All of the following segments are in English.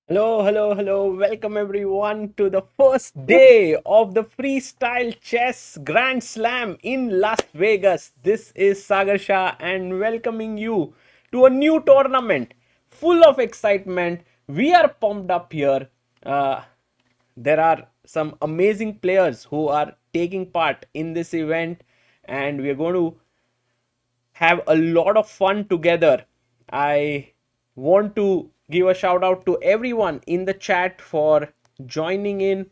Hello, hello, hello. Welcome everyone to the first day of the Freestyle Chess Grand Slam in Las Vegas. This is Sagar Shah and welcoming you to a new tournament full of excitement. We are pumped up here. There are some amazing players who are taking part in this event, and we are going to have a lot of fun together. I want to give a shout out to everyone in the chat for joining in.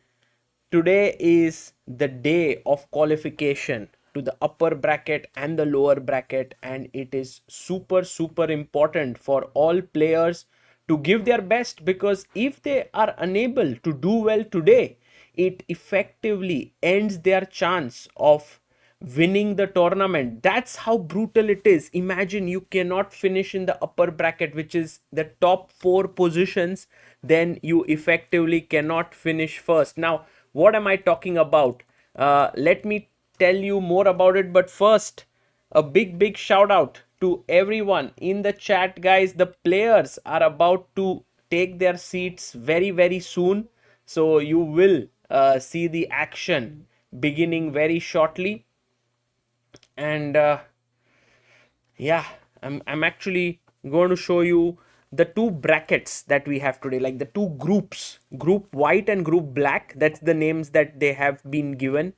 Today is the day of qualification to the upper bracket and the lower bracket, and it is super important for all players to give their best, because if they are unable to do well today, it effectively ends their chance of winning the tournament. That's how brutal it is. Imagine you cannot finish in the upper bracket, which is the top four positions, then you effectively cannot finish first. Now, what am I talking about? Let me tell you more about it, but first, a big shout out to everyone in the chat, guys. The players are about to take their seats very soon, so you will see the action beginning very shortly. And yeah, I'm actually going to show you the two brackets that we have today, like the two groups, group white and group black. That's the names that they have been given.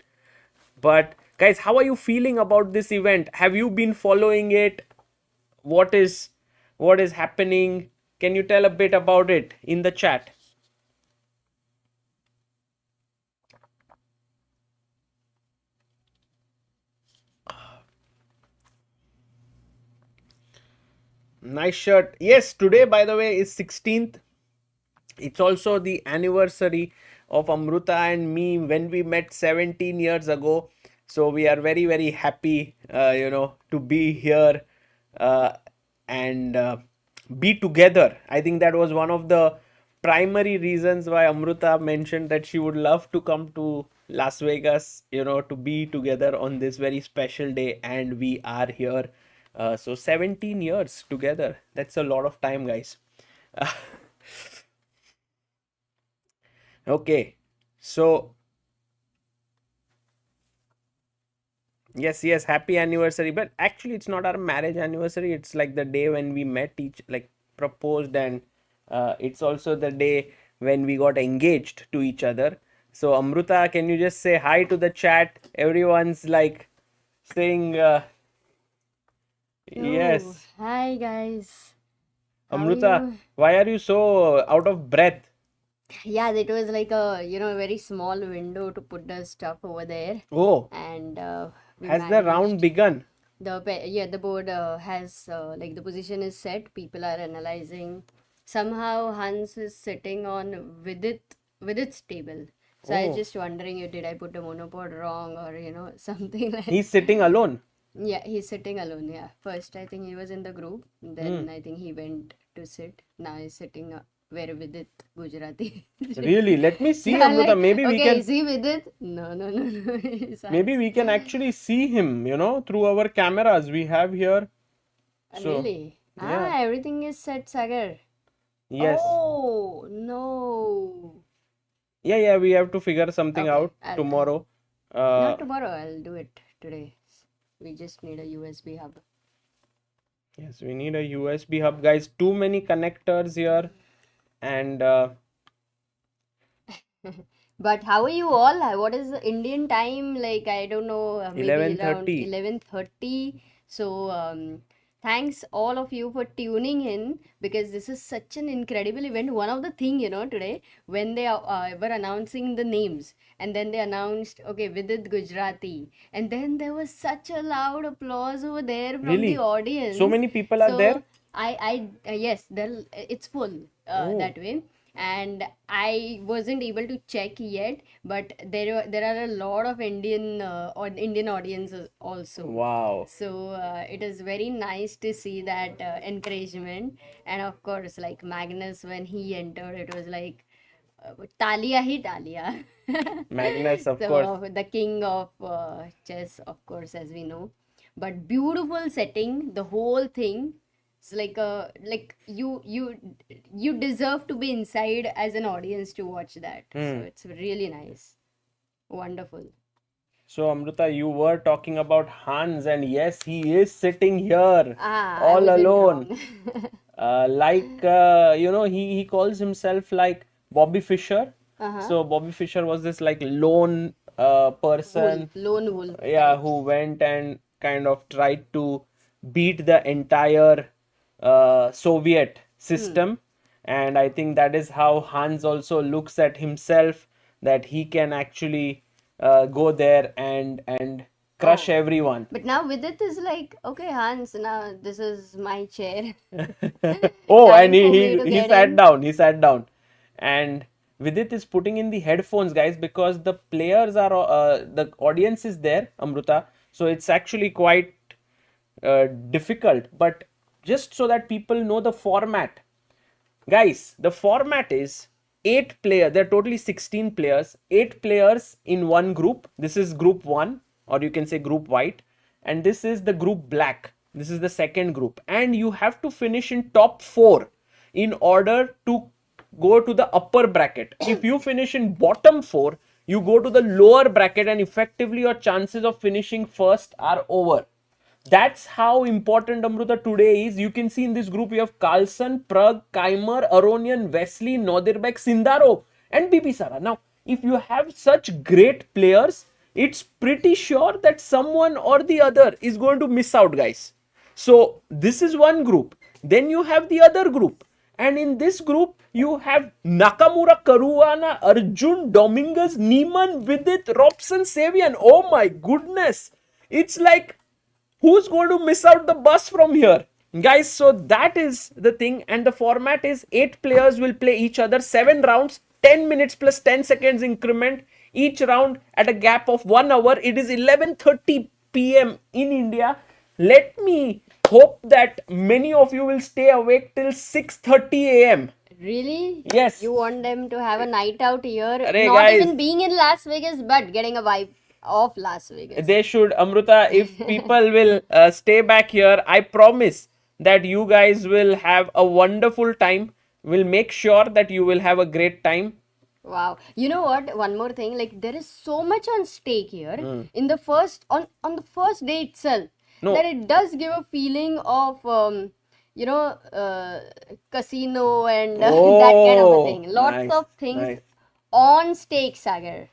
But guys, how are you feeling about this event? Have you been following it? What is happening? Can you tell a bit about it in the chat? Nice shirt. Yes, today, by the way, is 16th. It's also the anniversary of Amruta and me when we met 17 years ago. So we are very happy, to be here uh, and be together. I think that was one of the primary reasons why Amruta mentioned that she would love to come to Las Vegas, to be together on this very special day, and we are here. So 17 years together. That's a lot of time, guys. Okay, so yes, happy anniversary. But actually, it's not our marriage anniversary. It's like the day when we met each, like proposed, and it's also the day when we got engaged to each other. So, Amruta, can you just say hi to the chat? Everyone's like saying, Oh, yes. hi guys. How are Amruta, you? why are you so out of breath? Yeah, it was like a very small window to put the stuff over there, Oh, and we has the round managed. begun? The board has like the position is set. People are analyzing. Somehow Hans is sitting on Vidit's table. So I was Oh, just wondering if did I put the monopod wrong or something like. he's sitting alone. Yeah, he's sitting alone. Yeah. First, I think he was in the group. Hmm. Then I think he went to sit. Now he's sitting where Vidit Gujrathi. Really? Let me So see, I'm Amruta. like, okay, is he Vidit? No, no, no, no. He's Maybe Hans. we can actually see him, through our cameras we have here. So, Really? yeah. Everything is set, Sagar. Yes. Oh, no. Yeah, we have to figure something Okay, out tomorrow. Uh, not tomorrow. I'll do it today. We just need a USB hub. yes, we need a USB hub, guys. Too many connectors here, and But how are you all? What is the Indian time? Like, I don't know, maybe around 11:30. 11:30. So, thanks all of you for tuning in because this is such an incredible event. One of the thing, today when they were announcing the names and then they announced, okay, Vidit Gujrathi, and then there was such a loud applause over there from the Really? So audience. many people are there? So, yes, it's full Oh, that way, and I wasn't able to check yet, but there are a lot of Indian audiences also. wow. So it is very nice to see that encouragement, and of course, like Magnus when he entered, it was like talia hi talia. Magnus, of So course. the king of chess, of course, as we know, but beautiful setting, the whole thing. It's like you deserve to be inside as an audience to watch that. So it's really nice. Wonderful. So Amrita, you were talking about Hans, and yes, he is sitting here I all wasn't alone. wrong. He calls himself like Bobby Fischer. So Bobby Fischer was this like lone person, Lone wolf. yeah, who went and kind of tried to beat the entire Soviet system. And I think that is how Hans also looks at himself, that he can actually go there and crush everyone. But now Vidit is like, okay, Hans, now this is my chair. Oh, Time and for me to he get sat in. down. He sat down, and Vidit is putting in the headphones, guys, because the players are the audience is there, Amruta. So it's actually quite difficult. But just so that people know the format, guys, the format is 8 players. There are totally 16 players. 8 players in one group. This is group 1, or you can say group white, and this is the group black. This is the second group, and you have to finish in top 4 in order to go to the upper bracket. If you finish in bottom 4, you go to the lower bracket, and effectively your chances of finishing first are over. That's how important Amruta today is. You can see in this group we have Carlson, Pragg, Keymer, Aronian, Wesley, Nodirbek, Sindarov, and Bibisara. Now, if you have such great players, it's pretty sure that someone or the other is going to miss out, guys. So this is one group. Then you have the other group. And in this group, you have Nakamura, Caruana, Arjun, Dominguez, Niemann, Vidit, Robson, Sevian. Oh my goodness. It's like, who's going to miss out the bus from here, guys? So that is the thing, and the format is 8 players will play each other 7 rounds, 10 minutes plus 10 seconds increment, each round at a gap of 1 hour. It is 11:30 p.m. in India. Let me hope that many of you will stay awake till 6:30 a.m. Really? Yes. You want them to have a night out here? Arey, Not guys. even being in Las Vegas, but getting a vibe of Las Vegas. They should, Amruta. If people will stay back here, I promise that you guys will have a wonderful time. We'll make sure that you will have a great time. Wow. You know what? One more thing. Like there is so much on stake here in the first on the first day itself No. that it does give a feeling of casino and that kind of a thing. Lots nice, of things nice. on stake, Sagar.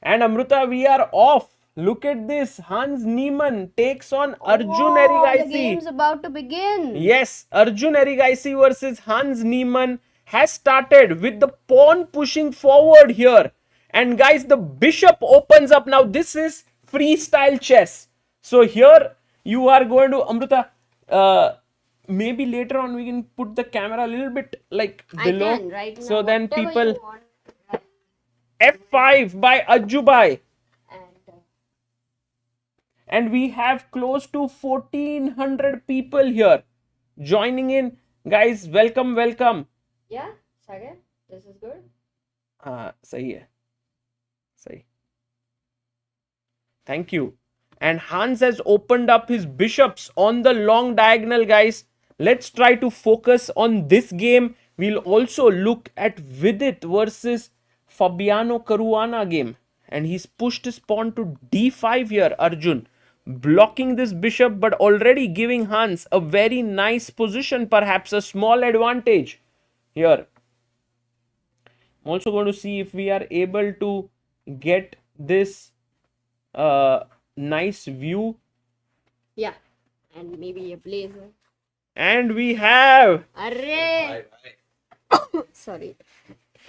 And Amruta, we are off. Look at this. Hans Niemann takes on Arjun The Erigaisi. game's about to begin. Yes, Arjun Erigaisi versus Hans Niemann has started with the pawn pushing forward here. And guys, the bishop opens up. Now this is freestyle chess. So here you are going to, Amruta, maybe later on we can put the camera a little bit like below. I can right now. So then whatever people, you want. F5 by Ajubai. And And we have close to 1400 people here joining in. Guys, welcome, welcome. yeah, Sagar, this is good. हाँ सही है सही. Thank you. And Hans has opened up his bishops on the long diagonal, guys. Let's try to focus on this game. We'll also look at Vidit versus Fabiano Caruana game. And he's pushed his pawn to d5 here, Arjun. Blocking this bishop, but already giving Hans a very nice position, perhaps a small advantage here. I'm also going to see if we are able to get this nice view. Yeah, and maybe a blazer. And we have, Arre! Sorry.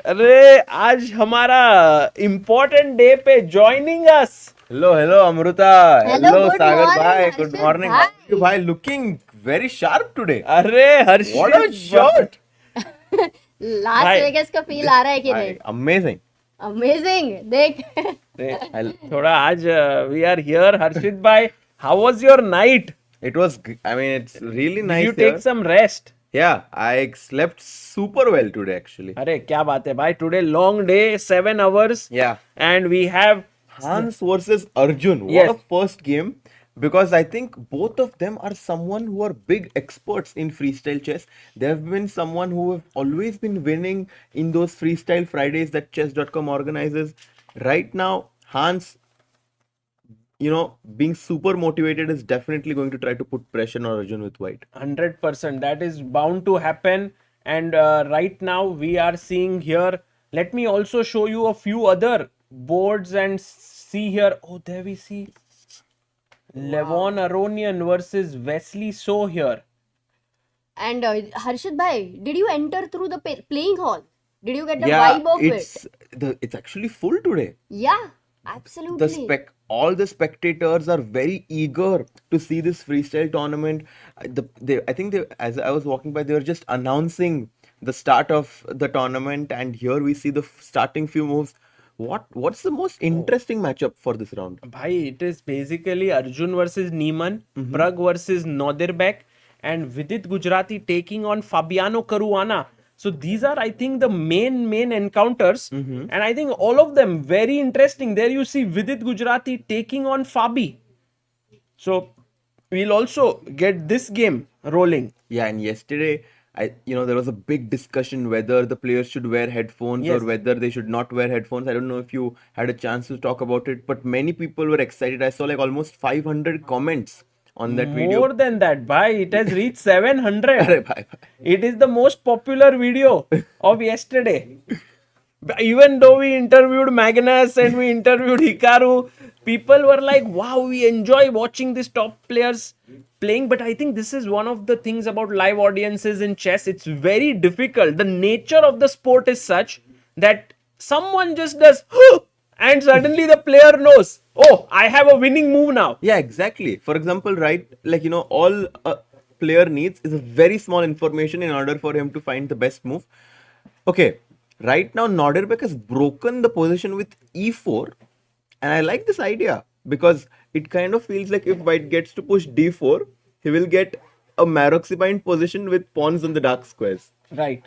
अरे आज हमारा important day पे joining us. Hello, Amruta. Hello, good Sagar morning, bhai. Harshit Good morning. bhai. How are you, bhai? Looking very sharp today. अरे हर्षित What a shot! लास भाई, vagus का feel आ रहा है कि नहीं? Bhai, amazing. अमेजिंग देख. थोड़ा आज we are here. हर्षित भाई, how was your night? I mean, it's really nice. Did you here. take some rest? Yeah, I slept super well today, actually. अरे क्या बात है भाई. Today long day, 7 hours. Yeah. And we have Hans versus Arjun. What Yes. a first game. because I think both of them are someone who are big experts in freestyle chess. They have been someone who have always been winning in those freestyle Fridays that chess.com organizes. Right now, Hans, being super motivated is definitely going to try to put pressure on Arjun with white. 100%. That is bound to happen. And right now we are seeing here. Let me also show you a few other boards and see here. Oh, there we see Levon Aronian versus Wesley So here. And Harshit bhai, did you enter through the playing hall? Did you get the Yeah, vibe of it? it's actually full today. Yeah, The absolutely. all the spectators are very eager to see this freestyle tournament. I think as I was walking by, they were just announcing the start of the tournament, and here we see the starting few moves. What's the most interesting matchup for this round? Bhai, it is basically Arjun versus Niemann, Pragg versus Nodirbek, and Vidit Gujrathi taking on Fabiano Caruana. So these are, I think, the main encounters, and I think all of them very interesting. There you see Vidit Gujrathi taking on Fabi. So we'll also get this game rolling. Yeah, and yesterday, there was a big discussion whether the players should wear headphones Yes. or whether they should not wear headphones. I don't know if you had a chance to talk about it, but many people were excited. I saw like almost 500 comments on that video. More than that, bhai, it has reached 700. Arre bhai, bhai. It is the most popular video of yesterday. Even though we interviewed Magnus and we interviewed Hikaru, people were like, wow, we enjoy watching these top players playing. But I think this is one of the things about live audiences in chess. It's very difficult. The nature of the sport is such that someone just does, and suddenly the player knows, oh, I have a winning move now. Yeah, exactly. For example, right, all a player needs is a very small information in order for him to find the best move. Okay, right now Nodirbek has broken the position with e4, and I like this idea because it kind of feels like if white gets to push d4, he will get a Maroxy-bind position with pawns on the dark squares. Right.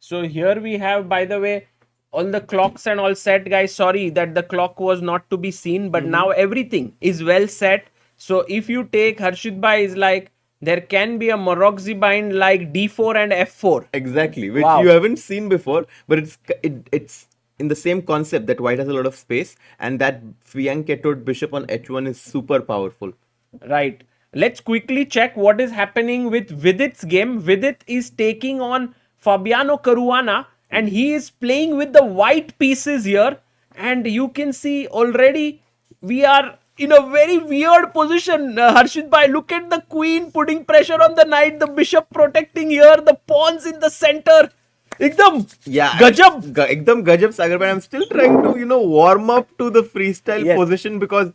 So here we have, by the way, all the clocks and all set, guys. Sorry that the clock was not to be seen, but now everything is well set. So if you take Harshit Bhai is like, there can be a Maroxy bind like d4 and f4. Exactly, which Wow. you haven't seen before, but it's in the same concept that white has a lot of space, and that Fianchettoed bishop on h1 is super powerful. Right. Let's quickly check what is happening with Vidit's game. Vidit is taking on Fabiano Caruana and he is playing with the white pieces here. And you can see already we are in a very weird position. Harshit Bhai, look at the queen putting pressure on the knight, the bishop protecting here, the pawns in the center. Ekdam gajab. Ekdam gajab, Sagar bhai. I'm still trying to warm up to the freestyle Yes. position because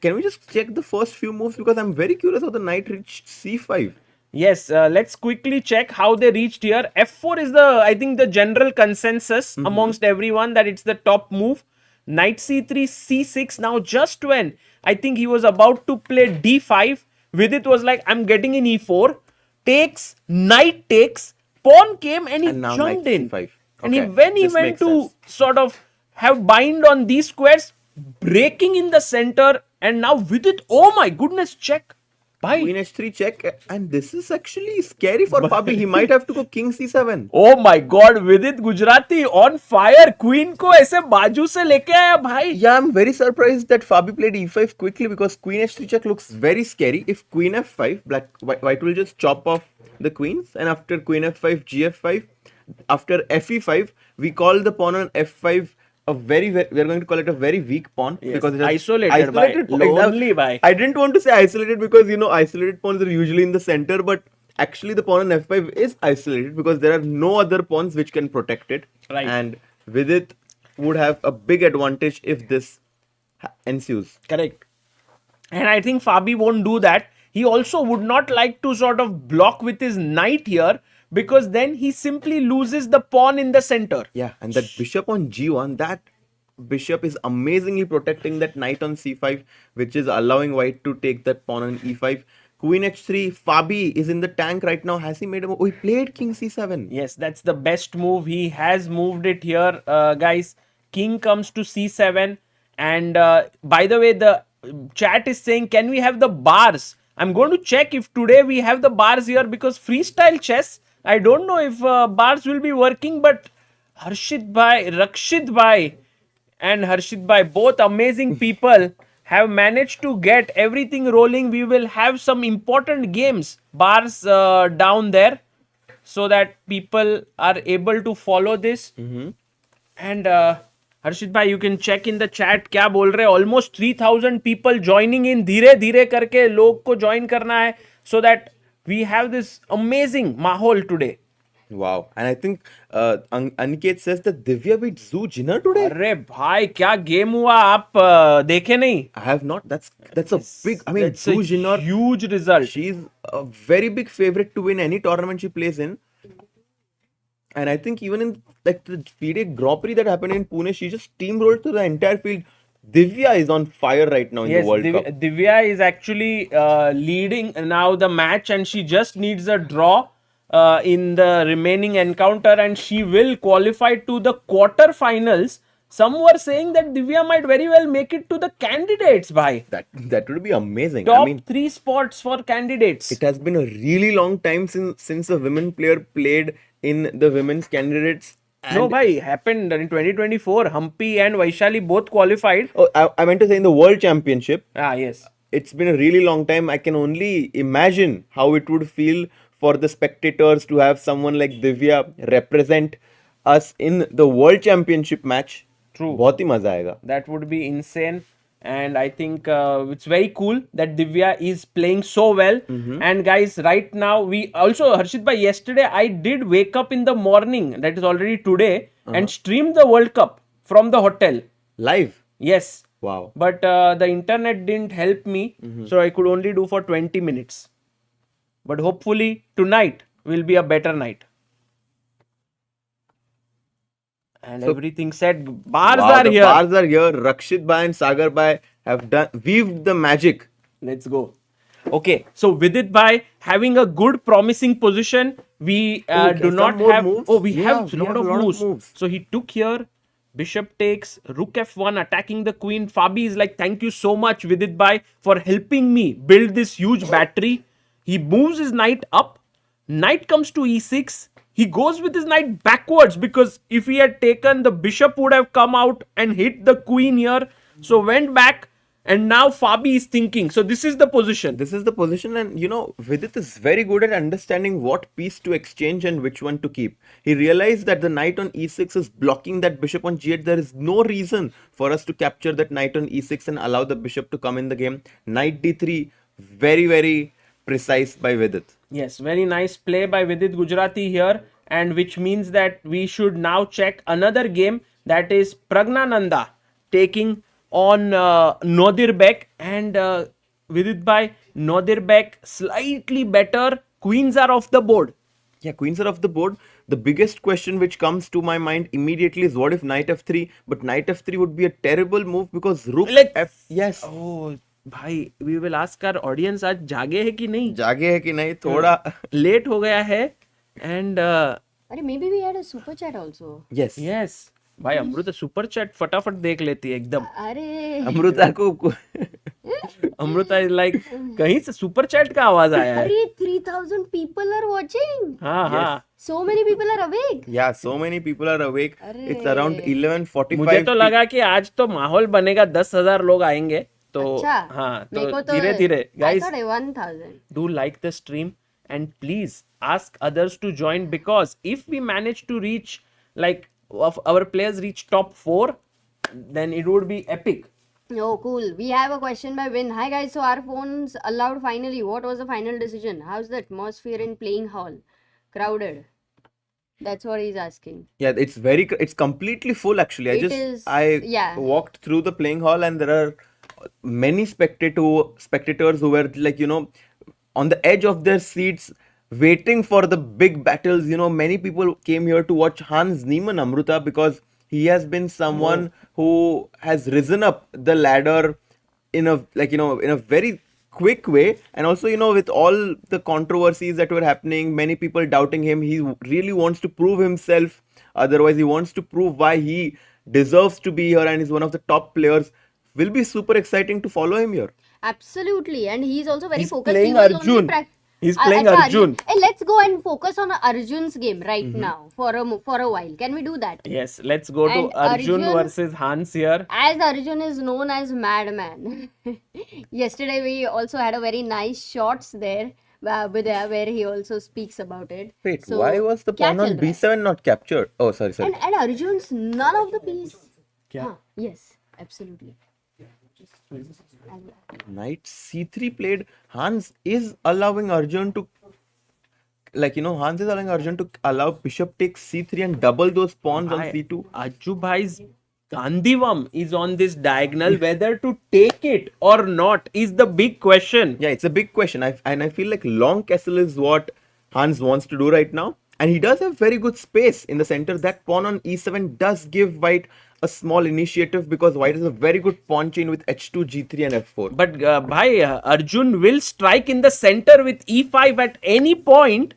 can we just check the first few moves, because I'm very curious how the knight reached c5. Yes, let's quickly check how they reached here. F4 is I think the general consensus amongst everyone that it's the top move. Knight c3, c6. Now just when I think he was about to play d5, Vidit was like, I'm getting in e4. Takes, knight takes, pawn came and he And now jumped knight in. c5. And Okay, when he this went makes to sense. sort of have bind on these squares, breaking in the center, and now Vidit, oh my goodness, check. Bhai. Queen h3 check, and this is actually scary for Fabi. He might have to go king c7. Oh my God, Vidit Gujrathi on fire. Queen को ऐसे बाजू से लेके आया भाई. Yeah, I'm very surprised that Fabi played e5 quickly because queen h3 check looks very scary. If queen f5, white will just chop off the queens, and after queen f5, gf5, after fe5, we call the pawn on f5 we are going to call it a very weak pawn, Yes, because it's isolated by, pawn. lonely by. I didn't want to say isolated because isolated pawns are usually in the center, but actually the pawn on f5 is isolated because there are no other pawns which can protect it. Right. And Vidit would have a big advantage if this ensues. Correct. And I think Fabi won't do that. He also would not like to sort of block with his knight here, because then he simply loses the pawn in the center. Yeah, and that bishop on g1, that bishop is amazingly protecting that knight on c5, which is allowing white to take that pawn on e5. Queen h3, Fabi is in the tank right now. Has he made a move? Oh, he played king c7. Yes, that's the best move. He has moved it here, guys. King comes to c7. And by the way, the chat is saying, can we have the bars? I'm going to check if today we have the bars here, because freestyle chess, I don't know if bars will be working, but Rakshit Bhai and Harshit Bhai, both amazing people, have managed to get everything rolling. We will have some important games, bars down there, so that people are able to follow this. And हर्षित भाई, you can check in the chat क्या बोल रहे हैं. Almost 3,000 people joining in. धीरे धीरे करके लोग को join करना है, so that we have this amazing माहौल today. Wow. And I think Aniket says that Divya beat Zhu Jinner today. अरे भाई क्या गेम हुआ, आप देखे नहीं? I have not. That's a big. I mean, That's Zhu a Jinner. huge result. She's a very big favorite to win any tournament she plays in. And I think even in like the FIDE Grand Prix that happened in Pune, she just steamrolled through the entire field. Divya is on fire right now in the World Cup. Divya is actually leading now the match, and she just needs a draw in the remaining encounter, and she will qualify to the quarterfinals. Some were saying that Divya might very well make it to the candidates, bhai. That would be amazing. Top I mean, 3 spots for candidates. it has been a really long time since a women player played in the women's candidates. No, bhai, happened in 2024. Humpy and Vaishali both qualified. Oh, I meant to say in the World Championship. Ah, yes. It's been a really long time. I can only imagine how it would feel for the spectators to have someone like Divya represent us in the World Championship match. True. बहुत ही मजा आएगा. That would be insane. And I think it's very cool that Divya is playing so well. And guys, right now, we also, Harshit bhai, yesterday I did wake up in the morning, that is already today, and streamed the World Cup from the hotel. Live. Yes. Wow. But the internet didn't help me, so I could only do for 20 minutes. But hopefully tonight will be a better night. And everything said, bars Wow, are the here. bars are here. Rakshit Bhai and Sagar Bhai have weaved the magic. Let's go. Okay, so Vidit Bhai having a good promising position. We Okay, do some not more have. moves? Oh, we Yeah, have we a lot have of a lot of moves. moves. So he took here. Bishop takes. Rook f1 attacking the queen. Fabi is like, thank you so much, Vidit Bhai, for helping me build this huge battery. He moves his knight up. Knight comes to e6. He goes with his knight backwards, because if he had taken, the bishop would have come out and hit the queen here. So went back, and now Fabi is thinking. So this is the position. This is the position, and Vidit is very good at understanding what piece to exchange and which one to keep. He realized that the knight on e6 is blocking that bishop on g8. There is no reason for us to capture that knight on e6 and allow the bishop to come in the game. Knight d3, very, very precise by Vidit. Yes, very nice play by Vidit Gujrathi here, and which means that we should now check another game, that is Praggnanandhaa taking on Nodirbek, and Vidit Bhai, Nodirbek slightly better. Queens are off the board. Yeah, queens are off the board. The biggest question which comes to my mind immediately is, what if knight f3? But knight f3 would be a terrible move, because rook f... Yes. Oh, भाई, we will ask our audience, आज जागे है कि नहीं? जागे है कि नहीं? थोड़ा लेट हो गया है, and अरे maybe we had a super chat also. yes. yes, भाई अमृता सुपर चैट फटाफट देख लेती है एकदम. अरे अमृता को अमृता इज लाइक, कहीं से सुपर चैट का आवाज आया है. अरे 3,000 people are watching. हाँ हाँ, So many people are awake. Yeah, so many people are awake. अरे. It's around 11:45. मुझे तो लगा कि आज तो माहौल बनेगा, 10,000 लोग आएंगे. तो अच्छा, हाँ, मेरे को तो तो धीरे धीरे I guys, thought 1,000. do like the stream, and please ask others to join, because if we manage to reach, like, of our players reach top 4, then it would be epic. Oh, cool. We have a question by Wynn. Hi guys, so are phones allowed finally? What was the final decision? How's the atmosphere in playing hall? Crowded. That's what he's asking. Yeah, it's completely full actually. I walked through the playing hall, and there are many spectators who were like, on the edge of their seats, waiting for the big battles. Many people came here to watch Hans Niemann, Amruta, because he has been someone who has risen up the ladder in a very quick way. And also, with all the controversies that were happening, many people doubting him, he really wants to prove himself. Otherwise, he wants to prove why he deserves to be here and is one of the top players. will be super exciting to follow him here. Absolutely, and he's also very He's focused. playing He was Arjun. only He's playing Acha, Arjun. Hey, let's go and focus on Arjun's game right now for a while. Can we do that? Yes, let's go to And Arjun Arjun- versus Hans here. As Arjun is known as Madman. Yesterday we also had a very nice shots there where he also speaks about it. Wait, So, why was the क्या pawn on चल रहा है? b7 not captured? Oh, sorry. And Arjun's none of the piece. क्या? Huh, yes, absolutely. Knight c3 played. Hans is allowing Arjun to, Hans is allowing Arjun to allow bishop takes c3 and double those pawns on c2. Ajju Bhai's Gandhivam is on this diagonal. Whether to take it or not is the big question. Yeah, it's a big question. I feel like long castle is what Hans wants to do right now. And he does have very good space in the center. That pawn on e7 does give white a small initiative because white has a very good pawn chain with h2, g3 and f4. But Arjun will strike in the center with e5 at any point,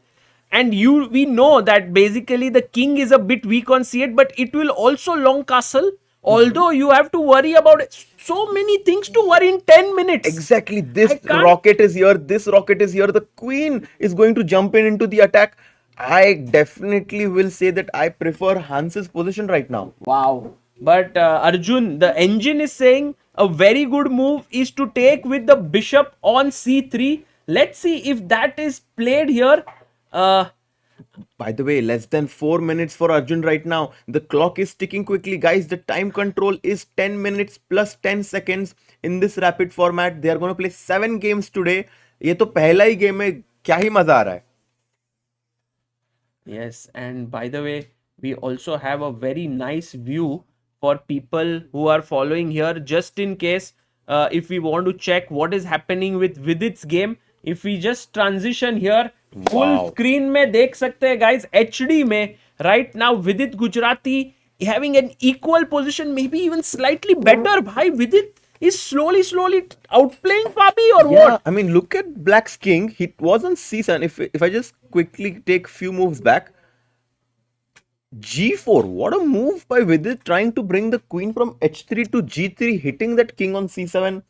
and we know that basically the king is a bit weak on c8, but it will also long castle. Although you have to worry about so many things to worry in 10 minutes. Exactly. This I can't- rocket is here. This rocket is here. The queen is going to jump into the attack. I definitely will say that I prefer Hans's position right now. Wow. But Arjun, the engine is saying a very good move is to take with the bishop on c3. Let's see if that is played here. By the way, less than 4 minutes for Arjun right now. The clock is ticking quickly. Guys, the time control is 10 minutes plus 10 seconds in this rapid format. They are going to play 7 games today. ये तो पहला ही game है, क्या ही मजा आ रहा है. Yes, and by the way, we also have a very nice view for people who are following here, just in case if we want to check what is happening with Vidit's game. If we just transition here, full Wow. screen में देख सकते हैं guys, HD में right now Vidit Gujrathi having an equal position, maybe even slightly better. Bhai, Vidit is slowly outplaying Fabi or Yeah, what? I mean, look at Black's king. He was on c7. If I just quickly take few moves back, g4. What a move by Vidit, trying to bring the queen from h3 to g3, hitting that king on c7.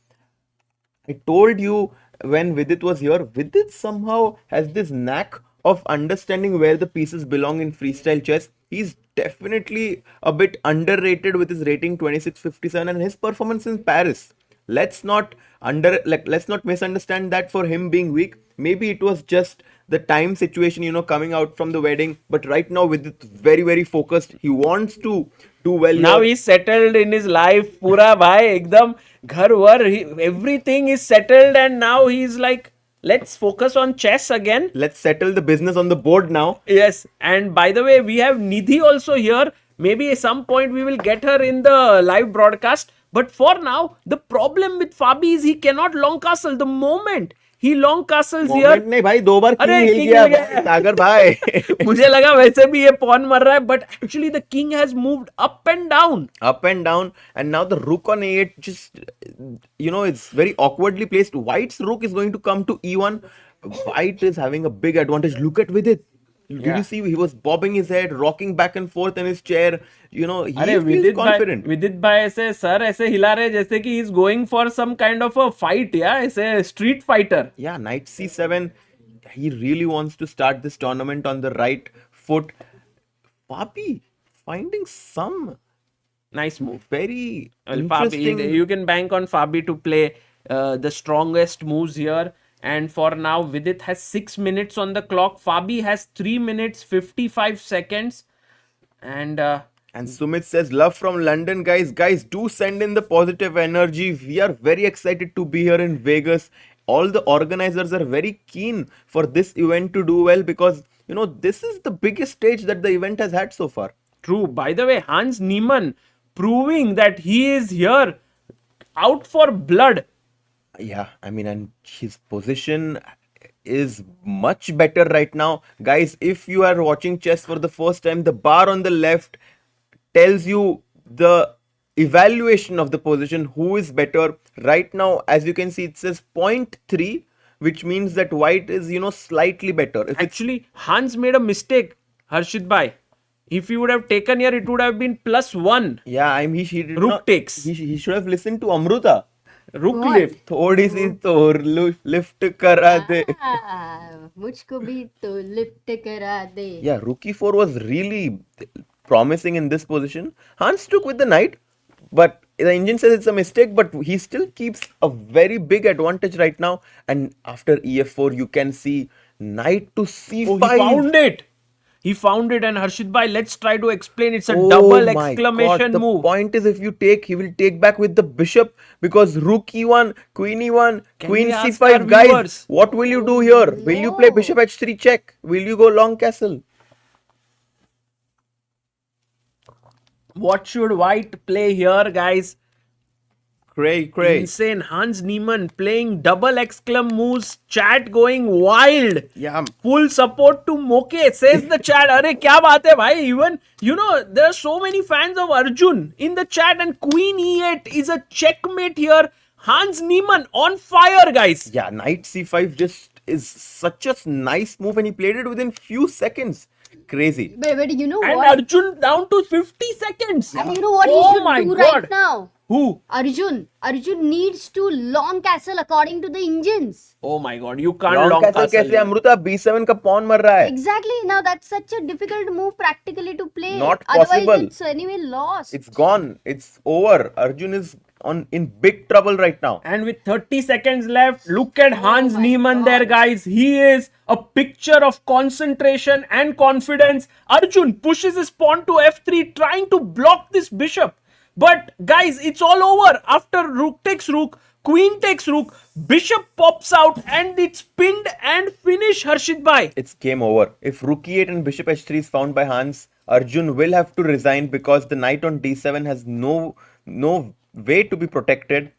I told you when Vidit was here, Vidit somehow has this knack of understanding where the pieces belong in freestyle chess. He's definitely a bit underrated with his rating 2657 and his performance in Paris. Let's not misunderstand that for him being weak. Maybe it was just the time situation, coming out from the wedding. But right now, Vidit very, very focused. He wants to do well. Now here. he's settled in his life. Pura bhai, ekdam ghar war. Everything is settled, and now he's like, let's focus on chess again. Let's settle the business on the board now. Yes, and by the way, we have Nidhi also here. Maybe at some point we will get her in the live broadcast. But for now, the problem with Fabi is he cannot long castle. The moment he long castles here, Moment नहीं भाई, 2 बार अरे, king हिल king गया हिल गया। सागर भाई. मुझे लगा वैसे भी ये pawn मर रहा है, but actually the king has moved up and down. Up and down, and now the rook on a8 just, it's very awkwardly placed. White's rook is going to come to e1. White is having a big advantage. Look at Vidit. Did Yeah. you see he was bobbing his head, rocking back and forth in his chair? He अरे feels confident. विदित भाई ऐसे sir ऐसे हिला रहे जैसे कि he's going for some kind of a fight, yeah, ऐसे street fighter. Yeah, knight c7. He really wants to start this tournament on the right foot. Fabi finding some Nice move. very Well, interesting. Fabi, you can bank on Fabi to play the strongest moves here. And for now, Vidit has 6 minutes on the clock. Fabi has 3 minutes 55 seconds. And And Sumit says, love from London, guys. Guys, do send in the positive energy. We are very excited to be here in Vegas. All the organizers are very keen for this event to do well because, this is the biggest stage that the event has had so far. true. By the way, Hans Niemann proving that he is here out for blood. Yeah, I mean, and his position is much better right now. Guys, if you are watching chess for the first time, the bar on the left tells you the evaluation of the position, who is better. Right now, as you can see, it says 0.3, which means that white is, slightly better. If it's Actually, Hans made a mistake, Harshit Bhai. If he would have taken here, it would have been +1. Yeah, I mean, he did Rook not, takes. he should have listened to Amruta. Rook What? lift. थोड़ी सी तो lift करा दे. मुझको भी तो lift करा दे. Yeah, rook e4 was really promising in this position. Hans took with the knight, but the engine says it's a mistake, but he still keeps a very big advantage right now. And after ef4, you can see knight to c5. Oh, he found it. He found it, and Harshit bhai, let's try to explain. It's a Oh double my exclamation God. The move. point is, if you take, he will take back with the bishop because rook e1, queen e1, Can queen we ask c5. our Guys, viewers? what will you do here? Will you play No. bishop h3 check? Will you go long castle? What should White play here, guys? Cray. Insane. Hans Niemann playing double exclam moves. Chat going wild. Yeah. Full support to Moke, says the chat. Arey, kya baat hai, bhai? Even, there are so many fans of Arjun in the chat, and Queen E8 is a checkmate here. Hans Niemann on fire, guys. Yeah, knight c5 just is such a nice move, and he played it within few seconds. Crazy. But you know And what? Arjun down to 50 seconds. And you know what Oh he my should do God. right now? Who? Arjun needs to long castle according to the engines. Oh my God, you can't Long long castle castle. कैसे? Amrita b7 का pawn मर रहा है. Exactly. Now that's such a difficult move practically to play. Not Otherwise, possible. it's anyway lost. It's gone. It's over. Arjun is in big trouble right now. And with 30 seconds left, look at Hans my Niemann God. there, guys. He is a picture of concentration and confidence. Arjun pushes his pawn to f3, trying to block this bishop. But guys, it's all over. After rook takes rook, queen takes rook, bishop pops out, and it's pinned and finished, Harshit bhai. It's game over. If rook e8 and bishop h3 is found by Hans, Arjun will have to resign because the knight on d7 has no way to be protected.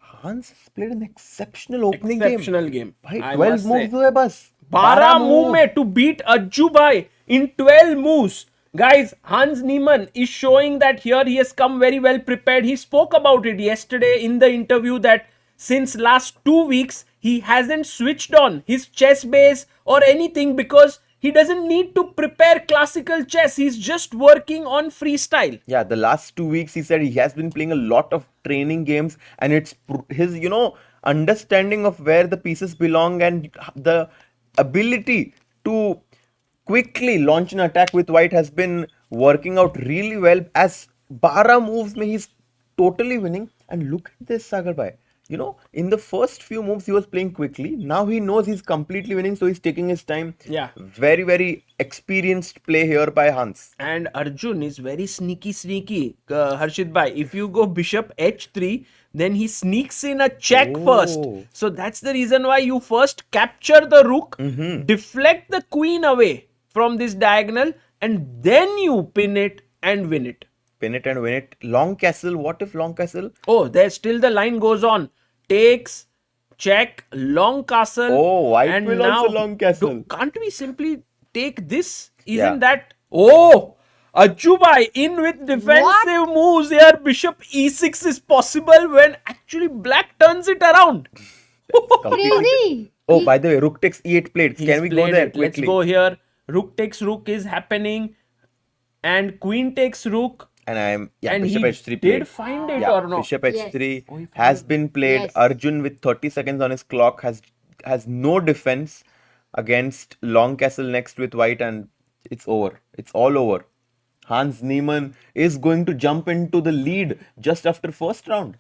Hans has played an exceptional opening Exceptional game. भाई I 12 must say. moves हुए बस. 12 move में to beat Ajju bhai in 12 moves. Guys, Hans Niemann is showing that here he has come very well prepared. He spoke about it yesterday in the interview that since last 2 weeks, he hasn't switched on his chess base or anything because he doesn't need to prepare classical chess. He's just working on freestyle. Yeah, the last 2 weeks he said he has been playing a lot of training games, and it's his understanding of where the pieces belong and the ability to quickly launch an attack with white has been working out really well. As 12 moves mein he's totally winning. And look at this, Sagar bhai. In the first few moves he was playing quickly. Now he knows he's completely winning, so he's taking his time. Yeah. Very, very experienced play here by Hans. And Arjun is very sneaky, Harshit bhai. If you go bishop h3, then he sneaks in a check first. So that's the reason why you first capture the rook, deflect the queen away from this diagonal, and then you pin it and win it. Pin it and win it. Long castle. What if long castle? Oh, there's still the line goes on. Takes, check, long castle. Oh, white and will now, also long castle. Can't we simply take this? Yeah. Isn't that? Oh, Ajju bhai in with defensive moves here. Bishop e6 is possible when actually black turns it around. Crazy. Oh, by the way, rook takes e8 played. He's Can we go played there it. Let's quickly? go here. Rook takes rook is happening, and queen takes rook. And And bishop he h3 did played. find it Yeah, or not? bishop Yes. h3 has been played. Yes. Arjun with 30 seconds on his clock has no defense against long castle next with white, and it's over. It's all over. Hans Niemann is going to jump into the lead just after first round.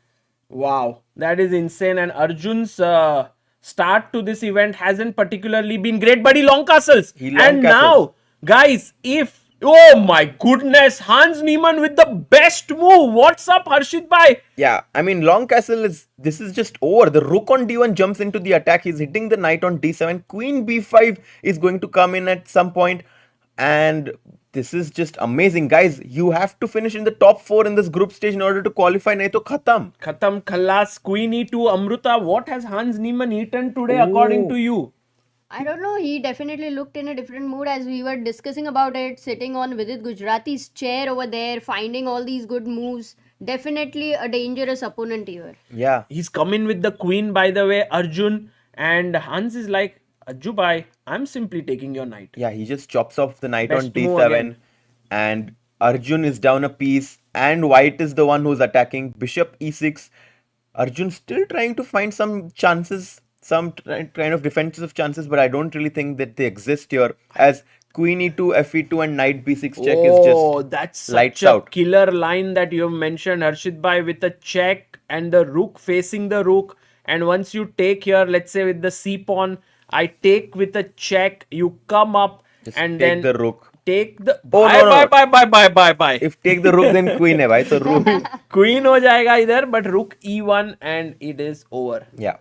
Wow, that is insane. And Arjun's start to this event hasn't particularly been great, but he long castles. He long And castles. now, guys, oh my goodness, Hans Niemann with the best move. What's up, Harshit bhai? Yeah, I mean, long castle this is just over. The rook on d1 jumps into the attack. He's hitting the knight on d7. Queen b5 is going to come in at some point, and this is just amazing, guys. You have to finish in the top 4 in this group stage in order to qualify. Nahi to khatam. Khatam Khalas, Queen e2, Amruta. What has Hans Niemann eaten today, according to you? I don't know. He definitely looked in a different mood as we were discussing about it, sitting on Vidit Gujrathi's chair over there, finding all these good moves. Definitely a dangerous opponent here. Yeah. He's come in with the queen, by the way, Arjun. And Hans is like, Ajju bhai, I'm simply taking your knight. Yeah, he just chops off the knight Best on move d7. again. and Arjun is down a piece, and white is the one who's attacking. Bishop e6. Arjun still trying to find some chances, some kind of defensive chances, but I don't really think that they exist here. As queen e2, fe2, and knight b6 check is Oh, just that's lights such a out. killer line that you've mentioned, Harshit bhai, with a check and the rook facing the rook. And once you take here, let's say with the c pawn, I take with a check, you come up Just and take then the rook. take the Oh, bye no, bye no. bye bye bye bye bye. If take the rook, then queen hai, bhai. So rook. Queen हो जाएगा इधर, but rook e1 and it is over. Yeah.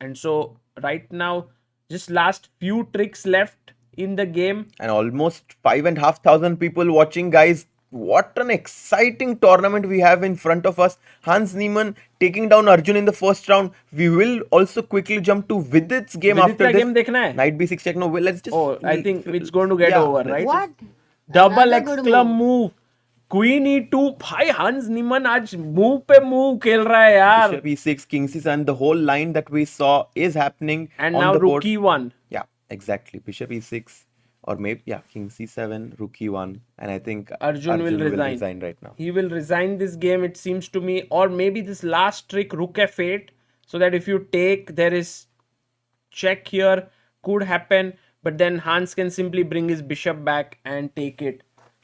And so right now, just last few tricks left in the game. And almost 5,500 people watching, guys. What an exciting tournament we have in front of us. Hans Niemann taking down Arjun in the first round. We will also quickly jump to Vidit's game Vidit after का this. game देखना है? Knight b6 check. No, well, let's just. Oh, I think it's going to get Yeah, over, let's right? What? Double Another good exclam move. move. Queen e2. भाई Hans Niemann आज move पे move खेल रहा है यार. Bishop e6, king c7. The whole line that we saw is happening And on now the board. rook e1. Yeah, exactly. Bishop e6. Or maybe, yeah, king c7, rook e1. And I think Arjun will resign. right now. He will resign this game, it seems to me. Or maybe this last trick, rook f8. So that if you take, there is check here. Could happen. But then Hans can simply bring his bishop back and take it.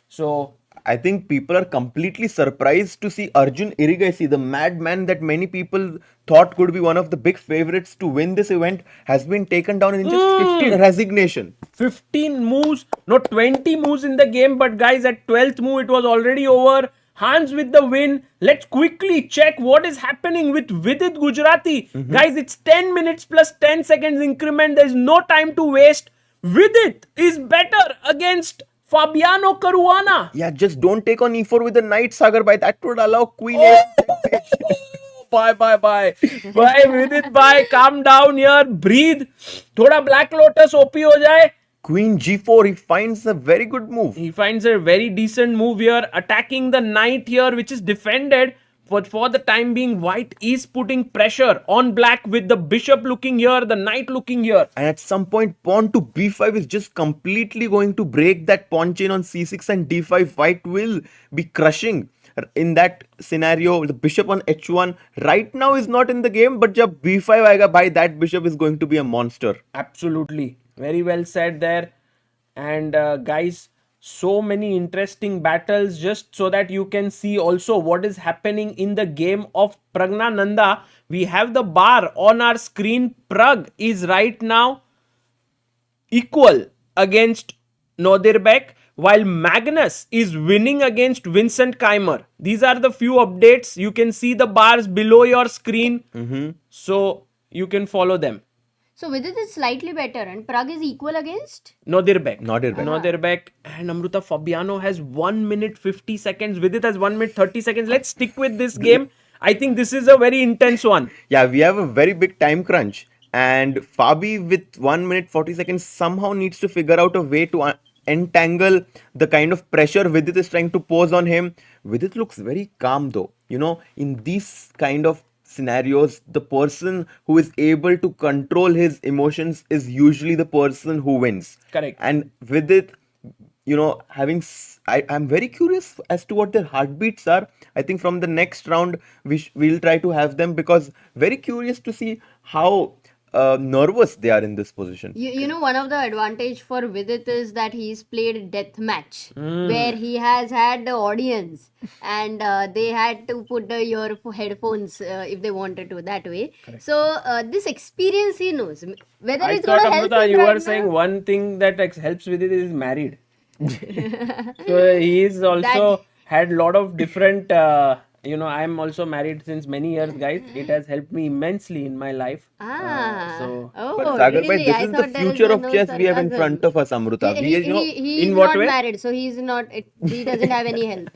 So I think people are completely surprised to see Arjun Erigaisi, the madman that many people thought could be one of the big favorites to win this event, has been taken down in just 15 resignation. 15 moves, no 20 moves in the game, but guys, at 12th move it was already over. Hans with the win. Let's quickly check what is happening with Vidit Gujrathi. Guys, it's 10 minutes plus 10 seconds increment. There's no time to waste. Vidit is better against Fabiano Caruana. Yeah, just don't take on e4 with the knight, Sagar, by that would allow queen Oh! Bye. Bye, Vidit, bye. Calm down here. Breathe. थोड़ा Black Lotus OP हो जाए. Queen g4, he finds a very good move. He finds a very decent move here, attacking the knight here, which is defended. But for the time being, white is putting pressure on black with the bishop looking here, the knight looking here. And at some point, pawn to b5 is just completely going to break that pawn chain on c6 and d5. White will be crushing. In that scenario, the bishop on h1 right now is not in the game, but jab b5 aega, bhai, that bishop is going to be a monster. Absolutely. Very well said there. And guys, so many interesting battles, just so that you can see also what is happening in the game of Praggnanandhaa. We have the bar on our screen. Pragg is right now equal against Nodirbek, while Magnus is winning against Vincent Keymer. These are the few updates. You can see the bars below your screen. So you can follow them. So Vidit is slightly better and Pragg is equal against? Nodirbek. Nodirbek. And Amruta, Fabiano has 1 minute 50 seconds. Vidit has 1 minute 30 seconds. Let's stick with this game. I think this is a very intense one. Yeah, we have a very big time crunch. And Fabi with 1 minute 40 seconds somehow needs to figure out a way to entangle the kind of pressure Vidit is trying to pose on him. Vidit looks very calm though. You know, in these kind of scenarios, the person who is able to control his emotions is usually the person who wins. Correct. And Vidit, you know, I'm very curious as to what their heartbeats are. I think from the next round, we'll try to have them, because very curious to see how nervous they are in this position. You know, one of the advantage for Vidit is that he's played death match where he has had the audience and they had to put the headphones if they wanted to that way. Correct. So this experience he knows. Whether I it's thought, going to help Amruta, him you right were now- saying one thing that helps with it is married. So he's also had a lot of different, I'm also married since many years, guys. It has helped me immensely in my life. Oh, But Sagar bhai, really? this I is the thought there future was of no chess we have in sarcasm. front of us, Amruta. He in is what not way? married, so he doesn't have any help.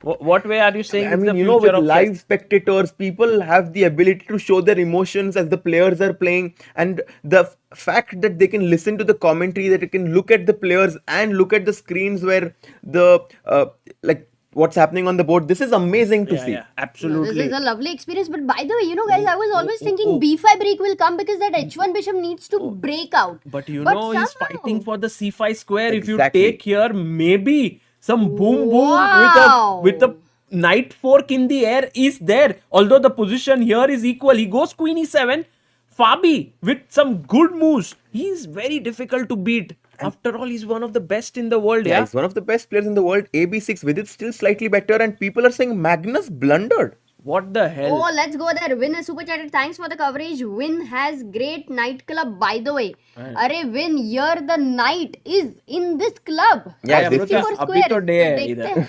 What way are you saying I is the mean, future with of live chess? spectators, people have the ability to show their emotions as the players are playing, and the fact that they can listen to the commentary, that they can look at the players and look at the screens where the what's happening on the board. This is amazing to see. Yeah, No, absolutely. this is a lovely experience. But by the way, guys, I was always thinking b5 break will come because that h1 bishop needs to break out. But he's somehow- fighting for the c5 square. If you Exactly. take here, maybe some boom Wow. with a knight fork in the air is there. Although the position here is equal, he goes queen e7. Fabi with some good moves. He's very difficult to beat. After all, he's one of the best in the world. Yeah, Yeah. he's one of the best players in the world. AB6 with it still slightly better, and people are saying Magnus blundered. What the hell? Oh, let's go there. Win is super chatted. Thanks for the coverage. Win has great night club, by the way. Arey Win, here the night is in this club. Yeah, Hey, this Amruta, is- abhi to day hai Dekhte idhar. hain.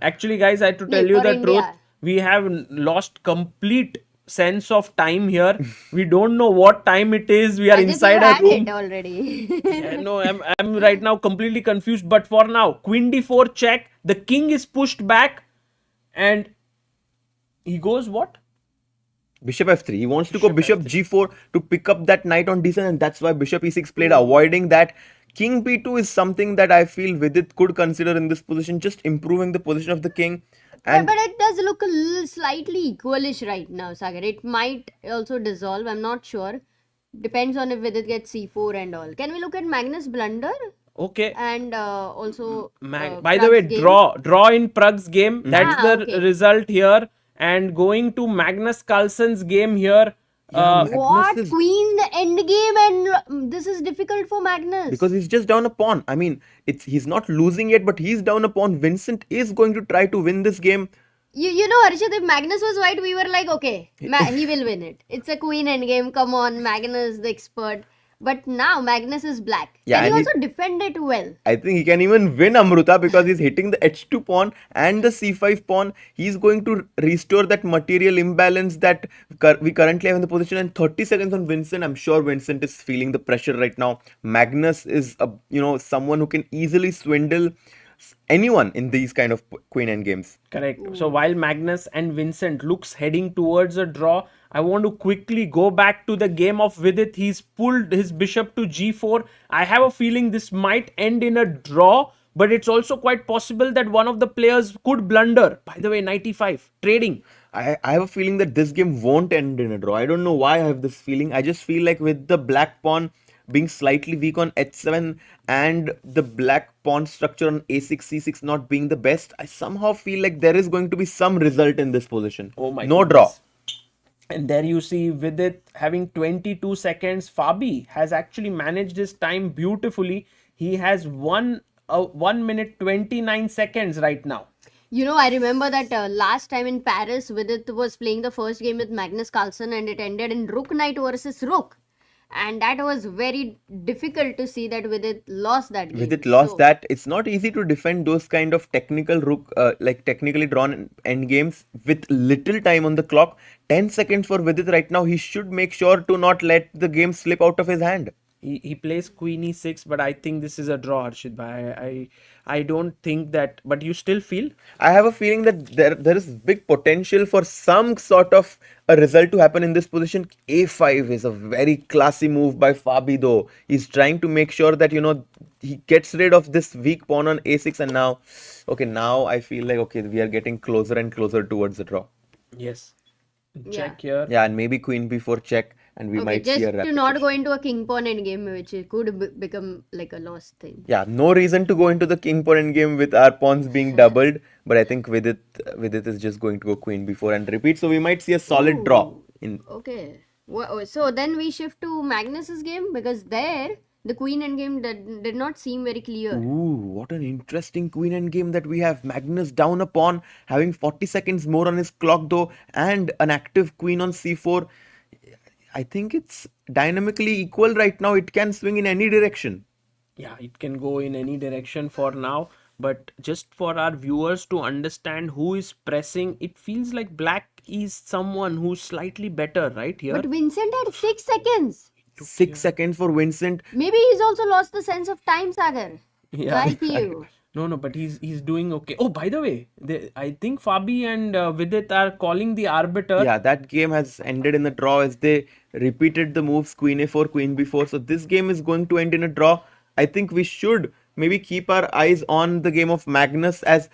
Actually, guys, I have to tell No, you for the India. truth. We have lost complete sense of time here. We don't know what time it is. We are As if you inside a had room. it already. Yeah, no, I'm right now completely confused. But for now, queen d4 check. The king is pushed back, and he goes what? Bishop f3. He wants to go bishop g4 to pick up that knight on d7, and that's why bishop e6 played, avoiding that. King b2 is something that I feel Vidit could consider in this position, just improving the position of the king. And But it does look a little slightly equalish right now, Sagar. It might also dissolve. I'm not sure. Depends on if Vidit gets c4 and all. Can we look at Magnus blunder? Okay. And also By the way, Pragg's game? draw in Pragg's game. That's Ah, the okay. result here. And going to Magnus Carlsen's game here. What? Magnus is- Queen end game and this is difficult for Magnus. because he's just down a pawn. I mean, he's not losing yet, but he's down a pawn. Vincent is going to try to win this game. You know, Harshit, if Magnus was white, we were like, okay, he will win it. It's a queen end game. Come on, Magnus, the expert. But now Magnus is black. Yeah, Can he and also defend it well? I think he can even win Amruta because he's hitting the h2 pawn and the c5 pawn. He's going to restore that material imbalance that we currently have in the position. And 30 seconds on Vincent. I'm sure Vincent is feeling the pressure right now. Magnus is someone who can easily swindle anyone in these kind of queen end games. Correct. So while Magnus and Vincent looks heading towards a draw, I want to quickly go back to the game of Vidit. He's pulled his bishop to g4. I have a feeling this might end in a draw, but it's also quite possible that one of the players could blunder. By the way, 95 trading. I have a feeling that this game won't end in a draw. I don't know why I have this feeling. I just feel like with the black pawn being slightly weak on h7 and the black pawn structure on a6, c6 not being the best, I somehow feel like there is going to be some result in this position. Oh my No goodness. draw. And there you see Vidit having 22 seconds. Fabi has actually managed his time beautifully. He has 1 minute 29 seconds right now. You know, I remember that last time in Paris, Vidit was playing the first game with Magnus Carlsen and it ended in Rook Knight versus Rook. And that was very difficult to see that Vidit lost that game. Vidit lost So- that. It's not easy to defend those kind of technical rook, like technically drawn end games with little time on the clock. 10 seconds for Vidit right now. He should make sure to not let the game slip out of his hand. He plays queen e6, but I think this is a draw, Arshit bhai. I don't think that, but you still feel? I have a feeling that there is big potential for some sort of a result to happen in this position. A5 is a very classy move by Fabi though. He's trying to make sure that, he gets rid of this weak pawn on A6 and now I feel like, okay, we are getting closer and closer towards the draw. Yes. Yeah. Check here. Yeah, and maybe queen b4 check and we Okay, might just see a to not repetition. go into a king pawn endgame, which could become like a lost thing. Yeah, no reason to go into the king pawn endgame with our pawns being doubled, but I think Vidit is just going to go queen b4 and repeat, so we might see a solid draw in. Okay. So then we shift to Magnus's game because there the queen endgame did not seem very clear. Ooh, what an interesting queen endgame that we have. Magnus down a pawn, having 40 seconds more on his clock though, and an active queen on c4. I think it's dynamically equal right now. It can swing in any direction. Yeah, it can go in any direction for now. But just for our viewers to understand who is pressing, it feels like black is someone who's slightly better, right here. But Vincent had 6 seconds. 6 seconds for Vincent. Maybe he's also lost the sense of time, Sagar. Yeah. Like you. No, but he's doing okay. Oh, by the way, I think Fabi and Vidit are calling the arbiter. Yeah, that game has ended in a draw as they repeated the moves queen a4, queen b4. So this game is going to end in a draw. I think we should maybe keep our eyes on the game of Magnus as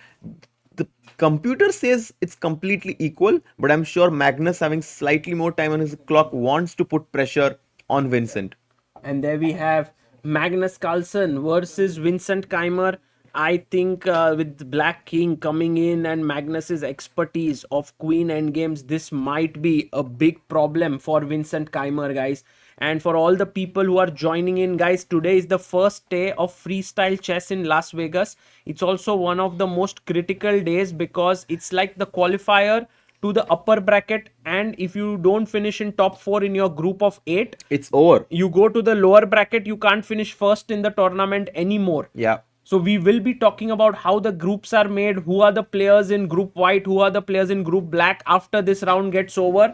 computer says it's completely equal, but I'm sure Magnus, having slightly more time on his clock, wants to put pressure on Vincent. And there we have Magnus Carlsen versus Vincent Keymer. I think with Black King coming in and Magnus's expertise of Queen endgames, this might be a big problem for Vincent Keymer, guys. And for all the people who are joining in, guys, today is the first day of freestyle chess in Las Vegas. It's also one of the most critical days because it's like the qualifier to the upper bracket, and if you don't finish in top 4 in your group of 8, It's over. you go to the lower bracket. You can't finish first in the tournament anymore. Yeah. So we will be talking about how the groups are made, who are the players in group white, who are the players in group black after this round gets over.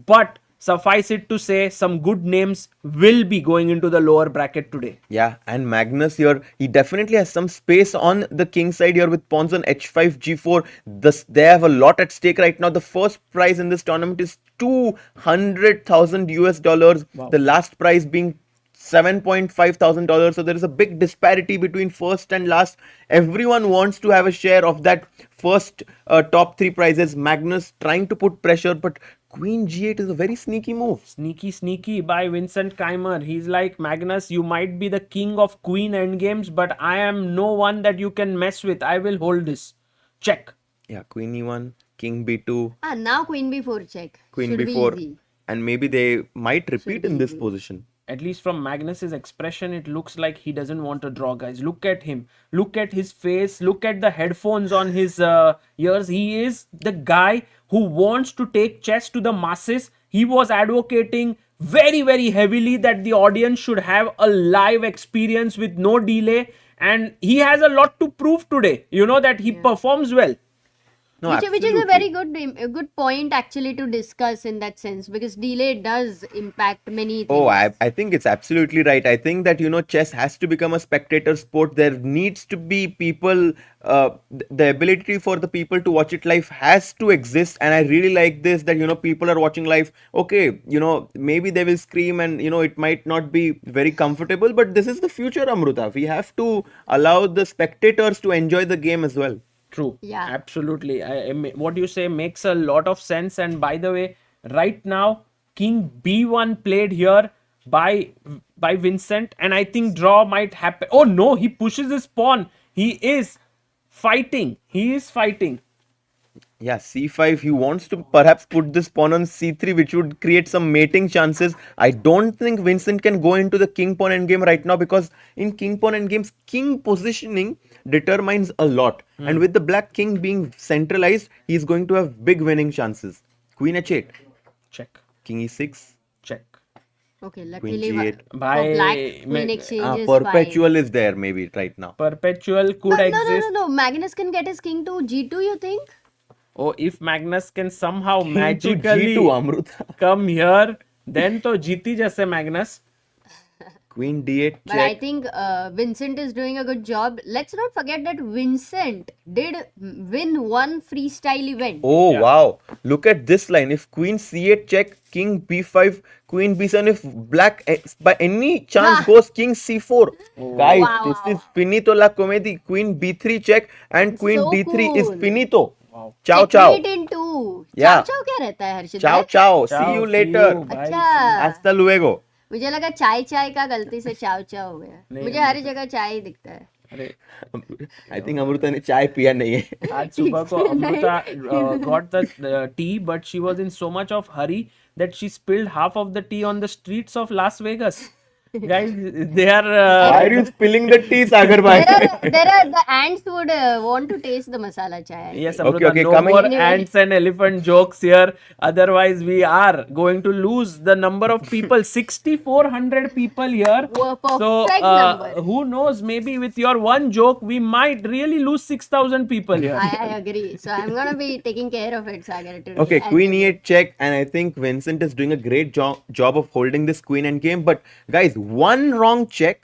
But suffice it to say, some good names will be going into the lower bracket today. Yeah, and Magnus here, he definitely has some space on the king side here with pawns on h5, g4. They have a lot at stake right now. The first prize in this tournament is 200,000 US dollars. Wow. The last prize being $7.5 thousand. So there is a big disparity between first and last. Everyone wants to have a share of that first top 3 prizes. Magnus trying to put pressure, but Queen g8 is a very sneaky move. Sneaky by Vincent Keymer. He's like, Magnus, you might be the king of Queen endgames, but I am no one that you can mess with. I will hold this. Check. Yeah, Queen e1, King b2, Now Queen b4 check. Queen Should be b4, easy. and maybe they might repeat be in this easy. position. At least from Magnus's expression, it looks like he doesn't want to draw, guys. Look at him. Look at his face. Look at the headphones on his ears. He is the guy who wants to take chess to the masses. He was advocating very heavily that the audience should have a live experience with no delay. And he has a lot to prove today. You know that he performs well. No, Which is a absolutely. very good point actually to discuss in that sense, because delay does impact many things. Oh, I think it's absolutely right. I think that, chess has to become a spectator sport. There needs to be people, the ability for the people to watch it live has to exist. And I really like this that, people are watching live. Okay, maybe they will scream and, it might not be very comfortable, but this is the future, Amruta. We have to allow the spectators to enjoy the game as well. True. Yeah. Absolutely. What you say makes a lot of sense. And by the way, right now, King B1 played here by Vincent, and I think draw might happen. Oh no, he pushes his pawn. He is fighting. Yeah, c5, he wants to perhaps put this pawn on c3, which would create some mating chances. I don't think Vincent can go into the king pawn endgame right now, because in king pawn endgames, king positioning determines a lot. And with the black king being centralized, he's going to have big winning chances. Queen h8, Check. king e6, Check. Okay, Queen luckily g8. for By black, Queen exchange is perpetual is there maybe right now. Perpetual could fine. exist. No. Magnus can get his king to g2, you think? Oh, if Magnus can somehow King to magically g2, Amruta. come here, then to जीती जैसे Magnus. Queen d8 But I check. think Vincent is doing a good job. Let's not forget that Vincent did win one freestyle event. Oh Yeah. wow, look at this line. If queen c8 check, king b5, queen b7, if black by any chance goes king c4, guys, Wow. this is finito la comedy. Queen b3 check and queen So d3 is cool. finito. Wow. Ciao ciao. Checkmate in two. Yeah. Chow क्या रहता है हर्षित Ciao भाई? ciao. Ciao, See you see later. you, bye. अच्छा, Hasta luego. मुझे लगा चाय का गलती से चाव हो गया. नहीं, मुझे हर जगह चाय ही दिखता है. अरे I think Amruta ने चाय पिया नहीं है. आज सुबह को Amruta got the tea, but she was in so much of hurry that she spilled half of the tea on the streets of Las Vegas. Guys, they are Why are you spilling the tea, Sagar bhai? The ants would want to taste the masala chai. yes, Okay, Amruta, okay, no coming- more Anyway. ants and elephant jokes here. Otherwise, we are going to lose the number of people. 6,400 people here. Whoa, So, perfect number. who knows? Maybe with your one joke, we might really lose 6,000 people here. I agree. So I'm gonna be taking care of it, Sagar. Today. Okay, And- queen e8 check, and I think Vincent is doing a great job of holding this queen endgame. But guys, one wrong check,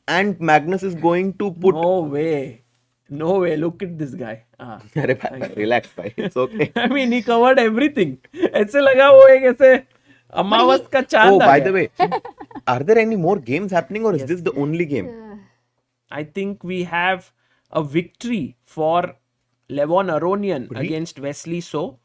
and Magnus is going to put. No way. No way. Look at this guy. अरे भाई, relax, भाई. It's okay. I mean, he covered everything. ऐसे लगा वो एक ऐसे अमावस का चांद Oh, आ by गया. the way, are there any more games happening, or is this the only game? I think we have a victory for Levon Aronian against Wesley So.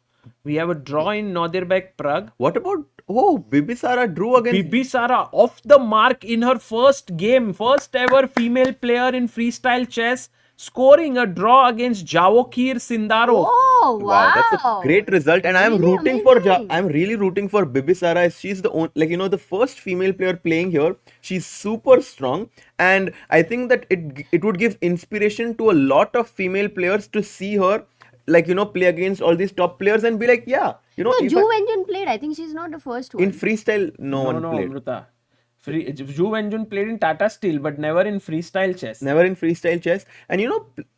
We have a draw in Nodirbek Pragg. What about Bibisara drew against Bibisara off the mark in her first game, first ever female player in freestyle chess, scoring a draw against Javokhir Sindarov. Oh, wow. That's a great result, and I'm Really rooting amazing. I'm really rooting for Bibisara. She's the only, the first female player playing here. She's super strong, and I think that it would give inspiration to a lot of female players to see her, play against all these top players and be like, yeah, No, if Ju Wenjun played. I think she's not the first one. in freestyle, no one No, played. Amruta. Zhu Wenjun played in Tata Steel, but never in freestyle chess. Never in freestyle chess. And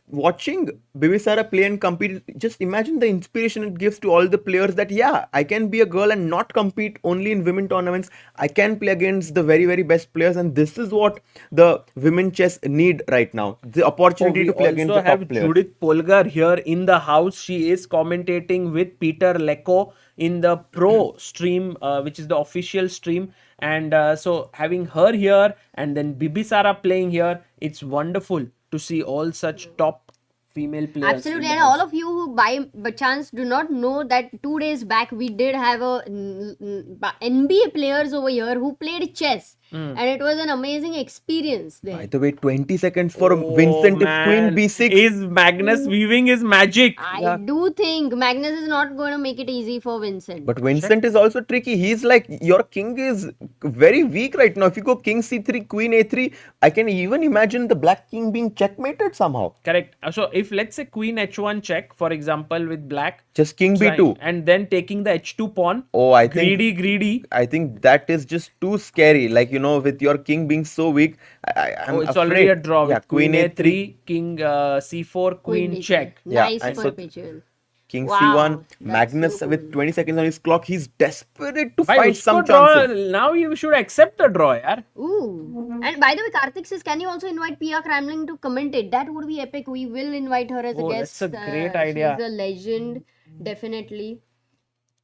watching Bibisara play and compete, just imagine the inspiration it gives to all the players that, yeah, I can be a girl and not compete only in women tournaments. I can play against the very, very best players. And this is what the women chess need right now. The opportunity to play against the also have top players. Judith Polgar here in the house. She is commentating with Peter Lecco in the pro stream, which is the official stream. And so having her here and then Bibisara playing here, it's wonderful to see all such top female players. Absolutely, and all of you who by chance do not know that 2 days back we did have a NBA players over here who played chess, and it was an amazing experience there. By the way, 20 seconds for Vincent if Queen B6. Is Magnus weaving his magic? I do think Magnus is not going to make it easy for Vincent. But Vincent is also tricky. He's like, your king is very weak right now. If you go king c3, queen a3, I can even imagine the black king being checkmated somehow. Correct. So if let's say queen h1 check, for example, with black, Just king b2. and then taking the h2 pawn. Oh, I think Greedy. I think that is just too scary. With your king being so weak, I'm It's afraid. already a draw. Yeah, With queen a3, king c4, queen D3. check. Yeah, Nice and so- perpetual. King Wow, c1, that's Magnus so with cool. 20 seconds on his clock. He's desperate to Bhai, find usko some draw, chances. now you should accept the draw, yaar. Ooh. And by the way, Karthik says, can you also invite Pia Cramling to commentate? That would be epic. We will invite her as a Oh, guest. that's a great idea. She's a legend, definitely.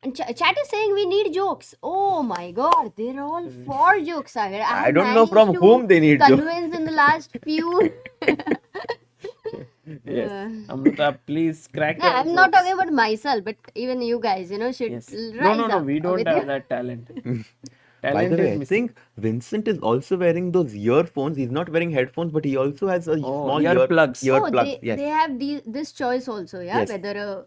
And chat is saying we need jokes. Oh my god, they're all for jokes, Sagar. I don't know from whom they need jokes. convince in the last few. Yes. Amrita, please crack Yeah, your I'm not jokes. talking about myself, but even you guys, should Yes. rise No, up we don't with have your- that talent. By Talent the way, is I missing. think Vincent is also wearing those earphones. He's not wearing headphones, but he also has a small earplugs. Oh, earplugs. Yes. they have this choice also, yeah. Yes. Whether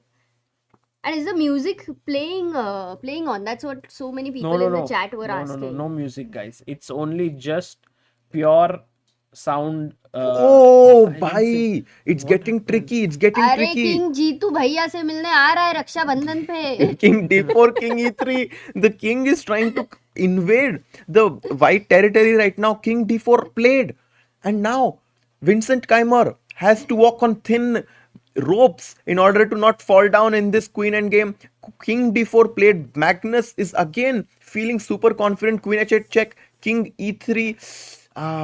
and is the music playing on? That's what so many people No, in no, the chat were asking. no music, guys. It's only just pure sound. Oh, I didn't bhai, say- it's getting tricky. It's getting अरे tricky. King Jitu भैया से मिलने आ रहा है रक्षाबंधन पे. King d4, king e3. The king is trying to invade the white territory right now. King d4 played. And now Vincent Keymer has to walk on thin ropes in order to not fall down in this queen endgame. King d4 played. Magnus is again feeling super confident. Queen h8 check. King e3.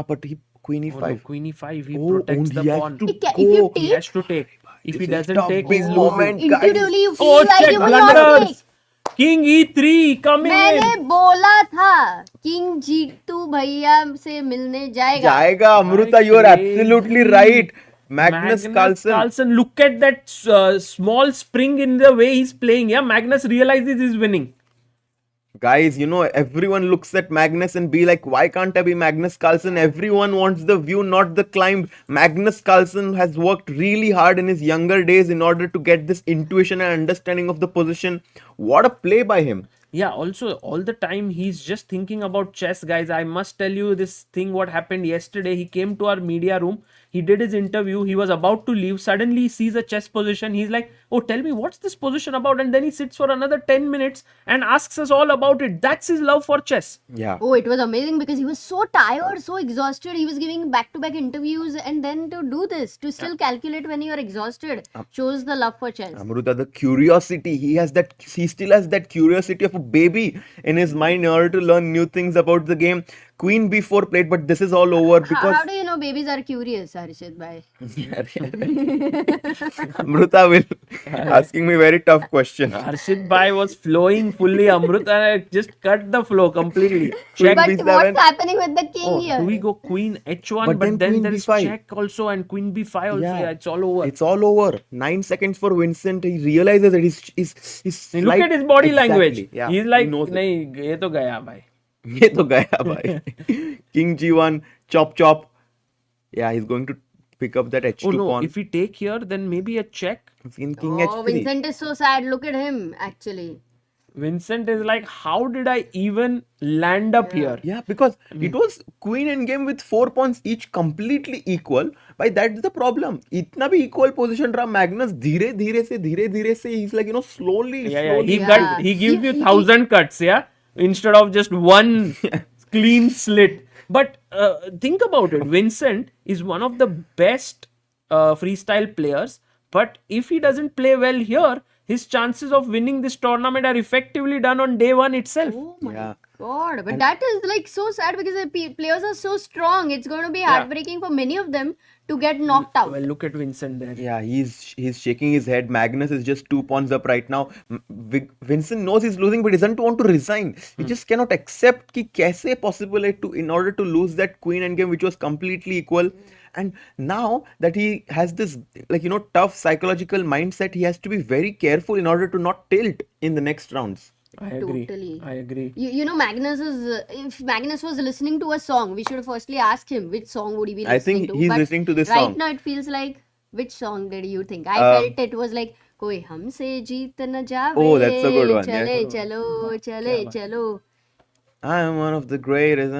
But queen Oh, e5. no, queen e5. He Oh, protects and the he has pawn. to If you go. take- He has to take. If he This is doesn't the take, big he's moment, losing. guys. Intuitively you feel Oh, like check you will not blunders. take. King e3 coming मैंने in. बोला था king Jitu भैया से मिलने जाएगा. Jaiga, Amruta, you are absolutely right. Magnus Carlsen. Look at that small spring in the way he's playing. Yeah, Magnus realizes he's winning. Guys, everyone looks at Magnus and be like, why can't I be Magnus Carlsen? Everyone wants the view, not the climb. Magnus Carlsen has worked really hard in his younger days in order to get this intuition and understanding of the position. What a play by him. Yeah, also all the time he's just thinking about chess, guys. I must tell you this thing what happened yesterday. He came to our media room, he did his interview, he was about to leave, suddenly he sees a chess position. He's like, oh, tell me what's this position about? And then he sits for another 10 minutes and asks us all about it. That's his love for chess. Yeah. Oh, it was amazing because he was so tired, so exhausted. He was giving back-to-back interviews, and then to do this, to still calculate when you are exhausted, shows the love for chess. Amruta, the curiosity, he still has that curiosity of a baby in his mind in order to learn new things about the game. Queen b4 played, but this is all over because How do you know babies are curious, Harshit bhai? Amruta will asking me very tough question. Harshit Bhai was flowing fully. Amruta just cut the flow completely. Check. But B7. what's happening with the king Oh, here? do we go Queen H1? But But then then Queen there is B5. check also and Queen B5 also. Yeah, it's all over. It's all over. 9 seconds for Vincent. He realizes that he's Look at his body language. Yeah, He's like, knows it. nahi, ye to gaya bhai. ये तो गया भाई. King G1, chop. Yeah, he's going to pick up that H2 Oh no, pawn. if we take here, then maybe a check. In King Oh, H3. Vincent is so sad. Look at him, actually. Vincent is like, how did I even land up here? Yeah, because it was queen endgame with 4 pawns each completely equal. But that's the problem. इतना भी equal position रहा Magnus धीरे से he's like slowly. Yeah. Yeah. He gives you 1,000 cuts, yeah, instead of just one clean slit. But think about it. Vincent is one of the best freestyle players. But if he doesn't play well here, his chances of winning this tournament are effectively done on day one itself. Oh my Yeah. God. But that is like so sad because the players are so strong. It's going to be heartbreaking for many of them to get knocked out. Well, look at Vincent there. Yeah, he's shaking his head. Magnus is just 2 pawns up right now. Vincent knows he's losing, but he doesn't want to resign. He just cannot accept कि कैसे possible है to in order to lose that queen endgame which was completely equal. And now that he has this tough psychological mindset, he has to be very careful in order to not tilt in the next rounds. I agree. Totally. I agree. You know, Magnus is. If Magnus was listening to a song, we should firstly ask him which song would he be listening I think to. he's But listening to this right song. now, it feels like which song did you think? I felt it was like कोई हमसे जीत न जावे. Oh, that's a good one, चले yeah. चलो. I am one of the greatest.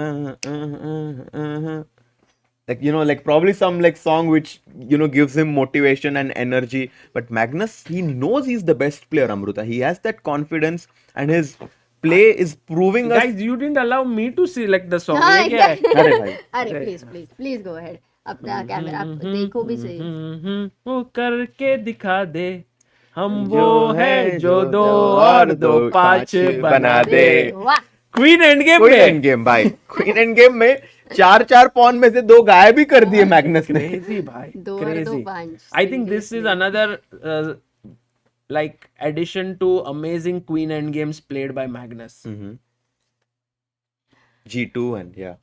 Like probably some song which gives him motivation and energy. But Magnus, he knows he's the best player, Amruta. He has that confidence, and his play is proving us. Guys, you didn't allow me to select the song. हाँ, ये क्या है? exactly. अरे भाई. अरे please go ahead. अपना camera आप देखो भी सही. वो करके दिखा दे हम वो है जो 2 और 2 5 बना दे. वाह. क्वीन एंड गेम क्वीन में एंड गेम भाई. क्वीन एंड गेम में 4 पॉन में से 2 गायब भी कर दिए मैग्नस ने. crazy भाई. 2 और 2 Crazy. punch. I think this is another addition to amazing queen end games played by Magnus. G2 and yeah.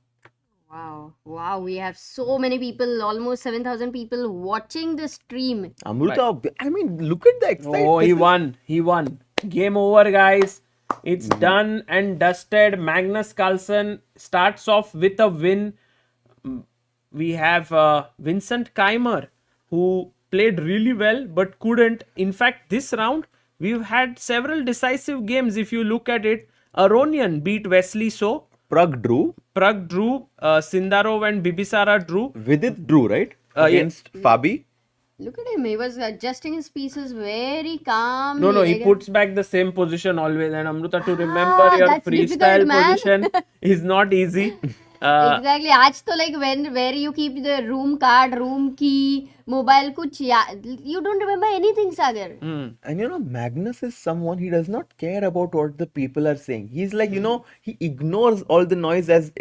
Wow, we have so many people, almost 7,000 people watching the stream. Amruta, I mean, look at the excitement. Oh, he won. Game over, guys. It's done and dusted. Magnus Carlsen starts off with a win. We have Vincent Keymer, who played really well but couldn't. In fact, this round, we've had several decisive games. If you look at it, Aronian beat Wesley So. Pragg drew. Sindarov and Bibisara drew. Vidit drew, right? Against Fabi. Look at him, he was adjusting his pieces very calmly. No, he like- puts back the same position always. And Amruta, to remember your that's freestyle difficult, man. position is not easy. Exactly. आज तो like where you keep the room card, room key, mobile कुछ you don't remember anything, Sagar. And Magnus is someone, he does not care about what the people are saying. He's like, he ignores all the noise as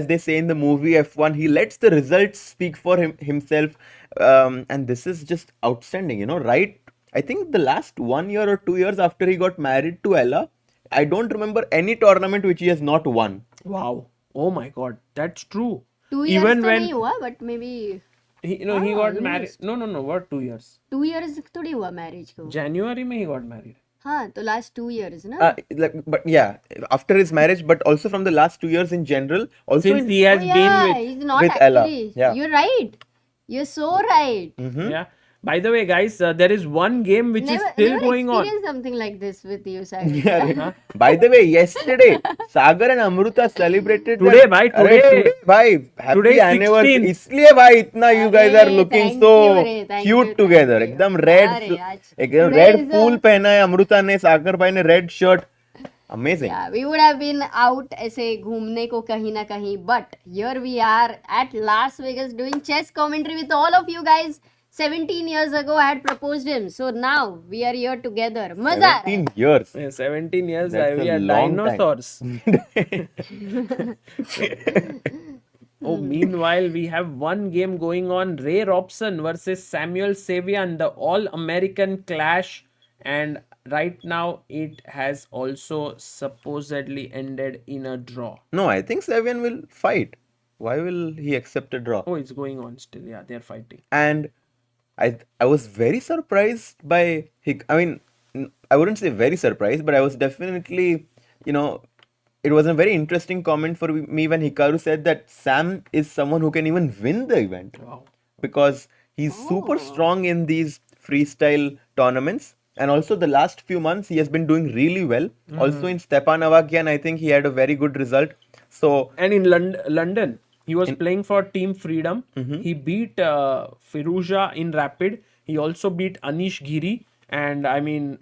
they say in the movie F1. He lets the results speak for himself. And this is just outstanding, right? I think the last 1 year or 2 years after he got married to Ella, I don't remember any tournament which he has not won. Wow. Oh my God. That's true. 2 years Even तो when नहीं हुआ, but maybe he got married. No. What 2 years? 2 years थोड़ी हुआ marriage को. January में he got married. हाँ, तो last 2 years ना. But yeah, after his marriage, but also from the last 2 years in general. Also Since he has Oh, yeah, been with. he's not with Ella, actually. yeah. You're right. You're so right. Yeah. By the way, guys, there is one game which is still going on. experienced something like this with you, Sagar. Yeah. By the way, yesterday, Sagar and Amruta celebrated Today, their- bhai, अरे today. bhai, happy Today is anniversary. 16th. इसलिए भाई इतना you guys are अरे, looking thank so you, अरे, thank cute you, together. thank you. एकदम red, अरे, आज एकदम today red is a- फूल पहना है अमृता ने, सागर भाई ने red shirt. Amazing. Yeah, we would have been out ऐसे घूमने को कहीं ना कहीं, but here we are at Las Vegas doing chess commentary with all of you guys. 17 years ago I had proposed him. So now we are here together. Maza aa raha 17 years. 17 years, That's we a are long time. dinosaurs. Oh, meanwhile, we have one game going on. Ray Robson versus Samuel Sevian, the All-American clash. And right now, it has also supposedly ended in a draw. No, I think Sevian will fight. Why will he accept a draw? Oh, it's going on still. Yeah, they're fighting. And I was very surprised by I mean, I wouldn't say very surprised, but I was definitely, you know, it was a very interesting comment for me when Hikaru said that Sam is someone who can even win the event. Wow. Because he's super strong in these freestyle tournaments. And also the last few months he has been doing really well. Also in Stepan Avakian, I think he had a very good result. So And in London, he was playing for Team Freedom. He beat Firuza in Rapid. He also beat Anish Giri. And I mean,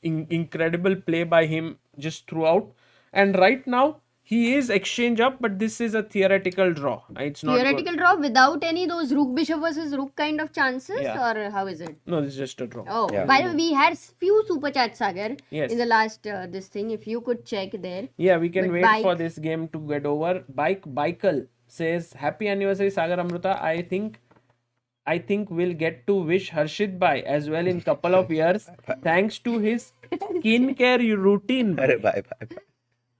incredible play by him just throughout. And right now, he is exchange up, but this is a theoretical draw. It's not theoretical draw without any those rook bishop versus rook kind of chances, Yeah. or how is it? No, this is just a draw. Oh, Yeah. by the way, we had few super chats, Sagar, Yes. in the last this thing. If you could check there. Yeah, we can But wait Bike- for this game to get over. Bikel says, "Happy anniversary, Sagar Amruta. I think we'll get to wish Harshit Bhai as well in couple of years, thanks to his skincare routine." bye bye.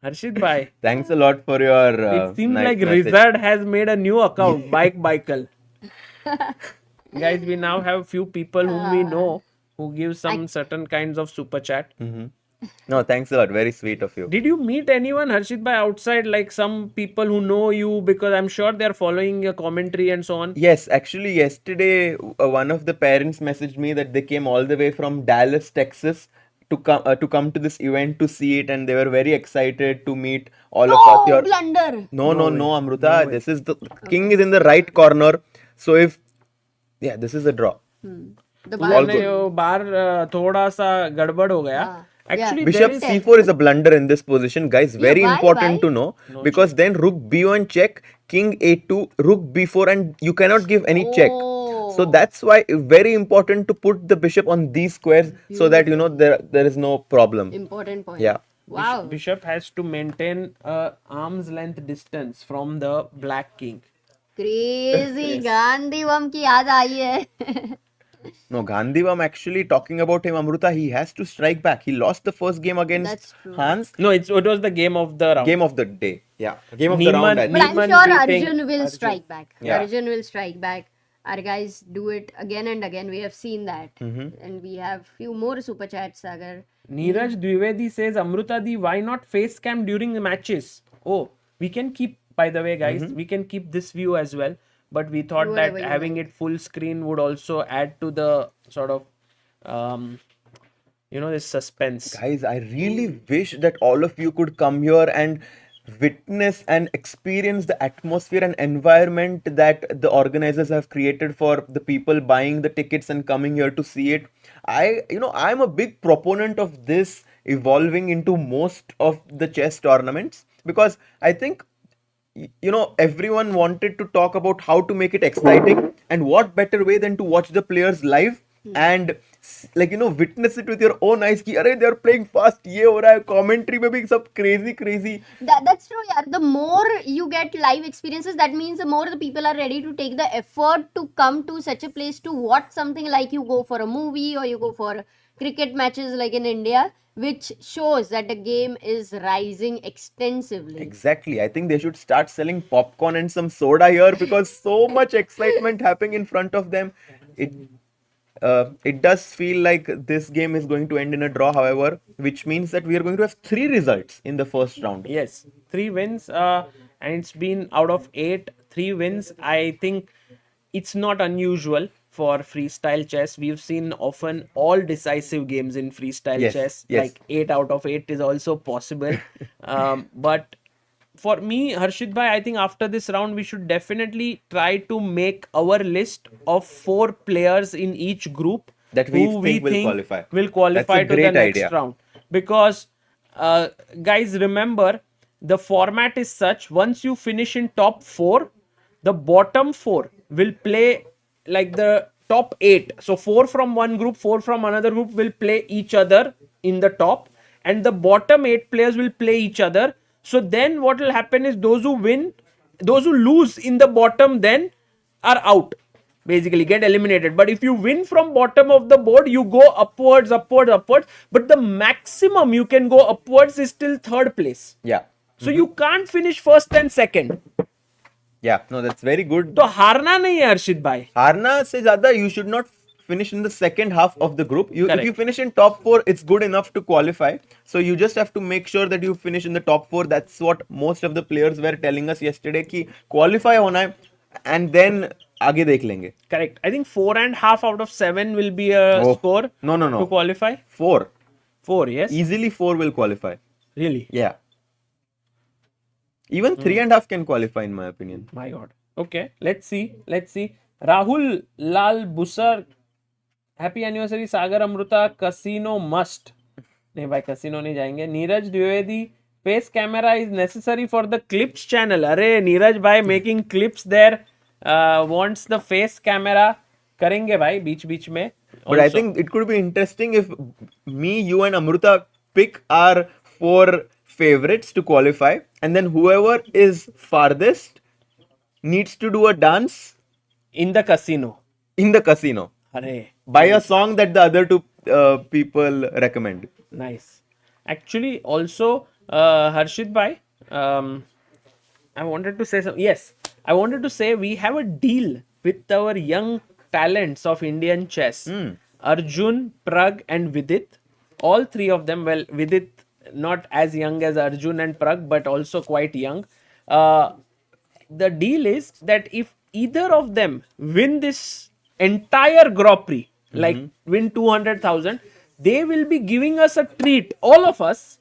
Harshit Bhai, Thanks a lot for your it seems nice like message. Rizad has made a new account, Bikel. Guys, we now have few people whom we know who give some certain kinds of super chat. No, thanks a lot. Very sweet of you. Did you meet anyone, Harshit Bhai, outside, like some people who know you? Because I'm sure they're following your commentary and so on. Yes, actually, yesterday one of the parents messaged me that they came all the way from Dallas, Texas, to come to this event to see it, and they were very excited to meet all of us. Oh, blunder! No, Amruta. This is the king is in the right corner. So this is a draw. The उधर bar. ने वो बार थोड़ा सा गड़बड़ हो गया. Actually, Bishop c4 is a blunder in this position, guys. Very why? important to know, because then rook b1 check, king a2, rook b4, and you cannot give any check. So that's why very important to put the bishop on these squares so that there is no problem. Important point. Yeah. Wow. Bishop has to maintain a arm's length distance from the black king. Crazy. गांधीवम की याद आई है. No, Gandhivam actually talking about him, Amruta, he has to strike back. He lost the first game against That's true. Hans. No, it was the game of the round. Game of the day. Yeah. Game of the Niemann- round. I think. But I'm Niemann sure beating Arjun will strike back. Yeah. Arjun will strike back. Our guys do it again and again. We have seen that. And we have few more super chats, Sagar. Neeraj Dwivedi says, Amrutadi, why not face cam during the matches? Oh, we can keep, by the way, guys, we can keep this view as well. But we thought Whatever that you having it full screen would also add to the sort of, this suspense. Guys, I really wish that all of you could come here and witness and experience the atmosphere and environment that the organizers have created for the people buying the tickets and coming here to see it. I'm a big proponent of this evolving into most of the chess tournaments, because I think everyone wanted to talk about how to make it exciting, and what better way than to watch the players live and witness it with your own eyes ki arey they're playing fast, ye ho raha hai, commentary mein bhi sab crazy. That's true, yaar. The more you get live experiences, that means the more the people are ready to take the effort to come to such a place to watch something, like you go for a movie or you go for cricket matches like in India, which shows that the game is rising extensively. Exactly. I think they should start selling popcorn and some soda here, because so much excitement happening in front of them. It does feel like this game is going to end in a draw, however, which means that we are going to have 3 results in the first round. Yes, 3 wins, and it's been out of 8, 3 wins. I think it's not unusual for freestyle chess. We've seen often all decisive games in freestyle chess. Yes. Like 8 out of 8 is also possible. But for me, Harshit Bhai, I think after this round, we should definitely try to make our list of 4 players in each group That we who think will qualify. will qualify That's a to the great next idea. round. Because, guys, remember, the format is such, once you finish in top 4, the bottom 4 will play like the top 8. So 4 from one group, 4 from another group will play each other in the top, and the bottom 8 players will play each other. So then what will happen is those who lose in the bottom then are out, basically get eliminated. But if you win from bottom of the board, you go upwards, but the maximum you can go upwards is till third place. Yeah. So you can't finish first and second. Yeah. No, that's very good. तो हारना नहीं है हर्षित भाई. हारना से ज़्यादा you should not finish in the second half of the group. If Correct. you finish in top 4, it's good enough to qualify. So you just have to make sure that you finish in the top 4. That's what most of the players were telling us yesterday कि qualify होना है and then आगे देख लेंगे. Correct. I think 4.5 out of 7 will be a score. No. To qualify. 4. 4, yes. Easily 4 will qualify. Really? Yeah. Even 3.5 can qualify in my opinion. My God. Okay. Let's see. Rahul Lal Busar. Happy anniversary Sagar Amruta. Casino must. नहीं भाई casino नहीं जाएंगे. Neeraj Dwivedi. Face camera is necessary for the clips channel. अरे नीरज भाई making clips there. Wants the face camera. करेंगे भाई बीच में. But I think it could be interesting if me, you and Amruta pick our 4 favorites to qualify, and then whoever is farthest needs to do a dance in the casino. By a song that the other 2 people recommend. Nice. Actually, also, Harshit bhai, I wanted to say something. Yes, I wanted to say we have a deal with our young talents of Indian chess. Arjun, Pragg and Vidit. All 3 of them, well, Vidit not as young as Arjun and Pragg, but also quite young. The deal is that if either of them win this entire Grand Prix, like win 200,000, they will be giving us a treat, all of us,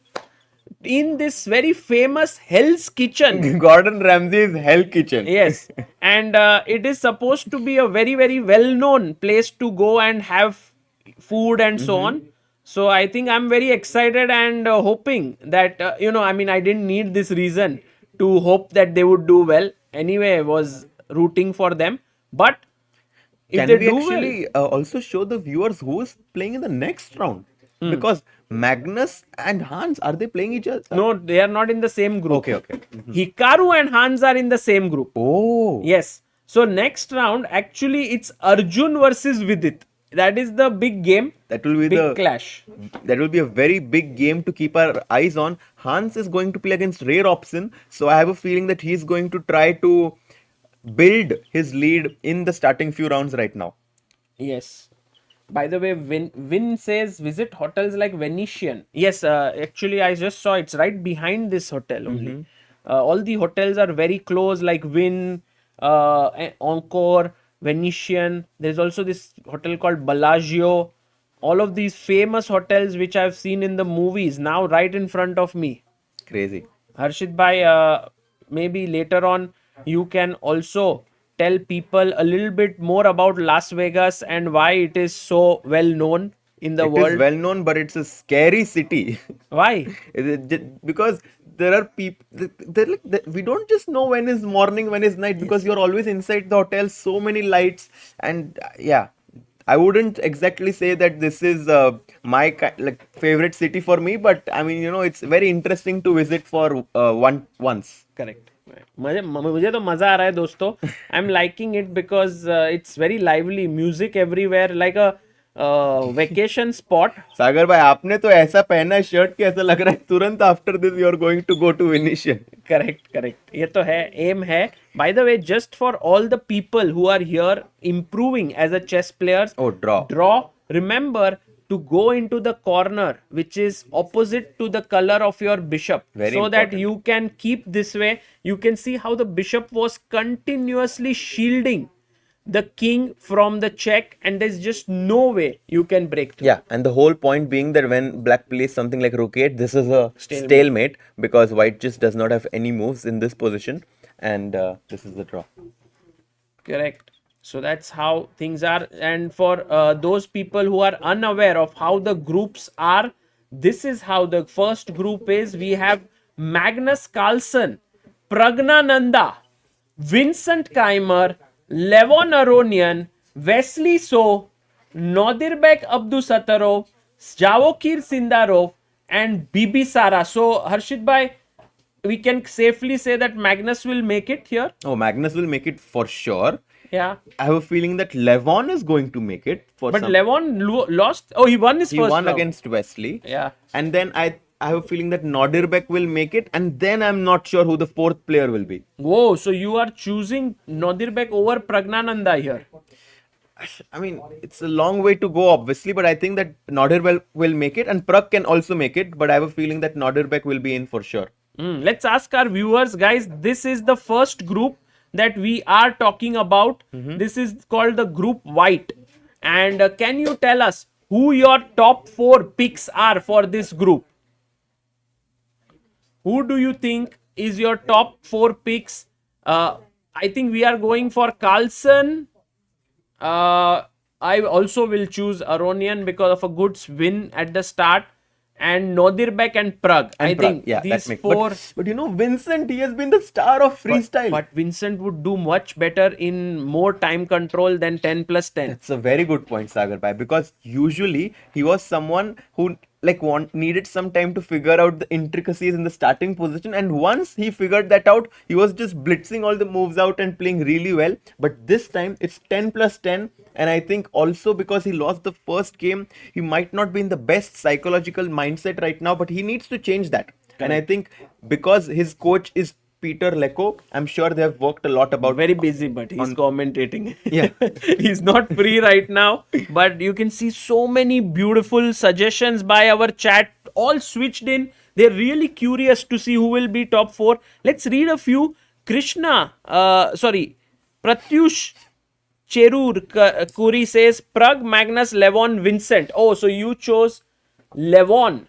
in this very famous Hell's Kitchen. Gordon Ramsay's Hell Kitchen. Yes. And it is supposed to be a very, very well-known place to go and have food and so on. So I think I'm very excited and hoping that, I didn't need this reason to hope that they would do well. Anyway, I was rooting for them. But if Can they we do actually also show the viewers who is playing in the next round? Because Magnus and Hans, are they playing each other? no, they are not in the same group. Okay. Hikaru and Hans are in the same group. Oh. Yes. So next round, actually, it's Arjun versus Vidit. That is the big game. That will be big clash. That will be a very big game to keep our eyes on. Hans is going to play against Robson, so I have a feeling that he's going to try to build his lead in the starting few rounds right now. Yes. By the way, Wynn says visit hotels like Venetian. Yes, actually, I just saw it's right behind this hotel only. All the hotels are very close, like Wynn, Encore, Venetian. There's also this hotel called Bellagio. All of these famous hotels which I've seen in the movies now right in front of me. Crazy. Harshit bhai, maybe later on you can also tell people a little bit more about Las Vegas and why it is so well known in the world. It is well known, but it's a scary city. Why? Because there are people, we don't just know when is morning, when is night, because you're always inside the hotel, so many lights, and I wouldn't exactly say that this is my favorite city for me, but it's very interesting to visit for once. Correct. मुझे तो मजा आ रहा है दोस्तों. I'm liking it because it's very lively, music everywhere, like a vacation spot. सागर भाई, आपने तो ऐसा पहना है शर्ट कि ऐसा लग रहा है तुरंत after this you are going to go to Venetian. Correct. ये तो है, aim है. By the way, just for all the people who are here improving as a chess players. Oh, draw. Remember to go into the corner which is opposite to the color of your bishop. Very so important. that you can keep this way. You can see how the bishop was continuously shielding the king from the check, and there's just no way you can break through. Yeah, and the whole point being that when black plays something like rook 8, this is a stalemate because white just does not have any moves in this position, and this is the draw. Correct. So that's how things are. And for those people who are unaware of how the groups are, this is how the first group is. We have Magnus Carlsen, Praggnanandhaa, Vincent Keymer, Levon Aronian, Wesley So, Nodirbek Abdusattorov, Javokhir Sindarov, and Bibisara. So, Harshit bhai, we can safely say that Magnus will make it here. Oh, Magnus will make it for sure. Yeah. I have a feeling that Levon is going to make it for But some. Levon lost. Oh, he won his He first won round. against Wesley. Yeah. And then I have a feeling that Nodirbek will make it, and then I'm not sure who the fourth player will be. Whoa, so you are choosing Nodirbek over Praggnanandhaa here. I mean, it's a long way to go, obviously, but I think that Nodirbek will make it, and Pragg can also make it, but I have a feeling that Nodirbek will be in for sure. Let's ask our viewers, guys. This is the first group that we are talking about. This is called the group white. And can you tell us who your top 4 picks are for this group? Who do you think is your top 4 picks? I think we are going for Carlson. I also will choose Aronian because of a good win at the start. And Nodirbek and Pragg. I And think Pragg, yeah, these that makes, 4. But you know, Vincent, he has been the star of freestyle. But Vincent would do much better in more time control than 10 plus 10. That's a very good point, Sagar Bhai, because usually he was someone who needed some time to figure out the intricacies in the starting position, and once he figured that out, he was just blitzing all the moves out and playing really well. But this time it's 10 plus 10, and I think also because he lost the first game, he might not be in the best psychological mindset right now, but he needs to change that. And I think because his coach is Peter Lecco, I'm sure they have worked a lot about. Very busy, but he's commentating. Yeah. He's not free right now. But you can see so many beautiful suggestions by our chat, all switched in. They're really curious to see who will be top 4. Let's read a few. Pratyush Cherur Kuri says Pragg, Magnus, Levon, Vincent. Oh, so you chose Vincent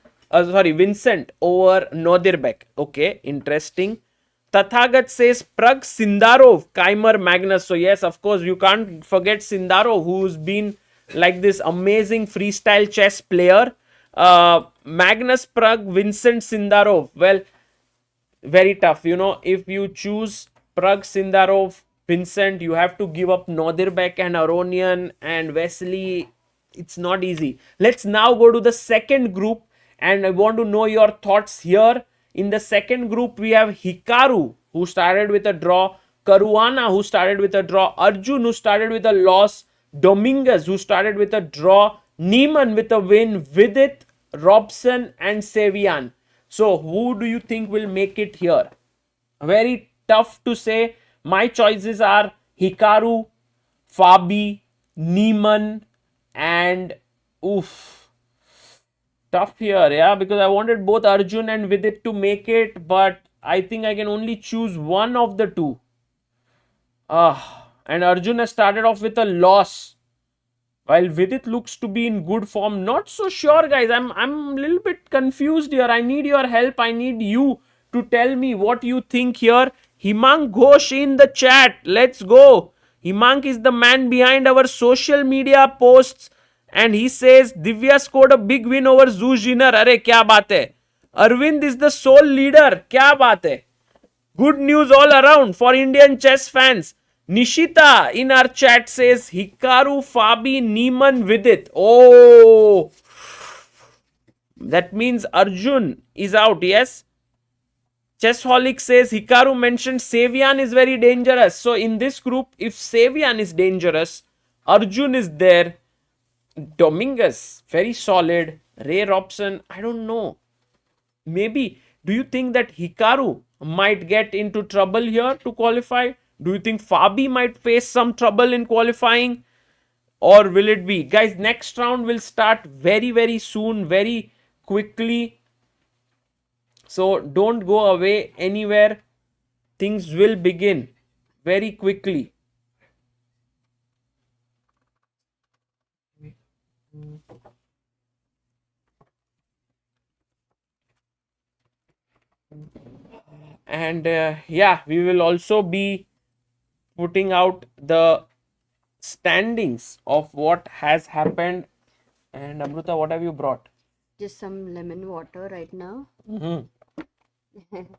over Nodirbek. Okay, interesting. Tathagat says Pragg, Sindarov, Keymer, Magnus. So yes, of course, you can't forget Sindarov, who's been like this amazing freestyle chess player. Magnus, Pragg, Vincent, Sindarov. Well, very tough. You know, if you choose Pragg, Sindarov, Vincent, you have to give up Nodirbek and Aronian and Wesley. It's not easy. Let's now go to the second group, and I want to know your thoughts here. In the second group, we have Hikaru, who started with a draw, Caruana, who started with a draw, Arjun, who started with a loss, Dominguez, who started with a draw, Niemann with a win, Vidit, Robson, and Sevian. So, who do you think will make it here? Very tough to say. My choices are Hikaru, Fabi, Niemann, and tough here, yeah, because I wanted both Arjun and Vidit to make it, but I think I can only choose one of the two. And Arjun has started off with a loss, while Vidit looks to be in good form. Not so sure, guys. I'm a little bit confused here. I need your help. I need you to tell me what you think here. Himang Ghosh in the chat. Let's go. Himang is the man behind our social media posts. And he says, Divya scored a big win over Zhu Jiner. Arey, kya baat hai? Arvind is the sole leader. Kya baat hai? Good news all around for Indian chess fans. Nishita in our chat says, Hikaru, Fabi, Niemann, Vidit. Oh, that means Arjun is out, yes? Chessholic says Hikaru mentioned Sevian is very dangerous. So in this group, if Sevian is dangerous, Arjun is there, Dominguez, very solid, Ray Robson, I don't know. Maybe, do you think that Hikaru might get into trouble here to qualify? Do you think Fabi might face some trouble in qualifying? Or will it be? Guys, next round will start very, very soon, very quickly. So don't go away anywhere. Things will begin very quickly. And yeah, we will also be putting out the standings of what has happened. And Amruta, what have you brought? Just some lemon water right now.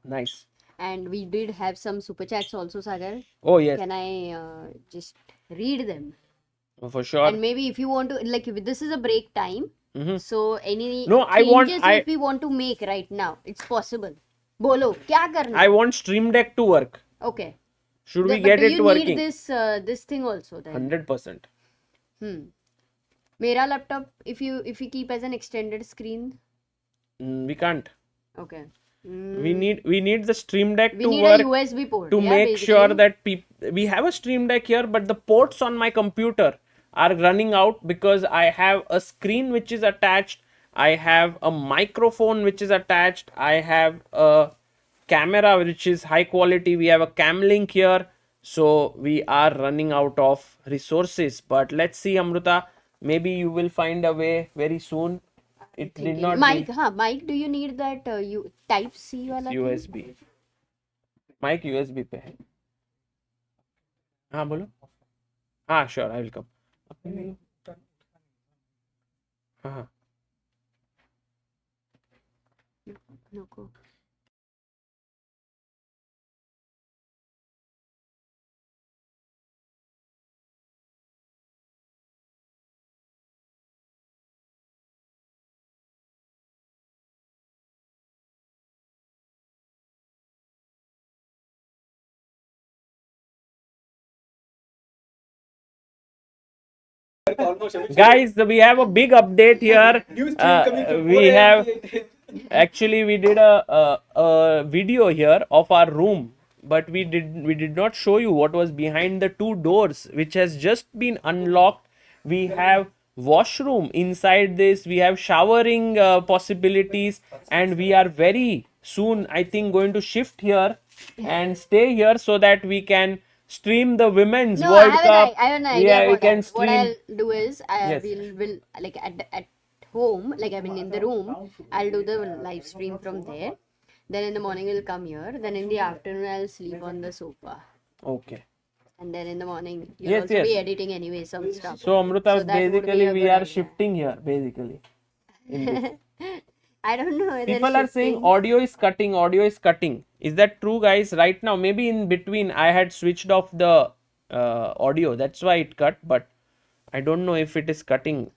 Nice. And we did have some super chats also, Sagar. Oh, yes. Can I just read them? For sure. And maybe if you want to, like, if this is a break time, so any No, changes if we want to make right now, it's possible. Bolo, kya karna? I want Stream Deck to work. Okay. Should we But get do it you working? need this thing also then? 100%. Mera laptop, if you keep as an extended screen, We can't. okay. We need the Stream Deck We to need work a USB port. to yeah, make basically. sure that we have a Stream Deck here, but the ports on my computer are running out because I have a screen which is attached. I have a microphone which is attached. I have a camera which is high quality. We have a cam link here. So we are running out of resources. But let's see, Amruta. Maybe you will find a way very soon. It did not Mic, mic, do you need that you type C wala thing? USB. Mic USB पे है. हाँ बोलो. हाँ sure I will come. हाँ. नको. Guys, we have a big update here. We have actually we did a video here of our room, but we did not show you what was behind the two doors, which has just been unlocked. We have washroom inside this. We have showering possibilities, and we are very soon, I think, going to shift here and stay here so that we can stream the women's No, World I Cup. have an idea Yeah, for we can that. stream. What I'll do is I Yes. will like at home, like I mean in the room, I'll do the live stream from there. Then in the morning we'll come here. Then in the afternoon I'll sleep on the sofa. Okay. And then in the morning you'll Yes, also yes. be editing anyway some stuff. So Amruta, So that would be basically a we good are idea. shifting here, basically. In this. I don't know whether People are saying shifting- audio is cutting, audio is cutting. Is that true, guys? Right now, maybe in between I had switched off the audio. That's why it cut, but I don't know if it is cutting.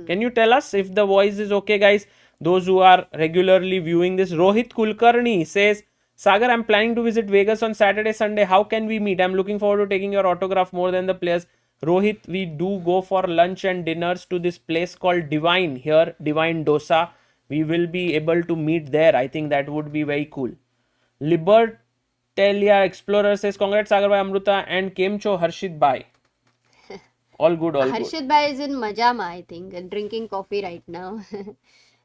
Can you tell us if the voice is okay, guys? Those who are regularly viewing this, Rohit Kulkarni says, Sagar, I'm planning to visit Vegas on Saturday, Sunday. How can we meet? I'm looking forward to taking your autograph more than the players. Rohit, we do go for lunch and dinners to this place called Divine here, Divine Dosa. We will be able to meet there. I think that would be very cool. Libertalia Explorer says, Congrats, Sagar Bhai, Amruta, and Kemcho Harshit Bhai. All good, all good. Harshit Bhai is in Majama, I think, and drinking coffee right now.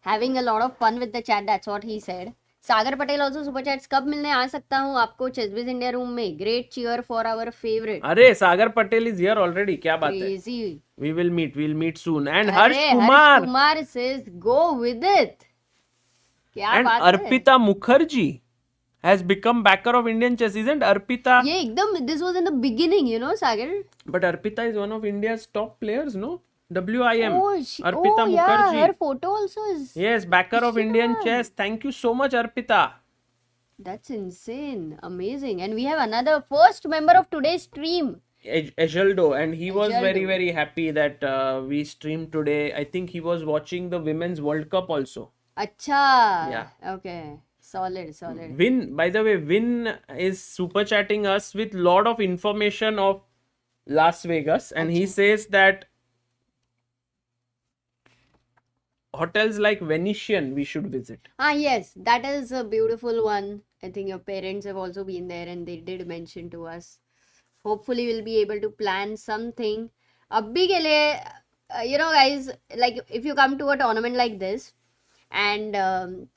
Having a lot of fun with the chat, that's what he said. Sagar Patel also super chats. कब मिलने आ सकता हूँ आपको चेसबिज India room में? Great cheer for our favorite. अरे Sagar Patel is here already. क्या बात है? Crazy. We'll meet soon. And अरे, Harsh Kumar Harsh Kumar says go with it. क्या and बात है? Arpita Mukherjee has become backer of Indian chess. Isn't Arpita? ये एकदम this was in the beginning, you know, Sagar. But Arpita is one of India's top players, no? WIM. Oh, Arpita yeah, Mukherjee. her photo also is. Yes, backer of Indian chess. Thank you so much, Arpita. That's insane, amazing, and we have another first member of today's stream. Ejaldo, and he was very Ejaldo. happy that we streamed today. I think he was watching the Women's World Cup also. Acha. Yeah. Okay. Solid. Wynn, by the way, Wynn is super chatting us with lot of information of Las Vegas, and he says that hotels like Venetian we should visit. Ah, yes, that is a beautiful one. I think your parents have also been there and they did mention to us. Hopefully, we'll be able to plan something. Abhi ke liye, you know, guys, like if you come to a tournament like this and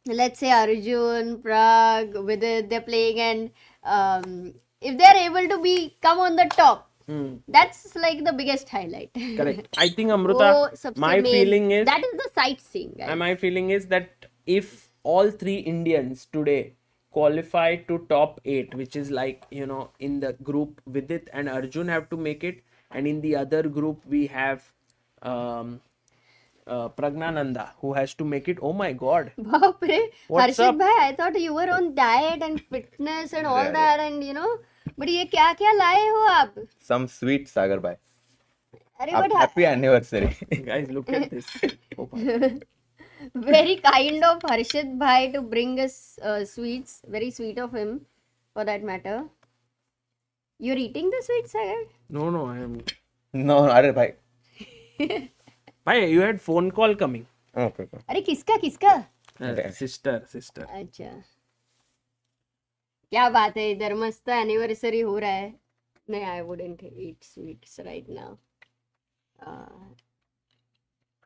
let's say Arjun, Pragg, Vidit, they're playing, and if they're able to come on the top, that's like the biggest highlight. Correct. I think वो Amruta, सबसे my main- feeling is that is the sightseeing, guys. my feeling is that if all three Indians today qualify to top 8, which is like, you know, in the group Vidit and Arjun have to make it, and in the other group we have Praggnanandhaa who has to make it. Oh my god. Baap re. What's Harshit up? bhai, I thought you were on diet and fitness and all that, and you know, but ये क्या क्या लाए हो आप? Some sweet Sagar Bhai. अरे but Happy anniversary. Guys, look at this. Oh my. very kind of Harshit bhai to bring us sweets. Very sweet of him, for that matter. You're eating the sweets, Sagar? No, I am. No, अरे भाई. Bhai, you had phone call coming. Okay. अरे किसका किसका? Sister. अच्छा. क्या बात है, इधर मस्त एनिवर्सरी हो रहा है. नहीं, I wouldn't eat sweets right now.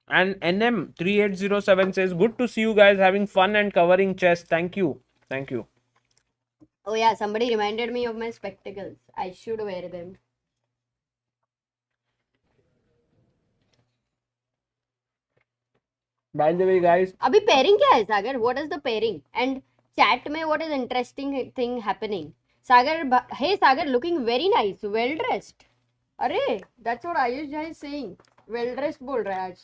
And NM3807 says, good to see you guys having fun and covering chess. Thank you. Oh yeah, somebody reminded me of my spectacles. I should wear them. By the way, guys, अभी pairing क्या है सागर? What is the pairing? And chat में what is interesting thing happening? Sagar, hey Sagar, looking very nice, well dressed. अरे, that's what Ayush Jai is saying. Well dressed बोल रहा है आज.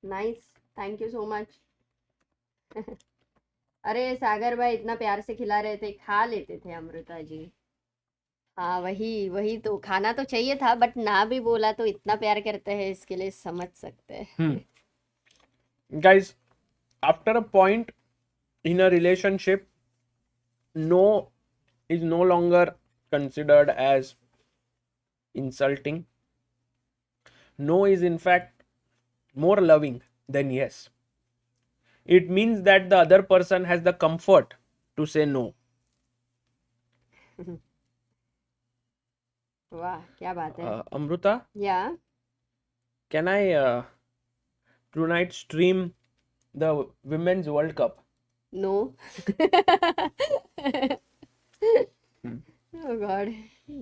Nice, thank you so much. अरे सागर भाई इतना प्यार से खिला रहे थे, खा लेते थे अमृता जी. हाँ वही तो खाना तो चाहिए था, बट ना भी बोला तो इतना प्यार करते हैं, इसके लिए समझ सकते हैं. guys, after a point in a relationship, no is no longer considered as insulting. No is in fact more loving than yes. It means that the other person has the comfort to say no. वाह क्या बात है. Amruta, Yeah. can I tonight stream the Women's World Cup? No. Oh God,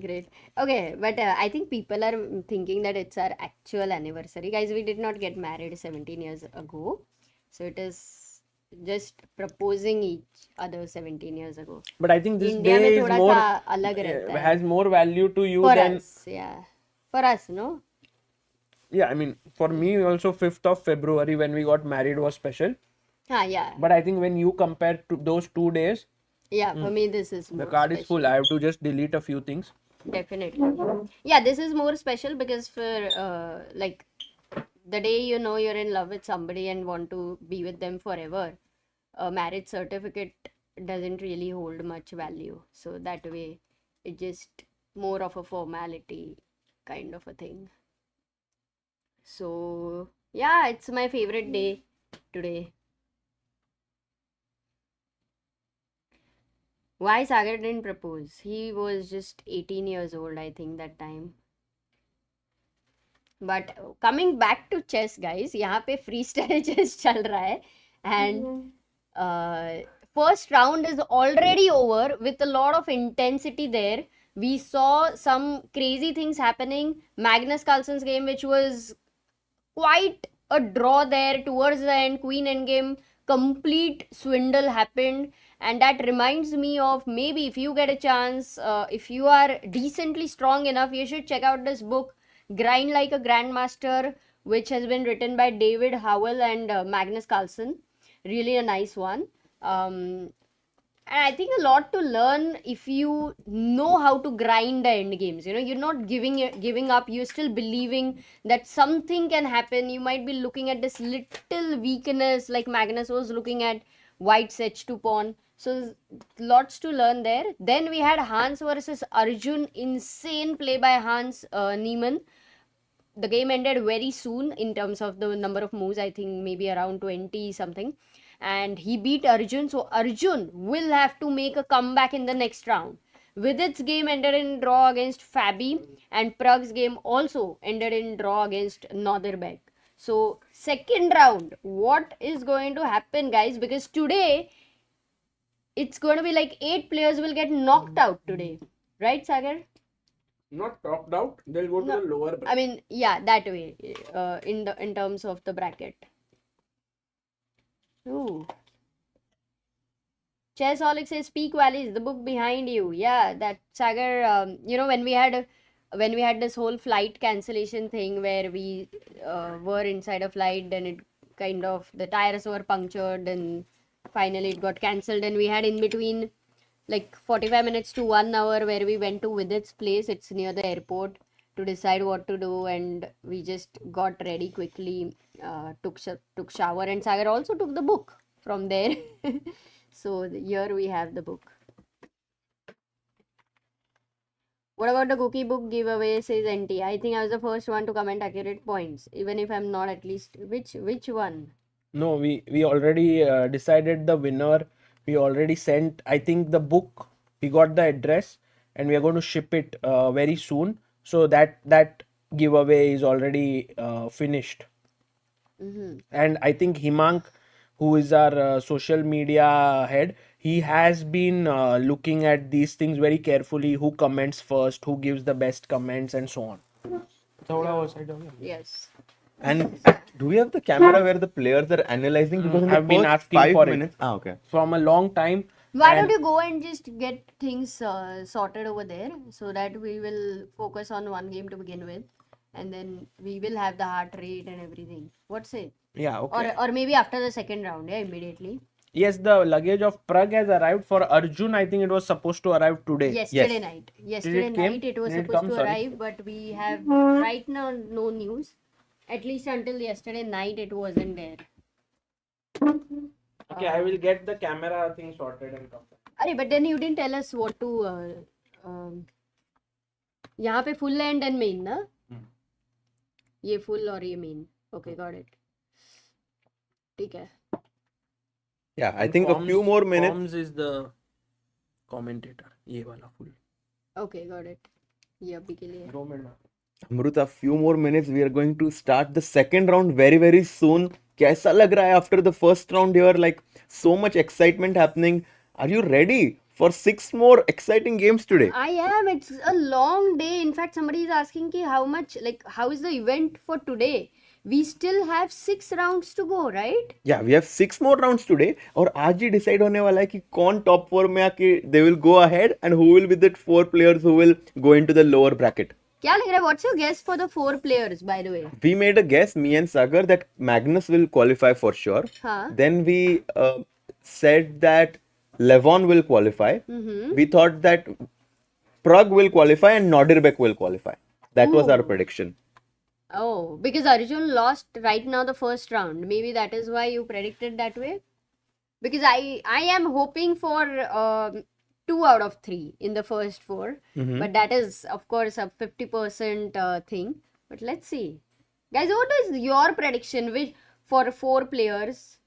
great. Okay, but I think people are thinking that it's our actual anniversary. Guys, we did not get married 17 years ago. So it is just proposing each other 17 years ago. But I think this India day में is थोड़ा more सा अलग रहता है. has more value to you For than us, yeah. For us, no? yeah. I mean, for me also 5th of February when we got married was special. Yeah. But I think when you compare to those 2 days, Yeah, for me this is the more card is special. full. I have to just delete a few things. Definitely. Yeah, this is more special because for like the day you know you're in love with somebody and want to be with them forever, a marriage certificate doesn't really hold much value. So that way, it's just more of a formality kind of a thing. So yeah, it's my favorite day today. Why Sagar didn't propose? He was just 18 years old, I think, that time. But coming back to chess, guys, यहाँ पे freestyle chess चल रहा है, and first round is already over with a lot of intensity there. We saw some crazy things happening. Magnus Carlsen's game, which was quite a draw there towards the end, queen endgame, complete swindle happened. And that reminds me of, maybe if you get a chance, if you are decently strong enough, you should check out this book, Grind Like a Grandmaster, which has been written by David Howell and Magnus Carlsen. Really a nice one. And I think a lot to learn if you know how to grind the end games. You know, you're not giving up. You're still believing that something can happen. You might be looking at this little weakness, like Magnus was looking at white's h2 pawn. So lots to learn there. Then we had Hans versus Arjun. Insane play by Hans Niemann. The game ended very soon in terms of the number of moves. I think maybe around 20 something. And he beat Arjun. So Arjun will have to make a comeback in the next round. Vidit's game ended in draw against Fabi, and Pragg's game also ended in draw against Nodirbek. So second round, what is going to happen, guys? Because today it's going to be like 8 players will get knocked out today, right, Sagar? Not knocked out. They'll go to No, the lower bracket. I mean, yeah, that way. In terms of the bracket. Ooh. Chessaholic says, "Peak Valley is the book behind you." Yeah, that Sagar. You know, when we had this whole flight cancellation thing where we were inside a flight, and it kind of the tires were punctured, and finally it got cancelled, and we had in between like 45 minutes to 1 hour where we went to Vidit's place. It's near the airport to decide what to do, and we just got ready quickly, took shower, and Sagar also took the book from there. So here we have the book. What about the cookie book giveaway, says NT? I think I was the first one to comment accurate points, even if I'm not at least. Which one? No, we already decided the winner. We already sent, I think, the book. We got the address, and we are going to ship it very soon. So that giveaway is already finished. And I think Himank, who is our social media head, he has been looking at these things very carefully. Who comments first? Who gives the best comments, and so on. Yes. And do we have the camera where the players are analyzing? Because in the I've been first asking 5 for it. minutes. Ah, okay. From a long time. Why and- don't you go and just get things sorted over there, so that we will focus on one game to begin with, and then we will have the heart rate and everything. What's it? Yeah, okay. Or maybe after the second round, yeah, immediately. Yes, the luggage of Pragg has arrived. For Arjun, I think it was supposed to arrive today. Yesterday night. Yesterday it came? night it was Did it supposed come? to Sorry. arrive, but we have right now no news. At least until yesterday night it wasn't there. Okay, I will get the camera thing sorted and come back. Arey, but then you didn't tell us what to. यहाँ पे full end and main ना? ये full और ये main. Okay, got it. ठीक है. Yeah, I think a few more minutes. Forms is the commentator. ये वाला full. Okay, got it. ये अभी के लिए. 2 minutes. Amruta, few more minutes. We are going to start the second round very, very soon. कैसा लग रहा है after the first round here? Like so much excitement happening. Are you ready for 6 more exciting games today? I am. It's a long day. In fact, somebody is asking ki how much, like, how is the event for today? We still have 6 rounds to go, right? Yeah, we have 6 more rounds today. और आज ही decide होने वाला है कि कौन top 4 में आके they will go ahead and who will be the 4 players who will go into the lower bracket. क्या लग रहा है? What's your guess for the 4 players, by the way? We made a guess, me and Sagar, that Magnus will qualify for sure. हाँ. Then we said that Levon will qualify. We thought that Pragg will qualify and Nodirbek will qualify. That was our prediction. Oh, because Arjun lost right now the first round. Maybe that is why you predicted that way. Because I am hoping for 2 out of 3 in the first 4. But that is, of course, a 50% thing. But let's see. Guys, what is your prediction for 4 players?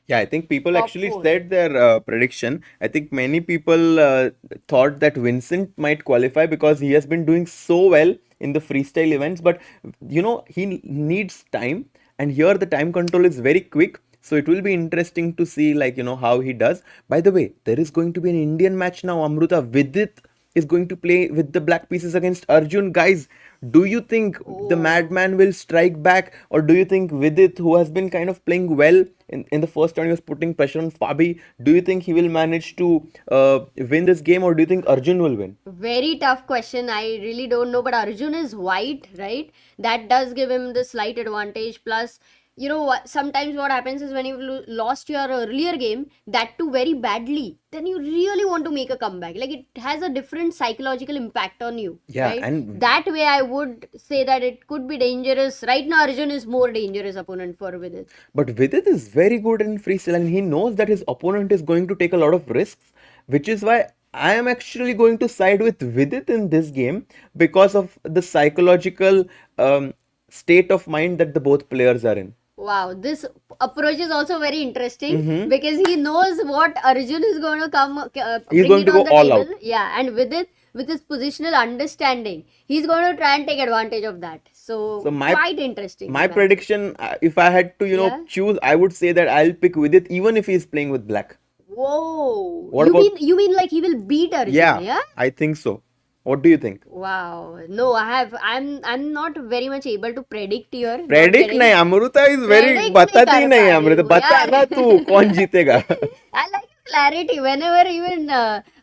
Yeah, I think people Top actually 4. said their prediction. I think many people thought that Vincent might qualify because he has been doing so well in the freestyle events. But, you know, he needs time. And here the time control is very quick. So it will be interesting to see, like, you know, how he does. By the way, there is going to be an Indian match now. Amruta, Vidit is going to play with the black pieces against Arjun. Guys, do you think the madman will strike back? Or do you think Vidit, who has been kind of playing well in the first round, he was putting pressure on Fabi. Do you think he will manage to win this game? Or do you think Arjun will win? Very tough question. I really don't know. But Arjun is white, right? That does give him the slight advantage. Plus, you know what, sometimes what happens is when you lost your earlier game, that too very badly, then you really want to make a comeback. Like, it has a different psychological impact on you. Yeah, right? and that way I would say that it could be dangerous. Right now, Arjun is more dangerous opponent for Vidit. But Vidit is very good in freestyle and he knows that his opponent is going to take a lot of risks, which is why I am actually going to side with Vidit in this game because of the psychological state of mind that the both players are in. Wow, this approach is also very interesting because he knows what Arjun is going to come. He's bring going it to on go the all table. out. Yeah, and with his positional understanding, he's going to try and take advantage of that. So quite interesting. My man. prediction, if I had to, you know, Yeah. choose, I would say that I'll pick Vidit even if he's playing with black. Whoa! What about- you mean like he will beat Arjun? Yeah. I think so. What do you think? Wow. No, I'm not very much able to predict here. Not Predict very- नहीं, Amruta is very Predict बताती नहीं कर नहीं पा Amruta, रही हूँ बता यार। ना तू कौन जीतेगा. I like clarity. Whenever even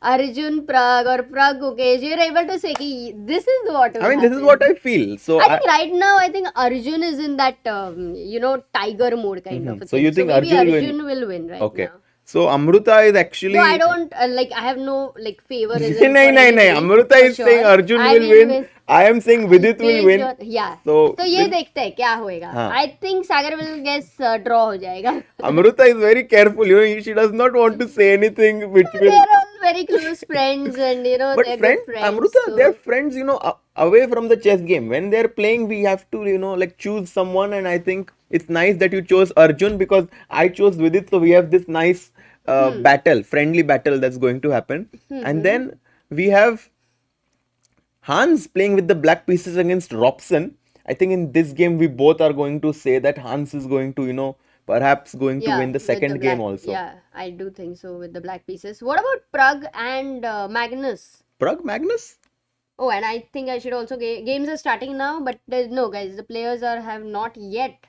Arjun, Pragg or Pragg Mukesh, you're able to say ki, this is what will I mean, this is happen. what I feel. So I think right now, I think Arjun is in that, tiger mode kind of a So thing. you think maybe Arjun will win? Arjun will win right Okay. now. So Amruta is actually. No, I don't I have no favoritism. No, for no, no. anybody, Amruta for is saying sure. Arjun I will will win. I am saying Vidit will based win. on, yeah. So तो ये देखते हैं क्या होएगा. हाँ. I think Sagar will guess draw हो जाएगा. Amruta is very careful. She does not want to say anything which They will. are all very close friends, and But they're friends, good friends. Amruta, so- they're friends, away from the chess game. When they're playing, we have to, choose someone. And I think it's nice that you chose Arjun because I chose Vidit. So we have this nice battle, friendly battle that's going to happen. And then we have Hans playing with the black pieces against Robson. I think in this game, we both are going to say that Hans is going to, perhaps going to win the with second game black- also. Yeah, I do think so with the black pieces. What about Pragg and Magnus? Pragg, Magnus? Oh, and I think I should also games are starting now, but no, guys, the players have not yet.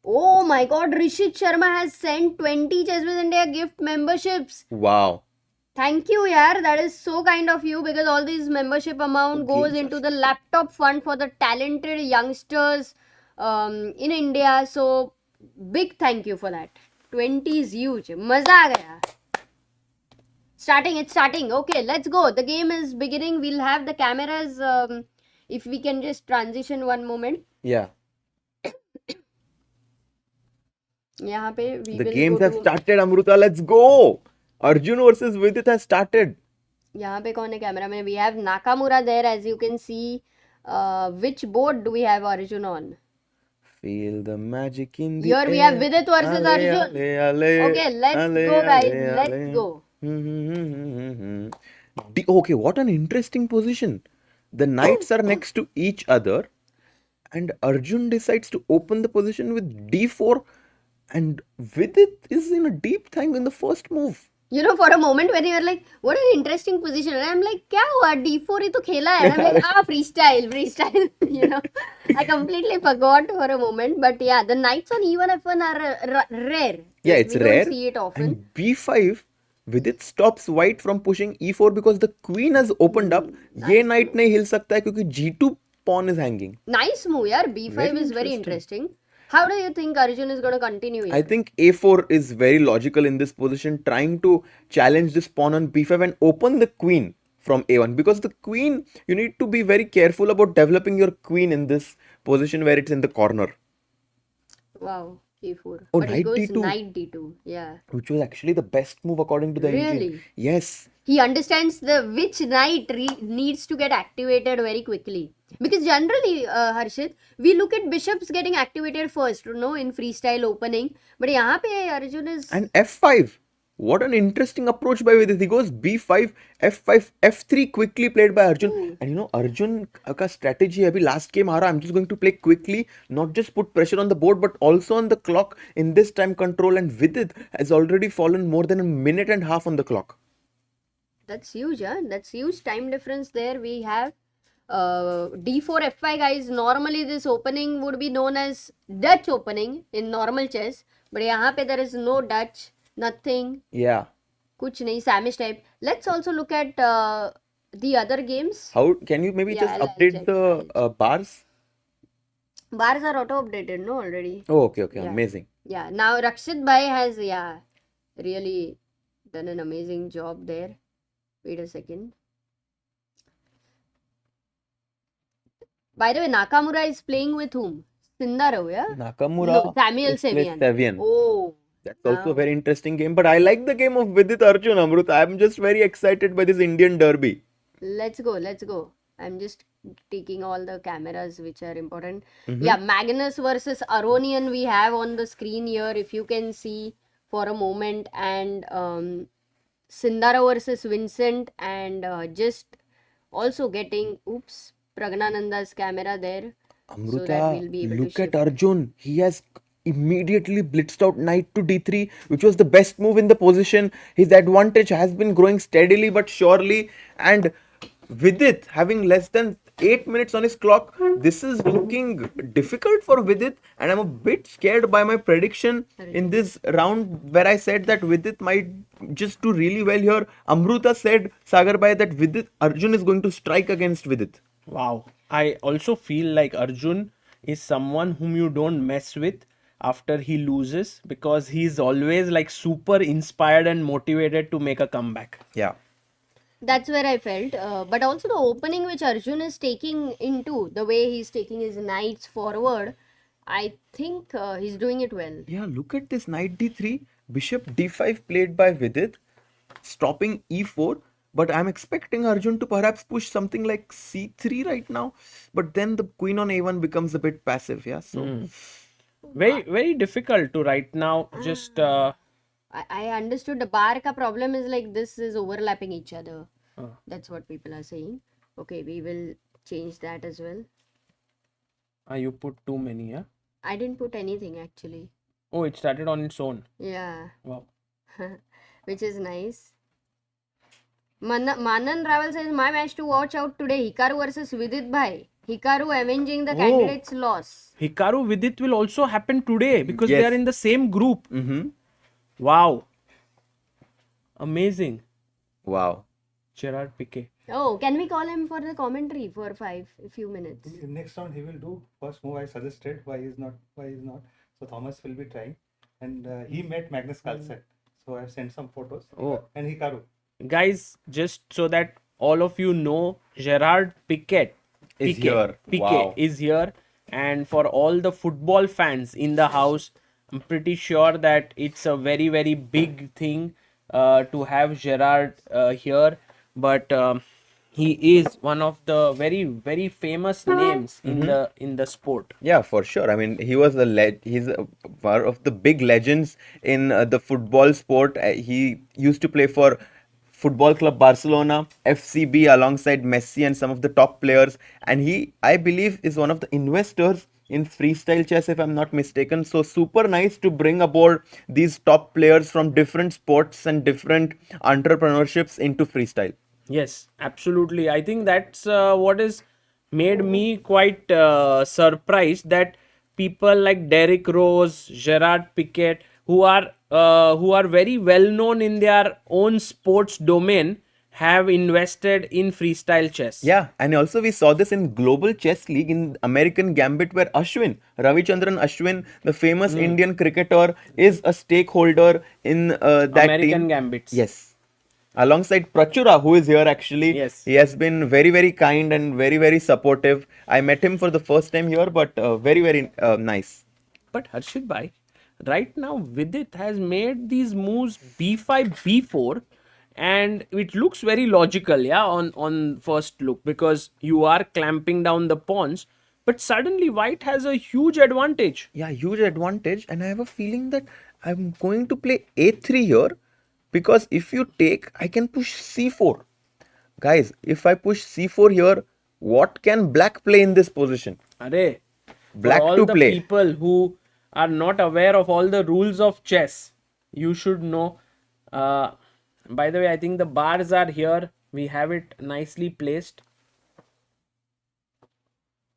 Oh my God, Rishit Sharma has sent 20 Chesswiz India gift memberships. Wow. Thank you, yaar. That is so kind of you because all these membership amount goes into the laptop fund for the talented youngsters in India. So big thank you for that. 20 is huge. Maza aa gaya. It's starting. Okay, let's go. The game is beginning. We'll have the cameras. If we can just transition one moment. Yeah. यहाँ पे we The will games go have to- started, Amruta. Let's go. Arjun versus Vidit has started. यहाँ पे कौन है camera में? We have Nakamura there, as you can see. Which board do we have Arjun on? Feel the magic in the Here we have air. Vidit versus Ale, Arjun. ale, ale, Okay, let's ale, go, guys. ale, Let's ale. go. Okay, what an interesting position. The knights are next to each other, and Arjun decides to open the position with d4, and Vidit is in a deep thang in the first move. For a moment when you were like, what an interesting position. And I'm like, क्या हुआ? D4 ही तो खेला है. And I'm like, freestyle. I completely forgot for a moment. But yeah, the knights on E1, F1 are rare. Yeah, Like, it's we rare. don't see it often. And b5, Vidit stops white from pushing e4 because the queen has opened up. ये knight नहीं हिल सकता है क्योंकि g2 pawn is hanging. Nice move, yaar. B5 Very is very interesting. How do you think Arjun is going to continue here? I think a4 is very logical in this position, trying to challenge this pawn on b5 and open the queen from a1, because the queen, you need to be very careful about developing your queen in this position where it's in the corner. Wow, E4. Oh, But he knight goes D2. knight D2. Yeah. Which was actually the best move according to the engine. Really? Yes. He understands which knight needs to get activated very quickly. Because generally, Harshit, we look at bishops getting activated first, in freestyle opening. But यहाँ पे Arjun is... And f5. What an interesting approach by Vidit. He goes b5, f5, f3 quickly played by Arjun. And Arjun ka strategy abhi last game haara. I'm just going to play quickly, not just put pressure on the board, but also on the clock in this time control. And Vidit has already fallen more than a minute and a half on the clock. That's huge, huh? That's huge time difference there. We have d4, f5, guys. Normally, this opening would be known as Dutch opening in normal chess. But यहाँ पे there is no Dutch, nothing. Yeah. कुछ नहीं, Samish type. Let's also look at the other games. How can you maybe Yeah, just I'll update check, the bars? Bars are auto updated, no, already. Oh, okay. Yeah. Amazing. Yeah, now Rakshit Bhai has, really done an amazing job there. Wait a second. By the way, Nakamura is playing with whom? Sindarov, yeah? Nakamura No, Samuel is with Sevian. Sevian. Oh, That's also wow. a very interesting game. But I like the game of Vidit Arjun, Amruta. I'm just very excited by this Indian derby. Let's go. I'm just taking all the cameras which are important. Yeah, Magnus versus Aronian we have on the screen here, if you can see for a moment. And Sindarov versus Vincent, and just also getting, Praggnanandhaa's camera there. So that we'll be Amruta, able to look shift. at Arjun. He has immediately blitzed out knight to d3, which was the best move in the position. His advantage has been growing steadily but surely. And Vidit having less than 8 minutes on his clock, this is looking difficult for Vidit, and I'm a bit scared by my prediction in this round where I said that Vidit might just do really well here. Amruta said, Sagar Bhai, that Arjun is going to strike against Vidit. Wow. I also feel like Arjun is someone whom you don't mess with. after he loses, because he's always like super inspired and motivated to make a comeback. Yeah. That's where I felt. But also the opening which Arjun is taking into, the way he's taking his knights forward, I think he's doing it well. Yeah, look at this knight d3, bishop d5 played by Vidit, stopping e4. But I'm expecting Arjun to perhaps push something like c3 right now. But then the queen on a1 becomes a bit passive. Yeah, so Very difficult to right now just I understood the bar ka problem is like this is overlapping each other. uh, That's what people are saying. Okay, we will change that as well. you put too many, yeah? I didn't put anything actually. Oh, it started on its own. Yeah, Wow. which is nice. Manan Raval says, my match to watch out today, Hikaru versus Vidit Bhai. Hikaru avenging the candidate's loss. Hikaru Vidit will also happen today because they Yes. are in the same group. Wow. Amazing. wow. Gerard Piqué. Oh, can we call him for the commentary for a few minutes? In next round he will do first move I suggested. Why he's not? So Thomas will be trying, and he met Magnus Carlsen. So I've sent some photos. Oh. And Hikaru. Guys, just so that all of you know, Gerard Piqué Is here. Wow. is here. And for all the football fans in the house, I'm pretty sure that it's a very, very big thing to have Gerard here. But he is one of the very, very famous names in the sport. Yeah, for sure. I mean, he was one of the big legends in the football sport. He used to play for Football Club Barcelona, FCB, alongside Messi and some of the top players. And he, I believe, is one of the investors in Freestyle Chess, if I'm not mistaken. So super nice to bring aboard these top players from different sports and different entrepreneurships into freestyle. Yes, absolutely. I think that's what has made me quite surprised that people like Derrick Rose, Gerard Piquet, who are very well known in their own sports domain, have invested in freestyle chess. Yeah, and also we saw this in Global Chess League in American Gambit, where Ravichandran Ashwin, the famous Indian cricketer, is a stakeholder in that American team. Gambits. Yes. Alongside Prachura, who is here actually. Yes. He has been very, very kind and very, very supportive. I met him for the first time here, but very, very nice. But Harshit bhai, right now Vidit has made these moves b5, b4, and it looks very logical, yeah, on first look, because you are clamping down the pawns. But suddenly White has a huge advantage. Yeah, huge advantage, and I have a feeling that I'm going to play a3 here, because if you take, I can push c4. Guys, if I push c4 here, what can black play in this position? Arey, Black for all to the play. people who are not aware of all the rules of chess, you should know. By the way, I think the bars are here. We have it nicely placed.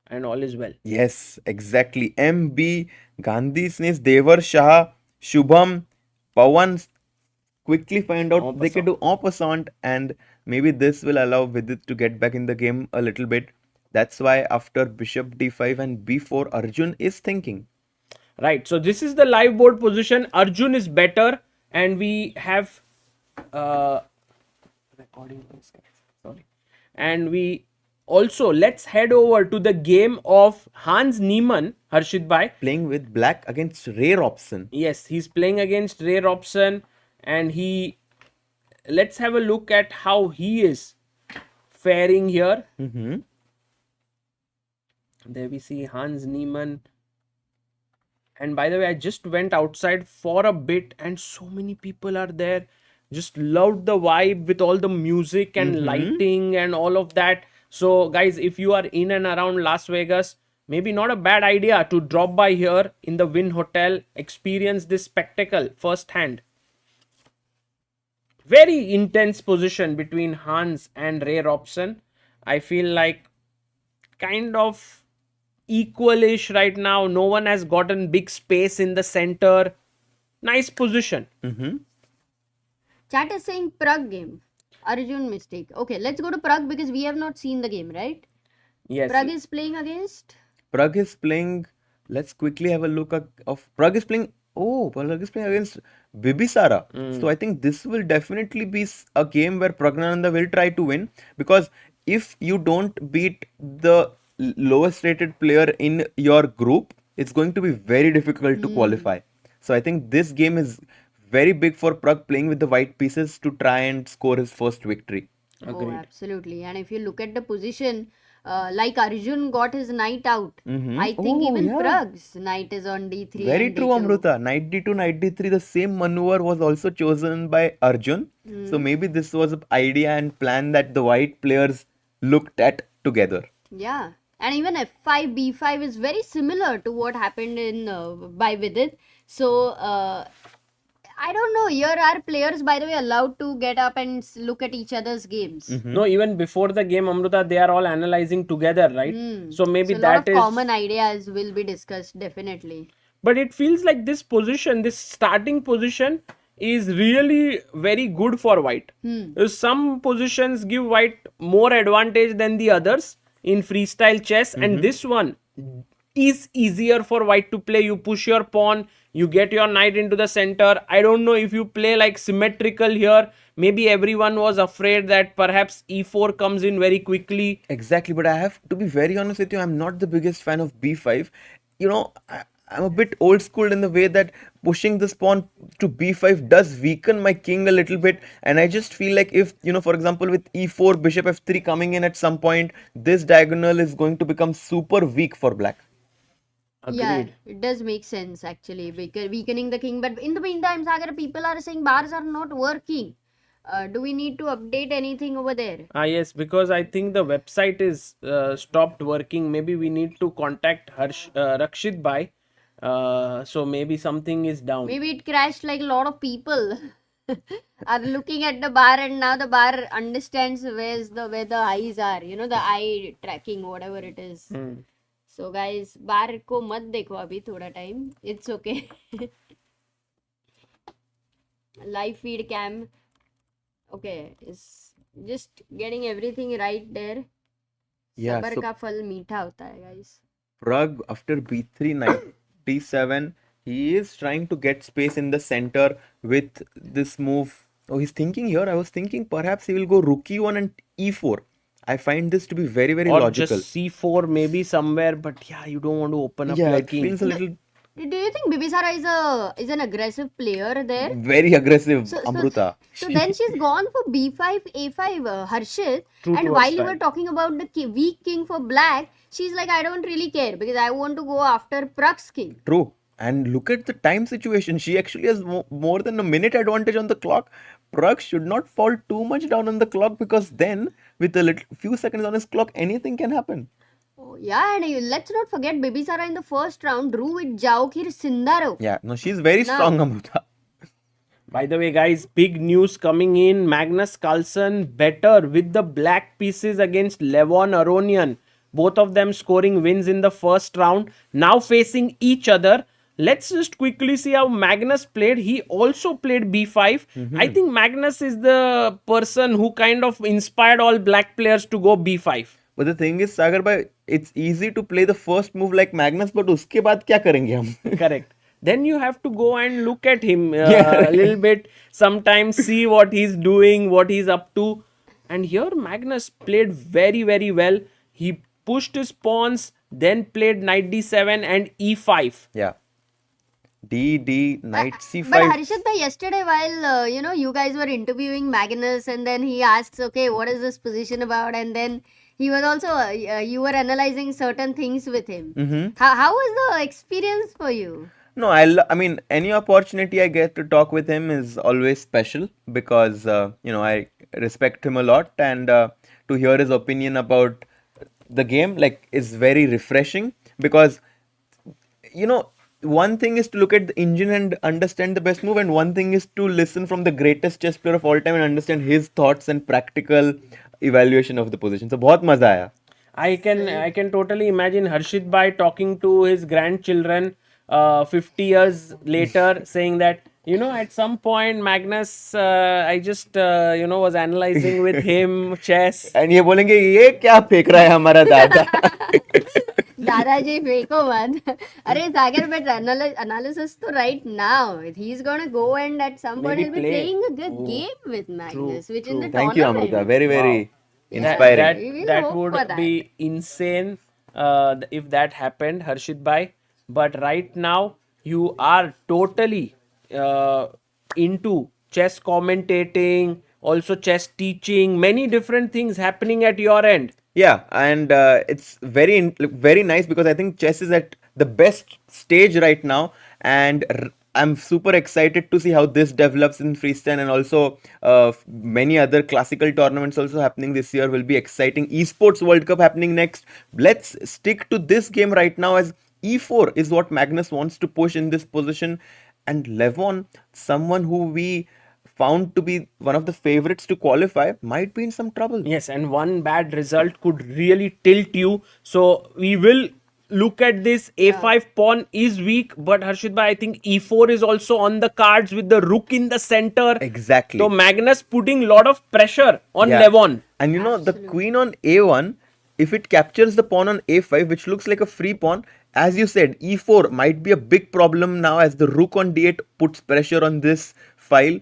And all is well. Yes, exactly. MB, Gandhi Snes, Devar Shah, Shubham, Pawan quickly find out they can do en passant, and maybe this will allow Vidit to get back in the game a little bit. That's why after bishop d5 and b4, Arjun is thinking. Right, so this is the live board position. Arjun is better, and we have recording this, guys. Sorry, and we also, let's head over to the game of Hans Niemann, Harshit bhai. Playing with black against Ray Robson. Yes, he's playing against Ray Robson, and let's have a look at how he is faring here. There we see Hans Niemann. And by the way, I just went outside for a bit, and so many people are there. Just loved the vibe with all the music and lighting and all of that. So guys, if you are in and around Las Vegas, maybe not a bad idea to drop by here in the Wynn Hotel, experience this spectacle firsthand. Very intense position between Hans and Ray Robson. I feel like kind of equalish right now. No one has gotten big space in the center. Nice position. Chat is saying Pragg game. Arjun mistake. Okay, let's go to Pragg because we have not seen the game, right? Yes. Pragg is playing against? Pragg is playing let's quickly have a look of Pragg is playing. Oh, Pragg is playing against Bibisara. So I think this will definitely be a game where Praggnanandhaa will try to win, because if you don't beat the lowest rated player in your group, it's going to be very difficult to qualify. So I think this game is very big for Pragg, playing with the white pieces to try and score his first victory. Oh, absolutely. And if you look at the position, like Arjun got his knight out. I think Oh, even yeah. Pragg's knight is on D3 Very and true, D2. Amruta. Knight D2, Knight D3, the same maneuver was also chosen by Arjun. So maybe this was an idea and plan that the white players looked at together. Yeah. And even F5, B5 is very similar to what happened in by Vidit. So I don't know. Here are players, by the way, allowed to get up and look at each other's games. No, even before the game, Amruta, they are all analyzing together, right? So maybe So a lot of that is. common ideas will be discussed definitely. But it feels like this position, this starting position, is really very good for white. Some positions give white more advantage than the others in freestyle chess, and this one is easier for white to play. You push your pawn, you get your knight into the center. I don't know if you play like symmetrical here. Maybe everyone was afraid that perhaps e4 comes in very quickly. Exactly, but I have to be very honest with you, I'm not the biggest fan of b5. I'm a bit old school in the way that pushing this pawn to b5 does weaken my king a little bit, and I just feel like if, for example, with e4, bishop f3 coming in at some point, this diagonal is going to become super weak for black. Yeah, Agreed. it does make sense actually, weakening the king. But in the meantime, Sagar, people are saying bars are not working. Do we need to update anything over there? Yes, because I think the website is stopped working. Maybe we need to contact Rakshit Bhai. So maybe something is down. Maybe it crashed like a lot of people are looking at the bar, and now the bar understands where the eyes are. The eye tracking, whatever it is. So guys, bar को मत देखो अभी थोड़ा time. It's okay. Live feed cam. Okay, is just getting everything right there. Yeah, सबर so का फल मीठा होता है guys. Pragg, after b3, knight d7, he is trying to get space in the center with this move. Oh, he's thinking here. I was thinking perhaps he will go rook e1 and e4. I find this to be very, very Or logical. just c4 maybe somewhere, but yeah, you don't want to open up Yeah, your it king. feels a little Do you think Bibisara is an aggressive player there? very aggressive, So Amruta. then she's gone for b5, a5, Harshit. True to And her while you style. were talking about the weak king for black, she's like, I don't really care because I want to go after Pragg's king. True. And look at the time situation. She actually has more than a minute advantage on the clock. Pragg should not fall too much down on the clock, because then, with a few seconds on his clock, anything can happen. Oh, yeah, and let's not forget Bibisara in the first round drew with Javokhir Sindarov. Yeah, no, she's very strong, Amruta. By the way, guys, big news coming in. Magnus Carlsen better with the black pieces against Levon Aronian. Both of them scoring wins in the first round. Now facing each other. Let's just quickly see how Magnus played. He also played b5. I think Magnus is the person who kind of inspired all black players to go b5. But the thing is, Sagar bhai, it's easy to play the first move like Magnus, but uske baad kya karenge hum? Correct. Then you have to go and look at him a little bit. Sometimes see what he's doing, what he's up to. And here Magnus played very, very well. He pushed his pawns, then played knight d7 and e5. Yeah. D, knight c5. But Harshit bhai, yesterday while you guys were interviewing Magnus, and then he asks, okay, what is this position about? And then he was also you were analyzing certain things with him. How was the experience for you? No, I mean, any opportunity I get to talk with him is always special, because, I respect him a lot, and to hear his opinion about the game, is very refreshing, because, one thing is to look at the engine and understand the best move, and one thing is to listen from the greatest chess player of all time and understand his thoughts and practical evaluation of the position. So, बहुत मजा आया. I can totally imagine Harshit Bhai talking to his grandchildren 50 years later, saying that, at some point Magnus, I just, was analyzing with him chess. And ये बोलेंगे ये क्या फेंक रहा है हमारा दादा. दादाजी फेंको मत. अरे सागर, but analysis to right now. He's gonna go and at some point Maybe he'll be play. playing a good Oh, game with Magnus, which in the Thank you, tournament. Amrita. Very, very Yeah, inspiring. That we will that hope would for that. be insane if that happened, Harshit bhai. But right now you are totally into chess commentating, also chess teaching, many different things happening at your end. Yeah, and it's very nice because I think chess is at the best stage right now, and I'm super excited to see how this develops in freestyle, and also many other classical tournaments also happening this year will be exciting. Esports World Cup happening next. Let's stick to this game right now, as E4 is what Magnus wants to push in this position, and Levon, someone who we found to be one of the favorites to qualify, might be in some trouble. Yes, and one bad result could really tilt you. So we will look at this. A5 pawn is weak, but Harshit bhai, I think E4 is also on the cards with the rook in the center. Exactly. So Magnus putting lot of pressure on Yeah. Levon. And you know, the queen on A1, if it captures the pawn on A5, which looks like a free pawn, as you said, E4 might be a big problem now as the rook on D8 puts pressure on this file.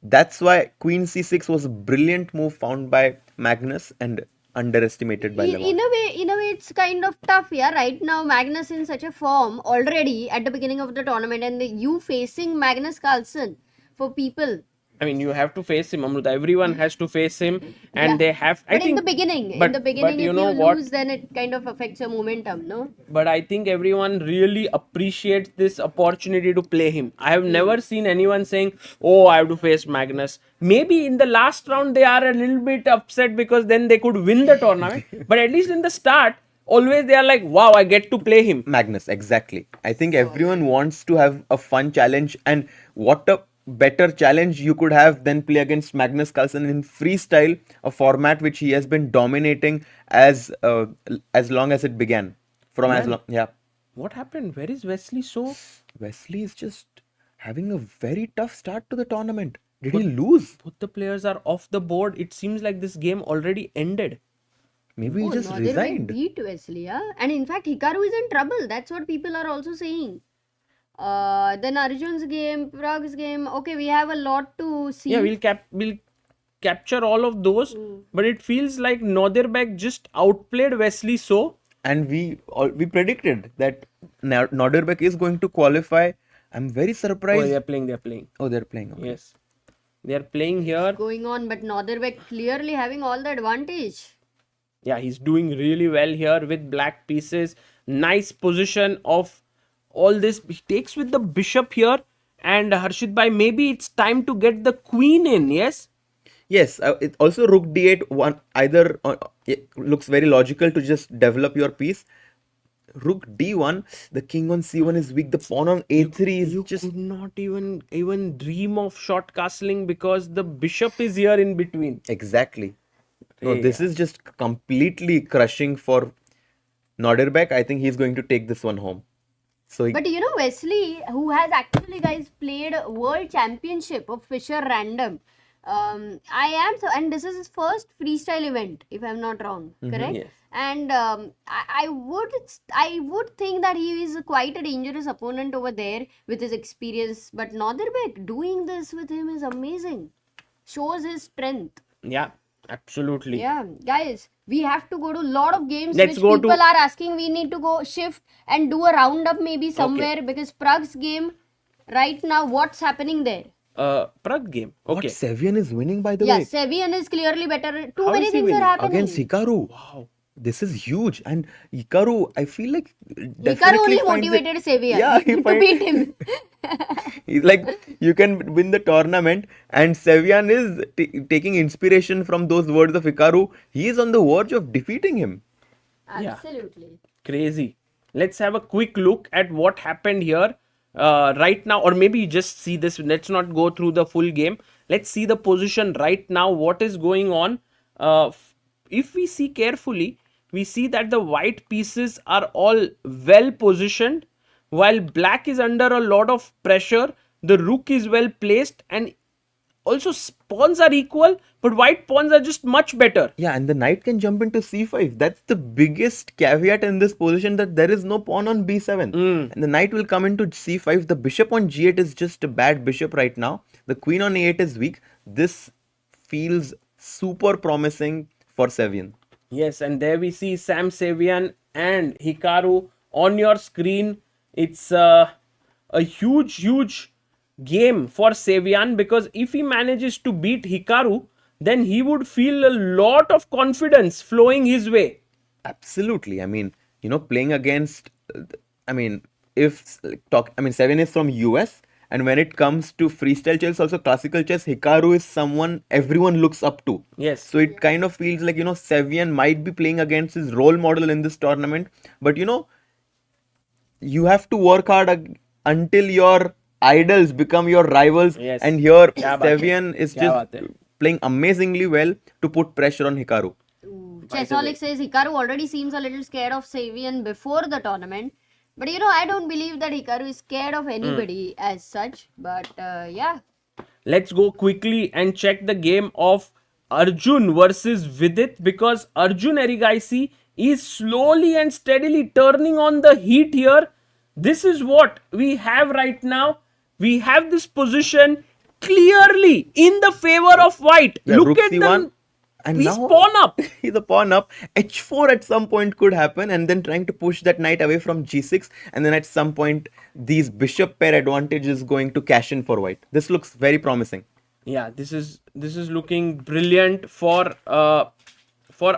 That's why Queen C6 was a brilliant move found by Magnus and underestimated by Levon. In a way, it's kind of tough. Yeah, right now Magnus in such a form already at the beginning of the tournament, and you facing Magnus Carlsen for people. I mean, you have to face him, Amruta. Everyone has to face him, and Yeah. they have. I But think in the beginning, but if you you know what? lose, then it kind of affects your momentum, no? But I think everyone really appreciates this opportunity to play him. I have never seen anyone saying, "Oh, I have to face Magnus." Maybe in the last round they are a little bit upset because then they could win the tournament. But at least in the start, always they are like, "Wow, I get to play him." Magnus, exactly. I think everyone wants to have a fun challenge, and what a better challenge you could have than play against Magnus Carlsen in freestyle, a format which he has been dominating as long as it began. From as Man. long, yeah. What happened? Where is Wesley So? Wesley is just having a very tough start to the tournament. Did he lose? Both the players are off the board. It seems like this game already ended. Maybe he Oh, just Nodirbek resigned. beat Wesley, yeah? And in fact, Hikaru is in trouble. That's what people are also saying. Then Arjun's game, Pragg's game. Okay, we have a lot to see. Yeah, we'll capture all of those, but it feels like Nodirbek just outplayed Wesley So. And we predicted that Nodirbek is going to qualify. I'm very Oh, surprised. they're playing. Oh, they're playing. Okay. Yes, they're playing here. Going on, but Nodirbek clearly having all the advantage. Yeah, he's doing really well here with black pieces. Nice position of all this. He takes with the bishop here, and Harshit bhai, maybe it's time to get the queen in. Yes. Yes, it also rook d8 one either it looks very logical to just develop your piece. Rook d1, the king on c1 is weak. The pawn on a3 is You just could not even dream of short castling because the bishop is here in between. exactly. No, Hey, this is just completely crushing for Nodirbek. I think he's going to take this one home. So But you know, Wesley, who has actually, guys, played World Championship of Fisher Random. I am so, and this is his first freestyle event, if I'm not wrong, correct? Yes. And I would think that he is quite a dangerous opponent over there with his experience. But Nodirbek doing this with him is amazing. Shows his strength. Yeah, absolutely. Yeah, guys, we have to go to a lot of games Let's which go people to- are asking. We need to go shift and do a roundup maybe somewhere because Pragg's game right now, what's happening there? Pragg game. what Okay. Sevian is winning by the Yeah, way Sevian is clearly better. Too How many is he things are winning? happening. against Hikaru. Wow. This is huge, and Hikaru, I feel like Hikaru definitely only finds it- motivated Sevian Yeah, he to find- beat him. He's like, you can win the tournament, and Sevian is taking inspiration from those words of Hikaru. He is on the verge of defeating him. Yeah. Absolutely. Crazy. Let's have a quick look at what happened here right now, or maybe just see this. Let's not go through the full game. Let's see the position right now. What is going on? If we see carefully, we see that the white pieces are all well positioned, while black is under a lot of pressure. The rook is well placed, and also pawns are equal, but white pawns are just much better. Yeah, and the knight can jump into c5. That's the biggest caveat in this position, that there is no pawn on b7. And the knight will come into c5. The bishop on g8 is just a bad bishop right now. The queen on a8 is weak. This feels super promising for Sevian. Yes, and there we see Sam Sevian and Hikaru on your screen. It's a huge game for Sevian, because if he manages to beat Hikaru, then he would feel a lot of confidence flowing his way. Absolutely. I mean, playing against, if talk, Seven is from US, and when it comes to freestyle chess, also classical chess, Hikaru is someone everyone looks up to. Yes. So it kind of feels like, Sevian might be playing against his role model in this tournament, but you have to work hard until your idols become your rivals. Yes. And here, Kya baat hai? Sevian is Kya just baat hai? playing amazingly well to put pressure on Hikaru. Chessaholic says Hikaru already seems a little scared of Sevian before the tournament. But I don't believe that Hikaru is scared of anybody as such. But yeah. Let's go quickly and check the game of Arjun versus Vidit, because Arjun Erigaisi is slowly and steadily turning on the heat here. This is what we have right now. We have this position clearly in the favor of white. Yeah, Look rook at c1, them. and He's now pawn up. He's a pawn up. h4 at some point could happen, and then trying to push that knight away from g6, and then at some point these bishop pair advantage is going to cash in for white. This looks very promising. Yeah, this is looking brilliant for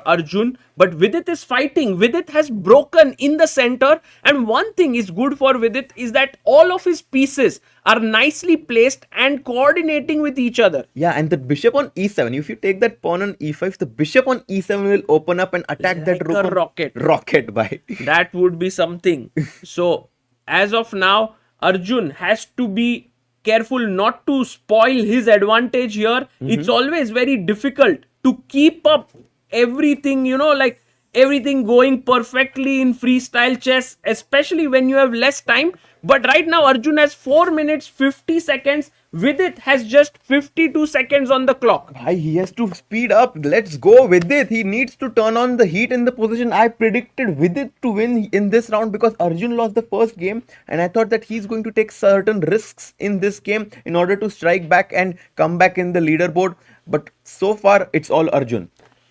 Arjun, but Vidit is fighting. Vidit has broken in the center, and one thing is good for Vidit is that all of his pieces are nicely placed and coordinating with each other. Yeah, and the bishop on e7. If you take that pawn on e5, the bishop on e7 will open up and attack that Like rook. a rocket. Rocket by. That would be something. So, as of now, Arjun has to be careful not to spoil his advantage here. It's always very difficult to keep up everything, like everything going perfectly in freestyle chess, especially when you have less time. But right now, Arjun has 4 minutes 50 seconds. Vidit has just 52 seconds on the clock. Bhai, he has to speed up. Let's go with it. He needs to turn on the heat in the position. I predicted Vidit to win in this round because Arjun lost the first game, and I thought that he's going to take certain risks in this game in order to strike back and come back in the leaderboard. But so far, it's all Arjun.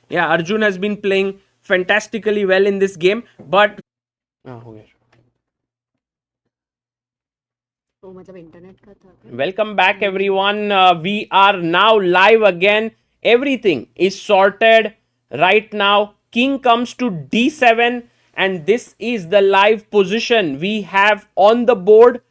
Yeah, Arjun has been playing fantastically well in this game, but welcome back everyone. We are now live again. Everything is sorted right now. King comes to d7, and this is the live position we have on the board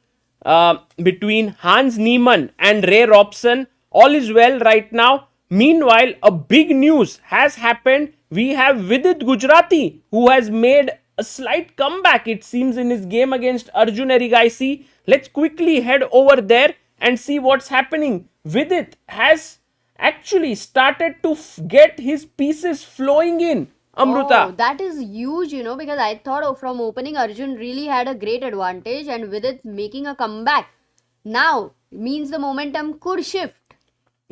between Hans Niemann and Ray Robson. All is well right now. Meanwhile, a big news has happened. We have Vidit Gujrathi, who has made a slight comeback, it seems, in his game against Arjun Erigaisi. Let's quickly head over there and see what's happening. Vidit has actually started to get his pieces flowing in. Amruta. Oh, that is huge, because I thought from opening Arjun really had a great advantage, and with it making a comeback now means the momentum could shift.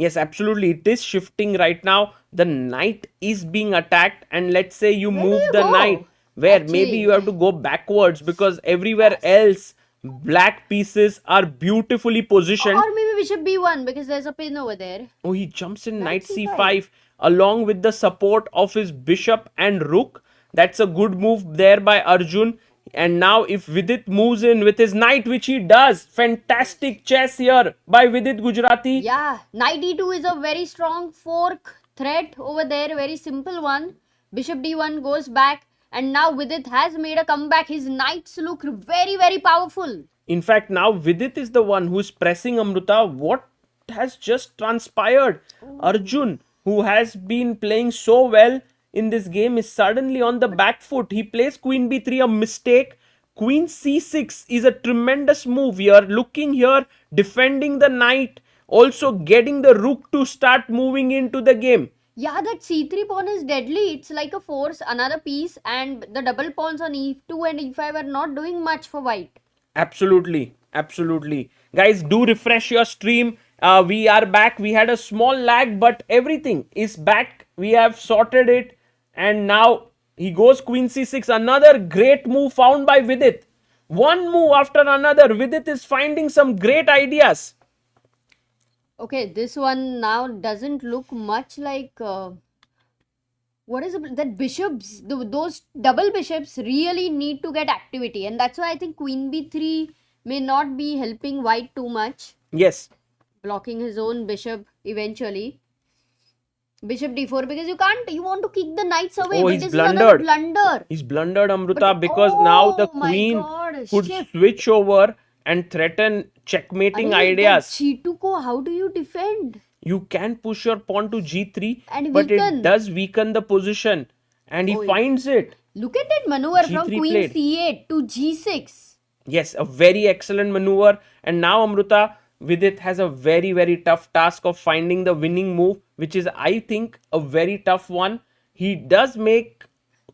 Yes, absolutely. It is shifting right now. The knight is being attacked, and let's say you move the knight where maybe you have to go backwards, because everywhere else black pieces are beautifully positioned. Or maybe bishop b1 because there's a pin over there. Oh, he jumps in knight c5 along with the support of his bishop and rook. That's a good move there by Arjun. And now if Vidit moves in with his knight, which he does, fantastic chess here by Vidit Gujrathi. Yeah, knight e2 is a very strong fork threat over there, very simple one. Bishop d1 goes back, and now Vidit has made a comeback. His knights look very powerful. In fact, now Vidit is the one who's pressing Amruta. What has just transpired? Arjun, who has been playing so well in this game, is suddenly on the back foot. He plays queen b3, a mistake. Queen c6 is a tremendous move here. Looking here, defending the knight, also getting the rook to start moving into the game. Yeah, that c3 pawn is deadly. It's like a force, another piece, and the double pawns on e2 and e5 are not doing much for white. Absolutely. Guys, do refresh your stream We are back. We had a small lag, but everything is back. We have sorted it, and now he goes queen c6. Another great move found by Vidit. One move after another. Vidit is finding some great ideas. Okay, this one now doesn't look much like what is it, that bishops, those double bishops really need to get activity, and that's why I think queen b3 may not be helping white too much, Yes. blocking his own bishop eventually. Bishop d4, because you want to kick the knights away, Oh, but he's this is another blundered. blunder. He's blundered, Amruta, But- because now the oh my queen God, could shit. switch over and threaten checkmating Arey, ideas. that g2 ko how do you defend? You can push your pawn to g3, And but weaken. it does weaken the position, and he Oh, yeah. finds it. Look at that maneuver from G3 queen played. c8 to g6. Yes, a very excellent maneuver. And now Amruta, Vidit has a very, very tough task of finding the winning move, which is, I think, a very tough one. He does make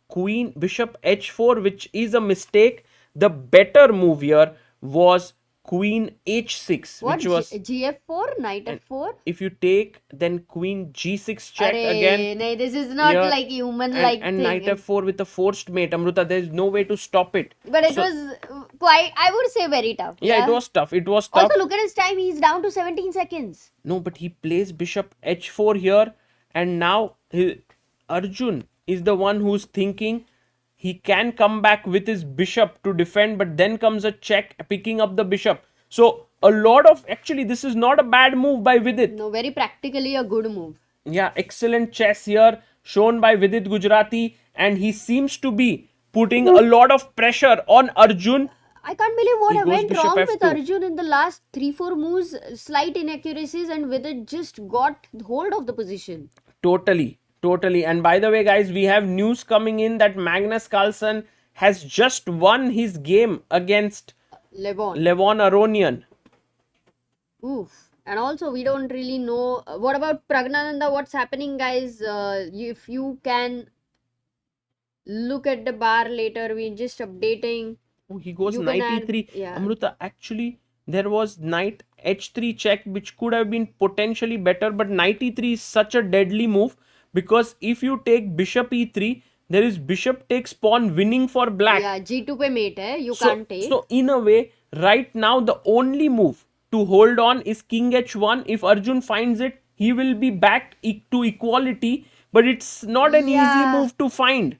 queen bishop h4, which is a mistake. The better move here was queen h6, What? which was, gf4, knight f4? if you take, then queen g6 check Arey, again. nahi, this is not Here, like human-like and thing. knight f4 with a forced mate. Amruta, there is no way to stop it. But it So- was quite, I would say, very tough. Yeah, it was tough. It was tough. Also, look at his time. He's down to 17 seconds. No, but he plays bishop h4 here, and now Arjun is the one who's thinking he can come back with his bishop to defend, but then comes a check picking up the bishop. So a lot of, actually, this is not a bad move by Vidit. No, very practically a good move. Yeah, excellent chess here shown by Vidit Gujrathi, and he seems to be putting a lot of pressure on Arjun. I can't believe what He goes went bishop wrong with f2. Arjun in the last 3-4 moves. Slight inaccuracies, and with it just got hold of the position. Totally. And by the way, guys, we have news coming in that Magnus Carlsen has just won his game against Levon. Levon Aronian. Oof. And also, we don't really know. What about Praggnanandhaa? What's happening, guys? If you can look at the bar later, we're just updating. Oh, he goes You knight can add- e3. yeah. Amruta, actually, there was knight h3 check, which could have been potentially better, but knight e3 is such a deadly move, because if you take bishop e3, there is bishop takes pawn winning for black. Yeah, G2 pe mate hai. You So, can't take. so in a way, right now the only move to hold on is king h1. If Arjun finds it, he will be back to equality, but it's not an easy Yeah. move to find.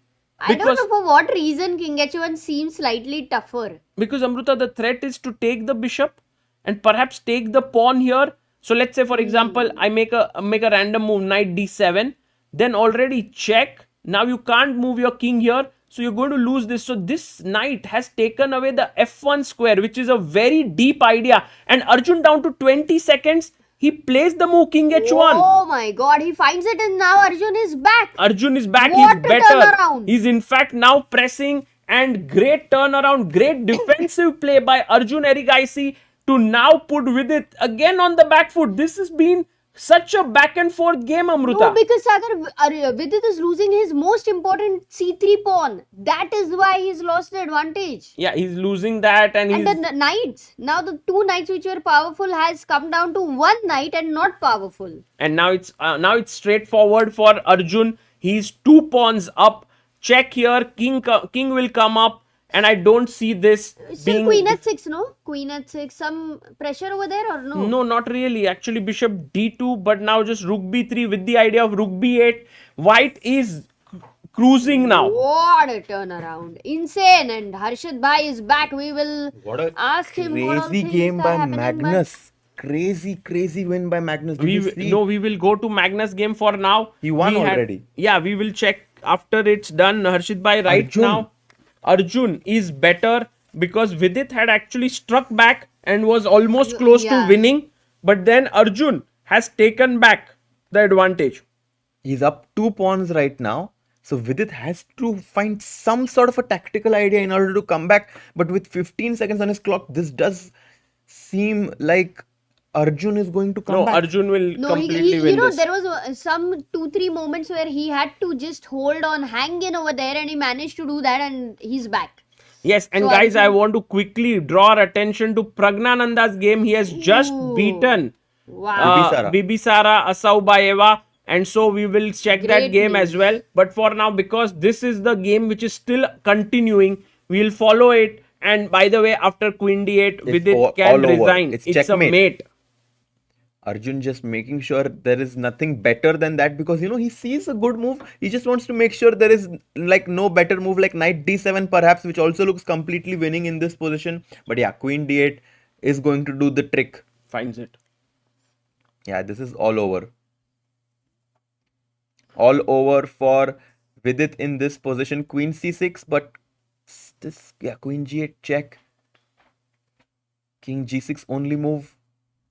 I don't know for what reason King H1 seems slightly tougher. Because Amruta, the threat is to take the bishop and perhaps take the pawn here. So let's say, for example, I make a random move, knight d7, then already check. Now you can't move your king here, so you're going to lose this. So this knight has taken away the f1 square, which is a very deep idea. And Arjun down to 20 seconds, he plays the move king h1. Oh my god, he finds it, and now Arjun is back. Arjun is back. What He's a better. turnaround. He's in fact now pressing, and great turnaround, great defensive play by Arjun Erigaisi to now put Vidit again on the back foot. This has been such a back and forth game, Amruta. No, because Sagar, Vidit is losing his most important c3 pawn. That is why he's lost the advantage. Yeah, he's losing that, and he's And the knights, now the two knights which were powerful has come down to one knight and not powerful. and now it's straightforward for Arjun. He's 2 pawns up. Check here, king will come up, and I don't see this Still being. queen at 6, no? Queen at 6, some pressure over there or no? No, not really. Actually, bishop d2, but now just rook b3 with the idea of rook b8. White is cruising now. What a turnaround. Insane. And Harshad Bhai is back. We will What a ask him what all crazy things game are by happening, but- Magnus. Crazy win by Magnus. Did you see? We will go to Magnus game for now. He won already. Yeah, we will check after it's done. Harshit bhai, right Arjun. now, Arjun is better because Vidit had actually struck back and was almost close to Yeah. winning. But then Arjun has taken back the advantage. He's up 2 pawns right now. So Vidit has to find some sort of a tactical idea in order to come back. But with 15 seconds on his clock, this does seem like Arjun is going to come No, back. Arjun will No, completely win this. there was some 2-3 moments where he had to just hold on, hang in over there, and he managed to do that, and he's back. Yes, and So guys, I Arjun- want to quickly draw our attention to Praggnanandhaa's game. He has just Ooh. beaten Wow. Bibisara Assaubayeva. And so we will check that Great game as news. well. But for now, because this is the game which is still continuing, we'll follow it. And by the way, after Queen D8, It's Vidit can all over. resign. It's a checkmate. mate. Arjun just making sure there is nothing better than that, because he sees a good move. He just wants to make sure there is like no better move, like knight d7 perhaps, which also looks completely winning in this position. But yeah, queen d8 is going to do the trick. Finds it. Yeah, this is all over. All over for Vidit in this position. Queen c6, but this, yeah, queen g8 check. King g6 only move.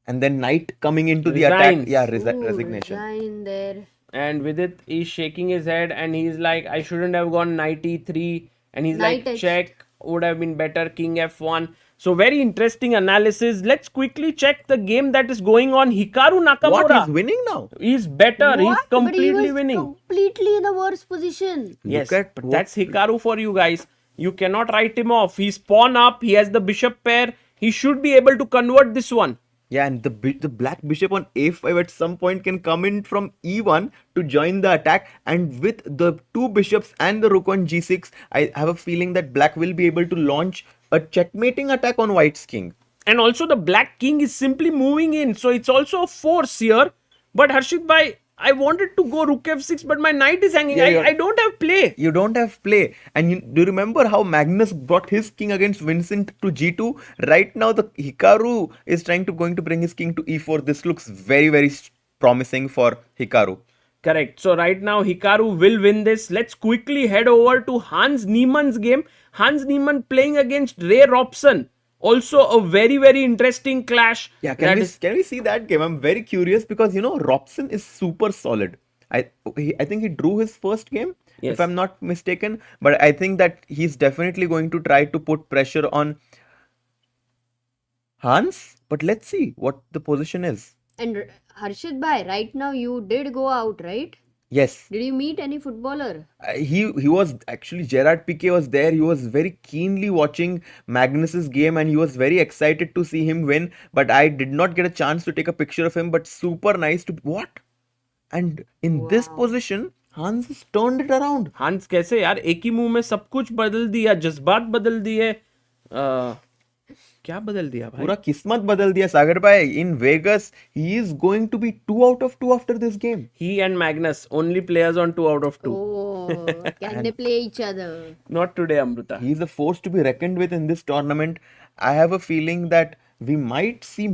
And then knight coming into the attack. Resigns. Yeah, Ooh, resignation. resign there. And Vidit is shaking his head and he's like, I shouldn't have gone knight e3. And he's Knight like, H. check would have been better, king f1. So very interesting analysis. Let's quickly check the game that is going on. Hikaru Nakamura. What? He's winning now? He's better. He's What? But he completely was winning. completely in a worse position. Yes, at but what- that's Hikaru for you guys. You cannot write him off. He's pawn up. He has the bishop pair. He should be able to convert this one. Yeah, and the black bishop on a5 at some point can come in from e1 to join the attack. And with the two bishops and the rook on g6, I have a feeling that black will be able to launch a checkmating attack on white's king. And also the black king is simply moving in. So it's also a force here. But Harshit bhai, I wanted to go rook f6, but my knight is hanging. Yeah, I don't have play. You don't have play. And do you remember how Magnus brought his king against Vincent to g2? Right now, the Hikaru is going to bring his king to e4. This looks very, very promising for Hikaru. Correct. So right now Hikaru will win this. Let's quickly head over to Hans Niemann's game. Hans Niemann playing against Ray Robson. Also a very, very interesting clash. Yeah, That can we see that game? I'm very curious because Robson is super solid. I think he drew his first game, Yes. if I'm not mistaken. But I think that he's definitely going to try to put pressure on Hans. But let's see what the position is. And Harshit bhai, right now you did go out, right? Yes. Did you meet any footballer? He was actually, Gerard Piqué was there. He was very keenly watching Magnus's game and he was very excited to see him win. But I did not get a chance to take a picture of him. But super nice to what? And in this position, Hans has turned it around. Hans कैसे यार एक ही मुंह में सब कुछ बदल दिया, जज्बात बदल दिए, क्या बदल दिया भाई? पूरा किस्मत बदल दिया सागर भाई. In Vegas, he is going to be 2 out of 2 after this game. He and Magnus only players on 2 out of 2. Oh, can they play each other? Not today, Amruta. He is a force to be reckoned with in this tournament. I have a feeling that we might see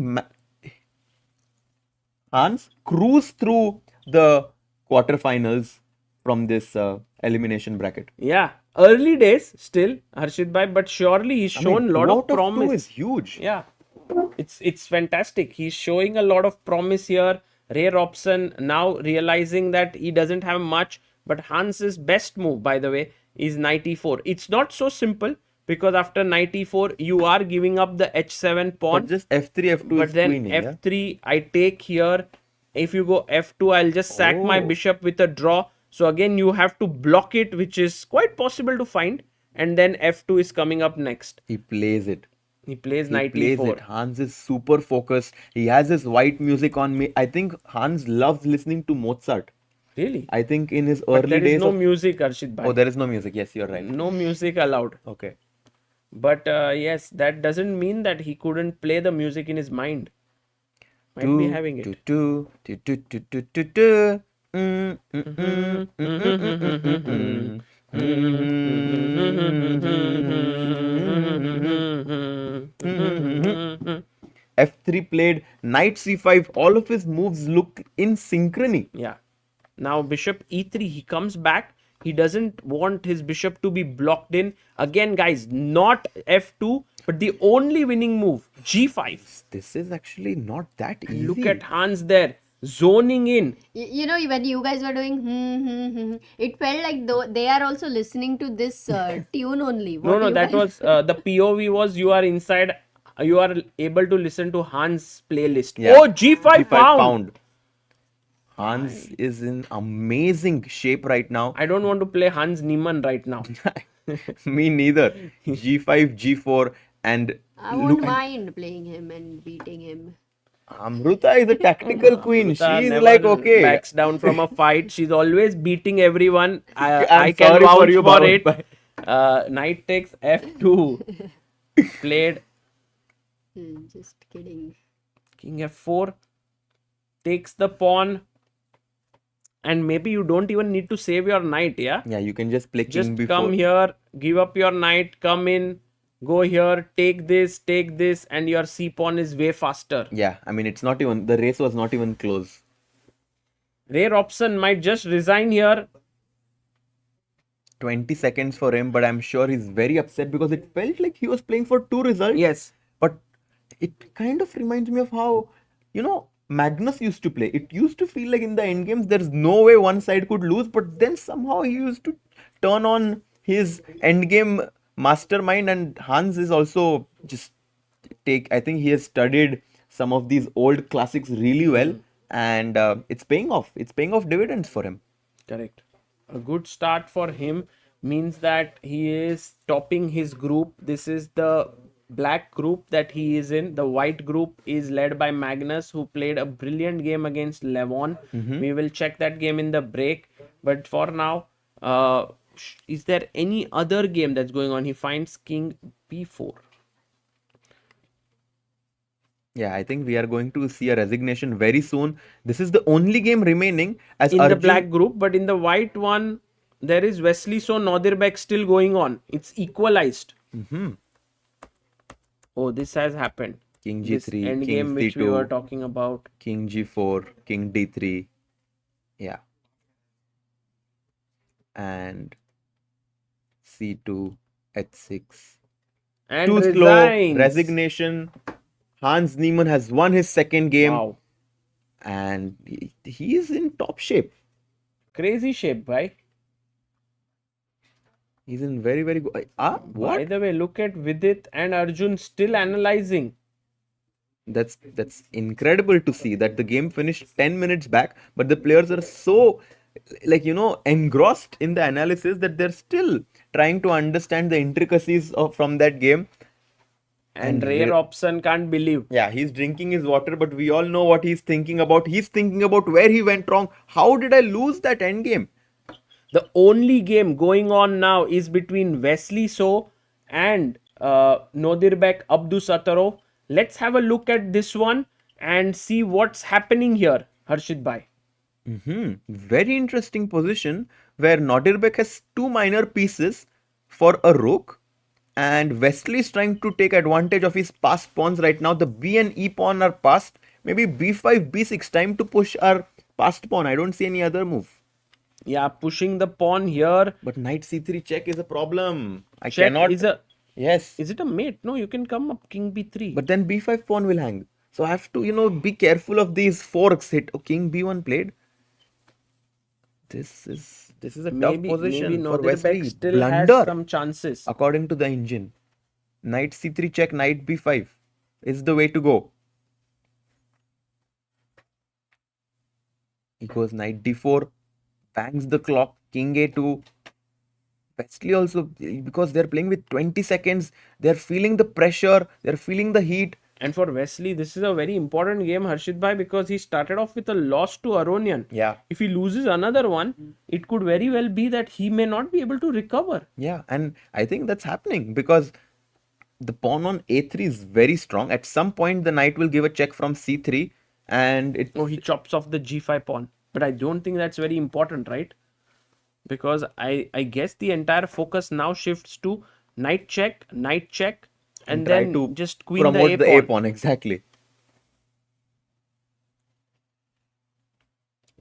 Hans cruise through the quarterfinals from this elimination bracket. Yeah, early days still, Harshit bhai, but surely he's shown a lot 2 of out 2 promise. is huge. Yeah, it's fantastic. He's showing a lot of promise here. Ray Robson now realizing that he doesn't have much, but Hans's best move, by the way, is knight e4. It's not so simple because after knight e4, you are giving up the h7 pawn. But just f3, f2 But is then queening, yeah? f3, I take here. If you go f2, I'll just sack my Oh. bishop with a draw. So again, you have to block it, which is quite possible to find. And then f2 is coming up next. He plays it. He plays He knight plays e4. it. Hans is super focused. He has his white music on me. I think Hans loves listening to Mozart. Really? I think in his But early there is days no of... music, Arshit bhai. Oh, there is no music. Yes, you're right. No music allowed. Okay. But yes, that doesn't mean that he couldn't play the music in his mind. Might be having it. F3 played, knight c5, all of his moves look in synchrony. Yeah. Now bishop e3, he comes back. He doesn't want his bishop to be blocked in. Again, guys, not f2, but the only winning move, g5. This is actually not that easy. Look at Hans there, zoning in. You know, when you guys were doing it felt like though they are also listening to this tune only. What No, you that guys- was the POV was you are inside, you are able to listen to Hans' playlist. Yeah. Oh, g5 pound. Hans is in amazing shape right now. I don't want to play Hans Niemann right now. Me neither. G5, G4, and I won't mind playing him and beating him. Amruta is a tactical queen. Amruta She's never like, okay, backs down from a fight. She's always beating everyone. I I'm can sorry for vouch you, for Bhavan it. bhai. Knight takes f2. Played Just kidding. king f4. Takes the pawn. And maybe you don't even need to save your knight, yeah? Yeah, you can just play king Just b4. come here, give up your knight, come in, go here, take this, and your c pawn is way faster. Yeah, I mean, it's not even, the race was not even close. Ray Robson might just resign here. 20 seconds for him, but I'm sure he's very upset because it felt like he was playing for two results. Yes. But it kind of reminds me of how, Magnus used to play. It used to feel like in the end games, there's no way one side could lose, but then somehow he used to turn on his end game mastermind, and Hans is also just I think he has studied some of these old classics really well, and it's paying off. It's paying off dividends for him. Correct. A good start for him means that he is topping his group. This is the black group that he is in. The white group is led by Magnus, who played a brilliant game against Levon. We will check that game in the break. But for now, is there any other game that's going on? He finds king b4. Yeah, I think we are going to see a resignation very soon. This is the only game remaining as In Arjun. the black group, but in the white one, there is Wesley So Nodirbek still going on. It's equalized. Oh, this has happened. King This g3, end king game which we c2, were talking about. king g4, king d3. Yeah. And c2, h6. And Too resigns. slow. Resignation. Hans Niemann has won his second game. Wow. And he is in top shape. Crazy shape, bhai. He's in very, very good. By What? the way, look at Vidit and Arjun still analyzing. That's incredible to see that the game finished 10 minutes back, but the players are so engrossed in the analysis that they're still trying to understand the intricacies from that game. And Ray Robson can't believe. Yeah, he's drinking his water, but we all know what he's thinking about. He's thinking about where he went wrong. How did I lose that end game? The only game going on now is between Wesley So and Nodirbek Abdusattorov. Let's have a look at this one and see what's happening here, Harshit bhai. Very interesting position where Nodirbek has two minor pieces for a rook, and Wesley is trying to take advantage of his passed pawns right now. The B and E pawn are passed. Maybe b5, b6, time to push our passed pawn. I don't see any other move. Yeah, pushing the pawn here. But knight c3 check is a problem. I Check cannot. is a. Yes. Is it a mate? No, you can come up king b3. But then b5 pawn will hang. So I have to, be careful of these forks. Hit king b1 played. This is a tough position maybe for Nodirbek Wesley. still has Blunder, some chances. according to the engine. Knight c3 check, knight b5 is the way to go. He goes knight d4, bangs the clock, king a2. Wesley also, because they're playing with 20 seconds, they're feeling the pressure, they're feeling the heat. And for Wesley, this is a very important game, Harshit bhai, because he started off with a loss to Aronian. Yeah. If he loses another one, it could very well be that he may not be able to recover. Yeah, and I think that's happening because the pawn on a3 is very strong. At some point, the knight will give a check from c3, and he chops off the g5 pawn. But I don't think that's very important, right? Because I guess the entire focus now shifts to knight check, and try then to just queen promote the the a a pawn. pawn. Exactly.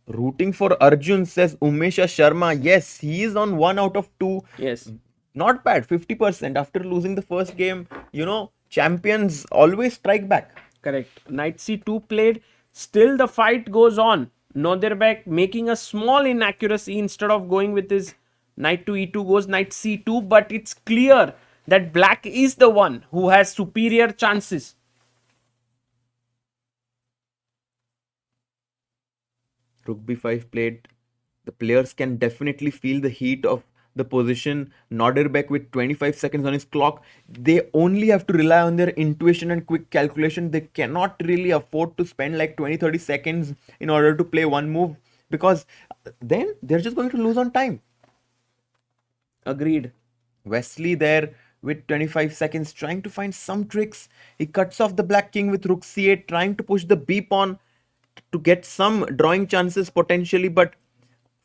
Rooting for Arjun, says Umesha Sharma. Yes, he is on 1 out of 2. Yes. Not bad, 50% after losing the first game. Champions always strike back. Correct. Knight c2 played. Still the fight goes on. Nodirbek making a small inaccuracy. Instead of going with his knight to e2, goes knight c2. But it's clear that black is the one who has superior chances. Rook b5 played. The players can definitely feel the heat of the position. Nodirbek with 25 seconds on his clock. They only have to rely on their intuition and quick calculation. They cannot really afford to spend like 20-30 seconds in order to play one move, because then they're just going to lose on time. Agreed. Wesley there with 25 seconds trying to find some tricks. He cuts off the black king with rook c8, trying to push the b pawn to get some drawing chances potentially, but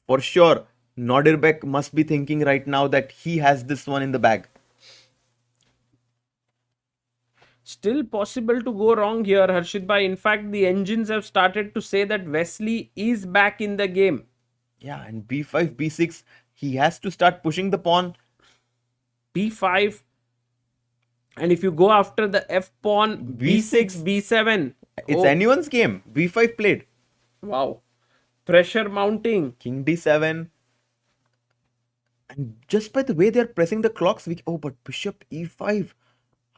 for sure Nodirbek must be thinking right now that he has this one in the bag. Still possible to go wrong here, Harshit bhai. In fact, the engines have started to say that Wesley is back in the game. Yeah, and b5, b6, he has to start pushing the pawn. b5, and if you go after the f pawn, b6, b7, It's anyone's game. b5 played. Wow, pressure mounting. King d7. And just by the way they're pressing the clocks, but bishop e5.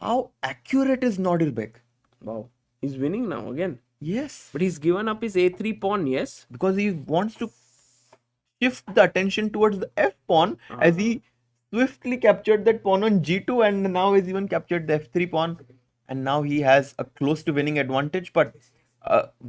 How accurate is Nodirbek? Wow, he's winning now again. Yes, But he's given up his a3 pawn, yes? because he wants to shift the attention towards the f pawn, as he swiftly captured that pawn on g2, and now he's even captured the f3 pawn, and now he has a close to winning advantage. But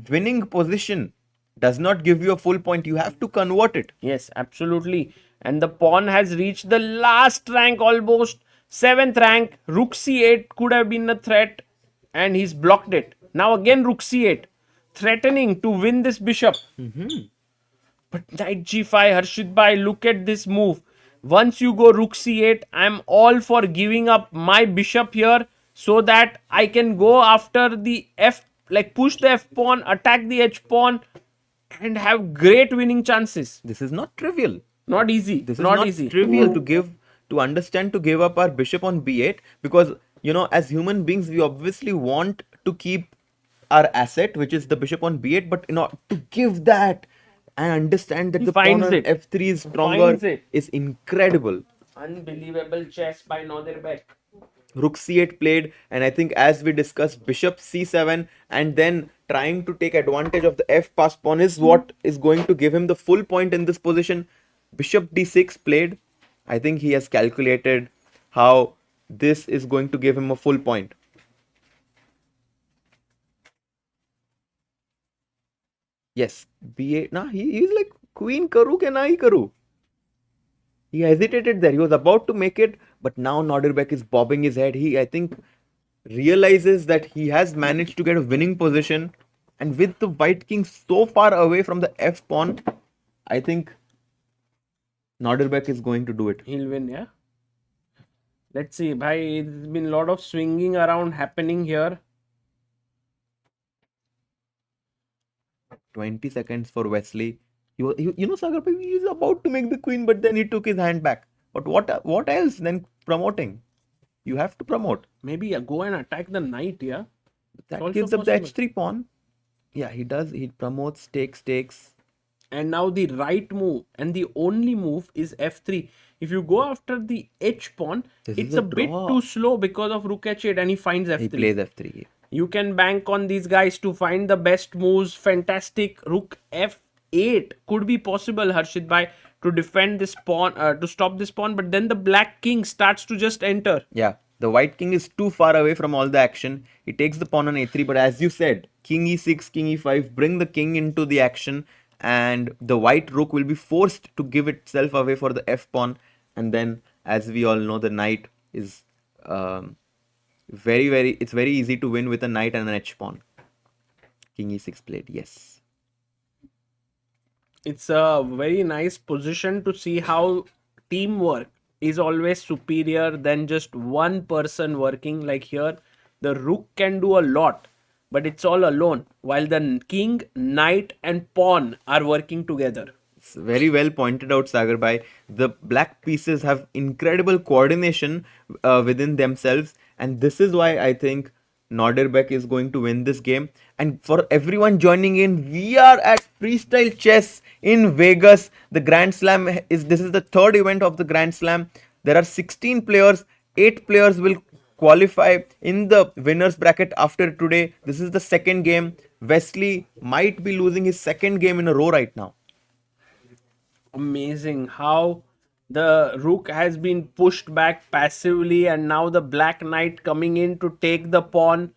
winning position does not give you a full point. You have to convert it. Yes, absolutely. And the pawn has reached the last rank almost. 7th rank. Rook c8 could have been a threat, and he's blocked it. Now again rook c8. Threatening to win this bishop. But knight g5, Harshit bhai, look at this move. Once you go rook c8, I'm all for giving up my bishop here so that I can go after the f, like push the f pawn, attack the h pawn, and have great winning chances. This is not trivial. Not easy. This is not easy. trivial to understand, to give up our bishop on b8, because as human beings we obviously want to keep our asset, which is the bishop on b8, but to give that and understand that He the pawn finds on it. f3 is Finds stronger it. is incredible. Unbelievable chess by Nodirbek. Rook c8 played, and I think as we discussed, bishop c7, and then trying to take advantage of the f pass pawn is what is going to give him the full point in this position. Bishop d6 played. I think he has calculated how this is going to give him a full point. Yes, b8. Nah, he is like Queen Karu ke nahi Karu. He hesitated there. He was about to make it, but now Nodirbek is bobbing his head. He, I think, realizes that he has managed to get a winning position, and with the white king so far away from the f pawn, I think Nodirbek is going to do it. He'll win, yeah? Let's see. Bhai, there's been a lot of swinging around happening here. 20 seconds for Wesley. Sagar bhai, he is about to make the queen, but then he took his hand back. But what else than promoting? You have to promote. Maybe go and attack the knight, yeah? That Also gives up the possible. h3 pawn. Yeah, he does. He promotes, takes. And now the right move and the only move is f3. If you go after the h pawn, This it's is a a bit draw. too slow because of rook h8, and he finds f3. He plays f3. You can bank on these guys to find the best moves. Fantastic. Rook f8 could be possible, Harshit bhai, to defend this pawn, to stop this pawn. But then the black king starts to just enter. Yeah, the white king is too far away from all the action. He takes the pawn on a3, but as you said, king e6, king e5, bring the king into the action, and the white rook will be forced to give itself away for the f pawn. And then, as we all know, the knight is it's very easy to win with a knight and an h pawn. King e6 played, yes. It's a very nice position to see how teamwork is always superior than just one person working. Like here, the rook can do a lot, but it's all alone, while the king, knight, and pawn are working together. It's very well pointed out, Sagar bhai. The black pieces have incredible coordination within themselves, and this is why I think Nodirbek is going to win this game. And for everyone joining in, we are at Freestyle Chess in Vegas. The Grand Slam this is the third event of the Grand Slam. There are 16 players. 8 players will qualify in the winners bracket after today. This is the second game. Wesley might be losing his second game in a row right now. Amazing how The rook has been pushed back passively, and now the black knight coming in to take the pawn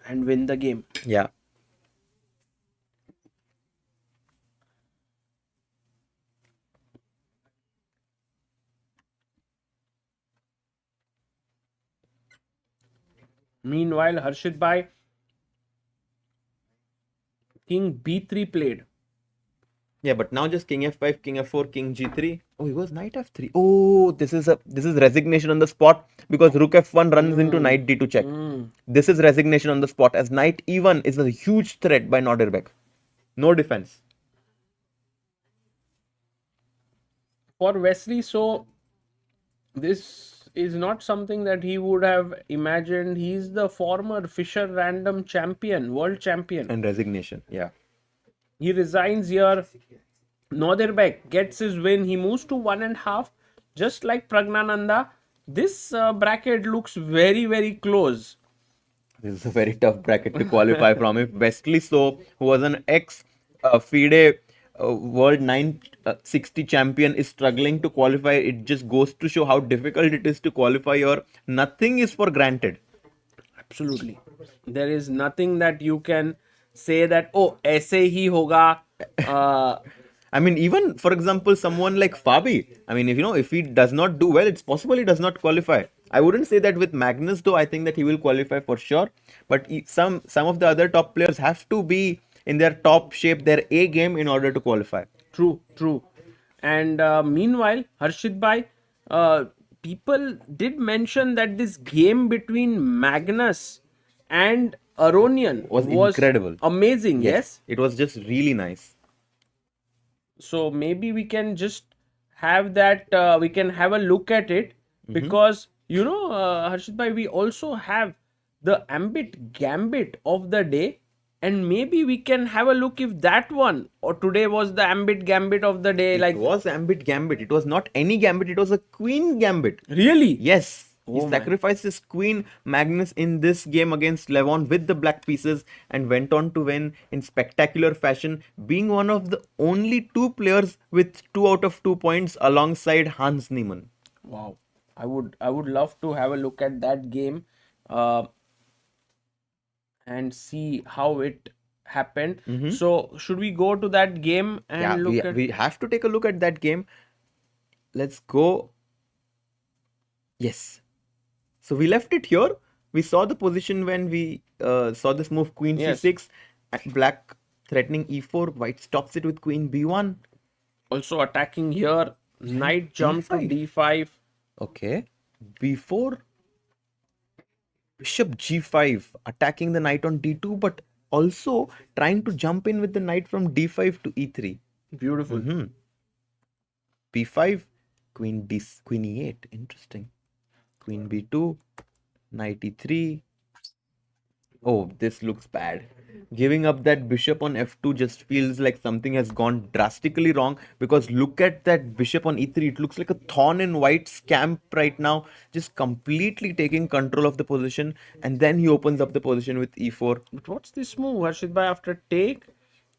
and win the game. Yeah. Meanwhile, Harshit Bhai, king b3 played. Yeah, but now just king f5, king f4, king g3. Oh, he was knight f3. Oh, this is resignation on the spot because rook f1 runs into knight d2 check. This is resignation on the spot as knight e1 is a huge threat by Nodirbek. No defense. For Wesley So, this is not something that he would have imagined. He's the former Fisher Random champion, world champion. And resignation. Yeah. He resigns here. Nodirbek gets his win. He moves to 1.5, just like Praggnanandhaa. This bracket looks very, very close. This is a very tough bracket to qualify from. If Wesley So, who was an ex FIDE World 960 champion, is struggling to qualify, it just goes to show how difficult it is to qualify here. Nothing is for granted. Absolutely. There is nothing that you can say that, oh, aise hi hoga. I mean, even for example, someone like Fabi, I mean, if he does not do well, it's possible he does not qualify. I wouldn't say that with Magnus, though. I think that he will qualify for sure. But some of the other top players have to be in their top shape, their A game, in order to qualify. True, true. And meanwhile, Harshit Bhai, people did mention that this game between Magnus and Aronian Was incredible. Amazing, yes? It was just really nice. So maybe we can just have that, we can have a look at it because, Harshit Bhai, we also have the Ambit Gambit of the day. And maybe we can have a look if that one or today was the Ambit Gambit of the day. It was Ambit Gambit. It was not any gambit. It was a Queen Gambit. Really? Yes. He Oh, sacrificed his Queen Magnus in this game against Levon with the black pieces and went on to win in spectacular fashion, being one of the only two players with 2 out of 2 points alongside Hans Niemann. Wow. I would love to have a look at that game and see how it happened. So should we go to that game and look at we have to take a look at that game. Let's go. Yes. So we left it here. We saw the position when we saw this move queen Yes. c6, black threatening e4, white stops it with queen b1. also attacking here? Knight jump to d5. Okay. b4, bishop g5, attacking the knight on d2, but also trying to jump in with the knight from d5 to e3. Beautiful. b5, queen e8. Interesting. Queen b2, knight e3. Oh, this looks bad. Giving up that bishop on f2 just feels like something has gone drastically wrong, because look at that bishop on e3. It looks like a thorn in white's camp right now, just completely taking control of the position, and then he opens up the position with e4. But what's this move, Harshit Bhai? After take,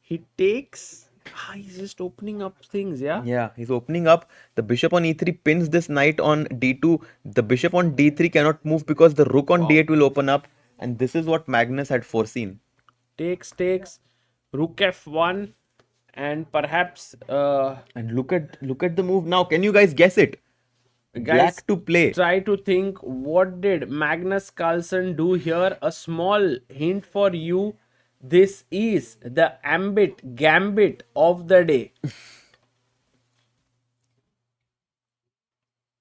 he takes. He's just opening up things, yeah? Yeah, he's opening up. The bishop on e3 pins this knight on d2. The bishop on d3 cannot move because the rook on d8 will open up. And this is what Magnus had foreseen. Takes, rook f1, and perhaps And look at the move now. Can you guys guess it? guys, Black to play. try to think, what did Magnus Carlsen do here? A small hint for you. This is the Ambit Gambit of the day.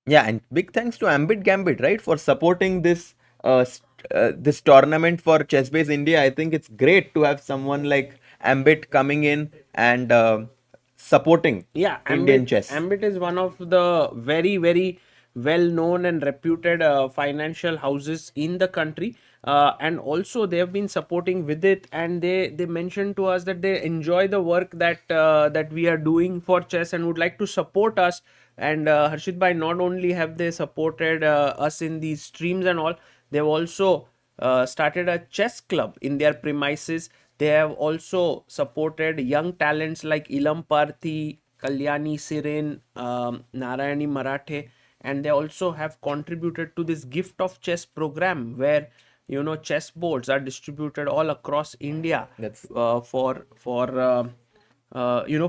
Yeah, and big thanks to Ambit Gambit, right, for supporting this this tournament for Chessbase India. I think it's great to have someone like Ambit coming in and supporting Yeah, Indian chess. Ambit is one of the very, very well-known and reputed financial houses in the country. And also they have been supporting Vidit, and they mentioned to us that they enjoy the work that we are doing for chess and would like to support us. And Harshit Bhai, not only have they supported us in these streams and all, they've also started a chess club in their premises. They have also supported young talents like Ilam Parthi, Kalyani Siren, Narayani Marathe, and they also have contributed to this gift of chess program where chess boards are distributed all across India. That's for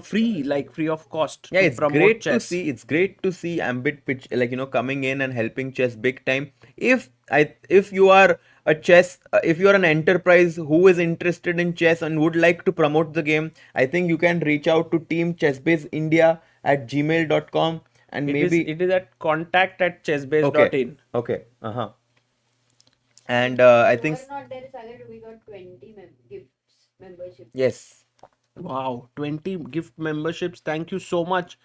free of cost yeah, to it's promote great to chess. see. It's great to see Ambit pitch coming in and helping chess big time. If you are a chess, if you are an enterprise who is interested in chess and would like to promote the game, I think you can reach out to Team chessbaseindia@gmail.com and maybe It is at contact@chessbase.in. okay. And I think Not there, Sagar, we got 20 gifts membership. yes. Wow, 20 gift memberships. Thank you so much.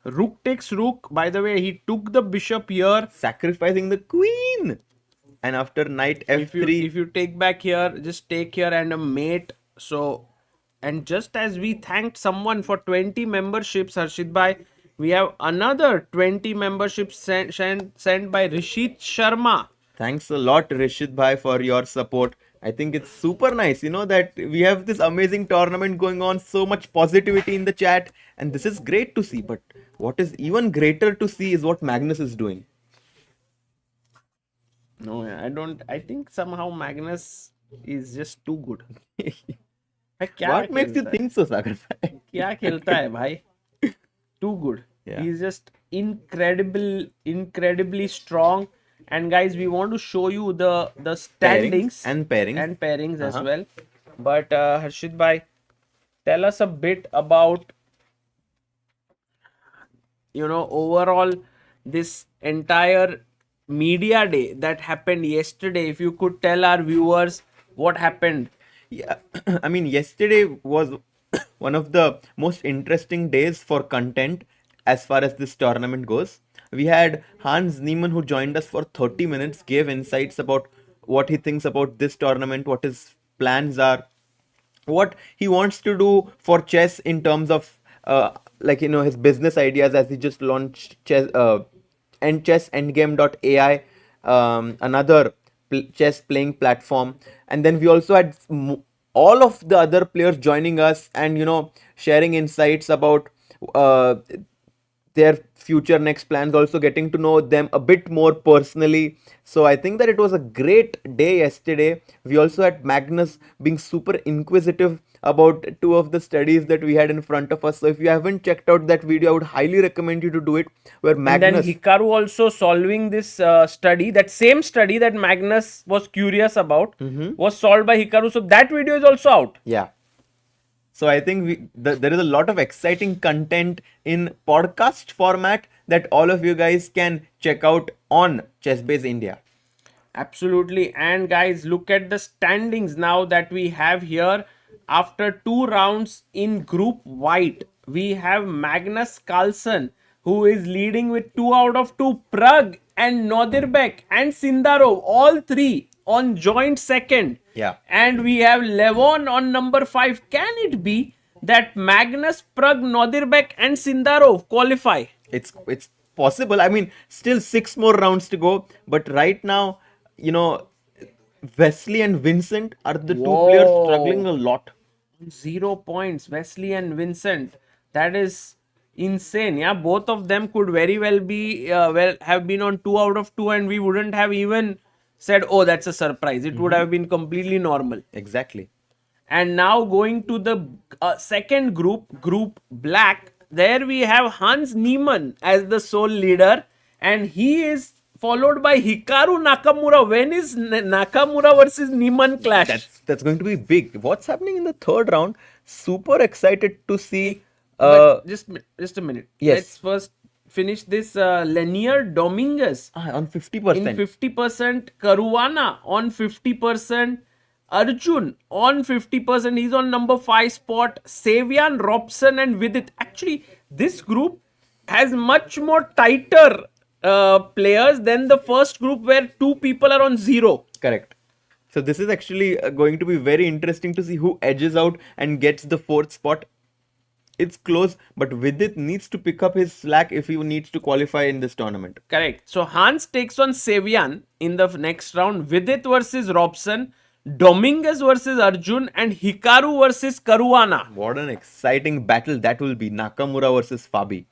Rook takes rook. By the way, he took the bishop here. Sacrificing the queen, and after knight f3. If you take back here, just take here and a mate. So, and just as we thanked someone for 20 memberships, Harshit bhai, we have another 20 memberships sent by Rishit Sharma. Thanks a lot, Rishit Bhai, for your support. I think it's super nice, that we have this amazing tournament going on, so much positivity in the chat, and this is great to see. But what is even greater to see is what Magnus is doing. No, I don't. I think somehow Magnus is just too good. What makes you think so, Sagar Bhai? क्या खेलता है भाई? Too good. Yeah. He's just incredibly strong. And guys, we want to show you the standings pairings as well. But Harshit bhai, tell us a bit about overall this entire media day that happened yesterday. If you could tell our viewers what happened. Yeah, I mean, yesterday was one of the most interesting days for content as far as this tournament goes. We had Hans Niemann, who joined us for 30 minutes, gave insights about what he thinks about this tournament, what his plans are, what he wants to do for chess in terms of his business ideas, as he just launched chessendgame.ai, another chess playing platform. And then we also had all of the other players joining us and sharing insights about their future next plans, also getting to know them a bit more personally. So I think that it was a great day yesterday. We also had Magnus being super inquisitive about two of the studies that we had in front of us. So if you haven't checked out that video, I would highly recommend you to do it, where Magnus... And then Hikaru also solving this study, that same study that Magnus was curious about, was solved by Hikaru. So that video is also out. Yeah. So I think there is a lot of exciting content in podcast format that all of you guys can check out on Chessbase India. Absolutely. And guys, look at the standings now that we have here. After 2 rounds in Group White, we have Magnus Carlsen, who is leading with 2 out of 2. Pragg and Nodirbek and Sindarov, all 3 on joint second. Yeah. And we have Levon on number 5. Can it be that Magnus, Pragg, Nodirbek and Sindarov qualify? It's possible. I mean, still 6 more rounds to go. But right now, Wesley and Vincent are the 2 players struggling a lot. 0 points, Wesley and Vincent. That is insane. Yeah, both of them could very well be have been on 2 out of 2, and we wouldn't have even said, oh, that's a surprise. It would have been completely normal. Exactly. And now going to the second group Black, there we have Hans Niemann as the sole leader, and he is followed by Hikaru Nakamura. When is Nakamura versus Niemann clash? That's going to be big. What's happening in the third round? Super excited to see. Just a minute. Yes. Let's first finish this. Leinier Dominguez on 50%. in 50%. Caruana on 50%. Arjun on 50%. He's on number 5 spot. Sevian, Robson and Vidit. Actually, this group has much more tighter players than the first group where 2 people are on 0. Correct. So this is actually going to be very interesting to see who edges out and gets the 4th spot. It's close, but Vidit needs to pick up his slack if he needs to qualify in this tournament. Correct. So Hans takes on Sevian in the next round. Vidit versus Robson. Dominguez versus Arjun and Hikaru versus Caruana. What an exciting battle that will be. Nakamura versus Fabi.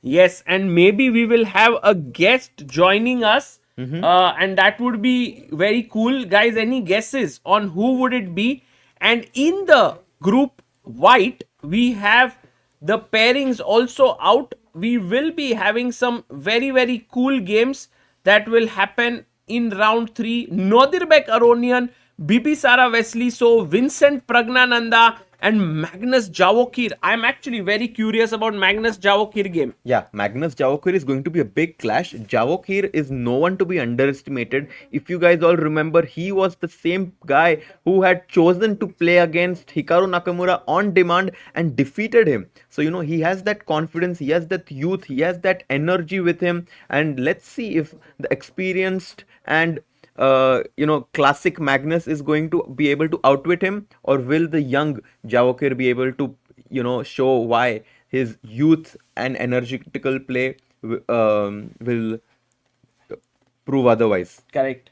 Yes, and maybe we will have a guest joining us, and that would be very cool. Guys, any guesses on who would it be? And in the group white, we have the pairings also out. We will be having some very cool games that will happen in round 3. Nodirbek Aronian, Bibisara Wesley So, Vincent Praggnanandhaa, and Magnus Javokhir. I'm actually very curious about Magnus Javokhir game. Yeah, Magnus Javokhir is going to be a big clash. Javokhir is no one to be underestimated. If you guys all remember, he was the same guy who had chosen to play against Hikaru Nakamura on demand and defeated him. So, you know, he has that confidence, he has that youth, he has that energy with him. And let's see if the experienced and classic Magnus is going to be able to outwit him, or will the young Javokhir be able to, show why his youth and energetical play will prove otherwise. Correct.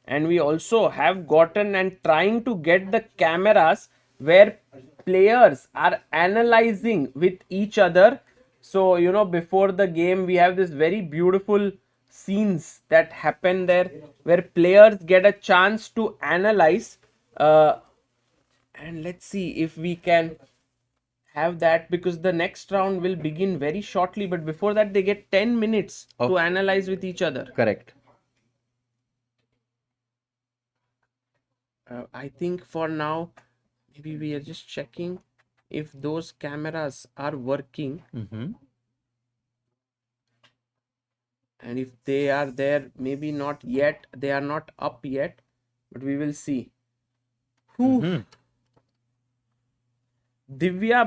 And we also have gotten and trying to get the cameras where players are analyzing with each other. So, before the game, we have this very beautiful scenes that happen there where players get a chance to analyze. And let's see if we can have that, because the next round will begin very shortly. But before that, they get 10 minutes to analyze with each other. Correct. I think for now, maybe we are just checking if those cameras are working. And if they are there, maybe not yet, they are not up yet, but we will see. Divya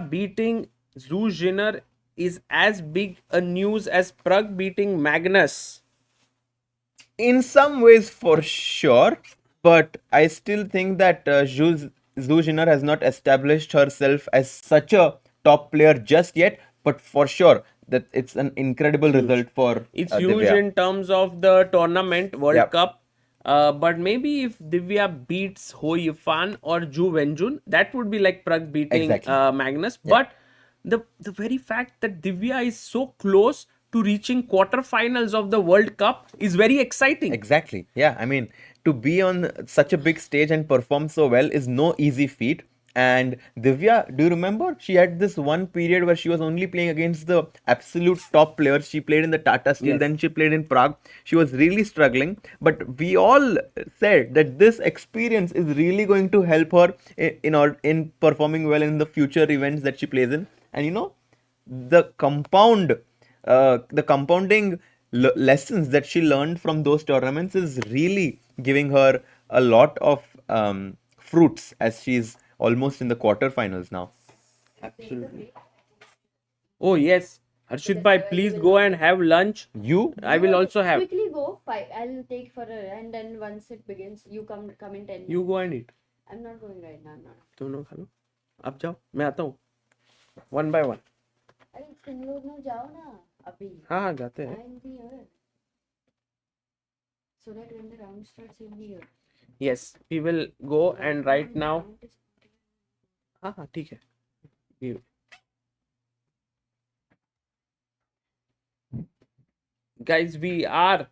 beating Zhu Jinner is as big a news as Pragg beating Magnus. In some ways, for sure, but I still think that Zhu Jinner has not established herself as such a top player just yet, but for sure that it's an incredible result for It's huge Divya. in terms of the tournament, World Yep. Cup. But maybe if Divya beats Ho Yifan or Zhu Wenjun, that would be like Pragg beating Exactly. Magnus. But the very fact that Divya is so close to reaching quarterfinals of the World Cup is very exciting. Exactly. Yeah. I mean, to be on such a big stage and perform so well is no easy feat. And Divya, do you remember? She had this one period where she was only playing against the absolute top players. She played in the Tata Steel, Yes. then she played in Prague. She was really struggling. But we all said that this experience is really going to help her in performing well in the future events that she plays in. And the compounding lessons that she learned from those tournaments is really giving her a lot of fruits, as she's almost in the quarterfinals now. Absolutely. Oh, yes. Harshit bhai, please go and have lunch. You? I will also have. Quickly go. I'll take for a, and then once it begins, you come in 10 minutes. You go and eat. I'm not going right now. I'm not. तुम लोग खा लो. अब जाओ, मैं आता हूँ. One by one. अरे तुम लोग ना जाओ ना अभी. हाँ जाते हैं. I'll be here. So that when the round starts, you'll be here. Yes, we will go, and right now. हाँ ठीक है. Guys, we are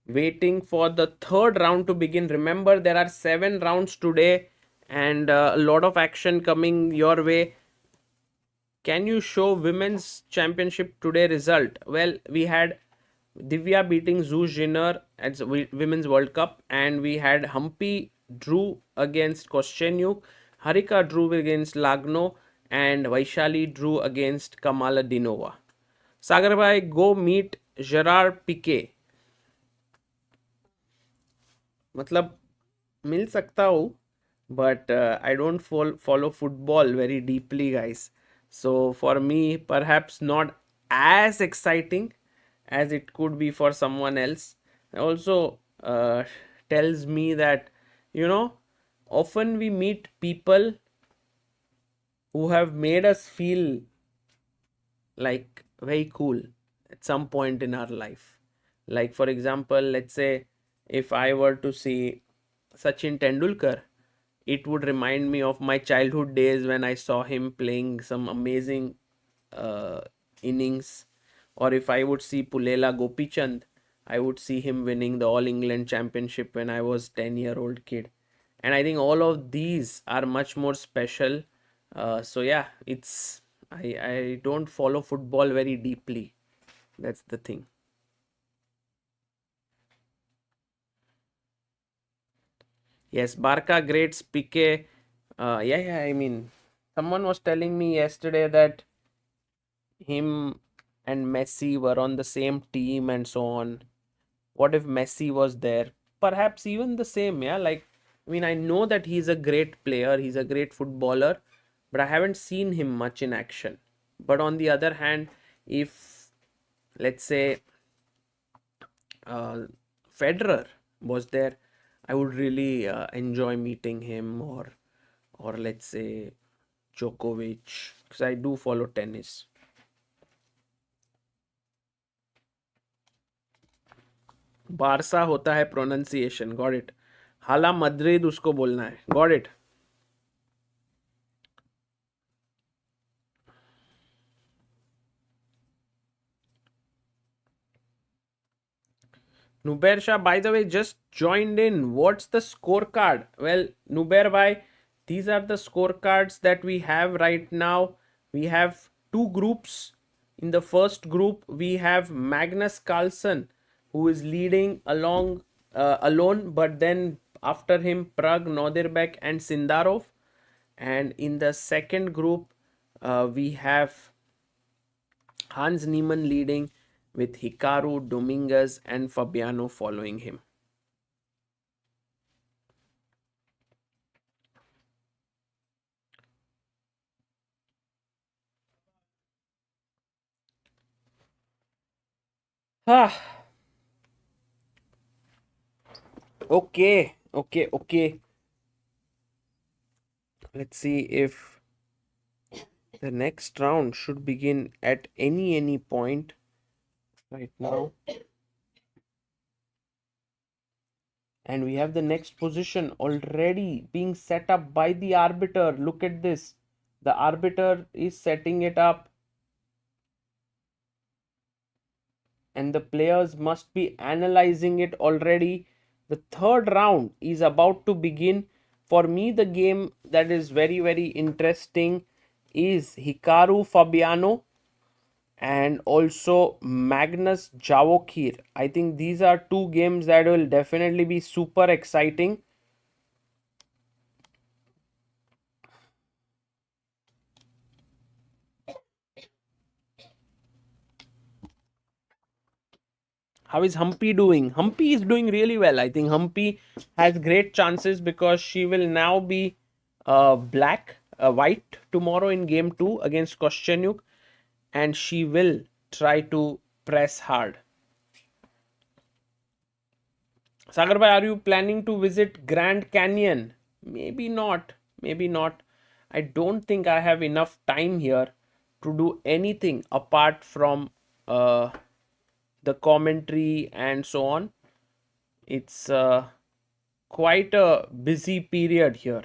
waiting for the third round to begin. Remember, there are 7 rounds today and a lot of action coming your way. Can you show women's championship today result? Well, we had Divya beating Zhu Jinner at Women's World Cup, and we had Humpy drew against Koschenyuk, Harika drew against Lagno, and Vaishali drew against Kamala Dinova. Sagar bhai, go meet Gerard Piquet. मतलब मिल सकता हूँ, but I don't follow football very deeply, guys. So for me, perhaps not as exciting as it could be for someone else. Also tells me that, often we meet people who have made us feel like very cool at some point in our life. Like, for example, let's say if I were to see Sachin Tendulkar, it would remind me of my childhood days when I saw him playing some amazing innings. Or if I would see Pulela Gopichand, I would see him winning the All England Championship when I was 10-year-old kid. And I think all of these are much more special. So yeah, I don't follow football very deeply. That's the thing. Yes, Barca greats Piqué. Yeah. I mean, someone was telling me yesterday that him and Messi were on the same team and so on. What if Messi was there? Perhaps even the same, yeah. Like, I mean, I know that he's a great player, he's a great footballer, but I haven't seen him much in action. But on the other hand, if let's say Federer was there, I would really enjoy meeting him, or let's say Djokovic, because I do follow tennis. Barça होता है pronunciation, got it. हाला Madrid उसको बोलना है, got it. Nubair Shah, by the way, just joined in. What's the scorecard? Well, Nubair bhai, these are the scorecards that we have right now. We have two groups. In the first group, we have Magnus Carlsen, who is leading alone, but then after him, Pragg, Nodirbek, and Sindarov. And in the second group, we have Hans Niemann leading, with Hikaru, Dominguez, and Fabiano following him. Okay. Let's see if the next round should begin at any point right now. And we have the next position already being set up by the arbiter. Look at this. The arbiter is setting it up. And the players must be analyzing it already. The third round is about to begin. For me, the game that is very interesting is Hikaru Fabiano and also Magnus Javokhir. I think these are two games that will definitely be super exciting. How is Humpy doing? Humpy is doing really well. I think Humpy has great chances because she will now be white tomorrow in game 2 against Koschenyuk, and she will try to press hard. Sagar bhai, are you planning to visit Grand Canyon? Maybe not. I don't think I have enough time here to do anything apart from the commentary and so on. It's quite a busy period here.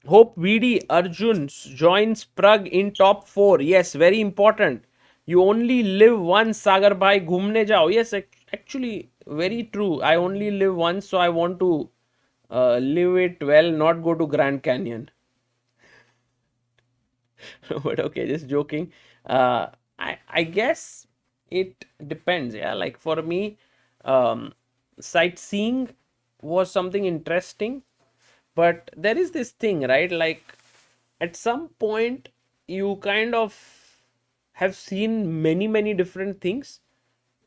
Hope VD Arjun joins Pragg in top 4. Yes, very important. You only live once, Sagar bhai. Ghumne jao. Yes, actually, very true. I only live once, so I want to live it well, not go to Grand Canyon. But okay, just joking. I guess it depends. Yeah, like for me, sightseeing was something interesting, but there is this thing, right? Like at some point, you kind of have seen many different things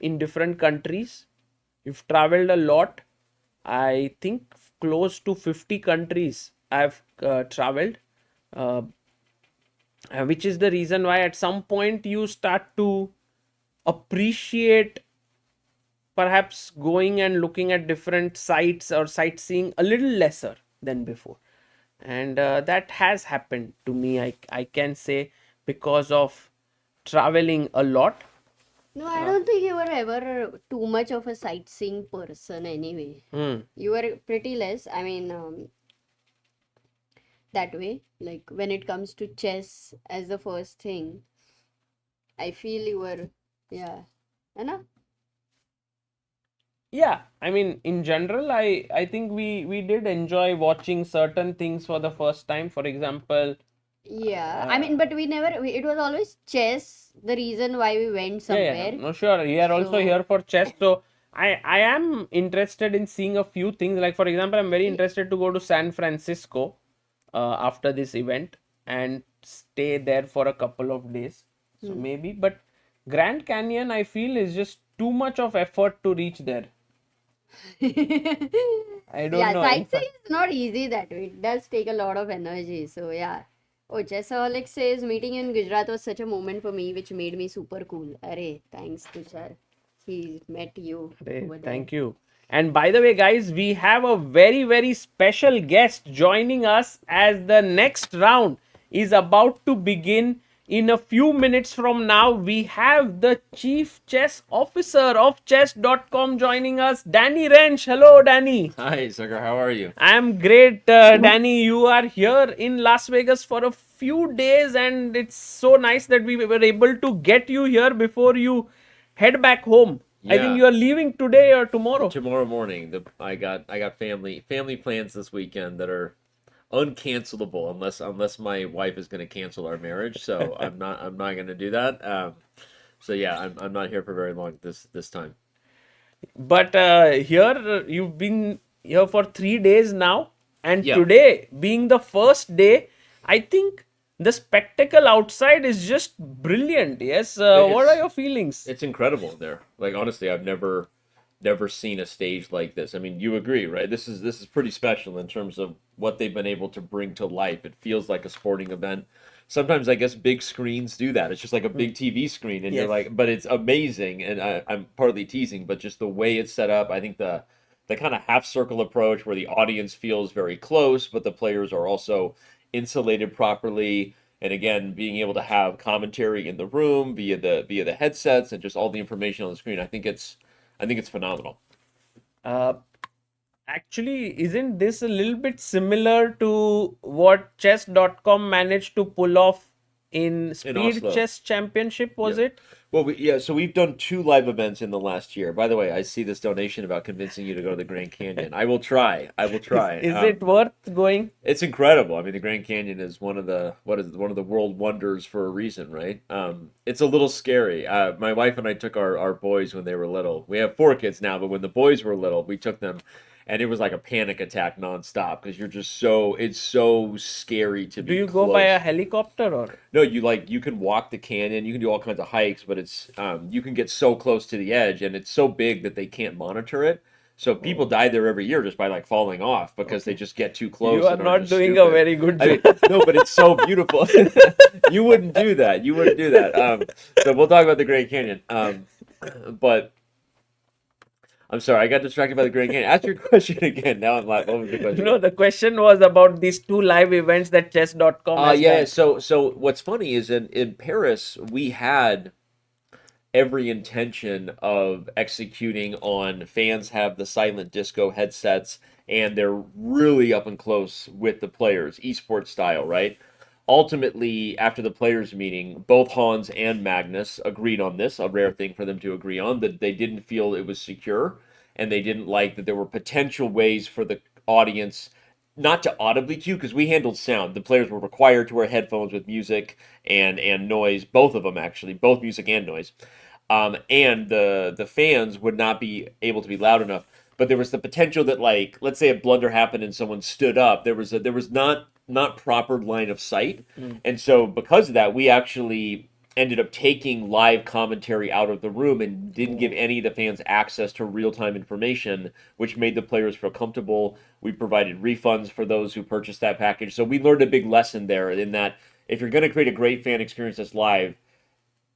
in different countries. You've traveled a lot. I think close to 50 countries I've traveled, which is the reason why at some point you start to appreciate perhaps going and looking at different sites or sightseeing a little lesser than before. and that has happened to me. I can say, because of traveling a lot. No, I don't think you were ever too much of a sightseeing person anyway. Hmm. You were pretty less. I mean, that way. Like when it comes to chess as the first thing, I feel you were, yeah. है ना? Yeah, I mean, in general, I think we did enjoy watching certain things for the first time. For example, Yeah, I mean, but we never, it was always chess, the reason why we went yeah, somewhere. no, sure. We are also So, here for chess, so I am interested in seeing a few things. Like, for example, I'm very y- interested to go to San Francisco after this event and stay there for a couple of days. So hmm. maybe, but Grand Canyon, I feel, is just too much of effort to reach there. I don't Yeah, know. In sightseeing fact, is not easy that way. It does take a lot of energy. So, yeah. Oh, Chessaholic says meeting in Gujarat was such a moment for me, which made me super cool. Arey, thanks, Tushar. He met you Hey, over there. thank you. And by the way, guys, we have a very, very special guest joining us as the next round is about to begin in a few minutes from now. We have the chief chess officer of chess.com joining us, Danny Wrench. Hello, Danny. Hi, Sugar. How are you? I'm great, Danny. You are here in Las Vegas for a few days, and it's so nice that we were able to get you here before you head back home. I think Yeah, you are leaving today or tomorrow. tomorrow morning. I got family plans this weekend that are uncancelable unless my wife is going to cancel our marriage. So I'm not going to do that. So yeah, I'm not here for very long this time. But here you've been here for 3 days now, and Yeah, today being the first day, I think the spectacle outside is just brilliant. Yes, what are it's your feelings? it's incredible there. Like honestly, I've never seen a stage like this. I mean, you agree, right? This is pretty special in terms of what they've been able to bring to life. It feels like a sporting event. Sometimes I guess big screens do that. It's just like a big TV screen, and you're Yes. like, but it's amazing. And I'm partly teasing, but just the way it's set up, I think the kind of half circle approach where the audience feels very close, but the players are also insulated properly. And again, being able to have commentary in the room via the headsets and just all the information on the screen, I think it's phenomenal. Uh, Actually, isn't this a little bit similar to what chess.com managed to pull off in In Speed Oslo. Chess Championship, was Yeah. it? Well, so we've done 2 live events in the last year. By the way, I see this donation about convincing you to go to the Grand Canyon. I will try. I will try. Is it worth going? It's incredible. I mean, the Grand Canyon is one of the world wonders for a reason, right? It's a little scary. My wife and I took our boys when they were little. We have 4 kids now, but when the boys were little, we took them, and it was like a panic attack nonstop because it's so scary to Do be you go by a close. helicopter or? No, you can walk the canyon, you can do all kinds of hikes, but it's you can get so close to the edge, and it's so big that they can't monitor it. So people Oh, die there every year just by like falling off because they okay. just get too You close are and are not just doing a stupid. very good I job. mean, no, but it's so beautiful. You wouldn't do that. You wouldn't do that. So we'll talk about the Grand Canyon. But I'm sorry, I got distracted by the Grand Canyon. Ask your question again. Now I'm like, what was the question No, again? the question was about these 2 live events that chess.com has Yeah. done. So what's funny is in Paris we had every intention of executing on fans have the silent disco headsets and they're really up and close with the players, esports style, right? Ultimately, after the players' meeting, both Hans and Magnus agreed on this, a rare thing for them to agree on, that they didn't feel it was secure and they didn't like that there were potential ways for the audience not to audibly cue because we handled sound. The players were required to wear headphones with music and noise, both of them actually, both music and noise. And the fans would not be able to be loud enough. But there was the potential that, like, let's say a blunder happened and someone stood up. There was not proper line of sight, Mm. and so because of that, we actually ended up taking live commentary out of the room and didn't give Oh. any of the fans access to real time information, which made the players feel comfortable. We provided refunds for those who purchased that package. So we learned a big lesson there in that if you're going to create a great fan experience that's live,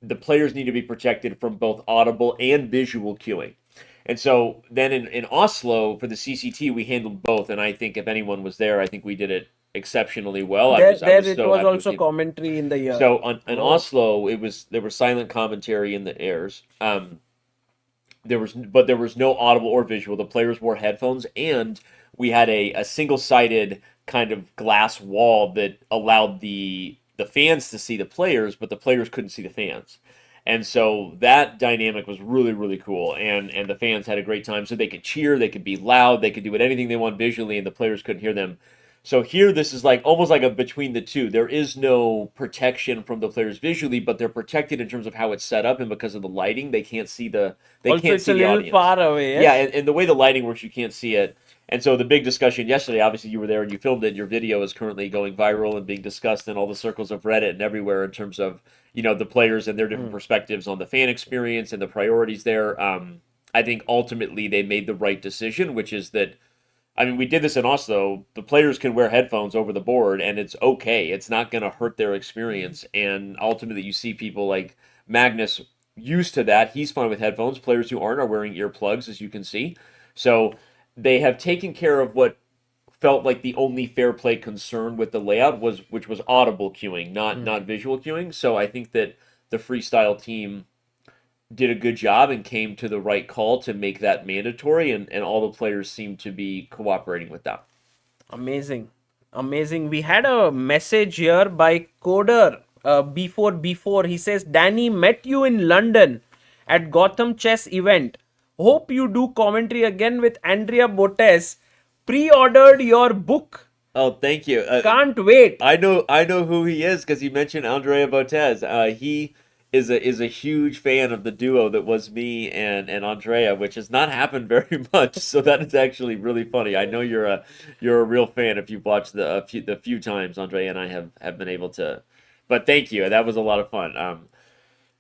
the players need to be protected from both audible and visual cueing. And so then in Oslo for the CCT, we handled both. And I think if anyone was there, I think we did it exceptionally well. I There, was it so was happy with also him. commentary in the year. So on Oslo, there was silent commentary in the airs. There was no audible or visual. The players wore headphones, and we had a single-sided kind of glass wall that allowed the fans to see the players, but the players couldn't see the fans. And so that dynamic was really, really cool. And the fans had a great time. So they could cheer, they could be loud, they could do anything they want visually, and the players couldn't hear them. So here, this is like almost like a between the two. There is no protection from the players visually, but they're protected in terms of how it's set up, and because of the lighting, they can't see the also, can't it's see a the little audience. far away. Yes? Yeah, and the way the lighting works, you can't see it. And so the big discussion yesterday, obviously you were there and you filmed it. Your video is currently going viral and being discussed in all the circles of Reddit and everywhere in terms of the players and their different perspectives on the fan experience and the priorities there. I think ultimately they made the right decision, which is that. I mean, we did this in Oslo. The players can wear headphones over the board, and it's okay. It's not going to hurt their experience. And ultimately, you see people like Magnus used to that. He's fine with headphones. Players who aren't are wearing earplugs, as you can see. So they have taken care of what felt like the only fair play concern with the layout which was audible cueing, not visual cueing. So I think that the freestyle team did a good job and came to the right call to make that mandatory, and all the players seem to be cooperating with that. Amazing. We had a message here by Coder before. He says, Danny, met you in London at Gotham Chess event. Hope you do commentary again with Andrea Botes. Pre-ordered your book. Oh, thank you. Can't wait. I know who he is because he mentioned Andrea Botez. He is a huge fan of the duo that was me and Andrea, which has not happened very much. So that is actually really funny. I know you're a real fan if you've watched the few times Andrea and I have been able to. But thank you. That was a lot of fun.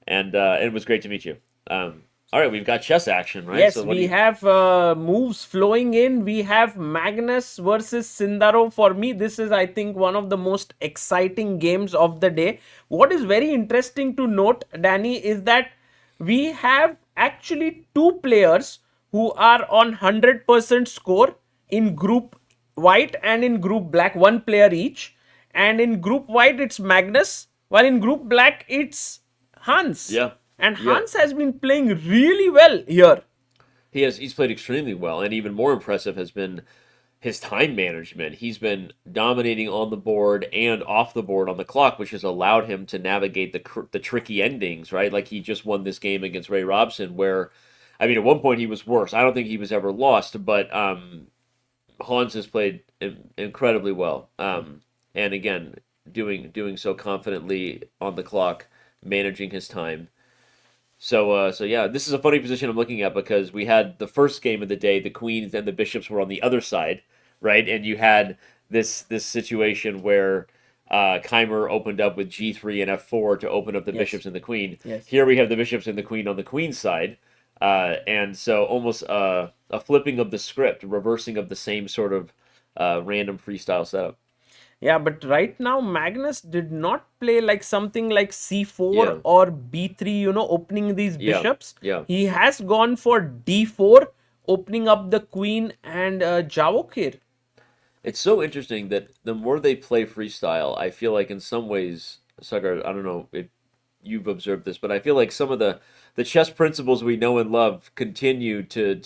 And it was great to meet you. All right, we've got chess action, right? Yes, So we have moves flowing in. We have Magnus versus Sindarov. For me, this is, I think, one of the most exciting games of the day. What is very interesting to note, Danny, is that we have actually two players who are on 100% score in group white and in group black, one player each. And in group white, it's Magnus, while in group black, it's Hans. Yeah. And Hans has been playing really well here. He's played extremely well, and even more impressive has been his time management. He's been dominating on the board and off the board on the clock, which has allowed him to navigate the tricky endings, right? Like he just won this game against Ray Robson, where, I mean, at one point he was worse. I don't think he was ever lost, but Hans has played incredibly well, and again, doing so confidently on the clock, managing his time. So yeah, this is a funny position I'm looking at because we had the first game of the day, the queens and the bishops were on the other side, right? And you had this situation where Keymer opened up with G3 and F4 to open up the bishops and the queen. Yes. Here we have the bishops and the queen on the queen's side, and so almost a flipping of the script, reversing of the same sort of random freestyle setup. Yeah, but right now Magnus did not play like something like C4 Yeah. or B3, opening these Yeah, bishops. yeah. He has gone for D4, opening up the queen and Javokhir. It's so interesting that the more they play freestyle, I feel like in some ways, Sagar, I don't know if you've observed this, but I feel like some of the chess principles we know and love continue to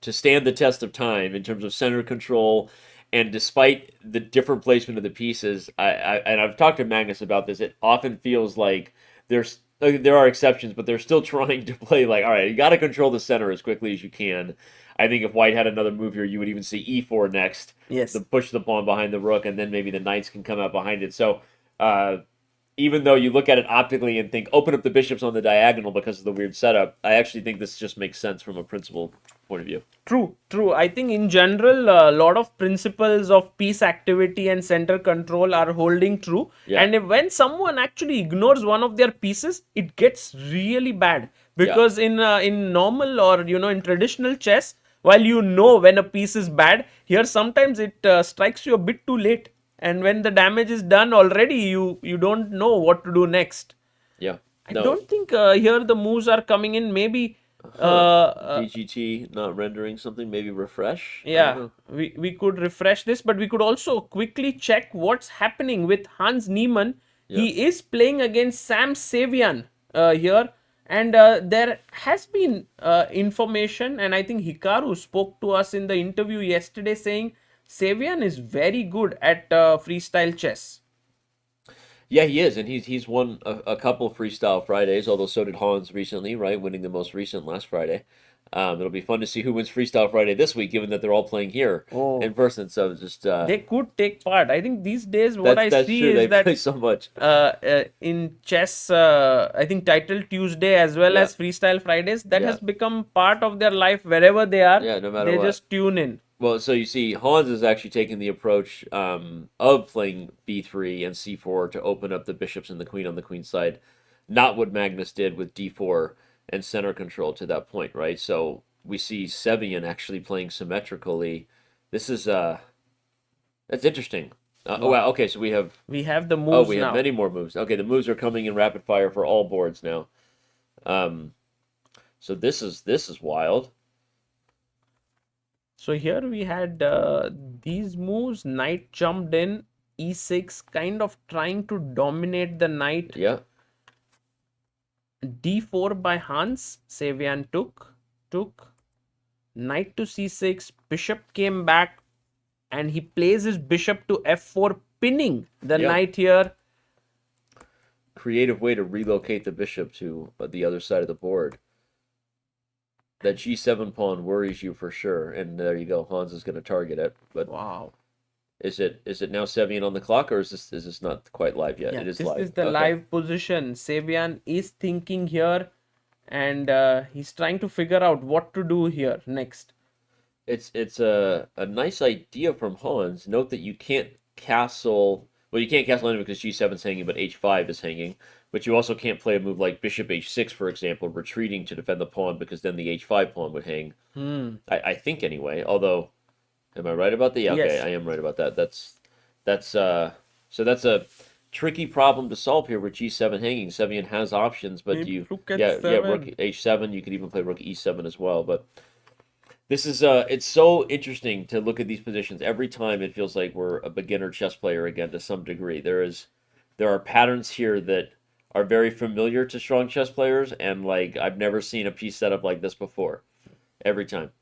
stand the test of time in terms of center control. And despite the different placement of the pieces, and I've talked to Magnus about this, it often feels like there are exceptions, but they're still trying to play like, all right, you got to control the center as quickly as you can. I think if White had another move here, you would even see E4 next. Yes. To push the pawn behind the rook, and then maybe the knights can come out behind it. So even though you look at it optically and think, open up the bishops on the diagonal because of the weird setup, I actually think this just makes sense from a principle point of view. True. I think in general, a lot of principles of piece activity and center control are holding true. Yeah. And when someone actually ignores one of their pieces, it gets really bad. Because in normal or, in traditional chess, while you know when a piece is bad, here sometimes it strikes you a bit too late. And when the damage is done already, you don't know what to do next. Yeah. I don't think here the moves are coming in. Maybe DGT not rendering something, maybe refresh? I don't Yeah, know. we could refresh this, but we could also quickly check what's happening with Hans Niemann. Yeah. He is playing against Sam Sevian here, and there has been information, and I think Hikaru spoke to us in the interview yesterday saying Sevian is very good at freestyle chess. Yeah, he is, and he's won a couple Freestyle Fridays, although so did Hans recently, right? Winning the most recent last Friday. It'll be fun to see who wins Freestyle Friday this week, given that they're all playing here Oh. in person. So just They could take part. I think these days what I that's see true. They is that play so much. in chess, I think Title Tuesday as well Yeah. as Freestyle Fridays, that Yeah. has become part of their life wherever they are. Yeah, no matter they what. just tune in. Well, so you see, Hans is actually taking the approach of playing b3 and c4 to open up the bishops and the queen on the queen side, not what Magnus did with d4 and center control to that point, right? So we see Sevian actually playing symmetrically. This is that's interesting. Oh wow, okay, so we have We have the moves we have now. many more moves. Okay, the moves are coming in rapid fire for all boards now. So this is wild. So here we had these moves. Knight jumped in, e6, kind of trying to dominate the knight. Yeah. d4 by Hans. Sevian took. Knight to c6. Bishop came back, and he plays his bishop to f4, pinning the Yep. knight here. Creative way to relocate the bishop to the other side of the board. That g7 pawn worries you for sure, and there you go. Hans is going to target it. But Wow. is it now Sevian on the clock, or is this not quite live yet? Yeah, It is this live. is the Okay. live position. Sevian is thinking here, and he's trying to figure out what to do here next. It's a nice idea from Hans. Note that you can't castle. Well, you can't castle anything because g7's hanging, but h5 is hanging. But you also can't play a move like bishop h6, for example, retreating to defend the pawn, because then the h5 pawn would hang. I think anyway. Although, am I right about that? Yeah, okay, Yes. I am right about that. That's a tricky problem to solve here with g7 hanging. Sevian has options, but Maybe you rook at yeah rook 7. h7. You could even play rook e7 as well, but. This is it's so interesting to look at these positions. Every time it feels like we're a beginner chess player again to some degree. There are patterns here that are very familiar to strong chess players, and like I've never seen a piece set up like this before. Every time.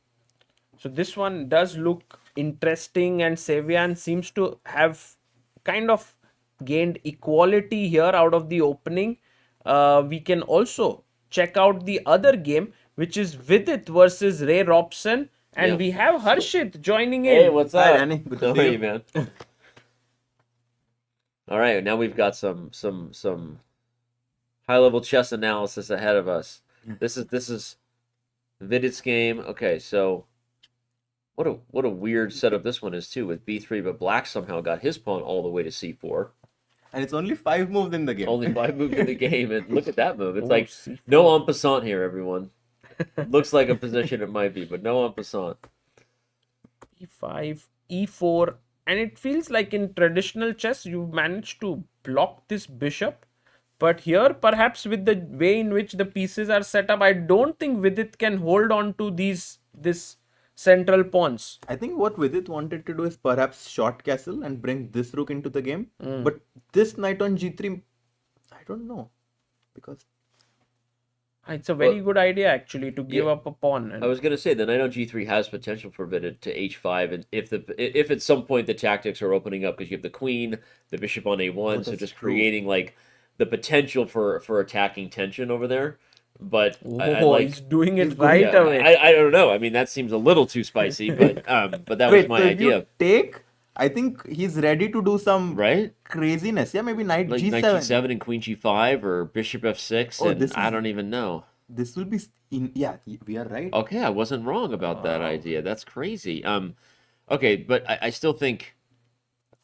So this one does look interesting, and Sevian seems to have kind of gained equality here out of the opening. We can also check out the other game, which is Vidit versus Ray Robson, and Yeah. we have Harshit joining in. Hey, what's Hi, up? Danny. Good to How see are you. you, man? All right, now we've got some high level chess analysis ahead of us. This is Vidit's game. Okay, so what a weird setup this one is too with b3, but Black somehow got his pawn all the way to c4. And it's only 5 moves in the game. Only 5 moves in the game, and look at that move. It's Oh, like c4. no en passant here, everyone. Looks like a position it might be, but no en passant. e5, e4, and it feels like in traditional chess you managed to block this bishop, but here perhaps with the way in which the pieces are set up, I don't think Vidit can hold on to this central pawns. I think what Vidit wanted to do is perhaps short castle and bring this rook into the game. Hmm. But this knight on g3, I don't know. Because It's a very Well, good idea actually to give yeah. up a pawn. And I was gonna say the knight on g3 has potential for Vidit to h5, and if at some point the tactics are opening up because you have the queen, the bishop on a1, so that's just true. creating like the potential for attacking tension over there. But I oh, like he's doing he's it good, right yeah, away. I don't know. I mean, that seems a little too spicy, but that was wait, my so if you idea, take, I think he's ready to do some right? craziness. Yeah, maybe knight Like g7. knight g7 and queen g5 or bishop f6, Oh, and this I is- don't even know. This will be yeah, we are right. Okay, I wasn't wrong about that idea. That's crazy. Okay, but I still think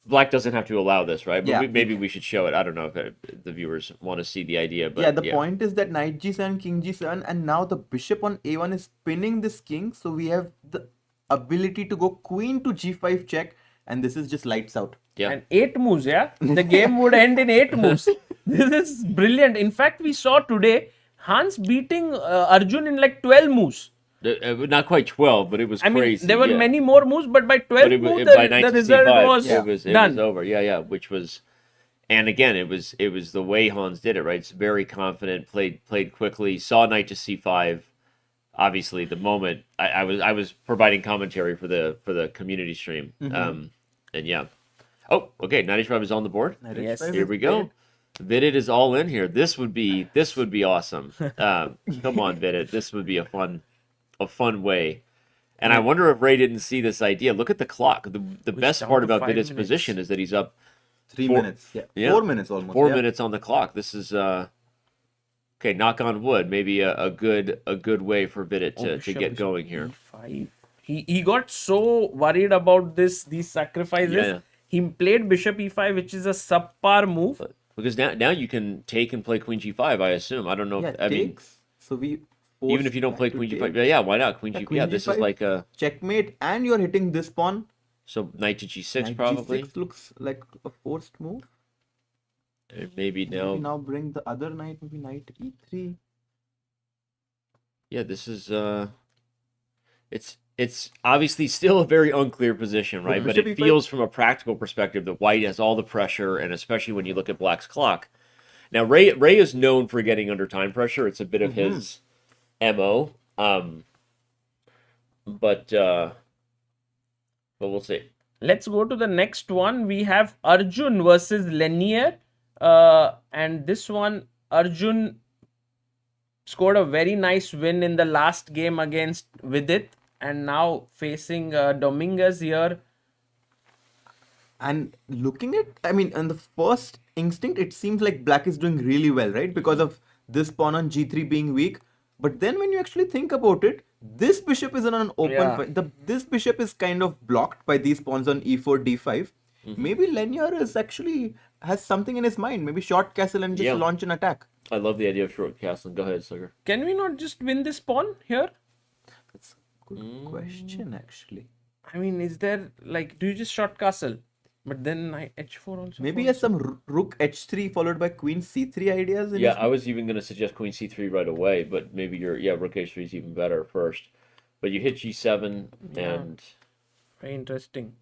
Black doesn't have to allow this, right? But Yeah. maybe we should show it. I don't know if the viewers want to see the idea, but Yeah, the point is that knight g7, king g7, and now the bishop on a1 is pinning this king. So we have the ability to go queen to g5 check, and this is just lights out. Yeah. And 8 moves, yeah? The game would end in 8 moves. This is brilliant. In fact, we saw today Hans beating Arjun in like 12 moves. Not quite 12, but it was I mean, crazy. there were yeah. many more moves, but by 12 But it was moves, by the knight to result c5, was it was done. over. Yeah, which was, and again, it was the way Hans did it, right? It's very confident, played quickly, saw knight to c5. Obviously, the moment I was providing commentary for the community stream, and yeah. Oh, okay, knight h5 is on the board. Yes. Here we go. Vidit is all in here. This would be awesome. Come on, Vidit. This would be a fun way. And I wonder if Ray didn't see this idea. Look at the clock. The best down part to about 5 Vidit's minutes. position is that he's up 3 4 minutes. Yeah. 4 minutes almost. 4 yeah. minutes on the clock. This is okay. Knock on wood. Maybe a good way for Vidit to Bishop, get bishop going here. E5. He got so worried about these sacrifices. Yeah. He played bishop e5, which is a subpar move. Because now you can take and play queen g5. I assume. I don't know. Yeah, I mean, takes. So we even if you don't play queen g5, yeah, why not queen Yeah, g5? queen Yeah, this is G5. like a checkmate, and you're hitting this pawn. so knight to g6 Knight probably. G6 looks like a forced move. And maybe now. Maybe now bring the other knight, maybe knight e3. Yeah, this is it's obviously still a very unclear position, right? But bishop it e5 feels from a practical perspective that white has all the pressure, and especially when you look at black's clock. Now Ray is known for getting under time pressure. It's a bit of his MO. But we'll see. Let's go to the next one. We have Arjun versus Leinier. And this one, Arjun scored a very nice win in the last game against Vidit. And now facing Dominguez here. And looking at, I mean, on the first instinct, it seems like black is doing really well, right? Because of this pawn on g3 being weak. But then when you actually think about it, this bishop is on an open Yeah. fight. This bishop is kind of blocked by these pawns on e4, d5. Maybe Leinier is actually has something in his mind. Maybe short castle and just Yeah. launch an attack. I love the idea of short castle. Go ahead, Sugar. Can we not just win this pawn here? That's a good question, actually. I mean, is there like, do you just short castle? But then knight h4 also. Maybe he falls. has some rook h3 followed by queen c3 ideas. In Yeah, his I was even going to suggest queen c3 right away, but maybe rook h3 is even better first. But you hit g7 and Very interesting.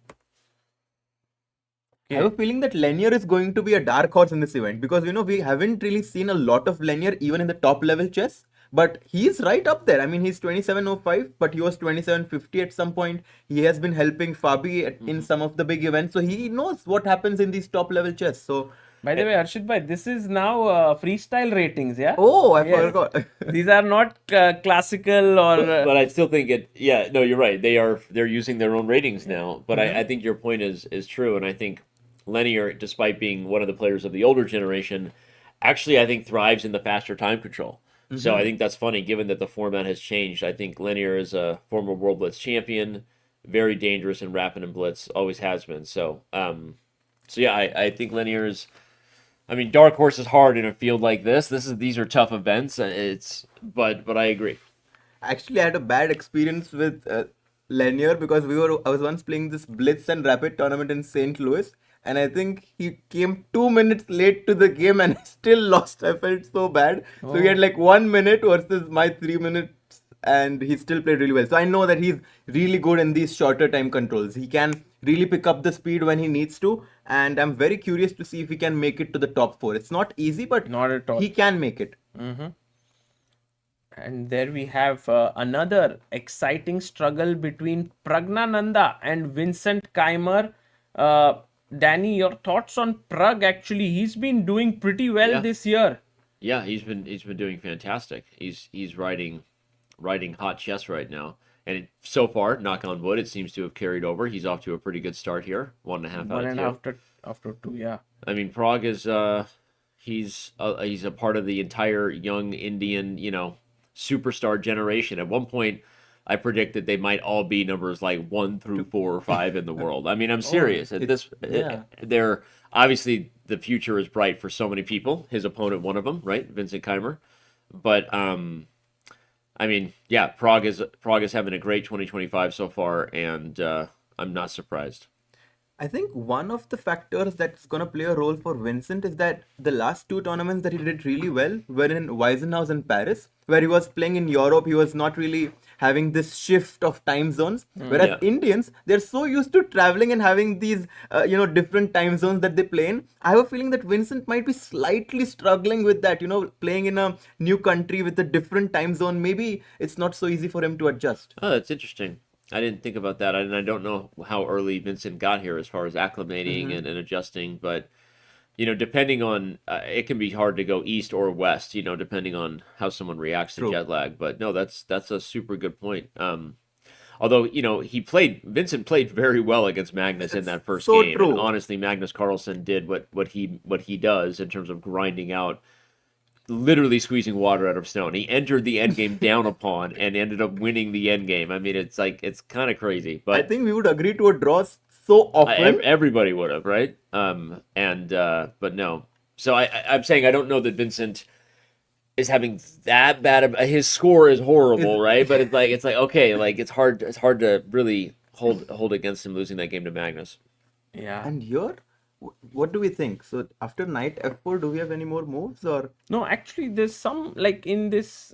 I have a feeling that Leinier is going to be a dark horse in this event because we haven't really seen a lot of Leinier even in the top level chess. But he's right up there. I mean, he's 27.05, but he was 27.50 at some point. He has been helping Fabi in some of the big events, so he knows what happens in these top level chess. So, By the way, Harshit bhai, this is now freestyle ratings, yeah? oh, I Yes. forgot. These are not classical or. but I still think it. Yeah, no, you're right. They're using their own ratings now. But I think your point is true, and I think Leinier, despite being one of the players of the older generation, actually I think thrives in the faster time control. So I think that's funny, given that the format has changed. I think Leinier is a former World Blitz champion, very dangerous in rapid and blitz, always has been. So, yeah, I think Leinier is. I mean, dark horse is hard in a field like this. These are tough events. But I agree. Actually, I had a bad experience with Leinier because I was once playing this Blitz and Rapid tournament in St. Louis, and I think he came 2 minutes late to the game and I still lost. I felt so bad. So he had like 1 minute versus my 3 minutes, and he still played really well. So I know that he's really good in these shorter time controls. He can really pick up the speed when he needs to, and I'm very curious to see if he can make it to the top 4. It's not easy, but Not at all. he can make it. And there we have another exciting struggle between Praggnanandhaa and Vincent Keymer. Danny, your thoughts on Pragg? Actually, he's been doing pretty well Yeah. this year. Yeah, he's been doing fantastic. He's riding hot chess right now, and so far, knock on wood, it seems to have carried over. He's off to a pretty good start here, 1.5 out One of and 2. after two, yeah. I mean, Pragg is he's a part of the entire young Indian superstar generation. At one point, I predict that they might all be numbers like 1 through 4 or 5 in the world. I mean, I'm serious. At this, they're obviously the future is bright for so many people. His opponent, one of them, right, Vincent Keymer. But I mean, yeah, Pragg is having a great 2025 so far, and I'm not surprised. I think one of the factors that's going to play a role for Vincent is that the last two tournaments that he did really well were in Weissenhaus and Paris, where he was playing in Europe. He was not really having this shift of time zones. Whereas Yeah. Indians, they're so used to traveling and having these, different time zones that they play in. I have a feeling that Vincent might be slightly struggling with that, playing in a new country with a different time zone. Maybe it's not so easy for him to adjust. Oh, that's interesting. I didn't think about that, and I don't know how early Vincent got here as far as acclimating and adjusting. But depending on it can be hard to go east or west. Depending on how someone reacts to True. jet lag. But no, that's a super good point. Although Vincent played very well against Magnus in that first so game. true. And honestly, Magnus Carlsen did what he does in terms of grinding out, literally squeezing water out of stone. He entered the end game down a pawn and ended up winning the end game. I mean, it's kind of crazy, I but think we would agree to a draw so often. everybody would have, right? But no. So I'm saying I don't know that Vincent is having that bad of his score is horrible, right? But it's like okay, like it's hard to really hold against him losing that game to Magnus. Yeah. And here, what do we think? So after knight f4, do we have any more moves or? No, actually, there's some like in this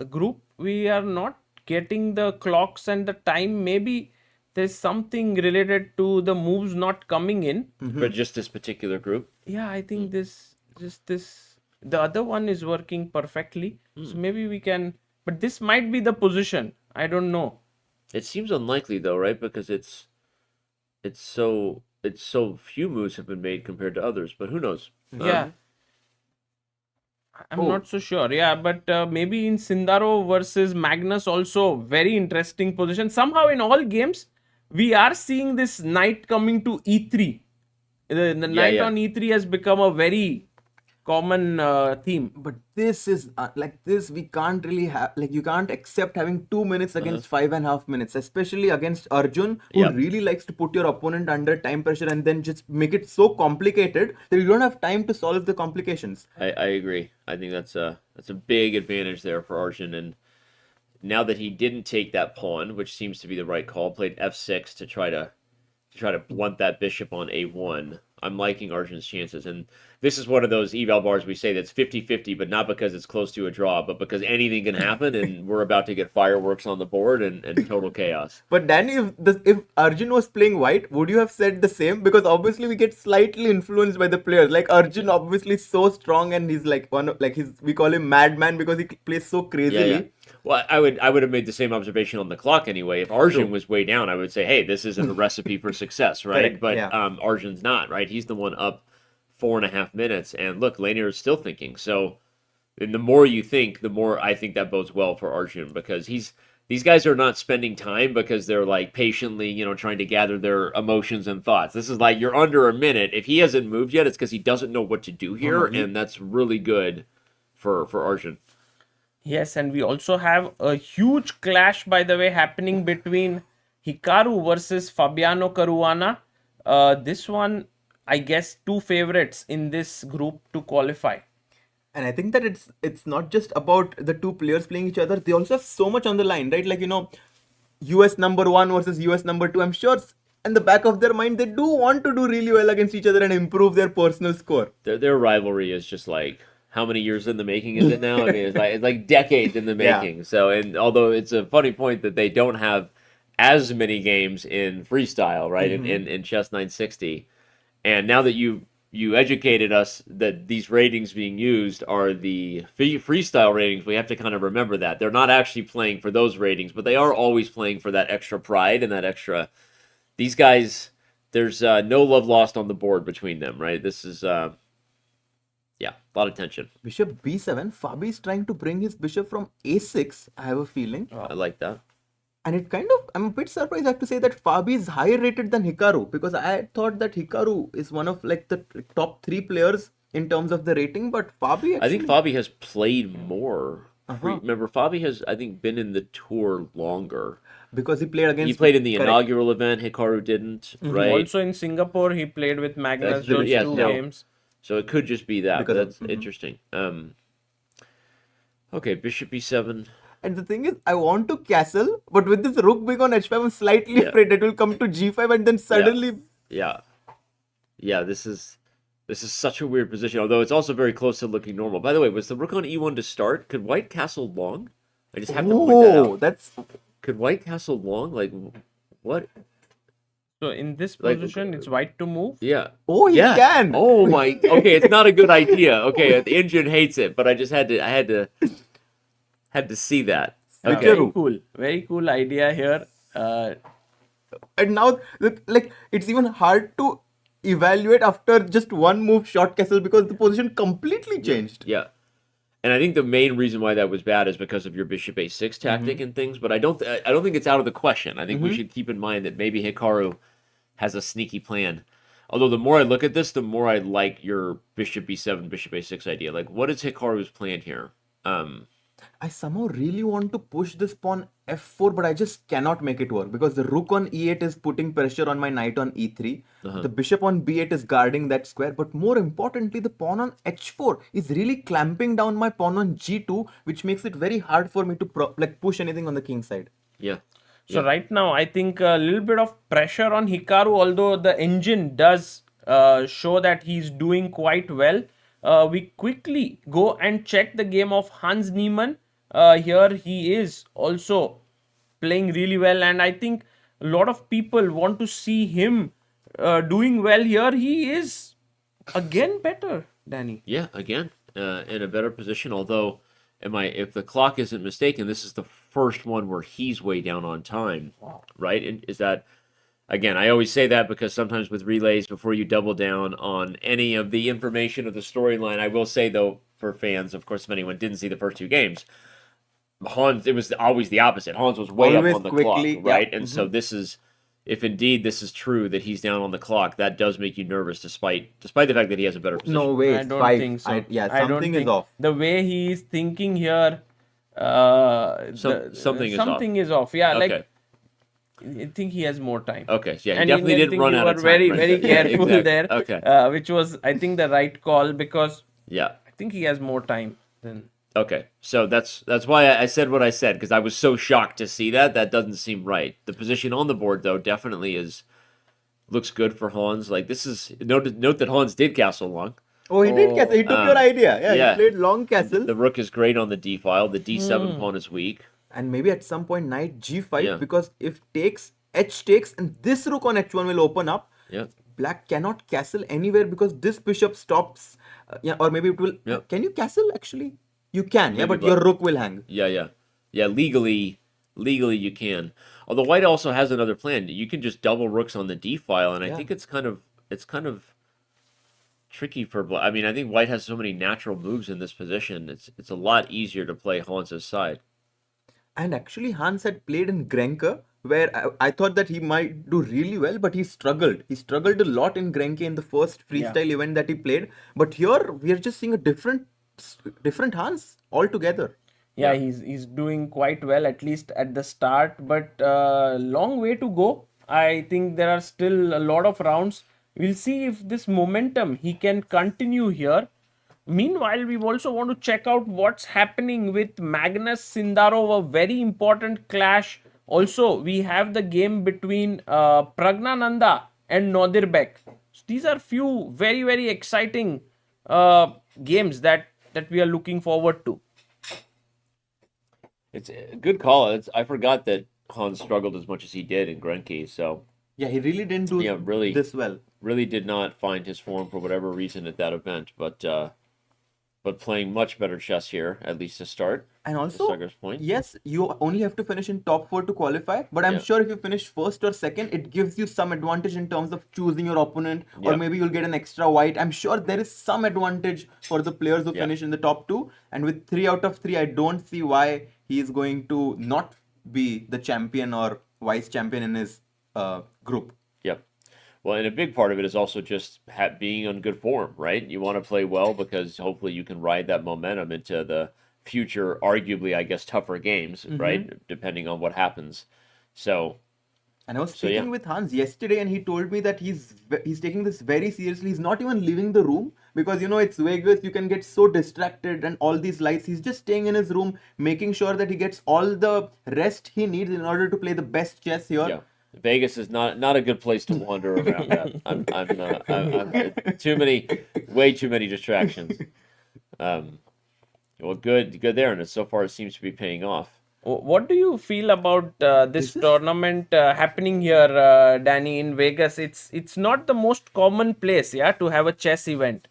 group, we are not getting the clocks and the time. Maybe there's something related to the moves not coming in. But just this particular group. Yeah, I think the other one is working perfectly. So maybe we can, but this might be the position. I don't know. It seems unlikely though, right? Because it's so few moves have been made compared to others, but who knows? Yeah. I'm Oh. not so sure. Yeah, but maybe in Sindarov versus Magnus also very interesting position. Somehow in all games we are seeing this knight coming to e3. The knight yeah. on e3 has become a very common theme. But this is like this. We can't really have you can't accept having 2 minutes against 5.5 minutes, especially against Arjun, who Yep. really likes to put your opponent under time pressure and then just make it so complicated that you don't have time to solve the complications. I agree. I think that's a big advantage there for Arjun. And now that he didn't take that pawn, which seems to be the right call, played f6 to try to blunt that bishop on a1. I'm liking Arjun's chances. And this is one of those eval bars we say that's 50-50, but not because it's close to a draw, but because anything can happen and we're about to get fireworks on the board and total chaos. But Danny, if Arjun was playing white, would you have said the same? Because obviously we get slightly influenced by the players. Like Arjun, obviously so strong, and he's like we call him madman because he plays so crazily. Yeah. Well, I would have made the same observation on the clock anyway. If Arjun was way down, I would say, hey, this isn't a recipe for success, right? Correct, But yeah. Arjun's not, right? He's the one up 4.5 minutes, and look, Leinier is still thinking. So, and the more you think, the more I think that bodes well for Arjun because these guys are not spending time because they're like patiently, trying to gather their emotions and thoughts. This is like you're under a minute. If he hasn't moved yet, it's because he doesn't know what to do here, and that's really good for Arjun. Yes, and we also have a huge clash, by the way, happening between Hikaru versus Fabiano Caruana. This one, I guess, two favorites in this group to qualify. And I think that it's not just about the two players playing each other. They also have so much on the line, right? Like, US number 1 versus US number 2. I'm sure in the back of their mind, they do want to do really well against each other and improve their personal score. Their rivalry is just like, how many years in the making is it now? I mean, it's like decades in the Yeah. making. So, and although it's a funny point that they don't have as many games in freestyle, right? In Chess 960, and now that you educated us that these ratings being used are the freestyle ratings, we have to kind of remember that they're not actually playing for those ratings, but they are always playing for that extra pride and that extra. These guys, there's no love lost on the board between them, right? This is. Yeah, a lot of tension. Bishop b7. Fabi is trying to bring his bishop from a6, I have a feeling. I like that. And it I'm a bit surprised, I have to say, that Fabi is higher rated than Hikaru, because I thought that Hikaru is one of like the top 3 players in terms of the rating, but Fabi actually... I think Fabi has played more. Remember, Fabi has, I think, been in the tour longer. Because he played against... He played in the Correct. inaugural event, Hikaru didn't, right? Also in Singapore, he played with Magnus those yes, two no. games. So it could just be that, but Because that's interesting. Okay, bishop e7. And the thing is, I want to castle, but with this rook being on h5, I'm slightly Yeah. afraid it will come to g5 and then suddenly... Yeah. Yeah, this is such a weird position, although it's also very close to looking normal. By the way, was the rook on e1 to start? Could white castle long? I just have to point that Oh, out. that's Could white castle long? Like, what? So in this Like- position, it's white to move. Yeah. oh, he Yeah. can. Oh my. Okay, it's not a good idea. Okay, the engine hates it, but I just had to see that. Okay. Very cool idea here. And now, like, it's even hard to evaluate after just one move short castle because the position completely changed. Yeah. And I think the main reason why that was bad is because of your bishop a6 tactic and things, but I don't think it's out of the question. I think we should keep in mind that maybe Hikaru has a sneaky plan. Although the more I look at this, the more I like your bishop b7, bishop a6 idea. Like, what is Hikaru's plan here? I somehow really want to push this pawn f4, but I just cannot make it work because the rook on e8 is putting pressure on my knight on e3. The bishop on b8 is guarding that square, but more importantly, the pawn on h4 is really clamping down my pawn on g2, which makes it very hard for me to push anything on the king side. Yeah. So right now, I think a little bit of pressure on Hikaru, although the engine does show that he's doing quite well. We quickly go and check the game of Hans Niemann. Here he is also playing really well, and I think a lot of people want to see him doing well here. He is again better, Danny. Yeah, again, in a better position. Although, if the clock isn't mistaken, this is the first one where he's way down on time. Wow. Right? And is that, again, I always say that because sometimes with relays, before you double down on any of the information of the storyline, I will say, though, for fans, of course, if anyone didn't see the first two games, Hans, it was always the opposite. Hans was way Always up on the quickly, clock, yeah. right? And so this is, if indeed this is true that he's down on the clock, that does make you nervous, despite the fact that he has a better position. No way, I it's don't 5. think so. Yeah, I don't something is think- off. The way he is thinking here, something is something is off. Yeah, Okay. like I think he has more time. Okay, so yeah, he And definitely I didn't think run you out of were time. very, right? very Yeah, careful exactly. there. Okay. Which was, I think, the right call because Yeah. I think he has more time than. Okay. So that's why I said what I said, because I was so shocked to see that. That doesn't seem right. The position on the board, though, definitely looks good for Hans. Like, this is note that Hans did castle long. Oh, he did castle. He took your idea. Yeah, yeah. he played long castle. The rook is great on the d file. The d7 pawn is weak. And maybe at some point knight g5, Yeah. because if takes, h takes, and this rook on h1 will open up. Yeah. Black cannot castle anywhere because this bishop stops. Or maybe it will. Yeah. Can you castle actually? You can, yeah, Maybe, but your rook will hang. Yeah. Legally you can. Although white also has another plan. You can just double rooks on the d file, and I think it's kind of tricky for black. I mean, I think white has so many natural moves in this position. It's a lot easier to play Hans's side. And actually, Hans had played in Grenke, where I thought that he might do really well, but he struggled. He struggled a lot in Grenke in the first freestyle event that he played. But here, we are just seeing a different Hans altogether. Yeah, he's doing quite well, at least at the start, but long way to go. I think there are still a lot of rounds. We'll see if this momentum he can continue here. Meanwhile, we also want to check out what's happening with Magnus Sindarov, a very important clash. Also, we have the game between Praggnanandhaa and Nodirbek. So these are few very, very exciting games that we are looking forward to. It's a good call. I forgot that Hans struggled as much as he did in Grenke, so Yeah, he really didn't do really this well. really did not find his form for whatever reason at that event, but playing much better chess here, at least to start. And to also, Sagar's point. yes, you only have to finish in top 4 to qualify. But I'm Yeah. sure if you finish first or second, it gives you some advantage in terms of choosing your opponent, or Yeah. maybe you'll get an extra white. I'm sure there is some advantage for the players who Yeah. finish in the top 2. And with 3 out of 3, I don't see why he is going to not be the champion or vice champion in his group. Yep. Well, and a big part of it is also just being on good form, right? You want to play well because hopefully you can ride that momentum into the future, arguably, I guess, tougher games, right? Depending on what happens. So, And I was So, speaking yeah. with Hans yesterday, and he told me that he's taking this very seriously. He's not even leaving the room because it's Vegas. You can get so distracted and all these lights. He's just staying in his room, making sure that he gets all the rest he needs in order to play the best chess here. Yeah. Vegas is not a good place to wander around at. I'm way too many distractions. Well, good there, and so far it seems to be paying off. What do you feel about this tournament happening here, Danny, in Vegas? It's not the most common place, yeah, to have a chess event.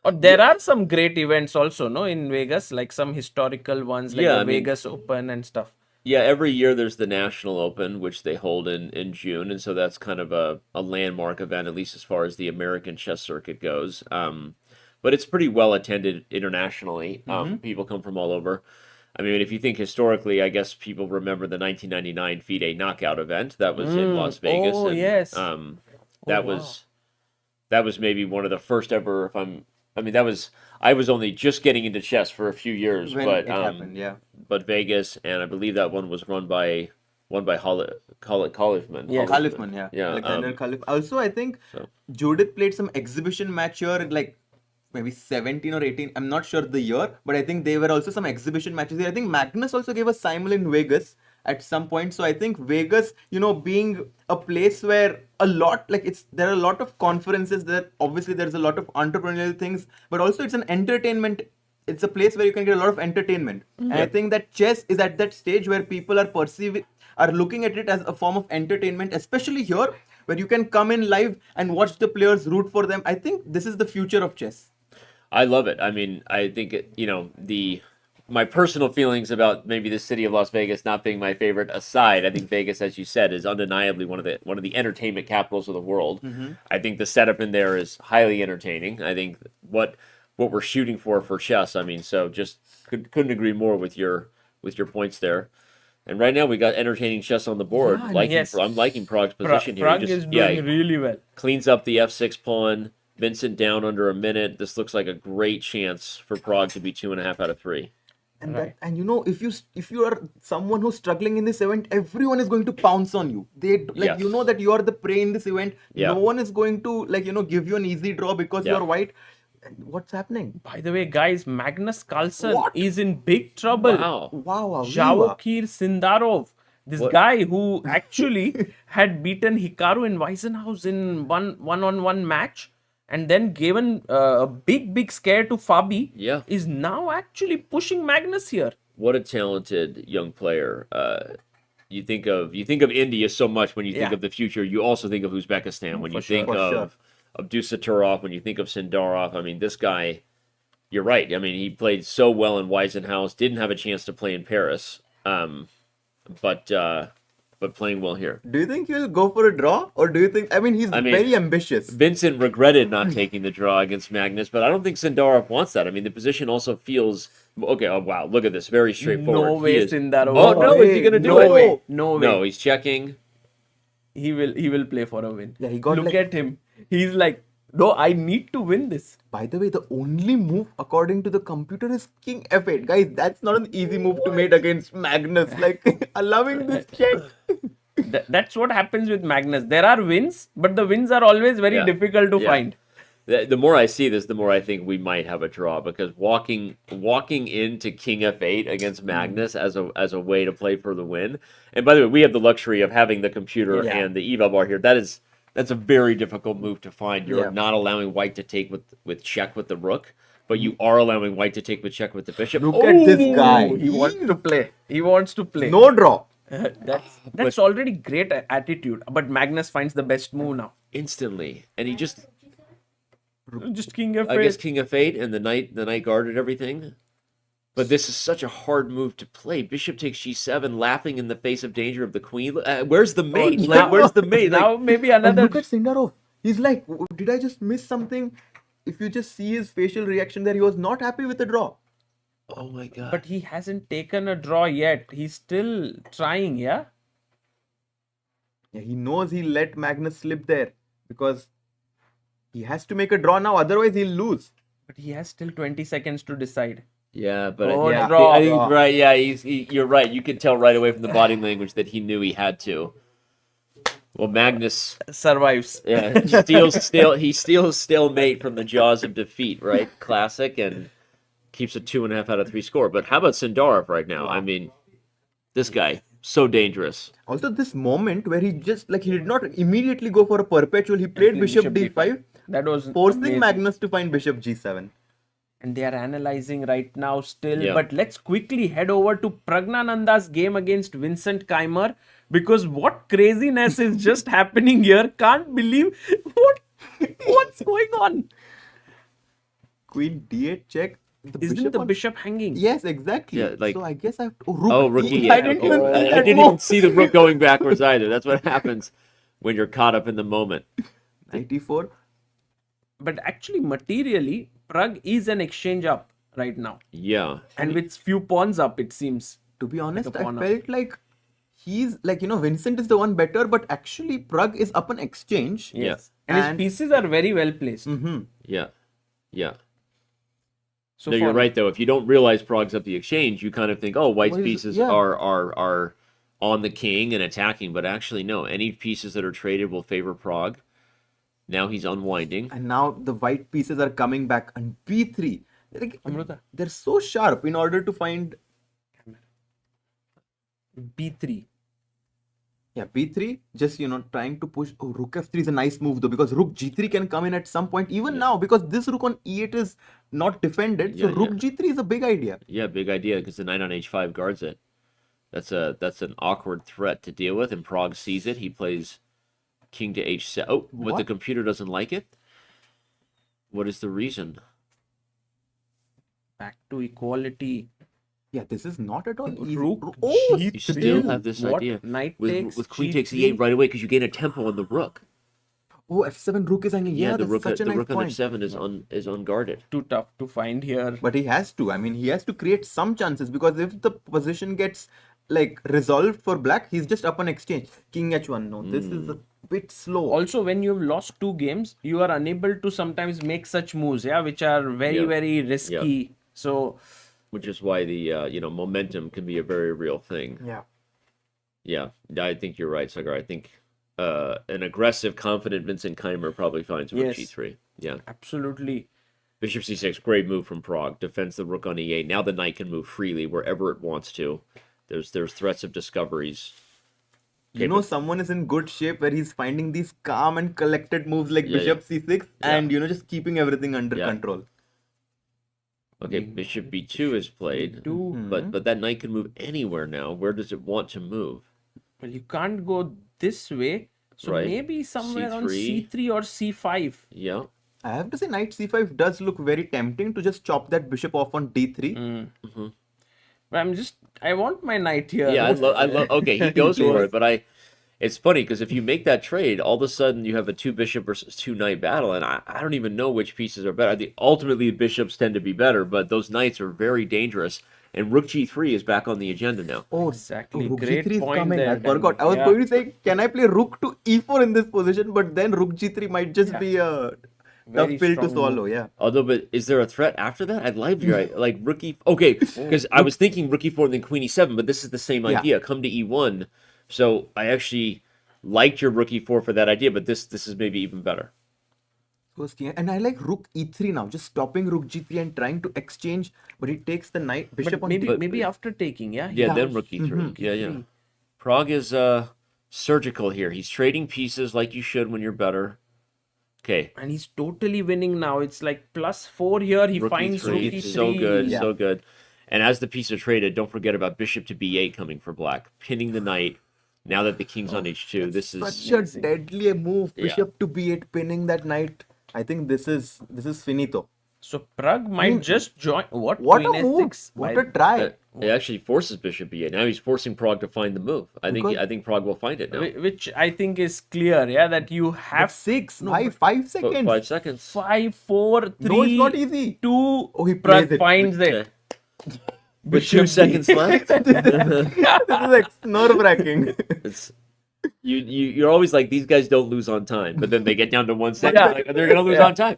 Or there are some great events also, no, in Vegas, like some historical ones, like Yeah, the I mean- Vegas Open and stuff. Yeah, every year there's the National Open, which they hold in June, and so that's kind of a landmark event, at least as far as the American chess circuit goes. But it's pretty well attended internationally. People come from all over. I mean, if you think historically, I guess people remember the 1999 FIDE knockout event that was in Las Vegas. Oh, and, yes. That was maybe one of the first ever. I was only just getting into chess for a few years, When but it happened, yeah. but Vegas, and I believe that one was run by Khalifman. Yes. Khalifman, yeah. Yeah, Alexander Khalif. Also, I think so- Judith played some exhibition match here, like maybe 17 or 18. I'm not sure the year, but I think there were also some exhibition matches here. I think Magnus also gave a simul in Vegas at some point. So I think Vegas, being a place where there are a lot of conferences there. Obviously, there's a lot of entrepreneurial things, but also it's an entertainment. It's a place where you can get a lot of entertainment. And I think that chess is at that stage where people are looking at it as a form of entertainment, especially here, where you can come in live and watch the players root for them. I think this is the future of chess. I love it. I mean, I think my personal feelings about maybe the city of Las Vegas not being my favorite aside, I think Vegas, as you said, is undeniably one of the entertainment capitals of the world. I think the setup in there is highly entertaining. I think what we're shooting for chess. I mean, so just couldn't agree more with your points there. And right now we got entertaining chess on the board. Yeah, yes. I'm liking Pragg's position here. Pragg He is just- doing really well. cleans up the f6 pawn. Vincent down under a minute. This looks like a great chance for Pragg to be 2.5 out of 3. And if you are someone who's struggling in this event, everyone is going to pounce on you. Yes. You know that you are the prey in this event. Yeah. No one is going to give you an easy draw because Yeah. you're white. What's happening? By the way, guys, Magnus Carlsen What? is in big trouble. Wow. Wow. Javokhir Sindarov, this What? guy who actually had beaten Hikaru in Weissenhaus in one-on-one match and then given a big scare to Fabi, Yeah. is now actually pushing Magnus here. What a talented young player. You think of India so much when you think Yeah. of the future. You also think of Uzbekistan when you For sure. think For of Abdusattorov, when you think of Sindarov. I mean, this guy, you're right. I mean, he played so well in Weissenhaus, didn't have a chance to play in Paris, but playing well here. Do you think he'll go for a draw, or do you think? He's very ambitious. Vincent regretted not taking the draw against Magnus, but I don't think Sindarov wants that. I mean, the position also feels okay. Oh wow, look at this, very straightforward. No way, He is- Sindarov. Oh no, is he gonna do no it? Way. No way. No, he's checking. He will play for a win. Yeah, he got Look like- at him. He's like, no, I need to win this. By the way, the only move according to the computer is King F8. Guys, that's not an easy move to make against Magnus. Like allowing this check. That's what happens with Magnus. There are wins, but the wins are always very Yeah. difficult to Yeah. find. The more I see this, the more I think we might have a draw because walking into King F8 against Magnus as a way to play for the win. And by the way, we have the luxury of having the computer Yeah. and the eval bar here. That's a very difficult move to find. You're Yeah. not allowing white to take with check with the rook, but you are allowing white to take with check with the bishop. Look at this guy. He wants to play. He wants to play. No draw. That's already great attitude. But Magnus finds the best move now. Instantly, and he just Just King F8. I guess King F8 and the knight guarded everything. But this is such a hard move to play. Bishop takes G7, laughing in the face of danger of the queen. Where's the mate? Oh, Like, now- where's the mate? Like, Now maybe And another. look at Sindarov. He's like, did I just miss something? If you just see his facial reaction there, he was not happy with the draw. oh my god! But he hasn't taken a draw yet. He's still trying, yeah? Yeah, he knows he let Magnus slip there because he has to make a draw now. Otherwise, he'll lose. But he has still 20 seconds to decide. yeah, but Oh, yeah, draw. I think right. Yeah, you're right. You can tell right away from the body language that he knew he had to. Well, Magnus, Survives. yeah, he steals stalemate from the jaws of defeat, right? Classic, and keeps a 2.5 out of 3 score. But how about Sindarov right now? I mean, this guy So dangerous. Also, this moment where he just he did not immediately go for a perpetual. He played bishop d5, That was forcing amazing. Magnus to find bishop g7. And they are analyzing right now still. Yeah. But let's quickly head over to Praggnanandhaa's game against Vincent Keymer, because what craziness is just happening here. Can't believe what's going on. Queen d8 check. Isn't the on- bishop hanging? Yes, exactly. Yeah, like- so I guess I have to. Oh, rook Oh, rook e- E8. I didn't even see I that didn't move. even see the rook going backwards either. That's what happens when you're caught up in the moment. Knight e4. But actually, materially, Pragg is an exchange up right now. Yeah. And with few pawns up, it seems. To be honest, I pawn up. felt like he's Vincent is the one better, but actually Pragg is up an exchange. Yes. Yeah. And And- his pieces are very well placed. Yeah. Yeah. So No, you're for- right though. If you don't realize Prague's up the exchange, you kind of think, oh, White's What is- pieces yeah. are on the king and attacking, but actually no. Any pieces that are traded will favor Pragg. Now he's unwinding. And now the white pieces are coming back on b3. Amruta. They're so sharp in order to find. B3. Yeah, b3, just trying to push. Oh, rook f3 is a nice move though, because rook g3 can come in at some point, even now, because this rook on e8 is not defended. So Yeah, rook g3 is a big idea. Yeah, big idea because the knight on h5 guards it. That's an awkward threat to deal with, and Pragg sees it. He plays king to h7. Oh, but the What? computer doesn't like it. What is the reason? Back to equality. Yeah, this is not at all easy. Rook Oh, You still have this What? idea Knight with takes queen G3. takes e8 right away because you gain a tempo on the rook. oh, f7 rook is hanging. Yeah, Yeah, the that's rook such a the nice rook on point. f7 is unguarded. Too tough to find here. But he has to. I mean, he has to create some chances, because if the position gets resolved for black, he's just up on exchange. King h1. No, this is a bit slow. Also, when you've lost 2 games, you are unable to sometimes make such moves, yeah, which are very, Yeah. very risky. So, Which is why the momentum can be a very real thing. Yeah. Yeah, I think you're right, Sagar. I think an aggressive, confident Vincent Keymer probably finds rook Yes. g3. Yeah, absolutely. bishop c6, great move from Pragg. Defends the rook on e8. Now the knight can move freely wherever it wants to. There's threats of discoveries. Someone is in good shape where he's finding these calm and collected moves like Yeah, bishop c6 and just keeping everything under Yeah. control. Okay, bishop b2 is played, Two. but that knight can move anywhere now. Where does it want to move? Well, you can't go this way. So Right. maybe somewhere on C3. C3 or C5. Yeah. I have to say, knight c5 does look very tempting to just chop that bishop off on d3. But I want my knight here. Yeah, I love. Okay, he goes for it, but it's funny because if you make that trade, all of a sudden you have a 2 bishop versus 2 knight battle, and I don't even know which pieces are better. I think ultimately bishops tend to be better, but those knights are very dangerous. And rook g3 is back on the agenda now. Oh, Exactly. rook Great g3 is point coming. there. I forgot. I was Yeah. going to say, can I play rook to e4 in this position? But then rook g3 might just be a tough Very pill to strong swallow. move. Yeah. Although, but is there a threat after that? I'd like to like rook e. Okay, because I was thinking rook e4 and then queen e7, but this is the same Yeah. idea. Come to e1. So I actually liked your rook e4 for that idea, but this is maybe even better. And I like rook e3 now, just stopping rook g3 and trying to exchange, but he takes the knight bishop But on maybe, d3. maybe after taking, yeah? Yeah, Yeah. then rook e3. Yeah. Pragg is surgical here. He's trading pieces like you should when you're better. Okay. And he's totally winning now. It's like +4 here. He Rook finds e3. rook e3. So good, Yeah. so good. And as the pieces are traded, don't forget about bishop to b8 coming for black, pinning the knight. Now that the king's on h2, this is Such a deadly move. Yeah. Bishop to b8, pinning that knight. I think this is finito. So Pragg might just join. What? What a Queen move! S6? What Why- a try! it actually forces bishop b8. Now he's forcing Pragg to find the move. I Because- think Pragg will find it now. Which I think is clear, yeah, that you have 5 seconds. 5 seconds. 5, 4, 3, No, it's not easy. 2. Oh, he plays Pragg it. finds it. Okay. With 2 seconds left. This is nerve-wracking. It's you're always like, these guys don't lose on time, but then they get down to 1 second, Yeah. like, they're gonna lose Yeah. on time.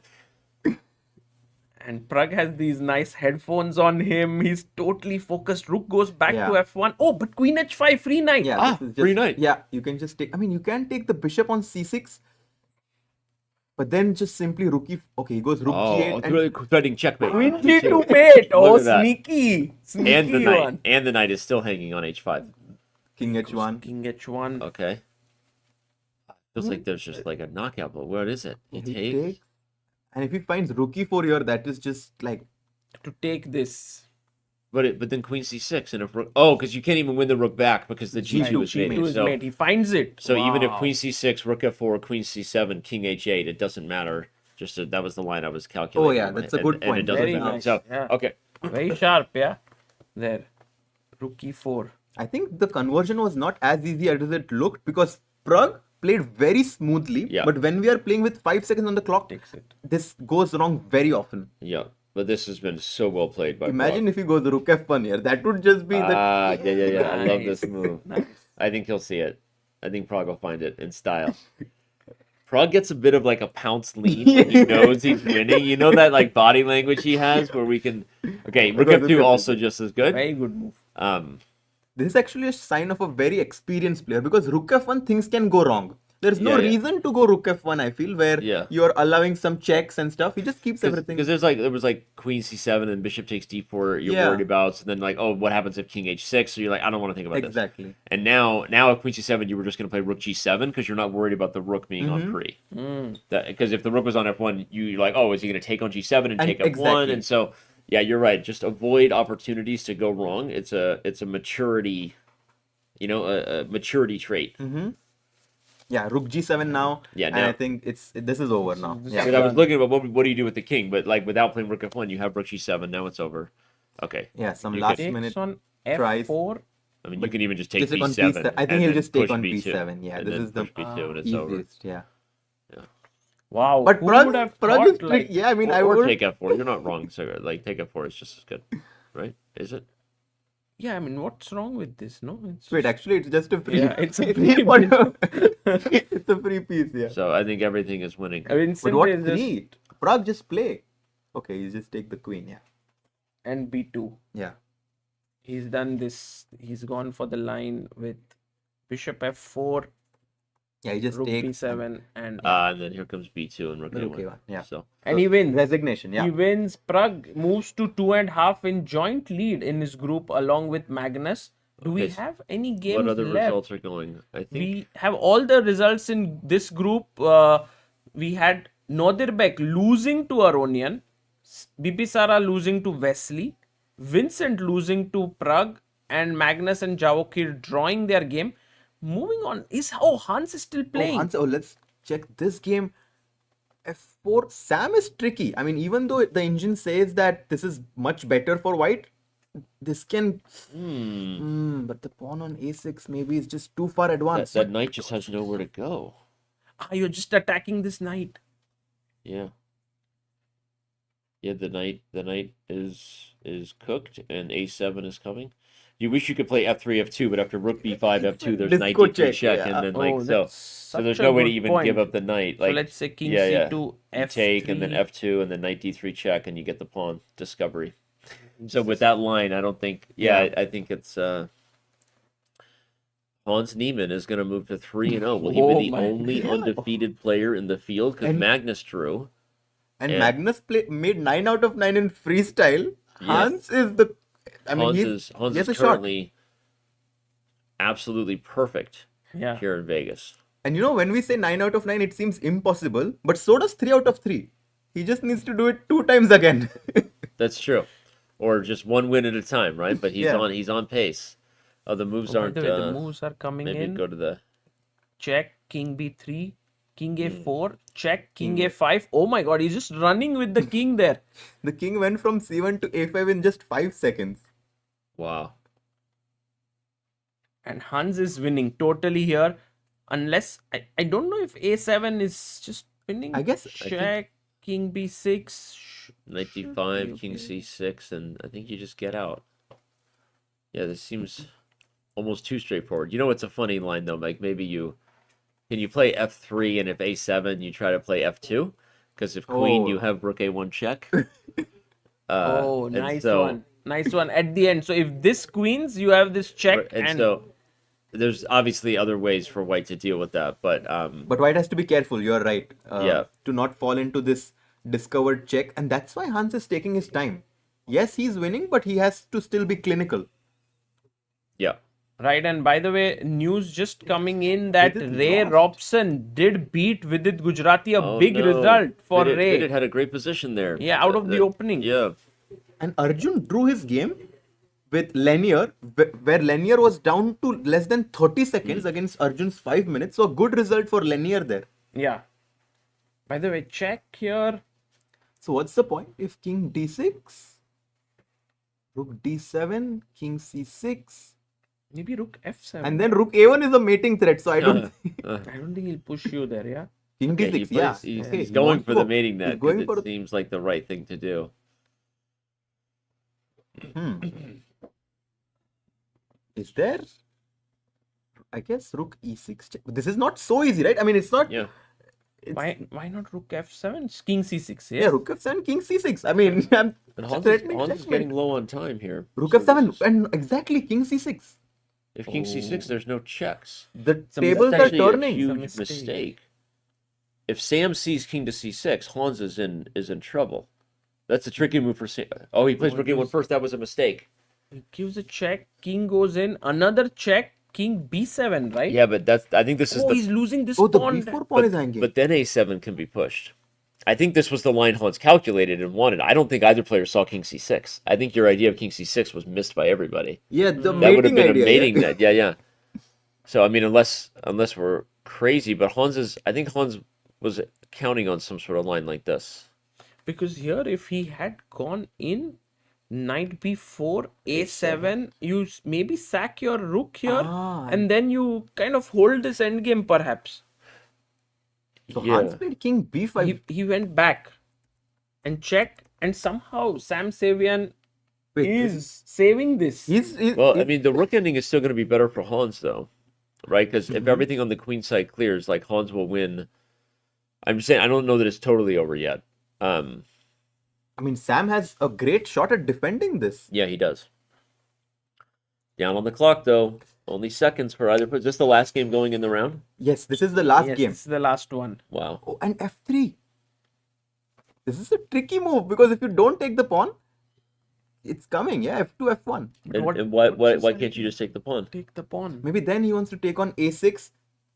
And Pragg has these nice headphones on him. He's totally focused. Rook goes back Yeah. to f1. Oh, but Queen h5, free knight. Yeah, Ah, this is free knight. Yeah, you can just take. I mean, you can take the bishop on c6, but then just simply rook e. Okay, he goes rook Oh, g8 and really threatening checkmate. Queen g2 mate. Oh, Look at that. sneaky. Sneaky And the knight, one. and the knight is still hanging on h5. King H1. King H1. Okay. Feels like there's just like a knockout, but what is it? You He take. takes. And if he finds rook e4 here, that is just like To take this. But then Queen C6 and if rook. Oh, because you can't even win the rook back because the G2 is G2 mating. is So mate. He finds it. so even if Wow. Queen C6, Rook F4, Queen C7, King H8, it doesn't matter. That was the line I was calculating. Oh, yeah, that's a good And point. it doesn't Very matter. nice, So yeah. okay. Very sharp, yeah. There. Rook e4. I think the conversion was not as easy as it looked because Pragg played very smoothly. Yeah. But when we are playing with 5 seconds on the clock, Takes it. this goes wrong very often. Yeah, but this has been so well played by. Imagine if he goes rook f1 here. That would just be the. Yeah. I love this Nice. move. Nice. I think he'll see it. I think Pragg will find it in style. Pragg gets a bit of like a pounce lead when he knows he's winning. You know that like body language he has where we can. Okay, Rook Because F2 it's- also just as good. Very good move. This is actually a sign of a very experienced player because rook f1 things can go wrong. There's no Yeah, yeah. reason to go rook f1, I feel, where Yeah. you're allowing some checks and stuff. He just keeps everything. Because there was like Queen C7 and Bishop takes D4 you're Yeah. worried about, and then like, oh, what happens if King H6? So you're like, I don't want to think about this. Exactly. And now at Queen C7, you were just going to play Rook G7 because you're not worried about the Rook being on pre. Because if the Rook was on F1, you're like, oh, is he going to take on G7 and take F1? exactly. And so, yeah, you're right. Just avoid opportunities to go wrong. It's a maturity, a maturity trait. Yeah, rook g7 now. Yeah, and now- I think this is over now. This is Yeah. Because I was looking at what do you do with the king, but like without playing Rook F1, you have Rook G7. Now it's over. Okay. Yeah, some You last could- Takes minute on tries. F4. I mean, you can even just take Just take on B7. B7. I think and he'll then just take push on B2, B7. Yeah, and this then is the push B2 and it's over. easiest. Yeah. Wow. But who Pragg, would have Pragg thought, is like, yeah. I mean, I Or would. take F4. You're not wrong, sir. Like take F4 is just as good, right? Is it? yeah, I mean, what's wrong with this? No, it's Wait, actually, it's just a free. Yeah, it's a free Whatever. It's a free piece. Yeah. So I think everything is winning. Vincent But what is just three? Pragg just play. Okay, you just take the queen. Yeah. and B2. Yeah. He's done this. He's gone for the line with Bishop F4, Yeah, you just Rook take B7, and And then here comes B2 and Rook Rook A1. A1, yeah. So he wins. resignation. Yeah. He wins. Pragg moves to 2.5 in joint lead in his group along with Magnus. Do we Okay, so have any games what other left? results are going? I think We have all the results in this group. We had Nodirbek losing to Aronian, Bibisara losing to Wesley, Vincent losing to Pragg, and Magnus and Javokhir drawing their game. Moving on, Hans is still playing. Let's check this game. F4. Sam is tricky. I mean, even though the engine says that this is much better for white, this can. But the pawn on A6 maybe is just too far that, advanced. that knight just has nowhere to go. You're just attacking this knight. Yeah. Yeah, the knight is cooked and A7 is coming. You wish you could play F3, F2, but after Rook B5, F2, there's knight Disco D3 check, check, yeah. and then like that's so there's such no a way to good even point. give up the knight. Like So let's say King yeah, yeah. C2, you F3. take and then F2 and then knight D3 check and you get the pawn discovery. So with that line, I don't think. Yeah, I think it's Hans Niemann is going to move to 3-0. Will he Oh be the my only God. undefeated player in the field? Because And- Magnus drew. And Yeah. Magnus made 9 out of 9 in freestyle. Yes. Hans is the. I mean, Hans he has is a shot. currently absolutely perfect Yeah. here in Vegas. And when we say 9 out of 9, it seems impossible. But so does 3 out of 3. He just needs to do it 2 times again. That's true. Or just one win at a time, right? But he's Yeah. he's on pace. Oh, the moves By aren't. the way, the moves are coming maybe in. go to the. Check, King B3, King Hmm. A4, check, King A5. Oh my god, he's just running with the king there. The king went from C1 to A5 in just 5 seconds. Wow. And Hans is winning totally here. Unless, I don't know if A7 is just winning. I guess- I think- Check, King B6. Knight should D5, be King okay. C6, and I think you just get out. Yeah, this seems almost too straightforward. It's a funny line though. Like maybe can you play F3 and if A7 you try to play F2? Because if Queen Oh. you have Rook A1 check. Oh, and nice so- one. Nice one at the end. So if this queens, you have this check. And so there's obviously other ways for White to deal with that, but But white has to be careful. You're right. Yeah. To not fall into this discovered check. And that's why Hans is taking his time. Yes, he's winning, but he has to still be clinical. yeah. Right, and by the way, news just coming in that Vidit Ray lost. Robson did beat Vidit Gujrathi, a Oh, big no. result for Vidit Ray. had a great position there. Yeah, out of the opening. Yeah. And Arjun drew his game with Leinier, where Leinier was down to less than 30 seconds against Arjun's 5 minutes. So a good result for Leinier there. Yeah. By the way, check here. So what's the point? If King D6, Rook D7, King C6, Maybe Rook F7. and then Rook A1 is a mating threat. So I don't think I don't think he'll push you there, yeah? King Okay, D6, yeah. he's Okay, he going wants for to the go. mating net. He's going 'cause for it seems like the right thing to do. Is there? I guess Rook E6. This is not so easy, right? I mean, it's not. Yeah. Why not Rook F7? King C6, yeah? Yeah, Rook F7, King C6. I mean, I'm And Hans threatening is checkmate. getting low on time here. Rook So this F7 is- and exactly King C6. if King C6, there's no checks. The It's a tables That's are actually a turning. huge It's a mistake. mistake. If Sam sees King to C6, Hans is in trouble. That's a tricky move for Sam. Oh, he plays Rook A1 first. That was a mistake. He gives a check, King goes in, another check, King B7, right? Yeah, but I think this is Oh, the he's losing this Oh, the pawn. B4 pawn is hanging. But then A7 can be pushed. I think this was the line Hans calculated and wanted. I don't think either player saw King C6. I think your idea of King C6 was missed by everybody. Yeah, the That would have mating been idea. a mating yeah. net. Yeah, yeah. So I mean, unless we're crazy, but I think Hans was counting on some sort of line like this. Because here, if he had gone in, knight b4, a7, you maybe sack your rook here, Ah. and then you kind of hold this endgame perhaps. So Yeah. Hans played King B5. He went back and checked, and somehow Sam Sevian Wait, is saving this. Well, I mean, the rook ending is still going to be better for Hans, though, right? Because if everything on the queen side clears, like Hans will win. I'm just saying, I don't know that it's totally over yet. I mean, Sam has a great shot at defending this. Yeah, he does. Down on the clock, though. Only seconds for either. Is this the last game going in the round? Yes, this is the last Yes, game. this is the last one. Wow. Oh, and F3. This is a tricky move because if you don't take the pawn, it's coming. Yeah, F2, F1. And why can't you just take the pawn? Take the pawn. Maybe then he wants to take on A6,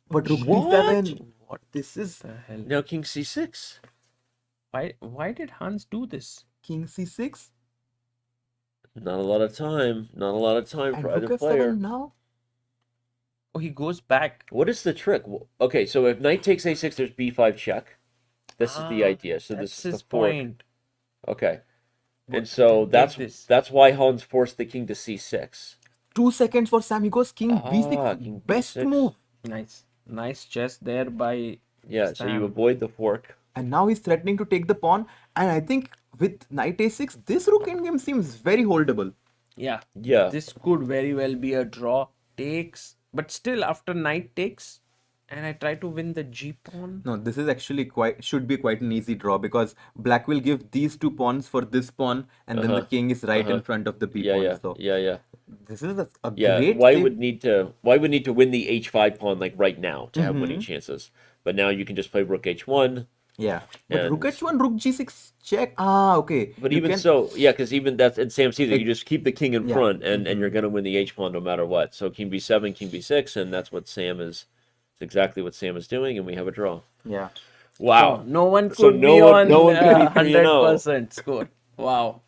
but Rook What? D7. What? This is The hell? Now King C6. Why did Hans do this? King C6 Not a lot of time. Not a lot of time and for Rook either F7 player. now. Oh, he goes back. What is the trick? Okay, so if knight takes A6, there's B5 check. This is the idea. So That's this is his the fork. point. Okay. But And so then take that's this. why Hans forced the king to C6. 2 seconds for Sam. He goes King B6. King Best B6. move. Nice chess there by Yeah, so you Sam. avoid the fork. And now he's threatening to take the pawn. And I think with knight A6, this rook endgame seems very holdable. Yeah. Yeah. This could very well be a draw. Takes, but still after knight takes, and I try to win the g pawn. No, this is actually should be quite an easy draw because black will give these 2 pawns for this pawn, and then the king is right in front of the b Yeah, pawn. yeah, So yeah. this is a Yeah, great White save. would need to win the h5 pawn like right now to have winning chances. But now you can just play rook h1. Yeah, but And- rook h1, rook g6 check. Ah, okay. But You even can- so, yeah, because even that's and Sam sees it, you just keep the king in Yeah. front, and you're gonna win the h pawn no matter what. So king b7, king b6, and that's what Sam is. It's exactly what Sam is doing, and we have a draw. Yeah. Wow. No one could So be no one- on no one could be 3-0. 100% score. Wow.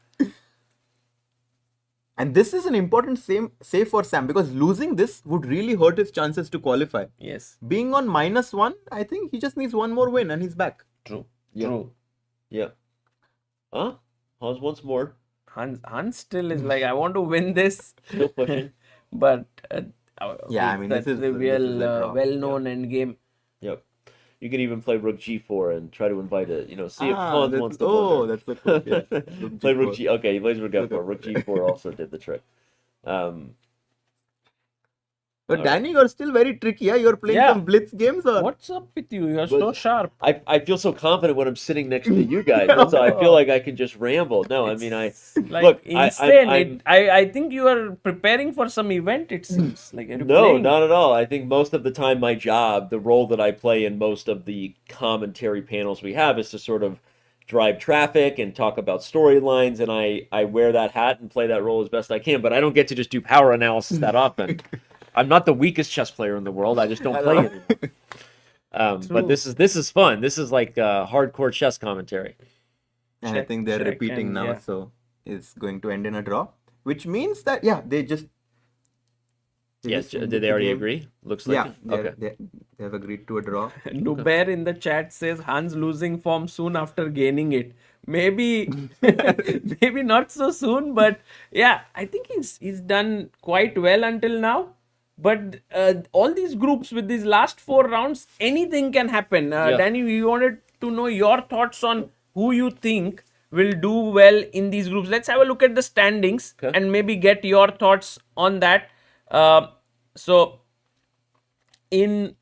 And this is an important save for Sam because losing this would really hurt his chances to qualify. Yes. Being on -1, I think he just needs one more win and he's back. True. Yeah. True. Yeah. Huh? Hans once more. Hans still is like, I want to win this, Still pushing. but Yeah, I mean, that's this is the a real draw. well-known endgame. Yep. You can even play rook g4 and try to invite it. See if Ah, Hans that's- wants to. oh, blunder. that's the cool. Yeah. Play rook G4. g. Okay, he plays rook f4. Rook g4 also did the trick. But Danny, you're still very tricky. Yeah, you're playing Yeah. some blitz games or What's up with you? You're so But- sharp. I feel so confident when I'm sitting next to you guys. So I feel like I can just ramble. No, I mean Like look. insane. I think you are preparing for some event. It seems like you're No, playing. not at all. I think most of the time my job, the role that I play in most of the commentary panels we have is to sort of drive traffic and talk about storylines, and I wear that hat and play that role as best I can, but I don't get to just do power analysis that often. I'm not the weakest chess player in the world. I just don't play anymore. But True. this is fun. This is like hardcore chess commentary. And I think they're check, repeating and now, yeah. so it's going to end in a draw, which means that they just Yes, ended did they the already game. agree? Looks like Yeah, it. Okay. they have agreed to a draw. Nubair in the chat says Hans losing form soon after gaining it. Maybe, maybe not so soon, but yeah, I think he's done quite well until now. But all these groups with these last 4 rounds, anything can happen. Yeah. Danny, we wanted to know your thoughts on who you think will do well in these groups. Let's have a look at the standings Okay. and maybe get your thoughts on that. So in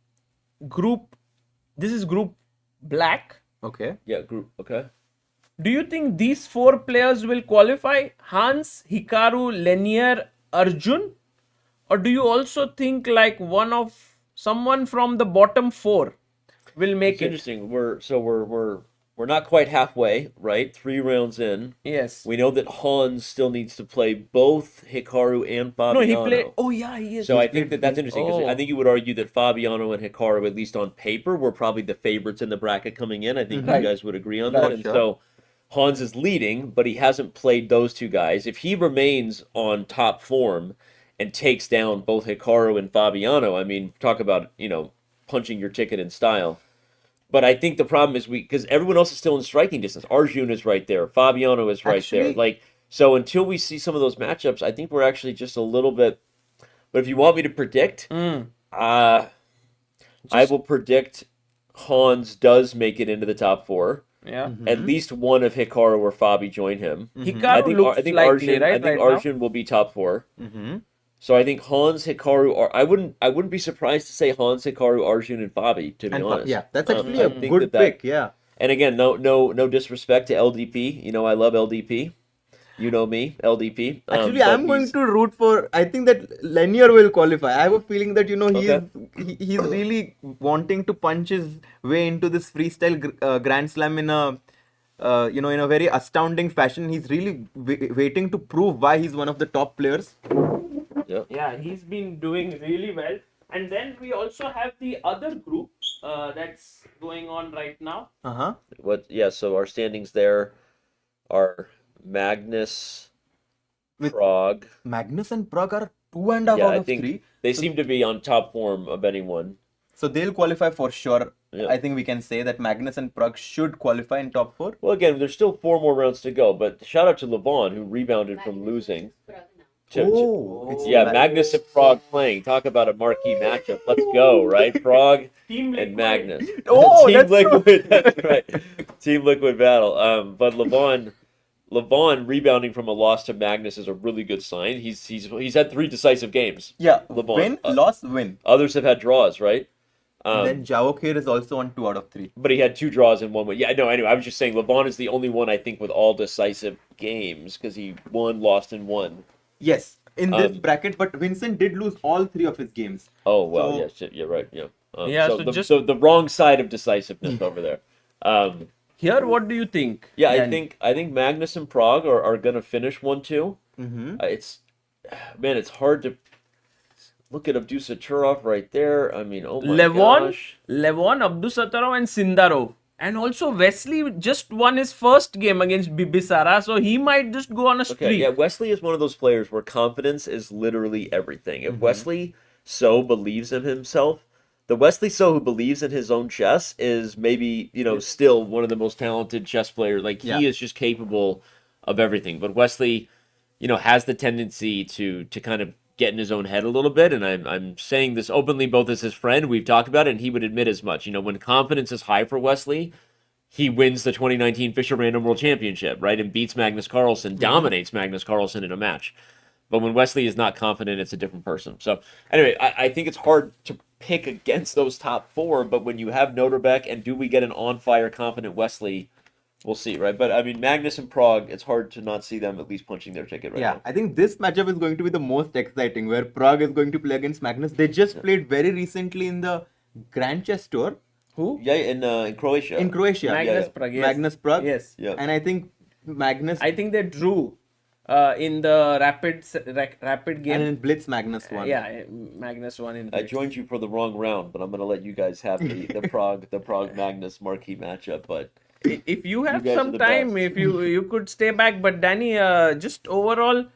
group, this is group black. Okay. Yeah, group. Okay. Do you think these 4 players will qualify? Hans, Hikaru, Leinier, Arjun? Or do you also think like someone from the bottom 4 will make It's it? interesting. We're not quite halfway, right? 3 rounds in. Yes. We know that Hans still needs to play both Hikaru and No, Fabiano. he played. Oh yeah, he is. So I think that's interesting because Oh. I think you would argue that Fabiano and Hikaru, at least on paper, were probably the favorites in the bracket coming in. I think you guys would agree on that. Right, And sure. so Hans is leading, but he hasn't played those 2 guys. If he remains on top form and takes down both Hikaru and Fabiano, I mean, talk about, punching your ticket in style. But I think the problem is because everyone else is still in striking distance. Arjun is right there. Fabiano is right there. Actually- So until we see some of those matchups, I think we're actually just a little bit. But if you want me to predict, I will predict Hans does make it into the top 4. Yeah. At least one of Hikaru or Fabi join him. Hikaru looks I think likely, Arjun. right? I think right Arjun will be top 4. Mm-hmm. So I think Hans, Hikaru, or I wouldn't be surprised to say Hans, Hikaru, Arjun, and Fabi. To be honest, Yeah, that's actually I a think good that- pick. Yeah. And again, no disrespect to LDP. I love LDP. You know me, LDP. Actually, but I'm going he's- to root for. I think that Leinier will qualify. I have a feeling that Okay. he's really wanting to punch his way into this freestyle Grand Slam in a in a very astounding fashion. He's really waiting to prove why he's one of the top players. Yeah, he's been doing really well. And then we also have the other group that's going on right now. So our standings there are Magnus, With- Pragg. Magnus and Pragg are 2.5 Yeah, out I of think 3. they seem to be on top form of anyone. So they'll qualify for sure. Yeah. I think we can say that Magnus and Pragg should qualify in top 4. Well, again, there's still 4 more rounds to go, but shout out to Levon, who rebounded from losing. It's Magnus and Pragg playing. Talk about a marquee matchup. Let's go, right? Pragg Team and Liquid. Magnus. Oh, Team that's Liquid. That's right. Team Liquid battle. But Levon rebounding from a loss to Magnus is a really good sign. He's had 3 decisive games. Yeah, Levon. win, loss, win. Others have had draws, right? And then Javokhir is also on 2 out of 3. But he had 2 draws and 1 win. Yeah, no, anyway, I was just saying Levon is the only one I think with all decisive games because he won, lost, and won. Yes, in this bracket, but Vincent did lose all 3 of his games. Oh, well, So- yeah, shit, yeah, right, yeah. Yeah, so, so the, just- so the wrong side of decisiveness over there. Here, what do you think? Yeah, Danny? I think Magnus and Pragg are gonna finish 1-2. Mm-hmm. It's hard to look at Abdusattorov right there. I mean, oh my Levon, gosh. Levon, Abdusattorov, and Sindarov. And also Wesley just won his first game against Bibisara, so he might just go on a streak. Okay, yeah, Wesley is one of those players where confidence is literally everything. If Wesley So believes in himself, the Wesley So who believes in his own chess is maybe, still one of the most talented chess players. Like, he is just capable of everything. But Wesley, has the tendency to kind of get in his own head a little bit. And I'm saying this openly, both as his friend, we've talked about it, and he would admit as much. When confidence is high for Wesley, he wins the 2019 Fischer Random World Championship, right? And beats Magnus Carlsen, dominates Magnus Carlsen in a match. But when Wesley is not confident, it's a different person. So anyway, I think it's hard to pick against those top 4, but when you have Nodirbek and do we get an on-fire, confident Wesley, we'll see, right? But I mean, Magnus and Pragg, it's hard to not see them at least punching their ticket right now. I think this matchup is going to be the most exciting, where Pragg is going to play against Magnus. They just played very recently in the Grand Chess Tour. Who? Yeah, in Croatia. In Croatia. Magnus yeah. Pragg. Yes. Magnus Pragg. Yes. Yeah. And I think Magnus. I think they drew in the rapid game. And in Blitz, Magnus won. Yeah, Magnus won in I Blitz. joined you for the wrong round, but I'm gonna let you guys have the Pragg Magnus marquee matchup. But If you have guys are some the time, best. if you could stay back. But Danny, just overall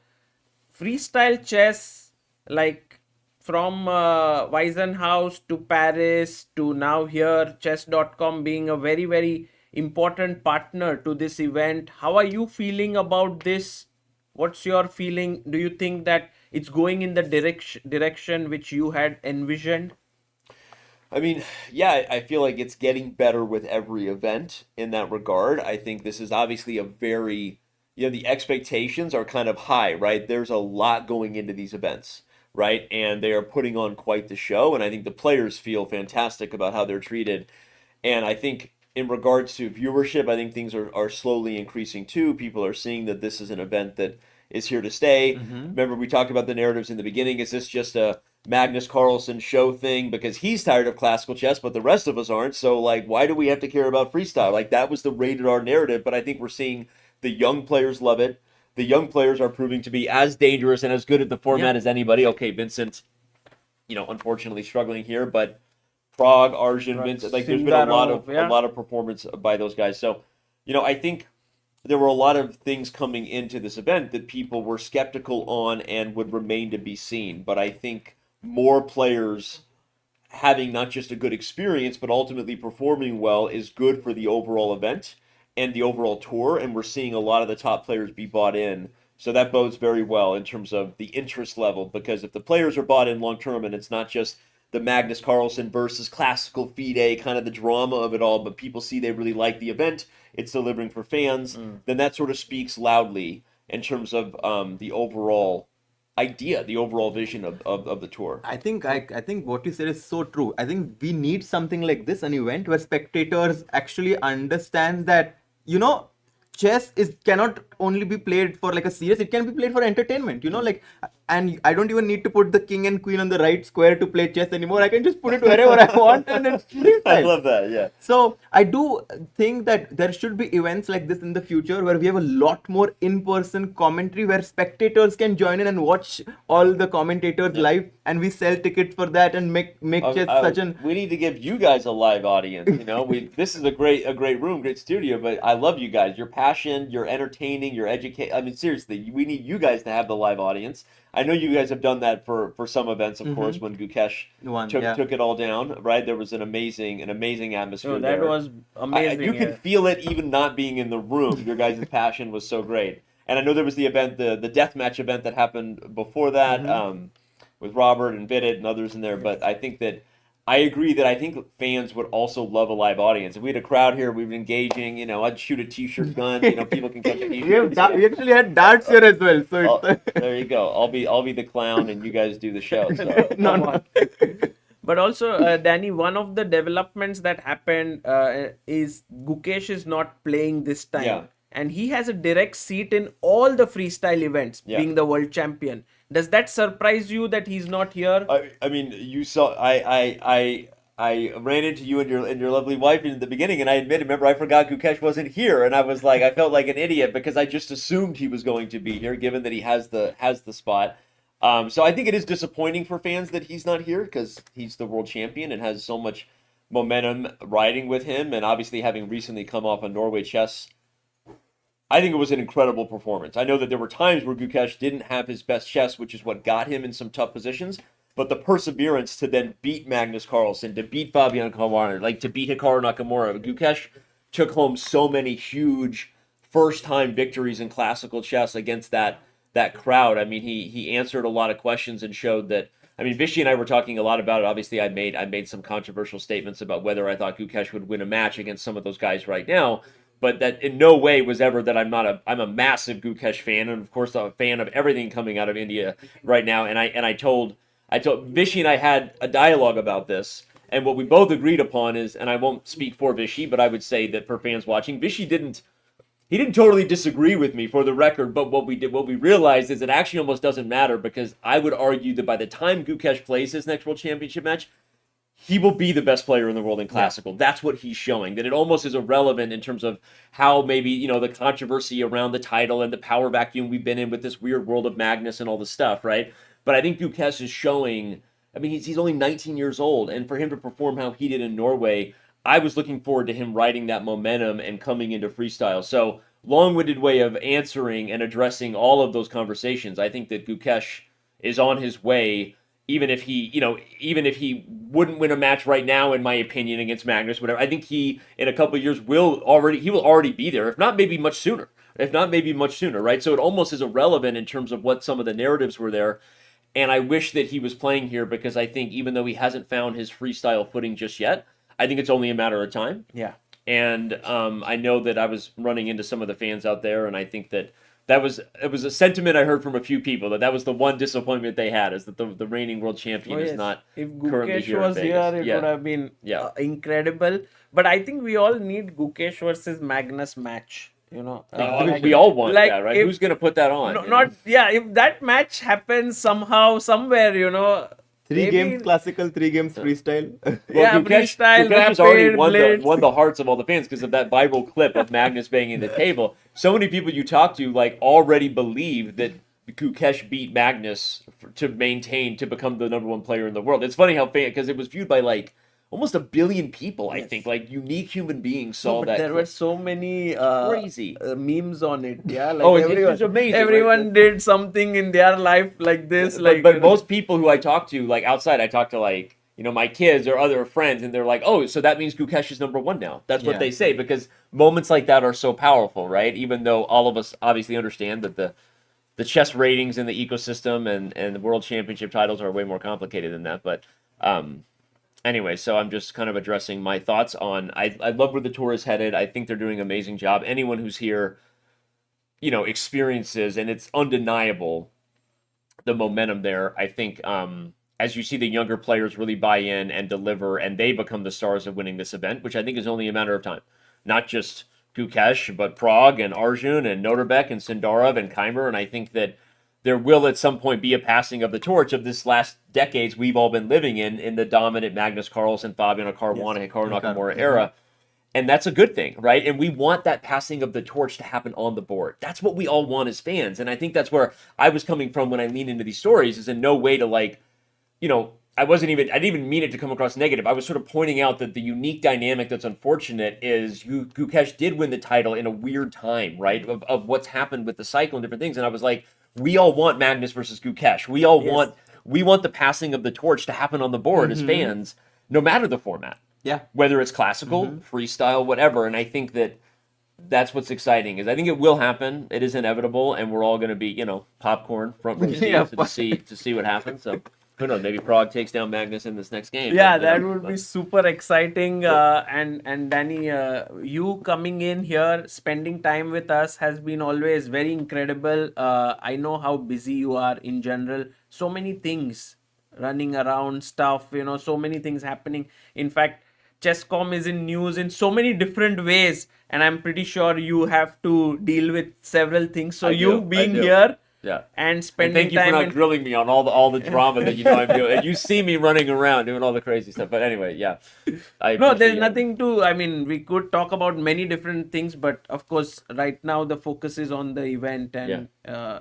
freestyle chess, like from Weisenhaus to Paris to now here, chess.com being a very, very important partner to this event. How are you feeling about this? What's your feeling? Do you think that it's going in the direction which you had envisioned? I mean, yeah, I feel like it's getting better with every event in that regard. I think this is obviously a very, the expectations are kind of high, right? There's a lot going into these events, right? And they are putting on quite the show. And I think the players feel fantastic about how they're treated. And I think in regards to viewership, I think things are slowly increasing too. People are seeing that this is an event that is here to stay. Remember, we talked about the narratives in the beginning. Is this just a Magnus Carlsen show thing because he's tired of classical chess, but the rest of us aren't? So, like, why do we have to care about freestyle? Like, that was the rated R narrative, but I think we're seeing the young players love it. The young players are proving to be as dangerous and as good at the format as anybody. Okay, Vincent, unfortunately struggling here, but Pragg, Arjun, Vincent, like there's been a lot of performance by those guys. So, I think there were a lot of things coming into this event that people were skeptical on and would remain to be seen. But I think more players having not just a good experience, but ultimately performing well is good for the overall event and the overall tour. And we're seeing a lot of the top players be bought in. So that bodes very well in terms of the interest level, because if the players are bought in long term and it's not just the Magnus Carlsen versus classical FIDE, kind of the drama of it all, but people see they really like the event, it's delivering for fans, then that sort of speaks loudly in terms of the overall idea, the overall vision of the tour. I think what you said is so true. I think we need something like this, an event where spectators actually understand that, chess cannot only be played for like a serious, it can be played for entertainment, and I don't even need to put the king and queen on the right square to play chess anymore. I can just put it wherever I want and it's freestyle. I love that, yeah. So I do think that there should be events like this in the future where we have a lot more in-person commentary where spectators can join in and watch all the commentators live, and we sell tickets for that and make chess such an... We need to give you guys a live audience, this is a great room, great studio, but I love you guys. Your passion, your entertaining, your educate. I mean, seriously, we need you guys to have the live audience. I know you guys have done that for some events, of course, when Gukesh took it all down, right? There was an amazing atmosphere there. That was amazing. You could feel it even not being in the room. Your guys' passion was so great. And I know there was the event, the deathmatch event that happened before that, with Robert and Vidit and others in there. But I think that I agree that I think fans would also love a live audience. If we had a crowd here, we'd be engaging, I'd shoot a t-shirt gun, people can come to t-shirts. We actually had darts here as well. So there you go. I'll be the clown and you guys do the show. So. no. But also, Danny, one of the developments that happened is Gukesh is not playing this time. Yeah. And he has a direct seat in all the freestyle events, being the world champion. Does that surprise you that he's not here? I mean, you saw. I ran into you and your lovely wife in the beginning, and I admitted, remember, I forgot Gukesh wasn't here, and I was like, I felt like an idiot because I just assumed he was going to be here, given that he has the spot. So I think it is disappointing for fans that he's not here because he's the world champion and has so much momentum riding with him, and obviously having recently come off a Norway chess. I think it was an incredible performance. I know that there were times where Gukesh didn't have his best chess, which is what got him in some tough positions. But the perseverance to then beat Magnus Carlsen, to beat Fabiano Caruana, to beat Hikaru Nakamura. Gukesh took home so many huge first-time victories in classical chess against that crowd. I mean, he answered a lot of questions and showed that. I mean, Vishy and I were talking a lot about it. Obviously, I made some controversial statements about whether I thought Gukesh would win a match against some of those guys right now. But that in no way was ever that I'm a massive Gukesh fan, and of course I'm a fan of everything coming out of India right now. And I told Vishy and I had a dialogue about this, and what we both agreed upon is, and I won't speak for Vishy, but I would say that for fans watching, Vishy didn't totally disagree with me for the record, but what we realized is it actually almost doesn't matter, because I would argue that by the time Gukesh plays his next world championship match, he will be the best player in the world in classical. That's what he's showing. That it almost is irrelevant in terms of how maybe, the controversy around the title and the power vacuum we've been in with this weird world of Magnus and all this stuff, right? But I think Gukesh is showing, I mean, he's only 19 years old, and for him to perform how he did in Norway, I was looking forward to him riding that momentum and coming into freestyle. So, long-winded way of answering and addressing all of those conversations. I think that Gukesh is on his way, even if he wouldn't win a match right now, in my opinion, against Magnus, whatever. I think he, in a couple of years, will already be there, if not maybe much sooner. Right? So it almost is irrelevant in terms of what some of the narratives were there. And I wish that he was playing here, because I think even though he hasn't found his freestyle footing just yet, I think it's only a matter of time. Yeah. And I know that I was running into some of the fans out there, and I think that it was a sentiment I heard from a few people, that was the one disappointment they had, is that the reigning world champion is not If currently Gukesh here was in here, Vegas. it would have been Yeah. incredible. But I think we all need Gukesh versus Magnus match. We all want like that, right? if- Who's going to put that on? if that match happens somehow, somewhere, 3 maybe- games classical, 3 games freestyle. freestyle, Gukesh has already rapid, blitz. won the hearts of all the fans because of that viral clip of Magnus banging the table. So many people you talk to already believe that Gukesh beat Magnus to become the number 1 player in the world. It's funny how because it was viewed by almost 1 billion people. I think unique human beings saw But that. there clip. were so many Crazy. memes on it. Yeah, It's amazing. right? everyone did something in their life like this. But most people who I talk to, outside, I talk to my kids or other friends, and they're like, "Oh, so that means Gukesh is number 1 now." That's what Yeah. they say, because moments like that are so powerful, right? Even though all of us obviously understand that the chess ratings in the ecosystem and the world championship titles are way more complicated than that. But anyway, so I'm just kind of addressing my thoughts on. I love where the tour is headed. I think they're doing an amazing job. Anyone who's here, experiences, and it's undeniable, the momentum there. I think as you see the younger players really buy in and deliver, and they become the stars of winning this event, which I think is only a matter of time. Not just Gukesh, but Pragg and Arjun and Nodirbek and Sindarov and Keymer, and I think that there will at some point be a passing of the torch of this last decades we've all been living in the dominant Magnus Carlsen, Fabiano Caruana, Hikaru Nakamura era. And that's a good thing, right? And we want that passing of the torch to happen on the board. That's what we all want as fans. And I think that's where I was coming from when I lean into these stories, is in no way to I didn't even mean it to come across negative. I was sort of pointing out that the unique dynamic that's unfortunate is Gukesh did win the title in a weird time, right? Of what's happened with the cycle and different things. And I was like, we all want Magnus versus Gukesh. We all want the passing of the torch to happen on the board as fans, no matter the format. Yeah. Whether it's classical, freestyle, whatever. And I think that's what's exciting, is I think it will happen. It is inevitable, and we're all going to be, popcorn front row seats to see what happens. So who knows? Maybe Pragg takes down Magnus in this next game. Yeah, that would be super exciting. And Danny, you coming in here, spending time with us has been always very incredible. I know how busy you are in general. So many things running around, stuff, so many things happening. In fact, Chesscom is in news in so many different ways, and I'm pretty sure you have to deal with several things. So I you do. being here Yeah. and And spending thank you for time not in grilling me on all the drama that I'm doing. And you see me running around doing all the crazy stuff. But anyway, yeah. No, there's nothing to. I mean, we could talk about many different things, but of course, right now the focus is on the event, and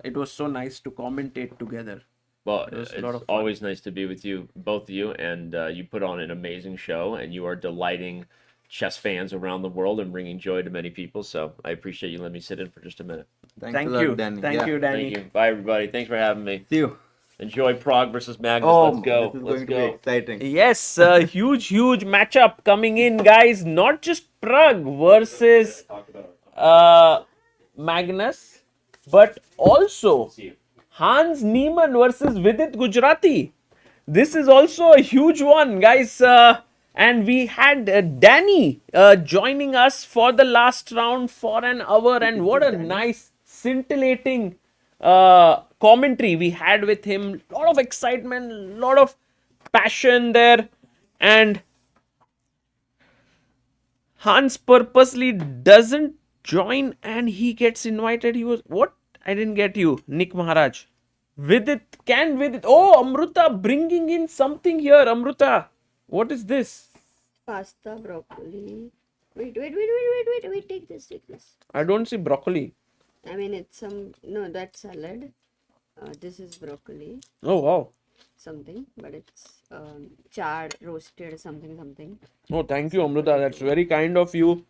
it was so nice to commentate together. Well, It was a it's lot of fun. always nice to be with you, both of you, and you put on an amazing show, and you are delighting chess fans around the world and bringing joy to many people. So I appreciate you letting me sit in for just a minute. Thanks Thank a lot, you, Danny. thank Yeah. you, Danny. Thank you. Bye, everybody. Thanks for having me. See you. Enjoy Pragg versus Magnus. Oh, Let's go. this is Let's going to go. be exciting. Yes, huge matchup coming in, guys. Not just Pragg versus Magnus, but also Hans Niemann versus Vidit Gujrathi. This is also a huge one, guys. And we had Danny joining us for the last round for an hour, and what a nice, scintillating commentary we had with him. A lot of excitement, a lot of passion there, and Hans purposely doesn't join and he gets invited. He was, what? I didn't get you, Nick Maharaj. Vidit, oh, Amruta bringing in something here. Amruta, What is this? Pasta, broccoli. Wait, take this. I don't see broccoli. I mean, it's no, that's salad. This is broccoli, Oh, wow. something, but it's charred, roasted, something. Oh, thank you, Amruta. That's very kind of you.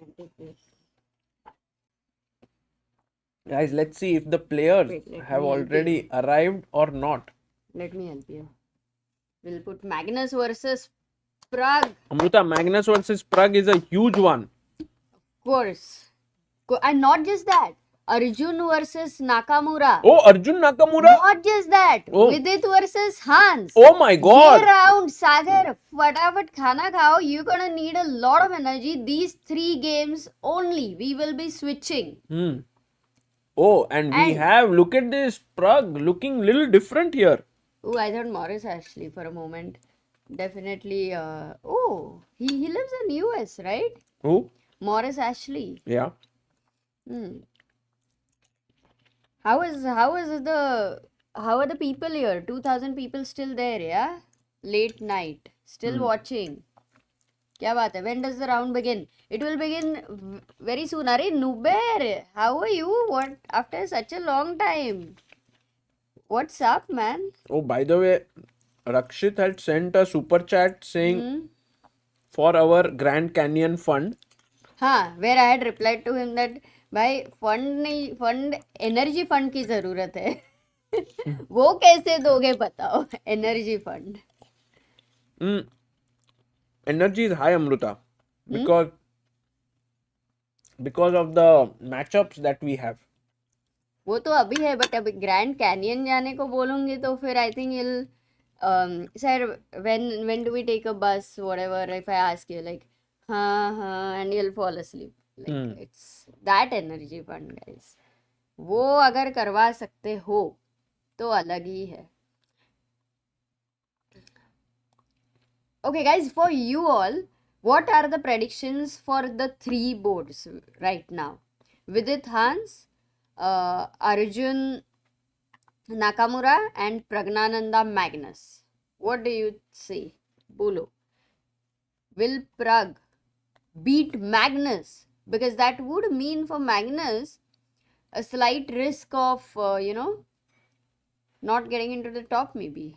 And take this. Guys, let's see if the players Wait, let have me help already arrived or not. Let me help you. We'll put Magnus versus Pragg. Amruta, Magnus versus Pragg is a huge one. Of course. And not just that. Arjun versus Nakamura. Oh, Arjun Nakamura. Not just that. Oh. Vidit versus Hans. Oh my God. Ye round, Sagar. Fatafat khana khao. You're gonna need a lot of energy. These 3 games only. We will be switching. Oh, and we have, look at this, Pragg looking little different here. Oh, I thought Morris Ashley for a moment. Definitely. Oh, he lives in US, right? Who? Morris Ashley. Yeah. How are the people here? 2,000 people still there, yeah? Late night, still watching. Kya baat hai? When does the round begin? It will begin very soon. Arey Nuber, how are you? What after such a long time? What's up, man? Oh, by the way, Rakshit had sent a super chat saying for our Grand Canyon fund. हाँ, where I had replied to him that भाई fund energy fund की जरूरत है वो कैसे दोगे बताओ energy fund Energy is high, Amruta, because of the matchups that we have. वो तो अभी है बट अभी ग्रैंड कैनियन जाने को बोलूंगी तो फिर I think I'll sir when do we take a bus whatever if I ask you like हाँ and you will fall asleep. Like it's that energy fund, guys. वो अगर करवा सकते हो तो अलग ही है. Okay, guys, for you all, what are the predictions for the 3 boards right now? Vidit Hans, Arjun Nakamura, and Praggnanandhaa Magnus. What do you say? Bolo. Will Pragg beat Magnus? Because that would mean for Magnus a slight risk of, not getting into the top maybe.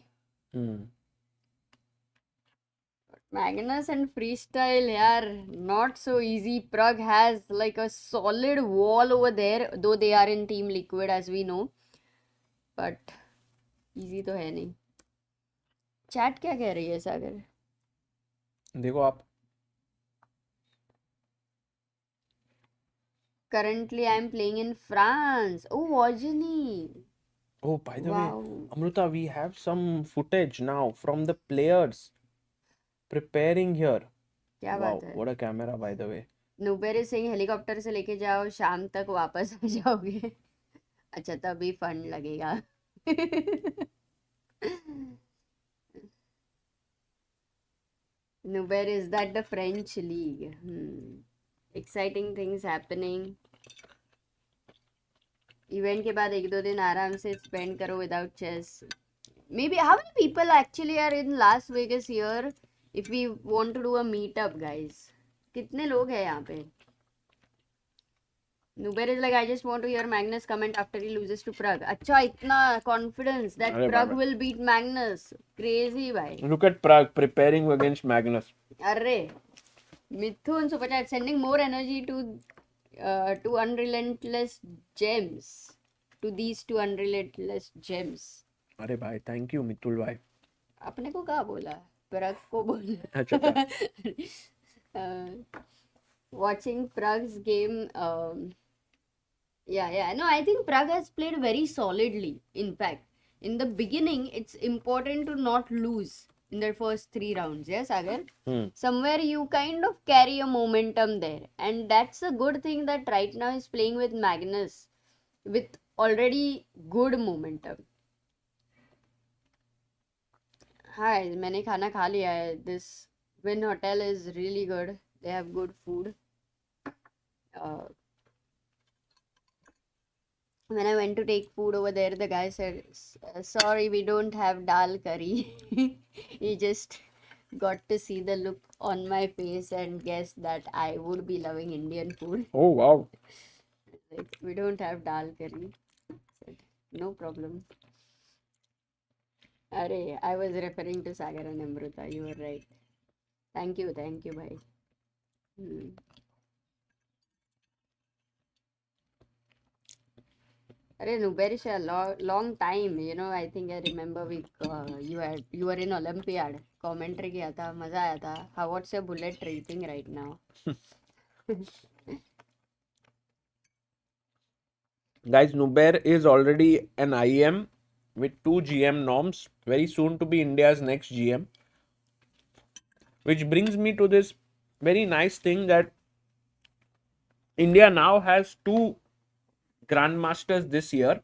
Magnus and Freestyle, yaar, not so easy. Pragg has like a solid wall over there, though they are in Team Liquid as we know. But easy तो है नहीं. Chat क्या कह रही है सागर? देखो आप. Currently, I am playing in France. Oh, Virginie. Oh, by the Wow. way, Amruta, we have some footage now from the players preparing here. क्या Wow, बात है? what a camera, by the way. Nuber is saying helicopter से लेके जाओ शाम तक वापस आ जाओगे. अच्छा तभी फंड लगेगा. Nuber, is that the French league? Exciting things happening. Event के बाद 1-2 दिन आराम से spend करो without chess. Maybe how many people actually are in Las Vegas here? If we want to do a meetup, guys. कितने लोग हैं यहाँ पे? Nuber is like, I just want to hear Magnus comment after he loses to Pragg. अच्छा इतना confidence that अरे Pragg Baba. will beat Magnus. Crazy भाई. Look at Pragg preparing against Magnus. अरे Mithun super chat sending more energy to unrelentless gems. To these 2 unrelentless gems. अरे भाई, thank you Mitul भाई. अपने को कहाँ बोला? Pragg को बोला. अच्छा. Watching Pragg's game. Yeah. No, I think Pragg has played very solidly. In fact, in the beginning, it's important to not lose in their first 3 rounds. Yes, Sagar? Somewhere you kind of carry a momentum there. And that's a good thing that right now is playing with Magnus. With already good momentum. Hi, मैंने खाना खा लिया है. This Wynn hotel is really good. They have good food. when I went to take food over there, the guy said, Sorry, we don't have dal curry." He just got to see the look on my face and guessed that I would be loving Indian food. Oh wow. Like, we don't have dal curry. Said, no problem. Arey, I was referring to Sagar and Amruta. You were right. Thank you, bhai. Hmm. Arey, Nuberish, a long time. I think I remember you were in Olympiad. Commentary किया था, मजा आया था. What's your bullet rating right now? Guys, Nubair is already an IM with 2 GM norms, very soon to be India's next GM. Which brings me to this very nice thing that India now has 2 grandmasters this year.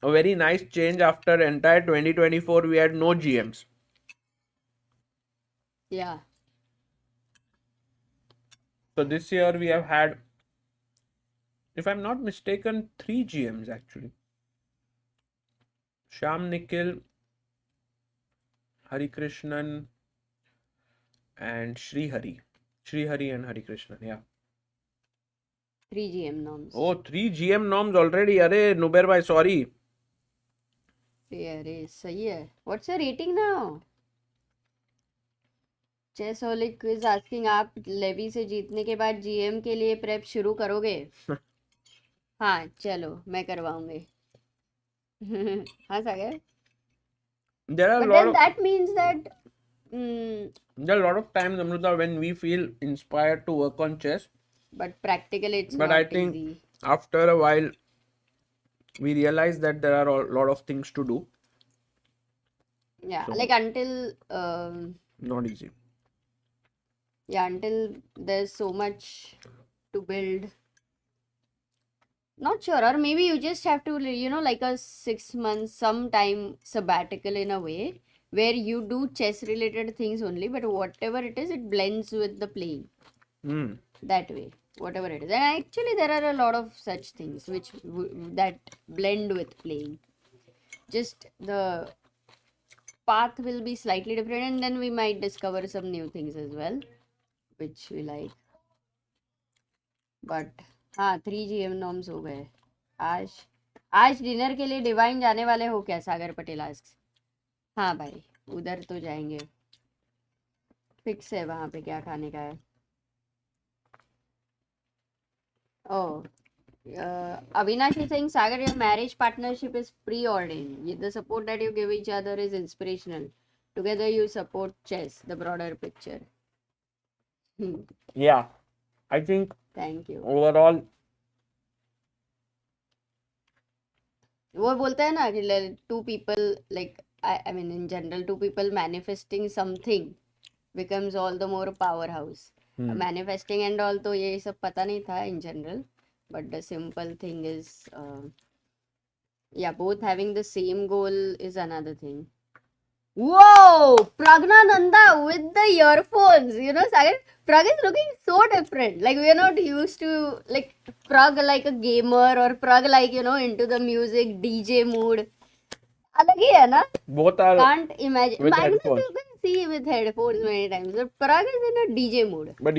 A very nice change after entire 2024 we had no GMs. Yeah. So this year we have had, if I'm not mistaken, 3 GMs actually. Shyam Nikhil, Hari Krishnan, and Srihari. Srihari and Hari Krishnan, yeah. 3 GM norms. Oh, 3 GM norms already. Arey, Nubair bhai, sorry. Yeah, सही है. What's your rating now? Chessaholic is asking, आप levy से जीतने के बाद GM के लिए prep शुरू करोगे? हाँ, चलो, मैं करवाऊंगी. हाँ, सागर. There are But a lot then of that means that there are a lot of times, Amrita, when we feel inspired to work on chess, but practically it's but not I think easy. after a while we realize that there are a lot of things to do. Yeah, So- like until Not easy. until there's so much to build. Not sure, or maybe you just have to, like a 6 months, sometime sabbatical in a way, where you do chess related things only, but whatever it is, it blends with the playing. Hmm. That way, whatever it is. And actually, there are a lot of such things which that blend with playing. Just the path will be slightly different, and then we might discover some new things as well, which we like. But हाँ 3 GM norms हो गए. आज dinner के लिए divine जाने वाले हो क्या? सागर पटेल आस्क्स. हाँ भाई, उधर तो जाएंगे. फिक्स है वहां पे क्या खाने का है. Oh, Avinash is saying, Sagar, your marriage partnership is preordained. The support that you give each other is inspirational. Together you support chess, the broader picture. Yeah, I think Thank you. overall, वो बोलता है ना कि two people, like I mean in general, 2 people manifesting something becomes all the more powerhouse. Manifesting and all तो ये सब पता नहीं था in general, but the simple thing is yeah, both having the same goal is another thing. Whoa, Praggnanandhaa with the earphones. Sagar, Pragg is looking so different. Like, we are not used to, like, Pragg like a gamer or Pragg like, into the music, DJ mood. अलग ही है ना? both are Can't imagine. with Magnus headphones. you can see with headphones many times. But Pragg is in a DJ mood. But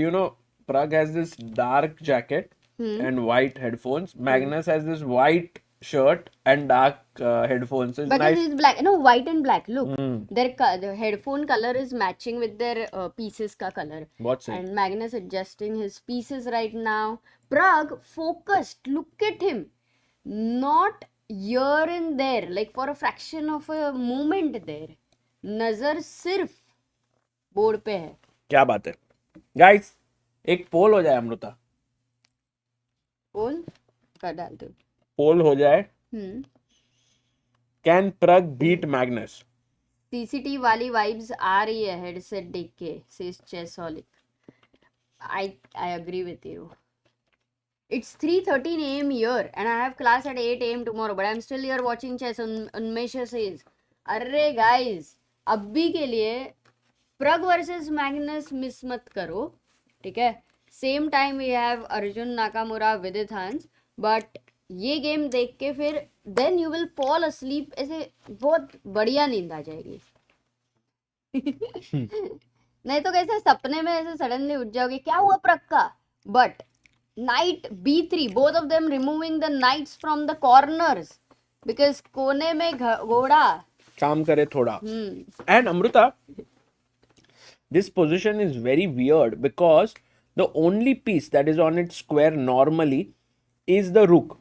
Pragg has this dark jacket and white headphones. Magnus has this white shirt and dark headphones. So it's Because nice. it's black. No, white and black. Look, the headphone color is matching with their pieces ka color. बहुत सही. And Magnus adjusting his pieces right now. Pragg focused. Look at him. Not here and there. Like for a fraction of a moment there. नजर सिर्फ board पे है. क्या बात है. Guys, एक पोल हो जाए अमृता. पोल कर डाल दो. पोल हो जाए. Can Pragg beat Magnus? CCT वाली वाइब्स आ रही है हेडसेट देख के, says Chessaholic. I agree with you. It's 3:13 a.m. here and I have class at 8 a.m. tomorrow, but I'm still here watching chess. Unmesha says, अरे guys, अभी के लिए Pragg versus Magnus miss मत करो, ठीक है? Same time we have Arjun Nakamura, Vidit Hans, but ये game देख के फिर then you will fall asleep, ऐसे बहुत बढ़िया नींद आ जाएगी. नहीं तो कैसे सपने में ऐसे सडनली उठ जाओगे, क्या हुआ प्रग का. But knight b3, both of them removing the knights from the corners because कोने में घोड़ा. काम करे थोड़ा. And Amruta, this position is very weird because the only piece that is on its square normally is the rook.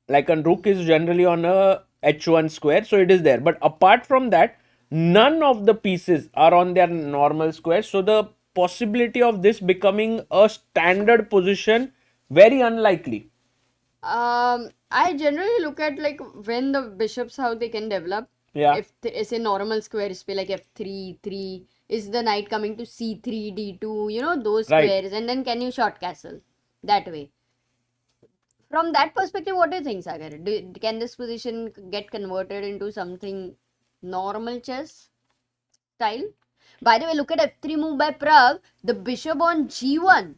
Like a rook is generally on a h1 square, so it is there. But apart from that, none of the pieces are on their normal square. So the possibility of this becoming a standard position, very unlikely. I generally look at like when the bishops, how they can develop. Yeah. If it's a normal square पे like f3, 3, is the knight coming to c3, d2, you know, those Right. squares, and then can you short castle that way. From that perspective, what do you think, Sagar? Can this position get converted into something normal chess style? By the way, look at f3 move by Pragg, the bishop on g1.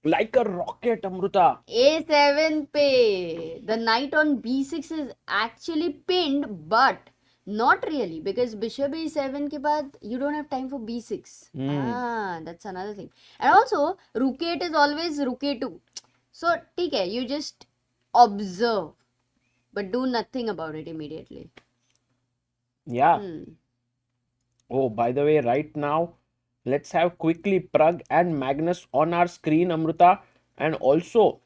Like a rocket, Amruta. A7 पे the knight on b6 is actually pinned, but not really, because bishop e7 के बाद you don't have time for b6. That's another thing. And also rook 8 is always rook a2. So ठीक है, you just observe but do nothing about it immediately. Yeah. Oh, by the way, right now, let's have quickly Pragg and Magnus on our screen, Amruta, and also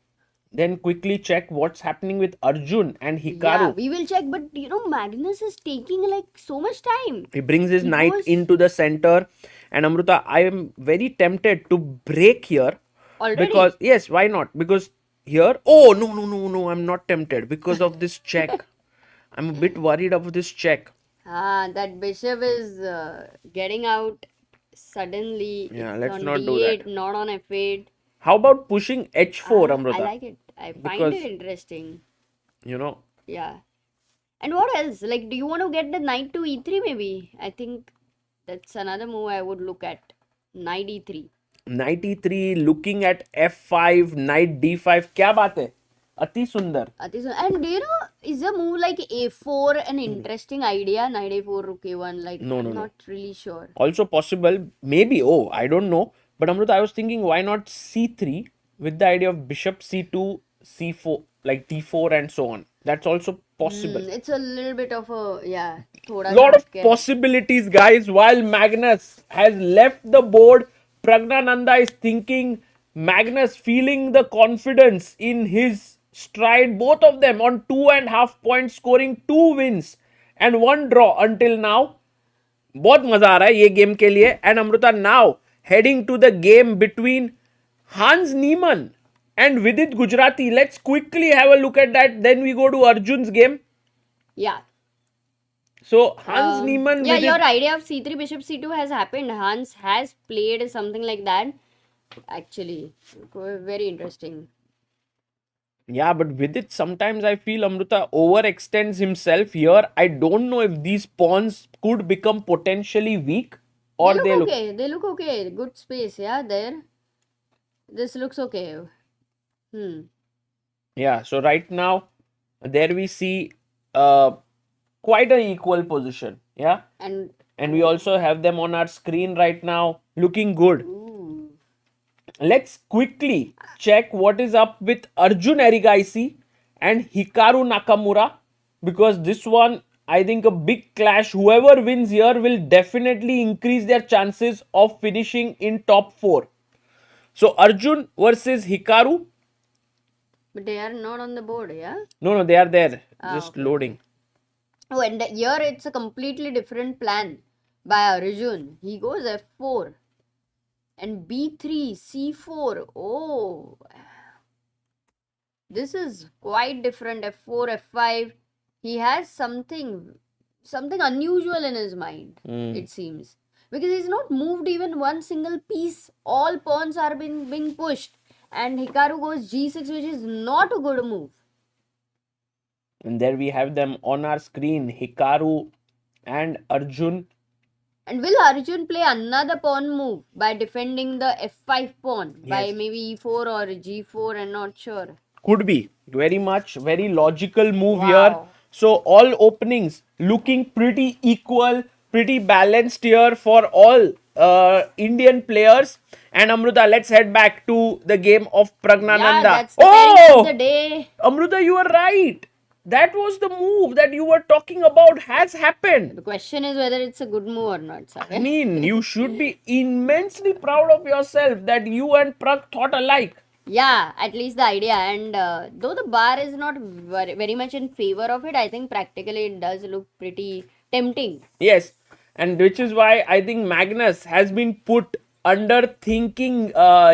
then quickly check what's happening with Arjun and Yeah, Hikaru. we will check, but you know, Magnus is taking like so much time. He brings his He knight goes- into the center, and Amruta, I am very tempted to break here Already? because yes, why not? Because here, oh no, I'm not tempted because of this check. I'm a bit worried of this check. That bishop is getting out suddenly. Yeah, It's let's on not do d8, that. not on f8. How about pushing h4, Amruta? I like it. I find Because- it interesting. You know, Yeah. And what else? Like, do you want to get the knight to e3 maybe? I think that's another move I would look at. Knight e3. knight e3, looking at f5, knight d5. क्या बात है? अति सुंदर. And do you know, is a move like a4 an interesting idea? Knight a4, rook a1. Like, No, I'm no, no. not really sure. Also possible, maybe. Oh, I don't know. But Amruta, I was thinking, why not c3 with the idea of bishop c2, c4, like d4 and so on. That's also possible. It's a little bit of a, yeah, thoda Lot of सा हटके है. possibilities, guys. While Magnus has left the board, Praggnanandhaa is thinking, Magnus feeling the confidence in his stride. Both of them on 2.5 points, scoring 2 wins and 1 draw until now. बहुत मजा आ रहा है ये game के लिए. And Amruta, now heading to the game between Hans Niemann and Vidit Gujrathi. Let's quickly have a look at that. Then we go to Arjun's game. Yeah. So Hans Niemann. Yeah, Vidit- your idea of c3 bishop c2 has happened. Hans has played something like that. Actually, very interesting. Yeah, but Vidit sometimes I feel Amruta overextends himself here. I don't know if these pawns could become potentially weak or They look okay. They look okay. Good space, yeah, there. This looks okay. Yeah, so right now there we see quite an equal position. Yeah, And and we also have them on our screen right now looking good. ooh, Let's quickly check what is up with Arjun Erigaisi and Hikaru Nakamura, because this one, I think a big clash. Whoever wins here will definitely increase their chances of finishing in top 4. So Arjun versus Hikaru. but they are not on the board, yeah? No, they are there, just okay. loading. Oh, and here it's a completely different plan by Arjun. He goes f4 and b3, c4. Oh, this is quite different. f4, f5. He has something unusual in his mind, it seems. Because he's not moved even one single piece. All pawns are being pushed. And Hikaru goes g6, which is not a good move. And there we have them on our screen, Hikaru and Arjun. And will Arjun play another pawn move by defending the f5 pawn by Yes. maybe e4 or g4? I'm not sure. Could be very much, very logical move here. Wow. So all openings looking pretty equal, pretty balanced here for all Indian players. And Amruta, let's head back to the game of Yeah, Praggnanandhaa. that's the pairing of the day. Amruta, you are right. That was the move that you were talking about has happened. The question is whether it's a good move or not, I Sagar. mean, you should be immensely proud of yourself that you and Pragg thought alike. Yeah, at least the idea. And though the bar is not very much in favor of it, I think practically it does look pretty tempting. Yes, and which is why I think Magnus has been put under thinking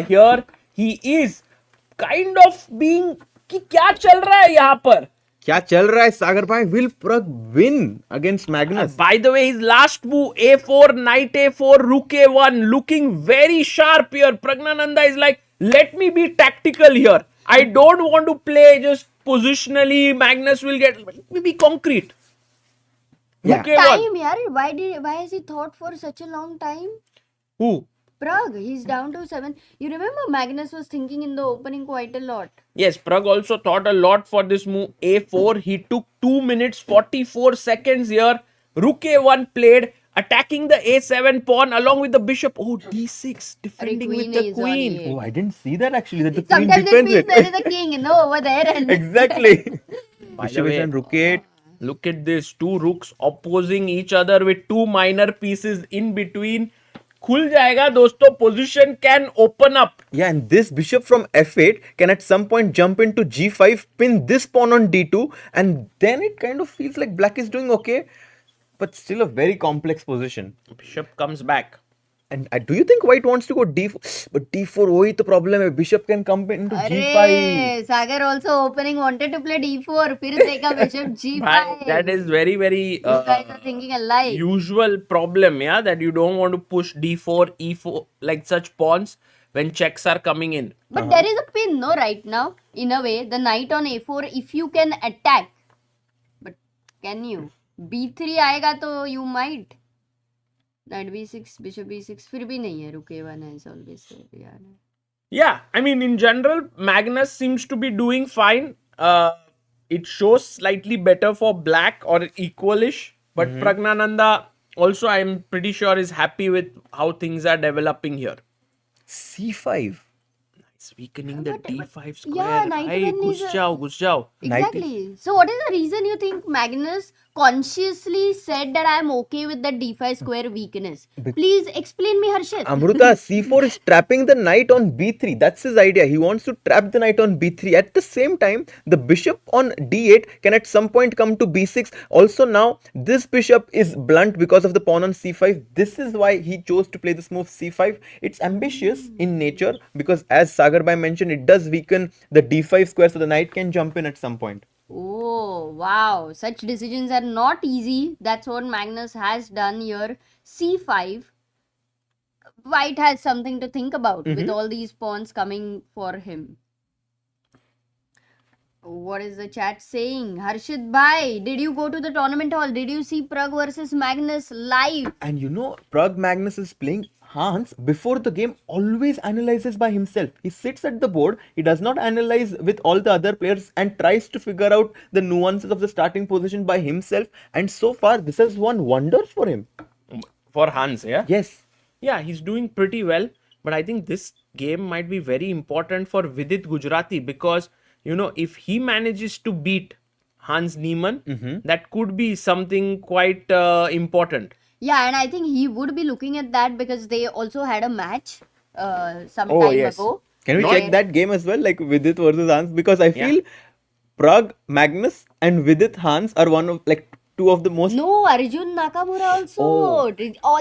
here. He is kind of being कि क्या चल रहा है यहाँ पर? क्या चल रहा है सागर भाई? Will Pragg win against Magnus? By the way, his last move A4, knight A4, rook A1, looking very sharp here. Praggnanandhaa is like, let me be tactical here. I don't want to play just positionally. Magnus will get. Let me be concrete. Yeah. Rook A1. Time, yaar. Why has he thought for such a long time? Who? Pragg, he's down to 7. You remember Magnus was thinking in the opening quite a lot. Yes, Pragg also thought a lot for this move A4. He took 2 minutes 44 seconds here. Rook A1 played, attacking the A7 pawn along with the bishop. Oh, D6, defending with queen the is on queen. E8. Oh, I didn't see that actually. That the queen Sometimes it defends means it. there is a king, no, over there. And Exactly. By the Bishop is way, on rook 8. look at this. Two rooks opposing each other with two minor pieces in between. खुल जाएगा दोस्तों. Position can open up. Yeah, and this bishop from f8 can at some point jump into g5, pin this pawn on d2, and then it kind of feels like black is doing okay, but still a very complex position. Bishop comes back. And do you think white wants to go d4? But d4, वही तो problem है. Bishop can come into g5. Arey, Sagar also opening wanted to play d4. फिर देखा bishop g5. That is very, very You guys are thinking alike. usual problem, yeah, that you don't want to push d4, e4, like such pawns when checks are coming in. But there is a pin, no, right now. In a way, the knight on a4, if you can attack. But can you? b3 आएगा तो you might. Knight b6, bishop b6, फिर भी नहीं है. Rook a1 is always there. Yeah. Yeah, I mean, in general, Magnus seems to be doing fine. It shows slightly better for black or equalish, but Praggnanandhaa also, I'm pretty sure, is happy with how things are developing here. c5. It's weakening the d5 square. yeah, knight Bhai, even is घुस जाओ. Exactly. So what is the reason you think Magnus consciously said that I am okay with the d5 square weakness? Please explain me, Harshit. Amruta, c4 is trapping the knight on b3. That's his idea. He wants to trap the knight on b3. At the same time, the bishop on d8 can at some point come to b6. Also now, this bishop is blunt because of the pawn on c5. This is why he chose to play this move c5. It's ambitious in nature because as Sagar Bhai mentioned, it does weaken the d5 square so the knight can jump in at some point. Oh, wow. Such decisions are not easy. That's what Magnus has done here. c5. White has something to think about with all these pawns coming for him. What is the chat saying? Harshit Bhai, did you go to the tournament hall? Did you see Pragg versus Magnus live? And you know, Pragg Magnus is playing Hans before the game always analyzes by himself. He sits at the board, he does not analyze with all the other players and tries to figure out the nuances of the starting position by himself. And so far, this has won wonders for him. For Hans, yeah? Yes. Yeah, he's doing pretty well. But I think this game might be very important for Vidit Gujrathi because, you know, if he manages to beat Hans Niemann, that could be something quite important. Yeah, and I think he would be looking at that because they also had a match some time yes. ago. Can we Not- check that game as well, like Vidit versus Hans? Because I feel Pragg Magnus and Vidit Hans are one of like two of the most. No, Arjun Nakamura also.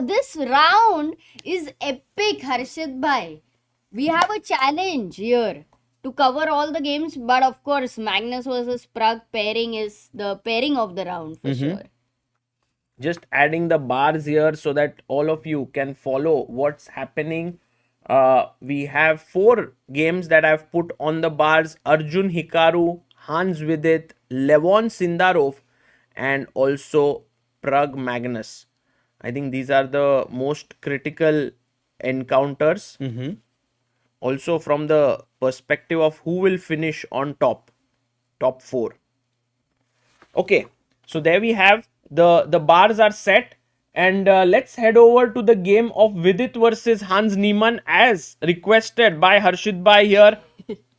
This round is epic, Harshit Bhai. We have a challenge here to cover all the games, but of course, Magnus versus Pragg pairing is the pairing of the round for sure. Just adding the bars here so that all of you can follow what's happening. We have 4 games that I've put on the bars: Arjun Hikaru, Hans Vidit, Levon Sindarov, and also Pragg Magnus. I think these are the most critical encounters. Also from the perspective of who will finish on top 4. Okay, so there we have the bars are set, and let's head over to the game of Vidit versus Hans Niemann as requested by Harshit Bhai here.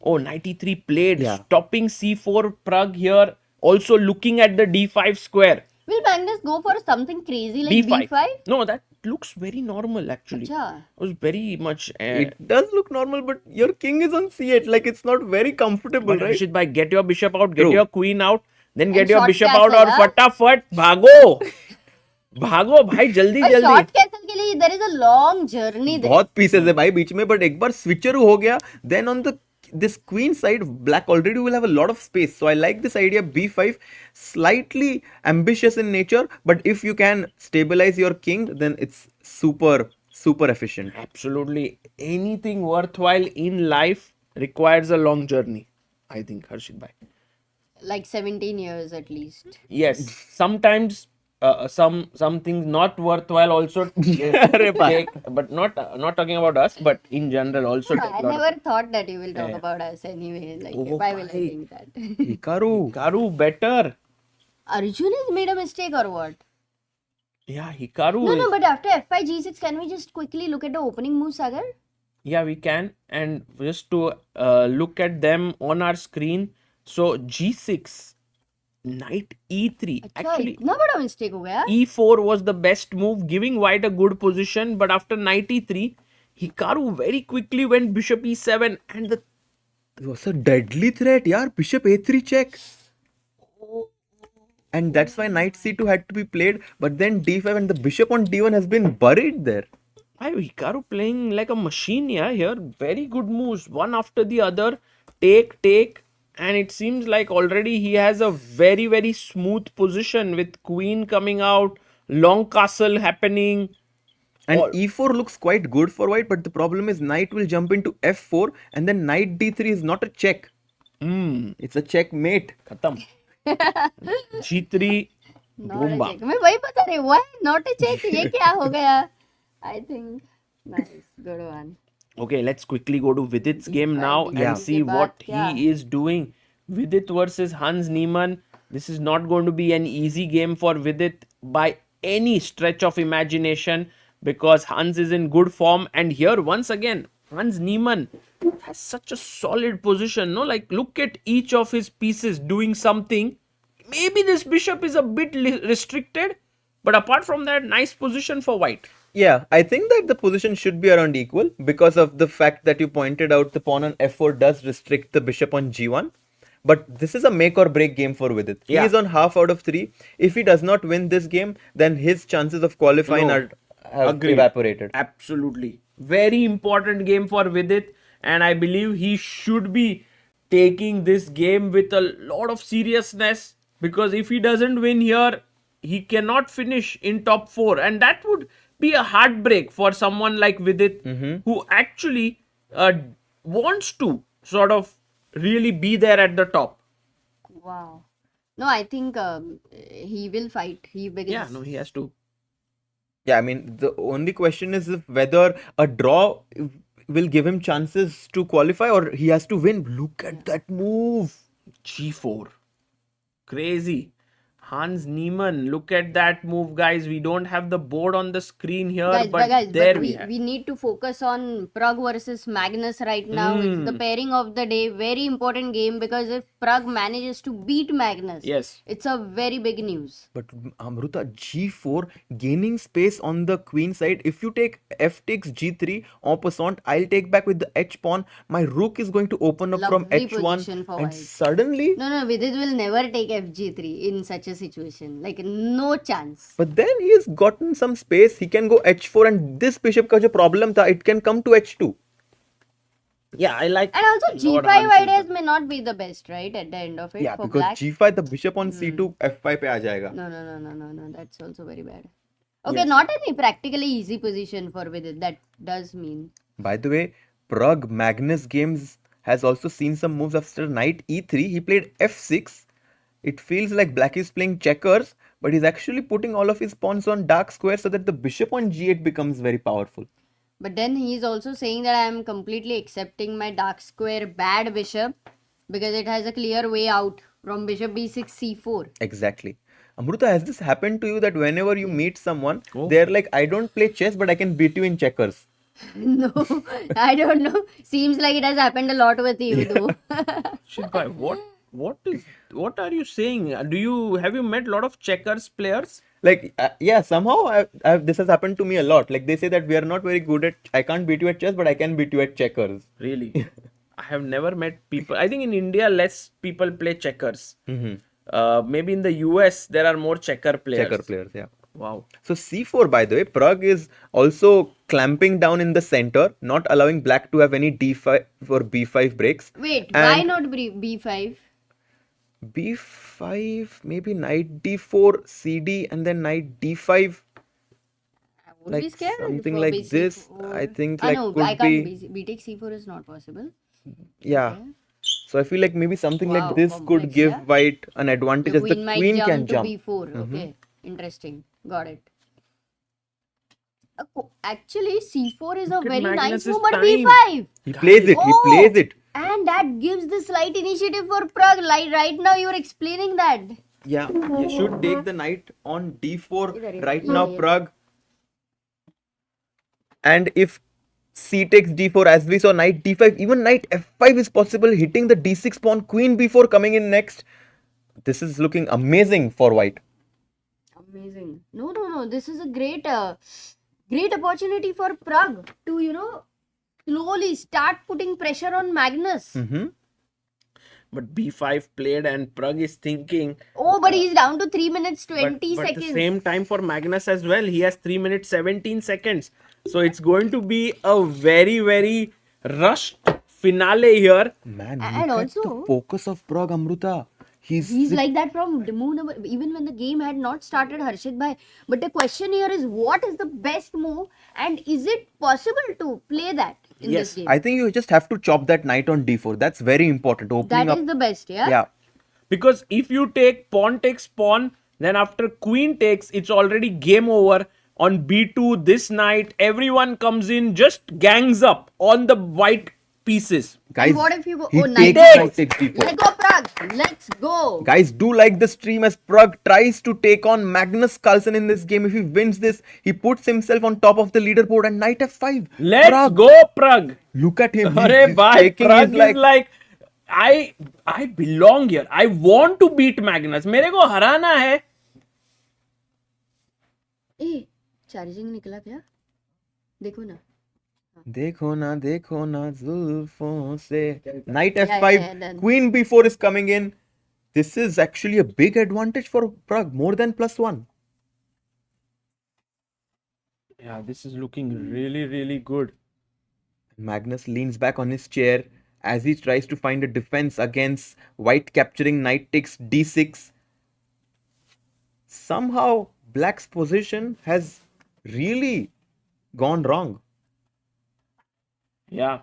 Oh, 93 played, Yeah. stopping C4 Pragg here, also looking at the D5 square. Will Magnus go for something crazy like B5. B5? No, that looks very normal actually. Acha. It was very much. It does look normal, but your king is on C8. Like, it's not very comfortable, But right? Harshit Bhai, get your bishop out, get True. your queen out, then get And your short bishop castle, out, और huh? फटाफट भागो भागो भाई जल्दी But जल्दी. short castle के लिए there is a long journey there. बहुत pieces है भाई बीच में, but एक बार switcher हो गया, then on this queen side, black already will have a lot of space. So I like this idea. B5, slightly ambitious in nature, but if you can stabilize your king, then it's super efficient. Absolutely, anything worthwhile in life requires a long journey. I think Harshit Bhai. Like 17 years at least. Yes, sometimes some things not worthwhile also take, but not talking about us, but in general also. No, take I lot of- never thought that you will talk Yeah. about us anyway. Like, Oh, why will I bhai. think that? Hikaru. better. Arjun has made a mistake or what? Yeah, Hikaru. No, is- but after F5 G6, can we just quickly look at the opening move, Sagar? Yeah, we can. And just to look at them on our screen. So G6, Knight E3. अच्छा, Actually, इतना बड़ा mistake हो गया? E4 was the best move, giving white a good position. But after Knight E3, Hikaru very quickly went Bishop E7, and the It was a deadly threat, yaar. Bishop A3 check. And that's why knight C2 had to be played. But then D5 and the bishop on D1 has been buried there. why Hikaru playing like a machine, yeah, here. Very good moves, one after the other. Take, and it seems like already he has a very, very smooth position with queen coming out, long castle happening. And Or- E4 looks quite good for white, but the problem is knight will jump into F4 and then knight D3 is not a check. It's a checkmate. खत्म. G3, Not a boom check. मैं वही बता रही हूँ. Why not a check? ये क्या हो गया? I think nice, good one. Okay, let's quickly go to Vidit's game now Yeah. and see But, what yeah. he is doing. Vidit versus Hans Niemann. This is not going to be an easy game for Vidit by any stretch of imagination because Hans is in good form. And here, once again, Hans Niemann has such a solid position. No, like look at each of his pieces doing something. Maybe this bishop is a bit restricted, but apart from that, nice position for white. Yeah, I think that the position should be around equal because of the fact that you pointed out the pawn on F4 does restrict the bishop on G1. But this is a make or break game for Vidit. Yeah. He is on half out of 3. If he does not win this game, then his chances of qualifying No. have Agreed. evaporated. Absolutely. Very important game for Vidit, and I believe he should be taking this game with a lot of seriousness because if he doesn't win here, he cannot finish in top 4, and that would be a heartbreak for someone like Vidit who actually wants to sort of really be there at the top. Wow. No, I think he will fight. He begins. Yeah, no, he has to. Yeah, I mean, the only question is if whether a draw will give him chances to qualify or he has to win. Look at that move. G4. Crazy. Hans Niemann. Look at that move, guys. We don't have the board on the screen here, but there we have. we need to focus on Pragg versus Magnus right now. It's the pairing of the day. Very important game because if Pragg manages to beat Magnus, Yes. it's a very big news. But Amruta, G4 gaining space on the queen side. If you take F takes G3 en passant, I'll take back with the H pawn. My rook is going to open up from Lovely H1 position for and white. suddenly. No, Vidit will never take FG3 in such a situation. Like, no chance. But then he has gotten some space. He can go H4 and this bishop ka jo problem tha, it can come to H2. Yeah, I like. And also Lord G5 Hans ideas may not be the best, right? At the end of it Yeah, for because black. G5 the bishop on C2 F5 pe aa jayega. No. That's also very bad. Okay, not any practically easy position for Vidit. That does mean. By the way, Pragg Magnus Games has also seen some moves after knight E3. He played F6. It feels like black is playing checkers, but he's actually putting all of his pawns on dark squares so that the bishop on G8 becomes very powerful. But then he is also saying that I am completely accepting my dark square bad bishop because it has a clear way out from bishop b6 c4. Exactly. Amruta, has this happened to you that whenever you meet someone, Oh. they're like, I don't play chess, but I can beat you in checkers? No, I don't know. Seems like it has happened a lot with you, though. Shilpai, what are you saying? Have you met a lot of checkers players? Like, yeah, somehow this has happened to me a lot. Like, they say that we are not very good at, I can't beat you at chess, but I can beat you at checkers. Really? I have never met people. I think in India, less people play checkers. Maybe in the US, there are more checker players. Checker players, yeah. Wow. So c4, by the way, Pragg is also clamping down in the center, not allowing black to have any d5 or b5 breaks. Wait, why And not b5? b5, maybe knight d4, cd, and then knight d5. I would be Like scared something for like basic this, or- I think Ah, like no, could I can't. be, B take c4 is not possible. yeah. So I feel like maybe something Wow, like this could complex, give yeah? white an advantage The as the queen might queen jump can to jump. b4. Okay, interesting. Got it. Actually, c4 is a Look at very nice Magnus's move, but time. b5. He plays it, he Oh! plays it. And that gives the slight initiative for Pragg. Like right now, you're explaining that. Yeah, you should take the knight on d4 right Yeah, now, yeah. Pragg. And if c takes d4, as we saw, knight d5, even knight f5 is possible, hitting the d6 pawn, queen b4 coming in next. This is looking amazing for white. Amazing. No. This is a great opportunity for Pragg to, slowly start putting pressure on Magnus. But b5 played and Pragg is thinking. Oh, but he's down to 3 minutes, But 20 at seconds. the same time for Magnus as well, he has 3 minutes 17 seconds. So it's going to be a very, very rushed finale here. Man, And look at the also- focus of Pragg, Amruta. He's like that from the moon, even when the game had not started, Harshit bhai. But the question here is, what is the best move, and is it possible to play that in Yes, this game? I think you just have to chop that knight on d4. That's very important. Opening That up. is the best, yeah? Yeah. Because if you take pawn takes pawn, then after queen takes, it's already game over. On b2, this knight, everyone comes in, just gangs up on the white pieces. Guys, And what if you go, he oh, knight takes takes. knight takes d4. Let go, Pragg. Let's go. Guys, do like the stream as Pragg tries to take on Magnus Carlsen in this game. If he wins this, he puts himself on top of the leaderboard and knight f5. Let's Pragg, go, Pragg. look at him. Arey He's bhai, taking Pragg his is like, I belong here. I want to beat Magnus. मेरे को हराना है. ए, charging निकला क्या? देखो ना. देखो ना जुल्फों से. Knight Yeah, f5, yeah, done. queen b4 is coming in. This is actually a big advantage for Pragg, more than +1. Yeah, this is looking really, really good. Magnus leans back on his chair as he tries to find a defense against white capturing knight takes d6. Somehow, black's position has really gone wrong. Yeah,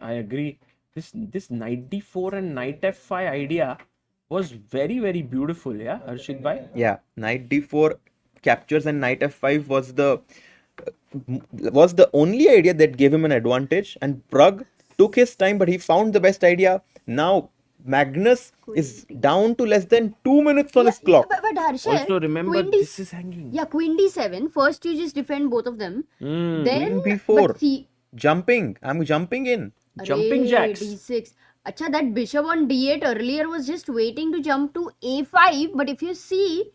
I agree. This knight d4 and knight f5 idea was very, very beautiful. Yeah, Harshit bhai. Yeah, knight d4 captures and knight f5 was the only idea that gave him an advantage, and Pragg took his time, but he found the best idea. Now Magnus is down to less than 2 minutes on his clock. But Harshit, Also remember, queen D- this is hanging. yeah, queen d7. First, you just defend both of them. Then, Queen b4. but see, Jumping. I'm jumping in. Jumping Arey, jacks. d6. Acha, that bishop on d8 earlier was just waiting to jump to a5. But if you see,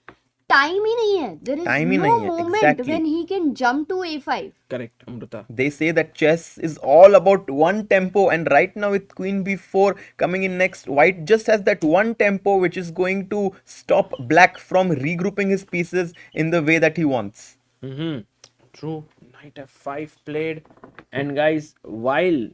time ही नहीं है. There is Time he no नहीं है, moment exactly. when he can jump to a5. Correct, Amruta. They say that chess is all about one tempo, and right now with queen b4 coming in next, white just has that one tempo which is going to stop black from regrouping his pieces in the way that he wants. True. Knight f5 played. And guys, while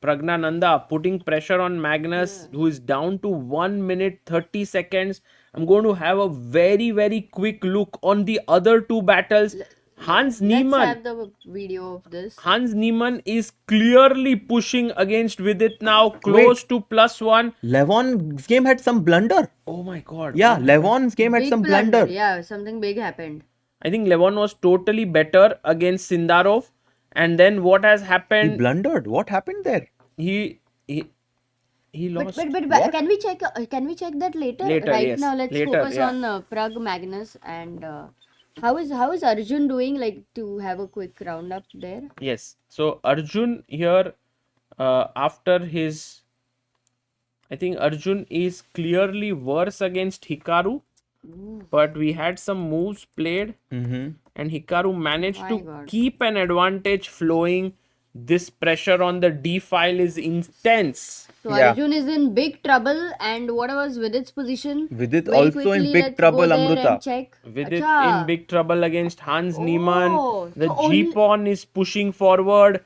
Praggnanandhaa putting pressure on Magnus, who is down to 1 minute 30 seconds, I'm going to have a very, very quick look on the other two battles. Hans Let's Niemann. have the video of this. Hans Niemann is clearly pushing against Vidit now, close to +1. Levon's game had some blunder. Oh my god. Yeah, Levon's game had Big some blunder. blunder. Yeah, something big happened. I think Levon was totally better against Sindarov. And then what has He happened? blundered. What happened there? He But, lost. but can we check? Can we check that later? Later, Right yes. now, let's Later, focus yeah. on Pragg, Magnus, and how is Arjun doing? Like to have a quick roundup there. Yes. So Arjun here, after his, I think Arjun is clearly worse against Hikaru, but we had some moves played, and Hikaru managed My to God. keep an advantage flowing. This pressure on the D file is intense. So Yeah. Arjun is in big trouble, and what was Vidit's position? Vidit Very also quickly, in big let's trouble, go there Amruta. and check. With it Acha. in big trouble against Hans Niemann. Oh, The so only- G pawn is pushing forward.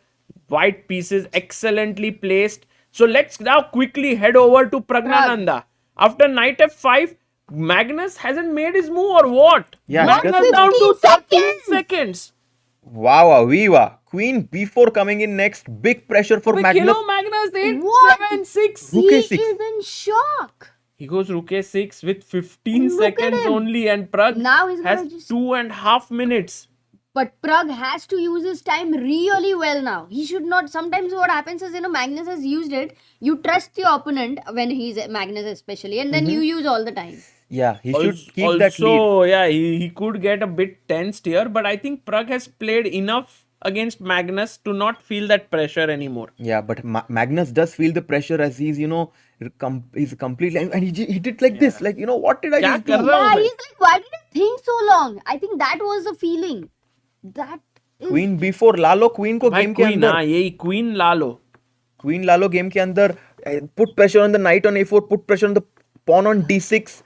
White pieces excellently placed. So let's now quickly head over to Praggnanandhaa. After knight f5, Magnus hasn't made his move or what? Yeah, Magnus he down to 15 13 seconds. Wow, viva. Queen b4 coming in next. Big pressure for Wait, Magnus. hello, Magnus 8, What? 7, 6. He Rook a6. is in shock. He goes rook a6 with 15 Look at seconds him. only, and Pragg Now he's gonna has just- 2.5 minutes. But Pragg has to use his time really well now. He should not. Sometimes what happens is, Magnus has used it. You trust your opponent when he's Magnus especially, and then you use all the time. Yeah, he should keep also, that lead. yeah, he could get a bit tensed here, but I think Pragg has played enough against Magnus to not feel that pressure anymore. Yeah, but Magnus does feel the pressure as he's, he's completely, and he did like this, like, what did I Kya just kar do? raha Yeah, hu he's like, why did it think so long? I think that was the feeling. That is Queen b4, Lalo Queen को भाई game के queen, अंदर, हाँ यही queen लालो. Queen Lalo game के अंदर, put pressure on the knight on a4, put pressure on the pawn on d6.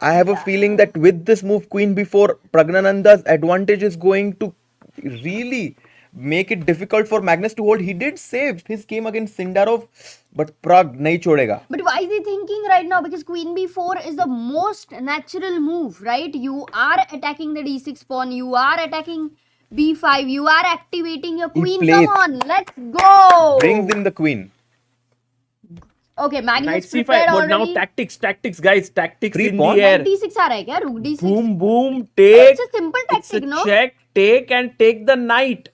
I have a feeling that with this move, Queen b4, Praggnanandhaa's advantage is going to really make it difficult for Magnus to hold. He did save his game against Sindarov, but Pragg nahi chodega. But why is he thinking right now? Because Queen b4 is the most natural move, right? You are attacking the d6 pawn. You are attacking b5. You are activating your He queen. plays- Come on, let's go. Brings in the queen. Okay, Knight Magnus c5, prepared but now already. tactics guys, tactics Three in pawn? the air. Knight d6 आ रहा है क्या? Rook d6. Boom, boom, take. It's a simple It's a tactic, no? check, take and take the knight.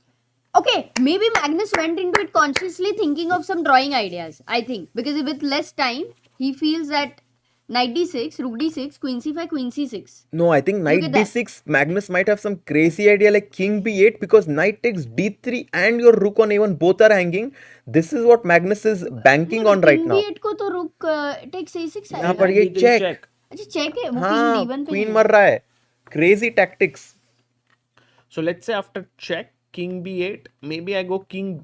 Okay, maybe Magnus went into it consciously thinking of some drawing ideas, I think. Because with less time, he feels that knight d6, rook d6, queen c5, queen c6. No, I think knight at that. d6, Magnus might have some crazy idea like king b8 because knight takes d3 and your rook on a1 both are hanging. This is what Magnus is banking on right king now. b8 को तो rook takes a6 यहाँ आएगा. पर ये He will check. अच्छा check है वो हाँ, king d1 पे queen है. मर रहा है. Crazy tactics. So let's say after check, king b8, maybe I go king.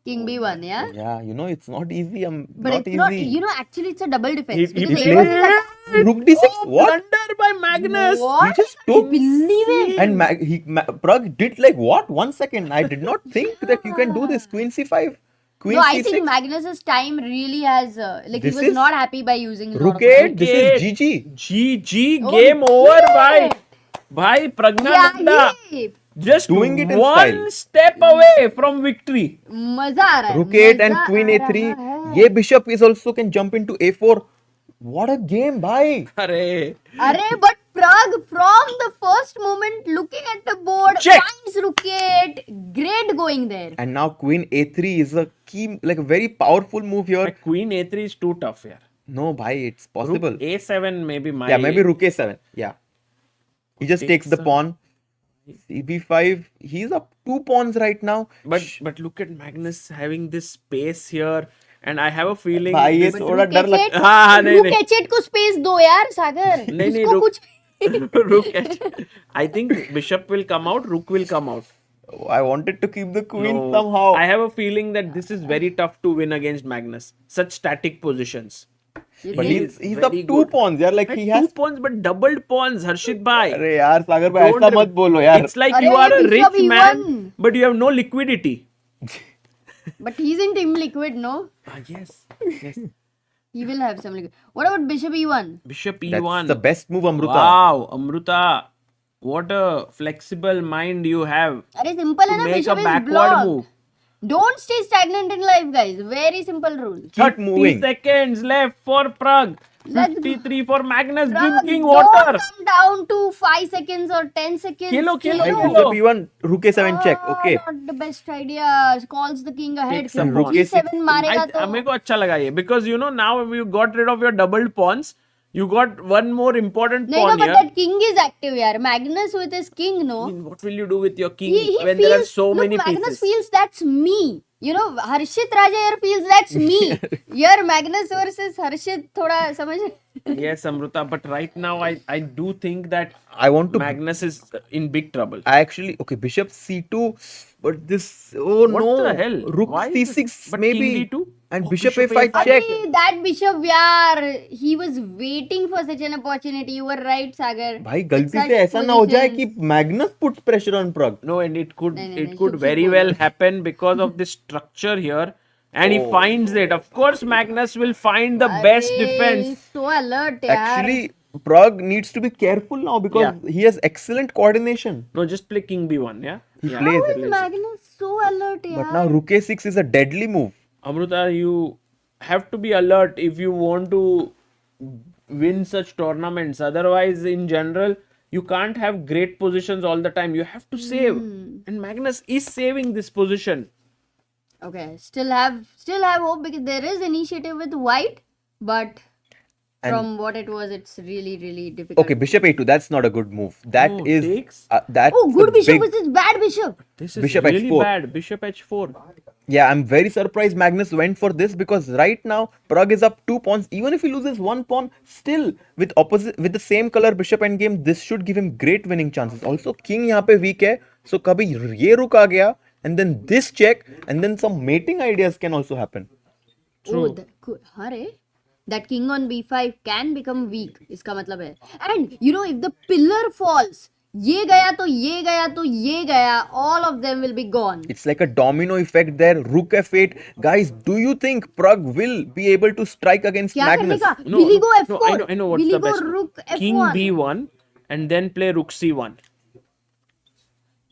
King b1, yeah. Yeah, it's not easy. But Not it's easy. not, actually it's a double defense. He because plays- A1 is like, Rook d6. Oh, What? blunder by Magnus. what? He just I took. believe it. And Pragg did like what? 1 second. I did not think that you can do this. Queen c5. Queen No, I c6. think Magnus's time really has, This he was is- not happy by using a lot Rook of 8. This Okay. is GG. GG, Oh, game over, bhai. yeah. Bhai, Praggnanandhaa. Yeah, Just Doing it in one style. step away from victory. मजा आ रहा है. Rook 8 and मजा Queen आ a3. रहा है. Ye bishop is also can jump into a4. What a game, bhai. Arey. Arey, but Pragg from the first moment looking at the board Check. finds Rook 8. Great going there. And now Queen a3 is a key, like a very powerful move here. Like Queen a3 is too tough here. No, bhai, it's Rook possible. a7 maybe my. Yeah, maybe Rook a7. Yeah. He just takes the Takes a- pawn. CB5. He's up 2 pawns right now. But look at Magnus having this space here, and I have a feeling. भाई ये this- थोड़ा डर लगता हाँ, नहीं, Rook नहीं. H8 को space दो यार सागर. नहीं, नहीं, उसको Rook- कुछ Rook H- I think bishop will come out, rook will come out. I wanted to keep the queen No, somehow. I have a feeling that this is very tough to win against Magnus. Such static positions. But He he's is up very 2 good. pawns. यार, like Right, he 2 has. pawns but doubled pawns, Harshit bhai. अरे यार सागर भाई Don't- ऐसा मत बोलो यार. It's like अरे, you are a bishop rich man, E1. but you have no liquidity. But he's in Team Liquid, no? Yes. He will have some liquid. What about Bishop E1? Bishop That's E1. the best move, Amruta. Wow, Amruta. What a flexible mind you have अरे simple है to ना, make a Bishop is backward blocked. move. Don't stay stagnant in life, guys. Very simple rule. Keep 30 moving. seconds left for Pragg. Let's go. 53 for Magnus, Pragg, drinking don't water. come down to 5 seconds or 10 seconds. Kilo. Like bishop e1, rook a7 check. Ah, Okay. Not the best idea. Calls the king ahead. Take some rook Rook a6. e7 मारेगा तो. मेरे को अच्छा लगा ये because you know now you got rid of your doubled pawns. You got one more important नहीं, no, pawn but here. that king is active, yaar. Magnus with his king, no. I mean, what will you do with your king He when feels, there are so look, many Magnus pieces? feels that's me. You know, Harshit Raja here feels that's me. Here, Magnus versus Harshit, thoda samajh. Yes, Amruta, but right now I do think that I want to. Magnus is in big trouble. I actually okay. Bishop c2, but this. Oh What no! the hell? Rook Why is this- c6 but maybe. king d2? And Oh, bishop bishop a5 a5 check. Abhi, that bishop, yaar, he was waiting for such an opportunity. You were right, Sagar. भाई With गलती such से ऐसा ना हो जाए positions. कि Magnus puts pressure on Pragg. No, and it could No, could should very go well there. happen because of this structure here. And he finds it. Of course, Magnus will find the best Arey, defense. So alert, yaar. Actually, Pragg needs to be careful now because he has excellent coordination. No, just play king b1, yeah? He Yeah. plays How it. is Magnus so alert, yaar? But now Rook a6 is a deadly move. Amruta, you have to be alert if you want to win such tournaments. Otherwise, in general, you can't have great positions all the time. You have to save. And Magnus is saving this position. Okay, still have hope because there is initiative with white, but from what it was, it's really difficult. Okay, bishop a2. That's not a good move. That Oh, is takes? that's Oh, good a bishop big- versus bad bishop. This is Bishop really h4. bad. Bishop h4. Yeah, I'm very surprised Magnus went for this because right now Pragg is up 2 pawns. Even if he loses 1 pawn, still with the same color bishop endgame, this should give him great winning chances. Also, king यहाँ पे weak है, so कभी ये रुक आ गया, and then this check, and then some mating ideas can also happen. Oh, that king on b5 can become weak. इसका मतलब है. And you know, if the pillar falls, ये गया तो ये गया तो ये गया, all of them will be gone. It's like a domino effect there. Rook f8. Guys, do you think Pragg will be able to strike against क्या करने Magnus? का? No, will he go no, f4? I know what's will the he go best. rook f1? King b1 and then play rook c1.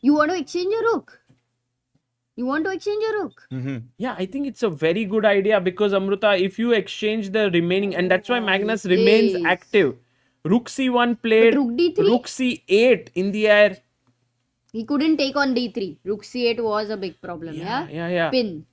You want to exchange your rook? You want to exchange your rook? Yeah, I think it's a very good idea because Amruta, if you exchange the remaining, and that's why Magnus remains Yes. active. Rook c1 played, But rook d3? rook c8 in the air. He couldn't take on d3. Rook c8 was a big problem. Yeah. Pin.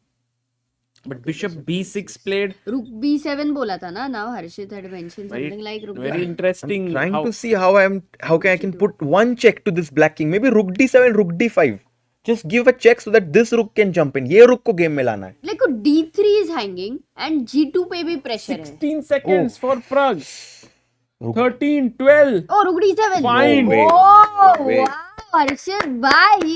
But bishop b6 played. Rook b7 बोला था ना. Now Harshit had mentioned something like rook Very b7. interesting. Trying how- to see how I can put one check to this black king. Maybe rook d7, rook d5. Just give a check so that this rook can jump in. ये rook को game में लाना है. Like d3 is hanging and g2 पे भी pressure है. 16 seconds for Pragg. Rook- 13, 12. Oh, rook d7. Fine. No way. Oh, No way. wow. Harshit, bye. He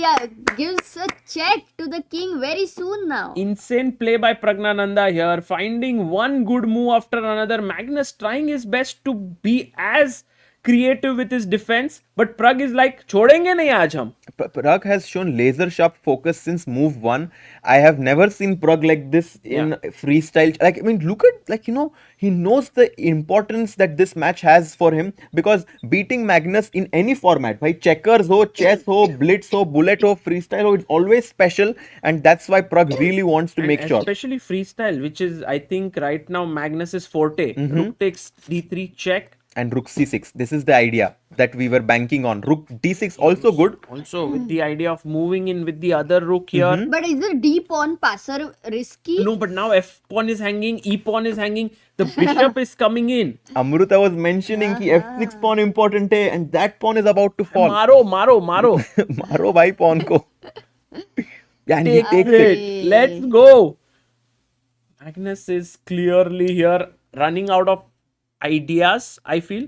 gives a check to the king very soon now. Insane play by Praggnanandhaa here, finding one good move after another. Magnus trying his best to be as creative with his defense, but Pragg is like, छोड़ेंगे नहीं आज हम. Pragg has shown laser sharp focus since move 1. I have never seen Pragg like this in freestyle. Like, I mean, look at, like, you know, he knows the importance that this match has for him because beating Magnus in any format, bhai, checkers ho, chess ho, blitz ho, bullet ho, freestyle ho, it's always special, and that's why Pragg really wants to And make sure. especially freestyle, which is, I think, right now Magnus's forte. Rook takes d3 check. And rook c6. This is the idea that we were banking on. Rook d6 also good. Also, with the idea of moving in with the other rook here. But is the d pawn passer risky? No, but now f pawn is hanging, e pawn is hanging. The bishop is coming in. Amruta was mentioning कि f6 pawn important है and that pawn is about to fall. Maro. मारो भाई pawn को. Yeah, and he Take takes it. it. Let's go. Magnus is clearly here running out of ideas, I feel.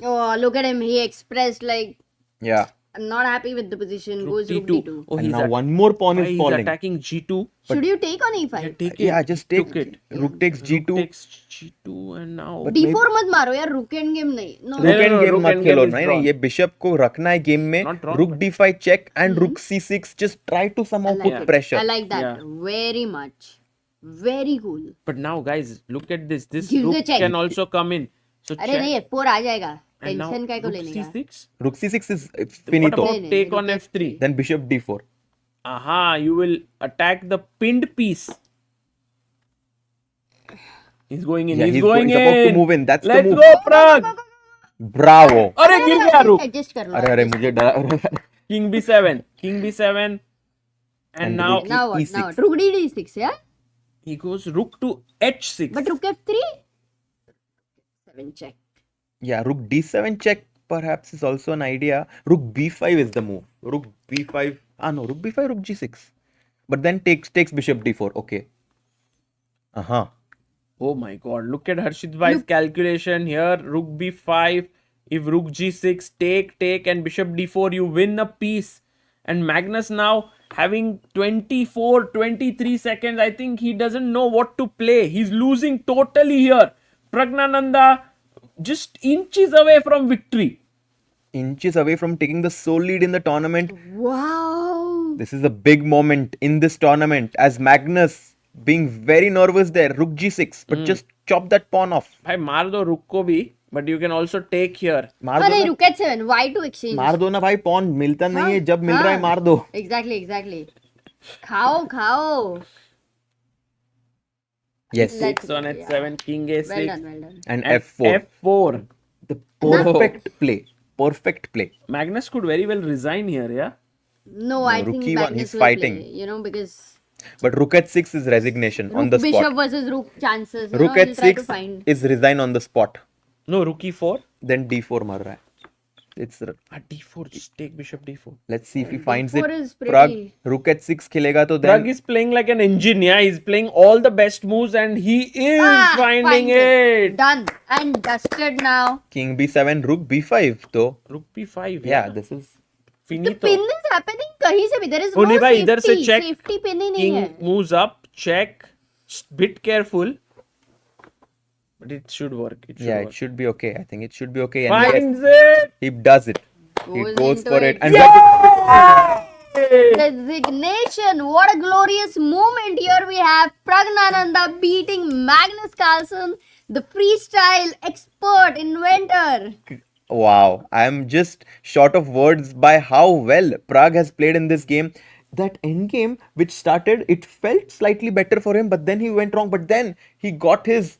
Oh, look at him. He expressed like, Yeah. I'm not happy with the position. Goes rook d2. d2. Oh, And he's now one more pawn why is he's falling. attacking g2. Should you take on e5? Take it. Yeah, just take Took it. Rook takes g2. Rook takes g2 and now. But d4 मत मारो यार. Rook end game नहीं. No. rook end no, game rook मत end Khelo. game is नहीं drawn. नहीं ये bishop को रखना है game में. Not drawn, Rook but- d5 check and rook c6. Just try to somehow I put like it. pressure. I like that Yeah. very much. Very cool. But now, guys, look at this. This Give the rook check. can also come in. So अरे check. नहीं f4 आ जाएगा. And now Tension काय को rook लेने का? c6. Rook c6 is What finito. about नहीं, take rook on f3? Then bishop d4. Aha, you will attack the pinned piece. He's going in. Yeah, he's he's going he's about to in. move in. That's the Let's move. go, Pragg. Bravo. अरे गिर गया रुक. Adjust कर लो अरे मुझे डरा. King B7. King B7. And And now rook now what E6. now rook d6 yeah he goes rook to H6. but rook f3 7 check Yeah, rook D7 check perhaps is also an idea. Rook B5 is the move. Rook B5. No, rook B5, rook G6. But then takes bishop D4. Okay. Oh my god, look at Harshit Bhai's calculation here. Rook B5. If rook G6, take, and bishop D4, you win a piece. And Magnus now having 24, 23 seconds. I think he doesn't know what to play. He's losing totally here. Praggnanandhaa just inches away from victory. Inches away from taking the sole lead in the tournament. wow This is a big moment in this tournament as Magnus being very nervous there. Rook G6, but just chop that pawn off. भाई मार दो रुक को भी, but you can also take here. मार अरे दो ना, rook h7 why to exchange मार दो ना भाई, pawn मिलता नहीं है, जब मिल रहा है मार दो. exactly खाओ Yes. Let's 6 on go, H7, King A6. well done And and F4. F4. The perfect play. Perfect play. Magnus could very well resign here, yeah? no I think rookie one, Magnus he's will fighting. play, you know because But rook at 6 is resignation on rook the bishop spot. versus rook chances Rook he'll at try to 6 find is resign on the spot. No, rook E4. Then D4 mar raha hai. It's D4, just take bishop D4. let's see if he finds it. D4 is pretty- Pragg rook at 6 खेलेगा तो Pragg then is playing like an engine, yeah? He's playing all the best moves and he is finding finds it. done and dusted now king b7 rook b5 though. Rook P5, Yeah, this is the Finito. pin is happening कहीं से भी there is Oh, no नहीं भाई, इधर से safety check. safety pin ही नहीं King है moves up, check, bit careful. But it should work. It should yeah, work. it should be okay. I think it should be okay. And yes, Finds it. he does it. He Goes goes into for it. it. And Designation. What a glorious moment here we have. Praggnanandhaa beating Magnus Carlsen, the freestyle expert inventor. wow, I am just short of words by how well Pragg has played in this game. That endgame which started, it felt slightly better for him, but then he went wrong. But then he got his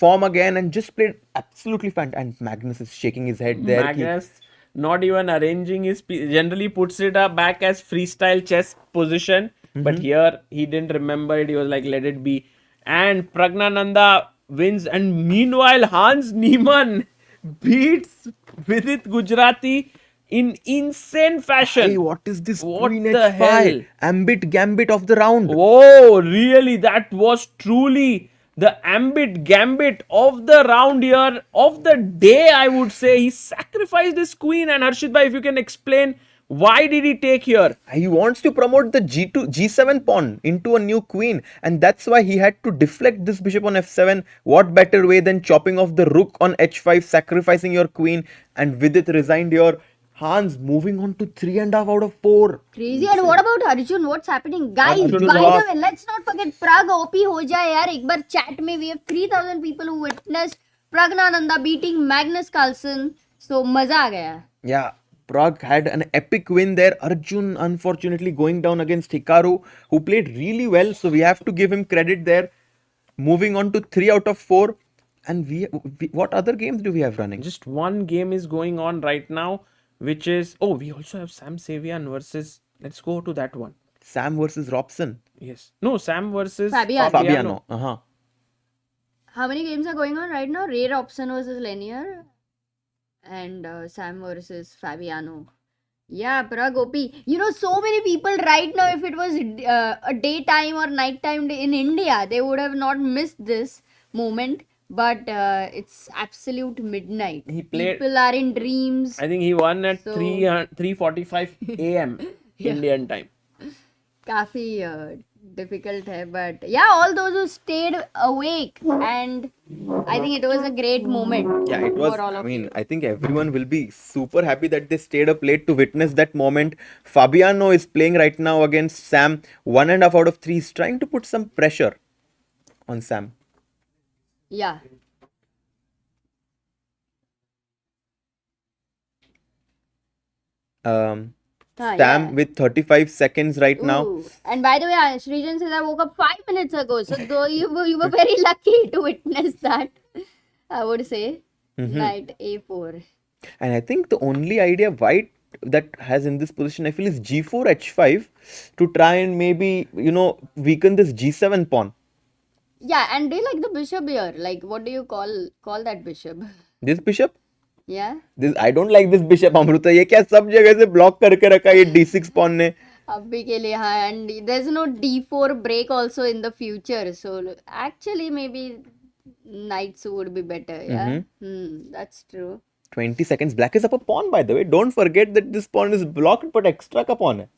form again and just played absolutely fine. And Magnus is shaking his head there. Magnus not even arranging his piece. Generally puts it back as freestyle chess position. But here he didn't remember it. He was like, let it be. And Praggnanandhaa wins. And meanwhile, Hans Niemann beats Vidit Gujrathi in insane fashion. Hey, what is this? What Queen the H5? hell? Ambit Gambit of the round. Oh, really? That was truly the gambit of the round here, of the day, I would say. He sacrificed his queen. And Harshit Bhai, if you can explain, why did he take here? He wants to promote the G7 pawn into a new queen, and that's why he had to deflect this bishop on F7. What better way than chopping off the rook on H5, sacrificing your queen, and Vidit resigned here. Hans moving on to 3.5 out of 4. Crazy. And what about Arjun? What's happening? Guys, Arjun by the lost. way, let's not forget Pragg OP हो जाए यार एक बार chat में we have 3,000 people who witnessed Praggnanandhaa beating Magnus Carlsen. So मजा आ गया. Yeah, Pragg had an epic win there. Arjun unfortunately going down against Hikaru, who played really well. So we have to give him credit there. Moving on to 3 out of 4. And we what other games do we have running? Just one game is going on right now, which is, oh, we also have Sam Sevian versus, let's go to that one. Sam versus Robson. Yes. No, Sam versus Fabiano. How many games are going on right now? Ray Robson versus Leinier and Sam versus Fabiano. Yeah, Pragg OP. You know, so many people right now, if it was a daytime or nighttime in India, they would have not missed this moment. But it's absolute midnight. He played- People are in dreams. I think he won at So- 3:45 a.m. Indian time. काफी difficult है, but yeah, all those who stayed awake, and I think it was a great moment. Yeah, it was. for all I of mean, you. I think everyone will be super happy that they stayed up late to witness that moment. Fabiano is playing right now against Sam. 1.5 out of 3. He's trying to put some pressure on Sam. Yeah. Sam yeah. with 35 seconds right now. Ooh. And by the way, Srijan says I woke up 5 minutes ago. So though you were very lucky to witness that. I would say knight a4. And I think the only idea white that has in this position, I feel, is g4, h5 to try and maybe, weaken this g7 pawn. Yeah, and they like the bishop here. Like, what do you call that bishop? This bishop? Yeah. This I don't like this bishop, Amruta. ये क्या सब जगह से block करके रखा है ये d6 pawn ने. अभी के लिए हाँ, and there's no d4 break also in the future. So actually maybe knights would be better. Yeah. That's true. 20 seconds. Black is up a pawn, by the way. Don't forget that this pawn is blocked, but extra का pawn है.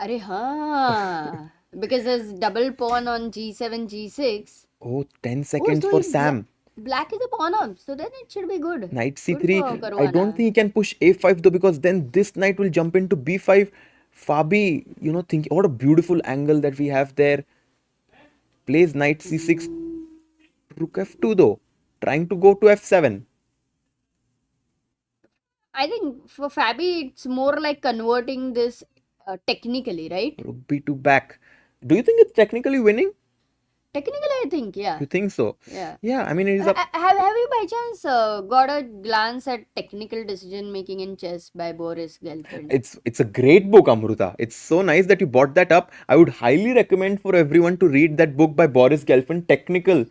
अरे हाँ. Because there's double pawn on g7, g6. Oh, 10 seconds so for he- Sam. Black is a pawn up, so then it should be good. Knight Good c3. for I Caruana. don't think he can push a5 though, because then this knight will jump into b5. Fabi, think what a beautiful angle that we have there. Plays knight c6. Rook f2 though. Trying to go to f7. I think for Fabi, it's more like converting this technically, right? Rook b2 back. Do you think it's technically winning? Technically, I think, yeah. You think so? Yeah. Yeah, I mean, it is up. Have you by chance got a glance at technical decision making in chess by Boris Gelfand? It's a great book, Amruta. It's so nice that you brought that up. I would highly recommend for everyone to read that book by Boris Gelfand, Technical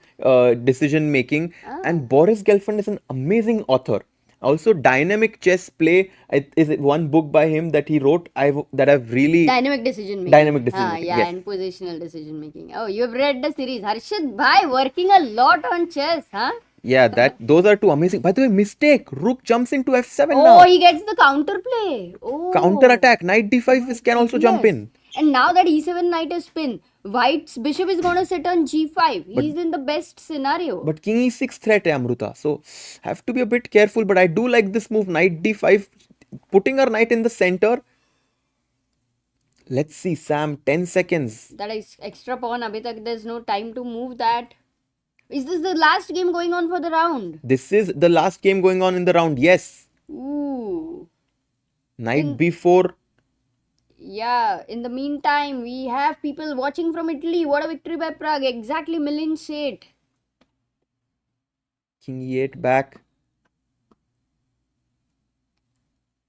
Decision Making. And Boris Gelfand is an amazing author. Also, Dynamic Chess Play is one book by him that he wrote. That I've really Dynamic decision making. Dynamic decision making, Yeah, yes. and positional decision making. Oh, you've read the series. Harshit bhai working a lot on chess, huh? yeah. Those are two amazing. By the way, mistake. Rook jumps into f7 Oh, now. he gets the counter play. Oh. Counter attack. Knight d5 can also jump Yes. in. And now that e7 knight is spin, White's bishop is going to sit on g5. He's in the best scenario. But king e6 threat hai Amruta. So have to be a bit careful. But I do like this move. Knight d5. Putting our knight in the center. Let's see, Sam. 10 seconds. That is extra pawn. Abhi tak there's no time to move that. Is this the last game going on for the round? This is the last game going on in the round. Yes. Ooh. Knight b4. Yeah, in the meantime, we have people watching from Italy. What a victory by Pragg. Exactly, Milin said. King e8 back.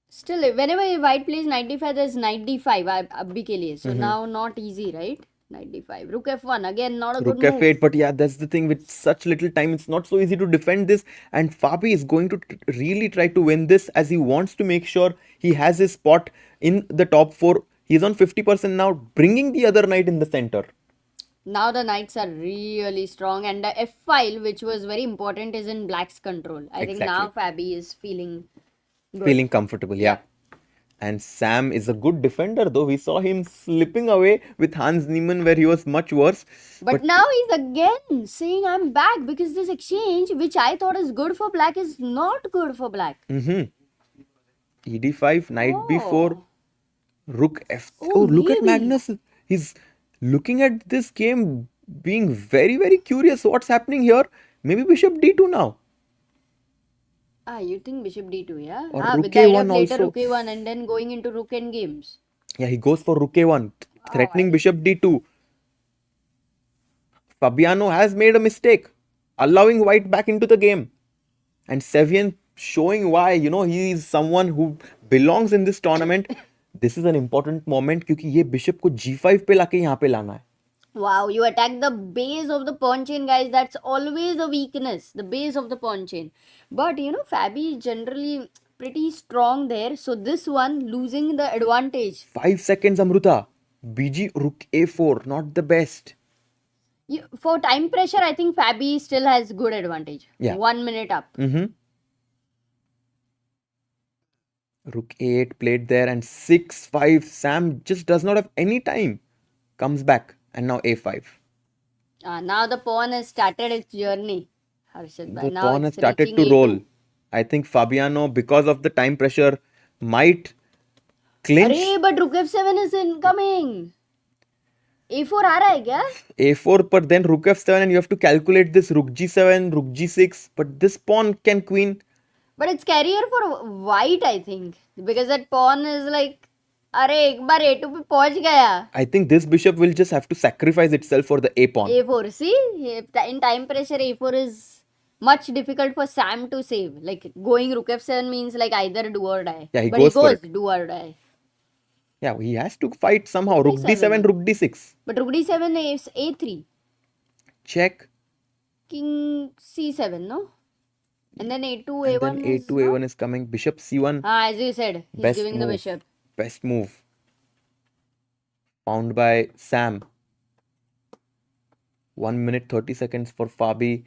Still, whenever White plays knight d5, there's knight d5 abhi ke liye. So now not easy, right? Knight d5. Rook f1. Again, not a Rook good move. f8. But yeah, that's the thing. With such little time, it's not so easy to defend this. And Fabi is going to really try to win this, as he wants to make sure he has his spot in the top 4. He's on 50% now, bringing the other knight in the center. Now the knights are really strong, and the f file, which was very important, is in black's control. I think now Fabi is feeling good. Feeling comfortable, yeah. And Sam is a good defender, though. We saw him slipping away with Hans Niemann, where he was much worse. But now he's again saying, I'm back, because this exchange, which I thought is good for black, is not good for black. ED5, knight b4, rook f. Oh, look at Magnus. He's looking at this game, being very, very curious. What's happening here? Maybe bishop d2 now. You think bishop d2, yeah? Or With rook the idea a1 of later also. rook a1 and then going into rook end games. Yeah, he goes for rook a1, threatening bishop d2. Fabiano has made a mistake, allowing white back into the game. And Sevian showing why, he is someone who belongs in this tournament. This is an important moment, क्योंकि ये bishop को g5 पे लाके यहाँ पे लाना है. Wow, you attack the base of the pawn chain, guys. That's always a weakness, the base of the pawn chain. But, Fabi is generally pretty strong there. So this one, losing the advantage. 5 seconds, Amruta. BG rook a4, not the best. For time pressure, I think Fabi still has good advantage. Yeah. 1 minute up. Rook a8 played there, and 6-5. Sam just does not have any time. Comes back, and now a5. Now the pawn has started its journey. Harshad bhai. The Now pawn has it's started reaching to A2. roll. I think Fabiano, because of the time pressure, might clinch. Arey, but rook f7 is incoming. A4 आ रहा है क्या? A4, but then rook f7, and you have to calculate this rook g7, rook g6. But this pawn can queen. But it's carrier for white, I think. Because that pawn is like अरे एक बार A2 पे पहुंच गया. I think this bishop will just have to sacrifice itself for the a pawn. A4. See, in time pressure, A4 is much difficult for Sam to save. Like going Rook F7 means like either do or die. Yeah, he But goes for it. do or die. Yeah, he has to fight somehow. Rook d7, rook d6. But Rook D7 is A3. Check. King C7, no? And then A2, And A1 then is a2, a1 is coming. Bishop c1. Ah, as you said, he's Best giving the move. bishop. Best move. Found by Sam. 1 minute 30 seconds for Fabi.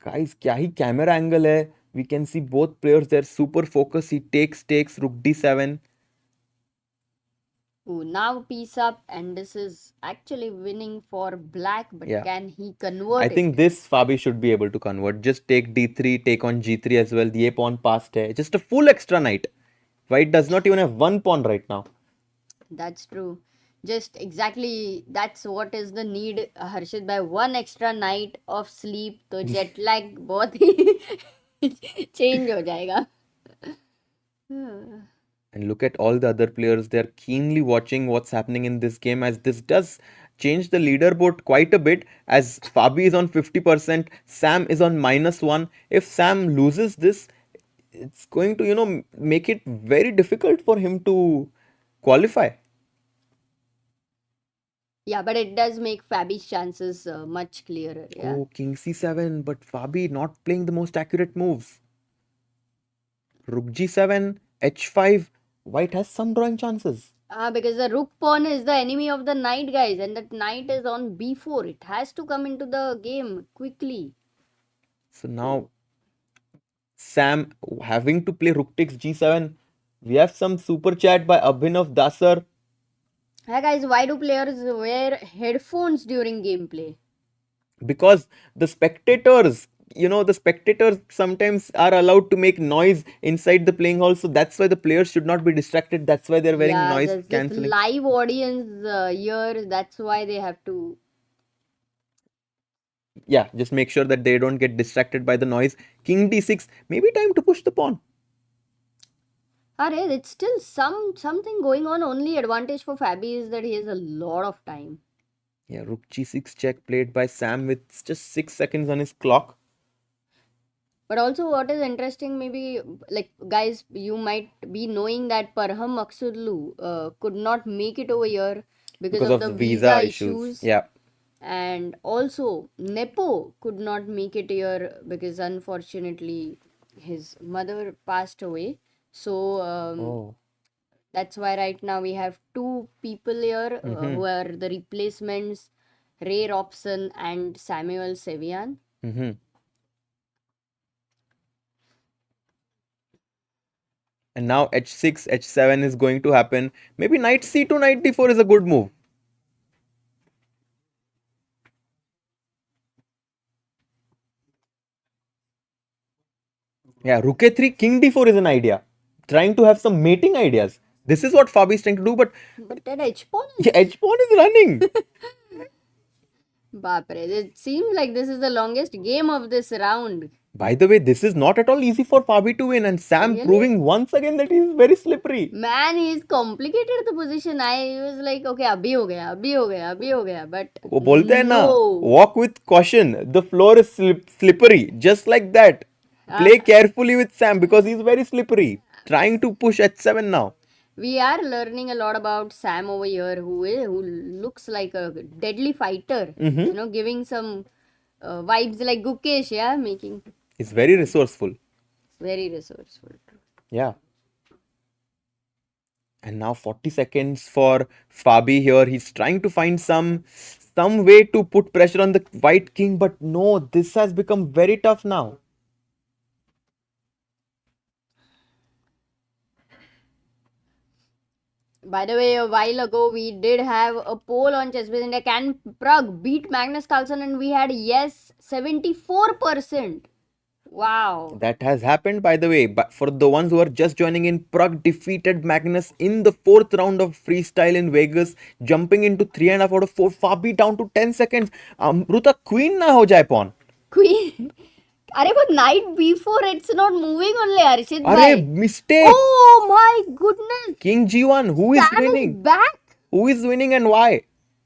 Guys, क्या ही camera angle है. We can see both players. They're super focused. He takes, rook d7. Ooh, now piece up, and this is actually winning for black, but Yeah. can he convert I it? think this Fabi should be able to convert. Just take d3, take on g3 as well. The a pawn passed hai. Just a full extra knight. White does not even have one pawn right now. That's true. Just exactly, that's what is the need, Harshit bhai. One extra night of sleep, तो jet lag बहुत ही change हो जाएगा. And look at all the other players. They're keenly watching what's happening in this game, as this does change the leaderboard quite a bit, as Fabi is on 50%, Sam is on -1. If Sam loses this, it's going to, make it very difficult for him to qualify. Yeah, but it does make Fabi's chances much clearer. Yeah. Oh, King c7, but Fabi not playing the most accurate moves. Rook g7, h5. White has some drawing chances. Because the rook pawn is the enemy of the knight, guys, and that knight is on b4. It has to come into the game quickly. So now Sam having to play rook takes g7. We have some super chat by Abhinav Dasar. Hey guys, why do players wear headphones during gameplay? Because the spectators sometimes are allowed to make noise inside the playing hall, so that's why the players should not be distracted. That's why they're wearing noise there's this cancelling. live audience here. That's why they have to. Yeah, just make sure that they don't get distracted by the noise. King d6, maybe time to push the pawn. Arey, it's still something going on. Only advantage for Fabi is that he has a lot of time. Yeah, rook g6 check played by Sam with just 6 seconds on his clock. But also, what is interesting, maybe like guys, you might be knowing that Parham Aksudlu could not make it over here because of the visa issues. Yeah. And also, Nepo could not make it here because unfortunately his mother passed away. So that's why right now we have two people here who are the replacements, Ray Robson and Samuel Sevian. And now h6, h7 is going to happen. Maybe knight c2, knight d4 is a good move. Yeah, rook a3, king d4 is an idea. Trying to have some mating ideas. This is what Fabi is trying to do, but that h-pawn yeah, h-pawn is running. Bapre, it seems like this is the longest game of this round. By the way, this is not at all easy for Fabi to win, and Sam proving once again that he is very slippery. Man, he's complicated the position. I was like, okay, abhi ho gaya, but वो बोलते हैं ना, walk with caution. The floor is slippery, just like that. Play carefully with Sam because he's very slippery. Trying to push h7 now. We are learning a lot about Sam over here, who looks like a deadly fighter. Giving some vibes like Gukesh, yeah, making. He's very resourceful. Very resourceful. Yeah. And now 40 seconds for Fabi here. He's trying to find some way to put pressure on the white king, but no, this has become very tough now. By the way, a while ago we did have a poll on ChessBase India. Can Pragg beat Magnus Carlsen? And we had yes, 74%. Wow. That has happened, by the way. But for the ones who are just joining in, Pragg defeated Magnus in the 4th round of Freestyle in Vegas, jumping into 3.5 out of 4. Fabi down to 10 seconds. Amruta, queen na ho jaye pawn. Queen. अरे but night before it's not moving only, Arshit Arey, bhai. mistake. Oh my goodness. King G1. Who is Sam is winning? back. Who is winning and why?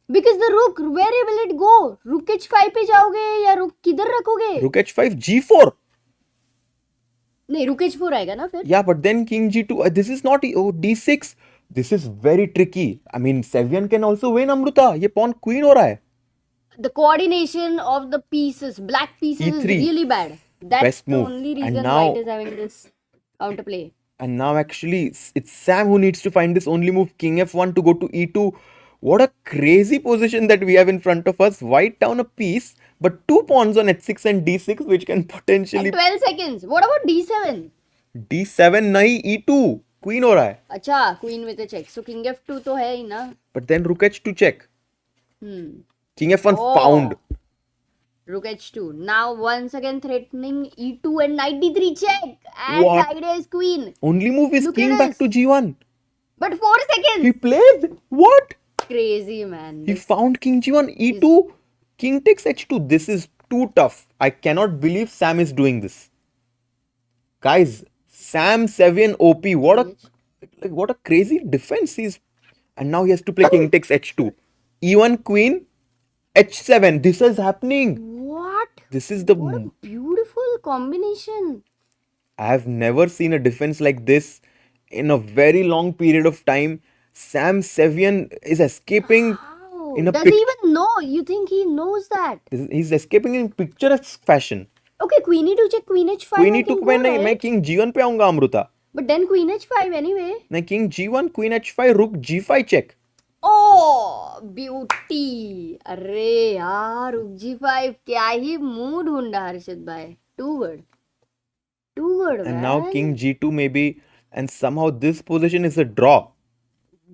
Because the rook, where will it go? Rook h5 पे जाओगे या rook किधर रखोगे? Rook h5, G4. नहीं, rook h4 आएगा ना फिर? Yeah, but then King G2. This is not D6. This is very tricky. I mean, Sevian can also win, Amruta. ये pawn queen हो रहा है. The coordination of the pieces, black pieces is E3. really bad. That's Best the move. only And reason now- White is having this counterplay. And now actually it's Sam who needs to find this only move. King F1 to go to E2. What a crazy position that we have in front of us. White down a piece, but 2 pawns on H6 and D6 which can potentially... And 12 seconds. What about D7? D7 nahi, E2. Queen हो रहा है. अच्छा, queen with a check. So king f2 तो है ही ना. But then Rook H2 check. King F1 Oh. found. Rook h2. Now once again threatening e2 and knight d3 check. And What? the idea is queen. Only move is Look king at back us. to G1. But 4 seconds. He played. What? Crazy, man. He found King G1, E2, King takes H2. This is too tough. I cannot believe Sam is doing this. Guys, Sam Sevian OP. What a crazy defense and now he has to play King takes H2. E1 Queen, H7. This is happening. What? This is the What a beautiful combination. I have never seen a defense like this in a very long period of time. Sam Sevian is escaping How? in a Does he even know? You think he knows that? he's escaping in picturesque fashion. Okay, queen e2 check, queen h5. Queen I E2 can पे go, नहीं, right? मैं King G1 पे आऊंगा Amrita. But then queen h5 anyway. नहीं, King G1, Queen H5, Rook G5 check. Oh, beauty. अरे यार, rook g5 क्या ही mood ढूंढा हर्षित भाई. Too good. Too good, man. And now King G2 maybe, and somehow this position is a draw.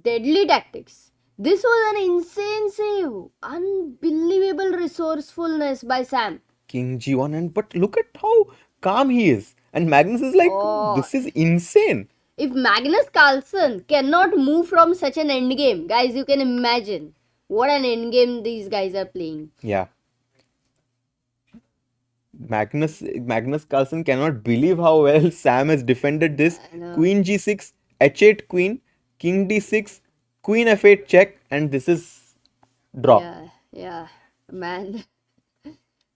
Deadly tactics. This was an insane save. Unbelievable resourcefulness by Sam. King G1, but look at how calm he is. And Magnus is like, Oh. this is insane. If Magnus Carlsen cannot move from such an endgame, guys, you can imagine what an endgame these guys are playing. Yeah. Magnus Carlsen cannot believe how well Sam has defended this. know. Queen G6, H8 Queen, King D6, Queen F8 check, and this is draw. Yeah, man.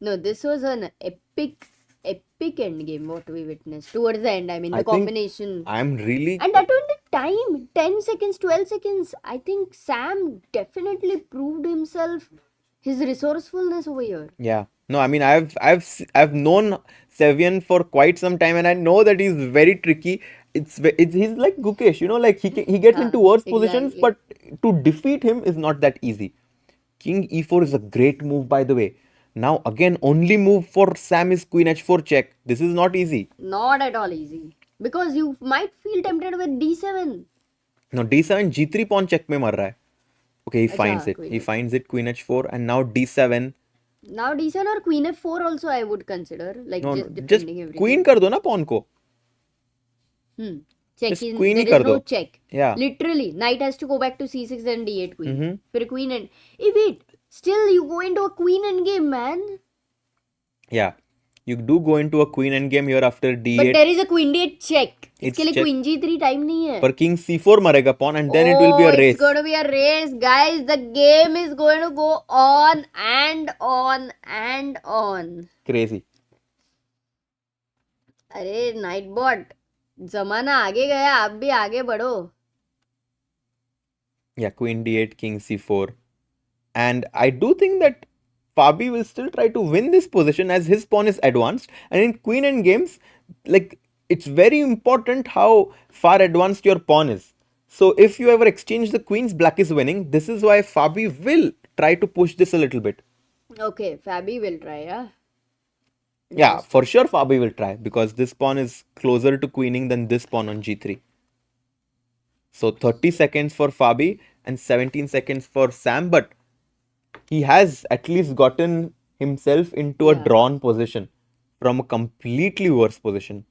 No, this was an epic endgame what we witnessed towards the end. I mean, I the think combination. I'm really And that was the time 10 seconds, 12 seconds. I think Sam definitely proved himself, his resourcefulness over here. Yeah. No, I mean I've known Sevian for quite some time, and I know that he's very tricky. He's like Gukesh, like he gets into worse positions, exactly. but to defeat him is not that easy. King E4 is a great move, by the way. Now again, only move for Sam is Queen H4 check. This is not easy. Not at all easy. Because you might feel tempted with d7. No, D7 G3 pawn check में मर रहा है. Okay, he अच्छा, finds it. Queen He H4. finds it Queen H4, and now D7. Now d7 or queen f4 also I would consider. Like No, just just defending everything. Queen कर दो ना pawn को. Check just in, queen he there is कर no दो. check. Yeah. Literally, knight has to go back to c6 and d8 queen. Mhm. फिर queen and... Hey, wait. Still you go into a queen endgame, man. Yeah. You do go into a queen endgame here after But D8. there is a queen d8 check. It's इसके लिए check. queen g3 time नहीं है. पर King C4 मरेगा pawn, and then it will be a It's race. going to be a race, guys. The game is going to go on and on and on. Crazy. अरे night bot, जमाना आगे गया, आप भी आगे बढ़ो. Yeah, Queen D8, King C4. And I do think that Fabi will still try to win this position as his pawn is advanced. And in Queen endgames, like, it's very important how far advanced your pawn is. So if you ever exchange the queens, black is winning. This is why Fabi will try to push this a little bit. Okay, Fabi will try, yeah. Yeah, for sure Fabi will try, because this pawn is closer to queening than this pawn on G3. So 30 seconds for Fabi and 17 seconds for Sam, but he has at least gotten himself into a Yeah. drawn position from a completely worse position.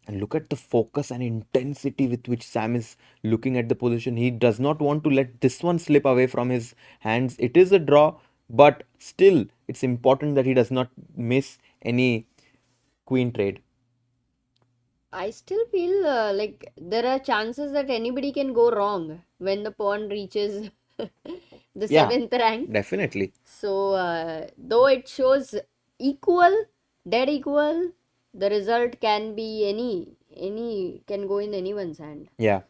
And look at the focus and intensity with which Sam is looking at the position. He does not want to let this one slip away from his hands. It is a draw, but still it's important that he does not miss any queen trade. I still feel like there are chances that anybody can go wrong when the pawn reaches the Yeah. 7th rank. Definitely. So, though it shows equal, dead equal, the result can be can go in anyone's hand. Yeah.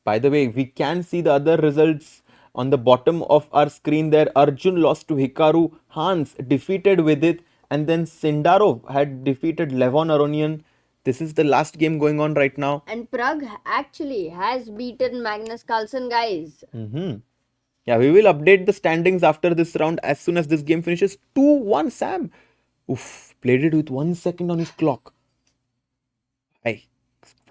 By the way, we can see the other results on the bottom of our screen there. Arjun lost to Hikaru, Hans defeated Vidit, and then Sindarov had defeated Levon Aronian. This is the last game going on right now. And Pragg actually has beaten Magnus Carlsen, guys. Yeah, we will update the standings after this round as soon as this game finishes. 2-1 Sam. Oof, played it with 1 second on his clock. Hey,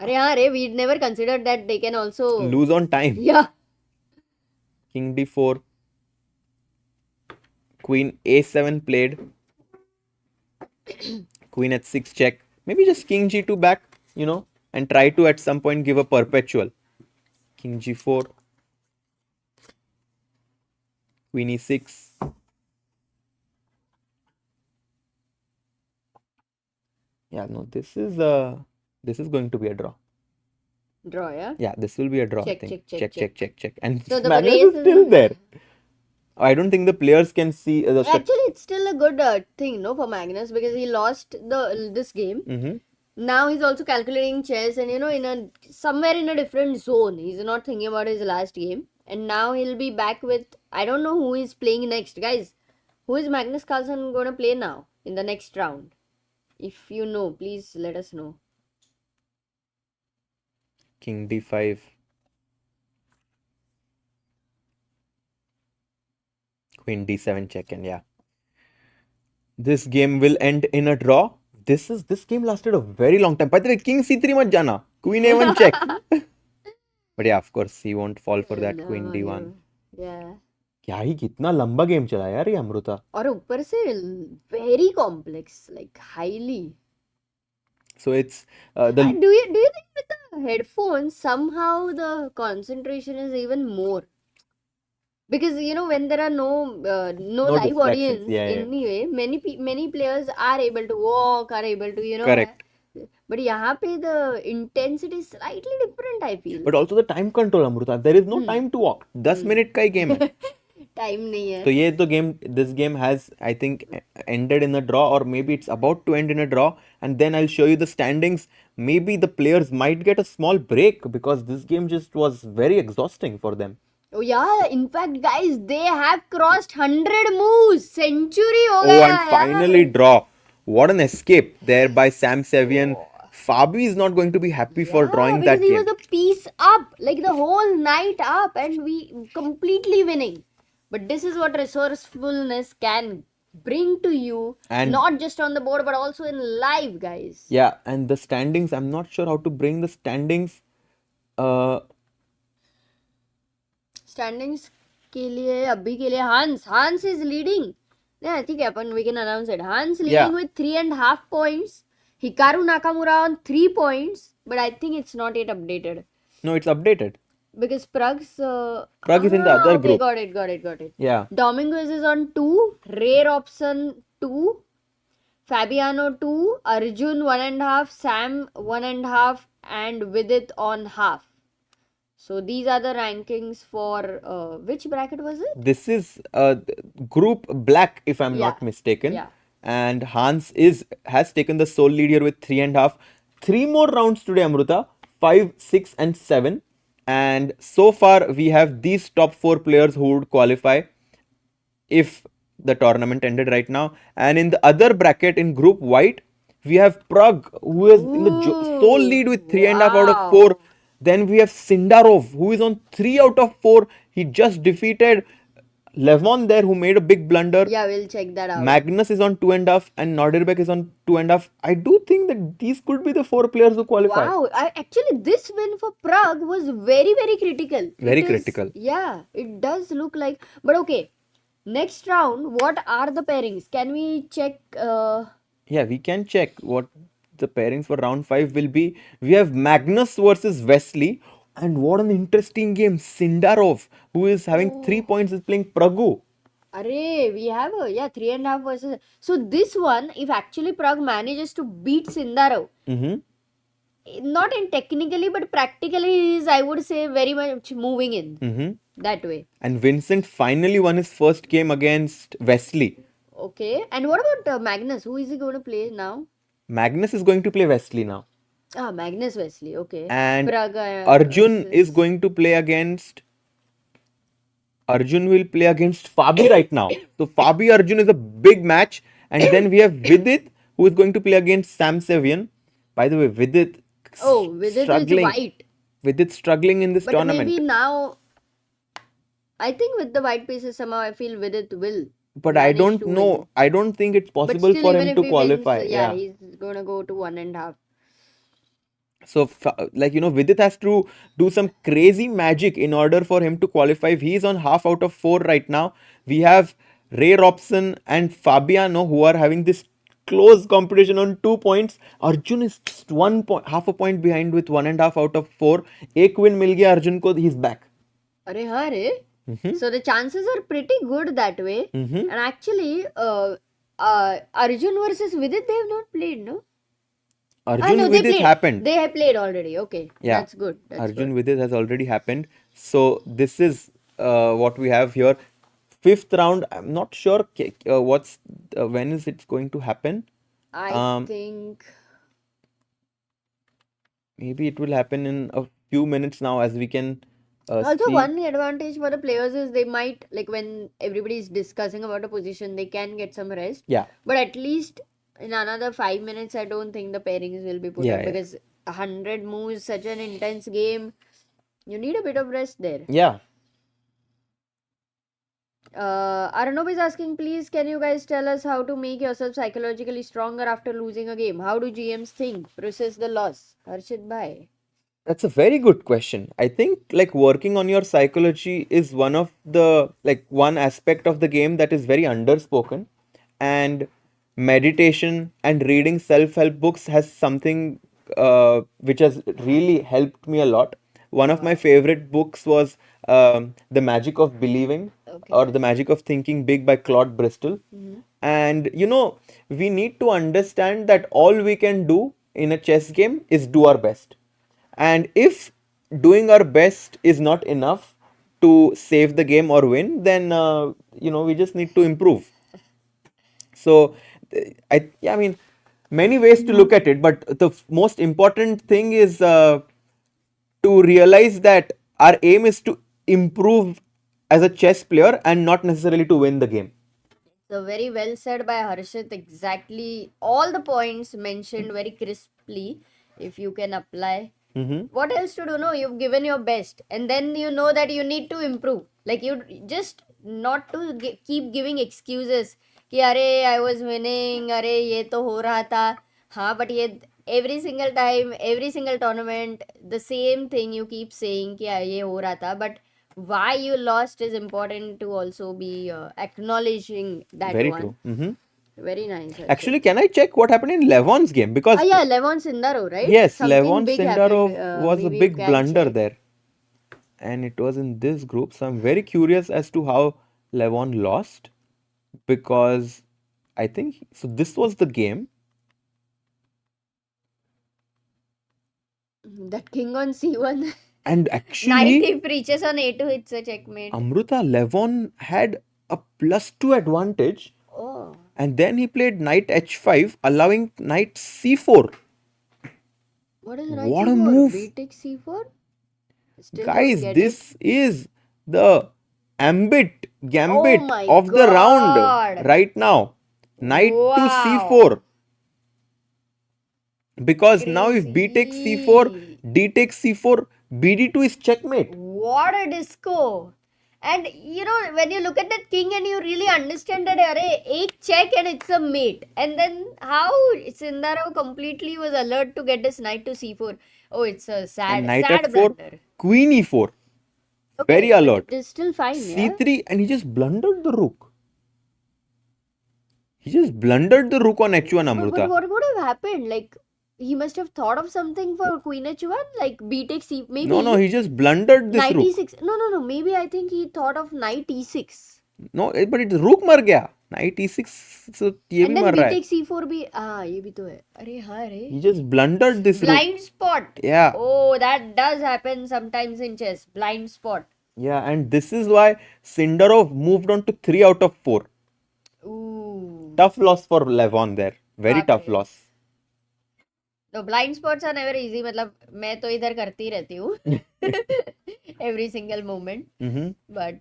Arey, we'd never considered that they can also lose on time. Yeah. King d4. Queen a7 played. Queen h6 check. Maybe just king g2 back, and try to at some point give a perpetual. King g4. Queen e6. Yeah, no, this is going to be a draw. Draw, yeah? Yeah, this will be a draw. I Check, think. check. And So the Magnus race is still there. I don't think the players can see the Actually, it's still a good thing, no, for Magnus, because he lost this game. Now he's also calculating chess and somewhere in a different zone. He's not thinking about his last game. And now he'll be back with, I don't know who is playing next. Guys, who is Magnus Carlsen going to play now in the next round? If you know, please let us know. King d5. Queen d7 check, and yeah, this game will end in a draw. This game lasted a very long time. By the way, King c3 mat jana. Queen a1 check. But yeah, of course, he won't fall for that. Queen d1. Yeah. क्या ही कितना लंबा game चला यार ये अमृता. और ऊपर से very complex, like highly. So it's And do you think with the headphones somehow the concentration is even more? Because when there are no live distractions. audience Yeah. anyway, many players are able to walk, are able to Correct. But यहाँ पे the intensity is slightly different, I feel. But also the time control, Amruta. There is no time to walk. 10 minute का ही game है. Time नहीं है. So this game has, I think, ended in a draw, or maybe it's about to end in a draw. And then I'll show you the standings. Maybe the players might get a small break because this game just was very exhausting for them. Oh yeah, in fact, guys, they have crossed 100 moves. Century हो Oh, गया and finally draw. What an escape there by Sam Sevian. Fabi is not going to be happy for drawing that because he game. was a piece up, like the whole night up, and we completely winning. But this is what resourcefulness can bring to you, And- not just on the board but also in live, guys. Yeah, and the standings, I'm not sure how to bring the standings. Standings के लिए अभी के लिए Hans is leading. Yeah, I think we can announce it. Hans leading Yeah. with 3.5 points. Hikaru Nakamura on 3 points, but I think it's not yet updated No, it's updated. because Pragg's Pragg is in the other okay, group. got it. Yeah. Dominguez is on 2, Robson 2, Fabiano 2, Arjun 1.5, Sam 1.5, and Vidit on half. So these are the rankings for which bracket was it? This is group black, if I'm Yeah. not mistaken. Yeah. And Hans has taken the sole lead here with 3.5. 3 more rounds today, Amruta. 5, 6, and 7. And so far, we have these top 4 players who would qualify if the tournament ended right now. And in the other bracket, in group white, we have Pragg, who is in the sole lead with 3.5 out of 4. Then we have Sindarov, who is on 3 out of 4. He just defeated Levon there, who made a big blunder. Yeah, we'll check that out. Magnus is on 2.5 and Nodirbek is on 2.5. I do think that these could be the 4 players who qualify. Wow, actually this win for Pragg was very, very critical. Very critical. Yeah, it does look like. But okay, next round, what are the pairings? Can we check? Yeah, we can check what the pairings for round 5 will be. We have Magnus versus Wesley. And what an interesting game. Sindarov, who is having 3 points, is playing Pragg. Array, we have a 3.5 versus. So this one, if actually Pragg manages to beat Sindarov, not in technically but practically, he is, I would say, very much moving in that way. And Vincent finally won his first game against Wesley. Okay, and what about Magnus? Who is he going to play now? Magnus is going to play Wesley now. Magnus Wesley. Okay, And Pragg Arjun is versus- going to play against. Arjun will play against Fabi right now. So Fabi Arjun is a big match. And then we have Vidit, who is going to play against Sam Sevian. By the way, Vidit Vidit is struggling. white. Vidit struggling in this But tournament. maybe now, I think with the white pieces somehow I feel Vidit will. But I manage don't to know. win. I don't think it's But possible still, for even him if to he qualify. wins, Yeah. he's gonna go to 1.5. So, Vidit has to do some crazy magic in order for him to qualify. He's on half out of 4 right now. We have Ray Robson and Fabiano who are having this close competition on 2 points. Arjun is just 1 point, half a point behind with 1.5 out of 4. एक win मिल गया Arjun को, he's back. Arey, hare. So the chances are pretty good that way. And actually, Arjun versus Vidit, they have not played, no? Arjun no, with they it played. happened. They have played already. Okay, Yeah. that's good. That's Arjun good. with it has already happened. So this is what we have here. 5th round. I'm not sure what's when is it going to happen. I think Maybe it will happen in a few minutes now, as we can also see. one advantage for the players is they might, like when everybody is discussing about a position, they can get some rest. Yeah. But at least in another 5 minutes, I don't think the pairings will be put Yeah, up yeah. because 100 moves, such an intense game, you need a bit of rest there. Yeah. Arnab is asking, please, can you guys tell us how to make yourself psychologically stronger after losing a game? How do GMs think? Process the loss. Harshit Bhai. That's a very good question. I think like working on your psychology is one of the one aspect of the game that is very underspoken, and meditation and reading self-help books has something which has really helped me a lot. One of my favorite books was The Magic of Believing or The Magic of Thinking Big by Claude Bristol. And we need to understand that all we can do in a chess game is do our best. And if doing our best is not enough to save the game or win, then we just need to improve. So I mean, many ways to look at it, but the most important thing is to realize that our aim is to improve as a chess player and not necessarily to win the game. So very well said by Harshit. Exactly all the points mentioned very crisply. If you can apply. What else to do? No, you've given your best, and then you know that you need to improve. Like you just not to keep giving excuses. कि अरे I was winning, अरे ये तो हो रहा था. हाँ, but ये every single time, every single tournament, the same thing you keep saying कि ये हो रहा था. But why you lost is important to also be acknowledging that Very one. true. Very nice. Actually, can I check what happened in Levon's game? Because yeah, Levon Sindarov, right? yes, Something Levon big Sindarov happened. was a Maybe you big can blunder check. there. And it was in this group. So I'm very curious as to how Levon lost. Because I think, so this was the game. That king on c1. And Knight actually, if reaches on a2, it's a checkmate. Amruta, Levon had a +2 advantage. Oh, And then he played knight h5, allowing knight c4. what is knight What a c4? move. B takes c4? Still Guys, don't get this is the gambit Oh my of the round God. right now. Knight to Wow. c4. Because now if b takes c4, Crazy. d takes c4, bd2 is checkmate. What a disco. And when you look at that king and you really understand that a check and it's a mate. And then how Sindarov completely was alert to get this knight to c4. Oh, it's a And sad, knight sad f4, blunder. queen e4. Okay, Very but alert. it is still fine, yeah? c3, and he just blundered the rook. He just blundered the rook on h1, But Amruta. what would have happened? Like, he must have thought of something for queen h1, like b takes c. Maybe No, he just blundered this knight rook. e6. No. Maybe I think he thought of knight e6. No, but it's rook मर गया. Knight e6 so ये And भी then मर b रहा है. takes c4 भी ये भी तो है. अरे हाँ रे. He just blundered this rook. Blind spot. Yeah. Oh, that does happen sometimes in chess. Blind spot. Yeah, and this is why Sindarov moved on to 3 out of 4. Ooh. Tough loss for Levon there. Very बाप tough रे. loss. तो blind spots are never easy. मतलब मैं तो इधर करती रहती हूँ. Every single moment. Mm-hmm. But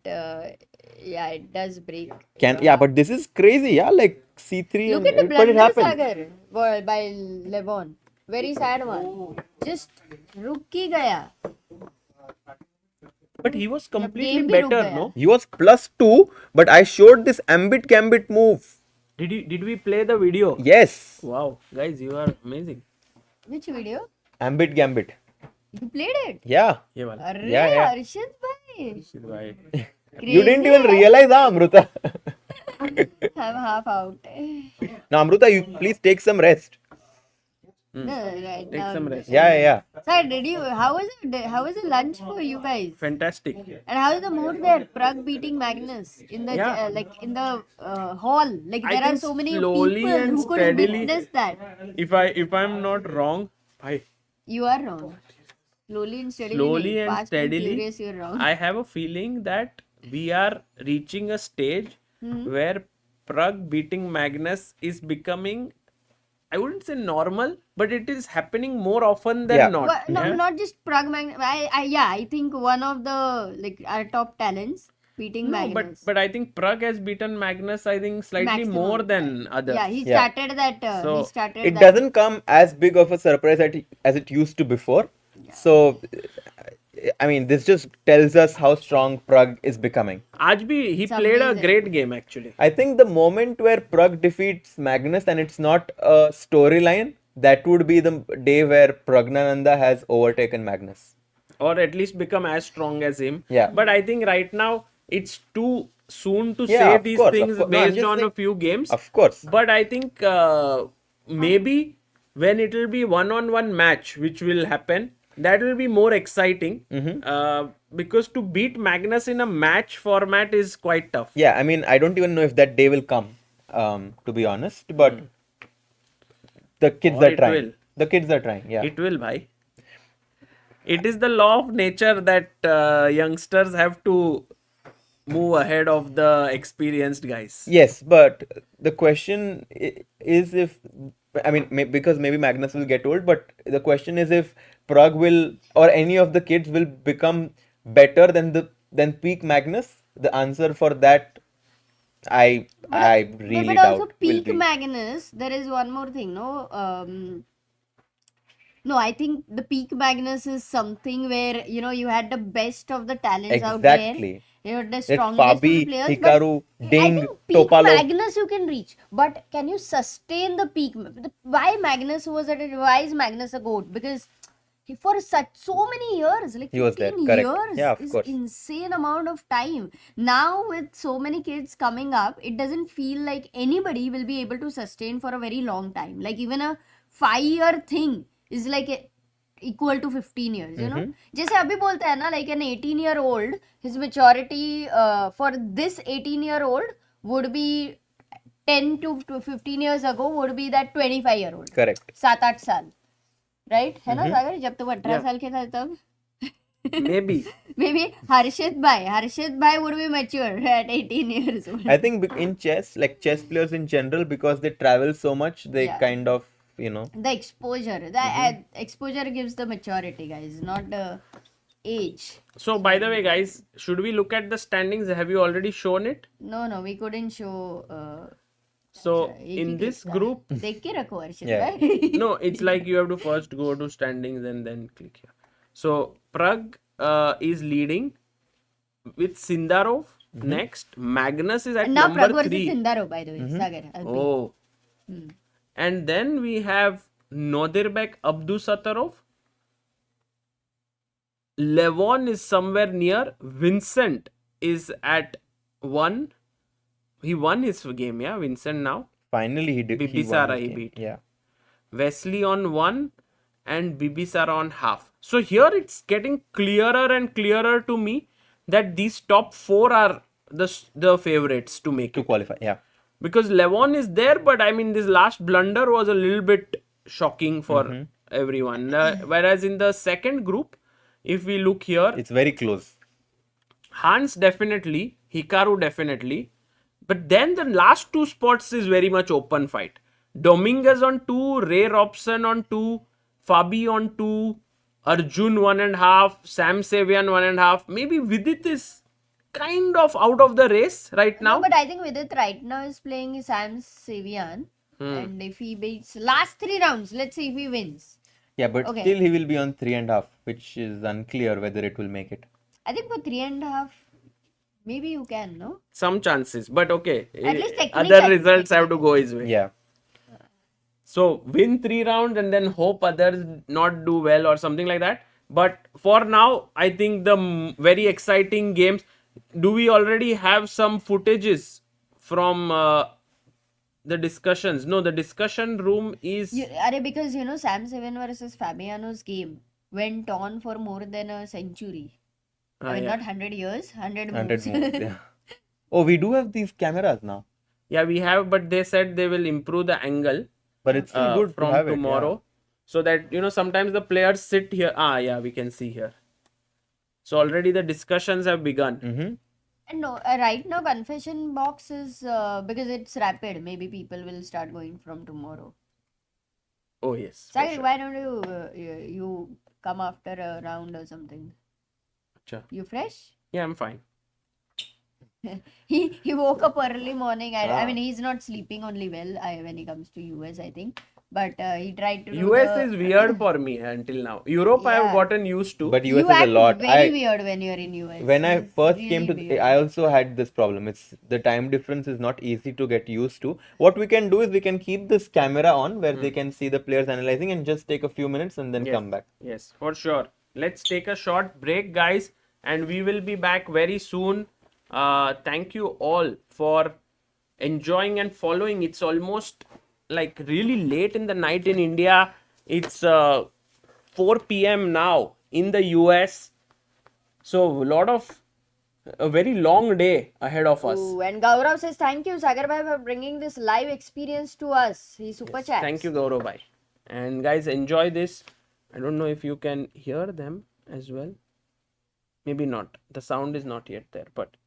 yeah, it does break. Yeah, but this is crazy. Yeah, like c3 Look and at the but it blunder happened. sagar by Levon. Very sad one. Just रुक ही गया. But he was completely game भी रुक better, गया. no? He was +2, but I showed this ambit gambit move. Did we play the video? Yes, Wow, guys, you are amazing. Which video? ambit gambit. You played it? Yeah, ये वाला. अरे Yeah. Arshad भाई. Right. you didn't Crazy even है. realize, Amruta. I'm half out. Now, Amruta, you please take some rest. No, right Take now. some rest. Yeah. Sir, how was it? How was the lunch for you guys? Fantastic. And how is the mood there? Pragg beating Magnus in the Yeah. like in the hall. Like I there are think so many slowly people and who could steadily- witness that. If I'm not wrong, You are wrong. Slowly and steadily. Slowly nahi. and Fast and steadily, furious, you're wrong. I have a feeling that we are reaching a stage Hmm. where Pragg beating Magnus is becoming, I wouldn't say normal, but it is happening more often than Yeah. not. Well, no, Yeah? not just Pragg Magnus. I think one of the like our top talents beating No, Magnus. but I think Pragg has beaten Magnus, I think, slightly Maximum. more than others. Yeah, he Yeah. started that. So, he started It that. doesn't come as big of a surprise as it used to before. So, I mean, this just tells us how strong Pragg is becoming. आज भी he It's played a amazing. great game actually. I think the moment where Pragg defeats Magnus and it's not a storyline, that would be the day where Praggnanandhaa has overtaken Magnus. Or at least become as strong as him. Yeah. But I think right now it's too soon to Yeah, say of these course, of things course. No, I'm based just on a saying- few games. Of course. But I think maybe when it will be one-on-one match, which will happen, that will be more exciting. Because to beat Magnus in a match format is quite tough. Yeah, I mean, I don't even know if that day will come, to be honest, but the kids Or are it trying. will. The kids are trying, yeah. It will, bhai. It is the law of nature that youngsters have to move ahead of the experienced guys. Yes, but the question is if, I mean, because maybe Magnus will get old, but the question is if Pragg will, or any of the kids will become better than peak Magnus. The answer for that, I really but doubt. also will peak be. Magnus, there is one more thing, no? No, I think the peak Magnus is something where you had the best of the talents out there. Exactly. You had the That strongest of Fabi, the players. Hikaru, but Ding, I think peak Topalov. Magnus you can reach, but can you sustain the peak? Why Magnus was at it? Why is Magnus a goat? Because for so many years, like He was there, 15 correct. years, Yeah, of is course. insane amount of time. Now with so many kids coming up, it doesn't feel like anybody will be able to sustain for a very long time. Like even a 5-year thing is like equal to 15 years, you know. जैसे अभी बोलते हैं ना, like an 18-year-old, his maturity for this 18-year-old would be 10 to 15 years ago would be that 25-year-old. Correct. 7-8 साल, right? है ना सागर? जब तुम 18 साल के थे तब Maybe. maybe Harshit Bhai would be mature at 18 years old. I think in chess, like chess players in general, because they travel so much, they Yeah. kind of, The exposure, exposure gives the maturity, guys, not the age. So, by the way, guys, should we look at the standings? Have you already shown it? No, we couldn't show. So, एक ही in clip this था. group, देख के रखो हर्षित Yeah. भाई. no, it's like you have to first go to standings and then click here. So, Pragg is leading with Sindarov. Next, Magnus is at Now number Pragg versus 3. Sindarov, by the way, Sagar. Oh. And then we have Nodirbek Abdusattorov. Levon is somewhere near. Vincent is at 1. He won his game, yeah, Vincent now. finally he did. Bibisara won he his game. beat. Yeah. Wesley on 1 and Bibisara on half. So here it's getting clearer and clearer to me that these top 4 are the favorites to make To it. qualify. Yeah. Because Levon is there, but I mean, this last blunder was a little bit shocking for everyone. Whereas in the second group, if we look here, It's very close. Hans definitely, Hikaru definitely, but then the last two spots is very much open fight. Dominguez on 2, Ray Robson on 2, Fabi on 2, Arjun 1.5, Sam Sevian 1.5. Maybe Vidit is kind of out of the race right now. No, but I think Vidit right now is playing Sam Sevian. And if he beats last 3 rounds, let's see if he wins. Yeah, but Okay. still he will be on 3.5, which is unclear whether it will make it. I think for 3.5, maybe you can, no? Some chances, but okay. At least Other technically- results have to go his way. Yeah. So win 3 rounds and then hope others not do well or something like that. But for now, I think the very exciting games. Do we already have some footages from the discussions? No, the discussion room is. Because Sam Sevian versus Fabiano's game went on for more than a century. I mean, yeah. not 100 years, 100 100 moves. moves. Yeah. Oh, we do have these cameras now. Yeah, we have, but they said they will improve the angle. But it's still good to from have it, tomorrow, so that sometimes the players sit here. Yeah, we can see here. So already the discussions have begun. Mm-hmm. And no, right now confession box is because it's rapid. Maybe people will start going from tomorrow. Oh yes. for Sagar, sure. why don't you come after a round or something? Acha. You fresh? Yeah, I'm fine. He woke up early morning. I mean, he's not sleeping only well when he comes to US, I think. But he tried to do US the- is weird for me until now. Europe I have Yeah. gotten used to. But You US is a act lot. very weird when you're in US. When I It's first really came to, weird. I also had this problem. It's the time difference is not easy to get used to. What we can do is we can keep this camera on where they can see the players analyzing and just take a few minutes and then Yes. come back. Yes, for sure. Let's take a short break, guys, and we will be back very soon. Thank you all for enjoying and following. It's almost like really late in the night in India. It's 4 p.m. now in the US. So a very long day ahead of us. Ooh, and Gaurav says, thank you, Sagar bhai, for bringing this live experience to us. He super chats. Thank you, Gaurav bhai. And guys, enjoy this. I don't know if you can hear them as well. Maybe not. The sound is not yet there, but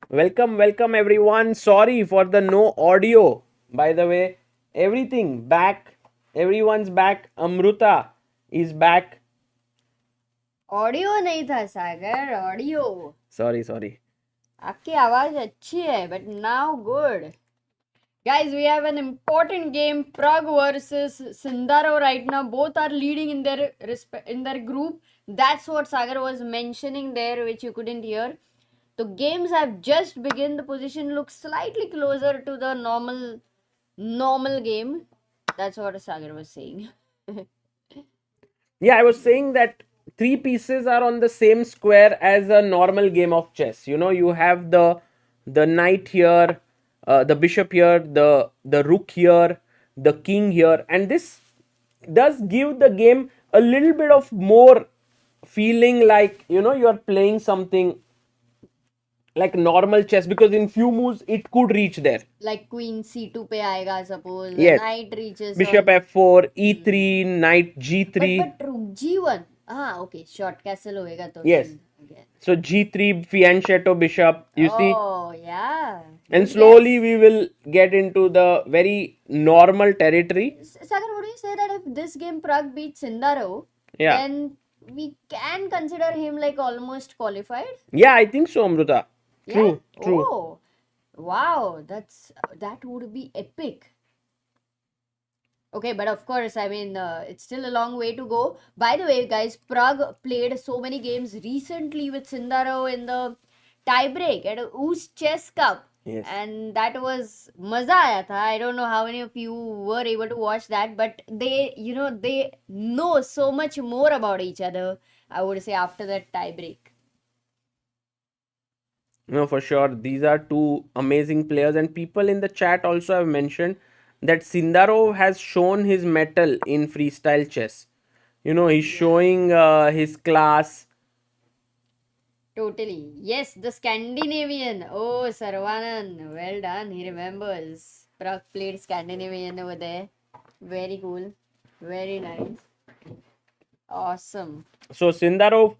Welcome everyone. Sorry for the no audio. By the way, everything back. Everyone's back. Amruta is back. Audio नहीं था सागर, audio. Sorry. आपकी आवाज अच्छी है, but now good. Guys, we have an important game. Pragg versus Sindarov right now. Both are leading in their group. That's what Sagar was mentioning there, which you couldn't hear. The games have just begun. The position looks slightly closer to the normal game. That's what Sagar was saying. Yeah, I was saying that three pieces are on the same square as a normal game of chess. You know, you have the knight here, the bishop here, the rook here, the king here, and this does give the game a little bit of more feeling like, you know, you are playing something like normal chess, because in few moves it could reach there. Like queen c2 पे आएगा, suppose. Yes. Knight reaches Bishop on... f4, e3, knight g3. But rook g1. Okay, short castle होएगा तो. Yes. Okay. So g3, fianchetto bishop, you see. Oh, yeah. And slowly we will get into the very normal territory. Sagar, would you say that if this game Pragg beats Sindarov, Yeah. then we can consider him like almost qualified? Yeah, I think so, Amruta. True. Oh, wow, that would be epic. Okay, but of course, I mean, it's still a long way to go. By the way, guys, Pragg played so many games recently with Sindarov in the tiebreak at Oost Chess Cup. Yes. And that was maza aaya tha. I don't know how many of you were able to watch that, but they know so much more about each other, I would say, after that tiebreak. No, for sure. These are two amazing players, and people in the chat also have mentioned that Sindarov has shown his mettle in freestyle chess. You know, he's showing his class. Totally. Yes, the Scandinavian. Oh, Sarvanan. Well done. He remembers. Pragg played Scandinavian over there. Very cool. Very nice. Awesome. So Sindarov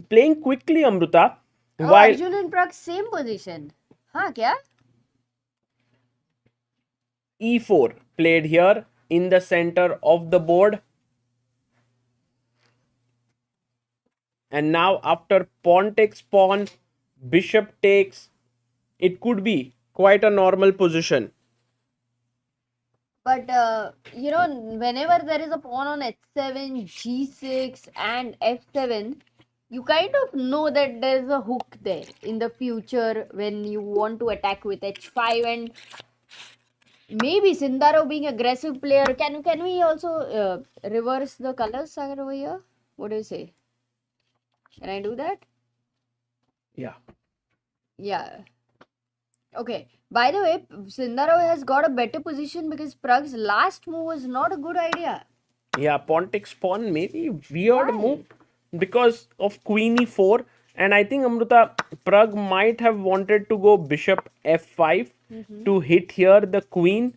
playing quickly, Amruta. Oh, While Arjun and Pragg same position. हाँ क्या? e4 played here in the center of the board. And now after pawn takes pawn, bishop takes, it could be quite a normal position. But whenever there is a pawn on h7, g6 and f7, you kind of know that there's a hook there in the future when you want to attack with h5, and maybe Sindarov being aggressive player. Can we also reverse the colors, Sagar, over here? What do you say? Can I do that? Yeah. Yeah. Okay. By the way, Sindarov has got a better position because Pragg's last move was not a good idea. Yeah, pawn takes pawn, maybe weird Why? move because of queen e4. And I think, Amruta, Pragg might have wanted to go bishop f5 to hit here the queen.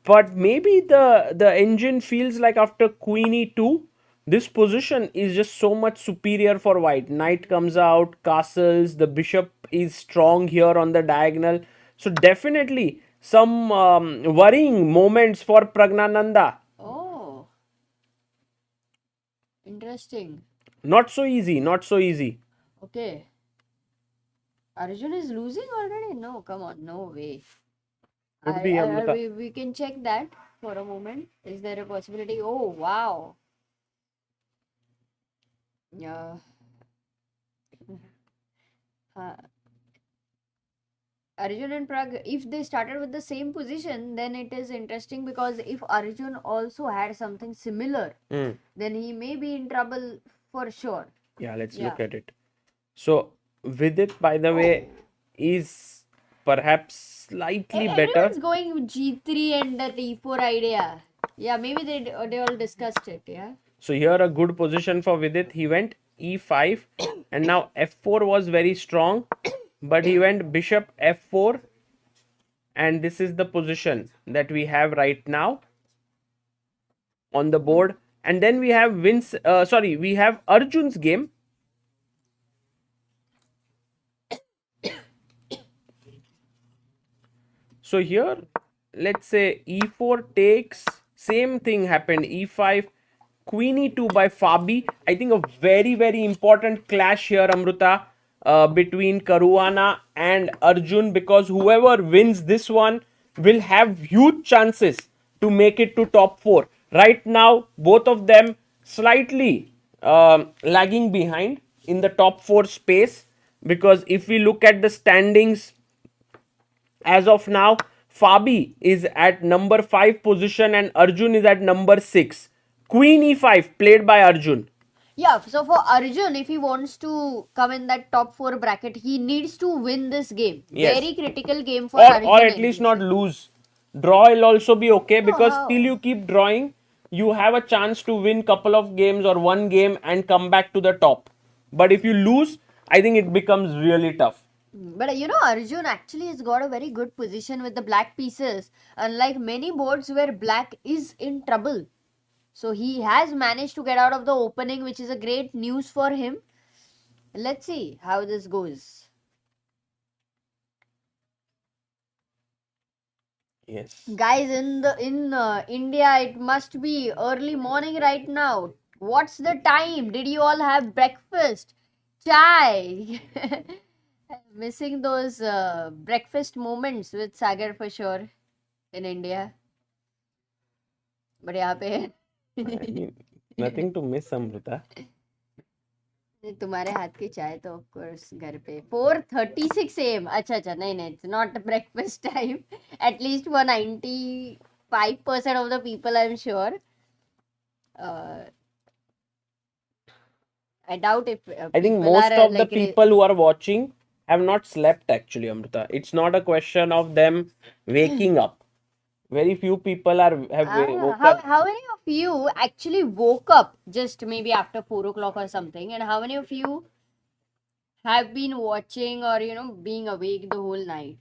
But maybe the engine feels like after queen e2, this position is just so much superior for white. Knight comes out, castles, the bishop is strong here on the diagonal. So definitely some worrying moments for Praggnanandhaa. Oh. Interesting. Not so easy. Okay. Arjun is losing already? No, come on, no way. Could be, Amruta. We can check that for a moment. Is there a possibility? Oh, wow. Yeah. Arjun and Pragg, if they started with the same position, then it is interesting, because if Arjun also had something similar, then he may be in trouble for sure. Yeah, let's Yeah. look at it. So Vidit, by the way, is perhaps slightly better. Everyone's going with G3 and that E4 idea. Yeah, maybe they all discussed it. Yeah. So here a good position for Vidit. He went e5 and now f4 was very strong, but he went bishop f4, and this is the position that we have right now on the board. And then we have we have Arjun's game. So here, let's say e4 takes, same thing happened, e5, queen e2 by Fabi. I think a very, very important clash here, Amruta, between Caruana and Arjun, because whoever wins this one will have huge chances to make it to top 4. Right now, both of them slightly lagging behind in the top 4 space, because if we look at the standings as of now, Fabi is at number 5 position and Arjun is at number 6. Queen e5 played by Arjun. Yeah, so for Arjun, if he wants to come in that top 4 bracket, he needs to win this game. Yes. Very critical game for Or, Arjun. or at least not lose. Draw will also be okay, because how? till you keep drawing, you have a chance to win couple of games or one game and come back to the top. But if you lose, I think it becomes really tough. But you know, Arjun actually has got a very good position with the black pieces, unlike many boards where black is in trouble. So he has managed to get out of the opening, which is a great news for him. Let's see how this goes. Yes. Guys, in India, it must be early morning right now. What's the time? Did you all have breakfast? Chai. Missing those breakfast moments with Sagar for sure in India. But यहाँ पे I mean, nothing to miss, Amrita. तुम्हारे हाथ की चाय तो of course घर पे 4:36 AM. अच्छा नहीं it's not breakfast time. At least for 95% of the people, I'm sure. I doubt if I think people most are, of the like, people who are watching have not slept actually, Amrita. It's not a question of them waking up. Very few people woke how up. many of you actually woke up just maybe after 4 o'clock or something, and how many of you have been watching or being awake the whole night?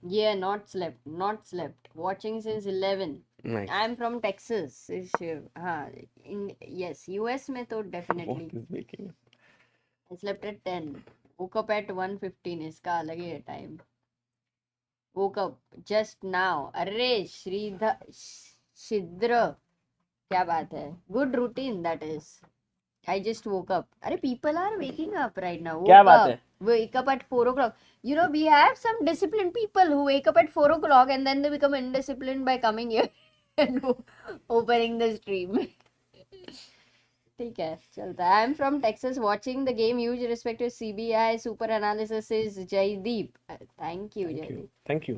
Yeah, not slept. Watching since 11. Nice. I'm from Texas. Yes, US में तो definitely. What is waking up? I slept at 10. Woke up at 1:15. इसका अलग ही है time. Woke up just now. अरे Shidra. क्या बात है? Good routine that is. I just woke up. अरे people are waking up right now. क्या Woke बात up. है? Wake up at 4 o'clock. You know, we have some disciplined people who wake up at 4 o'clock and then they become indisciplined by coming here and opening the stream. ठीक है, चलता है. I'm from Texas watching the game. Huge respect to CBI. Super analysis is Jaideep. Thank you, Jaideep. Thank you.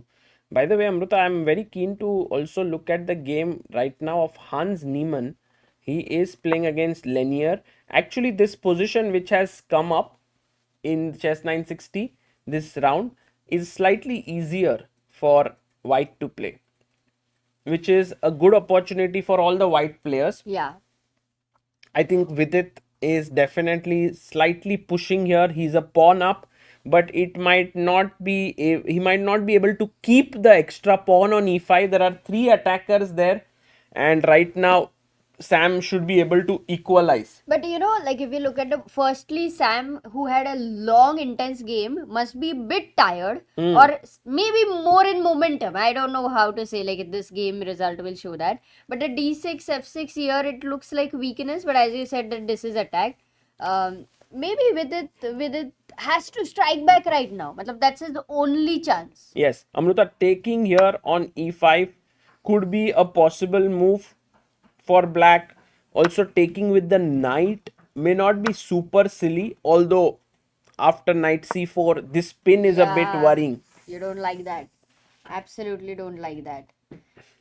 By the way, Amrita, I'm very keen to also look at the game right now of Hans Niemann. He is playing against Leinier. Actually, this position which has come up in Chess 960 this round is slightly easier for white to play, which is a good opportunity for all the white players. Yeah. I think Vidit is definitely slightly pushing here. He's a pawn up, but he might not be able to keep the extra pawn on e5. There are 3 attackers there, and right now Sam should be able to equalize. But like if you look at firstly, Sam, who had a long intense game, must be a bit tired or maybe more in momentum. I don't know how to say, like this game result will show that. But the d6, f6 here, it looks like weakness, but as you said that this is attack. Maybe with it has to strike back right now. That's his only chance. Yes, Amrita, taking here on e5 could be a possible move for black. Also taking with the knight may not be super silly, although after knight c4 this pin is a bit worrying. You don't like that. Absolutely don't like that.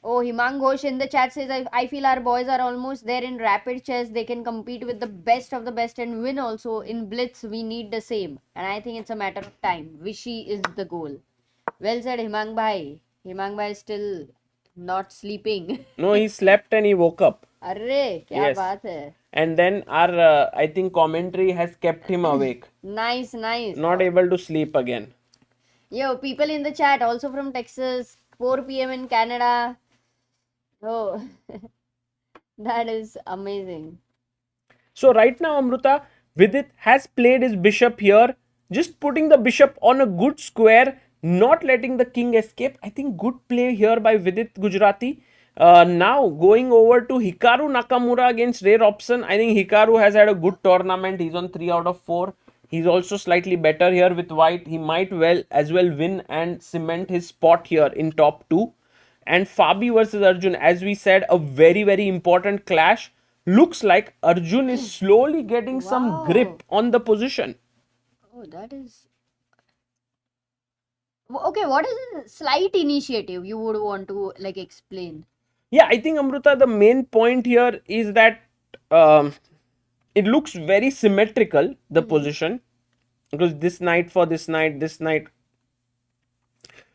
Oh, Himang Ghosh in the chat says, I feel our boys are almost there in rapid chess. They can compete with the best of the best and win also. In blitz, we need the same. And I think it's a matter of time. Vishy is the goal. Well said, Himang Bhai. Himang Bhai is still not sleeping. No, he slept and he woke up. Arre, kya baat hai. And then our, I think, commentary has kept him awake. Nice. Not able to sleep again. Yo, people in the chat also from Texas, 4 p.m. in Canada. Oh, that is amazing. So right now, Amrita, Vidit has played his bishop here just putting the bishop on a good square, not letting the king escape. I think good play here by Vidit Gujrathi. Now going over to Hikaru Nakamura against Ray Robson. I think Hikaru has had a good tournament. He's on 3 out of 4. He's also slightly better here with white. He might well win and cement his spot here in top 2. And Fabi versus Arjun, as we said, a very, very important clash. Looks like Arjun is slowly getting some grip on the position. Oh, that is... Okay, what is the slight initiative you would want to like explain? Yeah, I think Amruta, the main point here is that it looks very symmetrical, the position, because this knight for this knight, this knight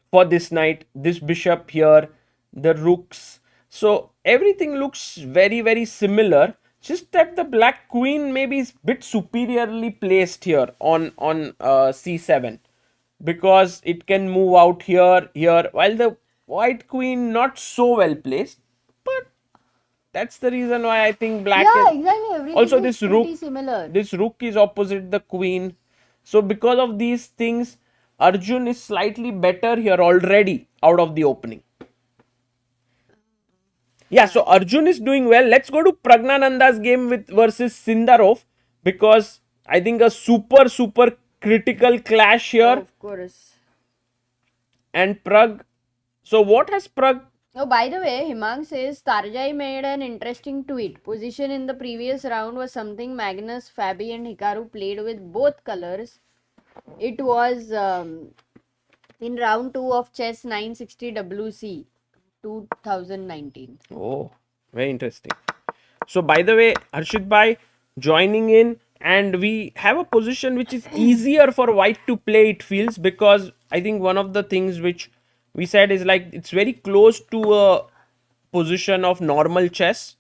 for this knight, this bishop here, the rooks. So everything looks very, very similar. Just that the black queen maybe is bit superiorly placed here on c7, because it can move out here, while the white queen not so well placed. But that's the reason why I think black Yeah, is exactly. Everything also is this pretty rook. similar. This rook is opposite the queen. So because of these things, Arjun is slightly better here already out of the opening. Yeah, so Arjun is doing well. Let's go to Praggnanandhaa's game versus Sindarov, because I think a super critical clash here. Of course. And Pragg. So what has Pragg? Oh, by the way, Himang says Tarjai made an interesting tweet. Position in the previous round was something Magnus, Fabi, and Hikaru played with both colors. It was in round 2 of Chess 960 WC 2019. Oh, very interesting. So by the way, Harshit Bhai joining in, and we have a position which is easier for white to play, it feels, because I think one of the things which we said is like it's very close to a position of normal chess.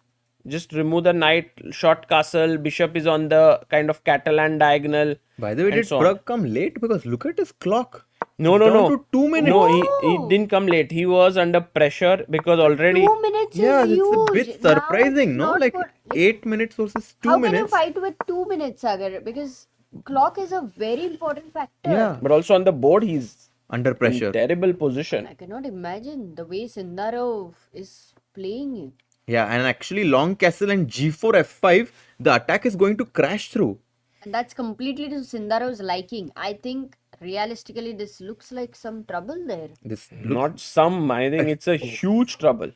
Just remove the knight, short castle, bishop is on the kind of Catalan diagonal. By the way, and did so on. Pragg come late? Because look at his clock. No, It's no, down no. to 2 minutes. No, he didn't come late. He was under pressure because already. 2 minutes Yeah, is that's huge. a bit Now surprising, it's no? not Like good. 8 minutes versus 2 How can you minutes. fight with 2 minutes, Sagar? Because clock is a very important factor. Yeah, But also on the board, he's under in pressure. terrible position. I cannot imagine the way Sindarov is playing it. Yeah, and actually long castle and g4 f5, the attack is going to crash through. And that's completely to Sindarov's liking. I think realistically this looks like some trouble there. This Not some, I think it's a huge trouble.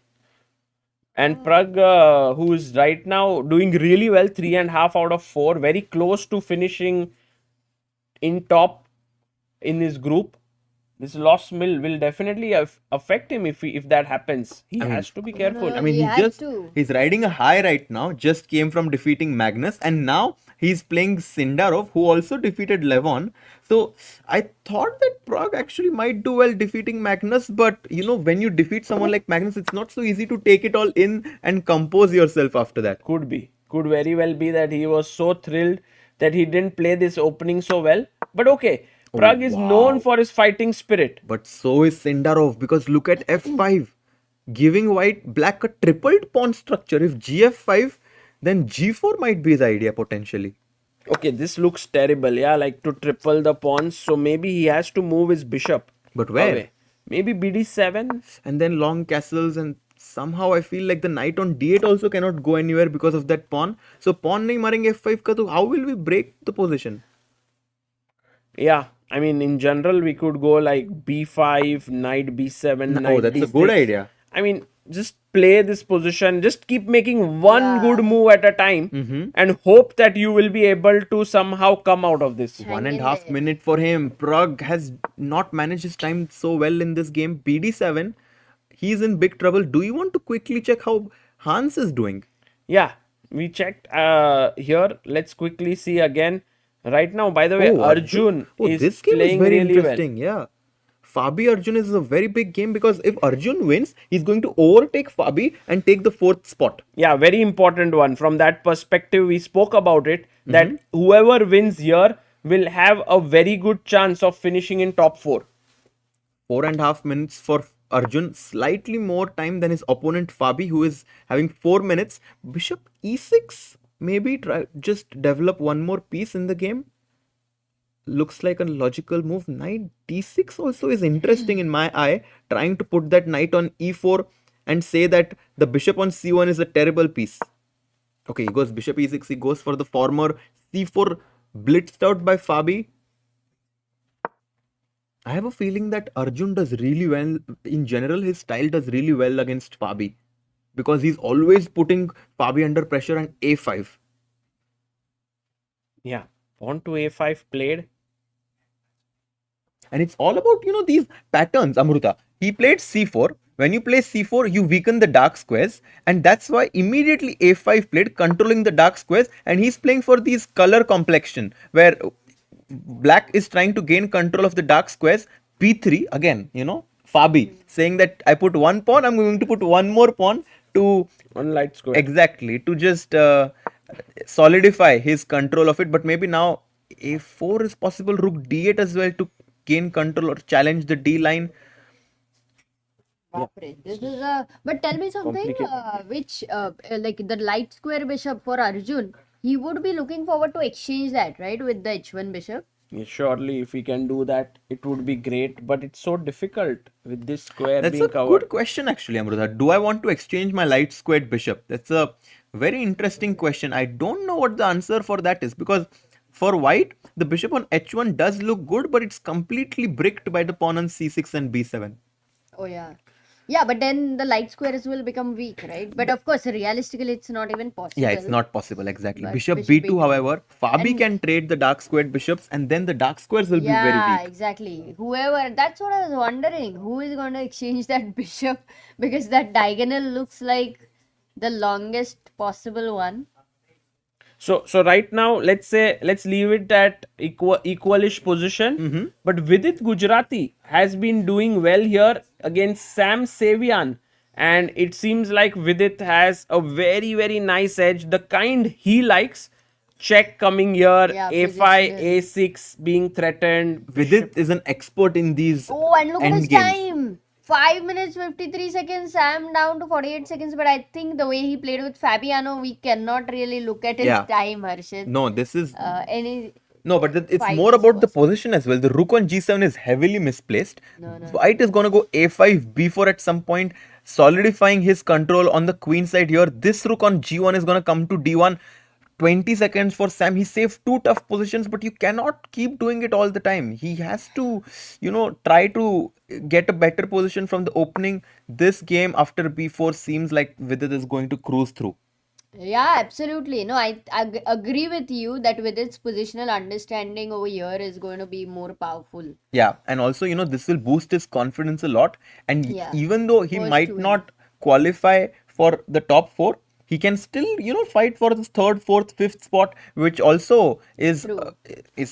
And Pragg, who is right now doing really well, 3.5 out of 4, very close to finishing in top in his group. This loss will definitely affect him if that happens. He has to be careful. I mean, He has to. he's riding a high right now. Just came from defeating Magnus, and now he's playing Sindarov, who also defeated Levon. So I thought that Pragg actually might do well defeating Magnus, but you know, when you defeat someone like Magnus, it's not so easy to take it all in and compose yourself after that. Could very well be that he was so thrilled that he didn't play this opening so well. But okay, Pragg is known for his fighting spirit. But so is Sindarov, because look at f5, giving black a tripled pawn structure. If gf5, then g4 might be the idea potentially. Okay, this looks terrible. Yeah, like to triple the pawns. So maybe he has to move his bishop. But where? away. Maybe bd7. And then long castles, and somehow I feel like the knight on d8 also cannot go anywhere because of that pawn. So pawn nahi marenge f5 ka, to how will we break the position? Yeah, I mean, in general, we could go like b5, knight b7, knight that's a d6. good idea. I mean, just play this position. Just keep making one good move at a time and hope that you will be able to somehow come out of this. 1.5 minute for him. Pragg has not managed his time so well in this game. bd7, he's in big trouble. Do you want to quickly check how Hans is doing? Yeah, we checked here. Let's quickly see again. Right now, by the way, Arjun is this game playing is very really well. interesting. Yeah. Fabi Arjun is a very big game, because if Arjun wins, he's going to overtake Fabi and take the 4th spot. Yeah, very important one. From that perspective, we spoke about it, that whoever wins here will have a very good chance of finishing in top 4. 4.5 minutes for Arjun, slightly more time than his opponent Fabi, who is having 4 minutes. Bishop e6, maybe try just develop one more piece in the game. looks like a logical move. Knight d6 also is interesting in my eye, trying to put that knight on e4 and say that the bishop on c1 is a terrible piece. Okay, he goes bishop e6, he goes for the former c4, blitzed out by Fabi. I have a feeling that Arjun does really well. In general, his style does really well against Fabi because he's always putting Fabi under pressure and a5. Yeah, pawn to a5 played. And it's all about, these patterns, Amruta. He played c4. When you play c4, you weaken the dark squares. And that's why immediately a5 played, controlling the dark squares. And he's playing for these color complexion, where black is trying to gain control of the dark squares. b3, again, Fabi, saying that I put one pawn, I'm going to put one more pawn to... One light square. Exactly, to just solidify his control of it. But maybe now a4 is possible, rook d8 as well to gain control or challenge the d line. Baapre, this is a. But tell me something. Which like the light square bishop for Arjun, he would be looking forward to exchange that, right, with the h1 bishop. Yeah, surely, if we can do that, it would be great. But it's so difficult with this square That's being a covered. good question, actually, Amruta. Do I want to exchange my light squared bishop? That's a very interesting question. I don't know what the answer for that is, because for white, the bishop on h1 does look good, but it's completely bricked by the pawn on c6 and b7. Oh yeah. Yeah, but then the light squares will become weak, right? But of course, realistically, it's not even possible. Yeah, it's not possible, exactly. But Bishop bishop b2, b2. however, Fabi And- can trade the dark squared bishops, and then the dark squares will be very Yeah, weak. exactly. Whoever, that's what I was wondering. Who is going to exchange that bishop? Because that diagonal looks like the longest possible one. So right now, let's leave it at equalish position. But Vidit Gujrathi has been doing well here against Sam Sevian, and it seems like Vidit has a very nice edge, the kind he likes. Check coming here, Yeah, a5, positional. a6 being threatened. Vidit is an expert in these Oh, and look at his end games. time. 5 minutes 53 seconds. Sam down to 48 seconds. But I think the way he played with Fabiano, we cannot really look at his Yeah. time, Harshit. No, this is Any no, but it's fight more is about the possible. position as well. The rook on g7 is heavily misplaced. No. White is going to go a5, b4 at some point, solidifying his control on the queen side here. This rook on g1 is going to come to d1. 20 seconds for Sam. He saved two tough positions, but you cannot keep doing it all the time. He has to, try to get a better position from the opening. This game after b4 seems like Vidit is going to cruise through. Yeah, absolutely. No, I agree with you that with its positional understanding over here is going to be more powerful. Yeah, and also, this will boost his confidence a lot. And Yeah. even though he First might win. not qualify for the top four, he can still, fight for the third, fourth, fifth spot, which also is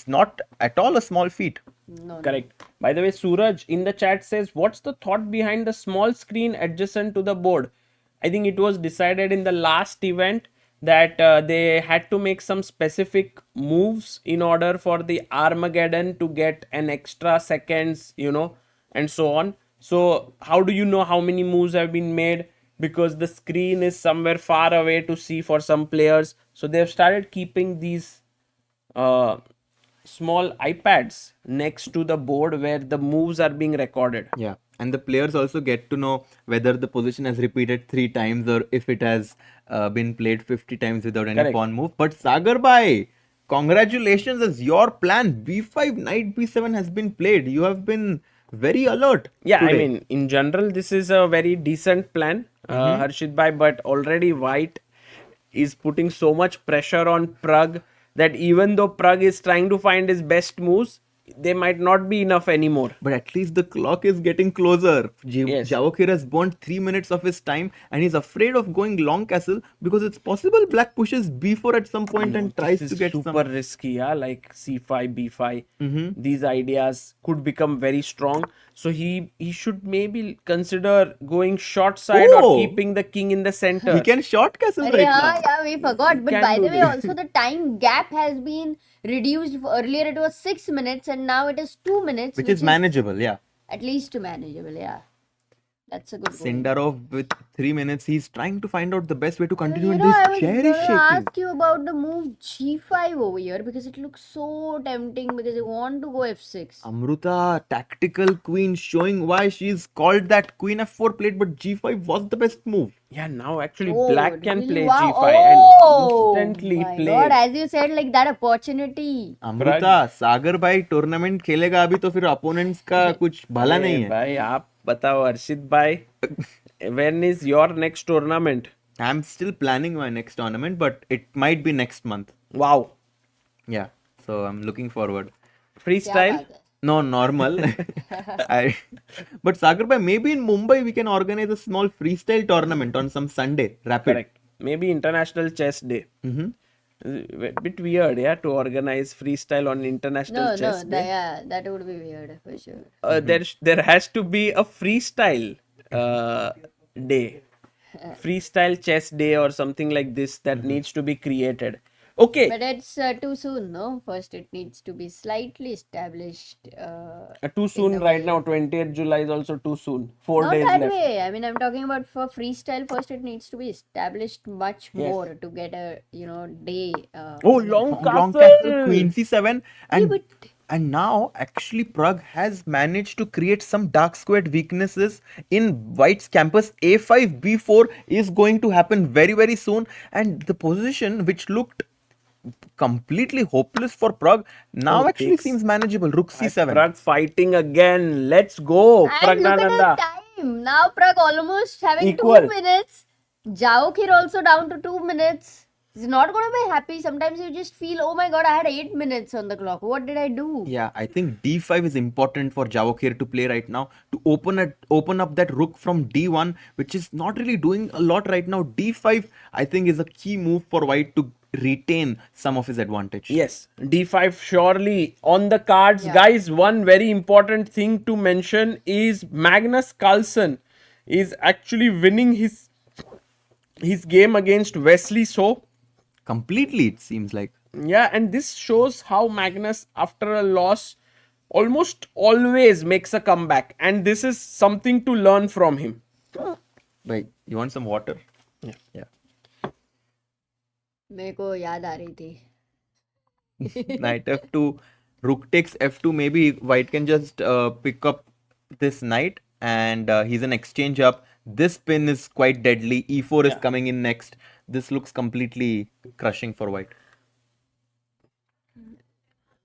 not at all a small feat. No. Correct. By the way, Suraj in the chat says, what's the thought behind the small screen adjacent to the board? I think it was decided in the last event that they had to make some specific moves in order for the Armageddon to get an extra seconds, and so on. So how do you know how many moves have been made? Because the screen is somewhere far away to see for some players. So they've started keeping these small iPads next to the board where the moves are being recorded. Yeah, and the players also get to know whether the position has repeated 3 times or if it has been played 50 times without any Correct. pawn move. But Sagar bhai, congratulations, as your plan b5 knight b7 has been played. You have been very alert. Yeah, I today. mean, in general, this is a very decent plan, Harshit bhai, but already White is putting so much pressure on Pragg that even though Pragg is trying to find his best moves, they might not be enough anymore. But at least the clock is getting closer. Yes. Javokhir has burned 3 minutes of his time and he's afraid of going long castle because it's possible black pushes b4 at some point and tries This to is get super some... risky, yeah, like c5, b5. These ideas could become very strong. So he should maybe consider going short side Oh! or keeping the king in the center. He can short castle right now. Yeah, we forgot. But can by do the way, this. also the time gap has been reduced. Earlier it was 6 minutes and now it is 2 minutes, Which is manageable, yeah. at least manageable. Yeah, That's a good point. Sindarov with 3 minutes. He's trying to find out the best way to continue. You And know, I this was chair is gonna shaking. ask you about the move g5 over here because it looks so tempting because you want to go f6. Amruta, tactical queen, showing why she's called that queen f4 played, but g5 was the best move. Yeah, now actually Oh, black can really? play Wow. g5 Oh, and instantly my play. God, as you said, like that opportunity. Amrita सागर भाई tournament खेलेगा अभी तो फिर opponents का कुछ भला नहीं है. भाई आप बताओ अर्षित भाई, when is your next tournament? I'm still planning my next tournament, but it might be next month. Wow. Yeah, so I'm looking forward. क्या Freestyle? बात है? No, normal. But Sagar bhai, maybe in Mumbai we can organize a small freestyle tournament on some Sunday. Rapid. Correct. Maybe International Chess Day. Mm-hmm. Bit weird, yeah, to organize freestyle on International No, Chess Day. yeah, that would be weird for sure. There has to be a freestyle day, freestyle chess day or something like this that needs to be created. Okay, But it's too soon, no? First, it needs to be slightly established. too soon right now. 20th July is also too soon. 4 Not days that left. way. I mean, I'm talking about for freestyle. First, it needs to be established much Yes. more to get a day. Oh, long Long castle. castle, queen c7, and but- and now actually Pragg has managed to create some dark squared weaknesses in White's campus. A5 b4 is going to happen very very soon, and the position which looked completely hopeless for Pragg now Oh, actually takes- seems manageable. Rook c7. Pragg fighting again. Let's go, And look at Praggnanandhaa. the time. Now Pragg almost having Equal. 2 minutes. Javokhir also down to 2 minutes. He's not going to be happy. Sometimes you just feel, oh my God, I had 8 minutes on the clock. What did I do? Yeah, I think d5 is important for Javokhir to play right now to open up that rook from d1, which is not really doing a lot right now. d5 I think is a key move for White to retain some of his advantage. Yes, d5 surely on the cards. Yeah. Guys, one very important thing to mention is Magnus Carlsen is actually winning his game against Wesley So. Completely, it seems like. Yeah, and this shows how Magnus, after a loss, almost always makes a comeback. And this is something to learn from him. Wait, you want some water? Yeah. मेरे को याद आ रही थी. Knight f2, rook takes f2. Maybe White can just pick up this knight, and he's an exchange up. This pin is quite deadly. e4 is coming in next. This looks completely crushing for White.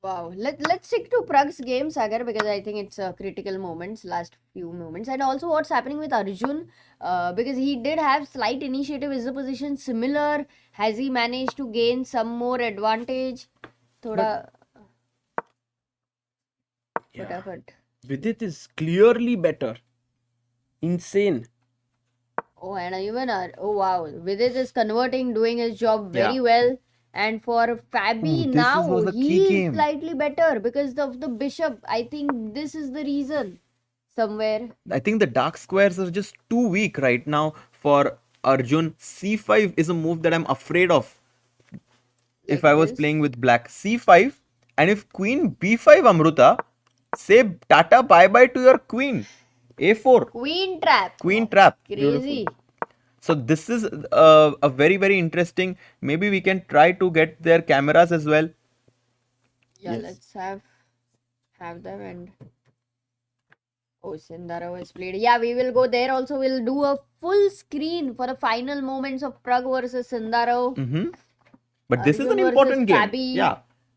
Wow. Let's stick to Pragg's game, Sagar, because I think it's critical moments, last few moments, and also what's happening with Arjun, because he did have slight initiative. Is the position similar? Has he managed to gain some more advantage? Thoda. फटाफट. Vidit is clearly better. Insane. Oh, and even oh wow, Vidit is converting, doing his job very Yeah. well. And for Fabi this now, was a key he is game. slightly better because of the bishop. I think this is the reason somewhere. I think the dark squares are just too weak right now for Arjun. c5 is a move that I'm afraid of if Like I was this? playing with black. c5, and if queen b5, Amruta, say tata bye bye to your queen. a4, Queen trap. queen trap. Crazy. So this is a very very interesting. Maybe we can try to get their cameras as well. Yeah, Yes. let's have them and oh, Sindarov is played. Yeah, we will go there also. We'll do a full screen for the final moments of Pragg versus Sindarov. Hmm. But this is Arjun an versus important game. Fabi. Yeah.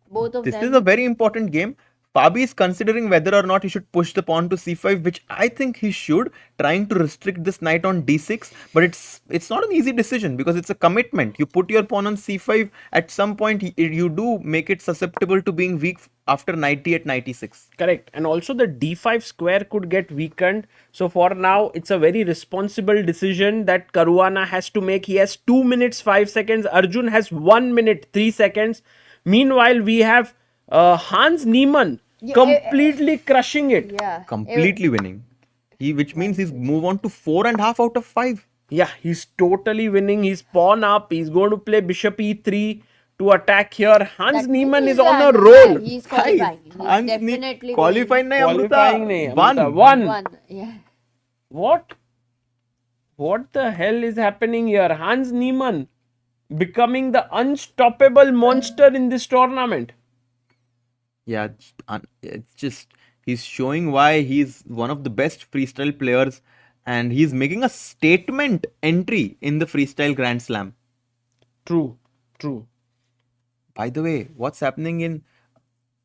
Both of This them. is a very important game. Fabi is considering whether or not he should push the pawn to c5, which I think he should, trying to restrict this knight on d6. But it's not an easy decision because it's a commitment. You put your pawn on c5, at some point you do make it susceptible to being weak after knight d at knight e6. Correct. And also the d5 square could get weakened. So for now, it's a very responsible decision that Caruana has to make. He has 2 minutes 5 seconds. Arjun has 1 minute 3 seconds. Meanwhile, we have Hans Niemann Yeah, completely crushing it. Yeah. Completely winning. Which means he's move on to 4.5 out of 5. Yeah, he's totally winning. He's pawn up. He's going to play bishop e3 to attack here. Hans That Niemann means is on that, a roll. yeah, he's qualifying. He's Hans definitely qualifying nahi, Amruta. Qualifying nahi, Amruta. One. One. Yeah. What? What the hell is happening here? Hans Niemann becoming the unstoppable monster in this tournament. Yeah, it's just he's showing why he's one of the best freestyle players, and he's making a statement entry in the freestyle Grand Slam. True, true. By the way, what's happening in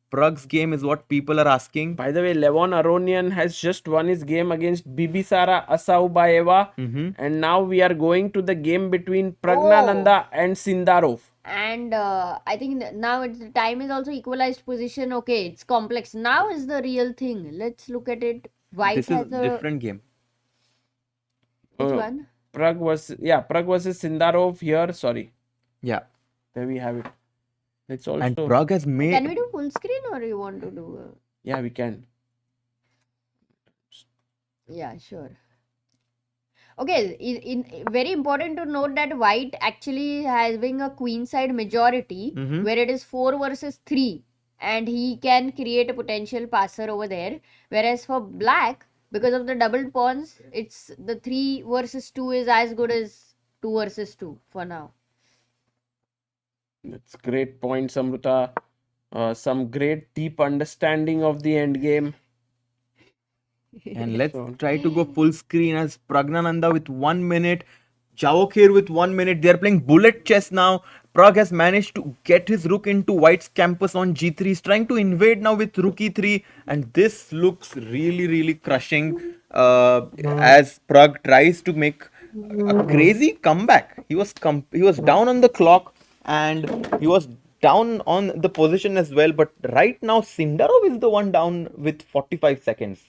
Pragg's game is what people are asking. By the way, Levon Aronian has just won his game against Bibisara Assaubayeva, and now we are going to the game between Praggnanandhaa and Sindarov. And I think now the time is also equalized position. Okay, it's complex. Now is the real thing. Let's look at it. White This is has a different game. Which one? Pragg versus Sindarov here. Sorry, Yeah, there we have it. Let's also and Pragg has made. Can we do full screen or you want to do? yeah, we can. Yeah, sure. Okay, very important to note that white actually having a queenside majority where it is 4 versus 3 and he can create a potential passer over there. Whereas for black, because of the doubled pawns, it's the 3 versus 2 is as good as 2 versus 2 for now. That's great point, Samruta. Some great deep understanding of the end game. And let's try to go full screen as Praggnanandhaa with 1 minute, Javokhir with 1 minute. They're playing bullet chess now. Pragg has managed to get his rook into white's campus on g3. He's trying to invade now with rook e3, and this looks really crushing as Pragg tries to make a crazy comeback. He was down on the clock and he was down on the position as well. But right now Sindarov is the one down with 45 seconds.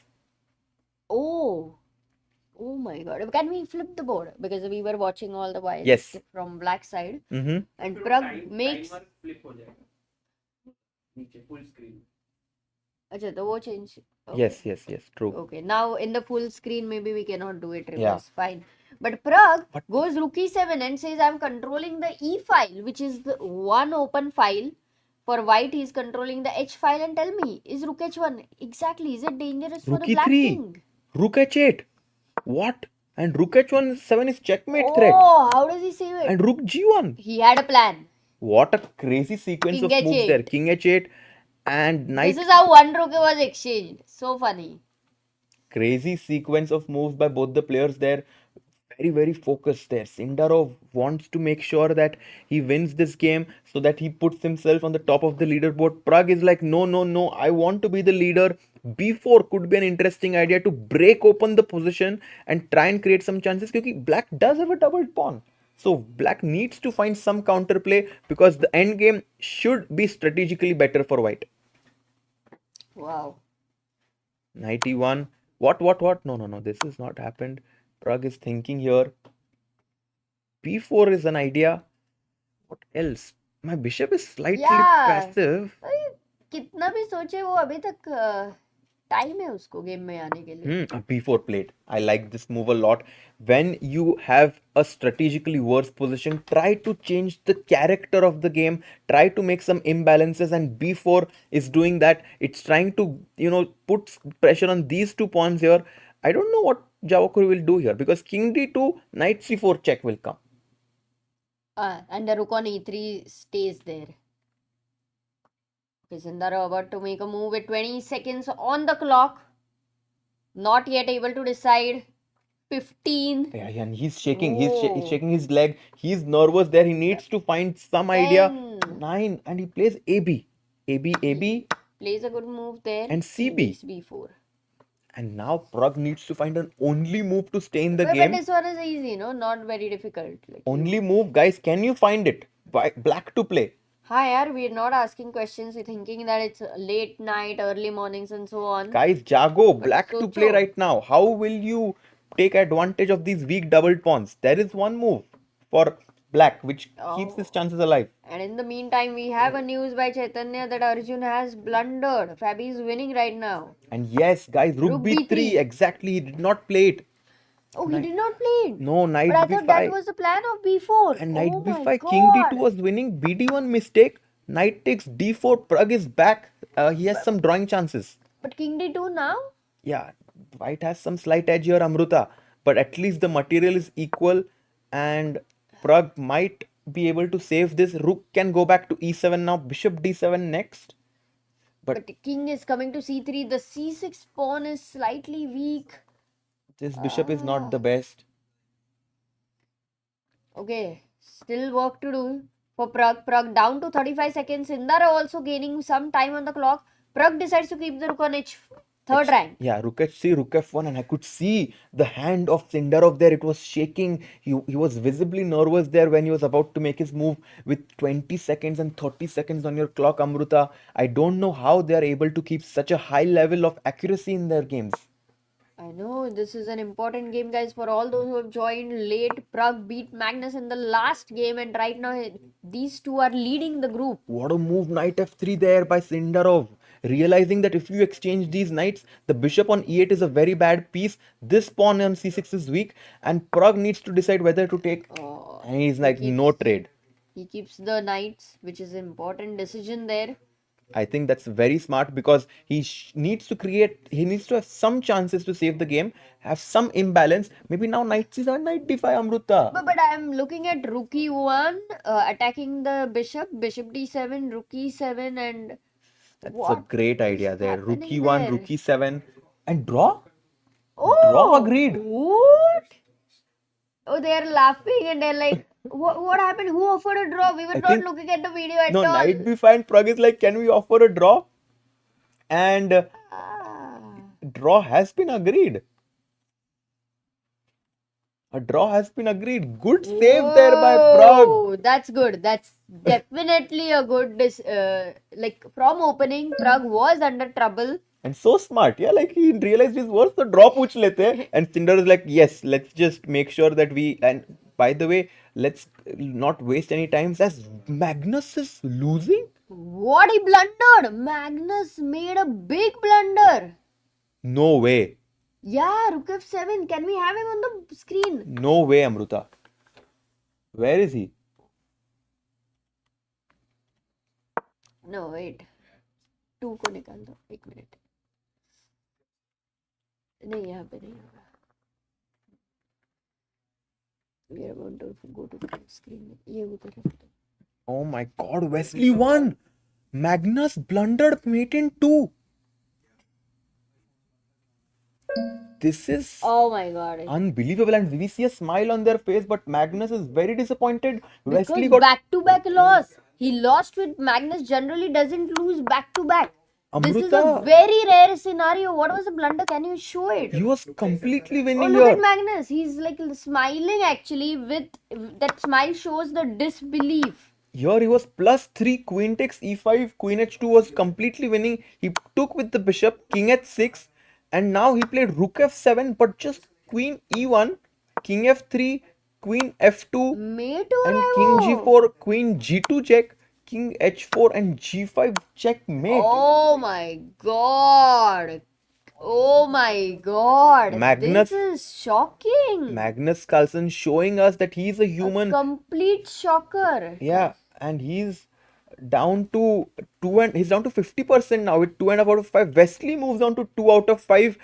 Oh my God. Can we flip the board? Because we were watching all the while Yes. from black side. Mm-hmm. And Pragg makes... Acha, तो वो change. Okay. Yes, true. Okay, now in the full screen, maybe we cannot do it reverse. Yeah. Fine. But Pragg goes rook e7 and says, I'm controlling the e file, which is the one open file. For white, he's controlling the h file. And tell me, is rook h1 exactly? Is it dangerous for Rook the black e3. king? Rook h8. What? And rook h7 is checkmate threat. Oh, how does he save it? And rook g1. He had a plan. What a crazy sequence King of moves h8. there. King h8 and knight. This is how one rook was exchanged. So funny. Crazy sequence of moves by both the players there. Very focused there. Sindarov wants to make sure that he wins this game so that he puts himself on the top of the leaderboard. Pragg is like, no, I want to be the leader. B4 could be an interesting idea to break open the position and try and create some chances because black does have a doubled pawn. So black needs to find some counterplay because the end game should be strategically better for white. Wow. Knight e1. What? No, this has not happened. Pragg is thinking here. b4 is an idea. What else? My bishop is slightly passive. कितना भी सोचे वो अभी तक time है उसको game में आने के लिए. A b4 played. I like this move a lot. When you have a strategically worse position, try to change the character of the game. Try to make some imbalances, and b4 is doing that. It's trying to, put pressure on these 2 pawns here. I don't know what Javokhir will do here because king d2, knight c4 check will come. And the rook on e3 stays there. Okay, Sindarov about to make a move with 20 seconds on the clock. Not yet able to decide. 15. Yeah, and he's shaking. He's shaking his leg. He's nervous there. He needs to find some idea. 9, and he plays AB. AB. Plays a good move there. And CB. B4. And now Pragg needs to find an only move to stay in the But game. this one is easy, not very difficult. Only move, guys. Can you find it? Black to play. Hi, yaar, we're not asking questions. We're thinking that it's late night, early mornings, and so on. Guys, Jago, black so to play true. right now. How will you take advantage of these weak doubled pawns? There is one move for black which keeps his chances alive. And in the meantime, we have a news by Chaitanya that Arjun has blundered. Fabi is winning right now. And yes, guys, rook b3. Exactly, he did not play it. Oh, he did not play it. No, knight But I b5. thought that was the plan of b4. And knight Oh my b5, king d2 God. was winning. bd1 mistake. Knight takes d4. Pragg is back. He has some drawing chances. But king d2 now? Yeah, white has some slight edge here, Amruta. but at least the material is equal, and Pragg might be able to save this. Rook can go back to e7 now, bishop d7 next. But king is coming to c3. The c6 pawn is slightly weak. This bishop is not the best. Okay, still work to do for Pragg. Pragg down to 35 seconds. Sindarov also gaining some time on the clock. Pragg decides to keep the rook on third rank. Yeah, rook h3, rook f1, and I could see the hand of Sindarov there. It was shaking. He was visibly nervous there when he was about to make his move with 20 seconds and 30 seconds on your clock, Amruta. I don't know how they are able to keep such a high level of accuracy in their games. I know this is an important game, guys. For all those who have joined late, Pragg beat Magnus in the last game, and right now these two are leading the group. What a move, knight f3 there by Sindarov. Realizing that if you exchange these knights, the bishop on e8 is a very bad piece. This pawn on c6 is weak, and Pragg needs to decide whether to take. And he's like, no trade. He keeps the knights, which is an important decision there. I think that's very smart because he needs to have some chances to save the game, have some imbalance. Maybe now knight c7, knight d5, Amruta. But I'm looking at rook e1, attacking the bishop, bishop d7, rook e7, and That's what a great idea there. Rook happening e1, there? rook e7, and draw? Oh, Draw agreed. What? Oh, they're laughing and they're like, what happened? Who offered a draw? We were I not think- looking at the video at No, all. knight b5, and Pragg is like, can we offer a draw? And Ah. draw has been agreed. A draw has been agreed. Good save there by Pragg. Whoa, that's good. That's definitely a good like from opening, Pragg was under trouble. And so smart. Yeah, like he realized his words, so draw pooch lete. And Cinder is like, yes, let's just make sure that we. And by the way, let's not waste any time. As Magnus is losing? What he blundered! Magnus made a big blunder. No way. Yeah, rook f7. Can we have him on the screen? No way, Amruta. Where is he? No, wait. 2 को निकाल दो 1 minute नहीं यहाँ पे नहीं होगा we are going to go to the screen ये उधर है Oh my god, Wesley won! Magnus blundered mate in 2. This is oh my god unbelievable, and we see a smile on their face, but Magnus is very disappointed. Wesley because got back-to-back loss. He lost with Magnus. Generally doesn't lose back-to-back. This is a Amruta. very rare scenario. What was the blunder? Can you show it? He was completely Oh, winning look here. at Magnus. He's like smiling actually. With that smile shows the disbelief. Here he was +3, queen takes e5, queen h2 was completely winning. He took with the bishop, king h6, and now he played rook f7, but just queen e1, king f3, queen f2, Mate हो and रहा है king वो. g4, queen g2 check, king h4, and g5 checkmate. Oh my god. Oh my god. Magnus- This is shocking. Magnus Carlsen showing us that he's a A human. complete shocker. Yeah, and he's down to 2 and he's down to 50% now with 2.5 out of 5. Wesley moves on to 2 out of 5.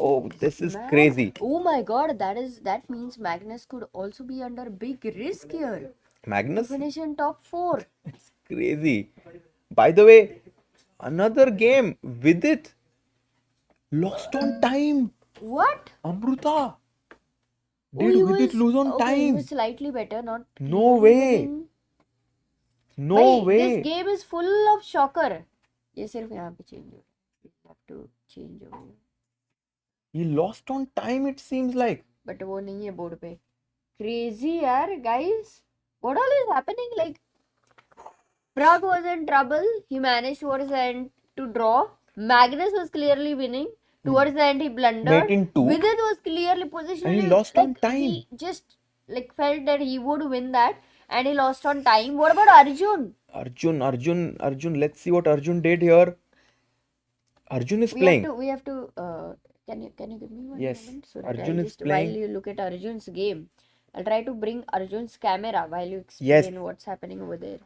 Oh, this is crazy. Oh my god, that means Magnus could also be under big risk here. Magnus, Finish in top 4. crazy. By the way, another game, Vidit lost on time. What? Amruta. Oh, Did he Vidit was- lose on okay, he time? was slightly better, not No really way. winning. No Bhai, way. This game is full of shocker. ये सिर्फ यहाँ पे change हो रहा है. You have to change over here. He lost on time, it seems like. But वो नहीं है board पे. Crazy यार, guys. What all is happening? Like, Pragg was in trouble. He managed towards the end to draw. Magnus was clearly winning. Towards the end, he blundered. Mate in 2. Vidit was clearly positioned. And he lost on like, time. He just like felt that he would win that, and he lost on time. What about Arjun? Arjun. Let's see what Arjun did here. Arjun is playing. We have to. Can you give me one Yes, moment so that Arjun I'll is just playing. while you look at Arjun's game, I'll try to bring Arjun's camera while you explain Yes. what's happening over there.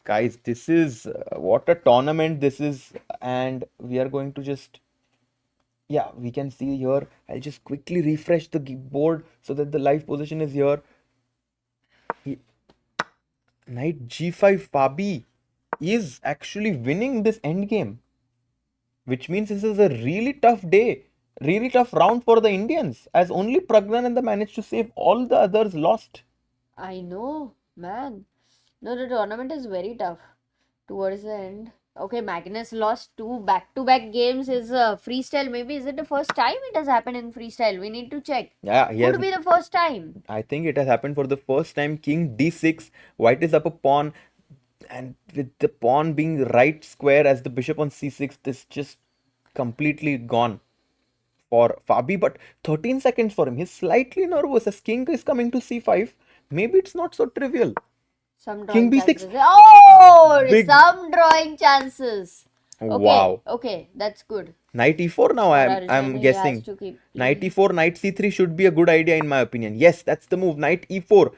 Guys, this is what a tournament this is, and we are going to just yeah, we can see here. I'll just quickly refresh the board so that the live position is here. Knight g5 Fabi is actually winning this endgame, which means this is a really tough day, really tough round for the Indians, as only Praggnanandhaa managed to save, all the others lost. I know, man. No, the tournament is very tough towards the end. Okay, Magnus lost 2 back-to-back games. Is freestyle? Maybe is it the first time it has happened in freestyle? We need to check. Yeah, he has, Could be the first time. I think it has happened for the first time. King d6, white is up a pawn, and with the pawn being right square as the bishop on c6, this just completely gone for Fabi. But 13 seconds for him. He's slightly nervous as king is coming to c5. Maybe it's not so trivial. Some King drawing b6. chances. Oh, Big- some drawing chances. Okay, Wow. okay, that's good. Knight e4 now, I'm Arjun, he guessing. has to keep Knight e4, knight c3 should be a good idea in my opinion. Yes, that's the move. Knight e4.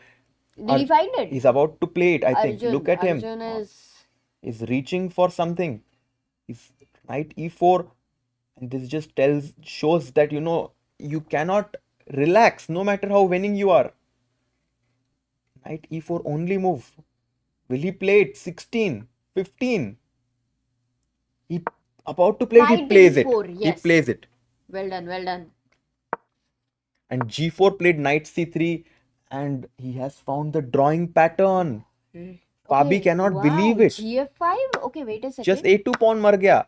Did he find it? He's about to play it, I think. Arjun, Look at him. Arjun is He's reaching for something. He's knight e4, and this just shows that you cannot relax no matter how winning you are. Knight e4 only move. Will he play it? 16, 15. He about to play it, he Knight plays it. e4, He yes. plays it. well done, well done. And g4 played knight c3, and he has found the drawing pattern. Fabi Okay, cannot wow, believe it. GF5? Okay, wait a second. Just a2 pawn mar gaya.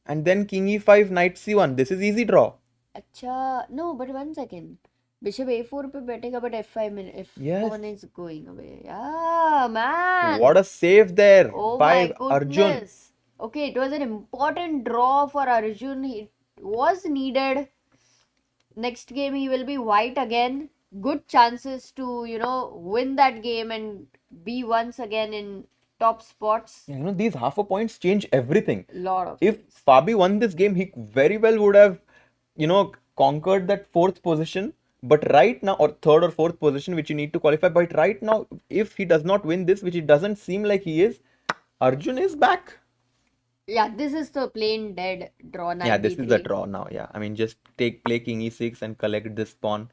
And then king e5, knight c1. This is easy draw. Acha, no, but 1 second. Bishop a4 पे बैठेगा, but f5 में if Yes. pawn is going away. Yeah, man. What a save there Oh by my Arjun. goodness. Okay, it was an important draw for Arjun. It was needed. Next game he will be white again. Good chances to, win that game and be once again in top spots. These half a points change everything. Lot of If things. Fabi won this game, he very well would have, conquered that fourth position. But right now, or third or fourth position, which you need to qualify. But right now, if he does not win this, which it doesn't seem like he is, Arjun is back. Yeah, this is the plain dead draw. Yeah, this is the 93. draw now. Yeah, I mean, just play king e6 and collect this pawn.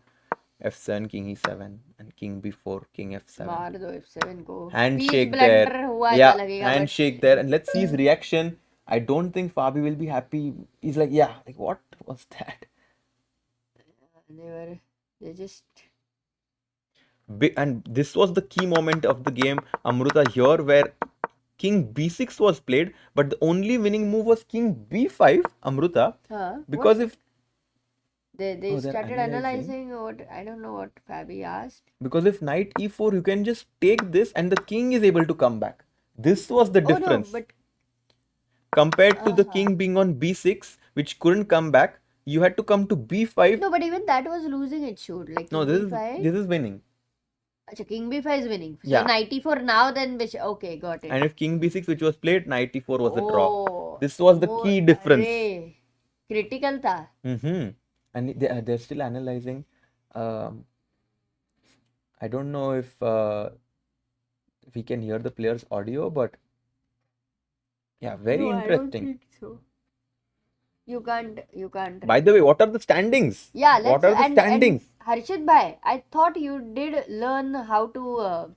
f7, king e7, and king b4, king f7. मार दो f7 को. Handshake Peace there. blunder हुआ ऐसा Yeah, लगेगा, but handshake there. And let's see his reaction. I don't think Fabi will be happy. He's like, yeah, like what was that? they just And this was the key moment of the game, Amruta, here where king b6 was played, but the only winning move was king b5, Amruta. what? Because if They they're started analyzing. analyzing what I don't know what Fabi asked. Because if knight e4, you can just take this and the king is able to come back. This was the Oh no, difference. but Compared to the king being on b6, which couldn't come back, you had to come to b5. no, but even that was losing its shoot. Like No, king b5. this is winning. Acha, king b5 is winning. So Yeah. 94 now, then bishop. Okay, got it. And if king b6, which was played, knight e4 was a draw. Oh, This was the oh, key difference. array. Critical था. And they're still analyzing. I don't know if we can hear the player's audio, but yeah, very No, I don't interesting. think so. You can't. By the way, what are the standings? Yeah, What let's are the standings? And Harshit bhai, I thought you did learn how to.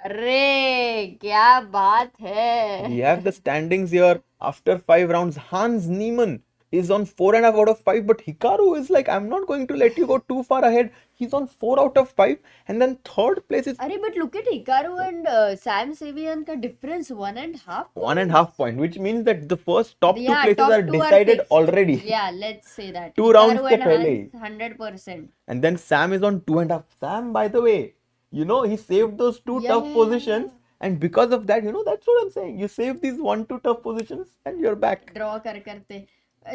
अरे क्या बात है. We have the standings here after 5 rounds. Hans Niemann is on 4.5 out of 5, but Hikaru is like, I'm not going to let you go too far ahead. He's on 4 out of 5, and then third place is अरे but look at Hikaru and Sam Sevian का difference 1.5 1.5 point, which means that the first top two Yeah, places top are two are decided fixed. already. Yeah, let's say that. 2 rounds Hikaru ke and pehle Hans, 100%. And then Sam is on 2.5. Sam, by the way, he saved those two tough Yeah. positions, and because of that, that's what I'm saying. You save these 1-2 tough positions, and you're back. Draw करते.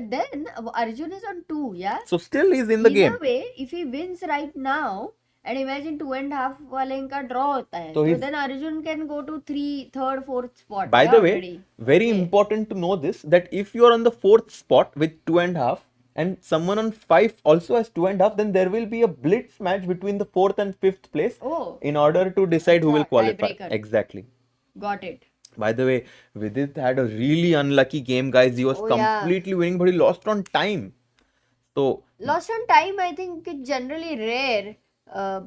Then Arjun is on 2, yeah? So still he's in the game. Either way, if he wins right now, and imagine 2.5 वाले का draw होता है, So so he's- then Arjun can go to 3rd, 4th spot. By yeah, the way, already. very Okay. important to know this, that if you are on the 4th spot with 2.5 and someone on 5 also has 2.5, then there will be a blitz match between the 4th and 5th place Oh, in order to decide who will Acha, qualify. tiebreaker. Exactly. got it. By the way, Vidit had a really unlucky game, guys. He was Oh, yeah. completely winning, but he lost on time. So Lost on time, I think it's generally rare,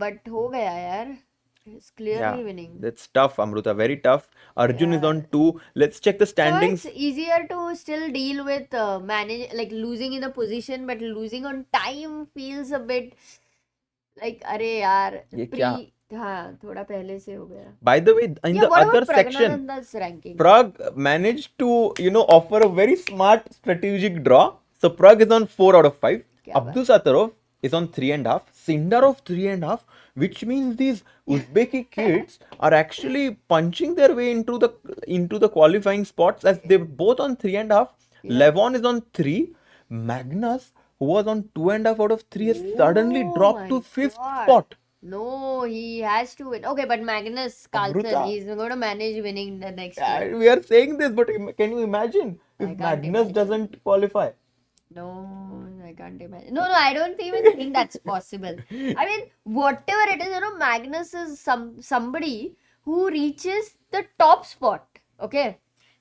but हो गया यार. He's clearly yeah, winning. that's tough, Amruta. Very tough. Arjun is Yeah. on 2. Let's check the So standings. it's easier to still deal with like losing in the position, but losing on time feels a bit like अरे यार ये क्या? हाँ थोड़ा पहले से हो गया. By the way, in Yeah, the what other about section, Praggnanandhaa's ranking? Pragg managed to, offer a very smart strategic draw. So Pragg is on 4 out of 5. क्या बात. Abdusattorov is on 3.5. Sindarov 3.5, which means these Uzbeki kids are actually punching their way into the qualifying spots, as they're both on 3.5. Yeah. Levon is on 3. Magnus, who was on 2.5 out of 3, has suddenly Oh dropped to my 5th God. spot. No, he has to win. Okay, but Magnus Carlsen, Amruta. he's going to manage winning the next year. And we are saying this, but can you imagine I if can't Magnus imagine. doesn't qualify? No, I can't imagine. No, I don't even think that's possible. I mean, whatever it is, Magnus is somebody who reaches the top spot. Okay.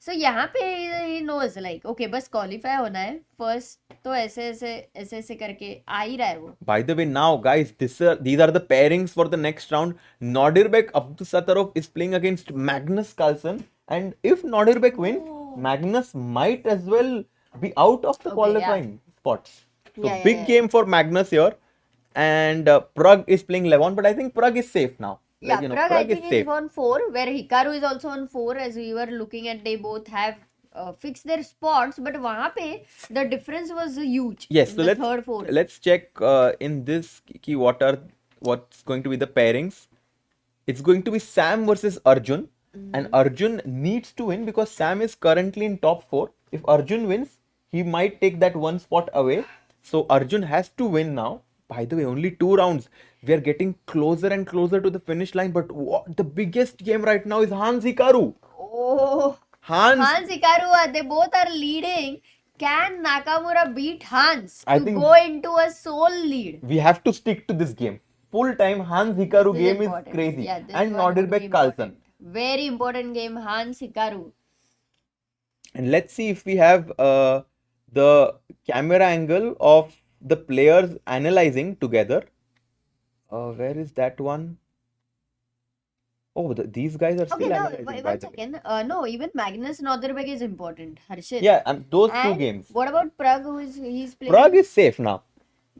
So यहाँ पे he knows like okay बस qualify होना है first तो ऐसे करके आ ही रहा है वो. By the way, now guys, these are the pairings for the next round. Nodirbek Abdusattorov is playing against Magnus Carlsen, and if Nodirbek wins, Magnus might as well be out of the Okay, qualifying spots. So Yeah, big yeah. game for Magnus here, and Pragg is playing Levon, but I think Pragg is safe now. Yeah, Like, Pragg I Pragg is think safe. is on 4, where Hikaru is also on 4, as we were looking at. They both have fixed their spots, but वहाँ पे the difference was huge. Yes, in so the third, fourth. let's check in this key what's going to be the pairings. It's going to be Sam versus Arjun, and Arjun needs to win because Sam is currently in top 4. If Arjun wins, he might take that one spot away. So Arjun has to win now. By the way, only 2 rounds. We are getting closer and closer to the finish line. But the biggest game right now is Hans Hikaru. Oh, Hans, Hikaru, they both are leading. Can Nakamura beat Hans I to think- go into a sole lead? we have to stick to this game. Full time Hans Hikaru This game is important. crazy. Yeah, this And one would be Nodirbek Carlsen. important. Very important game, Hans Hikaru. And let's see if we have the camera angle of the players analyzing together. Where is that one? Oh, these guys are Okay, still now analyzing, by one the way. second. No, even Magnus Nodirbek is important. Harshit. Yeah, and those 2 And games. what about Pragg, he's playing? Pragg is safe now.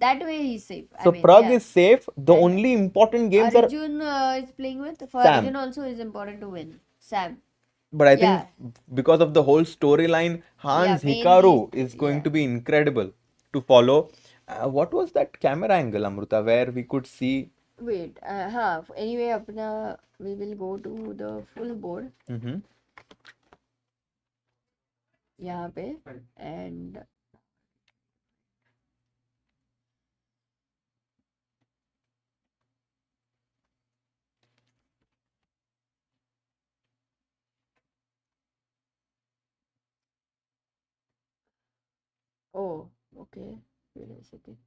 That way he's safe. So Pragg yeah. is safe. The And only important games are. Arjun is playing with. For Sam. Arjun also is important to win. Sam. But I Yeah. think because of the whole storyline, Hans mainly, Hikaru is going yeah. to be incredible to follow. What was that camera angle, Amruta, where we could see? Wait, anyway, we will go to the full board. Mhm. यहाँ पे and oh, okay. Wait a second.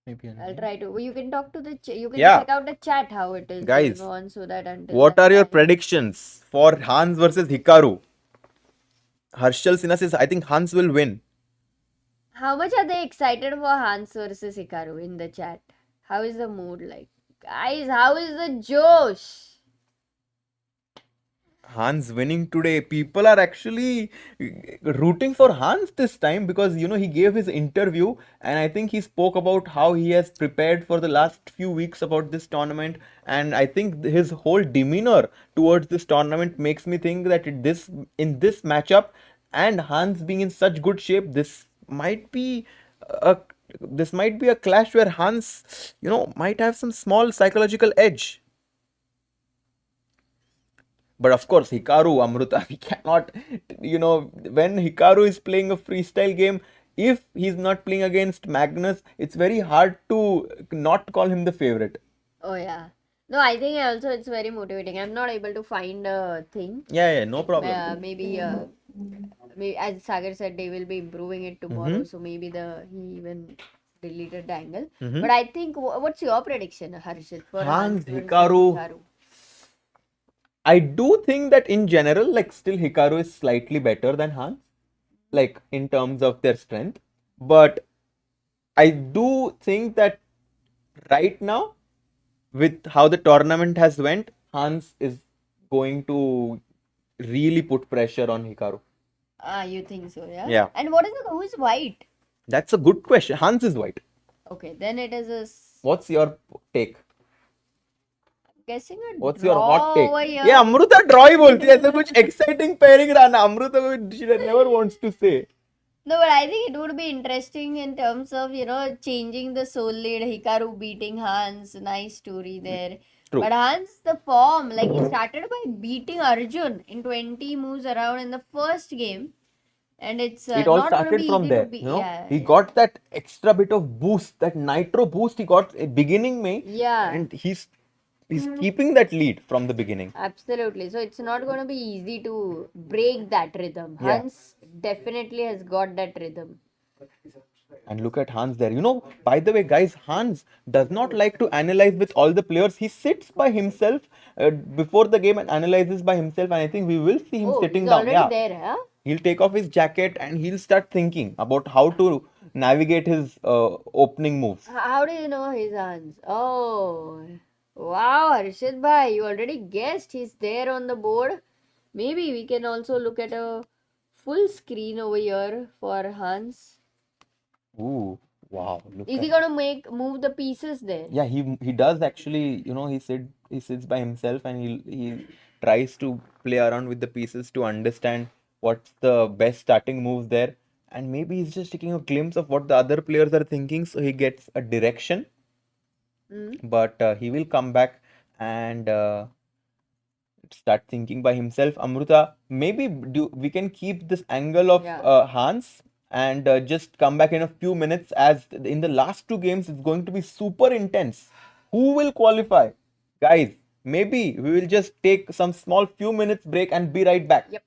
Maybe I'll try to. You can talk to the. You can Yeah. check out the chat how it is Guys, going on, so that until What that are your time- predictions for Hans versus Hikaru? Harshal Sinha says, I think Hans will win. How much are they excited for Hans versus Hikaru in the chat? How is the mood like? Guys, how is the Josh? Hans winning today. People are actually rooting for Hans this time because he gave his interview and I think he spoke about how he has prepared for the last few weeks about this tournament, and I think his whole demeanor towards this tournament makes me think that in this matchup and Hans being in such good shape, this might be a clash where Hans might have some small psychological edge. But of course, Hikaru, Amruta, we cannot, when Hikaru is playing a freestyle game, if he's not playing against Magnus, it's very hard to not call him the favorite. Oh yeah. No, I think also it's very motivating. I'm not able to find a thing. Yeah, no problem. Maybe as Sagar said, they will be improving it tomorrow. So maybe he even deleted the angle. Mhm. But I think what's your prediction, Harshit, for Hans, versus Hikaru. I do think that in general, still Hikaru is slightly better than Hans, in terms of their strength. But I do think that right now, with how the tournament has went, Hans is going to really put pressure on Hikaru. Ah, you think so, yeah? Yeah. And what is the who's white? That's a good question. Hans is white. Okay, then it is a What's your take? guessing a What's your hot draw take? over here. Yeah, Amruta draw ही बोलती है ऐसा कुछ exciting pairing रहा ना Amruta को she never wants to say. No, but I think it would be interesting in terms of, changing the soul lead, Hikaru beating Hans. Nice story there. True. But Hans, the form, like he started by beating Arjun in 20 moves around in the first game. And it's It all not going to started be from easy there. to beat. You know, Yeah, he yeah. got that extra bit of boost, that nitro boost he got at beginning May, Yeah, and he's keeping that lead from the beginning. absolutely. So it's not going to be easy to break that rhythm. Yeah. Hans definitely has got that rhythm. And look at Hans there. You know, by the way, guys, Hans does not like to analyze with all the players. He sits by himself before the game and analyzes by himself. And I think we will see him Oh, sitting he's down. already Yeah, there, huh? he'll take off his jacket and he'll start thinking about how to navigate his opening moves. How do you know his hands? Oh, wow, Arshid bhai, you already guessed he's there on the board. Maybe we can also look at a full screen over here for Hans. Ooh, wow! Look Is at he gonna move the pieces there? Yeah, he does actually. You know, he sits by himself and he tries to play around with the pieces to understand what's the best starting moves there. And maybe he's just taking a glimpse of what the other players are thinking, so he gets a direction. But he will come back and start thinking by himself. Amruta, maybe we can keep this angle of Yeah. Hans and just come back in a few minutes, as in the last two games it's going to be super intense. Who will qualify? Guys, maybe we will just take some small few minutes break and be right back. Yep.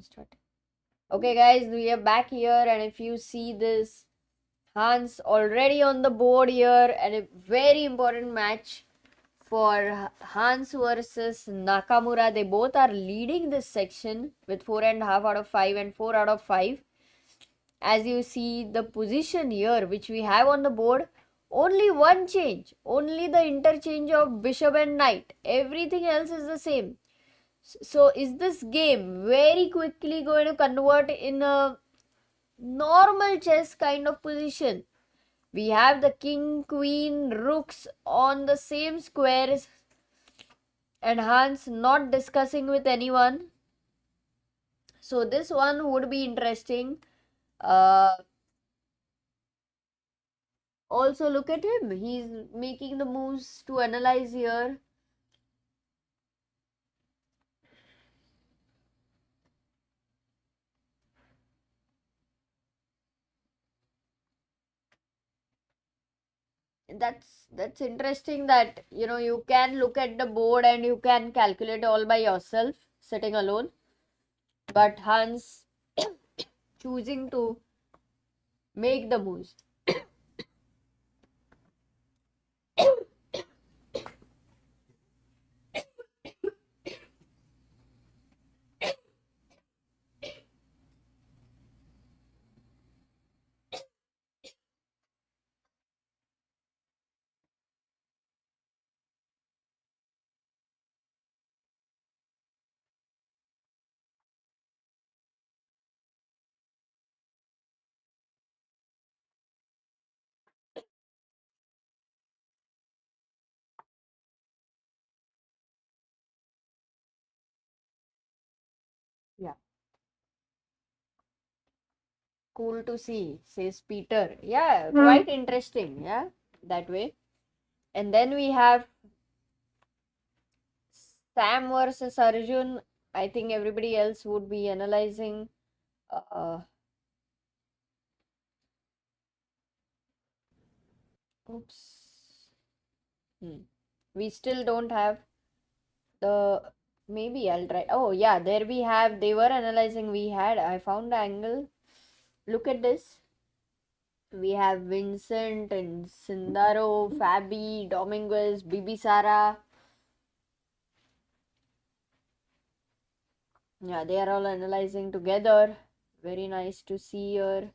Start. Okay, guys, we are back here, and if you see this, Hans already on the board here, and a very important match for Hans versus Nakamura. They both are leading this section with 4.5 out of 5 and 4 out of 5. As you see the position here which we have on the board, only one change, only the interchange of bishop and knight. Everything else is the same. So is this game very quickly going to convert in a normal chess kind of position? We have the king, queen, rooks on the same squares, and Hans not discussing with anyone. So this one would be interesting. Also look at him. He's making the moves to analyze here. That's interesting that you can look at the board and you can calculate all by yourself sitting alone, but Hans choosing to make the moves. Yeah, cool to see, says Peter. Yeah, quite interesting. Yeah, that way. And then we have Sam versus Arjun. I think everybody else would be analyzing. Oops. We still don't have the. Maybe I'll try. Oh, yeah, there we have. They were analyzing. I found the angle. Look at this. We have Vincent and Sindarov, Fabi, Dominguez, Bibisara. Yeah, they are all analyzing together. Very nice to see here.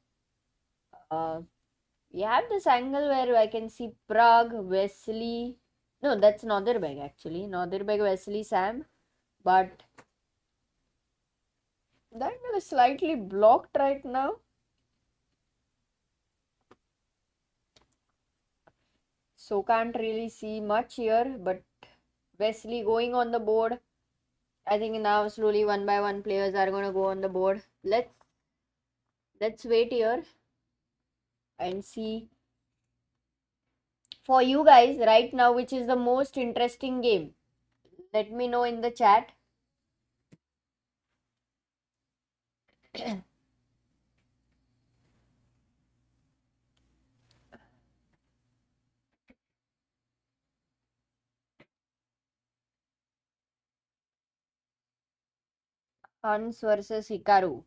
We have this angle where I can see Pragg, Wesley. No, that's Nodirbek actually. Nodirbek, Wesley, Sam. But the angle is slightly blocked right now. So can't really see much here. But Wesley going on the board. I think now slowly one by one players are going to go on the board. Let's wait here and see for you guys right now which is the most interesting game. Let me know in the chat. Hans versus Hikaru.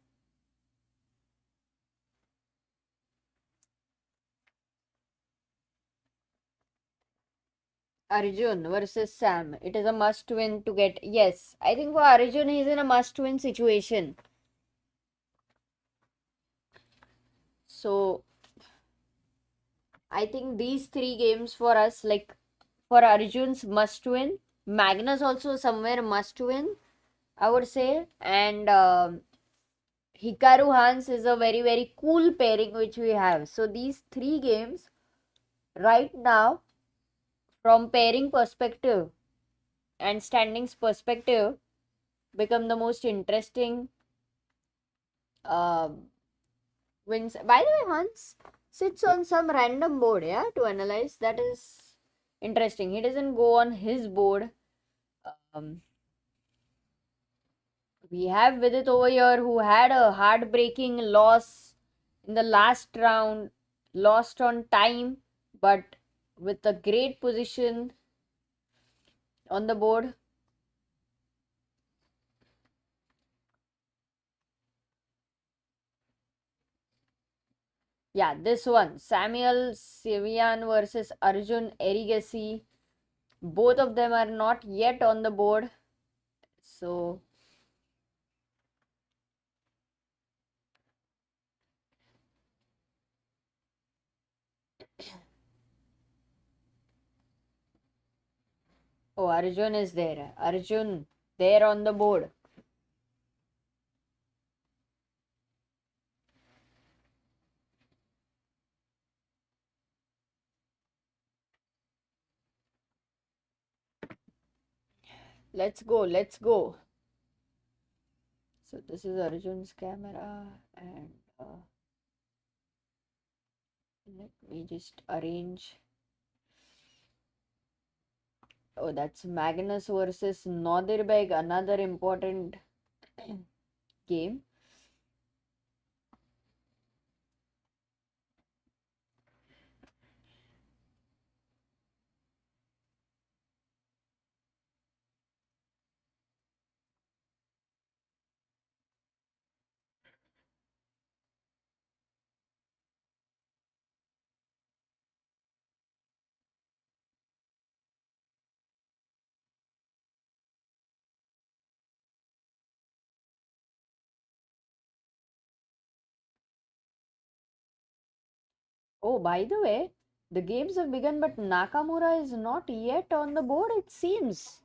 Arjun versus Sam. It is a must win to get. Yes, I think for Arjun, he's in a must win situation. So, I think these three games for us, like for Arjun's must win, Magnus also somewhere must win, I would say. And Hikaru Hans is a very, very cool pairing which we have. So, these three games right now, from pairing perspective and standings perspective, become the most interesting wins. By the way, Hans sits on some random board, yeah, to analyze. That is interesting. He doesn't go on his board. We have Vidit over here who had a heartbreaking loss in the last round, lost on time, but with a great position on the board. Yeah, this one. Samuel Sevian versus Arjun Erigaisi. Both of them are not yet on the board. So, oh, Arjun is there. Arjun, there on the board. Let's go, let's go. So this is Arjun's camera and let me just arrange. Oh, that's Magnus versus Nodirbek, another important game. Oh, by the way, the games have begun, but Nakamura is not yet on the board, it seems.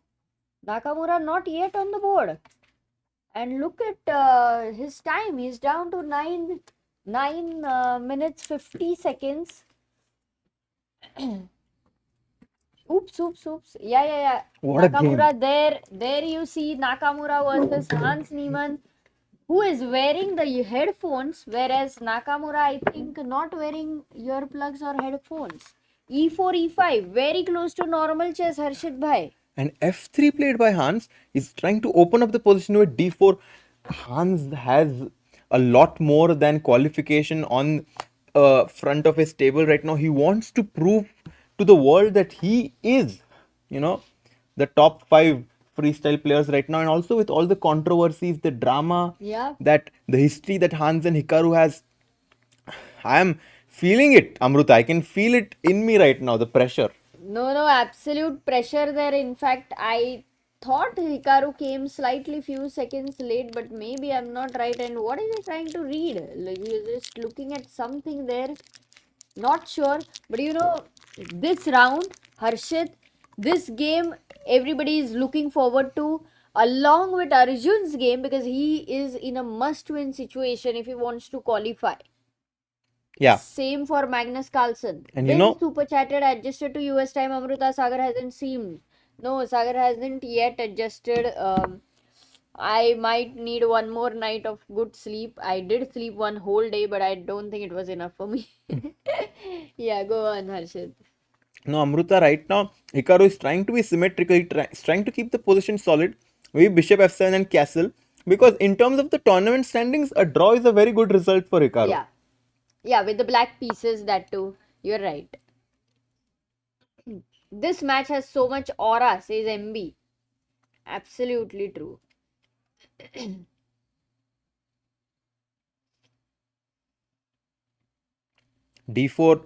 Nakamura not yet on the board. And look at his time. He's down to 9 minutes 50 seconds. Oops. Yeah. What a Nakamura there you see Nakamura versus Hans Niemann, who is wearing the headphones, whereas Nakamura, I think, not wearing earplugs or headphones. E4, E5, very close to normal chess, Harshit bhai. And f3 played by Hans is trying to open up the position with d4. Hans has a lot more than qualification on front of his table right now. He wants to prove to the world that he is, the top 5 freestyle players right now. And also with all the controversies, the drama, Yeah. that the history that Hans and Hikaru has, I am feeling it, Amruta. I can feel it in me right now, the pressure. No, absolute pressure there. In fact, I thought Hikaru came slightly few seconds late, but maybe I'm not right. And what is he trying to read? Like, you're just looking at something there. Not sure. But this round, Harshit, this game, everybody is looking forward to, along with Arjun's game, because he is in a must-win situation if he wants to qualify. Yeah. Same for Magnus Carlsen. And Then super chatted, adjusted to US time. Amruta, Sagar hasn't seen. No, Sagar hasn't yet adjusted. I might need one more night of good sleep. I did sleep one whole day, but I don't think it was enough for me. Yeah, go on, Harshit. No, Amruta, right now, Hikaru is trying to be symmetrical. He's trying to keep the position solid. Maybe Bishop f7 and Castle. Because in terms of the tournament standings, a draw is a very good result for Hikaru. Yeah, with the black pieces, that too. You're right. This match has so much aura, says MB. Absolutely true. D4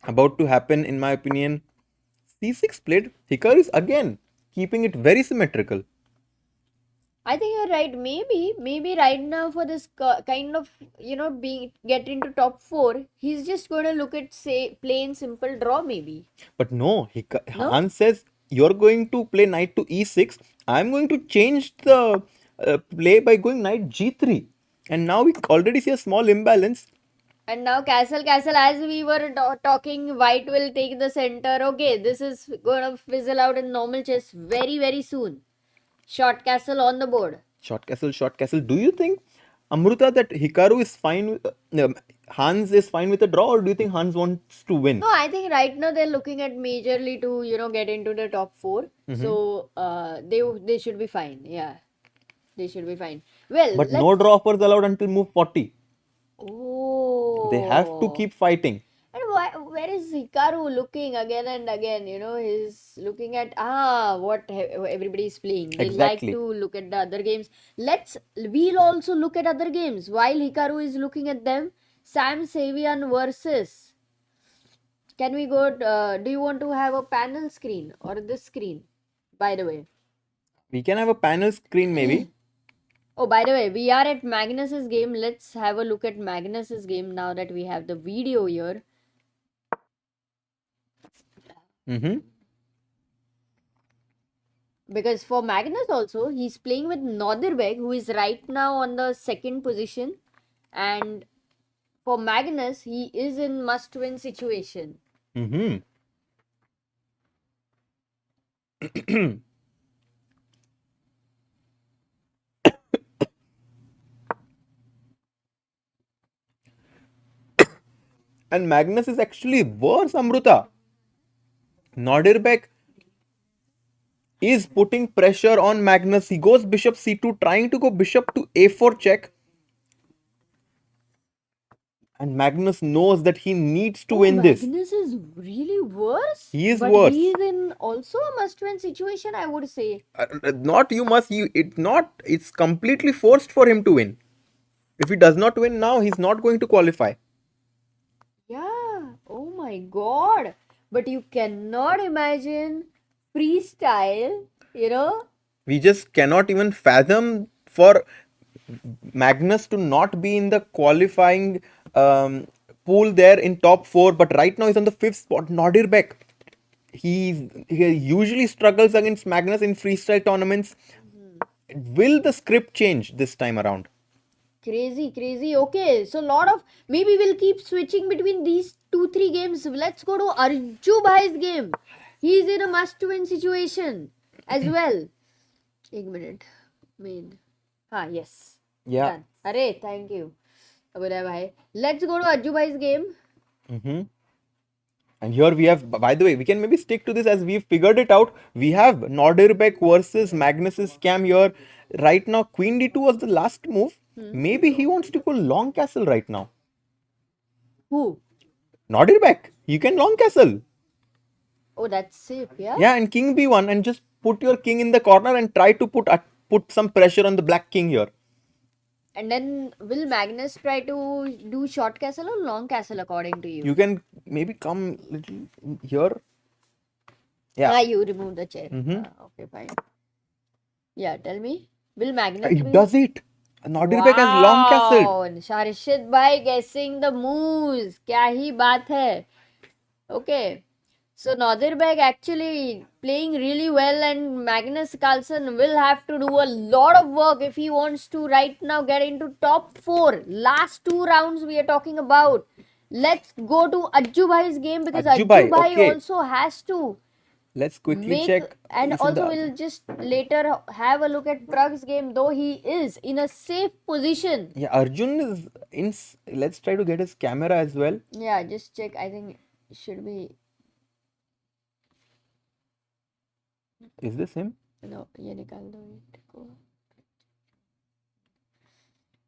about to happen, in my opinion. C6 played. Hikaru is again keeping it very symmetrical. I think you're right. Maybe right now for this kind of get into top 4, he's just going to look at say plain simple draw maybe. But no, Hans says you're going to play knight to e6. I'm going to change the play by going knight g3. And now we already see a small imbalance. And now castle, as we were talking, white will take the center. Okay, this is going to fizzle out in normal chess very, very soon. Short castle on the board. Short castle. Do you think, Amruta, that Hikaru is fine with, Hans is fine with a draw, or do you think Hans wants to win? No, I think right now they're looking at majorly to get into the top 4. So they should be fine. Yeah, they should be fine. Well, but no draw offers allowed until move 40. Oh, They have to keep fighting. And where is Hikaru looking again and again? He's looking at what everybody is playing. They like Exactly. to look at the other games. We'll also look at other games while Hikaru is looking at them. Sam Sevian versus. Can we go? Do you want to have a panel screen or this screen? By the way. We can have a panel screen maybe. Oh, by the way, we are at Magnus's game. Let's have a look at Magnus's game now that we have the video here. Mm-hmm. Because for Magnus also, he's playing with Nodirbek, who is right now on the second position. And for Magnus, he is in must-win situation. Mm-hmm. And Magnus is actually worse, Amruta. Nodirbek is putting pressure on Magnus. He goes bishop c2, trying to go bishop to a4 check. And Magnus knows that he needs to win this. Magnus is really worse. He is but worse. He is in also a must-win situation, I would say. Not you must. It's completely forced for him to win. If he does not win now, he's not going to qualify. Yeah. Oh my God. But you cannot imagine freestyle, We just cannot even fathom for Magnus to not be in the qualifying pool there in top 4. But right now he's on the 5th spot. Nodirbek. He usually struggles against Magnus in freestyle tournaments. Will the script change this time around? Crazy. Okay, so maybe we'll keep switching between these 2-3 games. Let's go to Arju Bhai's game. He's in a must-win situation as well. 1 minute. Yes. Yeah. Done. Arey, thank you. Abhay Bhai. Let's go to Arju Bhai's game. Mm-hmm. And here we have, by the way, we can maybe stick to this as we've figured it out. We have Nodirbek versus Magnus's scam here. Right now, Queen D2 was the last move. Maybe he wants to go long castle right now. Who? Nodirbek. You can long castle. Oh, that's safe, yeah? Yeah, and King B1 and just put your king in the corner and try to put some pressure on the black king here. And then will Magnus try to do short castle or long castle according to you? You can maybe come little here. Yeah. You remove the chair. Mhm. Okay, fine. Yeah, tell me. Will Magnus He does it. Nodirbek has long castle. Harshit bhai guessing the moves. Kya hi baat hai. Okay. So Nodirbek actually playing really well, and Magnus Carlsen will have to do a lot of work if he wants to right now get into top 4. Last 2 rounds we are talking about. Let's go to Ajju Bhai's game because Ajju Ajju Bhai, Bhai okay. also has to Let's quickly check. and this in also the- we'll just later have a look at Pragg's game, though he is in a safe position. Yeah, Arjun is in. Let's try to get his camera as well. Yeah, just check. I think it should be. Is this him? No, ये निकाल दो इसको.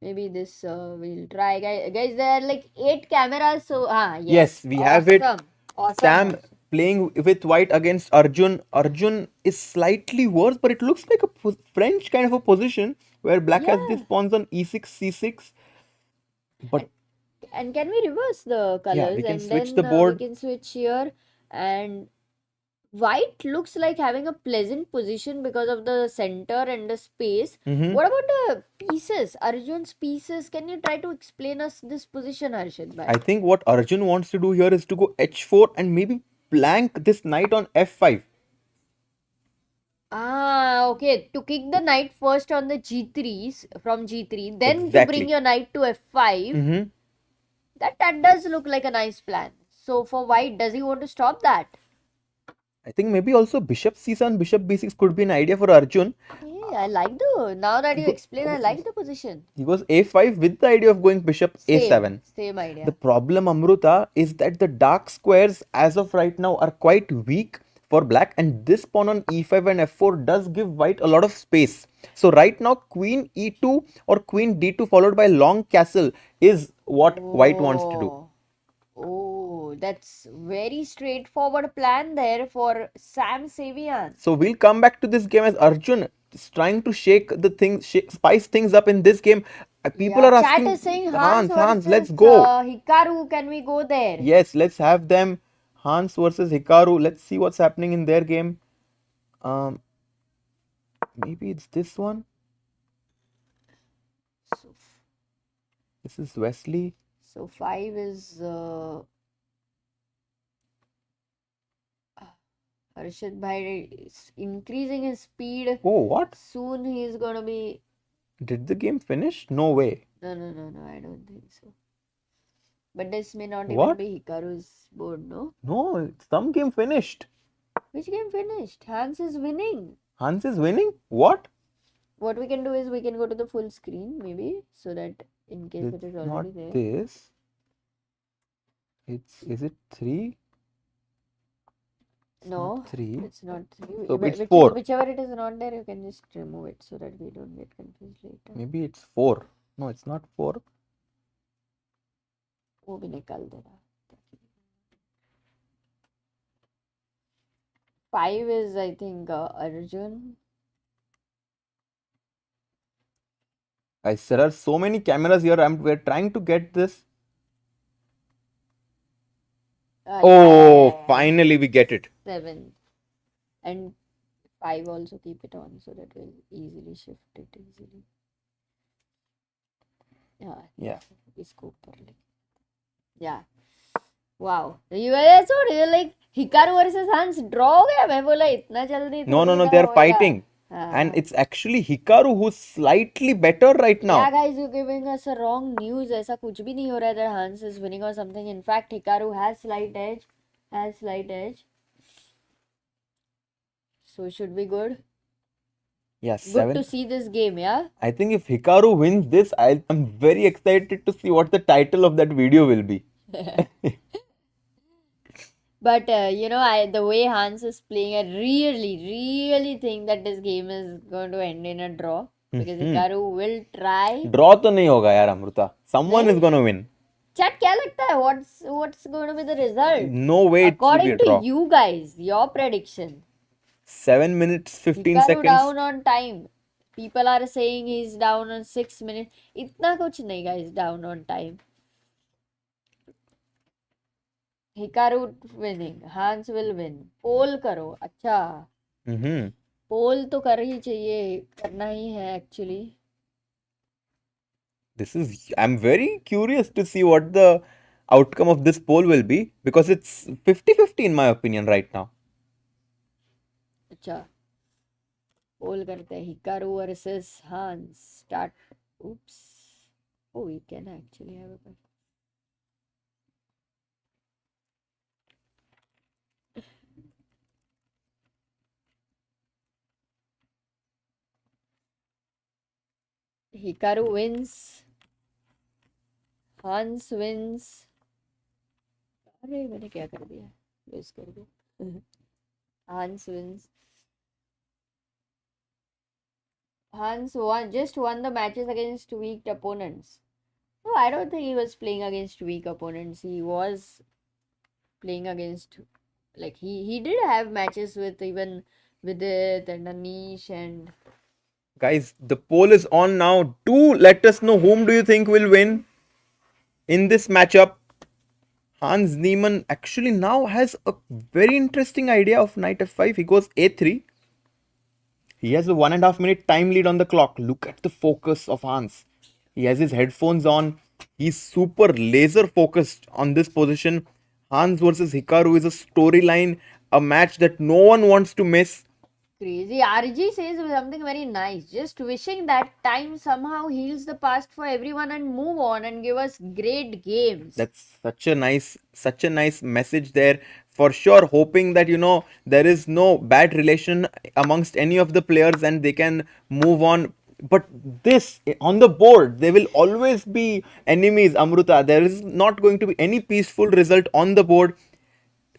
Maybe this we'll try, guys. There are like 8 cameras, so Yes, we have it. Awesome. Sam playing with white against Arjun. Arjun is slightly worse, but it looks like a French kind of a position where black has these pawns on e6, c6. But And can we reverse the colors? Yeah, we can and switch then the board. we can switch here, and white looks like having a pleasant position because of the center and the space. Mhm. What about the pieces? Arjun's pieces. Can you try to explain us this position, Harshit bhai? I think what Arjun wants to do here is to go h4 and maybe flank this knight on f5. Okay. To kick the knight first on the g3s from g3, then to Exactly. bring your knight to f5. Mhm. That does look like a nice plan. So for white, does he want to stop that? I think maybe also bishop c7, bishop b6 could be an idea for Arjun. Hey, I like now that you explain, I like the position. He goes a5 with the idea of going bishop a7. Same idea. The problem, Amruta, is that the dark squares as of right now are quite weak for black, and this pawn on e5 and f4 does give white a lot of space. So right now queen e2 or queen d2 followed by long castle is what white wants to do. Oh, that's very straightforward plan there for Sam Sevian. So we'll come back to this game as Arjun is trying to shake the things, spice things up in this game. People are Chat asking, is saying Hans, versus let's go. Hikaru. Can we go there? Yes, let's have them. Hans versus Hikaru. Let's see what's happening in their game. Um, maybe it's this one. So, This is Wesley. so 5 is Harshit Bhai is increasing his speed. Oh, what? Soon he is gonna be. Did the game finish? No way. No, I don't think so. But this may not even What? be Hikaru's board, no? No, some game finished. Which game finished? Hans is winning. Hans is winning? What? What we can do is we can go to the full screen, maybe, so that in case it It's is not already there. this. Is it 3? It's No, not 3. it's not 3. So it's 4. Whichever it is not there, you can just remove it so that we don't get confused later. Maybe it's 4. No, it's not 4. वो भी निकाल देना. 5 is, I think, Arjun. Guys, there are so many cameras here. We're trying to get this. Oh, Yeah. finally we get it. 7. And 5 also keep it on so that we'll easily shift it easily. Yeah. इसको ऊपर ले. Yeah. Wow. You were so real, like Hikaru versus Hans draw हो गया. मैं बोला इतना जल्दी No, थोड़ी ना they're होएगा. fighting. हाँ. And it's actually Hikaru who's slightly better right Yeah, now. guys, you're giving us a wrong news. ऐसा कुछ भी नहीं हो रहा है that Hans is winning or something. In fact, Hikaru has slight edge. So should be good. Yeah, Good 7. to see this game, yeah? I think if Hikaru wins this, I'm very excited to see what the title of that video will be. But the way Hans is playing, I really think that this game is going to end in a draw because Hikaru will try. Draw तो नहीं होगा यार Amrita. Someone is gonna win. Chat, क्या लगता है? What's going to be the result? No way it should be According a draw. to you guys, your prediction. 7 minutes 15 Hikaru seconds. down on time. People are saying he's down on 6 minutes. इतना कुछ नहीं guys, down on time. Hikaru winning. Hans will win. Poll करो. अच्छा. Poll तो कर ही चाहिए. करना ही है actually. I'm very curious to see what the outcome of this poll will be because it's 50-50 in my opinion right now. अच्छा. Poll करते हैं. Hikaru versus Hans. Start. Oops. Oh, we can actually have a. Hikaru wins. Hans wins. अरे मैंने क्या कर दिया? Lose कर दिया. Hans wins. Hans just won the matches against weak opponents. No, I don't think he was playing against weak opponents. He was playing against, like, he did have matches with even Vidit and Anish and. Guys, the poll is on now. Do let us know whom do you think will win in this matchup. Hans Niemann actually now has a very interesting idea of knight f5. He goes a3. He has a 1.5 minute time lead on the clock. Look at the focus of Hans. He has his headphones on. He's super laser focused on this position. Hans versus Hikaru is a storyline, a match that no one wants to miss. Crazy. RG says something very nice. Just wishing that time somehow heals the past for everyone and move on and give us great games. That's such a nice message there. For sure, hoping that there is no bad relation amongst any of the players and they can move on. But this on the board, there will always be enemies, Amruta. There is not going to be any peaceful result on the board.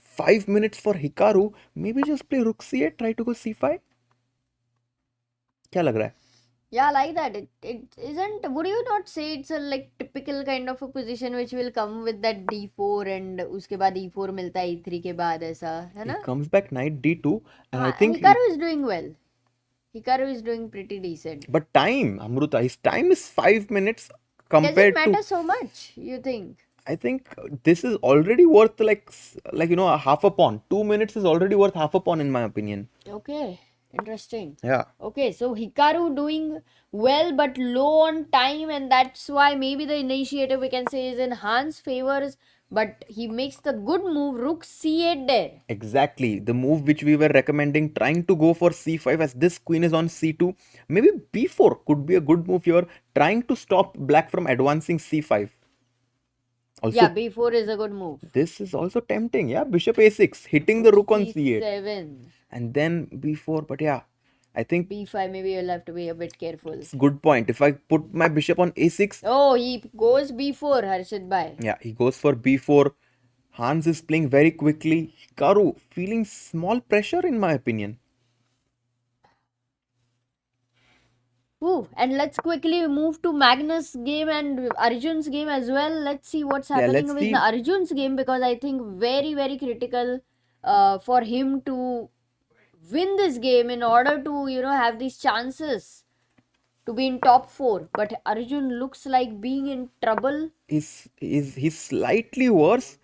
5 minutes for Hikaru. Maybe just play rook c8, try to go c5. क्या लग रहा है? Yeah, like that. It isn't. Would you not say it's a like typical kind of a position which will come with that d4 and उसके बाद e4 मिलता है e3 के बाद ऐसा है ना? He comes back knight d2 and I think Hikaru is doing well. Hikaru is doing pretty decent. But time, Amruta, his time is 5 minutes Does it compared matter to. so much, you think? I think this is already worth like a half a pawn. 2 minutes is already worth half a pawn in my opinion. Okay, interesting. Yeah. Okay, so Hikaru doing well but low on time, and that's why maybe the initiative we can say is in Han's favors. But he makes the good move, rook c8 there. Exactly. The move which we were recommending, trying to go for c5 as this queen is on c2. Maybe b4 could be a good move here, trying to stop black from advancing c5. Also, Yeah, b4 is a good move. this is also tempting. Yeah, bishop a6, hitting the rook on c8. c7. And then b4. But yeah, I think b5, maybe you'll have to be a bit careful. it's a good point. If I put my bishop on a6, Oh, he goes b4, Harshit Bhai. yeah, he goes for b4. Hans is playing very quickly. Hikaru feeling small pressure in my opinion. Ooh, and let's quickly move to Magnus' game and Arjun's game as well. Let's see what's Yeah, happening let's with see. the Arjun's game, because I think very, very critical for him to win this game in order to, have these chances to be in top 4. But Arjun looks like being in trouble. He's slightly worse,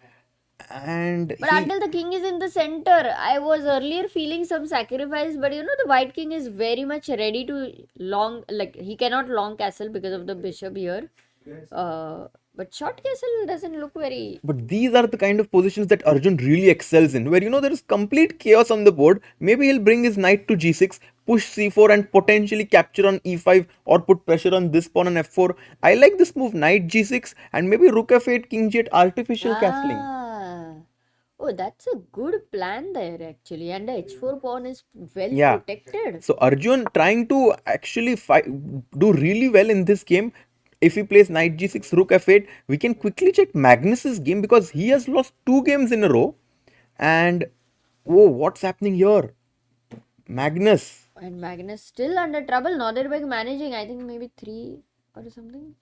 and But until the king is in the center, I was earlier feeling some sacrifice. But the white king is very much ready to long, like he cannot long castle because of the bishop here. But short castle doesn't look very. but these are the kind of positions that Arjun really excels in, where there is complete chaos on the board. Maybe he'll bring his knight to g6, push c4, and potentially capture on e5 or put pressure on this pawn on f4. I like this move, knight g6, and maybe rook f8, king g8, artificial castling. Ah. Oh, that's a good plan there actually. And the h4 pawn is well Yeah. protected. So Arjun trying to actually do really well in this game. If he plays knight g6, rook f8, we can quickly check Magnus's game because he has lost 2 games in a row. And oh, what's happening here? Magnus. And Magnus still under trouble. Nodirbek managing, I think maybe 3 or something.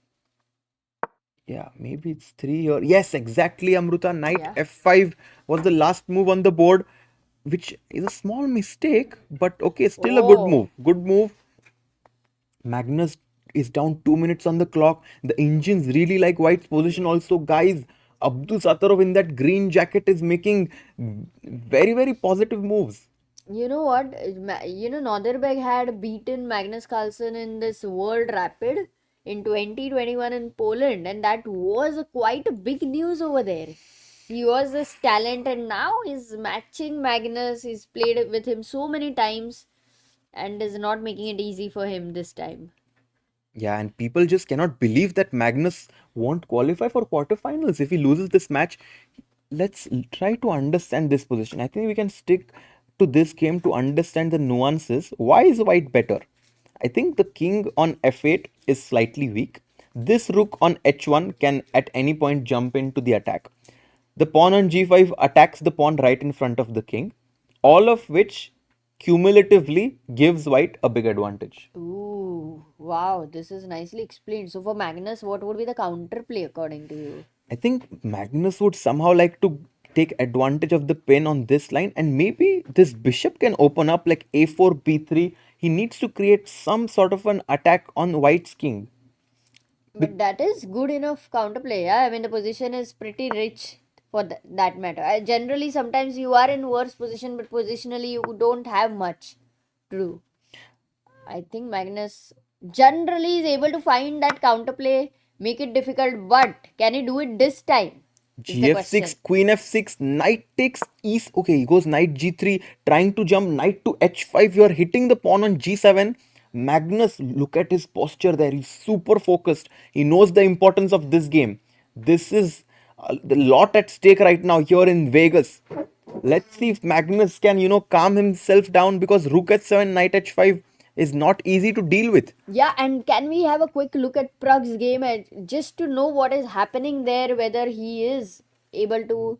Yeah, maybe it's 3 here. Yes, exactly, Amruta. Knight Yeah. f5 was the last move on the board, which is a small mistake, but okay, still a good Oh. move. Good move. Magnus is down 2 minutes on the clock. The engines really like White's position also. Guys, Abdusattorov in that green jacket is making very, very positive moves. You know what? Nodirbek had beaten Magnus Carlsen in this World Rapid in 2021 in Poland, and that was quite a big news over there. He was this talent, and now he's matching Magnus. He's played with him so many times and is not making it easy for him this time. Yeah, and people just cannot believe that Magnus won't qualify for quarterfinals if he loses this match. Let's try to understand this position. I think we can stick to this game to understand the nuances. Why is white better? I think the king on f8 is slightly weak. This rook on h1 can at any point jump into the attack. The pawn on g5 attacks the pawn right in front of the king, all of which cumulatively gives white a big advantage. Ooh, wow, this is nicely explained. So for Magnus, what would be the counterplay according to you? I think Magnus would somehow like to take advantage of the pin on this line, and maybe this bishop can open up like a4, b3. He needs to create some sort of an attack on white's king. But that is good enough counterplay. Yeah, I mean the position is pretty rich for that matter. Generally, sometimes you are in worse position, but positionally you don't have much to do. I think Magnus generally is able to find that counterplay, make it difficult, but can he do it this time? Is the question. Gf6, queen f6, knight takes east. Okay, he goes knight g3, trying to jump knight to h5. You are hitting the pawn on g7. Magnus, look at his posture there. He's super focused. He knows the importance of this game. This is a lot at stake right now here in Vegas. Let's see if Magnus can, calm himself down because rook h7, knight h5 is not easy to deal with. Yeah, and can we have a quick look at Pragg's game just to know what is happening there, whether he is able to.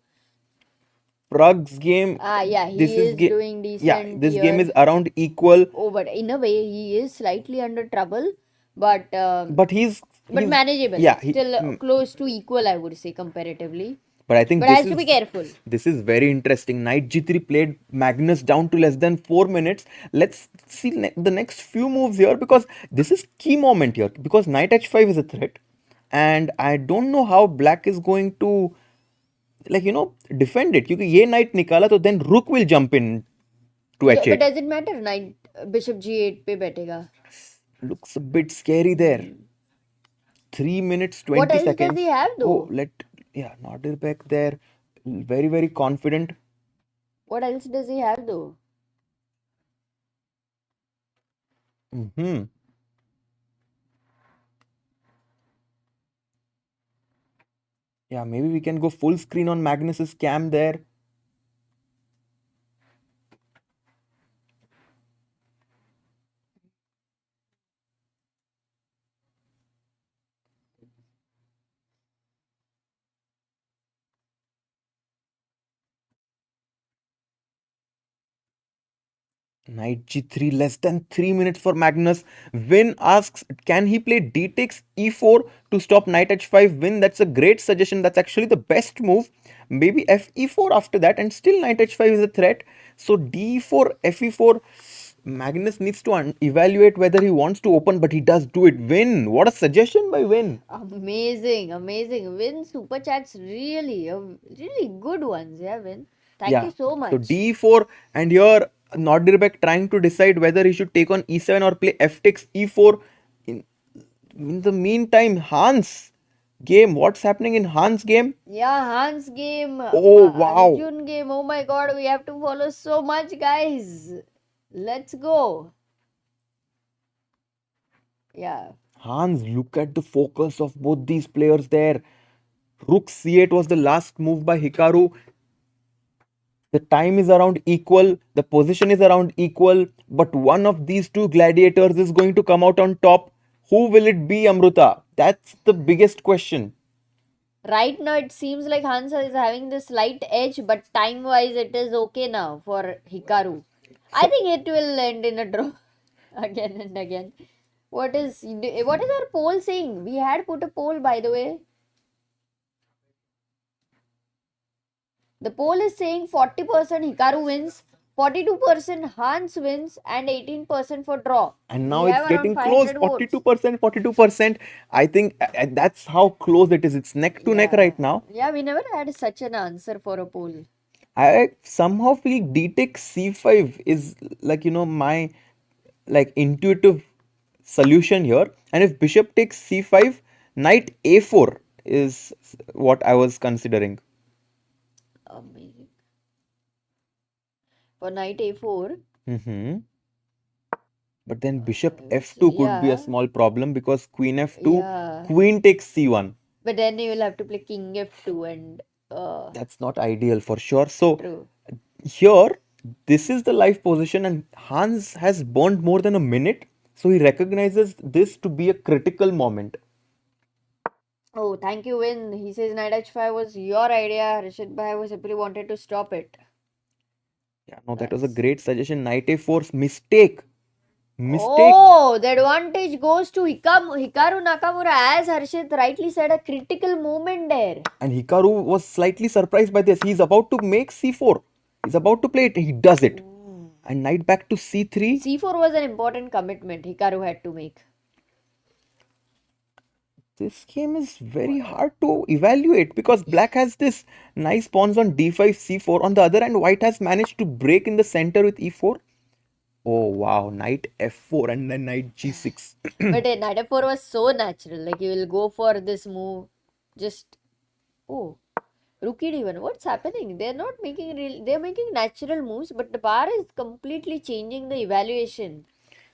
Pragg's game. Yeah, he this is ga- doing decent. Yeah, this here. game is around equal. Oh, but in a way, he is slightly under trouble, but But he's manageable. Yeah, Still close to equal, I would say, comparatively. But I think But has to be careful. this is very interesting. Knight G3 played Magnus down to less than 4 minutes. Let's see the next few moves here, because this is key moment here, because Knight H5 is a threat, and I don't know how Black is going to, like, defend it. Because ye knight nikala, तो then Rook will jump in to But H8. does it matter? Knight Bishop G8 पे बैठेगा. Looks a bit scary there. 3 minutes 20 What else seconds. does he have though? Nodirbek there, very very confident. What else does he have though? Hmm. Yeah, maybe we can go full screen on Magnus's cam there. Knight G3, less than 3 minutes for Magnus. Wynn asks, can he play D takes E4 to stop Knight H5? Wynn, that's a great suggestion. That's actually the best move. Maybe FE4 after that, and still Knight H5 is a threat. So D4, FE4. Magnus needs to evaluate whether he wants to open, but he does do it. Wynn, what a suggestion by Wynn. Amazing, amazing. Win super chats really, really good ones. Yeah, Win. Thank you so much. So D4, and here Nodirbek trying to decide whether he should take on E7 or play F takes E4. In the meantime, Hans game. What's happening in Hans game? Yeah, Hans game. Oh, wow. Arjun game. Oh my god, we have to follow so much, guys. Let's go. Yeah. Hans, look at the focus of both these players there. Rook C8 was the last move by Hikaru. The time is around equal, the position is around equal, but one of these two gladiators is going to come out on top. Who will it be, Amruta? That's the biggest question. Right now, it seems like Hans is having this slight edge, but time-wise, it is okay now for Hikaru. I think it will end in a draw again and again. What is our poll saying? We had put a poll, by the way. The poll is saying 40% Hikaru wins, 42% Hans wins, and 18% for draw. And now We it's have getting around close, 500 votes. 42%, 42%. I think that's how close it is. It's neck to neck Yeah. right now. Yeah, we never had such an answer for a poll. I somehow feel D takes C5 is my intuitive solution here. And if bishop takes C5, knight A4 is what I was considering. Amazing. For knight A4. Mm-hmm. But then bishop F2 could be a Yeah. small problem, because queen F2, Yeah. queen takes C1. But then you will have to play king F2 and That's not ideal for sure. So true. here, this is the life position, and Hans has burned more than a minute. So he recognizes this to be a critical moment. Oh, thank you, Win. He says knight H5 was your idea. Rashid Bhai was simply wanted to stop it. Yeah, no, that was a great suggestion. Knight A4, mistake. Oh, the advantage goes to Hikaru Nakamura. As Harshit rightly said, a critical moment there. And Hikaru was slightly surprised by this. He's about to make C4. He's about to play it. He does it. And knight back to C3. C4 was an important commitment Hikaru had to make. This game is very hard to evaluate, because black has this nice pawns on D5, C4. On the other hand, white has managed to break in the center with E4. Oh wow, knight F4 and then knight G6. But knight F4 was so natural. Like you will go for this move. Just rook E1. What's happening? They're not making they're making natural moves, but the bar is completely changing the evaluation.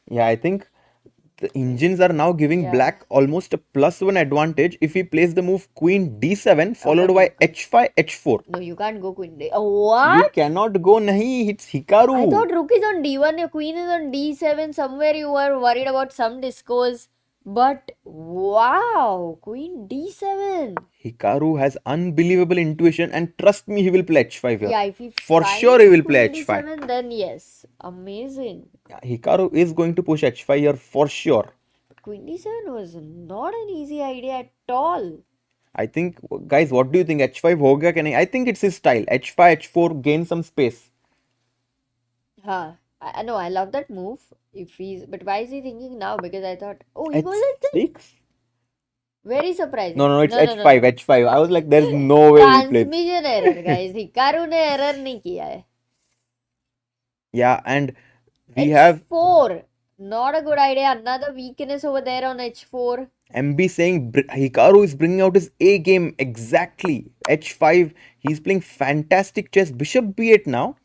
Yeah, I think the engines are now giving black almost a +1 advantage if he plays the move queen D7 followed by H5, H4. No, you can't go queen D. What? You cannot go, nahi, it's Hikaru. I thought rook is on D1, your queen is on D7. Somewhere you were worried about some discourse. But wow, queen D7. Hikaru has unbelievable intuition, and trust me, he will play H5 here. Yeah, if he for sure he will play queen H5. D7, then yes. Amazing. Yeah, Hikaru is going to push H5 here for sure. Queen D7 was not an easy idea at all. I think, guys, what do you think? H5 हो गया कि नहीं? I think it's his style. H5, H4, gain some space. Huh. I know, I love that move. But why is he thinking now? Because I thought, oh, he goes at this. H6? Very surprising. No, it's No, H5, no. H5. I was like, there's no way he plays. Transmission error, guys. Hikaru ने error नहीं किया है. Yeah, and we have H4. Not a good idea. Another weakness over there on H4. MB saying Hikaru is bringing out his A game exactly. H5, he's playing fantastic chess. Bishop B8 now.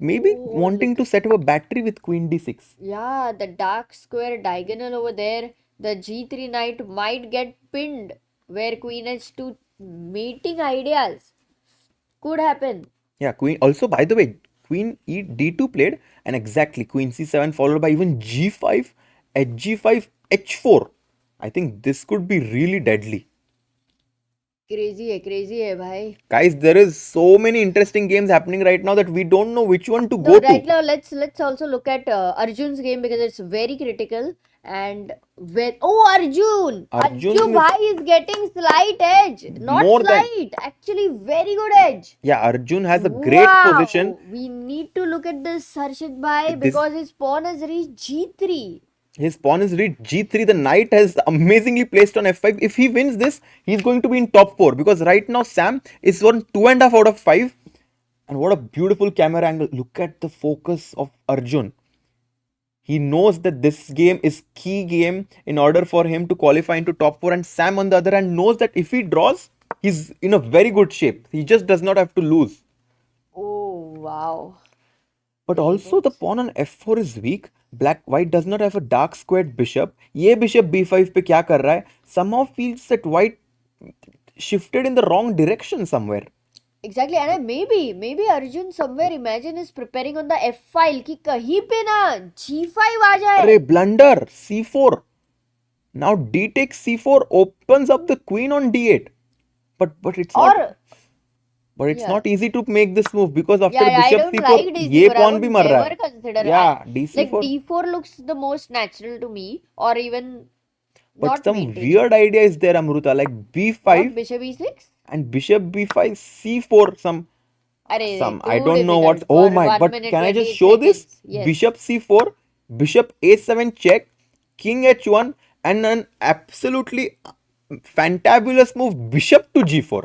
Maybe wanting to set up a battery with Queen D6. Yeah, the dark square diagonal over there. The G3 knight might get pinned where Queen H2 mating ideas could happen. Yeah, Queen. Also, by the way, Queen D2 played, and exactly Queen C7 followed by even G5, HG5, H4. I think this could be really deadly. Crazy hai, bhai. Guys, there is so many interesting games happening right now that we don't know which one to No, go right to. now, let's also look at Arjun's game because it's very critical. And Arjun bhai is getting slight edge, not More than- slight, actually very good edge. Yeah, Arjun has a great position. We need to look at this Harshit bhai This- because his pawn has reached G3. His pawn is reached G3. The knight has amazingly placed on F5. If he wins this, he's going to be in top 4 because right now Sam is on 2.5 out of 5. And what a beautiful camera angle. Look at the focus of Arjun. He knows that this game is key game in order for him to qualify into top 4. And Sam on the other hand knows that if he draws, he's in a very good shape. He just does not have to lose. Oh, wow. But also the pawn on F4 is weak. White does not have a dark squared bishop. ये bishop B5 पे क्या कर रहा है? Somehow feels that white shifted in the wrong direction somewhere. Exactly, and maybe Arjun somewhere imagine is preparing on the F file कि कहीं पे ना G5 आ जाए. अरे blunder C4. Now D takes C4 opens up the queen on D8. But it's not. But it's not easy to make this move because after bishop I don't C4, like D4. ये I pawn would भी मर रहा never है. consider Yeah, Like D4. D4 looks the most natural to me, or even But not some maintained. weird idea is there, Amruta, like What, B5 bishop E6? and bishop B5, C4, some I don't know what. difficult Oh for my! 1 But minute can I just 28 show this? seconds. Yes. Bishop C4, bishop A7 check, king H1, and an absolutely fantabulous move, bishop to G4.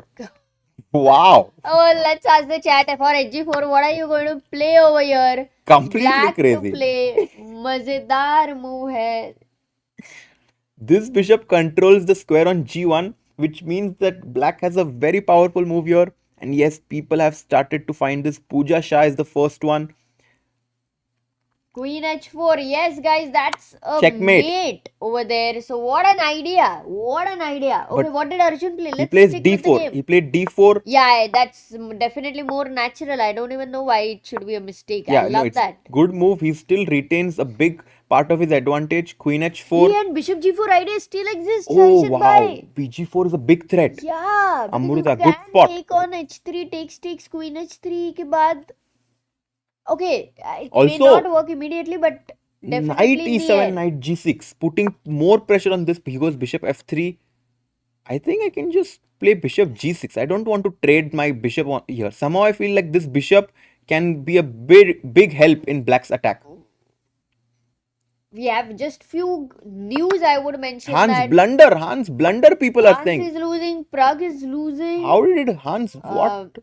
Wow! Oh, let's ask the chat for HG4. What are you going to play over here? Completely Black crazy. to play. मजेदार move है. This bishop controls the square on G1, which means that black has a very powerful move here. And yes, people have started to find this. Pooja Shah is the first one. Queen H4. Yes, guys, that's a Checkmate. mate over there. So what an idea. What an idea. Okay, But what did Arjun play? He Let's plays stick with the D4. game. He played D4. Yeah, that's definitely more natural. I don't even know why it should be a mistake. I love it's that. good move. He still retains a big part of his advantage. Queen H4. He and Bishop G4 idea still exists. Oh Harshit wow! bhai. BG4 is a big threat. Yeah, because Amruta, you good can spot. take on H3, takes Queen H3 के बाद. Okay, it may Also, not work immediately, but definitely Knight in the E7, end. Knight G6, putting more pressure on this. He goes Bishop F3. I think I can just play Bishop G6. I don't want to trade my bishop on here. Somehow I feel like this bishop can be a big help in black's attack. We have just few news I would mention Hans that blunder. People are Hans saying. is losing, Pragg is losing. How did Hans? What?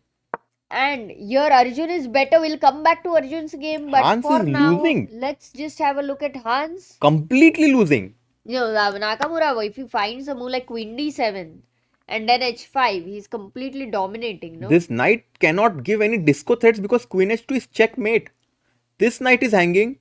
And here Arjun is better. We'll come back to Arjun's game, but Hans for is now, losing. let's just have a look at Hans. Completely losing. You know, Nakamura, if he finds a move like Queen D7 and then H5, he's completely dominating, no? This knight cannot give any disco threats because Queen H2 is checkmate. This knight is hanging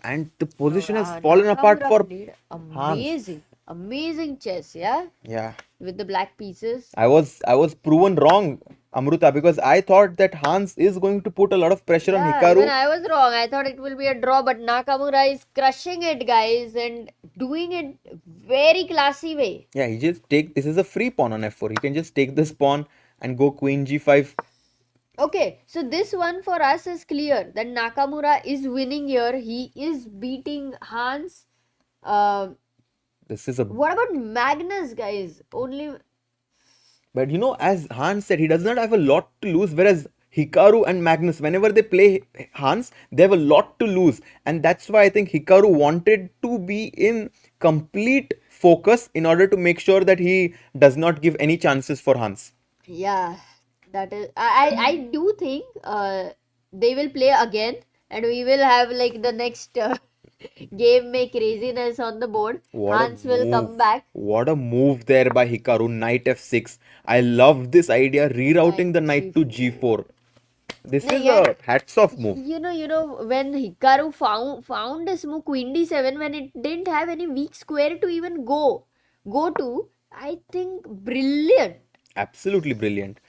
and the position has fallen apart Nakamura for played Hans. amazing chess, yeah? Yeah. With the black pieces. I was proven wrong, Amruta, because I thought that Hans is going to put a lot of pressure on Yeah, Hikaru. even I was wrong. I thought it will be a draw, but Nakamura is crushing it, guys, and doing it very classy way. Yeah, he just this is a free pawn on F4. He can just take this pawn and go Queen G5. Okay, so this one for us is clear that Nakamura is winning here. He is beating Hans. This is a What about Magnus, guys? Only But you know, as Hans said, he does not have a lot to lose, whereas Hikaru and Magnus, whenever they play Hans, they have a lot to lose. And that's why I think Hikaru wanted to be in complete focus in order to make sure that he does not give any chances for Hans. Yeah, that is. I do think they will play again, and we will have like the next game make craziness on the board. Hans will come back. What a move there by Hikaru. Knight f6. I love this idea, rerouting the knight to g4. This is Yeah. a hats off move. You know, when Hikaru found this move Queen d7 when it didn't have any weak square to even go to, I think brilliant. Absolutely brilliant.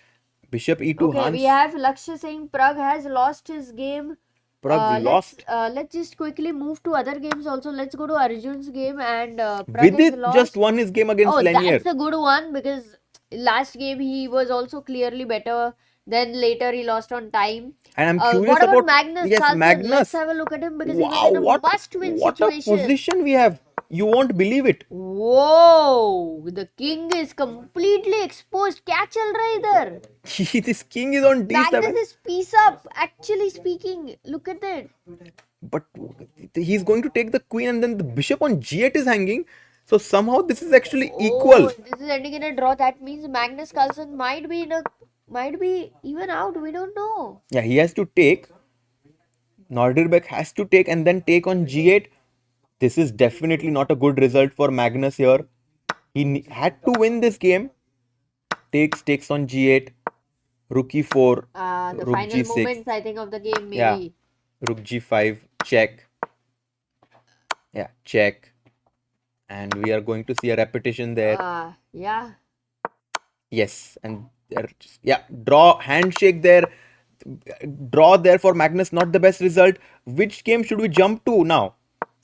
Bishop e2 Okay, Hans. we have Lakshya saying Pragg has lost his game. Pragg lost. Let's just quickly move to other games also. Let's go to Arjun's game and Pragg has Vidit lost. just won his game against Oh, Leinier. that's a good one because last game he was also clearly better. Then later he lost on time. And I'm curious what about about Magnus yes, Carlsen? Magnus. Let's have a look at him because he was Wow, in a what must-win a situation. position we have. You won't believe it. Whoa, the king is completely exposed. क्या चल रहा है इधर? This king is on d7. Magnus is piece up. Actually speaking, look at that. But he's going to take the queen and then the bishop on g8 is hanging. So somehow this is actually equal. Oh, this is ending in a draw. That means Magnus Carlsen might be even out. We don't know. Yeah, he has to take. Nodirbek has to take and then take on g8. This is definitely not a good result for Magnus here. He had to win this game. Takes on g8. Rook e4. The Rook final g6. moments, I think, of the game, maybe. Yeah. Rook g5. Check. Yeah, check. And we are going to see a repetition there. Yeah. Yes, and yeah, draw, handshake there, draw there for Magnus, not the best result. Which game should we jump to now?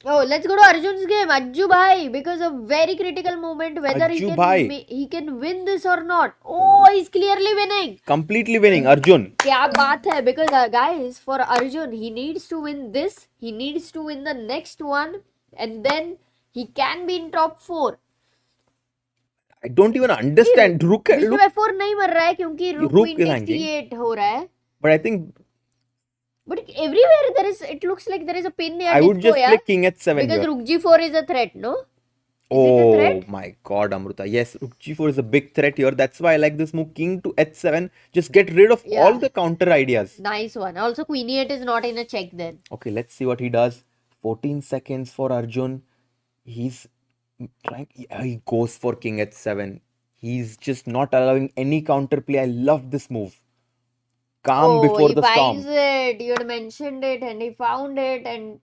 Oh, let's go to Arjun's game, Ajju Bhai, because a very critical moment whether he can win this or not. Oh, he's clearly winning. Completely winning, Arjun. क्या बात है? Because guys, for Arjun, he needs to win this. He needs to win the next one, and then he can be in top 4. I don't even understand. Rook f4 नहीं मर रहा है क्योंकि rook queen takes hanging. d8 हो रहा है. But I think But everywhere it looks like there is a pin near I would disco, just play king h7 because here. rook g4 is a threat, no? Is it a Oh threat? my god, Amruta. Yes, rook g4 is a big threat here. That's why I like this move. King to h7. Just get rid of Yeah. all the counter ideas. Nice one. Also, queen e8 is not in a check then. Okay, let's see what he does. 14 seconds for Arjun. He's trying. He goes for king h7. He's just not allowing any counterplay. I love this move. Calm before the storm. He finds it. You had mentioned it and he found it and...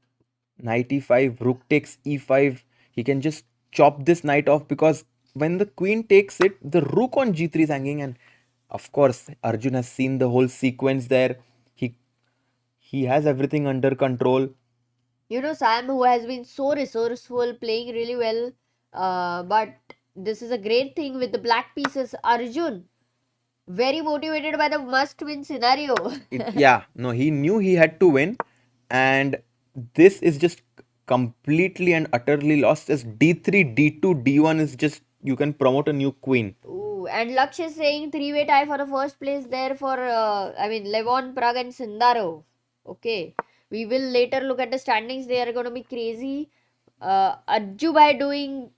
Knight e5, rook takes e5. He can just chop this knight off because when the queen takes it, the rook on g3 is hanging, and of course Arjun has seen the whole sequence there. He has everything under control. You know, Sam, who has been so resourceful, playing really well, but this is a great thing with the black pieces. Arjun, very motivated by the must-win scenario. He knew he had to win, and this is just completely and utterly lost. As d3, d2, d1 is just, you can promote a new queen. Ooh, and Lakshya is saying 3-way tie for the first place there for, Levon, Pragg and Sindarov. Okay. We will later look at the standings. They are going to be crazy. Ajju Bhai doing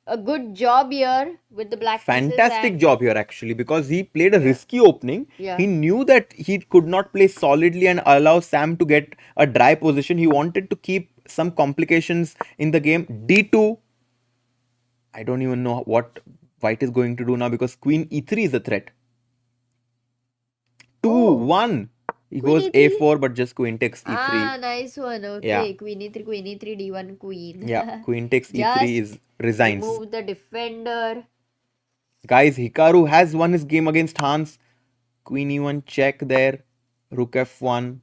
a good job here with the black pieces. Fantastic job here actually, because he played a risky opening. Yeah. He knew that he could not play solidly and allow Sam to get a dry position. He wanted to keep some complications in the game. d2. I don't even know what white is going to do now because queen e3 is a threat. 2-1. He Queen goes E3? a4, but just queen takes e3. Nice one. Okay. Yeah. Queen e3, d1, queen. Yeah, queen takes Just e3 is resigns. Remove the defender. Guys, Hikaru has won his game against Hans. Queen e1 check there. Rook f1.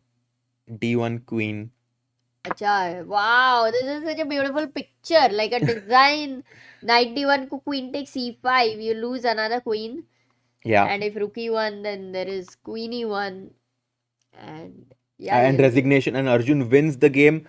d1 queen. Acha, wow, this is such a beautiful picture. Like a design. Knight d1, queen takes e5. You lose another queen. Yeah. And if rook e1, then there is queen e1. And Resignation, and Arjun wins the game.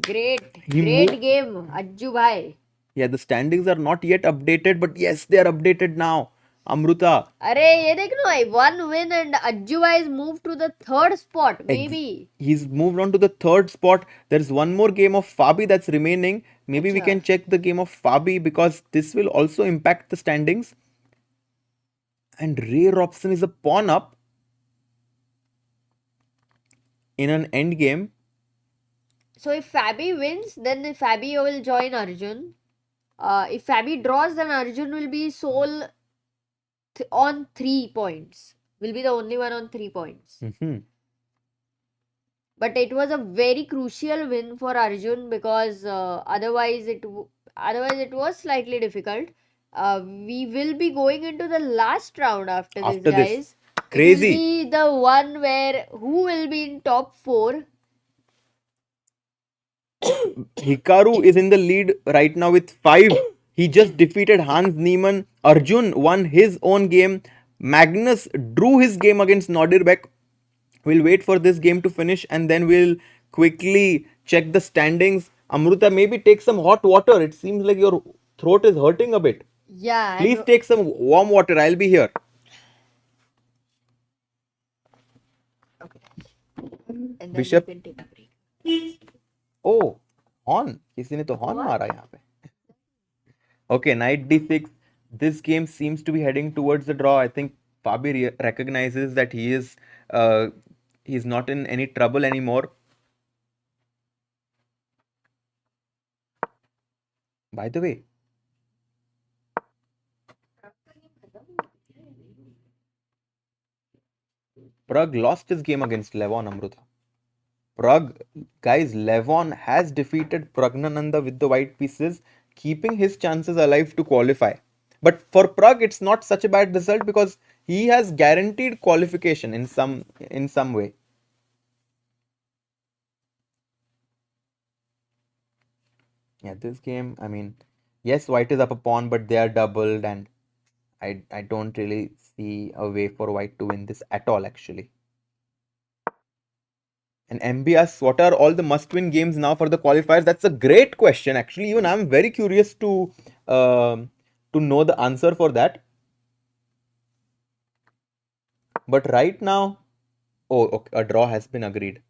Great He game, Ajju Bhai. Yeah, the standings are not yet updated, but yes, they are updated now. Amruta. अरे ये देख लो, one win and Ajjuva is moved to the third spot. Maybe. He's moved on to the third spot. There's one more game of Fabi that's remaining. Maybe we Acha. can check the game of Fabi because this will also impact the standings. And Ray Robson is a pawn up in an end game. So if Fabi wins, then Fabi will join Arjun. If Fabi draws, then Arjun will be sole on 3 points. Will be the only one on 3 points. But it was a very crucial win for Arjun because otherwise it was slightly difficult. We will be going into the last round after this, guys. Crazy. It will be the one where who will be in top 4. Hikaru is in the lead right now with 5. He just defeated Hans Niemann. Arjun won his own game. Magnus drew his game against Nodirbek. We'll wait for this game to finish and then we'll quickly check the standings. Amruta, maybe take some hot water. It seems like your throat is hurting a bit. Yeah. Please take some warm water. I'll be here. Okay. And then Bishop. we can take a break. Oh, horn. किसी ने तो horn मारा यहाँ पे. Okay, knight d6. This game seems to be heading towards the draw. I think Fabi recognizes that he's not in any trouble anymore. By the way, Pragg lost his game against Levon, Amruta. Pragg, guys, Levon has defeated Praggnanandhaa with the white pieces, keeping his chances alive to qualify. But for Pragg, it's not such a bad result because he has guaranteed qualification in some way. Yeah, this game, I mean, yes, white is up a pawn, but they are doubled, and I don't really see a way for white to win this at all, actually. And MB asks, what are all the must-win games now for the qualifiers? That's a great question, actually. Even I'm very curious to know the answer for that. But right now, oh, okay, a draw has been agreed.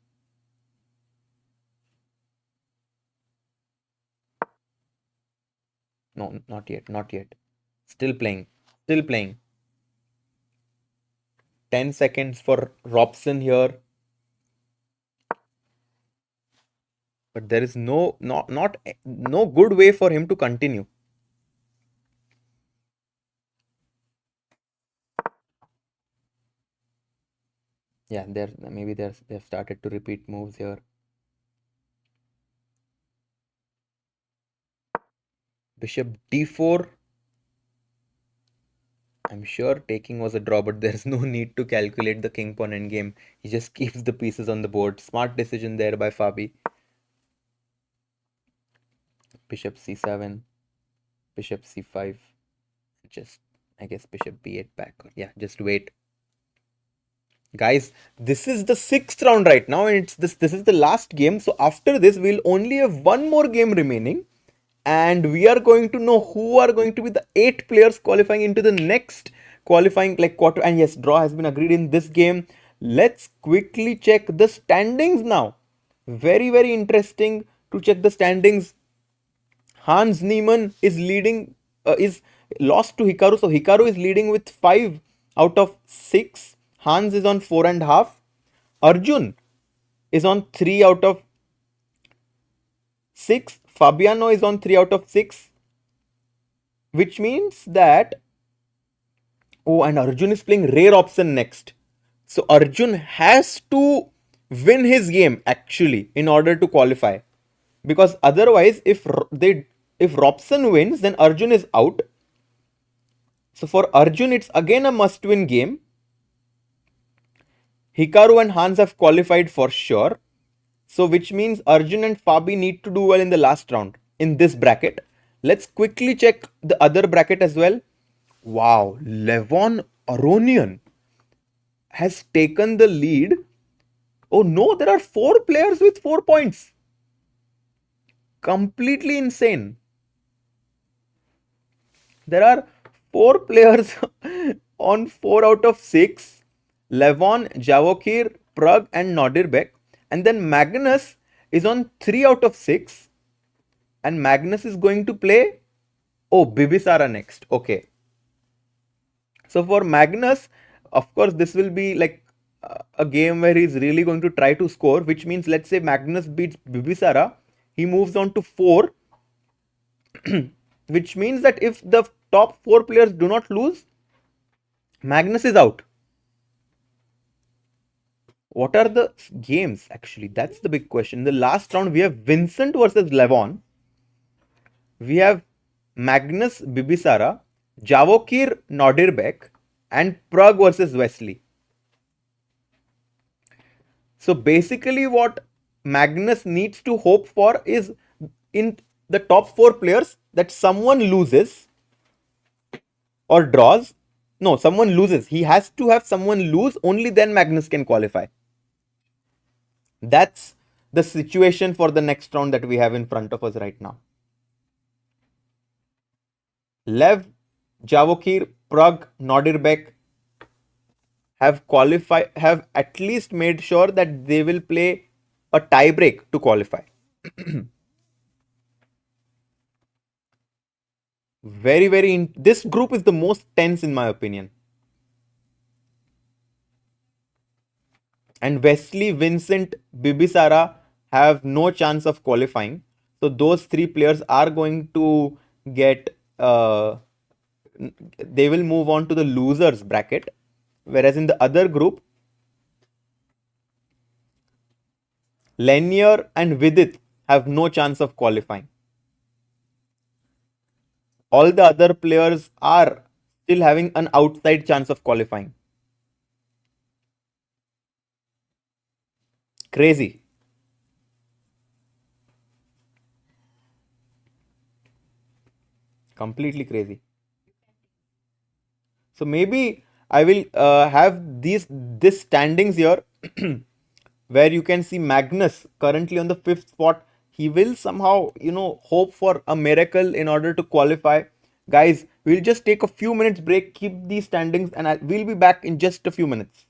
No, not yet, not yet. Still playing, still playing. 10 seconds for Robson here. But there is no good way for him to continue. Yeah, maybe they've started to repeat moves here. Bishop d4. I'm sure taking was a draw, but there's no need to calculate the king pawn endgame. He just keeps the pieces on the board. Smart decision there by Fabi. Bishop c7, bishop c5. I guess bishop b8 back. Yeah, just wait. Guys, this is the 6th round right now, and this is the last game. So after this, we'll only have one more game remaining, and we are going to know who are going to be the 8 players qualifying into the next qualifying quarter. And yes, draw has been agreed in this game. Let's quickly check the standings now. Very, very interesting to check the standings. Hans Niemann is leading, is lost to Hikaru. So Hikaru is leading with 5 out of 6. Hans is on 4.5. Arjun is on 3 out of 6. Fabiano is on 3 out of 6. Which means that, oh, and Arjun is playing Ray Robson next. So Arjun has to win his game actually in order to qualify. Because otherwise, if Robson wins, then Arjun is out. So for Arjun, it's again a must-win game. Hikaru and Hans have qualified for sure. So which means Arjun and Fabi need to do well in the last round in this bracket. Let's quickly check the other bracket as well. Wow, Levon Aronian has taken the lead. Oh no, there are 4 players with 4 points. Completely insane. There are four players on 4 out of 6. Levon, Javokhir, Pragg and Nodirbek. And then Magnus is on 3 out of 6. And Magnus is going to play, oh, Bibisara next. Okay. So for Magnus, of course, this will be like a game where he's really going to try to score, which means let's say Magnus beats Bibisara, he moves on to 4, which means that if the top 4 players do not lose, Magnus is out. What are the games actually? That's the big question. In the last round, we have Vincent versus Levon. We have Magnus Bibisara, Javokhir Nodirbek, and Pragg versus Wesley. So basically, what Magnus needs to hope for is in the top 4 players that someone loses or draws. No, someone loses. He has to have someone lose, only then Magnus can qualify. That's the situation for the next round that we have in front of us right now. Lev, Javokhir, Pragg, Nodirbek have at least made sure that they will play a tiebreak to qualify. This group is the most tense in my opinion. And Wesley, Vincent, Bibisara have no chance of qualifying. So those 3 players are going to get they will move on to the losers bracket. Whereas in the other group, Leinier and Vidit have no chance of qualifying. All the other players are still having an outside chance of qualifying. Crazy. Completely crazy. So maybe I will have this standings here where you can see Magnus currently on the 5th spot. He will somehow, hope for a miracle in order to qualify. Guys, we'll just take a few minutes break, keep these standings, and we'll be back in just a few minutes.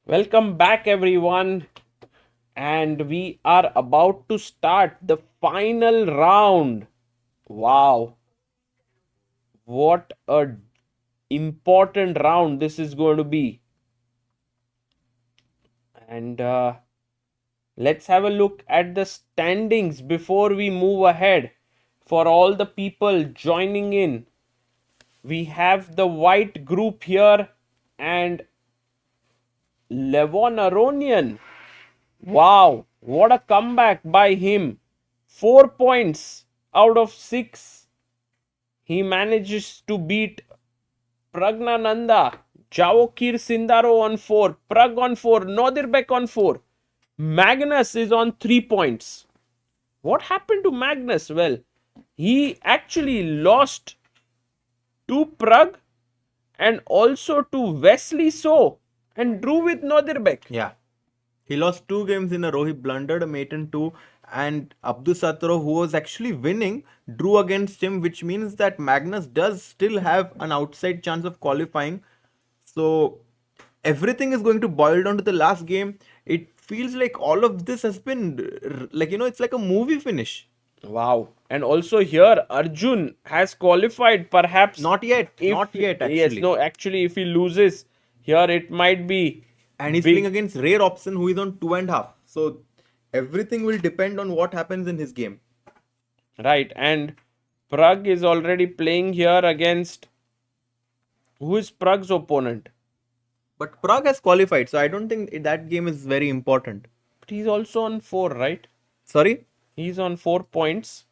Welcome back, everyone. And we are about to start the final round. Wow. What a important round this is going to be. And let's have a look at the standings before we move ahead. For all the people joining in, we have the white group here and Levon Aronian. Wow, what a comeback by him. 4 points out of 6. He manages to beat Praggnanandhaa, Javokhir Sindarov on 4, Pragg on 4, Nodirbek on 4. Magnus is on 3 points. What happened to Magnus? Well, he actually lost to Pragg and also to Wesley So and drew with Nodirbek. Yeah. He lost 2 games in a row. He blundered a mate in 2, and Abdusattorov, who was actually winning, drew against him, which means that Magnus does still have an outside chance of qualifying. So everything is going to boil down to the last game. It feels like all of this has been it's like a movie finish. Wow. And also here, Arjun has qualified, perhaps. Not yet. Not yet, actually. Yes, no, actually, if he loses, here it might be. And he's playing against Robson, who is on 2.5. So everything will depend on what happens in his game. Right. And Pragg is already playing here against. Who is Pragg's opponent? But Pragg has qualified, so I don't think that game is very important. But he's also on 4, right? Sorry? He's on 4 points.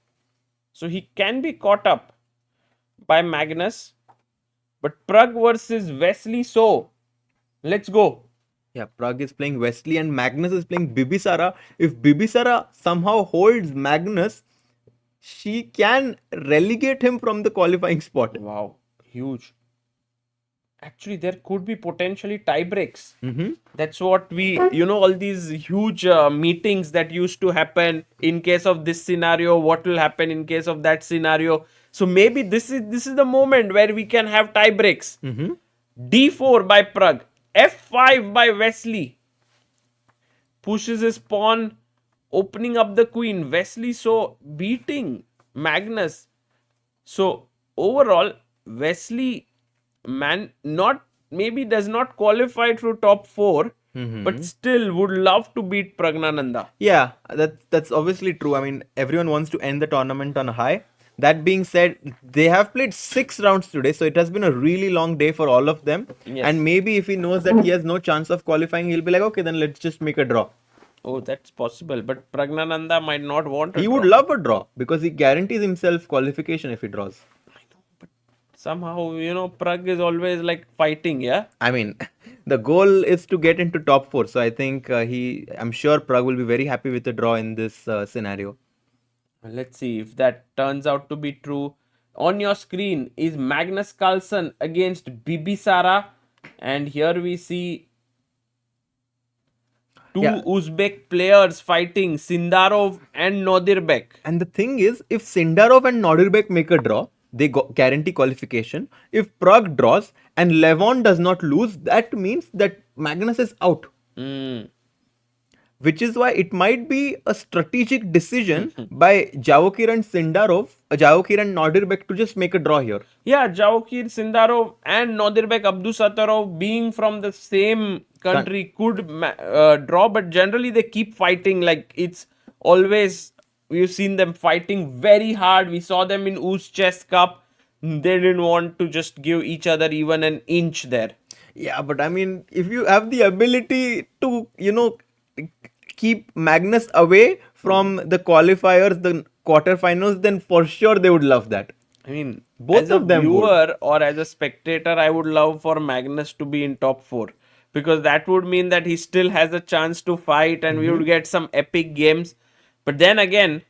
So he can be caught up by Magnus. But Pragg versus Wesley So. Let's go. Yeah, Pragg is playing Wesley and Magnus is playing Bibisara. If Bibisara somehow holds Magnus, she can relegate him from the qualifying spot. Wow, huge. Actually, there could be potentially tie breaks. That's what we, all these huge meetings that used to happen in case of this scenario, what will happen in case of that scenario. So maybe this is the moment where we can have tie breaks. D4 by Pragg. F5 by Wesley. Pushes his pawn, opening up the queen. Wesley So beating Magnus. So overall, Wesley does not qualify through top 4, but still would love to beat Praggnanandhaa. Yeah, that's obviously true. I mean, everyone wants to end the tournament on a high. That being said, they have played 6 rounds today, so it has been a really long day for all of them. Yes. And maybe if he knows that he has no chance of qualifying, he'll be like, okay, then let's just make a draw. Oh, that's possible. But Praggnanandhaa might not want He would love a draw because he guarantees himself qualification if he draws. Somehow, Pragg is always like fighting, yeah? I mean, the goal is to get into top 4. So I think I'm sure Pragg will be very happy with the draw in this scenario. Let's see if that turns out to be true. On your screen is Magnus Carlsen against Bibisara. And here we see two Uzbek players fighting, Sindarov and Nodirbek. And the thing is, if Sindarov and Nodirbek make a draw, they guarantee qualification. If Pragg draws and Levon does not lose, that means that Magnus is out. Which is why it might be a strategic decision by Javokhir and Nodirbek to just make a draw here. Yeah, Javokhir Sindarov and Nodirbek Abdusattorov being from the same country could draw, but generally they keep fighting. Like it's always, we've seen them fighting very hard. We saw them in Uz Chess Cup. They didn't want to just give each other even an inch there. Yeah, but I mean, if you have the ability to, keep Magnus away from the qualifiers, the quarterfinals, then for sure they would love that. I mean, both as of them a viewer or as a spectator, I would love for Magnus to be in top 4 because that would mean that he still has a chance to fight and we would get some epic games. But then again,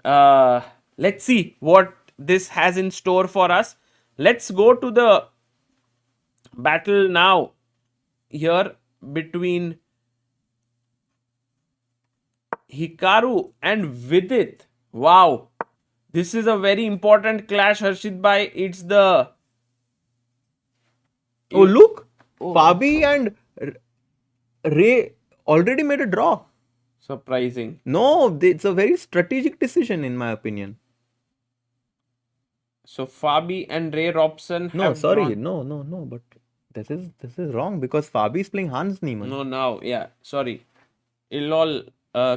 let's see what this has in store for us. Let's go to the battle now here between Hikaru and Vidit. Wow. This is a very important clash, Harshit Bhai. It's the... Oh, look! Oh. Fabi and Ray already made a draw. Surprising. No, it's a very strategic decision in my opinion. So Fabi and Ray Robson No, have sorry, drawn... no, but this is wrong because Fabi is playing Hans Niemann. No, now, yeah, sorry. It'll all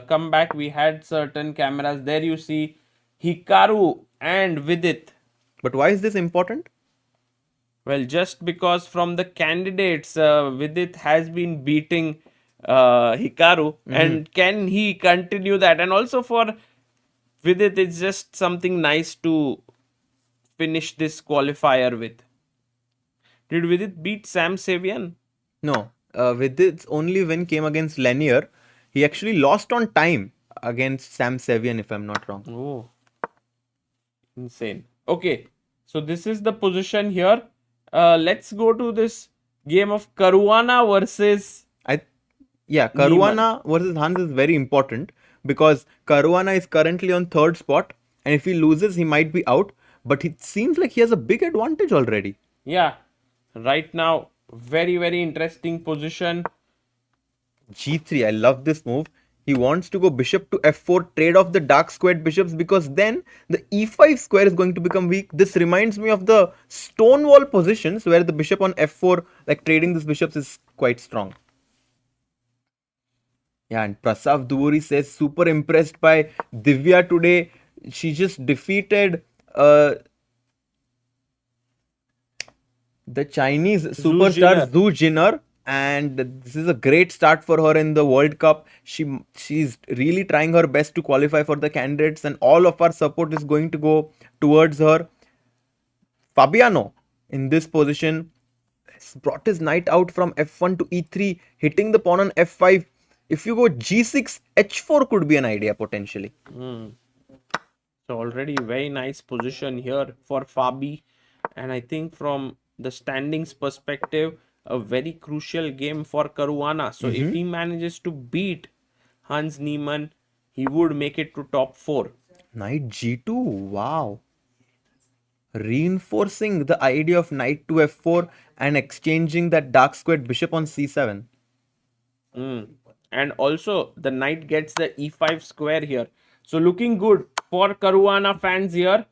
come back. We had certain cameras. There you see Hikaru and Vidit. But why is this important? Well, just because from the candidates, Vidit has been beating Hikaru, and can he continue that? And also for Vidit, it's just something nice to finish this qualifier with. Did Vidit beat Sam Sevian? No, Vidit's only win came against Leinier. He actually lost on time against Sam Sevian, if I'm not wrong. Oh, insane. Okay, so this is the position here. Let's go to this game of Caruana versus... Caruana versus Hans is very important because Caruana is currently on third spot, and if he loses, he might be out. But it seems like he has a big advantage already. Yeah, right now, very, very interesting position. G3, I love this move. He wants to go bishop to f4, trade off the dark squared bishops because then the e5 square is going to become weak. This reminds me of the stonewall positions where the bishop on f4, like trading these bishops is quite strong. Yeah, and Prasav Duvuri says, super impressed by Divya today. She just defeated the Chinese superstar Zhu Jinner. And this is a great start for her in the World Cup. She's really trying her best to qualify for the candidates, and all of our support is going to go towards her. Fabiano in this position has brought his knight out from f1 to e3, hitting the pawn on f5. If you go g6, h4 could be an idea potentially. So already very nice position here for Fabi, and I think from the standings perspective, a very crucial game for Caruana. So if he manages to beat Hans Niemann, he would make it to top 4. Knight g2, wow. Reinforcing the idea of knight to f4 and exchanging that dark squared bishop on c7. And also the knight gets the e5 square here. So looking good for Caruana fans here.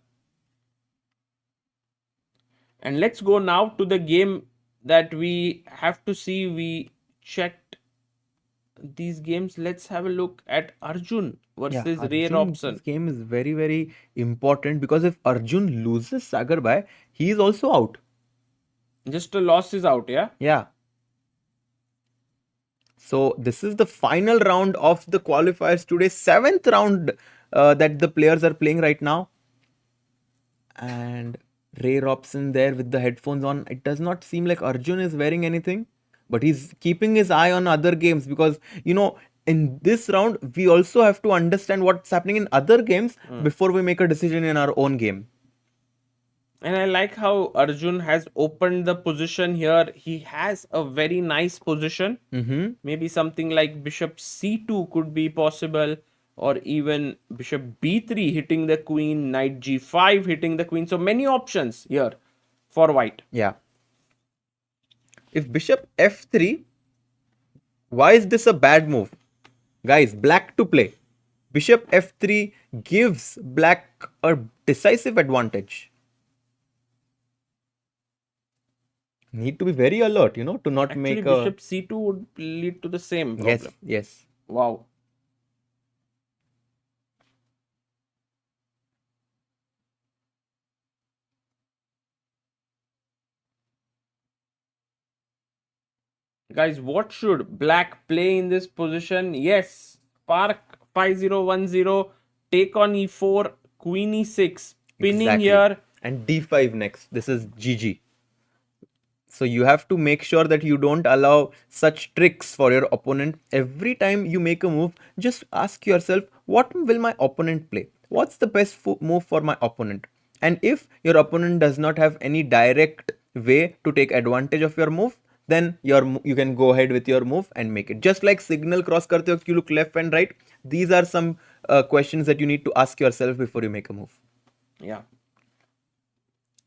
And let's go now to the game that we have to see. We checked these games. Let's have a look at Arjun versus Ray Robson. This game is very, very important because if Arjun loses Sagar Bhai, he is also out. Just a loss is out, yeah? Yeah. So this is the final round of the qualifiers today. 7th round that the players are playing right now. And Ray Robson there with the headphones on. It does not seem like Arjun is wearing anything, but he's keeping his eye on other games because, you know, in this round, we also have to understand what's happening in other games before we make a decision in our own game. And I like how Arjun has opened the position here. He has a very nice position. Maybe something like bishop c2 could be possible, or even bishop b3 hitting the queen, knight g5 hitting the queen. So many options here for white. Yeah. If bishop f3, why is this a bad move? Guys, black to play. Bishop f3 gives black a decisive advantage. Need to be very alert, you know, to not Actually, make a... bishop c2 would lead to the same problem. Yes. Wow. Guys, what should black play in this position? Yes, Park 5010, take on e4, queen e6, pinning here. And d5 next. This is GG. So you have to make sure that you don't allow such tricks for your opponent. Every time you make a move, just ask yourself, what will my opponent play? What's the best move for my opponent? And if your opponent does not have any direct way to take advantage of your move, then you can go ahead with your move and make it. Just like signal cross karte waqt you look left and right. These are some questions that you need to ask yourself before you make a move. Yeah.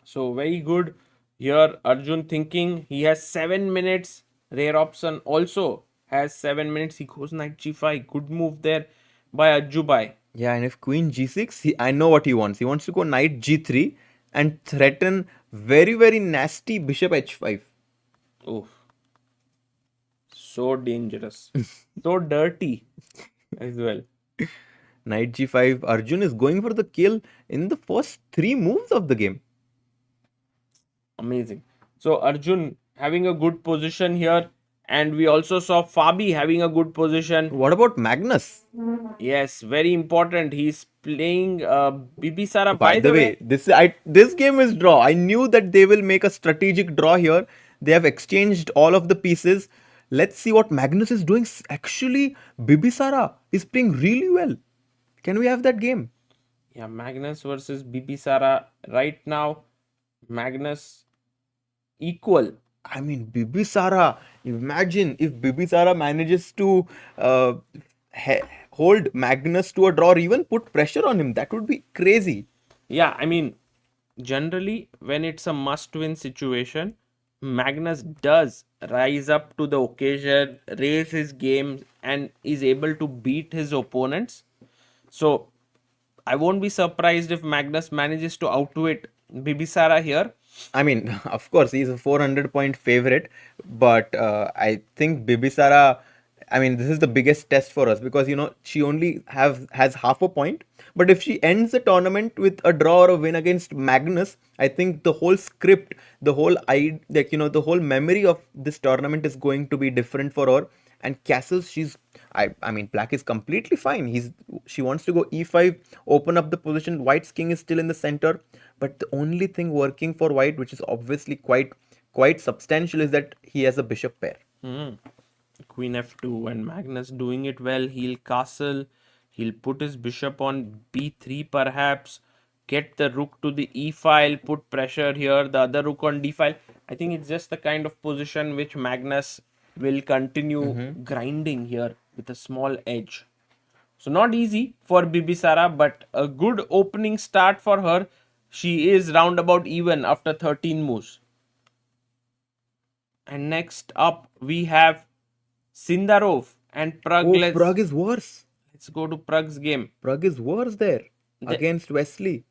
So very good here. Arjun thinking he has 7 minutes. Robson also has 7 minutes. He goes knight g5. Good move there by Ajubai. Yeah, and if queen g6, I know what he wants. He wants to go knight g3 and threaten very, very nasty bishop h5. Oh, so dangerous. So dirty as well. Knight g5. Arjun is going for the kill in the first 3 moves of the game. Amazing. So Arjun having a good position here, and we also saw Fabi having a good position. What about Magnus? Yes, very important. He's playing Bibisara. By the way, this game is draw. I knew that they will make a strategic draw here. They have exchanged all of the pieces. Let's see what Magnus is doing. Actually, Bibisara is playing really well. Can we have that game? Yeah, Magnus versus Bibisara right now. Magnus equal. I mean, Bibisara. Imagine if Bibisara manages to hold Magnus to a draw or even put pressure on him. That would be crazy. Yeah, I mean, generally, when it's a must-win situation, Magnus does rise up to the occasion, raise his game, and is able to beat his opponents. So, I won't be surprised if Magnus manages to outwit Bibisara here. I mean, of course, he's a 400-point favorite, but I think Bibisara, I mean, this is the biggest test for us because, she only has half a point. But if she ends the tournament with a draw or a win against Magnus, I think the whole script, the whole the whole memory of this tournament is going to be different for her. And castles, I mean, black is completely fine. She wants to go e5, open up the position. White's king is still in the center, but the only thing working for white, which is obviously quite substantial, is that he has a bishop pair. Queen f2, and Magnus doing it well. He'll castle. He'll put his bishop on b3 perhaps. Get the rook to the e file. Put pressure here. The other rook on d file. I think it's just the kind of position which Magnus will continue grinding here with a small edge. So not easy for Bibisara, but a good opening start for her. She is roundabout even after 13 moves. And next up we have Sindarov and Pragg. Pragg is worse. Let's go to Pragg's game. Pragg is worse there against Wesley.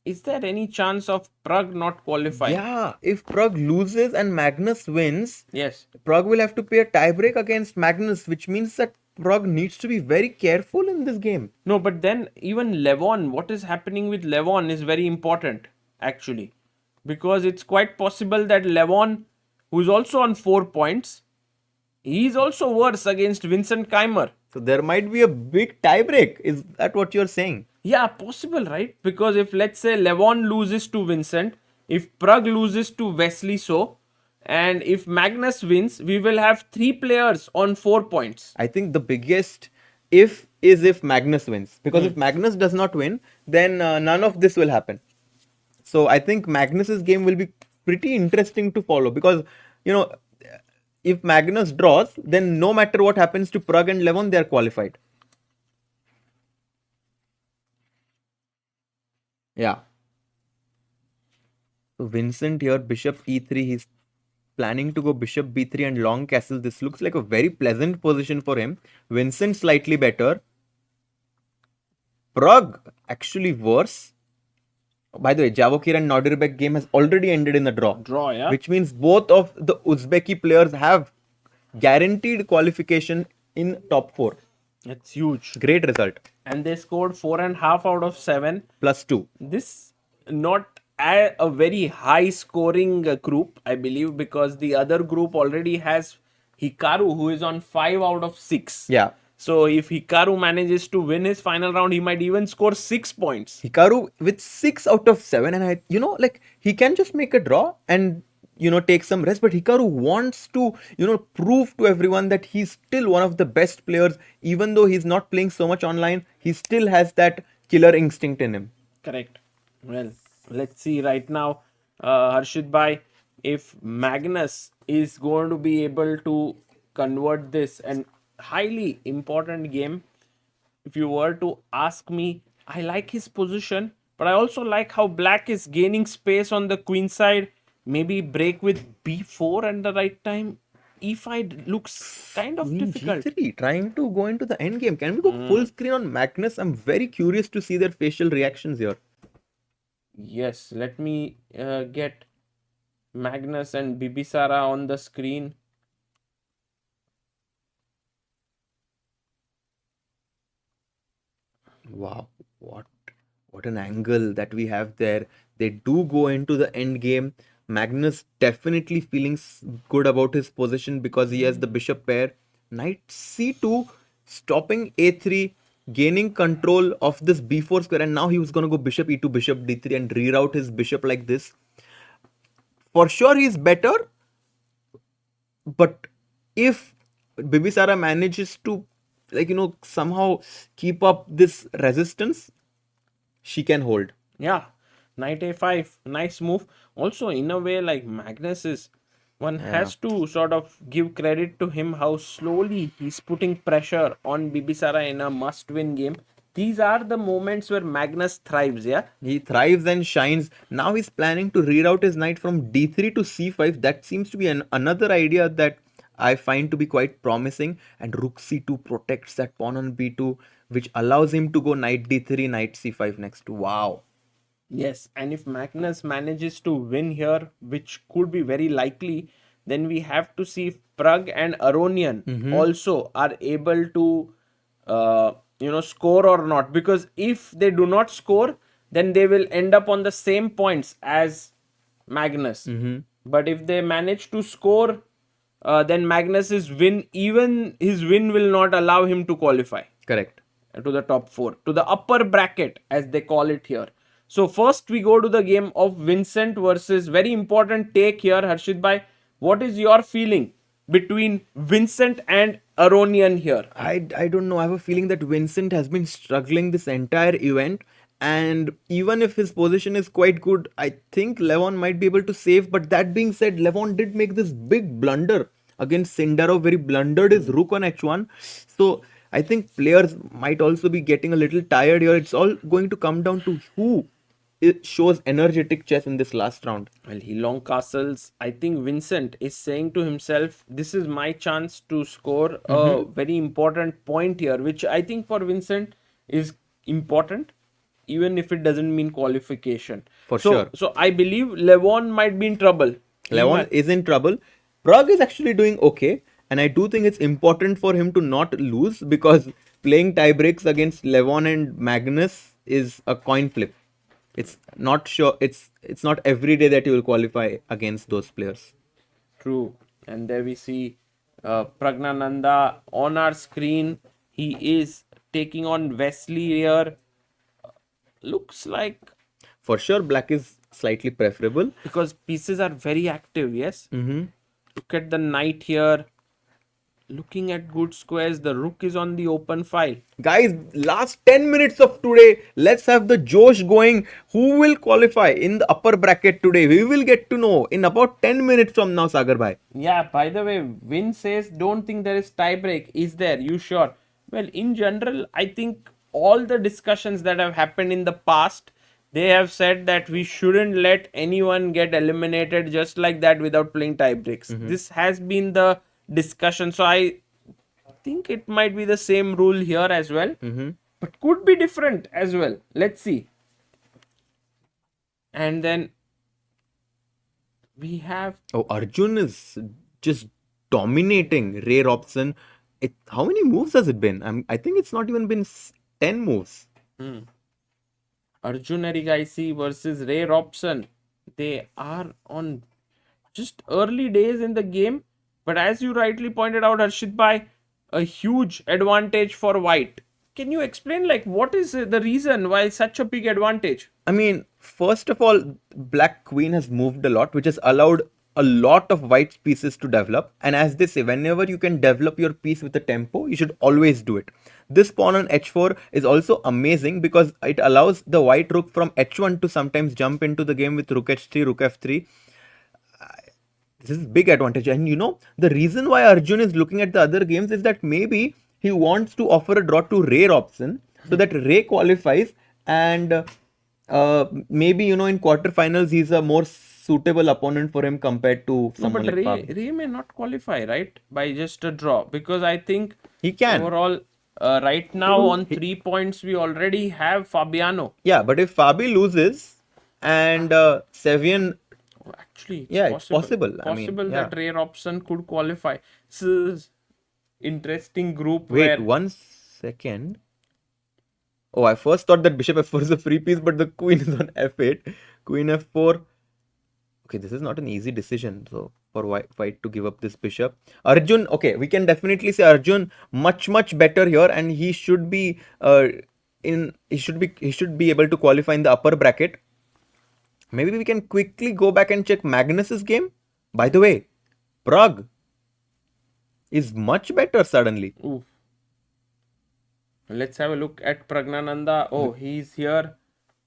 Is there any chance of Pragg not qualifying? Yeah, if Pragg loses and Magnus wins, Yes. Pragg will have to pay a tiebreak against Magnus, which means that Pragg needs to be very careful in this game. No, but then even Levon, what is happening with Levon is very important actually. Because it's quite possible that Levon, who's also on 4 points, he's also worse against Vincent Keymer. So there might be a big tiebreak. Is that what you're saying? Yeah, possible, right? Because if let's say Levon loses to Vincent, if Pragg loses to Wesley So, and if Magnus wins, we will have 3 players on 4 points. I think the biggest if is if Magnus wins. Because if Magnus does not win, then none of this will happen. So I think Magnus's game will be pretty interesting to follow. Because, if Magnus draws, then no matter what happens to Pragg and Levon, they are qualified. Yeah. So Vincent here, bishop e3, he's planning to go bishop b3 and long castle. This looks like a very pleasant position for him. Vincent slightly better. Pragg actually worse. By the way, Javokhir and Nodirbek game has already ended in a draw. Yeah. Which means both of the Uzbeki players have guaranteed qualification in top 4. That's huge. Great result. And they scored 4.5 out of 7. +2. This not a very high scoring group, I believe, because the other group already has Hikaru, who is on 5 out of 6. Yeah. So if Hikaru manages to win his final round, he might even score 6 points. Hikaru with 6 out of 7, and he can just make a draw and take some rest, but Hikaru wants to prove to everyone that he's still one of the best players. Even though he's not playing so much online, he still has that killer instinct in him. Correct. Well, let's see right now, Harshit Bhai, if Magnus is going to be able to convert this, and highly important game. If you were to ask me, I like his position, but I also like how black is gaining space on the queen side. Maybe break with b4 at the right time. e5 looks kind of Queen difficult. G3 trying to go into the end game. Can we go full screen on Magnus? I'm very curious to see their facial reactions here. Yes, let me get Magnus and Bibisara on the screen. Wow, what an angle that we have there. They do go into the end game. Magnus definitely feeling good about his position because he has the bishop pair. Knight c2, stopping a3, gaining control of this b4 square, and now he was going to go bishop e2, bishop d3 and reroute his bishop like this. For sure he's better, but if Bibisara manages to somehow keep up this resistance, she can hold. Yeah, knight a5, nice move. Also, in a way, like Magnus is, one has to sort of give credit to him how slowly he's putting pressure on Bibisara in a must-win game. These are the moments where Magnus thrives, yeah? He thrives and shines. Now he's planning to reroute his knight from d3 to c5. That seems to be another idea that I find to be quite promising. And rook c2 protects that pawn on b2, which allows him to go knight d3, knight c5 next. Wow. Yes, and if Magnus manages to win here, which could be very likely, then we have to see if Pragg and Aronian also are able to, score or not. Because if they do not score, then they will end up on the same points as Magnus. But if they manage to score, then Magnus's win, even his win will not allow him to qualify Correct. to the top 4, to the upper bracket as they call it here. So first we go to the game of Vincent versus, very important take here, Harshit bhai. What is your feeling between Vincent and Aronian here? I don't know. I have a feeling that Vincent has been struggling this entire event. And even if his position is quite good, I think Levon might be able to save. But that being said, Levon did make this big blunder against Sindarov, where he blundered his rook on h1. So I think players might also be getting a little tired here. It's all going to come down to who shows energetic chess in this last round. Well, he long castles. I think Vincent is saying to himself, this is my chance to score a very important point here, which I think for Vincent is important, even if it doesn't mean qualification. For sure. So I believe Levon might be in trouble. Levon is in trouble. Pragg is actually doing okay. And I do think it's important for him to not lose, because playing tiebreaks against Levon and Magnus is a coin flip. It's not sure. It's not every day that you will qualify against those players. True. And there we see Praggnanandhaa on our screen. He is taking on Wesley here. Looks like, For sure, black is slightly preferable. because pieces are very active, yes? Look at the knight here. Looking at good squares, the rook is on the open file. Guys, last 10 minutes of today, let's have the Josh going. Who will qualify in the upper bracket today? We will get to know in about 10 minutes from now, Sagar bhai. Yeah, by the way, Wynn says, don't think there is tiebreak. Is there? You sure? Well, in general, I think all the discussions that have happened in the past, they have said that we shouldn't let anyone get eliminated just like that without playing tiebreaks. This has been the discussion. So I think it might be the same rule here as well, but could be different as well. Let's see. And then we have, Oh, Arjun is just dominating Ray Robson. How many moves has it been? I think it's not even been 10 moves. Arjun Erigaisi versus Ray Robson. They are on just early days in the game, but as you rightly pointed out, Harshit bhai, a huge advantage for white. Can you explain, like, what is the reason why such a big advantage? I mean, first of all, black queen has moved a lot, which has allowed a lot of white pieces to develop. And as they say, whenever you can develop your piece with a tempo, you should always do it. This pawn on h4 is also amazing because it allows the white rook from h1 to sometimes jump into the game with rook h3, rook f3. This is big advantage. And the reason why Arjun is looking at the other games is that maybe he wants to offer a draw to Ray Robson so that Ray qualifies, and maybe in quarterfinals he's a more suitable opponent for him compared to No, someone but like Pragg. Ray may not qualify, right? By just a draw. Because I think He can. overall, right now on 3 points, we already have Fabiano. Yeah, but if Fabi loses and Sevian, Oh, actually, yeah, it's possible. I mean, Possible yeah. that Ray Robson could qualify. This is interesting group Wait, where 1 second. Oh, I first thought that bishop f4 is a free piece, but the queen is on f8. Queen f4. Okay, this is not an easy decision. So for white to give up this bishop. Arjun, okay, we can definitely say Arjun much better here, and he should be he should be able to qualify in the upper bracket. Maybe we can quickly go back and check Magnus's game. By the way, Pragg is much better suddenly. oof. Let's have a look at Praggnanandhaa. Oh, he's here.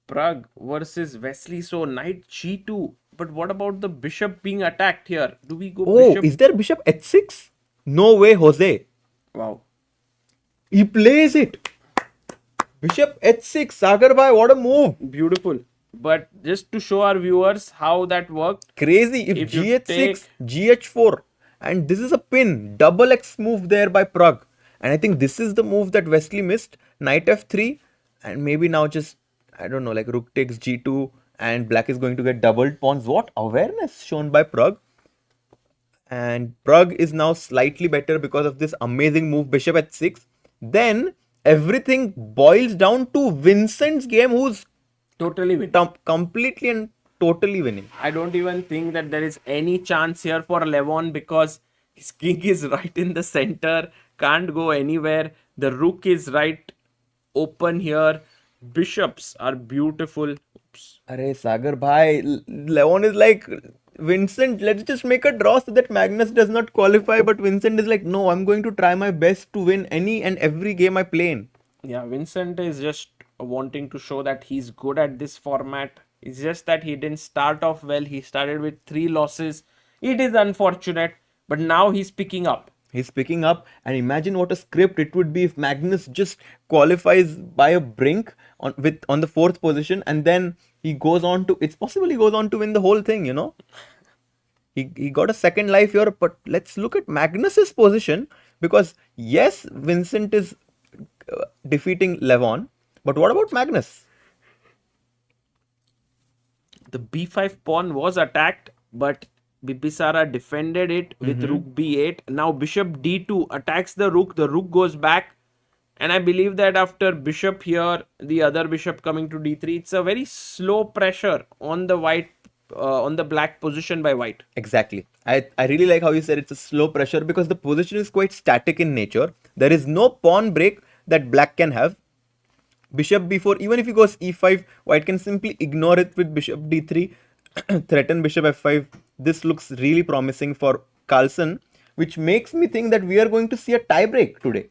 Pragg versus Wesley So, knight g2. But what about the bishop being attacked here? Do we go Oh, bishop? is there bishop h6? No way, Jose. Wow. He plays it. Bishop h6. Sagar bhai, what a move. Beautiful. But just to show our viewers how that worked. Crazy. If If you gh6, gh4. And this is a pin. Double x move there by Pragg. And I think this is the move that Wesley missed. Knight f3. And maybe now just, I don't know, like rook takes g2. And black is going to get doubled pawns. What awareness shown by Pragg. And Pragg is now slightly better because of this amazing move, bishop h6. Then everything boils down to Vincent's game, who's Totally win. completely and totally winning. I don't even think that there is any chance here for Levon because his king is right in the center, can't go anywhere. The rook is right open here. Bishops are beautiful. Oops. Arey Sagar bhai, Levon is like, Vincent, let's just make a draw so that Magnus does not qualify. But Vincent is like, no, I'm going to try my best to win any and every game I play in. Yeah, Vincent is just wanting to show that he's good at this format. It's just that he didn't start off well. He started with 3 losses. It is unfortunate, but now he's picking up. He's picking up, and imagine what a script it would be if Magnus just qualifies by a brink on the 4th position, and then he goes on to, it's possible he goes on to win the whole thing, He got a second life here, but let's look at Magnus's position, because yes, Vincent is defeating Levon, but what about Magnus? The b5 pawn was attacked, but Bibisara defended it with rook b8. Now bishop d2 attacks the rook goes back, and I believe that after bishop here, the other bishop coming to d3, it's a very slow pressure on the on the black position by white. Exactly. I really like how you said it's a slow pressure, because the position is quite static in nature. There is no pawn break that black can have. Bishop b4, even if he goes e5, white can simply ignore it with bishop d3, threaten bishop f5. This looks really promising for Carlsen, which makes me think that we are going to see a tiebreak today.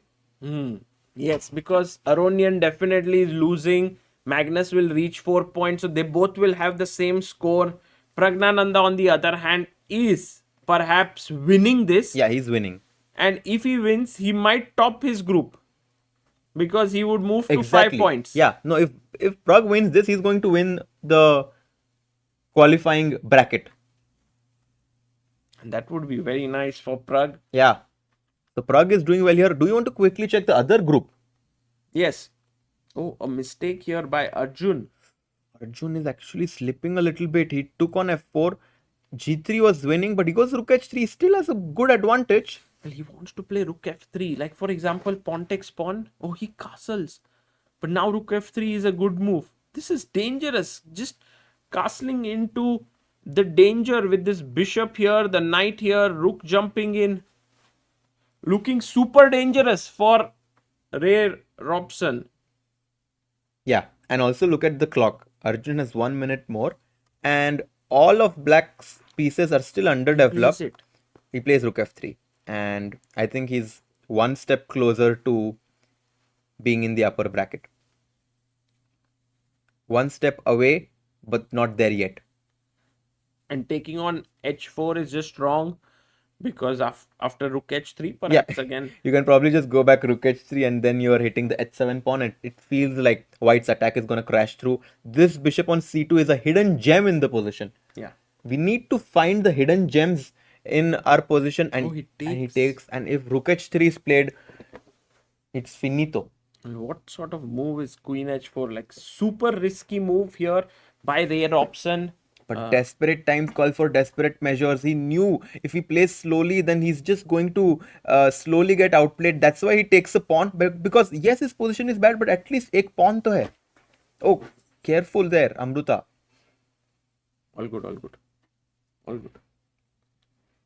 Yes, because Aronian definitely is losing. Magnus will reach 4 points, so they both will have the same score. Praggnanandhaa, on the other hand, is perhaps winning this. Yeah, he's winning. And if he wins, he might top his group, because he would move to Exactly. 5 points. Yeah, no, if Pragg wins this, he's going to win the qualifying bracket. And that would be very nice for Pragg. Yeah. So Pragg is doing well here. Do you want to quickly check the other group? Yes. Oh, a mistake here by Arjun. Arjun is actually slipping a little bit. He took on f4. g3 was winning, but he goes rook h3. He still has a good advantage. Well, he wants to play rook f3. Like, for example, pawn takes pawn. Oh, he castles. But now rook f3 is a good move. This is dangerous. Just castling into the danger with this bishop here, the knight here, rook jumping in. Looking super dangerous for Ray Robson. Yeah, and also look at the clock. Arjun has 1 minute more, and all of black's pieces are still underdeveloped. Plays it. He plays rook f3, and I think he's one step closer to being in the upper bracket. One step away, but not there yet. And taking on h4 is just wrong because after rook h3, perhaps again. You can probably just go back rook h3 and then you are hitting the h7 pawn and it feels like white's attack is going to crash through. This bishop on c2 is a hidden gem in the position. Yeah. We need to find the hidden gems in our position and, he and he takes. takes. And if rook h3 is played, it's finito. And what sort of move is queen h4? Like super risky move here by Ray Robson. But desperate times call for desperate measures. He knew if he plays slowly, then he's just going to slowly get outplayed. That's why he takes a pawn. But because yes, his position is bad, but at least ek pawn to hai. Oh, careful there, Amruta. All good, all good, all good.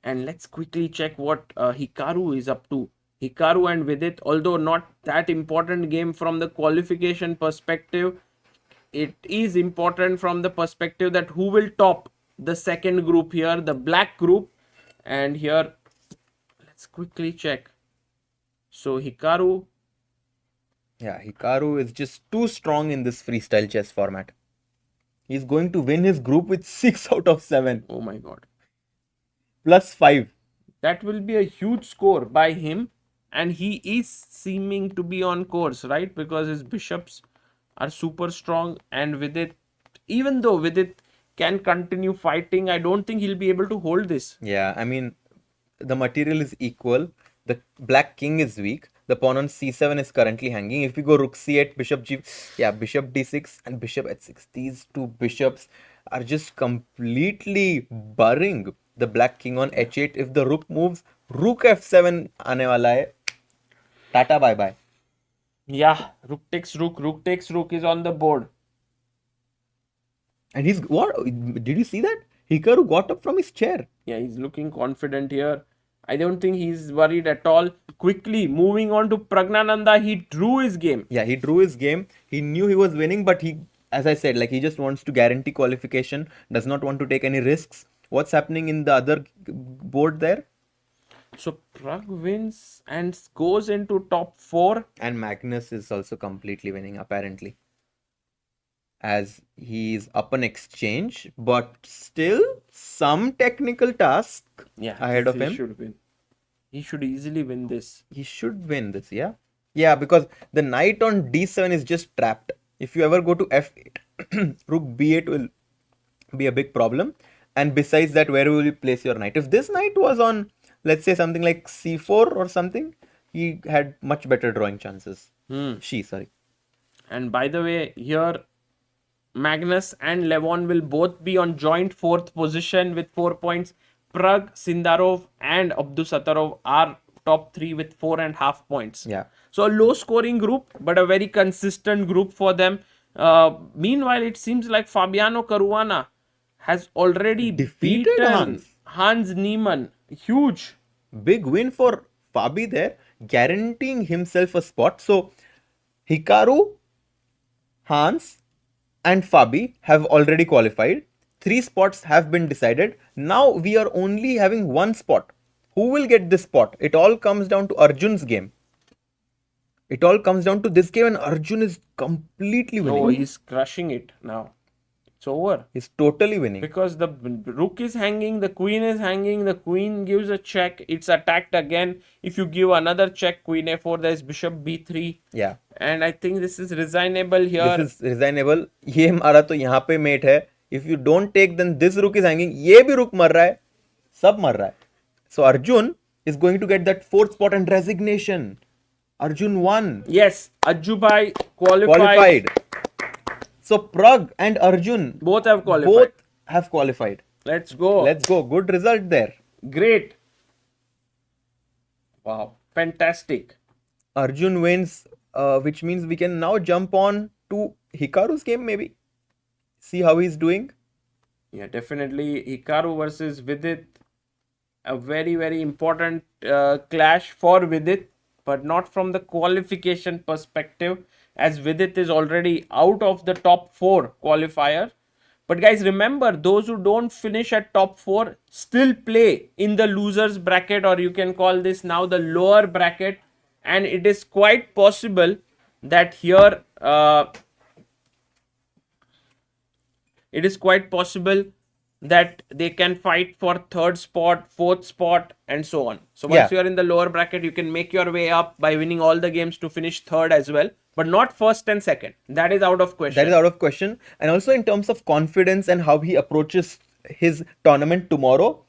And let's quickly check what Hikaru is up to. Hikaru and Vidit, although not that important game from the qualification perspective, it is important from the perspective that who will top the second group here, the black group. And here, let's quickly check. So Hikaru. Yeah, Hikaru is just too strong in this freestyle chess format. He's going to win his group with 6 out of 7. Oh my god. +5. That will be a huge score by him. And he is seeming to be on course, right? Because his bishops are super strong. And Vidit, even though Vidit can continue fighting, I don't think he'll be able to hold this. Yeah, I mean, the material is equal. The black king is weak. The pawn on c7 is currently hanging. If we go rook c8, bishop g... Yeah, bishop d6 and bishop h6. These two bishops are just completely burying the black king on h8. If the rook moves, rook f7 aane wala hai. Tata bye-bye. Yeah, rook takes rook is on the board. And he's... What? Did you see that? Hikaru got up from his chair. Yeah, he's looking confident here. I don't think he's worried at all. Quickly, moving on to Praggnanandhaa, he drew his game. Yeah, he drew his game. He knew he was winning, but he, as I said, like he just wants to guarantee qualification, does not want to take any risks. What's happening in the other board there? So Pragg wins and goes into top 4. And Magnus is also completely winning, apparently. As he's up an exchange, but still some technical task ahead of him. He should win. He should easily win this. He should win this, yeah? Yeah, because the knight on d7 is just trapped. If you ever go to f8, rook b8 will be a big problem. And besides that, where will you place your knight? If this knight was on, let's say something like c4 or something, he had much better drawing chances. Sorry. And by the way, here Magnus and Levon will both be on joint 4th position with 4 points. Pragg, Sindarov and Abdusattorov are top 3 with 4.5 points. Yeah. So a low scoring group, but a very consistent group for them. Meanwhile, it seems like Fabiano Caruana has already Defeated Hans Niemann. Huge. Big win for Fabi there, guaranteeing himself a spot. So Hikaru, Hans and Fabi have already qualified. 3 spots have been decided. Now we are only having 1 spot. Who will get this spot? It all comes down to Arjun's game. It all comes down to this game and Arjun is completely winning. Oh, he's crushing it now. It's over. He's totally winning. Because the rook is hanging, the queen is hanging, the queen gives a check, it's attacked again. If you give another check, queen a4, there's bishop b3. Yeah. And I think this is resignable here. This is resignable. ये हमारा तो यहाँ पे mate है. If you don't take, then this rook is hanging. ये भी rook मर रहा है. सब मर रहा है. So Arjun is going to get that 4th spot and resignation. Arjun won. Yes, Ajubhai qualified. So Pragg and Arjun Both have qualified. Let's go. Good result there. Great. Wow. Fantastic. Arjun wins, which means we can now jump on to Hikaru's game maybe. See how he's doing. Yeah, definitely. Hikaru versus Vidit. A very, very important clash for Vidit, but not from the qualification perspective, as Vidit is already out of the top 4 qualifier. But guys, remember, those who don't finish at top 4 still play in the losers bracket, or you can call this now the lower bracket. And it is quite possible that here it is quite possible that they can fight for third spot, fourth spot, and so on. So once you are in the lower bracket, you can make your way up by winning all the games to finish third as well, but not first and second. That is out of question. That is out of question. And also in terms of confidence and how he approaches his tournament tomorrow,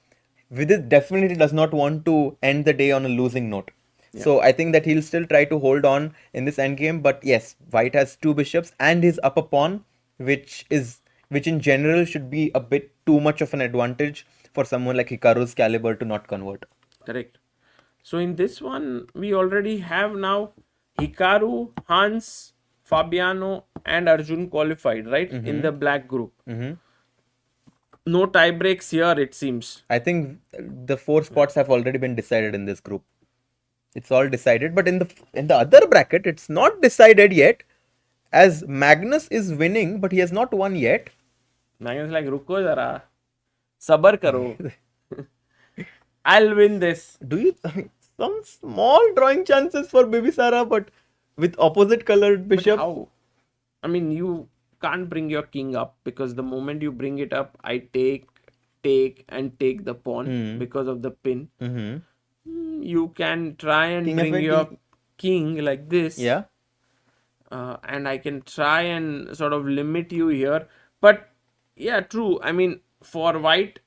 Vidit definitely does not want to end the day on a losing note. So I think that he'll still try to hold on in this endgame. But yes, White has two bishops and his upper pawn, which in general should be a bit too much of an advantage for someone like Hikaru's caliber to not convert. Correct. So in this one, we already have now Hikaru, Hans, Fabiano, and Arjun qualified, right? In the black group. No tie breaks here, it seems. I think the 4 spots have already been decided in this group. It's all decided, but in the other bracket, it's not decided yet. As Magnus is winning, but he has not won yet. Magnus is like, ruko zara, sabar karo. I'll win this. Do you some small drawing chances for Bibisara, but with opposite colored But bishop? how? I mean, you can't bring your king up because the moment you bring it up, I take, and take the pawn because of the pin. Mm-hmm. You can try and King bring F8, your king like this. Yeah. And I can try and sort of limit you here. But yeah, true. I mean, for White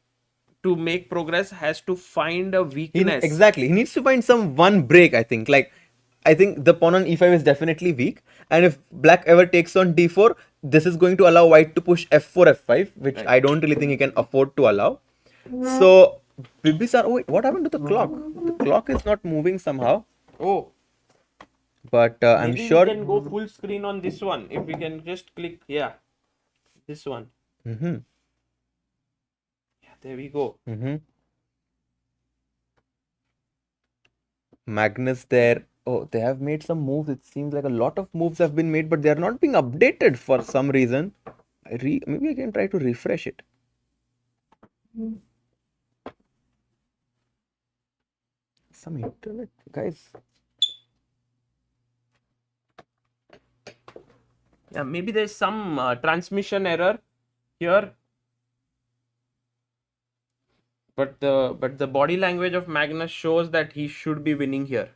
to make progress has to find a weakness. Exactly. He needs to find some one break, I think. Like, I think the pawn on e5 is definitely weak. And if black ever takes on d4, this is going to allow white to push f4, f5, which I don't really think he can afford to allow. So, Bibisara, wait, what happened to the clock? The clock is not moving somehow. Oh, But I'm maybe sure. we can go full screen on this one. If we can just click, yeah, this one. Mm-hmm. Yeah, there we go. Mm-hmm. Magnus there. Oh, they have made some moves. It seems like a lot of moves have been made, but they are not being updated for some reason. Maybe I can try to refresh it. Some internet, guys. Yeah, maybe there's some transmission error here. But the body language of Magnus shows that he should be winning here.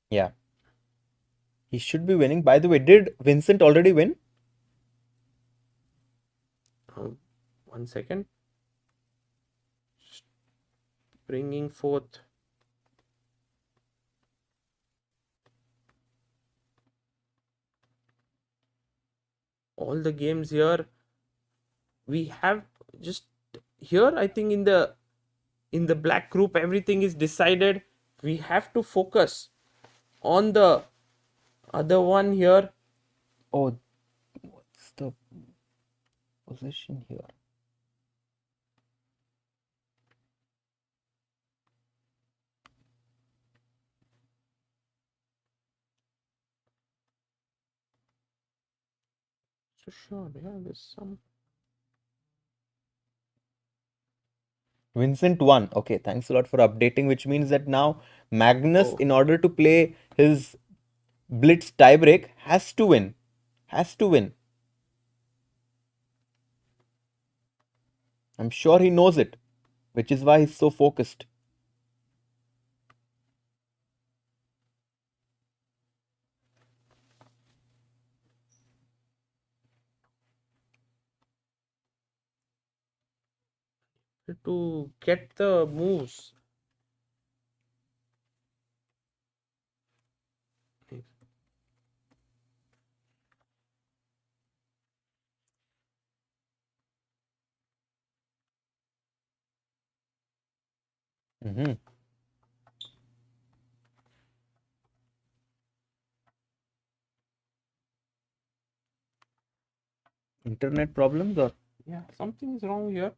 Yeah. He should be winning. By the way, did Vincent already win? 1 second. Just bringing forth. All the games here. We have just here, I think in the black group, everything is decided. We have to focus on the other one here. Oh, what's the position here? So sure, yeah, there's some. Vincent won. Okay, thanks a lot for updating, which means that now Magnus, Oh. in order to play his blitz tiebreak, has to win. Has to win. I'm sure he knows it, which is why he's so focused. To get the moves. Mm-hmm. Internet problems or? Yeah, something is wrong here.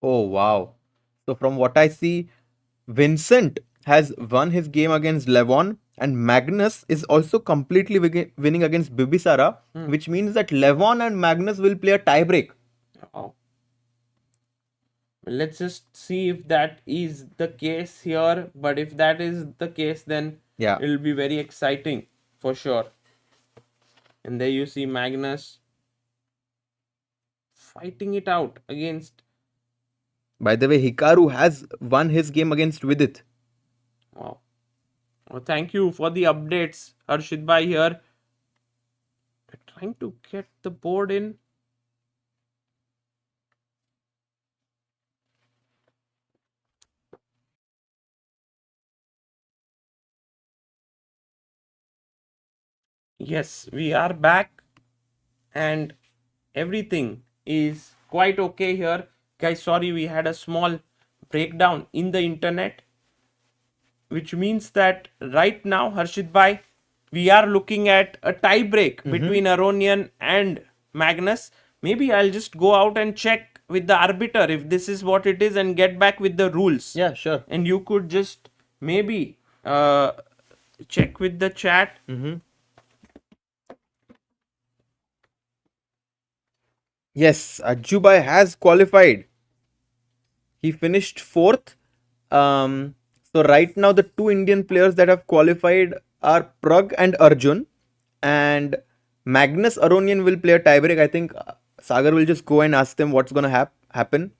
Oh, wow. So from what I see, Vincent has won his game against Levon, and Magnus is also completely winning against Bibisara, which means that Levon and Magnus will play a tiebreak. Oh. Let's just see if that is the case here. But if that is the case, then Yeah. it'll be very exciting for sure. And there you see Magnus fighting it out against. By the way, Hikaru has won his game against Vidit. Wow. Oh, thank you for the updates, Harshit Bhai here. Trying to get the board in. Yes, we are back and everything is quite okay here. Guys, sorry we had a small breakdown in the internet, which means that right now, Harshit Bhai, we are looking at a tie break between Aronian and Magnus. Maybe I'll just go out and check with the arbiter if this is what it is and get back with the rules. Yeah, sure. And you could just maybe check with the chat. Yes, Ajubai has qualified. He finished fourth. So right now the two Indian players that have qualified are Pragg and Arjun, and Magnus Aronian will play a tiebreak. I think Sagar will just go and ask them what's gonna happen.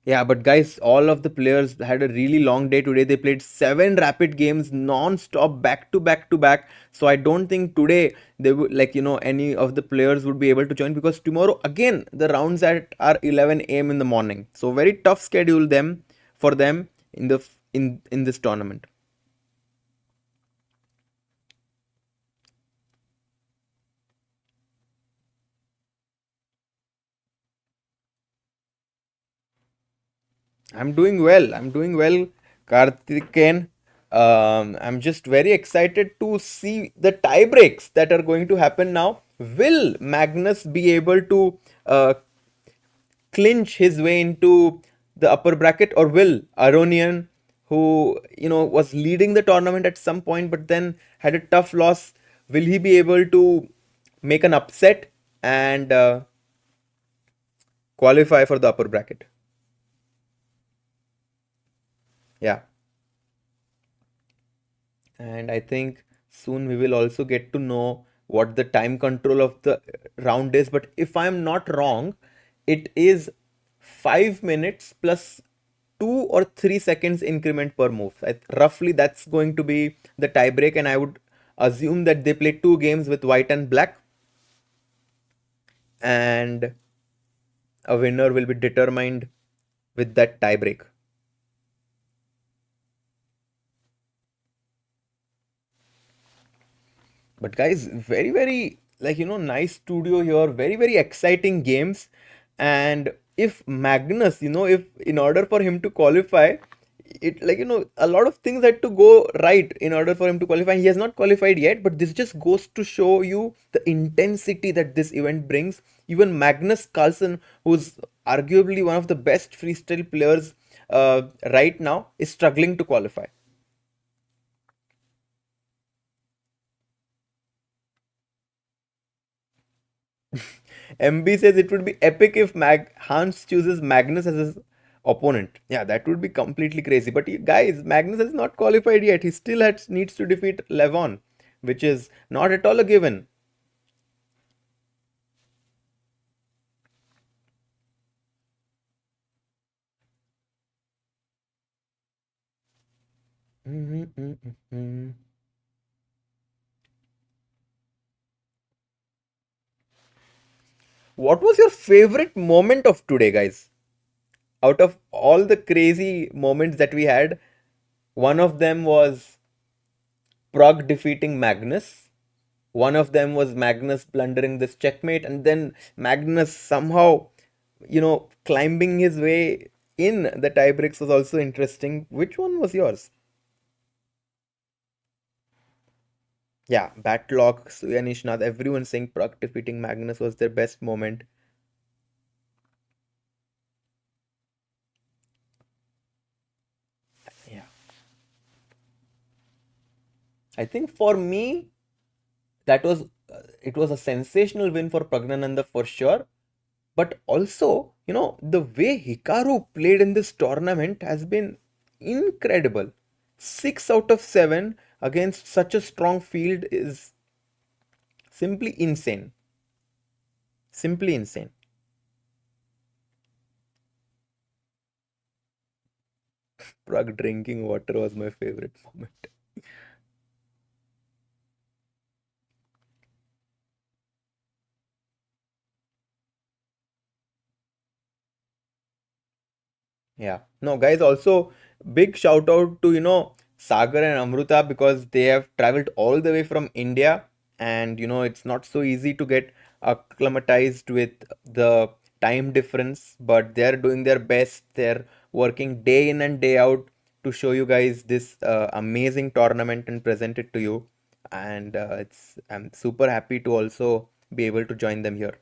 Yeah, but guys, all of the players had a really long day today. They played 7 rapid games non-stop, back to back to back. So I don't think today they would, like, any of the players would be able to join, because tomorrow again the rounds are 11 a.m. in the morning. So very tough schedule for them in this tournament. I'm doing well. I'm doing well, Karthikeyan. I'm just very excited to see the tie breaks that are going to happen now. Will Magnus be able to clinch his way into the upper bracket, or will Aronian, who was leading the tournament at some point but then had a tough loss, will he be able to make an upset and qualify for the upper bracket? Yeah. And I think soon we will also get to know what the time control of the round is. But if I'm not wrong, it is 5 minutes plus 2 or 3 seconds increment per move. Roughly that's going to be the tie break, and I would assume that they play 2 games with white and black, and a winner will be determined with that tie break. But guys, very, very, nice studio here, very, very exciting games. And if Magnus, if in order for him to qualify, a lot of things had to go right in order for him to qualify. He has not qualified yet, but this just goes to show you the intensity that this event brings. Even Magnus Carlsen, who's arguably one of the best freestyle players right now, is struggling to qualify. MB says it would be epic if Hans chooses Magnus as his opponent. Yeah, that would be completely crazy. But guys, Magnus has not qualified yet. He still needs to defeat Levon, which is not at all a given. what was your favorite moment of today, guys? Out of all the crazy moments that we had, one of them was Pragg defeating Magnus. One of them was Magnus blundering this checkmate, and then Magnus somehow, climbing his way in the tiebreaks was also interesting. Which one was yours? Yeah, Batlock, Suyanishnath, everyone saying Pragg defeating Magnus was their best moment. Yeah. I think for me, that was it was a sensational win for Praggnanandhaa for sure. But also, the way Hikaru played in this tournament has been incredible. 6 out of 7 against such a strong field is simply insane. Simply insane. Pragg drinking water was my favorite moment. Yeah. No, guys, also big shout out to, Sagar and Amruta because they have traveled all the way from India and, it's not so easy to get acclimatized with the time difference, but they're doing their best. They're working day in and day out to show you guys this amazing tournament and present it to you. And I'm super happy to also be able to join them here.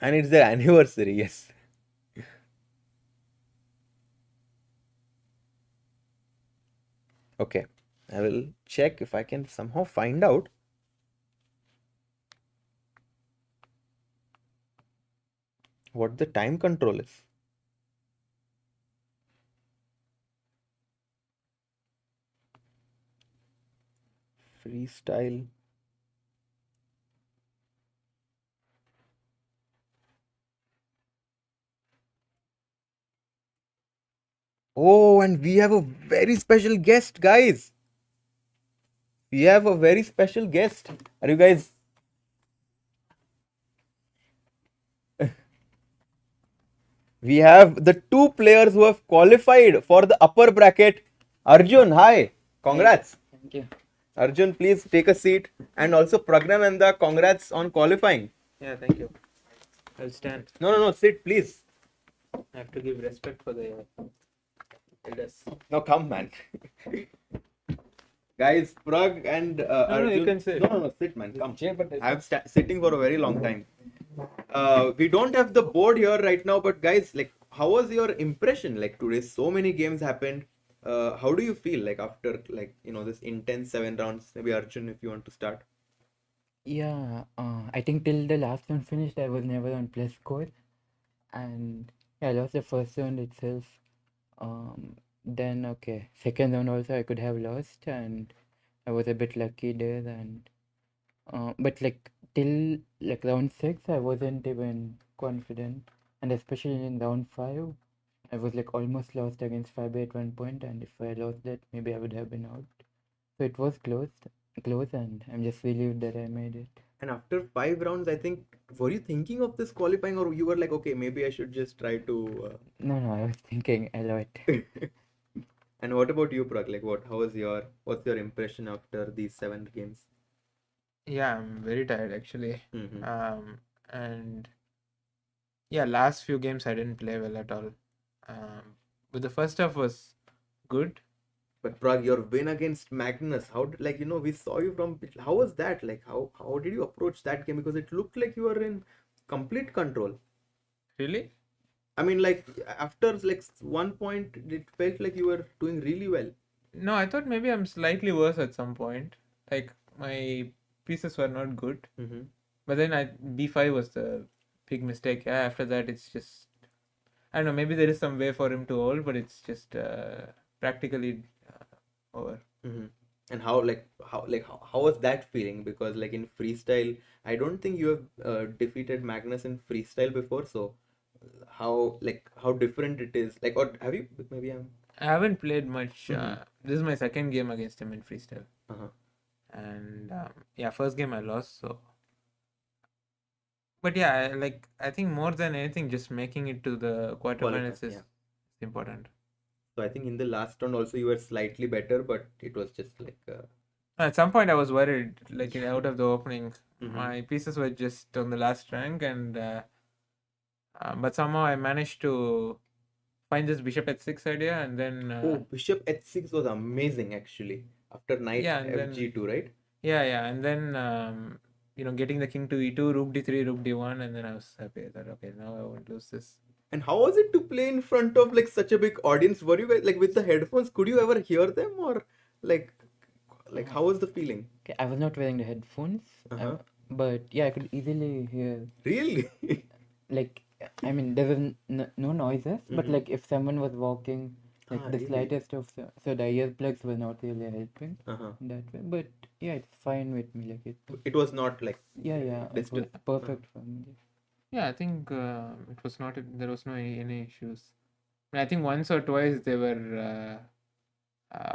And it's their anniversary, yes. Okay, I will check if I can somehow find out what the time control is. Freestyle. Oh, and we have a very special guest, guys. We have a very special guest. Are you guys? We have the two players who have qualified for the upper bracket. Arjun, hi. Congrats. Thank you. Arjun, please take a seat. And also Praggnanandhaa, congrats on qualifying. Yeah, thank you. I'll stand. No, sit, please. I have to give respect for the elders. Now come, man. Guys, Pragg and Arjun. you can sit. No, sit, man. Come. Chair, but I'm sitting for a very long time. We don't have the board here right now, but guys, like, how was your impression? Like today, so many games happened. How do you feel like after this intense 7 rounds? Maybe Arjun, if you want to start. Yeah, I think till the last one finished, I was never on plus score, and yeah, I lost the first round itself. Then okay, second round also I could have lost, and I was a bit lucky there. And but like till like round 6, I wasn't even confident, and especially in round 5, I was like almost lost against Fabi at one point, and if I lost that, maybe I would have been out. So it was close, and I'm just relieved that I made it. And after 5 rounds, I think, were you thinking of this qualifying, or you were like, okay, maybe I should just try to. No, I was thinking a lot. And what about you, Pragg? Like, what's your impression after these 7 games? yeah, I'm very tired actually. Mm-hmm. And yeah, last few games I didn't play well at all. But the first half was good. But Pragg, your win against Magnus, how did, we saw you from, how was that? Like, how did you approach that game? Because it looked like you were in complete control. Really? I mean, like, after like one point, it felt like you were doing really well. No, I thought maybe I'm slightly worse at some point. Like my pieces were not good. Mm-hmm. But then B5 was the big mistake. Yeah, after that it's just I don't know. Maybe there is some way for him to hold, but it's just practically over. Mm-hmm. And how was that feeling? Because like in freestyle, I don't think you have defeated Magnus in freestyle before. So how different it is? Like, or have you? Maybe I'm. I haven't played much. Mhm. This is my second game against him in freestyle, Uh-huh. and yeah, first game I lost. So, but yeah, I think more than anything, just making it to the quarterfinals is Yeah. important. So I think in the last round also you were slightly better, but it was just like At some point, I was worried, like out of the opening, Mhm. my pieces were just on the last rank, and but somehow I managed to find this bishop h6 idea, and then oh, bishop h6 was amazing actually. After knight yeah, and then fg2, right? yeah, and then getting the king to e2, rook d3, rook d1, and then I was happy. I thought, okay, now I won't lose this. And how was it to play in front of like such a big audience? Were you guys like with the headphones? Could you ever hear them or like like how was the feeling? Okay, I was not wearing the headphones, Uh-huh. but yeah, I could easily hear. Really? Like, I mean, there was no noises, but Mhm. like if someone was walking, like the Really? slightest of so the earplugs were not really helping Uh-huh. in that way. But yeah, it's fine with me. Like It was not like yeah, it was distant. perfect for me. Yeah, I think it was not. There was no any issues. I think once or twice they were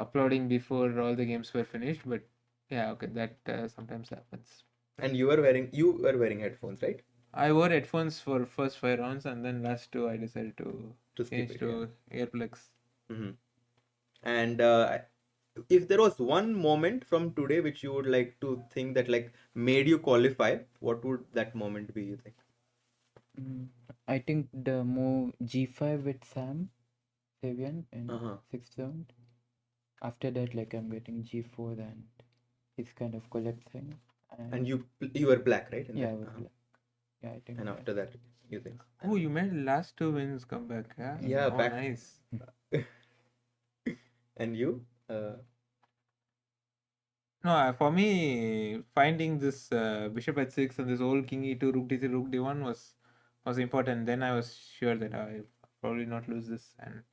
uploading before all the games were finished, but yeah, okay, that sometimes happens. And you were wearing headphones, right? I wore headphones for first 5 rounds, and then last two I decided to To skip change it, to earplugs. Mm-hmm. And if there was one moment from today which you would like to think that like made you qualify, what would that moment be, you think? I think the move g5 with Sevian in Uh-huh. sixth round. After that, like I'm getting g4 and he's kind of collapsing. And you were black, right? In yeah, I that? was Uh-huh. like, yeah, I think And that. after that, you think? Oh, you made last two wins come back, yeah? Yeah, Oh, back. nice. And you? No, for me, finding this bishop h6 and this old king e2, rook d3, rook d1 was important. Then I was sure that I probably not lose this, and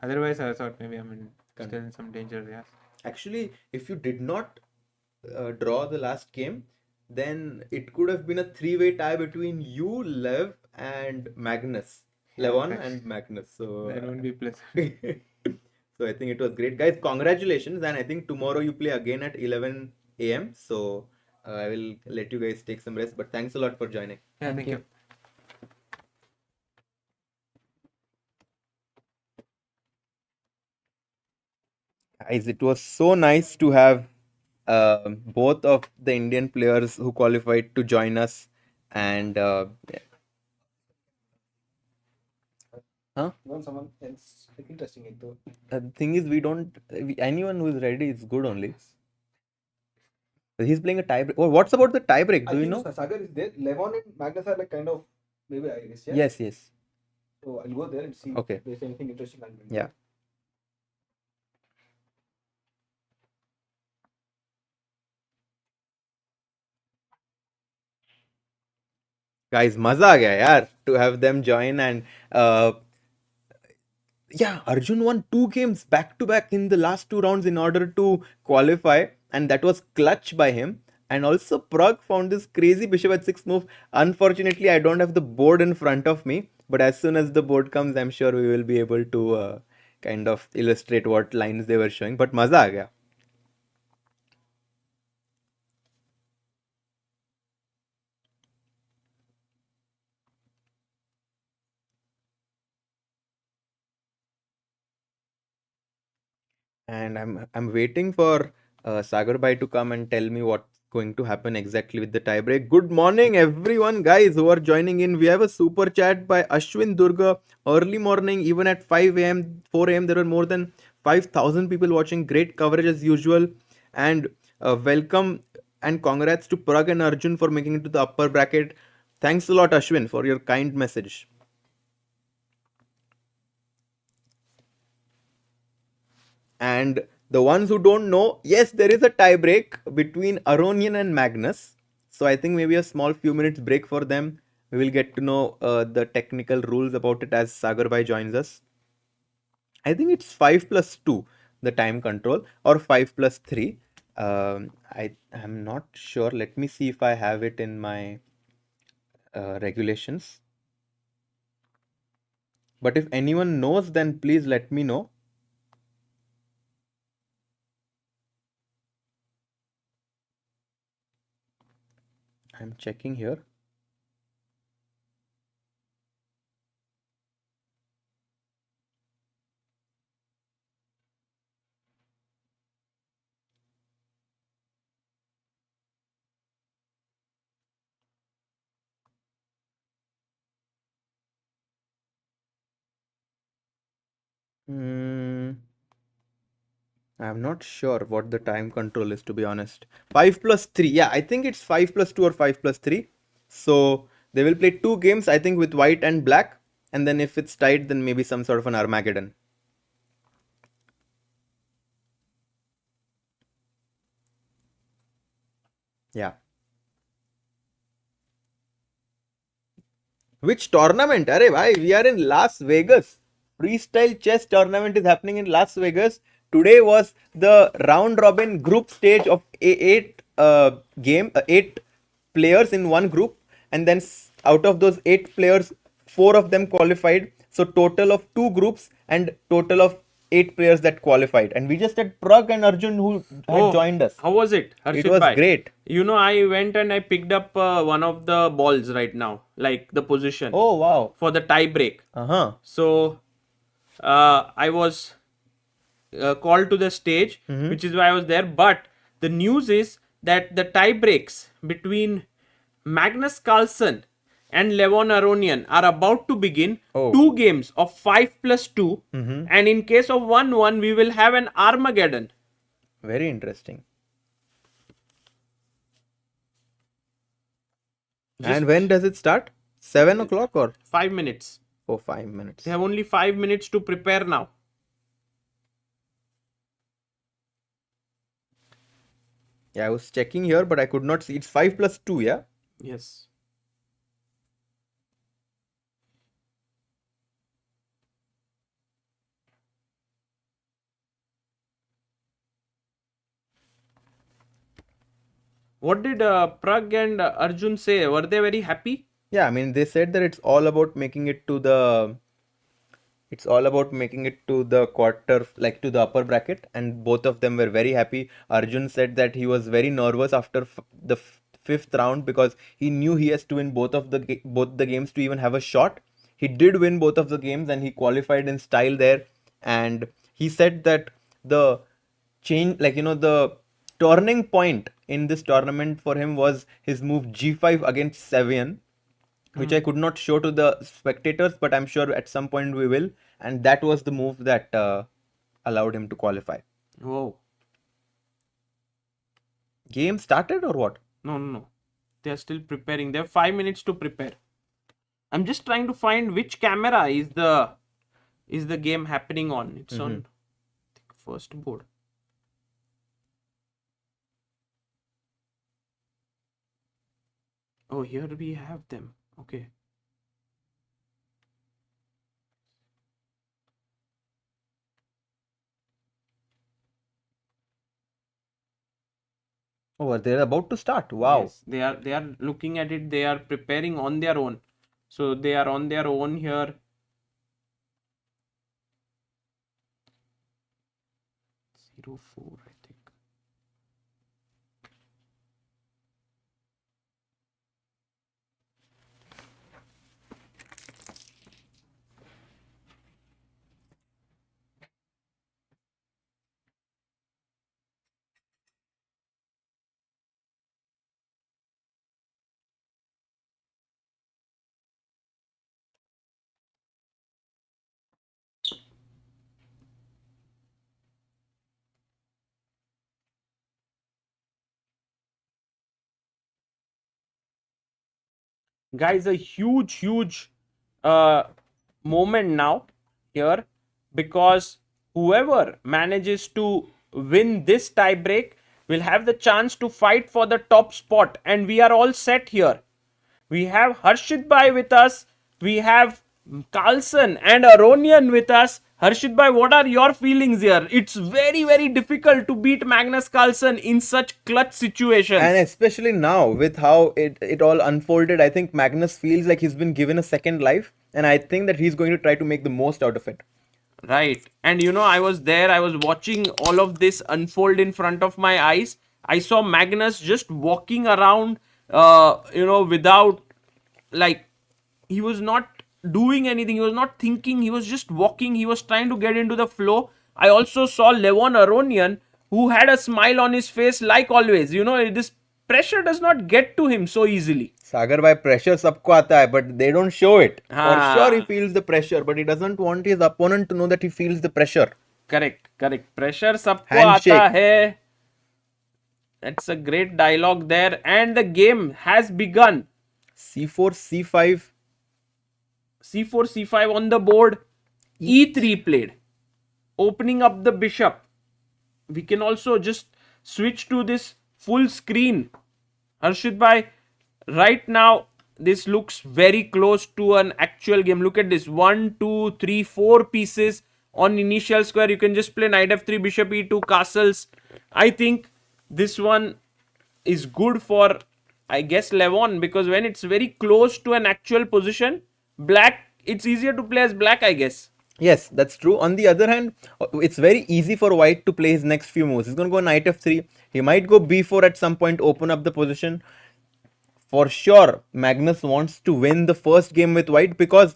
otherwise I thought maybe I'm still in some danger. Yes. Actually, if you did not draw the last game, then it could have been a three-way tie between you, Lev, and Magnus. Levon that- and Magnus. So That won't be pleasant. so I think it was great, guys. Congratulations, and I think tomorrow you play again at 11 a.m. So I will let you guys take some rest. But thanks a lot for joining. Yeah, thank you. Guys, it was so nice to have both of the Indian players who qualified to join us, and Want someone else like interesting it though. the thing is, anyone who is ready is good only. He's playing a tiebreak. Oh, what's about the tiebreak? Do you know? Sagar is there. Levon and Magnus are like kind of maybe I guess. Yeah. Yes, yes. So I'll go there and see Okay. if there's anything interesting. I'll bring. Yeah. Guys, मजा आ गया यार to have them join, and yeah, Arjun won 2 games back to back in the last 2 rounds in order to qualify, and that was clutch by him. And also Pragg found this crazy bishop h6 move. Unfortunately, I don't have the board in front of me, but as soon as the board comes, I'm sure we will be able to kind of illustrate what lines they were showing. But मजा आ गया. And I'm waiting for Sagar Bhai to come and tell me what's going to happen exactly with the tiebreak. Good morning, everyone, guys who are joining in. We have a super chat by Ashwin Durga. Early morning, even at 5 a.m., 4 a.m., there were more than 5,000 people watching. Great coverage as usual. And welcome and congrats to Pragg and Arjun for making it to the upper bracket. Thanks a lot, Ashwin, for your kind message. And the ones who don't know, yes, there is a tie break between Aronian and Magnus. So I think maybe a small few minutes break for them. We will get to know the technical rules about it as Sagar Bhai joins us. I think it's 5+2, the time control, or 5+3. I'm not sure. Let me see if I have it in my regulations. But if anyone knows, then please let me know. I'm checking here. I'm not sure what the time control is, to be honest. 5 plus 3. Yeah, I think it's 5 plus 2 or 5 plus 3. So they will play 2 games, I think, with white and black. And then if it's tied, then maybe some sort of an Armageddon. Yeah. Which tournament? Arey bhai, we are in Las Vegas. Freestyle chess tournament is happening in Las Vegas. Today was the round robin group stage of eight players in one group, and then out of those 8 players, 4 of them qualified. So total of 2 groups and total of 8 players that qualified. And we just had Pragg and Arjun who had joined us. How was it, It Harshit was bhai? great. You know, I went and I picked up one of the balls right now, like the position Oh wow. for the tie break. So I was called to the stage, which is why I was there. But the news is that the tie breaks between Magnus Carlsen and Levon Aronian are about to begin. Oh. 2 games of 5 plus 2. And in case of 1-1, we will have an Armageddon. Very interesting. And when does it start? 7 o'clock or? 5 minutes. Oh, 5 minutes. They have only 5 minutes to prepare now. Yeah, I was checking here, but I could not see. It's 5 plus 2, yeah? Yes. What did Pragg and Arjun say? Were they very happy? Yeah, I mean, they said that it's all about making it to the quarter, like to the upper bracket, and both of them were very happy. Arjun said that he was very nervous after the 5th round because he knew he has to win both the games to even have a shot. He did win both of the games and he qualified in style there. And he said that the change, like, the turning point in this tournament for him was his move G5 against Sevian, which I could not show to the spectators, but I'm sure at some point we will. And that was the move that allowed him to qualify. Whoa. Game started or what? No. They are still preparing. They have 5 minutes to prepare. I'm just trying to find which camera is the game happening on. It's on, I think, first board. Oh, here we have them. Okay. Oh, they're about to start. Wow. Yes, they are looking at it. They are preparing on their own. So they are on their own here. 0-4, I think. Guys, a huge moment now here, because whoever manages to win this tie break will have the chance to fight for the top spot, and we are all set here. We have Harshit bhai with us, we have Carlson and Aronian with us. Harshit bhai, what are your feelings here? It's very difficult to beat Magnus Carlsen in such clutch situations. And especially now with how it all unfolded, I think Magnus feels like he's been given a second life, and I think that he's going to try to make the most out of it. Right. And I was there, I was watching all of this unfold in front of my eyes. I saw Magnus just walking around without, like, he was not doing anything. He was not thinking. He was just walking. He was trying to get into the flow. I also saw Levon Aronian, who had a smile on his face like always. This pressure does not get to him so easily. Sagar bhai, pressure sabko aata hai, but they don't show it. For Ah. sure he feels the pressure, but he doesn't want his opponent to know that he feels the pressure. Correct. Pressure sabko Handshake. aata hai. That's a great dialogue there. And the game has begun. C4, C5. C4, C5 on the board. E3 played. Opening up the bishop. We can also just switch to this full screen. Harshit bhai, right now this looks very close to an actual game. Look at this. 1, 2, 3, 4 pieces on initial square. You can just play knight f3, bishop e2, castles. I think this one is good for, I guess, Levon, because when it's very close to an actual position, black, it's easier to play as black, I guess. Yes, that's true. On the other hand, it's very easy for white to play his next few moves. He's going to go knight f3. He might go b4 at some point, open up the position. For sure, Magnus wants to win the first game with white, because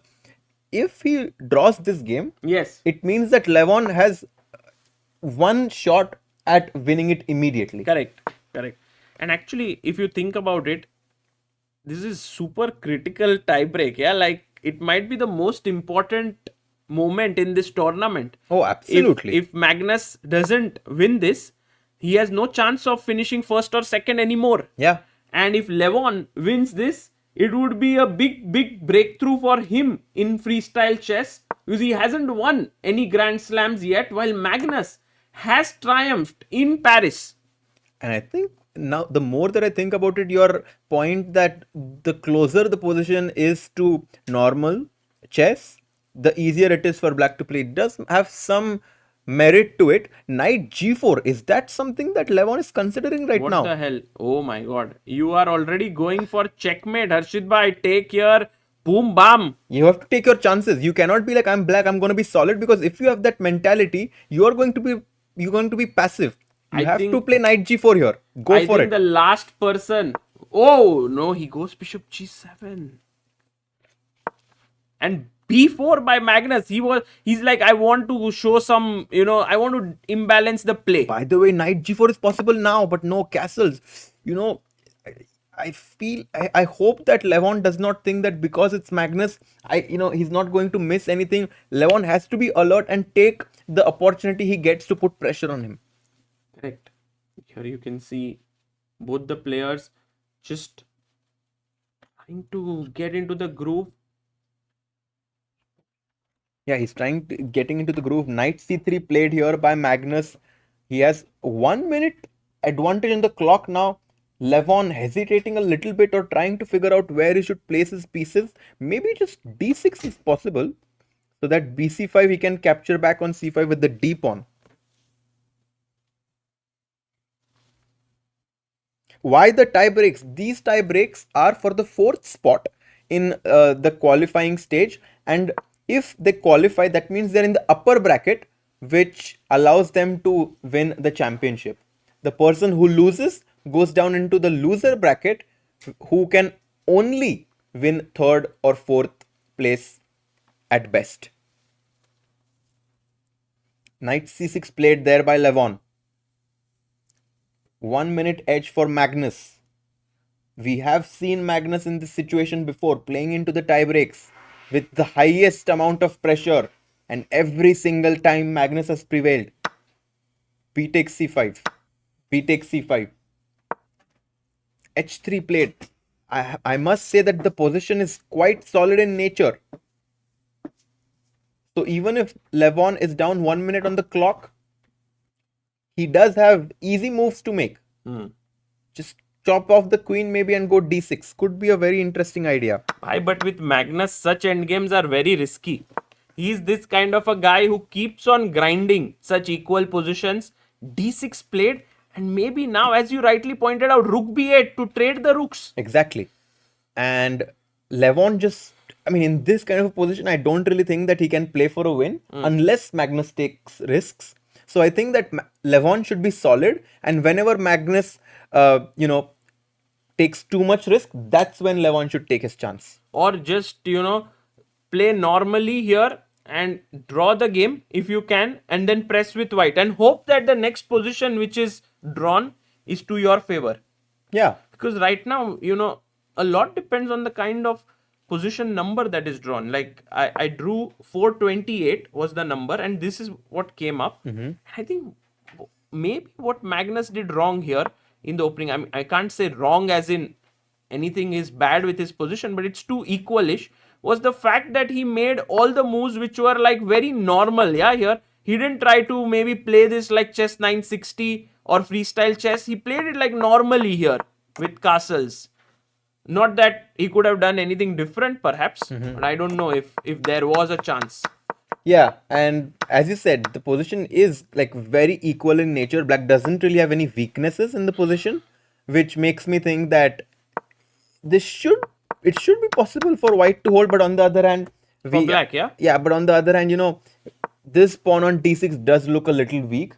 if he draws this game, Yes. it means that Levon has one shot at winning it immediately. Correct. And actually, if you think about it, this is super critical tiebreak. Yeah, like it might be the most important moment in this tournament. Oh, absolutely. If Magnus doesn't win this, he has no chance of finishing first or second anymore. Yeah. And if Levon wins this, it would be a big breakthrough for him in freestyle chess, because he hasn't won any Grand Slams yet, while Magnus has triumphed in Paris. And I think now, the more that I think about it, your point that the closer the position is to normal chess, the easier it is for black to play. It does have some merit to it. Knight g4, is that something that Levon is considering right What now? the hell? Oh my god. You are already going for checkmate, Harshit bhai. Take here. Boom, bam. You have to take your chances. You cannot be like, I'm black, I'm going to be solid, because if you have that mentality, you're going to be passive. You I have to think- play knight g4 here. Go I for think it. the last person. Oh no, he goes bishop g7. And b4 by Magnus. He's like, I want to show some, I want to imbalance the play. By the way, knight g4 is possible now, but no castles. I hope that Levon does not think that because it's Magnus, he's not going to miss anything. Levon has to be alert and take the opportunity he gets to put pressure on him. Correct. Here you can see both the players just trying to get into the groove. Yeah, he's getting into the groove. Knight c3 played here by Magnus. He has 1 minute advantage on the clock now. Levon hesitating a little bit or trying to figure out where he should place his pieces. Maybe just d6 is possible, so that bc5 he can capture back on c5 with the d pawn. Why the tie breaks? These tie breaks are for the 4th spot in the qualifying stage, and if they qualify, that means they're in the upper bracket, which allows them to win the championship. The person who loses goes down into the loser bracket, who can only win 3rd or 4th place at best. Knight c6 played there by Levon. 1 minute edge for Magnus. We have seen Magnus in this situation before, playing into the tie breaks with the highest amount of pressure, and every single time Magnus has prevailed. B takes c5. B takes c5. h3 played. I must say that the position is quite solid in nature. So even if Levon is down 1 minute on the clock, he does have easy moves to make. Just chop off the queen maybe and go d6. Could be a very interesting idea. But with Magnus, such endgames are very risky. He's this kind of a guy who keeps on grinding such equal positions. d6 played, and maybe now, as you rightly pointed out, rook b8 to trade the rooks. Exactly. And Levon in this kind of a position, I don't really think that he can play for a win unless Magnus takes risks. So I think that Levon should be solid, and whenever Magnus, takes too much risk, that's when Levon should take his chance. Or just, play normally here and draw the game if you can, and then press with white and hope that the next position which is drawn is to your favor. Yeah. Because right now, a lot depends on the kind of position number that is drawn. Like I drew 428 was the number, and this is what came up. I think maybe what Magnus did wrong here in the opening, I mean, I can't say wrong as in anything is bad with his position, but it's too equalish, was the fact that he made all the moves which were like very normal. Yeah, here he didn't try to maybe play this like chess 960 or freestyle chess. He played it like normally here with castles. Not that he could have done anything different, perhaps, but I don't know if there was a chance. Yeah, and as you said, the position is like very equal in nature. Black doesn't really have any weaknesses in the position, which makes me think that it should be possible for white to hold. But on the other hand, For black, yeah? yeah, but on the other hand, this pawn on d6 does look a little weak,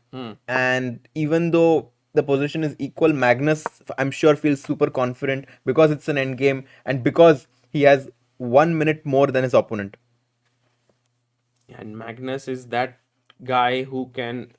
and even though the position is equal, Magnus, I'm sure, feels super confident because it's an endgame and because he has 1 minute more than his opponent. And Magnus is that guy who can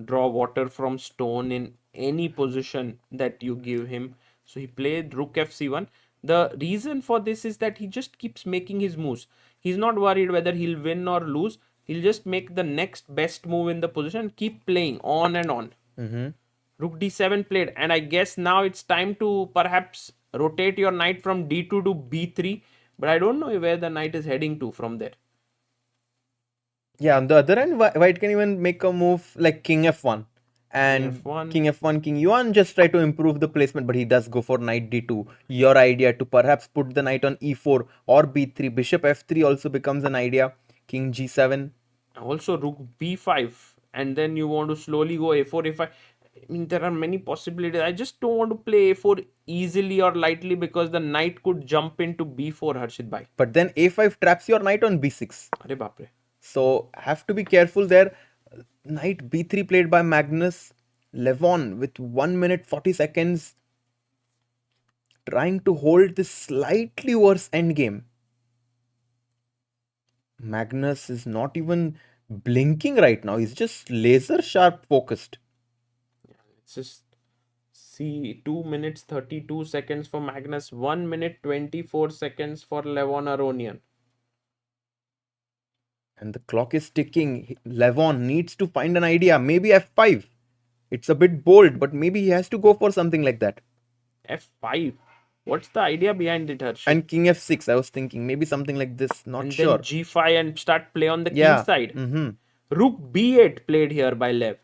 draw water from stone in any position that you give him. So he played rook fc1. The reason for this is that he just keeps making his moves. He's not worried whether he'll win or lose. He'll just make the next best move in the position and keep playing on and on. Rook d7 played, and I guess now it's time to perhaps rotate your knight from d2 to b3, but I don't know where the knight is heading to from there. Yeah, on the other hand, white can even make a move like king f1 and F1. king f1, king e1, just try to improve the placement, but he does go for knight d2. Your idea to perhaps put the knight on e4 or b3, bishop f3 also becomes an idea, king g7. Also rook b5, and then you want to slowly go a4, a5. I mean, there are many possibilities. I just don't want to play a4 easily or lightly because the knight could jump into b4, Harshit bhai. But then a5 traps your knight on b6. Arey baapre. So have to be careful there. Knight b3 played by Magnus. Levon with 1 minute 40 seconds trying to hold this slightly worse endgame. Magnus is not even blinking right now. He's just laser sharp focused. Let's just see 2 minutes 32 seconds for Magnus, 1 minute 24 seconds for Levon Aronian. And the clock is ticking. Levon needs to find an idea. Maybe f5. It's a bit bold, but maybe he has to go for something like that. f5. What's the idea behind it, Harshit? And king f6. I was thinking maybe something like this. Not and sure. then g5 and start play on the king Yeah. side. Rook b8 played here by Lev.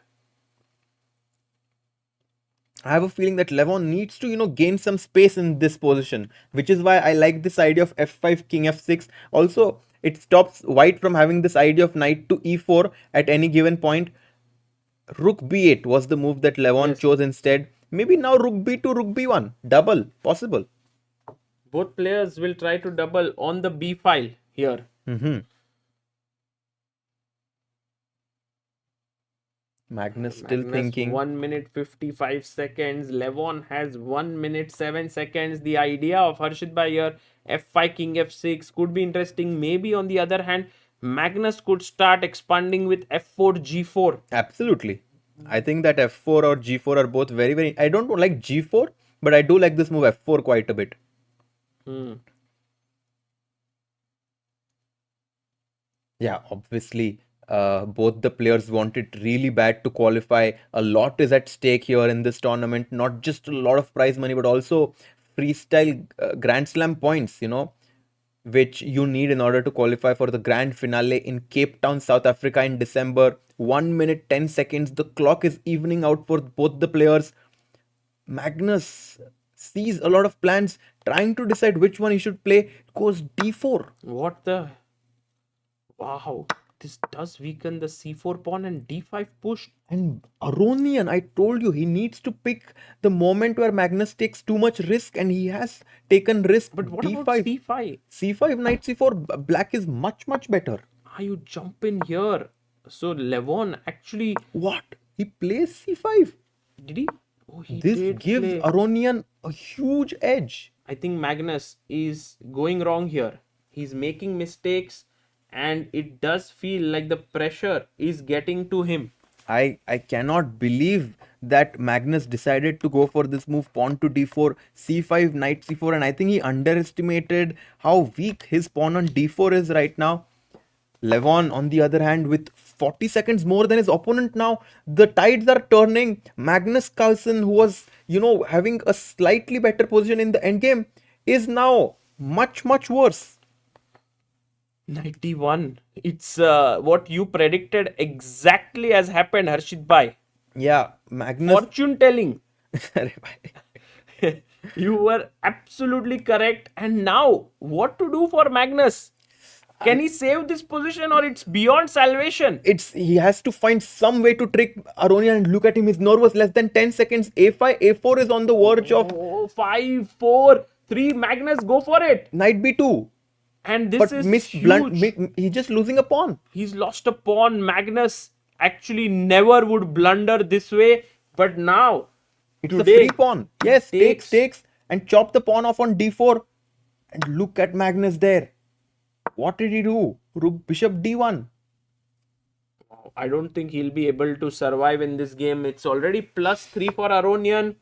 I have a feeling that Levon needs to, gain some space in this position, which is why I like this idea of f5, king f6. Also, it stops white from having this idea of knight to e4 at any given point. Rook b8 was the move that Levon chose instead. Maybe now rook b2, rook b1. Double, possible. Both players will try to double on the b file here. Magnus still Magnus, thinking. 1 minute 55 seconds. Levon has 1 minute 7 seconds. The idea of Harshit bhai here, f5, king f6 could be interesting. Maybe on the other hand, Magnus could start expanding with f4, g4. Absolutely. I think that f4 or g4 are both very, very... I don't like g4, but I do like this move f4 quite a bit. Yeah, obviously, both the players want it really bad to qualify. A lot is at stake here in this tournament. Not just a lot of prize money, but also freestyle Grand Slam points, which you need in order to qualify for the grand finale in Cape Town, South Africa in December. 1 minute 10 seconds. The clock is evening out for both the players. Magnus sees a lot of plans, trying to decide which one he should play. Goes d4. What the... Wow. This does weaken the c4 pawn and d5 push. And Aronian, I told you, he needs to pick the moment where Magnus takes too much risk, and he has taken risk. But what d5. about c5? c5, knight c4, black is much, much better. You jump in here. So Levon actually... What? He plays c5. Did he? Oh, he This did gives play. Aronian a huge edge. I think Magnus is going wrong here. He's making mistakes, and it does feel like the pressure is getting to him. I cannot believe that Magnus decided to go for this move, pawn to d4, c5, knight c4, and I think he underestimated how weak his pawn on d4 is right now. Levon, on the other hand, with 40 seconds more than his opponent now, the tides are turning. Magnus Carlsen, who was, having a slightly better position in the endgame, is now much, much worse. 91. It's what you predicted exactly has happened, Harshit Bhai. Yeah, Magnus. Fortune telling. Arey bhai. You were absolutely correct. And now, what to do for Magnus? Can he save this position, or it's beyond salvation? He has to find some way to trick Aronian, and look at him, he's nervous. Less than 10 seconds. A5, A4 is on the verge of Oh, 5, 4, 3. Magnus, go for it. knight B2. And this But is missed huge. he's just losing a pawn. He's lost a pawn. Magnus actually never would blunder this way. But now, It's a today, free pawn. Yes, takes. takes, and chop the pawn off on D4. And look at Magnus there. What did he do? Rook, bishop D1. I don't think he'll be able to survive in this game. It's already +3 for Aronian.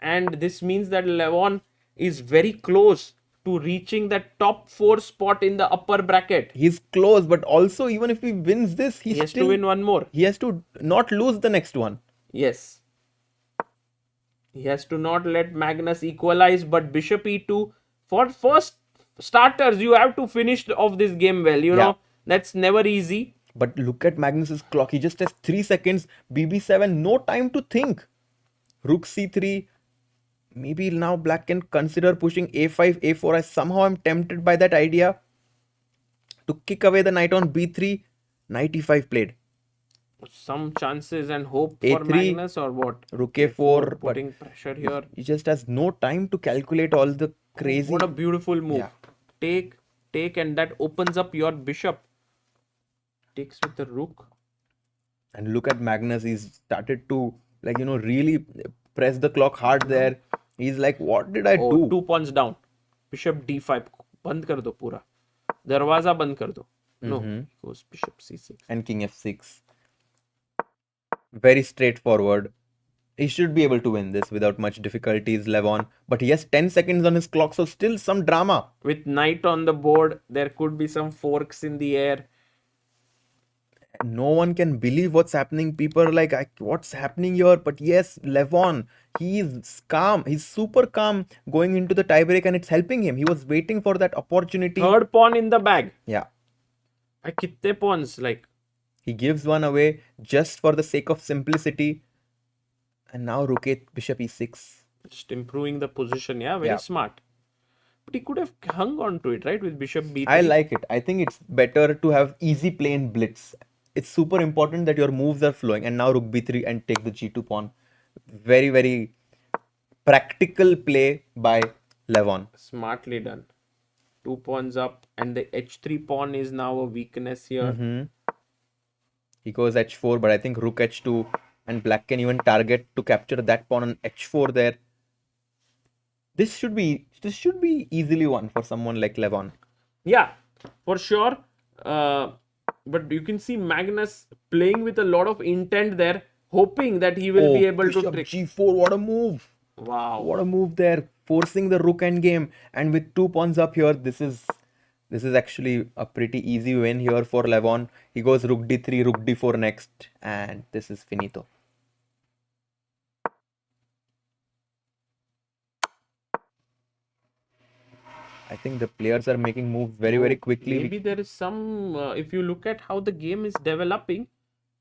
And this means that Levon is very close to reaching that top 4 spot in the upper bracket. He's close, but also even if he wins this, He has to win one more. He has to not lose the next one. Yes. He has to not let Magnus equalize, but bishop e2. For first starters, you have to finish off this game well. You know, that's never easy. But look at Magnus's clock. He just has 3 seconds. BB7, no time to think. Rook c3. Maybe now black can consider pushing a5, a4. Somehow I'm tempted by that idea to kick away the knight on b3. Knight e5 played. Some chances and hope for A3, Magnus, or what? Rook a4. Putting pressure here. He just has no time to calculate all the crazy. What a beautiful move. Yeah. Take, and that opens up your bishop. Takes with the rook. And look at Magnus. He's started to, really press the clock hard there. He's like, what did I do? 2 pawns down. Bishop d5. बंद कर दो पूरा. दरवाजा बंद कर दो. No. Goes bishop c6. And king f6. Very straightforward. He should be able to win this without much difficulties, Levon. But he has 10 seconds on his clock, so still some drama. With knight on the board, there could be some forks in the air. No one can believe what's happening. People are like, what's happening here? But yes, Levon, he's calm. He's super calm going into the tiebreak, and it's helping him. He was waiting for that opportunity. Third pawn in the bag. Yeah. By कितने pawns? Like, he gives one away just for the sake of simplicity. And now rook 8, bishop e6. just improving the position. Yeah, very smart. But he could have hung on to it, right? With bishop b3. I like it. I think it's better to have easy play in blitz. It's super important that your moves are flowing. And now rook b3 and take the g2 pawn. Very, very practical play by Levon. Smartly done. 2 pawns up, and the h3 pawn is now a weakness here. He goes h4, but I think rook h2, and black can even target to capture that pawn on h4 there. This should be easily won for someone like Levon. Yeah, for sure. But you can see Magnus playing with a lot of intent there, hoping that he will be able to bishop trick. g4, what a move! Wow. What a move there, forcing the rook endgame, and with 2 pawns up here, this is actually a pretty easy win here for Levon. He goes rook d3, rook d4 next, and this is finito. I think the players are making moves very, very quickly. Maybe there is some, if you look at how the game is developing,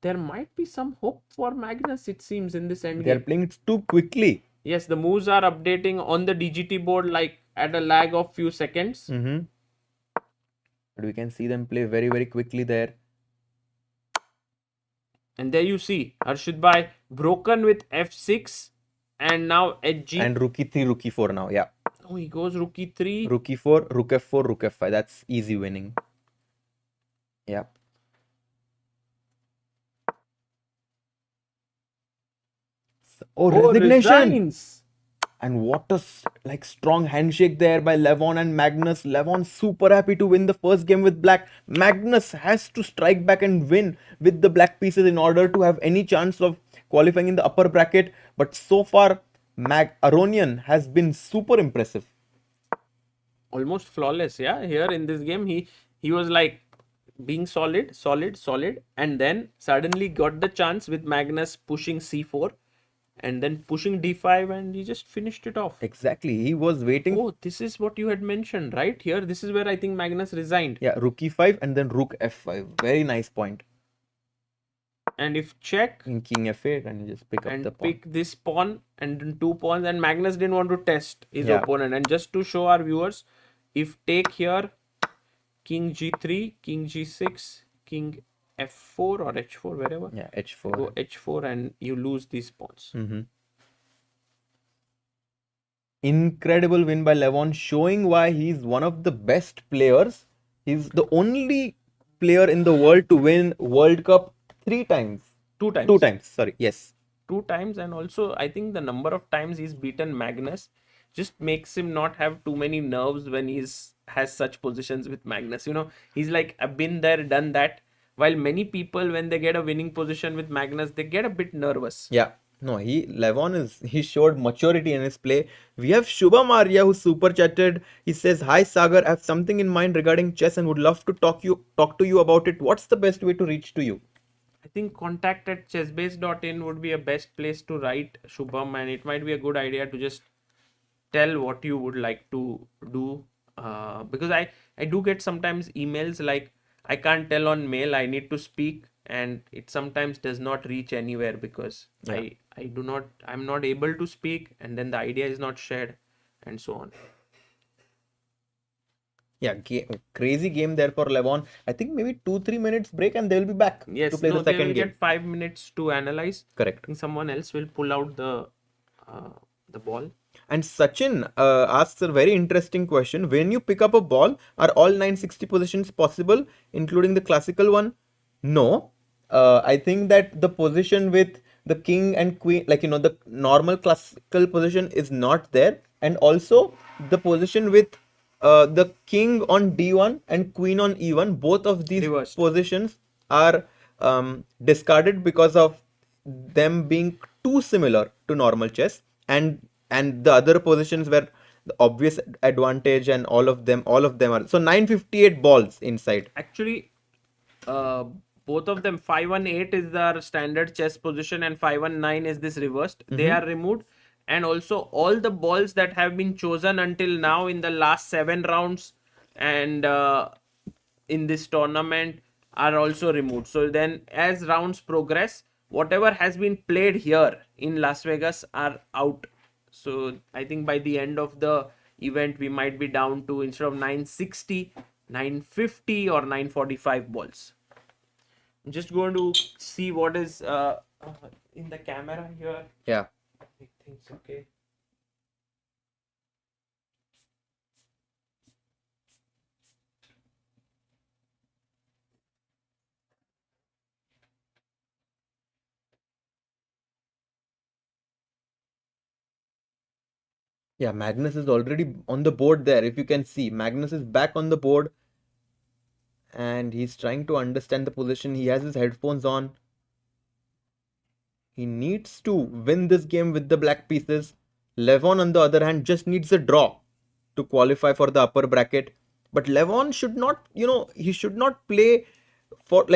there might be some hope for Magnus, it seems, in this endgame. They're playing it too quickly. Yes, the moves are updating on the DGT board like at a lag of few seconds. But we can see them play very, very quickly there. And there you see Harshit Bhai broken with f6 and now hg. And rook e3, rook e4 now, yeah. Oh, he goes rook e3. Rook e4, rook f4, rook f5. That's easy winning. Yeah. Oh, resignation. resigns. And what a like strong handshake there by Levon and Magnus. Levon super happy to win the first game with black. Magnus has to strike back and win with the black pieces in order to have any chance of qualifying in the upper bracket. But so far, Aronian has been super impressive. Almost flawless, yeah. Here in this game, he was like being solid, and then suddenly got the chance with Magnus pushing c4 and then pushing d5, and he just finished it off. Exactly. He was waiting. Oh, this is what you had mentioned, right? Here, this is where I think Magnus resigned. Yeah, rook e5 and then rook f5. Very nice point. And if check In king f8 and you just pick up and the pawn. pick this pawn and then 2 pawns, and Magnus didn't want to test his Yeah. opponent. And just to show our viewers, if take here, king g3, king g6, king f4 or h4, wherever. Yeah, Go h4. h4 and you lose these pawns. Incredible win by Levon, showing why he's one of the best players. He's the only player in the world to win World Cup 3 times. 2 times. 2 times, sorry. Yes. 2 times, and also I think the number of times he's beaten Magnus just makes him not have too many nerves when has such positions with Magnus. You know, he's like, I've been there, done that. While many people, when they get a winning position with Magnus, they get a bit nervous. Yeah. No, he showed maturity in his play. We have Shubham Arya who super chatted. He says, "Hi Sagar, I have something in mind regarding chess and would love to talk to you about it. What's the best way to reach to you?" I think contact at chessbase.in would be a best place to write, Shubham, and it might be a good idea to just tell what you would like to do. Because I do get sometimes emails like, I can't tell on mail, I need to speak, and it sometimes does not reach anywhere because Yeah. I'm not able to speak, and then the idea is not shared, and so on. Yeah, crazy game there for Levon. I think maybe 2-3 minutes break and they'll be back Yes, to play no, the they second will game. get 5 minutes to analyze. Correct. I think someone else will pull out the ball. And Sachin asks a very interesting question. When you pick up a ball, are all 960 positions possible, including the classical one? No. I think that the position with the king and queen, like, the normal classical position is not there. And also the position with the king on d1 and queen on e1, both of these Reversed. positions are discarded because of them being too similar to normal chess, and the other positions were the obvious advantage, and all of them are so 958 balls inside. Actually, both of them, 518 is the standard chess position and 519 is this reversed. They are removed, and also all the balls that have been chosen until now in the last 7 rounds and in this tournament are also removed. So then as rounds progress, whatever has been played here in Las Vegas are out. So I think by the end of the event, we might be down to, instead of 960, 950 or 945 balls. I'm just going to see what is in the camera here. Yeah. I think it's okay. Yeah, Magnus is already on the board there. If you can see, Magnus is back on the board and he's trying to understand the position. He has his headphones on. He needs to win this game with the black pieces. Levon, on the other hand, just needs a draw to qualify for the upper bracket. But Levon should not, he should not play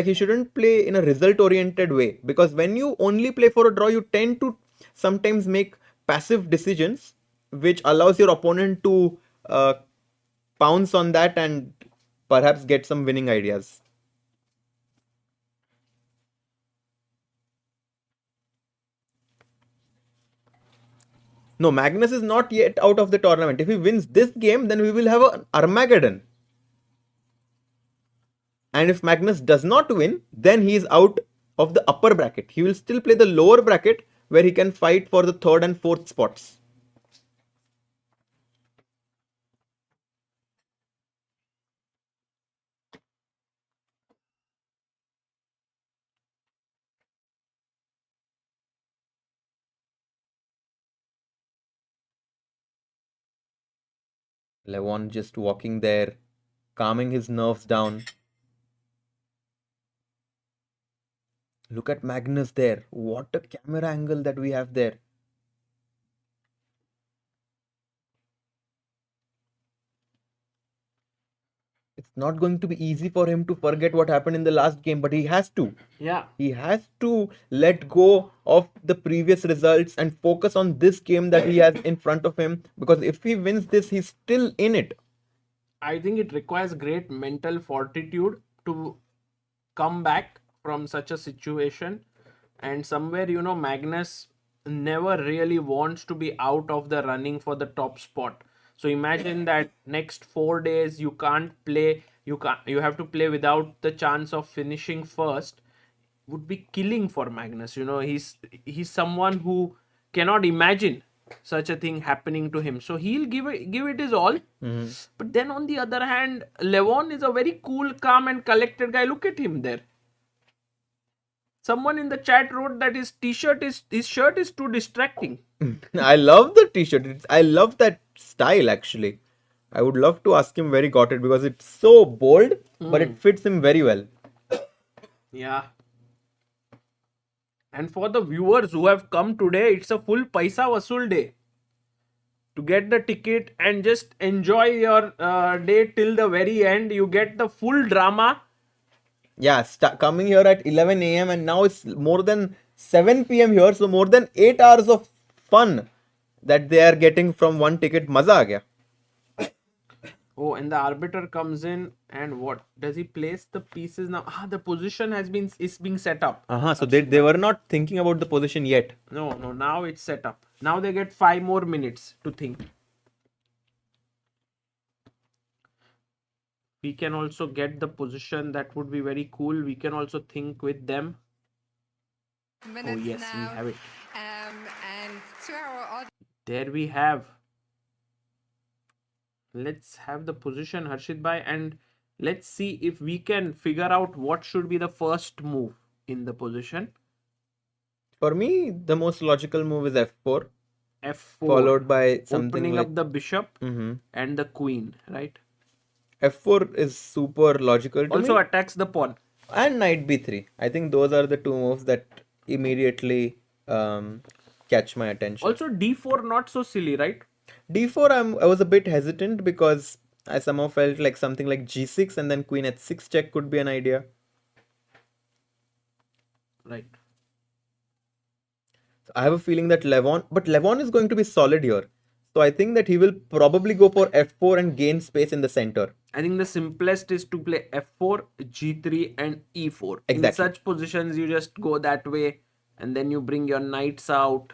he shouldn't play in a result oriented way, because when you only play for a draw, you tend to sometimes make passive decisions, which allows your opponent to pounce on that and perhaps get some winning ideas. No, Magnus is not yet out of the tournament. If he wins this game, then we will have an Armageddon. And if Magnus does not win, then he is out of the upper bracket. He will still play the lower bracket where he can fight for the third and fourth spots. Levon just walking there, calming his nerves down. Look at Magnus there. What a camera angle that we have there. It's not going to be easy for him to forget what happened in the last game, but he has to. Yeah. He has to let go of the previous results and focus on this game that he has in front of him, because if he wins this, he's still in it. I think it requires great mental fortitude to come back from such a situation. And somewhere, Magnus never really wants to be out of the running for the top spot. So imagine that next 4 days you can't play, you have to play without the chance of finishing first. Would be killing for Magnus. He's someone who cannot imagine such a thing happening to him. So he'll give it his all. But then on the other hand, Levon is a very cool, calm, and collected guy. Look at him there. Someone in the chat wrote that his shirt is too distracting. I love the t-shirt. I love that style actually. I would love to ask him where he got it, because it's so bold, but it fits him very well. Yeah. And for the viewers who have come today, it's a full paisa vasool day. To get the ticket and just enjoy your day till the very end. You get the full drama. Yeah, coming here at 11 a.m. and now it's more than 7 p.m. here, so more than 8 hours of fun that they are getting from one ticket. Maza aa gaya. Oh, and the arbiter comes in, and what does he place the pieces now? The position is being set up. So they were not thinking about the position yet. No, now it's set up. Now they get 5 more minutes to think. We can also get the position. That would be very cool. We can also think with them. Oh yes, we have it. And to our audience. There we have. Let's have the position, Harshit bhai, and let's see if we can figure out what should be the first move in the position. For me, the most logical move is f4. F4. Followed by something opening like up the bishop and the queen, right? f4 is super logical to Also me. attacks the pawn. And knight b3. I think those are the two moves that immediately catch my attention. Also d4 not so silly, right? d4 I was a bit hesitant, because I somehow felt like something like g6 and then queen h6 check could be an idea. Right. So I have a feeling that Levon is going to be solid here. So I think that he will probably go for f4 and gain space in the center. I think the simplest is to play f4, g3 and e4. Exactly. In such positions, you just go that way and then you bring your knights out.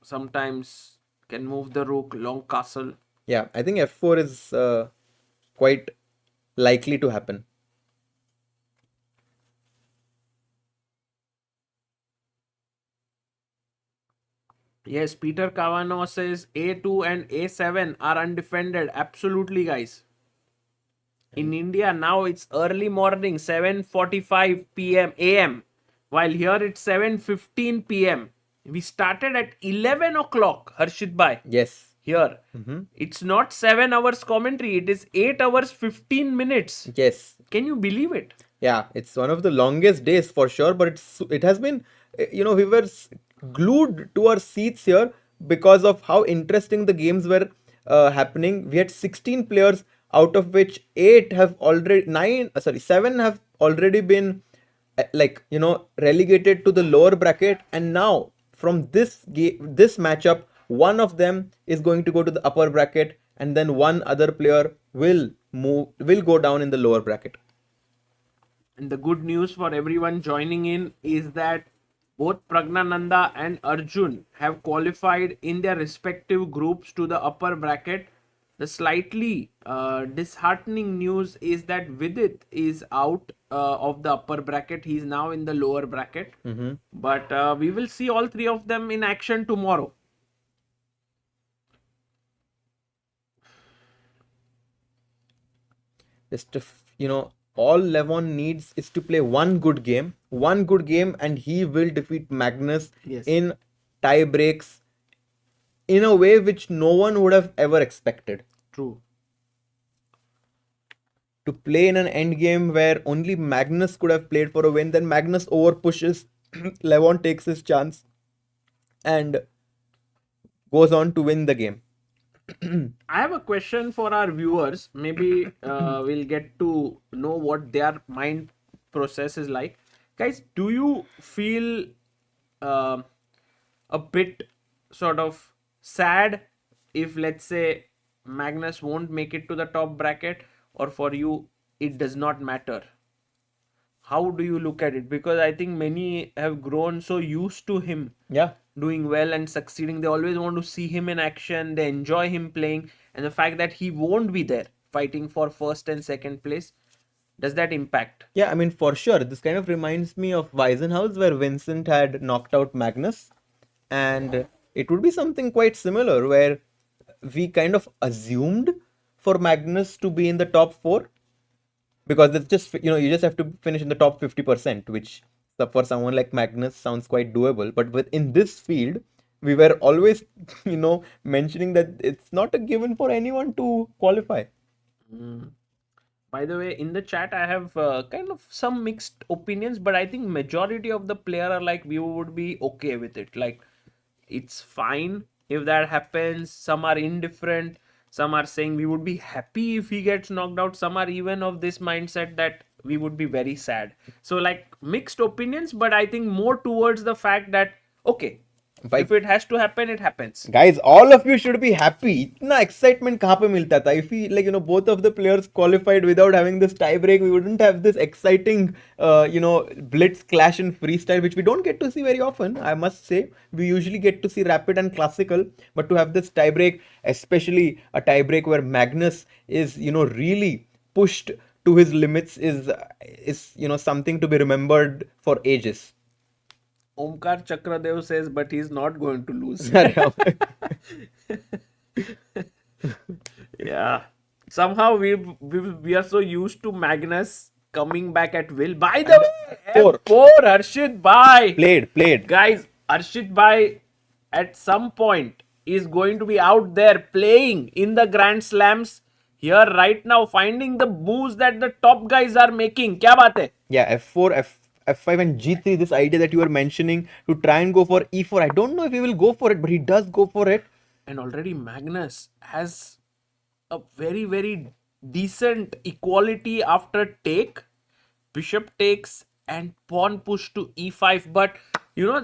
Sometimes can move the rook, long castle. Yeah, I think f4 is quite likely to happen. Yes, Peter Cavano says A2 and A7 are undefended. Absolutely, guys. In India now it's early morning, 7:45 p.m. a.m. While here it's 7:15 p.m. We started at 11 o'clock, Harshit bhai. Yes. Here. It's not 7 hours commentary. It is 8 hours 15 minutes. Yes. Can you believe it? Yeah, it's one of the longest days for sure, but it has been, we were glued to our seats here because of how interesting the games were happening. We had 16 players, out of which 7 have already been relegated to the lower bracket, and now from this matchup, one of them is going to go to the upper bracket, and then one other player will go down in the lower bracket. And the good news for everyone joining in is that both Praggnanandhaa and Arjun have qualified in their respective groups to the upper bracket. The slightly disheartening news is that Vidit is out of the upper bracket. He's now in the lower bracket. But we will see all three of them in action tomorrow. Just all Levon needs is to play one good game, and he will defeat Magnus in tie breaks in a way which no one would have ever expected. True. To play in an end game where only Magnus could have played for a win, then Magnus over pushes, Levon takes his chance and goes on to win the game. I have a question for our viewers. Maybe we'll get to know what their mind process is like. Guys, do you feel uh, a bit sort of sad if, let's say, Magnus won't make it to the top bracket, or for you, it does not matter? How do you look at it? Because I think many have grown so used to him Yeah. doing well and succeeding. They always want to see him in action. They enjoy him playing, and the fact that he won't be there fighting for first and second place, does that impact? Yeah, I mean, for sure. This kind of reminds me of Weissenhaus, where Vincent had knocked out Magnus. And it would be something quite similar, where we kind of assumed for Magnus to be in the top 4. Because it's just, you just have to finish in the top 50%, which for someone like Magnus sounds quite doable. But within this field, we were always, mentioning that it's not a given for anyone to qualify. By the way, in the chat, I have kind of some mixed opinions, but I think majority of the player are like, we would be okay with it. Like, it's fine if that happens. Some are indifferent. Some are saying we would be happy if he gets knocked out. Some are even of this mindset that we would be very sad. So, like, mixed opinions, but I think more towards the fact that, okay, if it has to happen, it happens. Guys, all of you should be happy. Itna excitement kahan pe milta tha? If we, both of the players qualified without having this tie break, we wouldn't have this exciting, blitz clash in freestyle, which we don't get to see very often, I must say. We usually get to see rapid and classical, but to have this tie break, especially a tie break where Magnus is, really pushed to his limits is something to be remembered for ages. Omkar Chakradev says, but he's not going to lose. Yeah. Somehow we are so used to Magnus coming back at will. By the way, F4 Arshit Bhai. Played. Guys, Arshit Bhai at some point is going to be out there playing in the Grand Slams here right now, finding the moves that the top guys are making. Kya baat hai? Yeah, F4, F5 and G3, this idea that you were mentioning to try and go for E4. I don't know if he will go for it, but he does go for it. And already Magnus has a very, very decent equality after take. Bishop takes and pawn push to E5. But,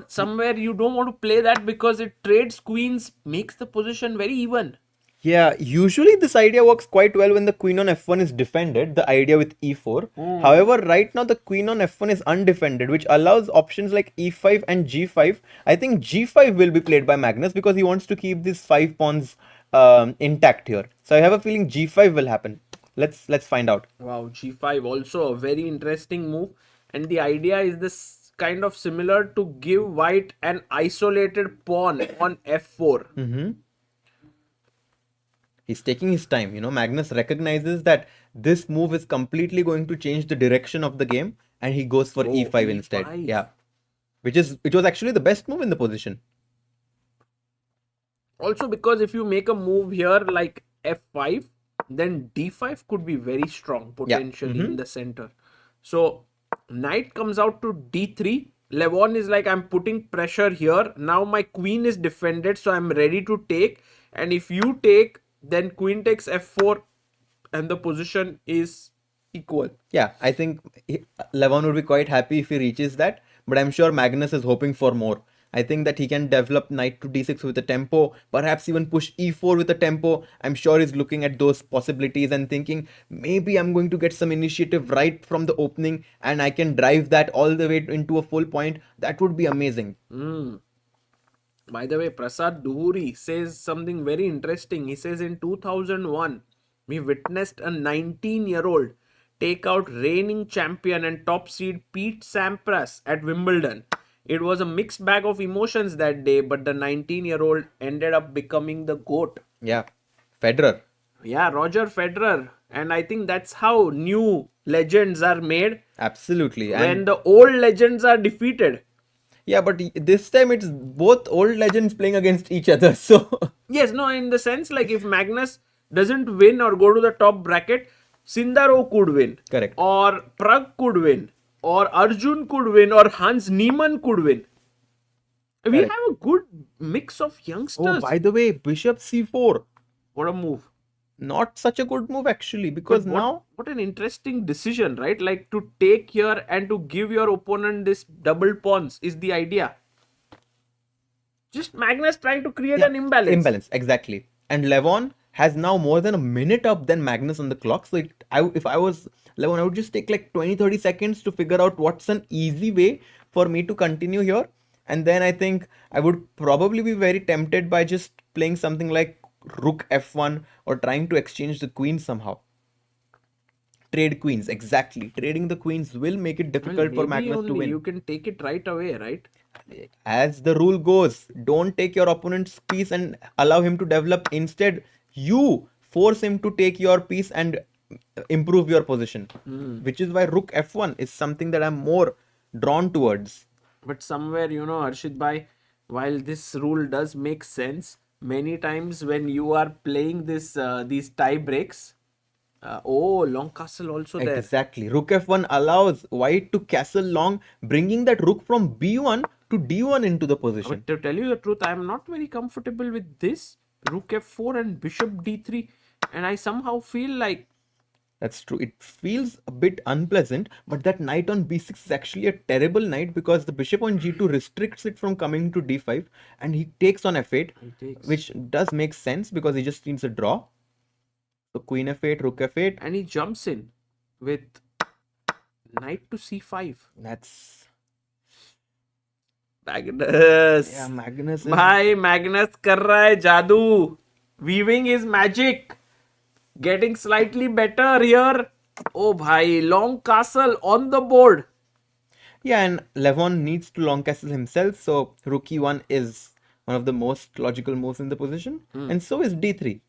somewhere you don't want to play that because it trades queens, makes the position very even. Yeah, usually this idea works quite well when the queen on F1 is defended, the idea with E4. However, right now the queen on F1 is undefended, which allows options like E5 and G5. I think G5 will be played by Magnus because he wants to keep these 5 pawns intact here. So I have a feeling G5 will happen. Let's find out. Wow, G5 also a very interesting move. And the idea is this kind of similar to give white an isolated pawn on F4. He's taking his time. Magnus recognizes that this move is completely going to change the direction of the game, and he goes for E5 instead. Yeah, which was actually the best move in the position. Also, because if you make a move here like F5, then D5 could be very strong potentially in the center. So knight comes out to D3. Levon is like, I'm putting pressure here. Now my queen is defended, so I'm ready to take. And if you take, then queen takes F4 and the position is equal. Yeah, I think Levon would be quite happy if he reaches that, but I'm sure Magnus is hoping for more. I think that he can develop knight to d6 with a tempo, perhaps even push e4 with a tempo. I'm sure he's looking at those possibilities and thinking, maybe I'm going to get some initiative right from the opening and I can drive that all the way into a full point. That would be amazing. By the way, Prasad Duhuri says something very interesting. He says in 2001, we witnessed a 19-year-old take out reigning champion and top seed Pete Sampras at Wimbledon. It was a mixed bag of emotions that day, but the 19-year-old ended up becoming the GOAT. Yeah, Federer. Yeah, Roger Federer. And I think that's how new legends are made. Absolutely. When the old legends are defeated. Yeah, but this time it's both old legends playing against each other. So yes, no, in the sense like if Magnus doesn't win or go to the top bracket, Sindarov could win. Correct. Or Pragg could win. Or Arjun could win. Or Hans Niemann could win. We Correct. have a good mix of youngsters. Oh, by the way, bishop c4. What a move. Not such a good move actually, because But now what an interesting decision, right? Like to take here and to give your opponent this double pawns is the idea. Just Magnus trying to create an imbalance. Imbalance, exactly. And Levon has now more than a minute up than Magnus on the clock. So if I was Levon, I would just take like 20-30 seconds to figure out what's an easy way for me to continue here. And then I think I would probably be very tempted by just playing something like Rook F1 or trying to exchange the queen somehow. Trade queens, exactly. Trading the queens will make it difficult for Maybe Magnus to only win. you can take it right away, right? As the rule goes, don't take your opponent's piece and allow him to develop. Instead, you force him to take your piece and improve your position. Which is why Rook F1 is something that I'm more drawn towards. But somewhere, Harshit Bhai, while this rule does make sense, many times when you are playing these tie breaks, long castle also there. Exactly. Rook F1 allows white to castle long, bringing that rook from B1 to D1 into the position. But to tell you the truth, I am not very comfortable with this. Rook F4 and Bishop D3. And I somehow feel like That's true. It feels a bit unpleasant, but that knight on b6 is actually a terrible knight because the bishop on g2 restricts it from coming to d5 and he takes on f8, which does make sense because he just needs a draw. So queen f8, rook f8. and he jumps in with knight to c5. That's... Magnus. Yeah, Magnus is... Bhai, Magnus kar raha hai jadoo. Weaving his magic. Getting slightly better here. Oh, bhai, long castle on the board. Yeah, and Levon needs to long castle himself, so rook e1 is one of the most logical moves in the position, and so is d3.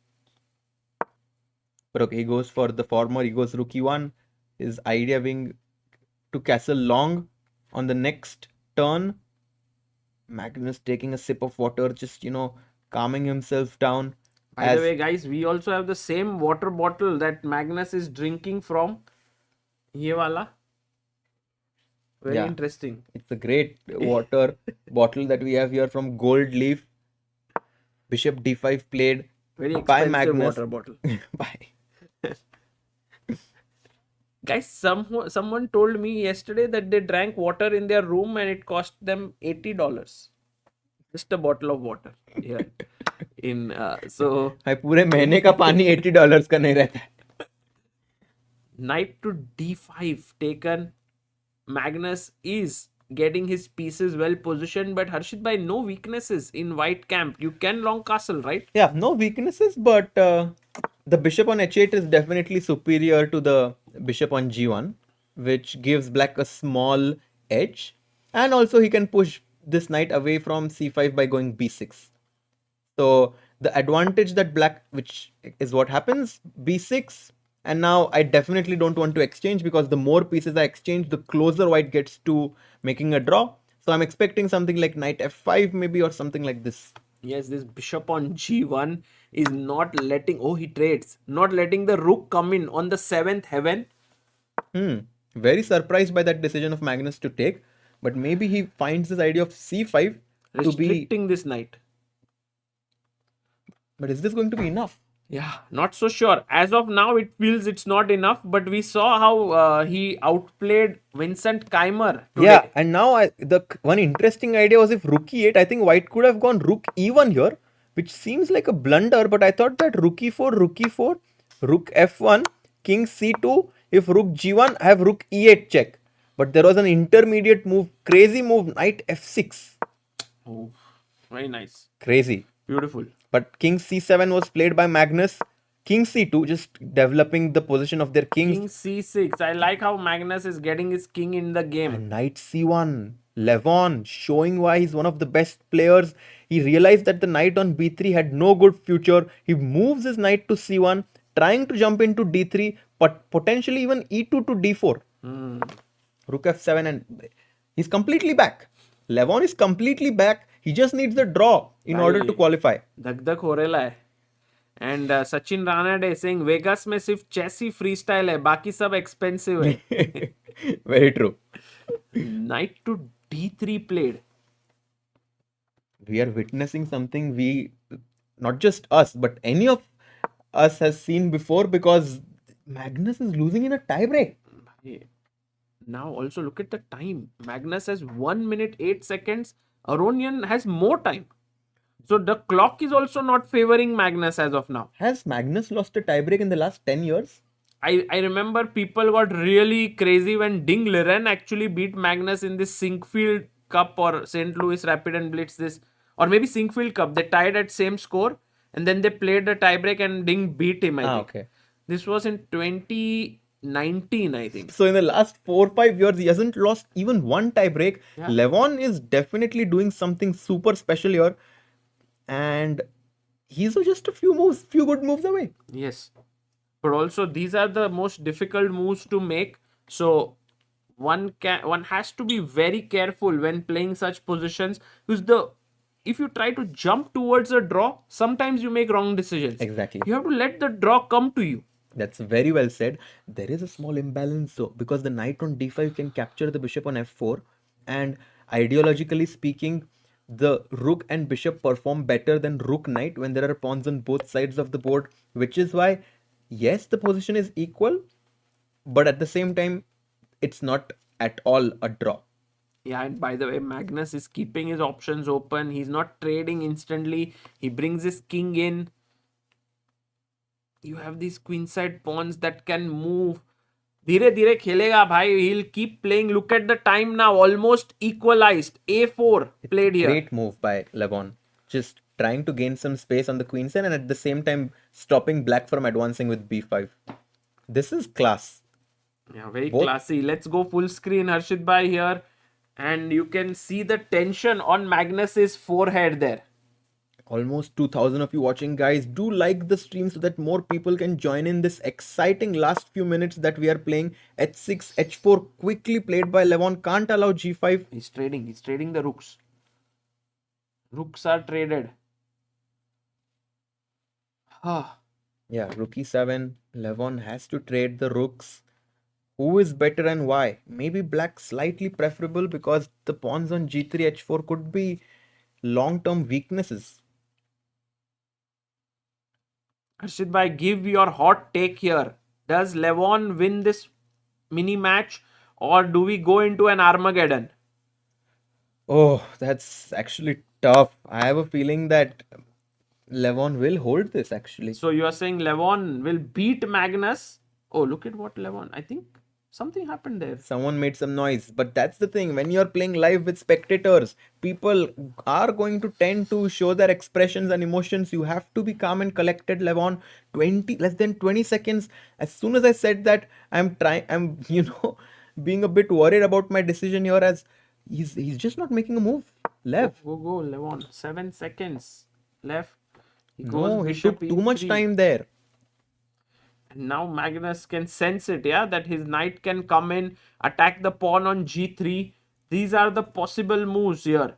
But okay, he goes for the former, he goes rook e1, his idea being to castle long on the next turn. Magnus taking a sip of water, just, calming himself down. By the way, guys, we also have the same water bottle that Magnus is drinking from. Ye wala. Very Yeah. interesting. It's a great water bottle that we have here from Gold Leaf. Bishop d5 played Very by expensive Magnus. water bottle. By... Guys, someone told me yesterday that they drank water in their room and it cost them $80. Just a bottle of water. Yeah. So भाई पूरे महीने का पानी $80 का नहीं रहता है. knight to d5 taken. Magnus is getting his pieces well positioned, but Harshit by no weaknesses in white camp. You can long castle, right? Yeah, no weaknesses, but the bishop on h8 is definitely superior to the bishop on g1, which gives black a small edge, and also he can push this knight away from c5 by going b6. So the advantage that black, which is what happens, b6, and now I definitely don't want to exchange because the more pieces I exchange, the closer white gets to making a draw. So I'm expecting something like knight f5 maybe or something like this. Yes, this bishop on g1 is not letting, he trades, not letting the rook come in on the 7th heaven. Very surprised by that decision of Magnus to take, but maybe he finds this idea of c5 to be... Restricting this knight. But is this going to be enough? Yeah, not so sure. As of now, it feels it's not enough, but we saw how he outplayed Vincent Keymer today. Yeah, and now the one interesting idea was if rook e8, I think white could have gone rook e1 here, which seems like a blunder, but I thought that rook e4, rook f1, king c2, if rook g1, I have rook e8 check. But there was an intermediate move, crazy move, knight f6. Oh, very nice. Crazy. Beautiful. But king c7 was played by Magnus. King c2, just developing the position of their kings. King c6. I like how Magnus is getting his king in the game. And knight c1. Levon showing why he's one of the best players. He realized that the knight on b3 had no good future. He moves his knight to c1, trying to jump into d3, but potentially even e2 to d4. Rook f7, and he's completely back. Levon is completely back. He just needs the draw in order to qualify. Dak dak ho rela hai. And Sachin Ranade saying Vegas में सिर्फ chess ही freestyle है, बाकी सब expensive है. Very true. Knight to d3 played. We are witnessing something not just us, but any of us has seen before, because Magnus is losing in a tiebreak. Now also look at the time. Magnus has 1 minute 8 seconds. Aronian has more time. So the clock is also not favoring Magnus as of now. Has Magnus lost a tiebreak in the last 10 years? I remember people got really crazy when Ding Liren actually beat Magnus in this Sinkfield Cup or St. Louis Rapid and Blitz, this, or maybe Sinkfield Cup. They tied at same score and then they played the tiebreak and Ding beat him, I think. Okay. This was in 2019, I think. So in the last 4-5 years, he hasn't lost even one tiebreak. Yeah. Levon is definitely doing something super special here. And he's just a few good moves away. Yes. But also these are the most difficult moves to make. So one has to be very careful when playing such positions, because if you try to jump towards a draw, sometimes you make wrong decisions. Exactly. You have to let the draw come to you. That's very well said. There is a small imbalance though, because the knight on d5 can capture the bishop on f4, and ideologically speaking, the rook and bishop perform better than rook knight when there are pawns on both sides of the board, which is why, yes, the position is equal, but at the same time, it's not at all a draw. Yeah, and by the way, Magnus is keeping his options open. He's not trading instantly. He brings his king in. You have these queenside pawns that can move. धीरे धीरे खेलेगा भाई. He'll keep playing. Look at the time now. Almost equalized. A4 played here. Great move by Levon. Just trying to gain some space on the queen side and at the same time stopping black from advancing with b5. This is class. Yeah, very classy. Let's go full screen, Harshit bhai here. And you can see the tension on Magnus's forehead there. Almost 2000 of you watching, guys. Do like the stream so that more people can join in this exciting last few minutes that we are playing. h6, h4 quickly played by Levon. Can't allow g5. He's trading the rooks. Rooks are traded. Yeah, rook e7. Levon has to trade the rooks. Who is better and why? Maybe black slightly preferable because the pawns on g3, h4 could be long-term weaknesses. Harshit bhai, give your hot take here. Does Levon win this mini match or do we go into an Armageddon? Oh, that's actually tough. I have a feeling that Levon will hold this actually. So you are saying Levon will beat Magnus? Oh, look at what Levon. I think something happened there. Someone made some noise, but that's the thing. When you're playing live with spectators, people are going to tend to show their expressions and emotions. You have to be calm and collected, Levon. Less than 20 seconds. As soon as I said that, I'm being a bit worried about my decision here, as he's just not making a move. Left. Go, Levon. 7 seconds left. He took too much time there. And now Magnus can sense it, yeah, that his knight can come in, attack the pawn on g3. These are the possible moves here.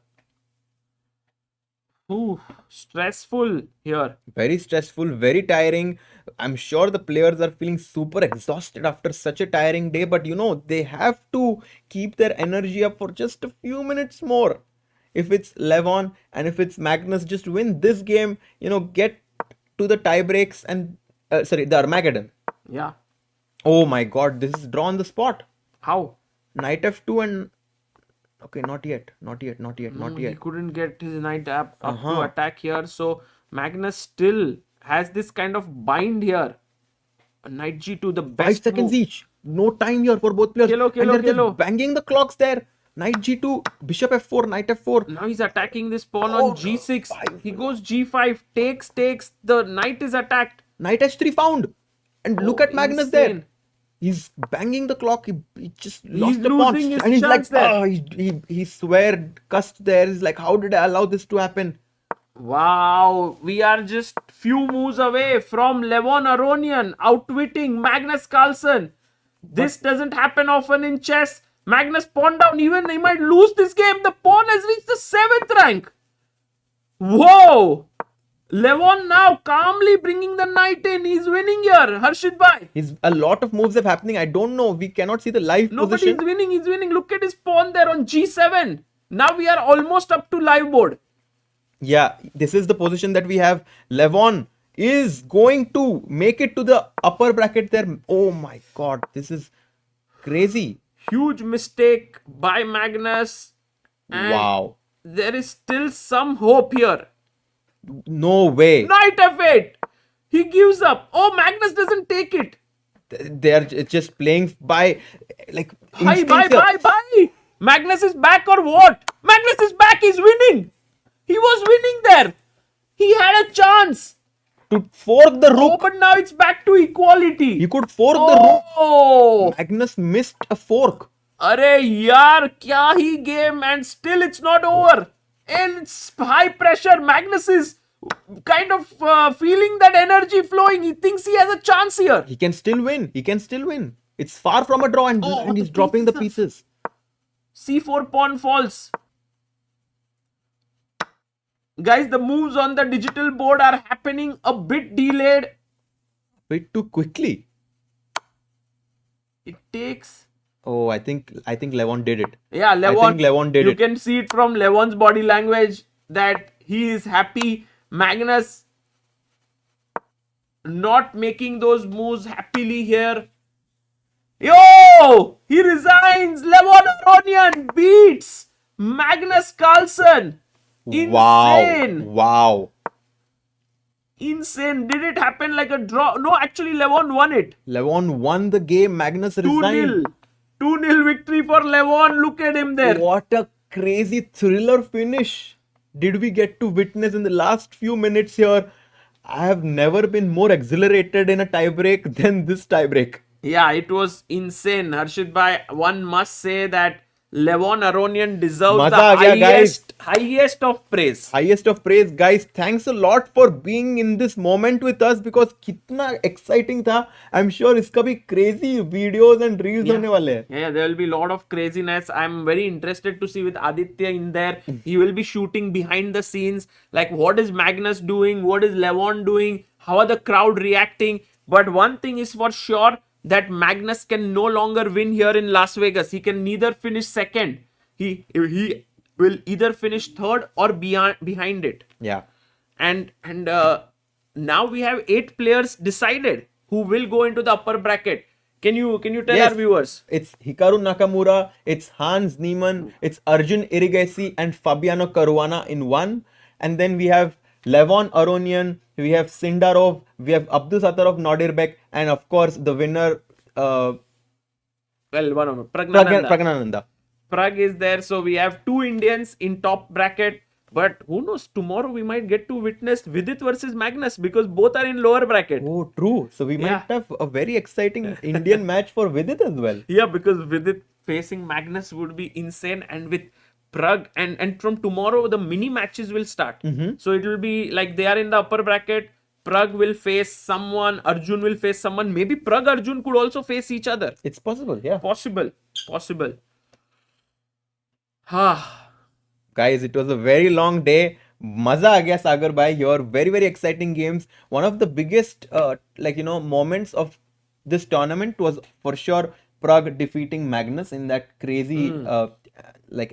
Ooh, stressful here. Very stressful, very tiring. I'm sure the players are feeling super exhausted after such a tiring day, but they have to keep their energy up for just a few minutes more. If it's Levon and if it's Magnus, just win this game, get to the tie breaks and the Armageddon. Yeah. Oh my god, this is draw on the spot. How? Knight f2 and... Okay, not yet. He couldn't get his knight up to attack here. So Magnus still has this kind of bind here. Knight g2, the best 5 seconds move. each. No time here for both players. Kilo. They're just banging the clocks there. Knight g2, bishop f4, knight f4. Now he's attacking this pawn on g6. He goes g5, takes. The knight is attacked. Knight h3 found. And look at Magnus there. He's banging the clock. He just lost the pawn. And he's like, he cussed there. He's like, how did I allow this to happen? Wow. We are just few moves away from Levon Aronian outwitting Magnus Carlsen. This doesn't happen often in chess. Magnus pawn down. Even he might lose this game. The pawn has reached the 7th rank. Whoa. Levon now calmly bringing the knight in. He's winning here. Harshit bhai. A lot of moves are happening. I don't know. We cannot see the live No, but position. he's winning. He's winning. Look at his pawn there on G7. Now we are almost up to live board. Yeah, this is the position that we have. Levon is going to make it to the upper bracket there. Oh my god, this is crazy. Huge mistake by Magnus. And Wow. there is still some hope here. No way. Knight F8. He gives up. Oh, Magnus doesn't take it. They are just playing by like Bye, instincts here. bye. Magnus is back or what? Magnus is back. He's winning. He was winning there. He had a chance. To fork the Oh, rook. but now it's back to equality. He could fork the rook. Oh, Magnus missed a fork. अरे यार क्या ही game and still it's not over. And it's high pressure. Magnus is kind of feeling that energy flowing. He thinks he has a chance here. He can still win. He can still win. It's far from a draw and he's dropping the pieces. C4 pawn falls. Guys, the moves on the digital board are happening a bit delayed. Bit too quickly. It takes... Oh, I think Levon did it. Yeah, Levon. I think Levon did you it. can see it from Levon's body language that he is happy. Magnus not making those moves happily here. Yo! He resigns. Levon Aronian beats Magnus Carlsen. Insane. Wow. Insane. Did it happen like a draw? No, actually Levon won it. Levon won the game. Magnus 2-0. resigned. 2-0 victory for Levon. Look at him there. What a crazy thriller finish did we get to witness in the last few minutes here. I have never been more exhilarated in a tiebreak than this tiebreak. Yeah, it was insane. Harshit bhai, one must say that Levon Aronian deserves Maza the aa gaya, highest of praise. Highest of praise, guys. Thanks a lot for being in this moment with us because kitna exciting tha. I'm sure iska bhi crazy videos and reels hone wale hai. Yeah, there will be a lot of craziness. I'm very interested to see with Aditya in there. He will be shooting behind the scenes. Like, what is Magnus doing? What is Levon doing? How are the crowd reacting? But one thing is for sure, that Magnus can no longer win here in Las Vegas. He can neither finish second. He will either finish third or behind it. Yeah. And now we have 8 players decided who will go into the upper bracket. Can you tell Yes. our viewers? It's Hikaru Nakamura, it's Hans Niemann, it's Arjun Erigaisi and Fabiano Caruana in one. And then we have Levon Aronian, we have Sindarov, we have Abdusattorov Nodirbek, and of course the winner, Praggnanandhaa. Pragg is there. So we have 2 Indians in top bracket. But who knows, tomorrow we might get to witness Vidit versus Magnus because both are in lower bracket. Oh, true. So we might have a very exciting Indian match for Vidit as well. Yeah, because Vidit facing Magnus would be insane, and with Pragg and from tomorrow the mini matches will start. So it will be like they are in the upper bracket. Pragg will face someone, Arjun will face someone. Maybe Pragg Arjun could also face each other. It's possible, yeah. Possible. Guys, it was a very long day. Maza aa gaya Sagar bhai. Your very, very exciting games. One of the biggest, moments of this tournament was for sure Pragg defeating Magnus in that crazy,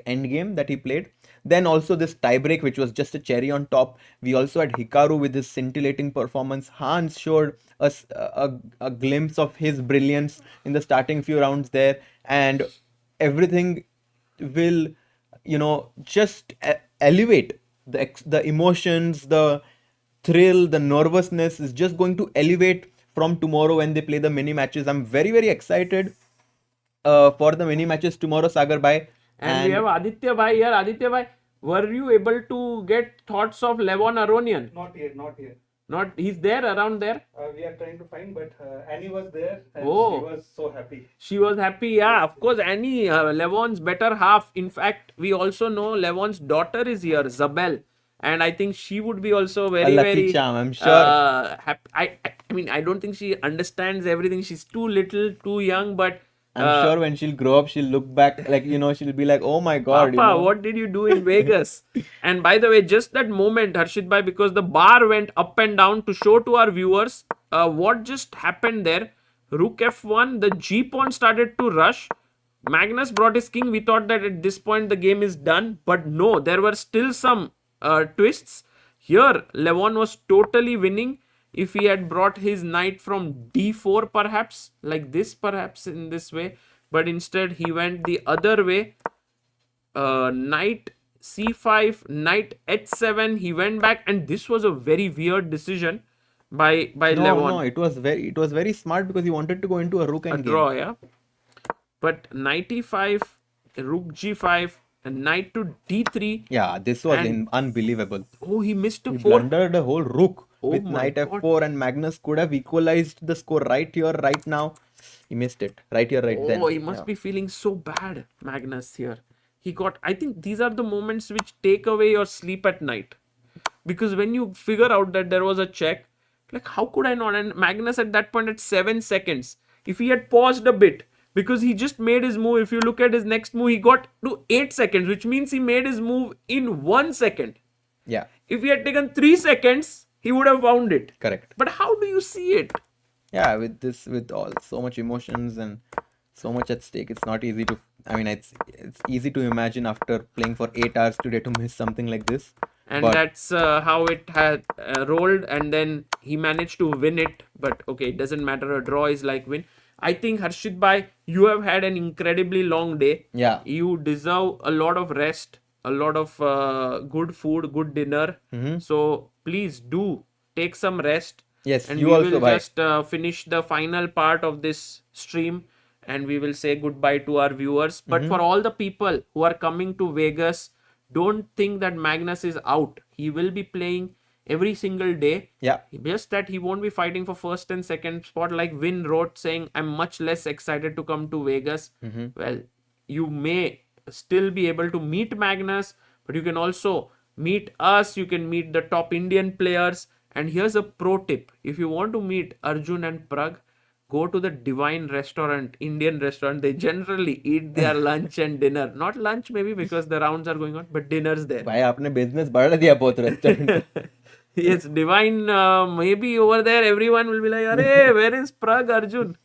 end game that he played. Then also this tiebreak, which was just a cherry on top. We also had Hikaru with his scintillating performance. Hans showed us a glimpse of his brilliance in the starting few rounds there. And everything will just elevate the emotions, the thrill, the nervousness is just going to elevate from tomorrow when they play the mini matches. I'm very, very excited for the mini matches tomorrow, Sagar bhai. And we have Aditya bhai here. Aditya bhai, were you able to get thoughts of Levon Aronian? Not here, not here. Not, he's there, around there. We are trying to find, but Annie was there and Oh. she was so happy. She was happy, yeah. Of course, Annie, Levon's better half. In fact, we also know Levon's daughter is here, Zabel. And I think she would be also very, A lucky very charm, I'm sure. happy. I mean, I don't think she understands everything. She's too little, too young, but I'm sure when she'll grow up, she'll look back, like, she'll be like, oh my God, Papa, what did you do in Vegas? And by the way, just that moment, Harshit bhai, because the bar went up and down to show to our viewers what just happened there. Rook f1, the g pawn started to rush. Magnus brought his king. We thought that at this point the game is done, but no, there were still some twists. Here, Levon was totally winning. If he had brought his knight from d4, perhaps, like this, perhaps in this way, but instead he went the other way. Knight c5, knight h7. He went back, and this was a very weird decision by Levon. No, it was very smart because he wanted to go into a rook A and draw, yeah. But knight e5, rook g5, and knight to d3. Yeah, this was And- unbelievable. Oh, he missed a He fourth. blundered a whole rook Oh with my knight God. f4, and Magnus could have equalized the score right here, right now. He missed it. Right here, right then. Oh, he must Yeah. be feeling so bad, Magnus here. He got, I think these are the moments which take away your sleep at night. Because when you figure out that there was a check, like, how could I not? And Magnus at that point at 7 seconds, if he had paused a bit, because he just made his move, if you look at his next move, he got to 8 seconds, which means he made his move in 1 second. Yeah, If he had taken 3 seconds, he would have wound it. correct. But how do you see it? Yeah, with all so much emotions and so much at stake, it's not easy to. I mean, it's easy to imagine after playing for 8 hours today to miss something like this. And But- that's how it had rolled, and then he managed to win it. But okay, it doesn't matter. A draw is like win. I think Harshit bhai, you have had an incredibly long day. Yeah. You deserve a lot of rest, a lot of good food, good dinner. So please do take some rest. Yes, And you we also, will bhai. just finish the final part of this stream, and we will say goodbye to our viewers. But for all the people who are coming to Vegas, don't think that Magnus is out. He will be playing every single day. Yeah. Just that he won't be fighting for first and second spot, like Wynn wrote saying, I'm much less excited to come to Vegas. Well, you may still be able to meet Magnus, but you can also meet us. You can meet the top Indian players. And here's a pro tip. If you want to meet Arjun and Pragg, go to the Divine restaurant, Indian restaurant. They generally eat their lunch and dinner. Not lunch maybe because the rounds are going on, but dinner's there. भाई आपने business बढ़ा दिया बहुत restaurant. Yes, Divine, maybe over there everyone will be like, Arey, where is Pragg Arjun?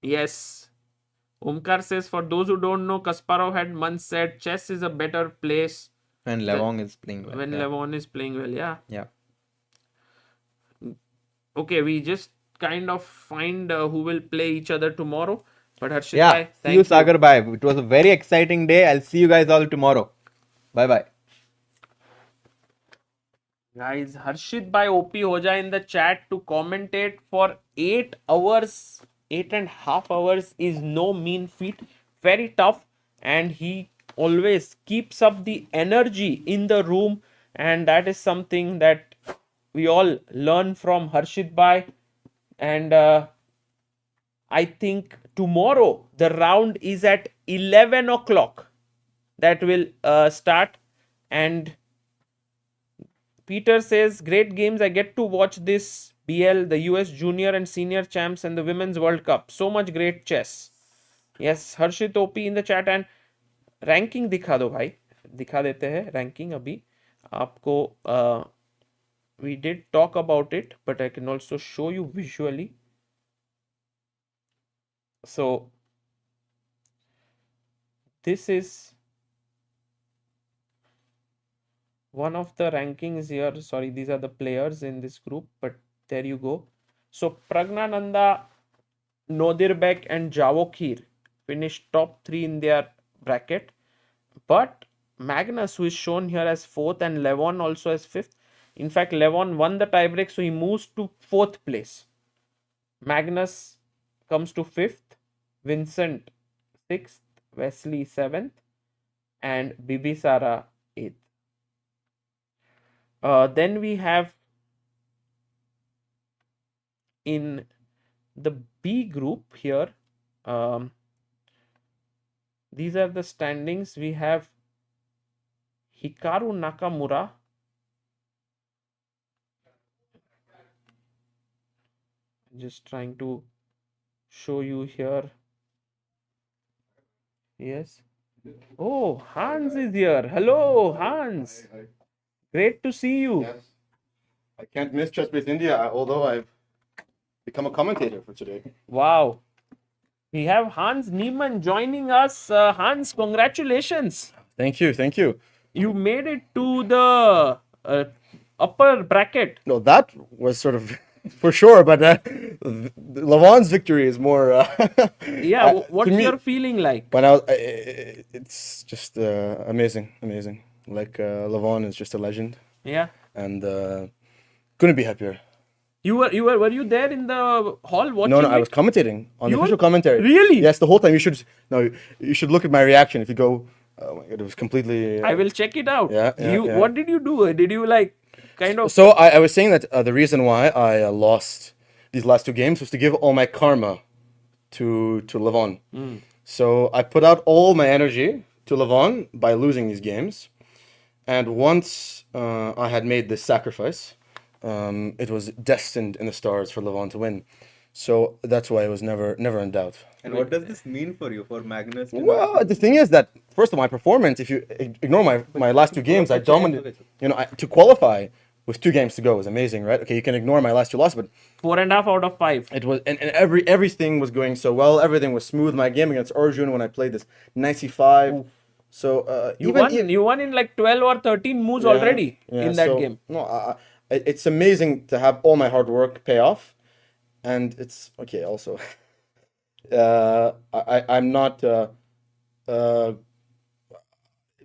Yes. Omkar says, for those who don't know, Kasparov had once said, chess is a better place When Levon is playing well. when yeah. Levon is playing well. Yeah. Yeah. Okay, we just kind of find who will play each other tomorrow. But Harshit Yeah. bhai, See thank you, Sagar bhai. It was a very exciting day. I'll see you guys all tomorrow. Bye bye. Guys, Harshit bhai OP ho jaye in the chat to commentate for 8 hours, 8.5 hours is no mean feat. Very tough, and he always keeps up the energy in the room, and that is something that we all learn from Harshit bhai. And I think tomorrow the round is at 11 o'clock that will start. And Peter says, great games. I get to watch this BL, the US Junior and Senior Champs, and the Women's World Cup. So much great chess. Yes, Harshit OP in the chat. And ranking दिखा दो भाई. दिखा देते हैं ranking अभी आपको. We did talk about it, but I can also show you visually. So this is one of the rankings here. Sorry, these are the players in this group, but there you go. So Praggnanandhaa, Nodirbek and Javokhir finished top 3 in their bracket, but Magnus, who is shown here as 4th, and Levon also as 5th. In fact, Levon won the tiebreak, so he moves to 4th place. Magnus comes to 5th, Vincent 6th, Wesley 7th, and Bibisara 8th. Then we have in the B group here, these are the standings. We have Hikaru Nakamura, Just trying to show you here. Yes. Oh, Hans is here. Hello, Hans. Great to see you. Yes. I can't miss Chess Base India, although I've become a commentator for today. Wow. We have Hans Niemann joining us. Hans, congratulations. Thank you, thank you. You made it to the upper bracket. No, that was sort of for sure, but Levon's victory is more. Yeah, what's to me, your feeling like? When I was, it's just amazing, amazing. Like Levon is just a legend, Yeah. and couldn't be happier. Were you there in the hall watching No, I it? was commentating on You the were- official commentary. Really? Yes, the whole time. You should look at my reaction. If you go, oh my god, it was completely. I will check it out. Yeah, yeah. What did you do? Did you like kind of? So I was saying that the reason why I lost these last two games was to give all my karma to Levon. So I put out all my energy to Levon by losing these games, and once I had made this sacrifice, it was destined in the stars for Levon to win. So that's why I was never in doubt. And what does this mean for you, for Magnus? Well, the thing is that first of all, my performance, if you ignore my last two games, I dominated. To qualify with 2 games to go was amazing, right? Okay, you can ignore my last 2 losses, but 4.5 out of 5. it was and everything was going so well. Everything was smooth. My game against Arjun when I played this 95. So You won in like 12 or 13 moves Yeah, already yeah, in that so, game. No, it's amazing to have all my hard work pay off, and it's okay. Also, I'm not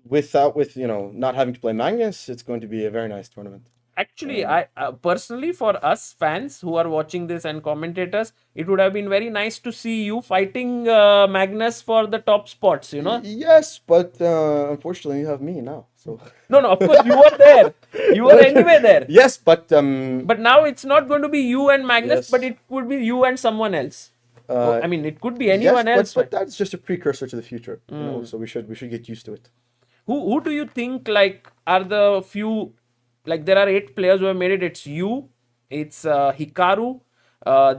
with not having to play Magnus. It's going to be a very nice tournament. Actually, I personally, for us fans who are watching this and commentators, it would have been very nice to see you fighting Magnus for the top spots. Yes, but unfortunately, you have me now. So No, of course you were there. You were anyway there. yes, but But now it's not going to be you and Magnus, Yes. but it could be you and someone else. I mean, it could be anyone yes, else. but that's just a precursor to the future. So we should get used to it. Who do you think like are the few, like there are 8 players who have made it. It's you, it's Hikaru,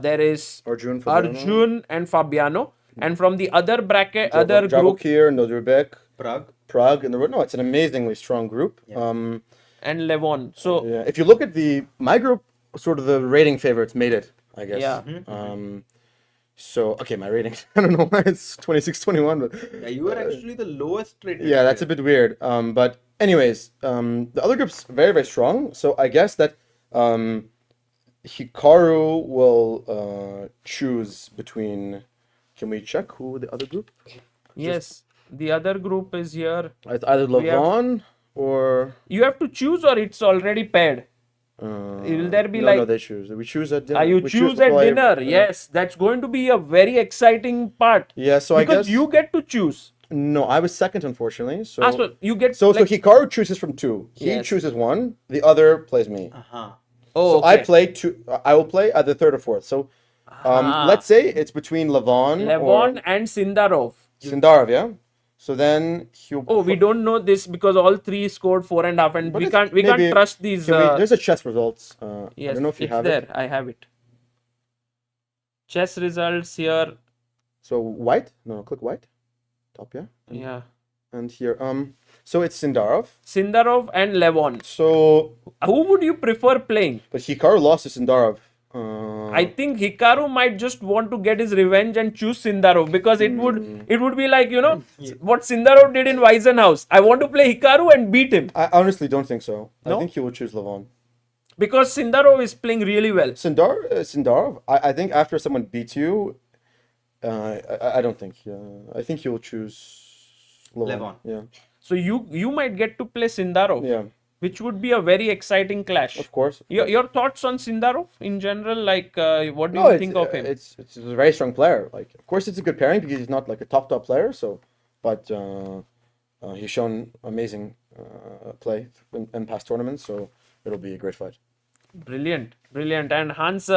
there is Arjun, Fabiano. Arjun and Fabiano, and from the other bracket, other group, Javokhir, Nodirbek, Pragg. No, it's an amazingly strong group. and Levon. So Yeah, if you look at my group, sort of the rating favorites made it, I guess. Yeah. So okay, my rating, I don't know why it's 26, 21, but Yeah, you were actually the lowest rated. yeah, that's a bit weird. But anyways, the other group's very, very strong. So I guess that Hikaru will choose between. Can we check who the other group? yes, the other group is here. It's either We have- Levon or. You have to choose, or it's already paired. Will there be no, like? they choose. We choose at dinner. You We choose the at player. dinner. Yes, that's going to be a very exciting part. Yeah, so I Because guess you get to choose. no, I was second, unfortunately. So So you get so like, Hikaru chooses from 2. He Yes. chooses 1. The other plays me. oh, So I okay. play 2. I will play at the 3rd or 4th. So let's say it's between Levon Levon or and Sindarov. Sindarov, yeah. So then he'll. Oh, we don't know this because all 3 scored 4.5, and But we it's- can't maybe- trust these. There's a chess results. I Yes, don't know if you it's have there. it. I have it. Chess results here. So white? No, click white. Top, yeah. Yeah, And here, so it's Sindarov. Sindarov and Levon. So, Who would you prefer playing? but Hikaru lost to Sindarov. I think Hikaru might just want to get his revenge and choose Sindarov because it would be like what Sindarov did in Weisenhaus. I want to play Hikaru and beat him I honestly don't think so. No? I think he will choose Levon. because Sindarov is playing really well. Sindarov, I think after someone beats you, I don't think. I think he will choose Levon. Yeah, So you might get to play Sindarov, yeah, which would be a very exciting clash. of course. Your thoughts on Sindarov in general? Like, what do No, you think of him? It's a very strong player. Like, of course, it's a good pairing because he's not like a top player. So, but he's shown amazing play in past tournaments. So it'll be a great fight. Brilliant. And Hans,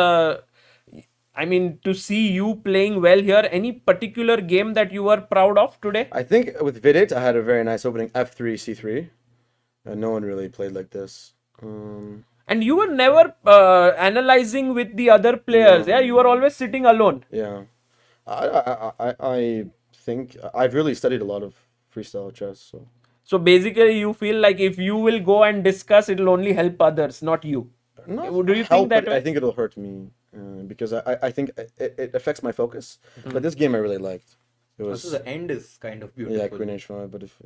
I mean, to see you playing well here, any particular game that you were proud of today? I think with Vidit, I had a very nice opening F3 C3. No one really played like this. And you were never analyzing with the other players. No. Yeah, you were always sitting alone. Yeah, I think I've really studied a lot of freestyle chess. So So basically, you feel like if you will go and discuss, it'll only help others, not you. not Do you think help, that but way? I think it'll hurt me because I think it affects my focus. But this game I really liked. It was Also, the end is kind of beautiful. yeah, Queen H5. But if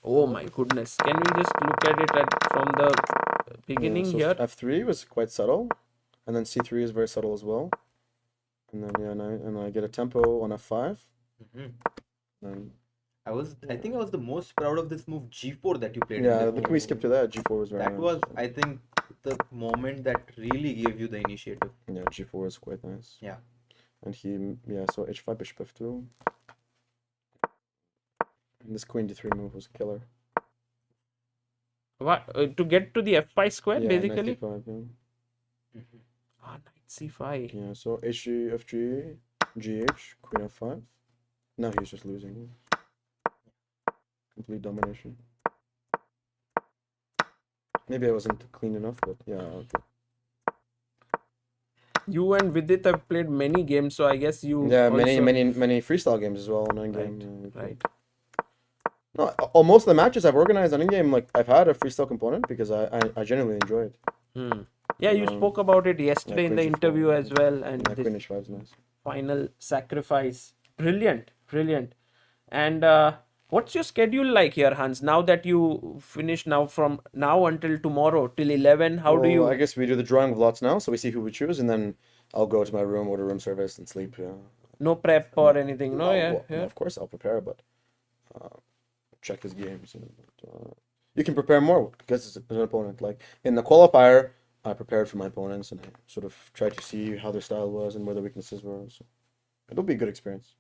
Oh my goodness. Can we just look at it from the beginning so here? F3 was quite subtle, and then C3 is very subtle as well. And then and I get a tempo on F5. And I think I was the most proud of this move G4 that you played. yeah, can we skip to that? G4 was very That nice. was, I think, the moment that really gave you the initiative. Yeah, G4 is quite nice. Yeah. And so H5, Bishop F2. And this Queen D3 move was killer. What to get to the F5 square, Yeah, basically? knight D5, yeah. Ah, knight C5. Yeah, so HG, FG, GH, Queen F5. Now he's just losing. Complete domination. Maybe I wasn't clean enough, but yeah. Okay. You and Vidit have played many games, so I guess you Yeah, also... many freestyle games as well. On Right, game. Yeah, we played. right. No, most of the matches I've organized on in-game, like I've had a freestyle component because I genuinely enjoy it. Yeah, you spoke about it yesterday in the Queen H4, interview as well, and Yeah, this Queen H5 is nice. final sacrifice. Brilliant, brilliant. And what's your schedule like here, Hans? Now that you finish from now until tomorrow till 11, how do Well, you... I guess we do the drawing of lots now, so we see who we choose, and then I'll go to my room, order room service, and sleep. Yeah. No prep or anything? No, yeah, Well, yeah. of course I'll prepare, but check his games. You can prepare more because it's an opponent. Like in the qualifier, I prepared for my opponents and I sort of tried to see how their style was and where their weaknesses were. So it'll be a good experience.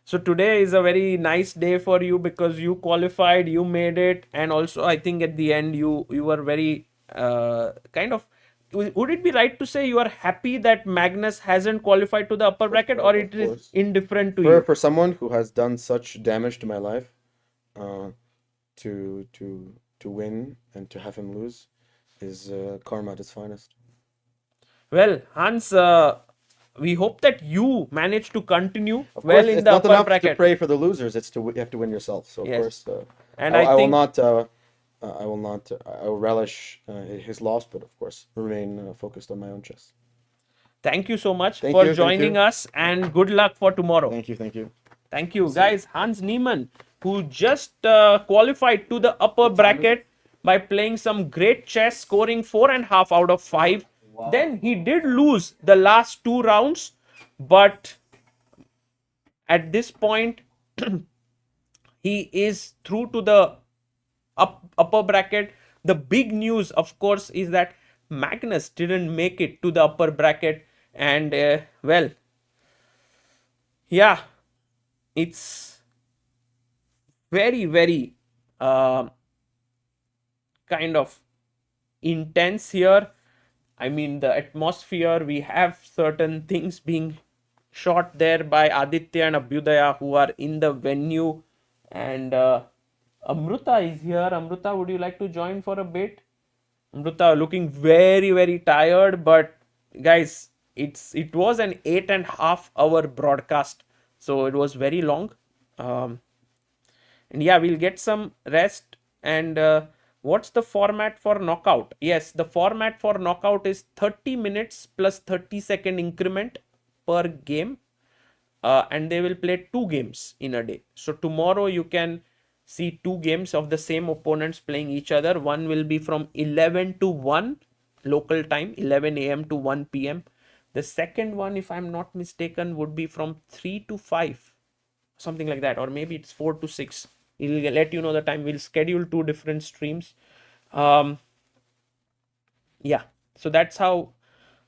So today is a very nice day for you because you qualified, you made it, and also I think at the end you were very kind of... Would it be right to say you are happy that Magnus hasn't qualified to the upper bracket, or it is course. indifferent to you? For someone who has done such damage to my life, to win and to have him lose is karma at its finest. Well, Hans, we hope that you manage to continue Of well course, in it's the not upper enough to bracket. pray for the losers. It's you have to win yourself. So of Yes. course, And I I will think not. I will not. I will relish his loss, but of course, remain focused on my own chess. thank you so much Thank for you, thank joining you. us, and good luck for tomorrow. Thank you. Thank you. Thank you, guys. Hans Niemann, who just qualified to the upper bracket by playing some great chess, scoring 4.5 out of 5. Then he did lose the last 2 rounds, but at this point, he is through to the upper bracket. The big news, of course, is that Magnus didn't make it to the upper bracket, and well, yeah, it's very, very kind of intense here. I mean, the atmosphere, we have certain things being shot there by Aditya and Abhyudaya, who are in the venue, and Amruta is here. Amruta, would you like to join for a bit? Amruta looking very, very tired, but guys, it was an 8.5 hour broadcast, so it was very long. And yeah, we'll get some rest. And what's the format for knockout? Yes, the format for knockout is 30 minutes plus 30-second increment per game, and they will play 2 games in a day. So tomorrow you can see 2 games of the same opponents playing each other. One will be from 11 to 1 local time, 11 a.m. to 1 p.m. The second one, if I'm not mistaken, would be from 3 to 5, something like that, or maybe it's 4 to 6. We'll let you know the time. We'll schedule 2 different streams. Yeah, so that's how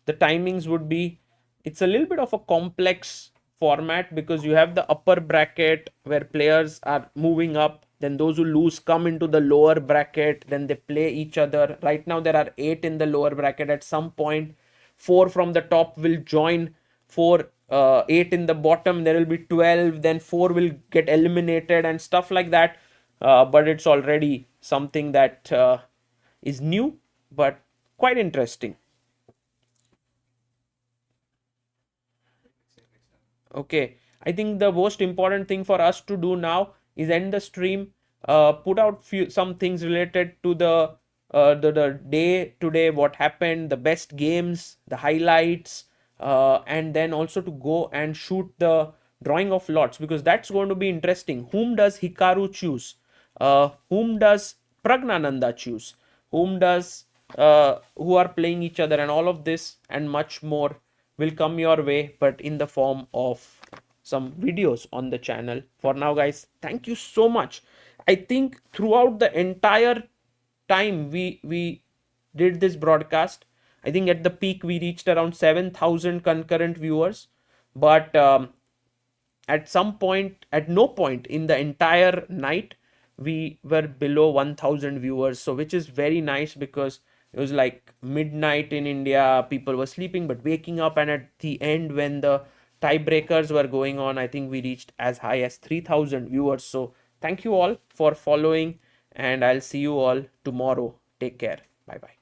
the timings would be. It's a little bit of a complex format because you have the upper bracket where players are moving up, then those who lose come into the lower bracket, then they play each other. Right now there are 8 in the lower bracket. At some point 4 from the top will join 8 in the bottom, there will be 12, then 4 will get eliminated and stuff like that. But it's already something that is new but quite interesting. Okay, I think the most important thing for us to do now is end the stream, put out some things related to the day today, what happened, the best games, the highlights, and then also to go and shoot the drawing of lots, because that's going to be interesting. Whom does Hikaru choose? Whom does Praggnanandhaa choose? Who are playing each other, and all of this and much more will come your way, but in the form of some videos on the channel. For now, guys, thank you so much. I think throughout the entire time we did this broadcast, I think at the peak we reached around 7,000 concurrent viewers, but at some point, at no point in the entire night, we were below 1,000 viewers. So which is very nice, because it was like midnight in India, people were sleeping but waking up, and at the end when the tiebreakers were going on, I think we reached as high as 3,000 viewers. So thank you all for following, and I'll see you all tomorrow. Take care. Bye bye.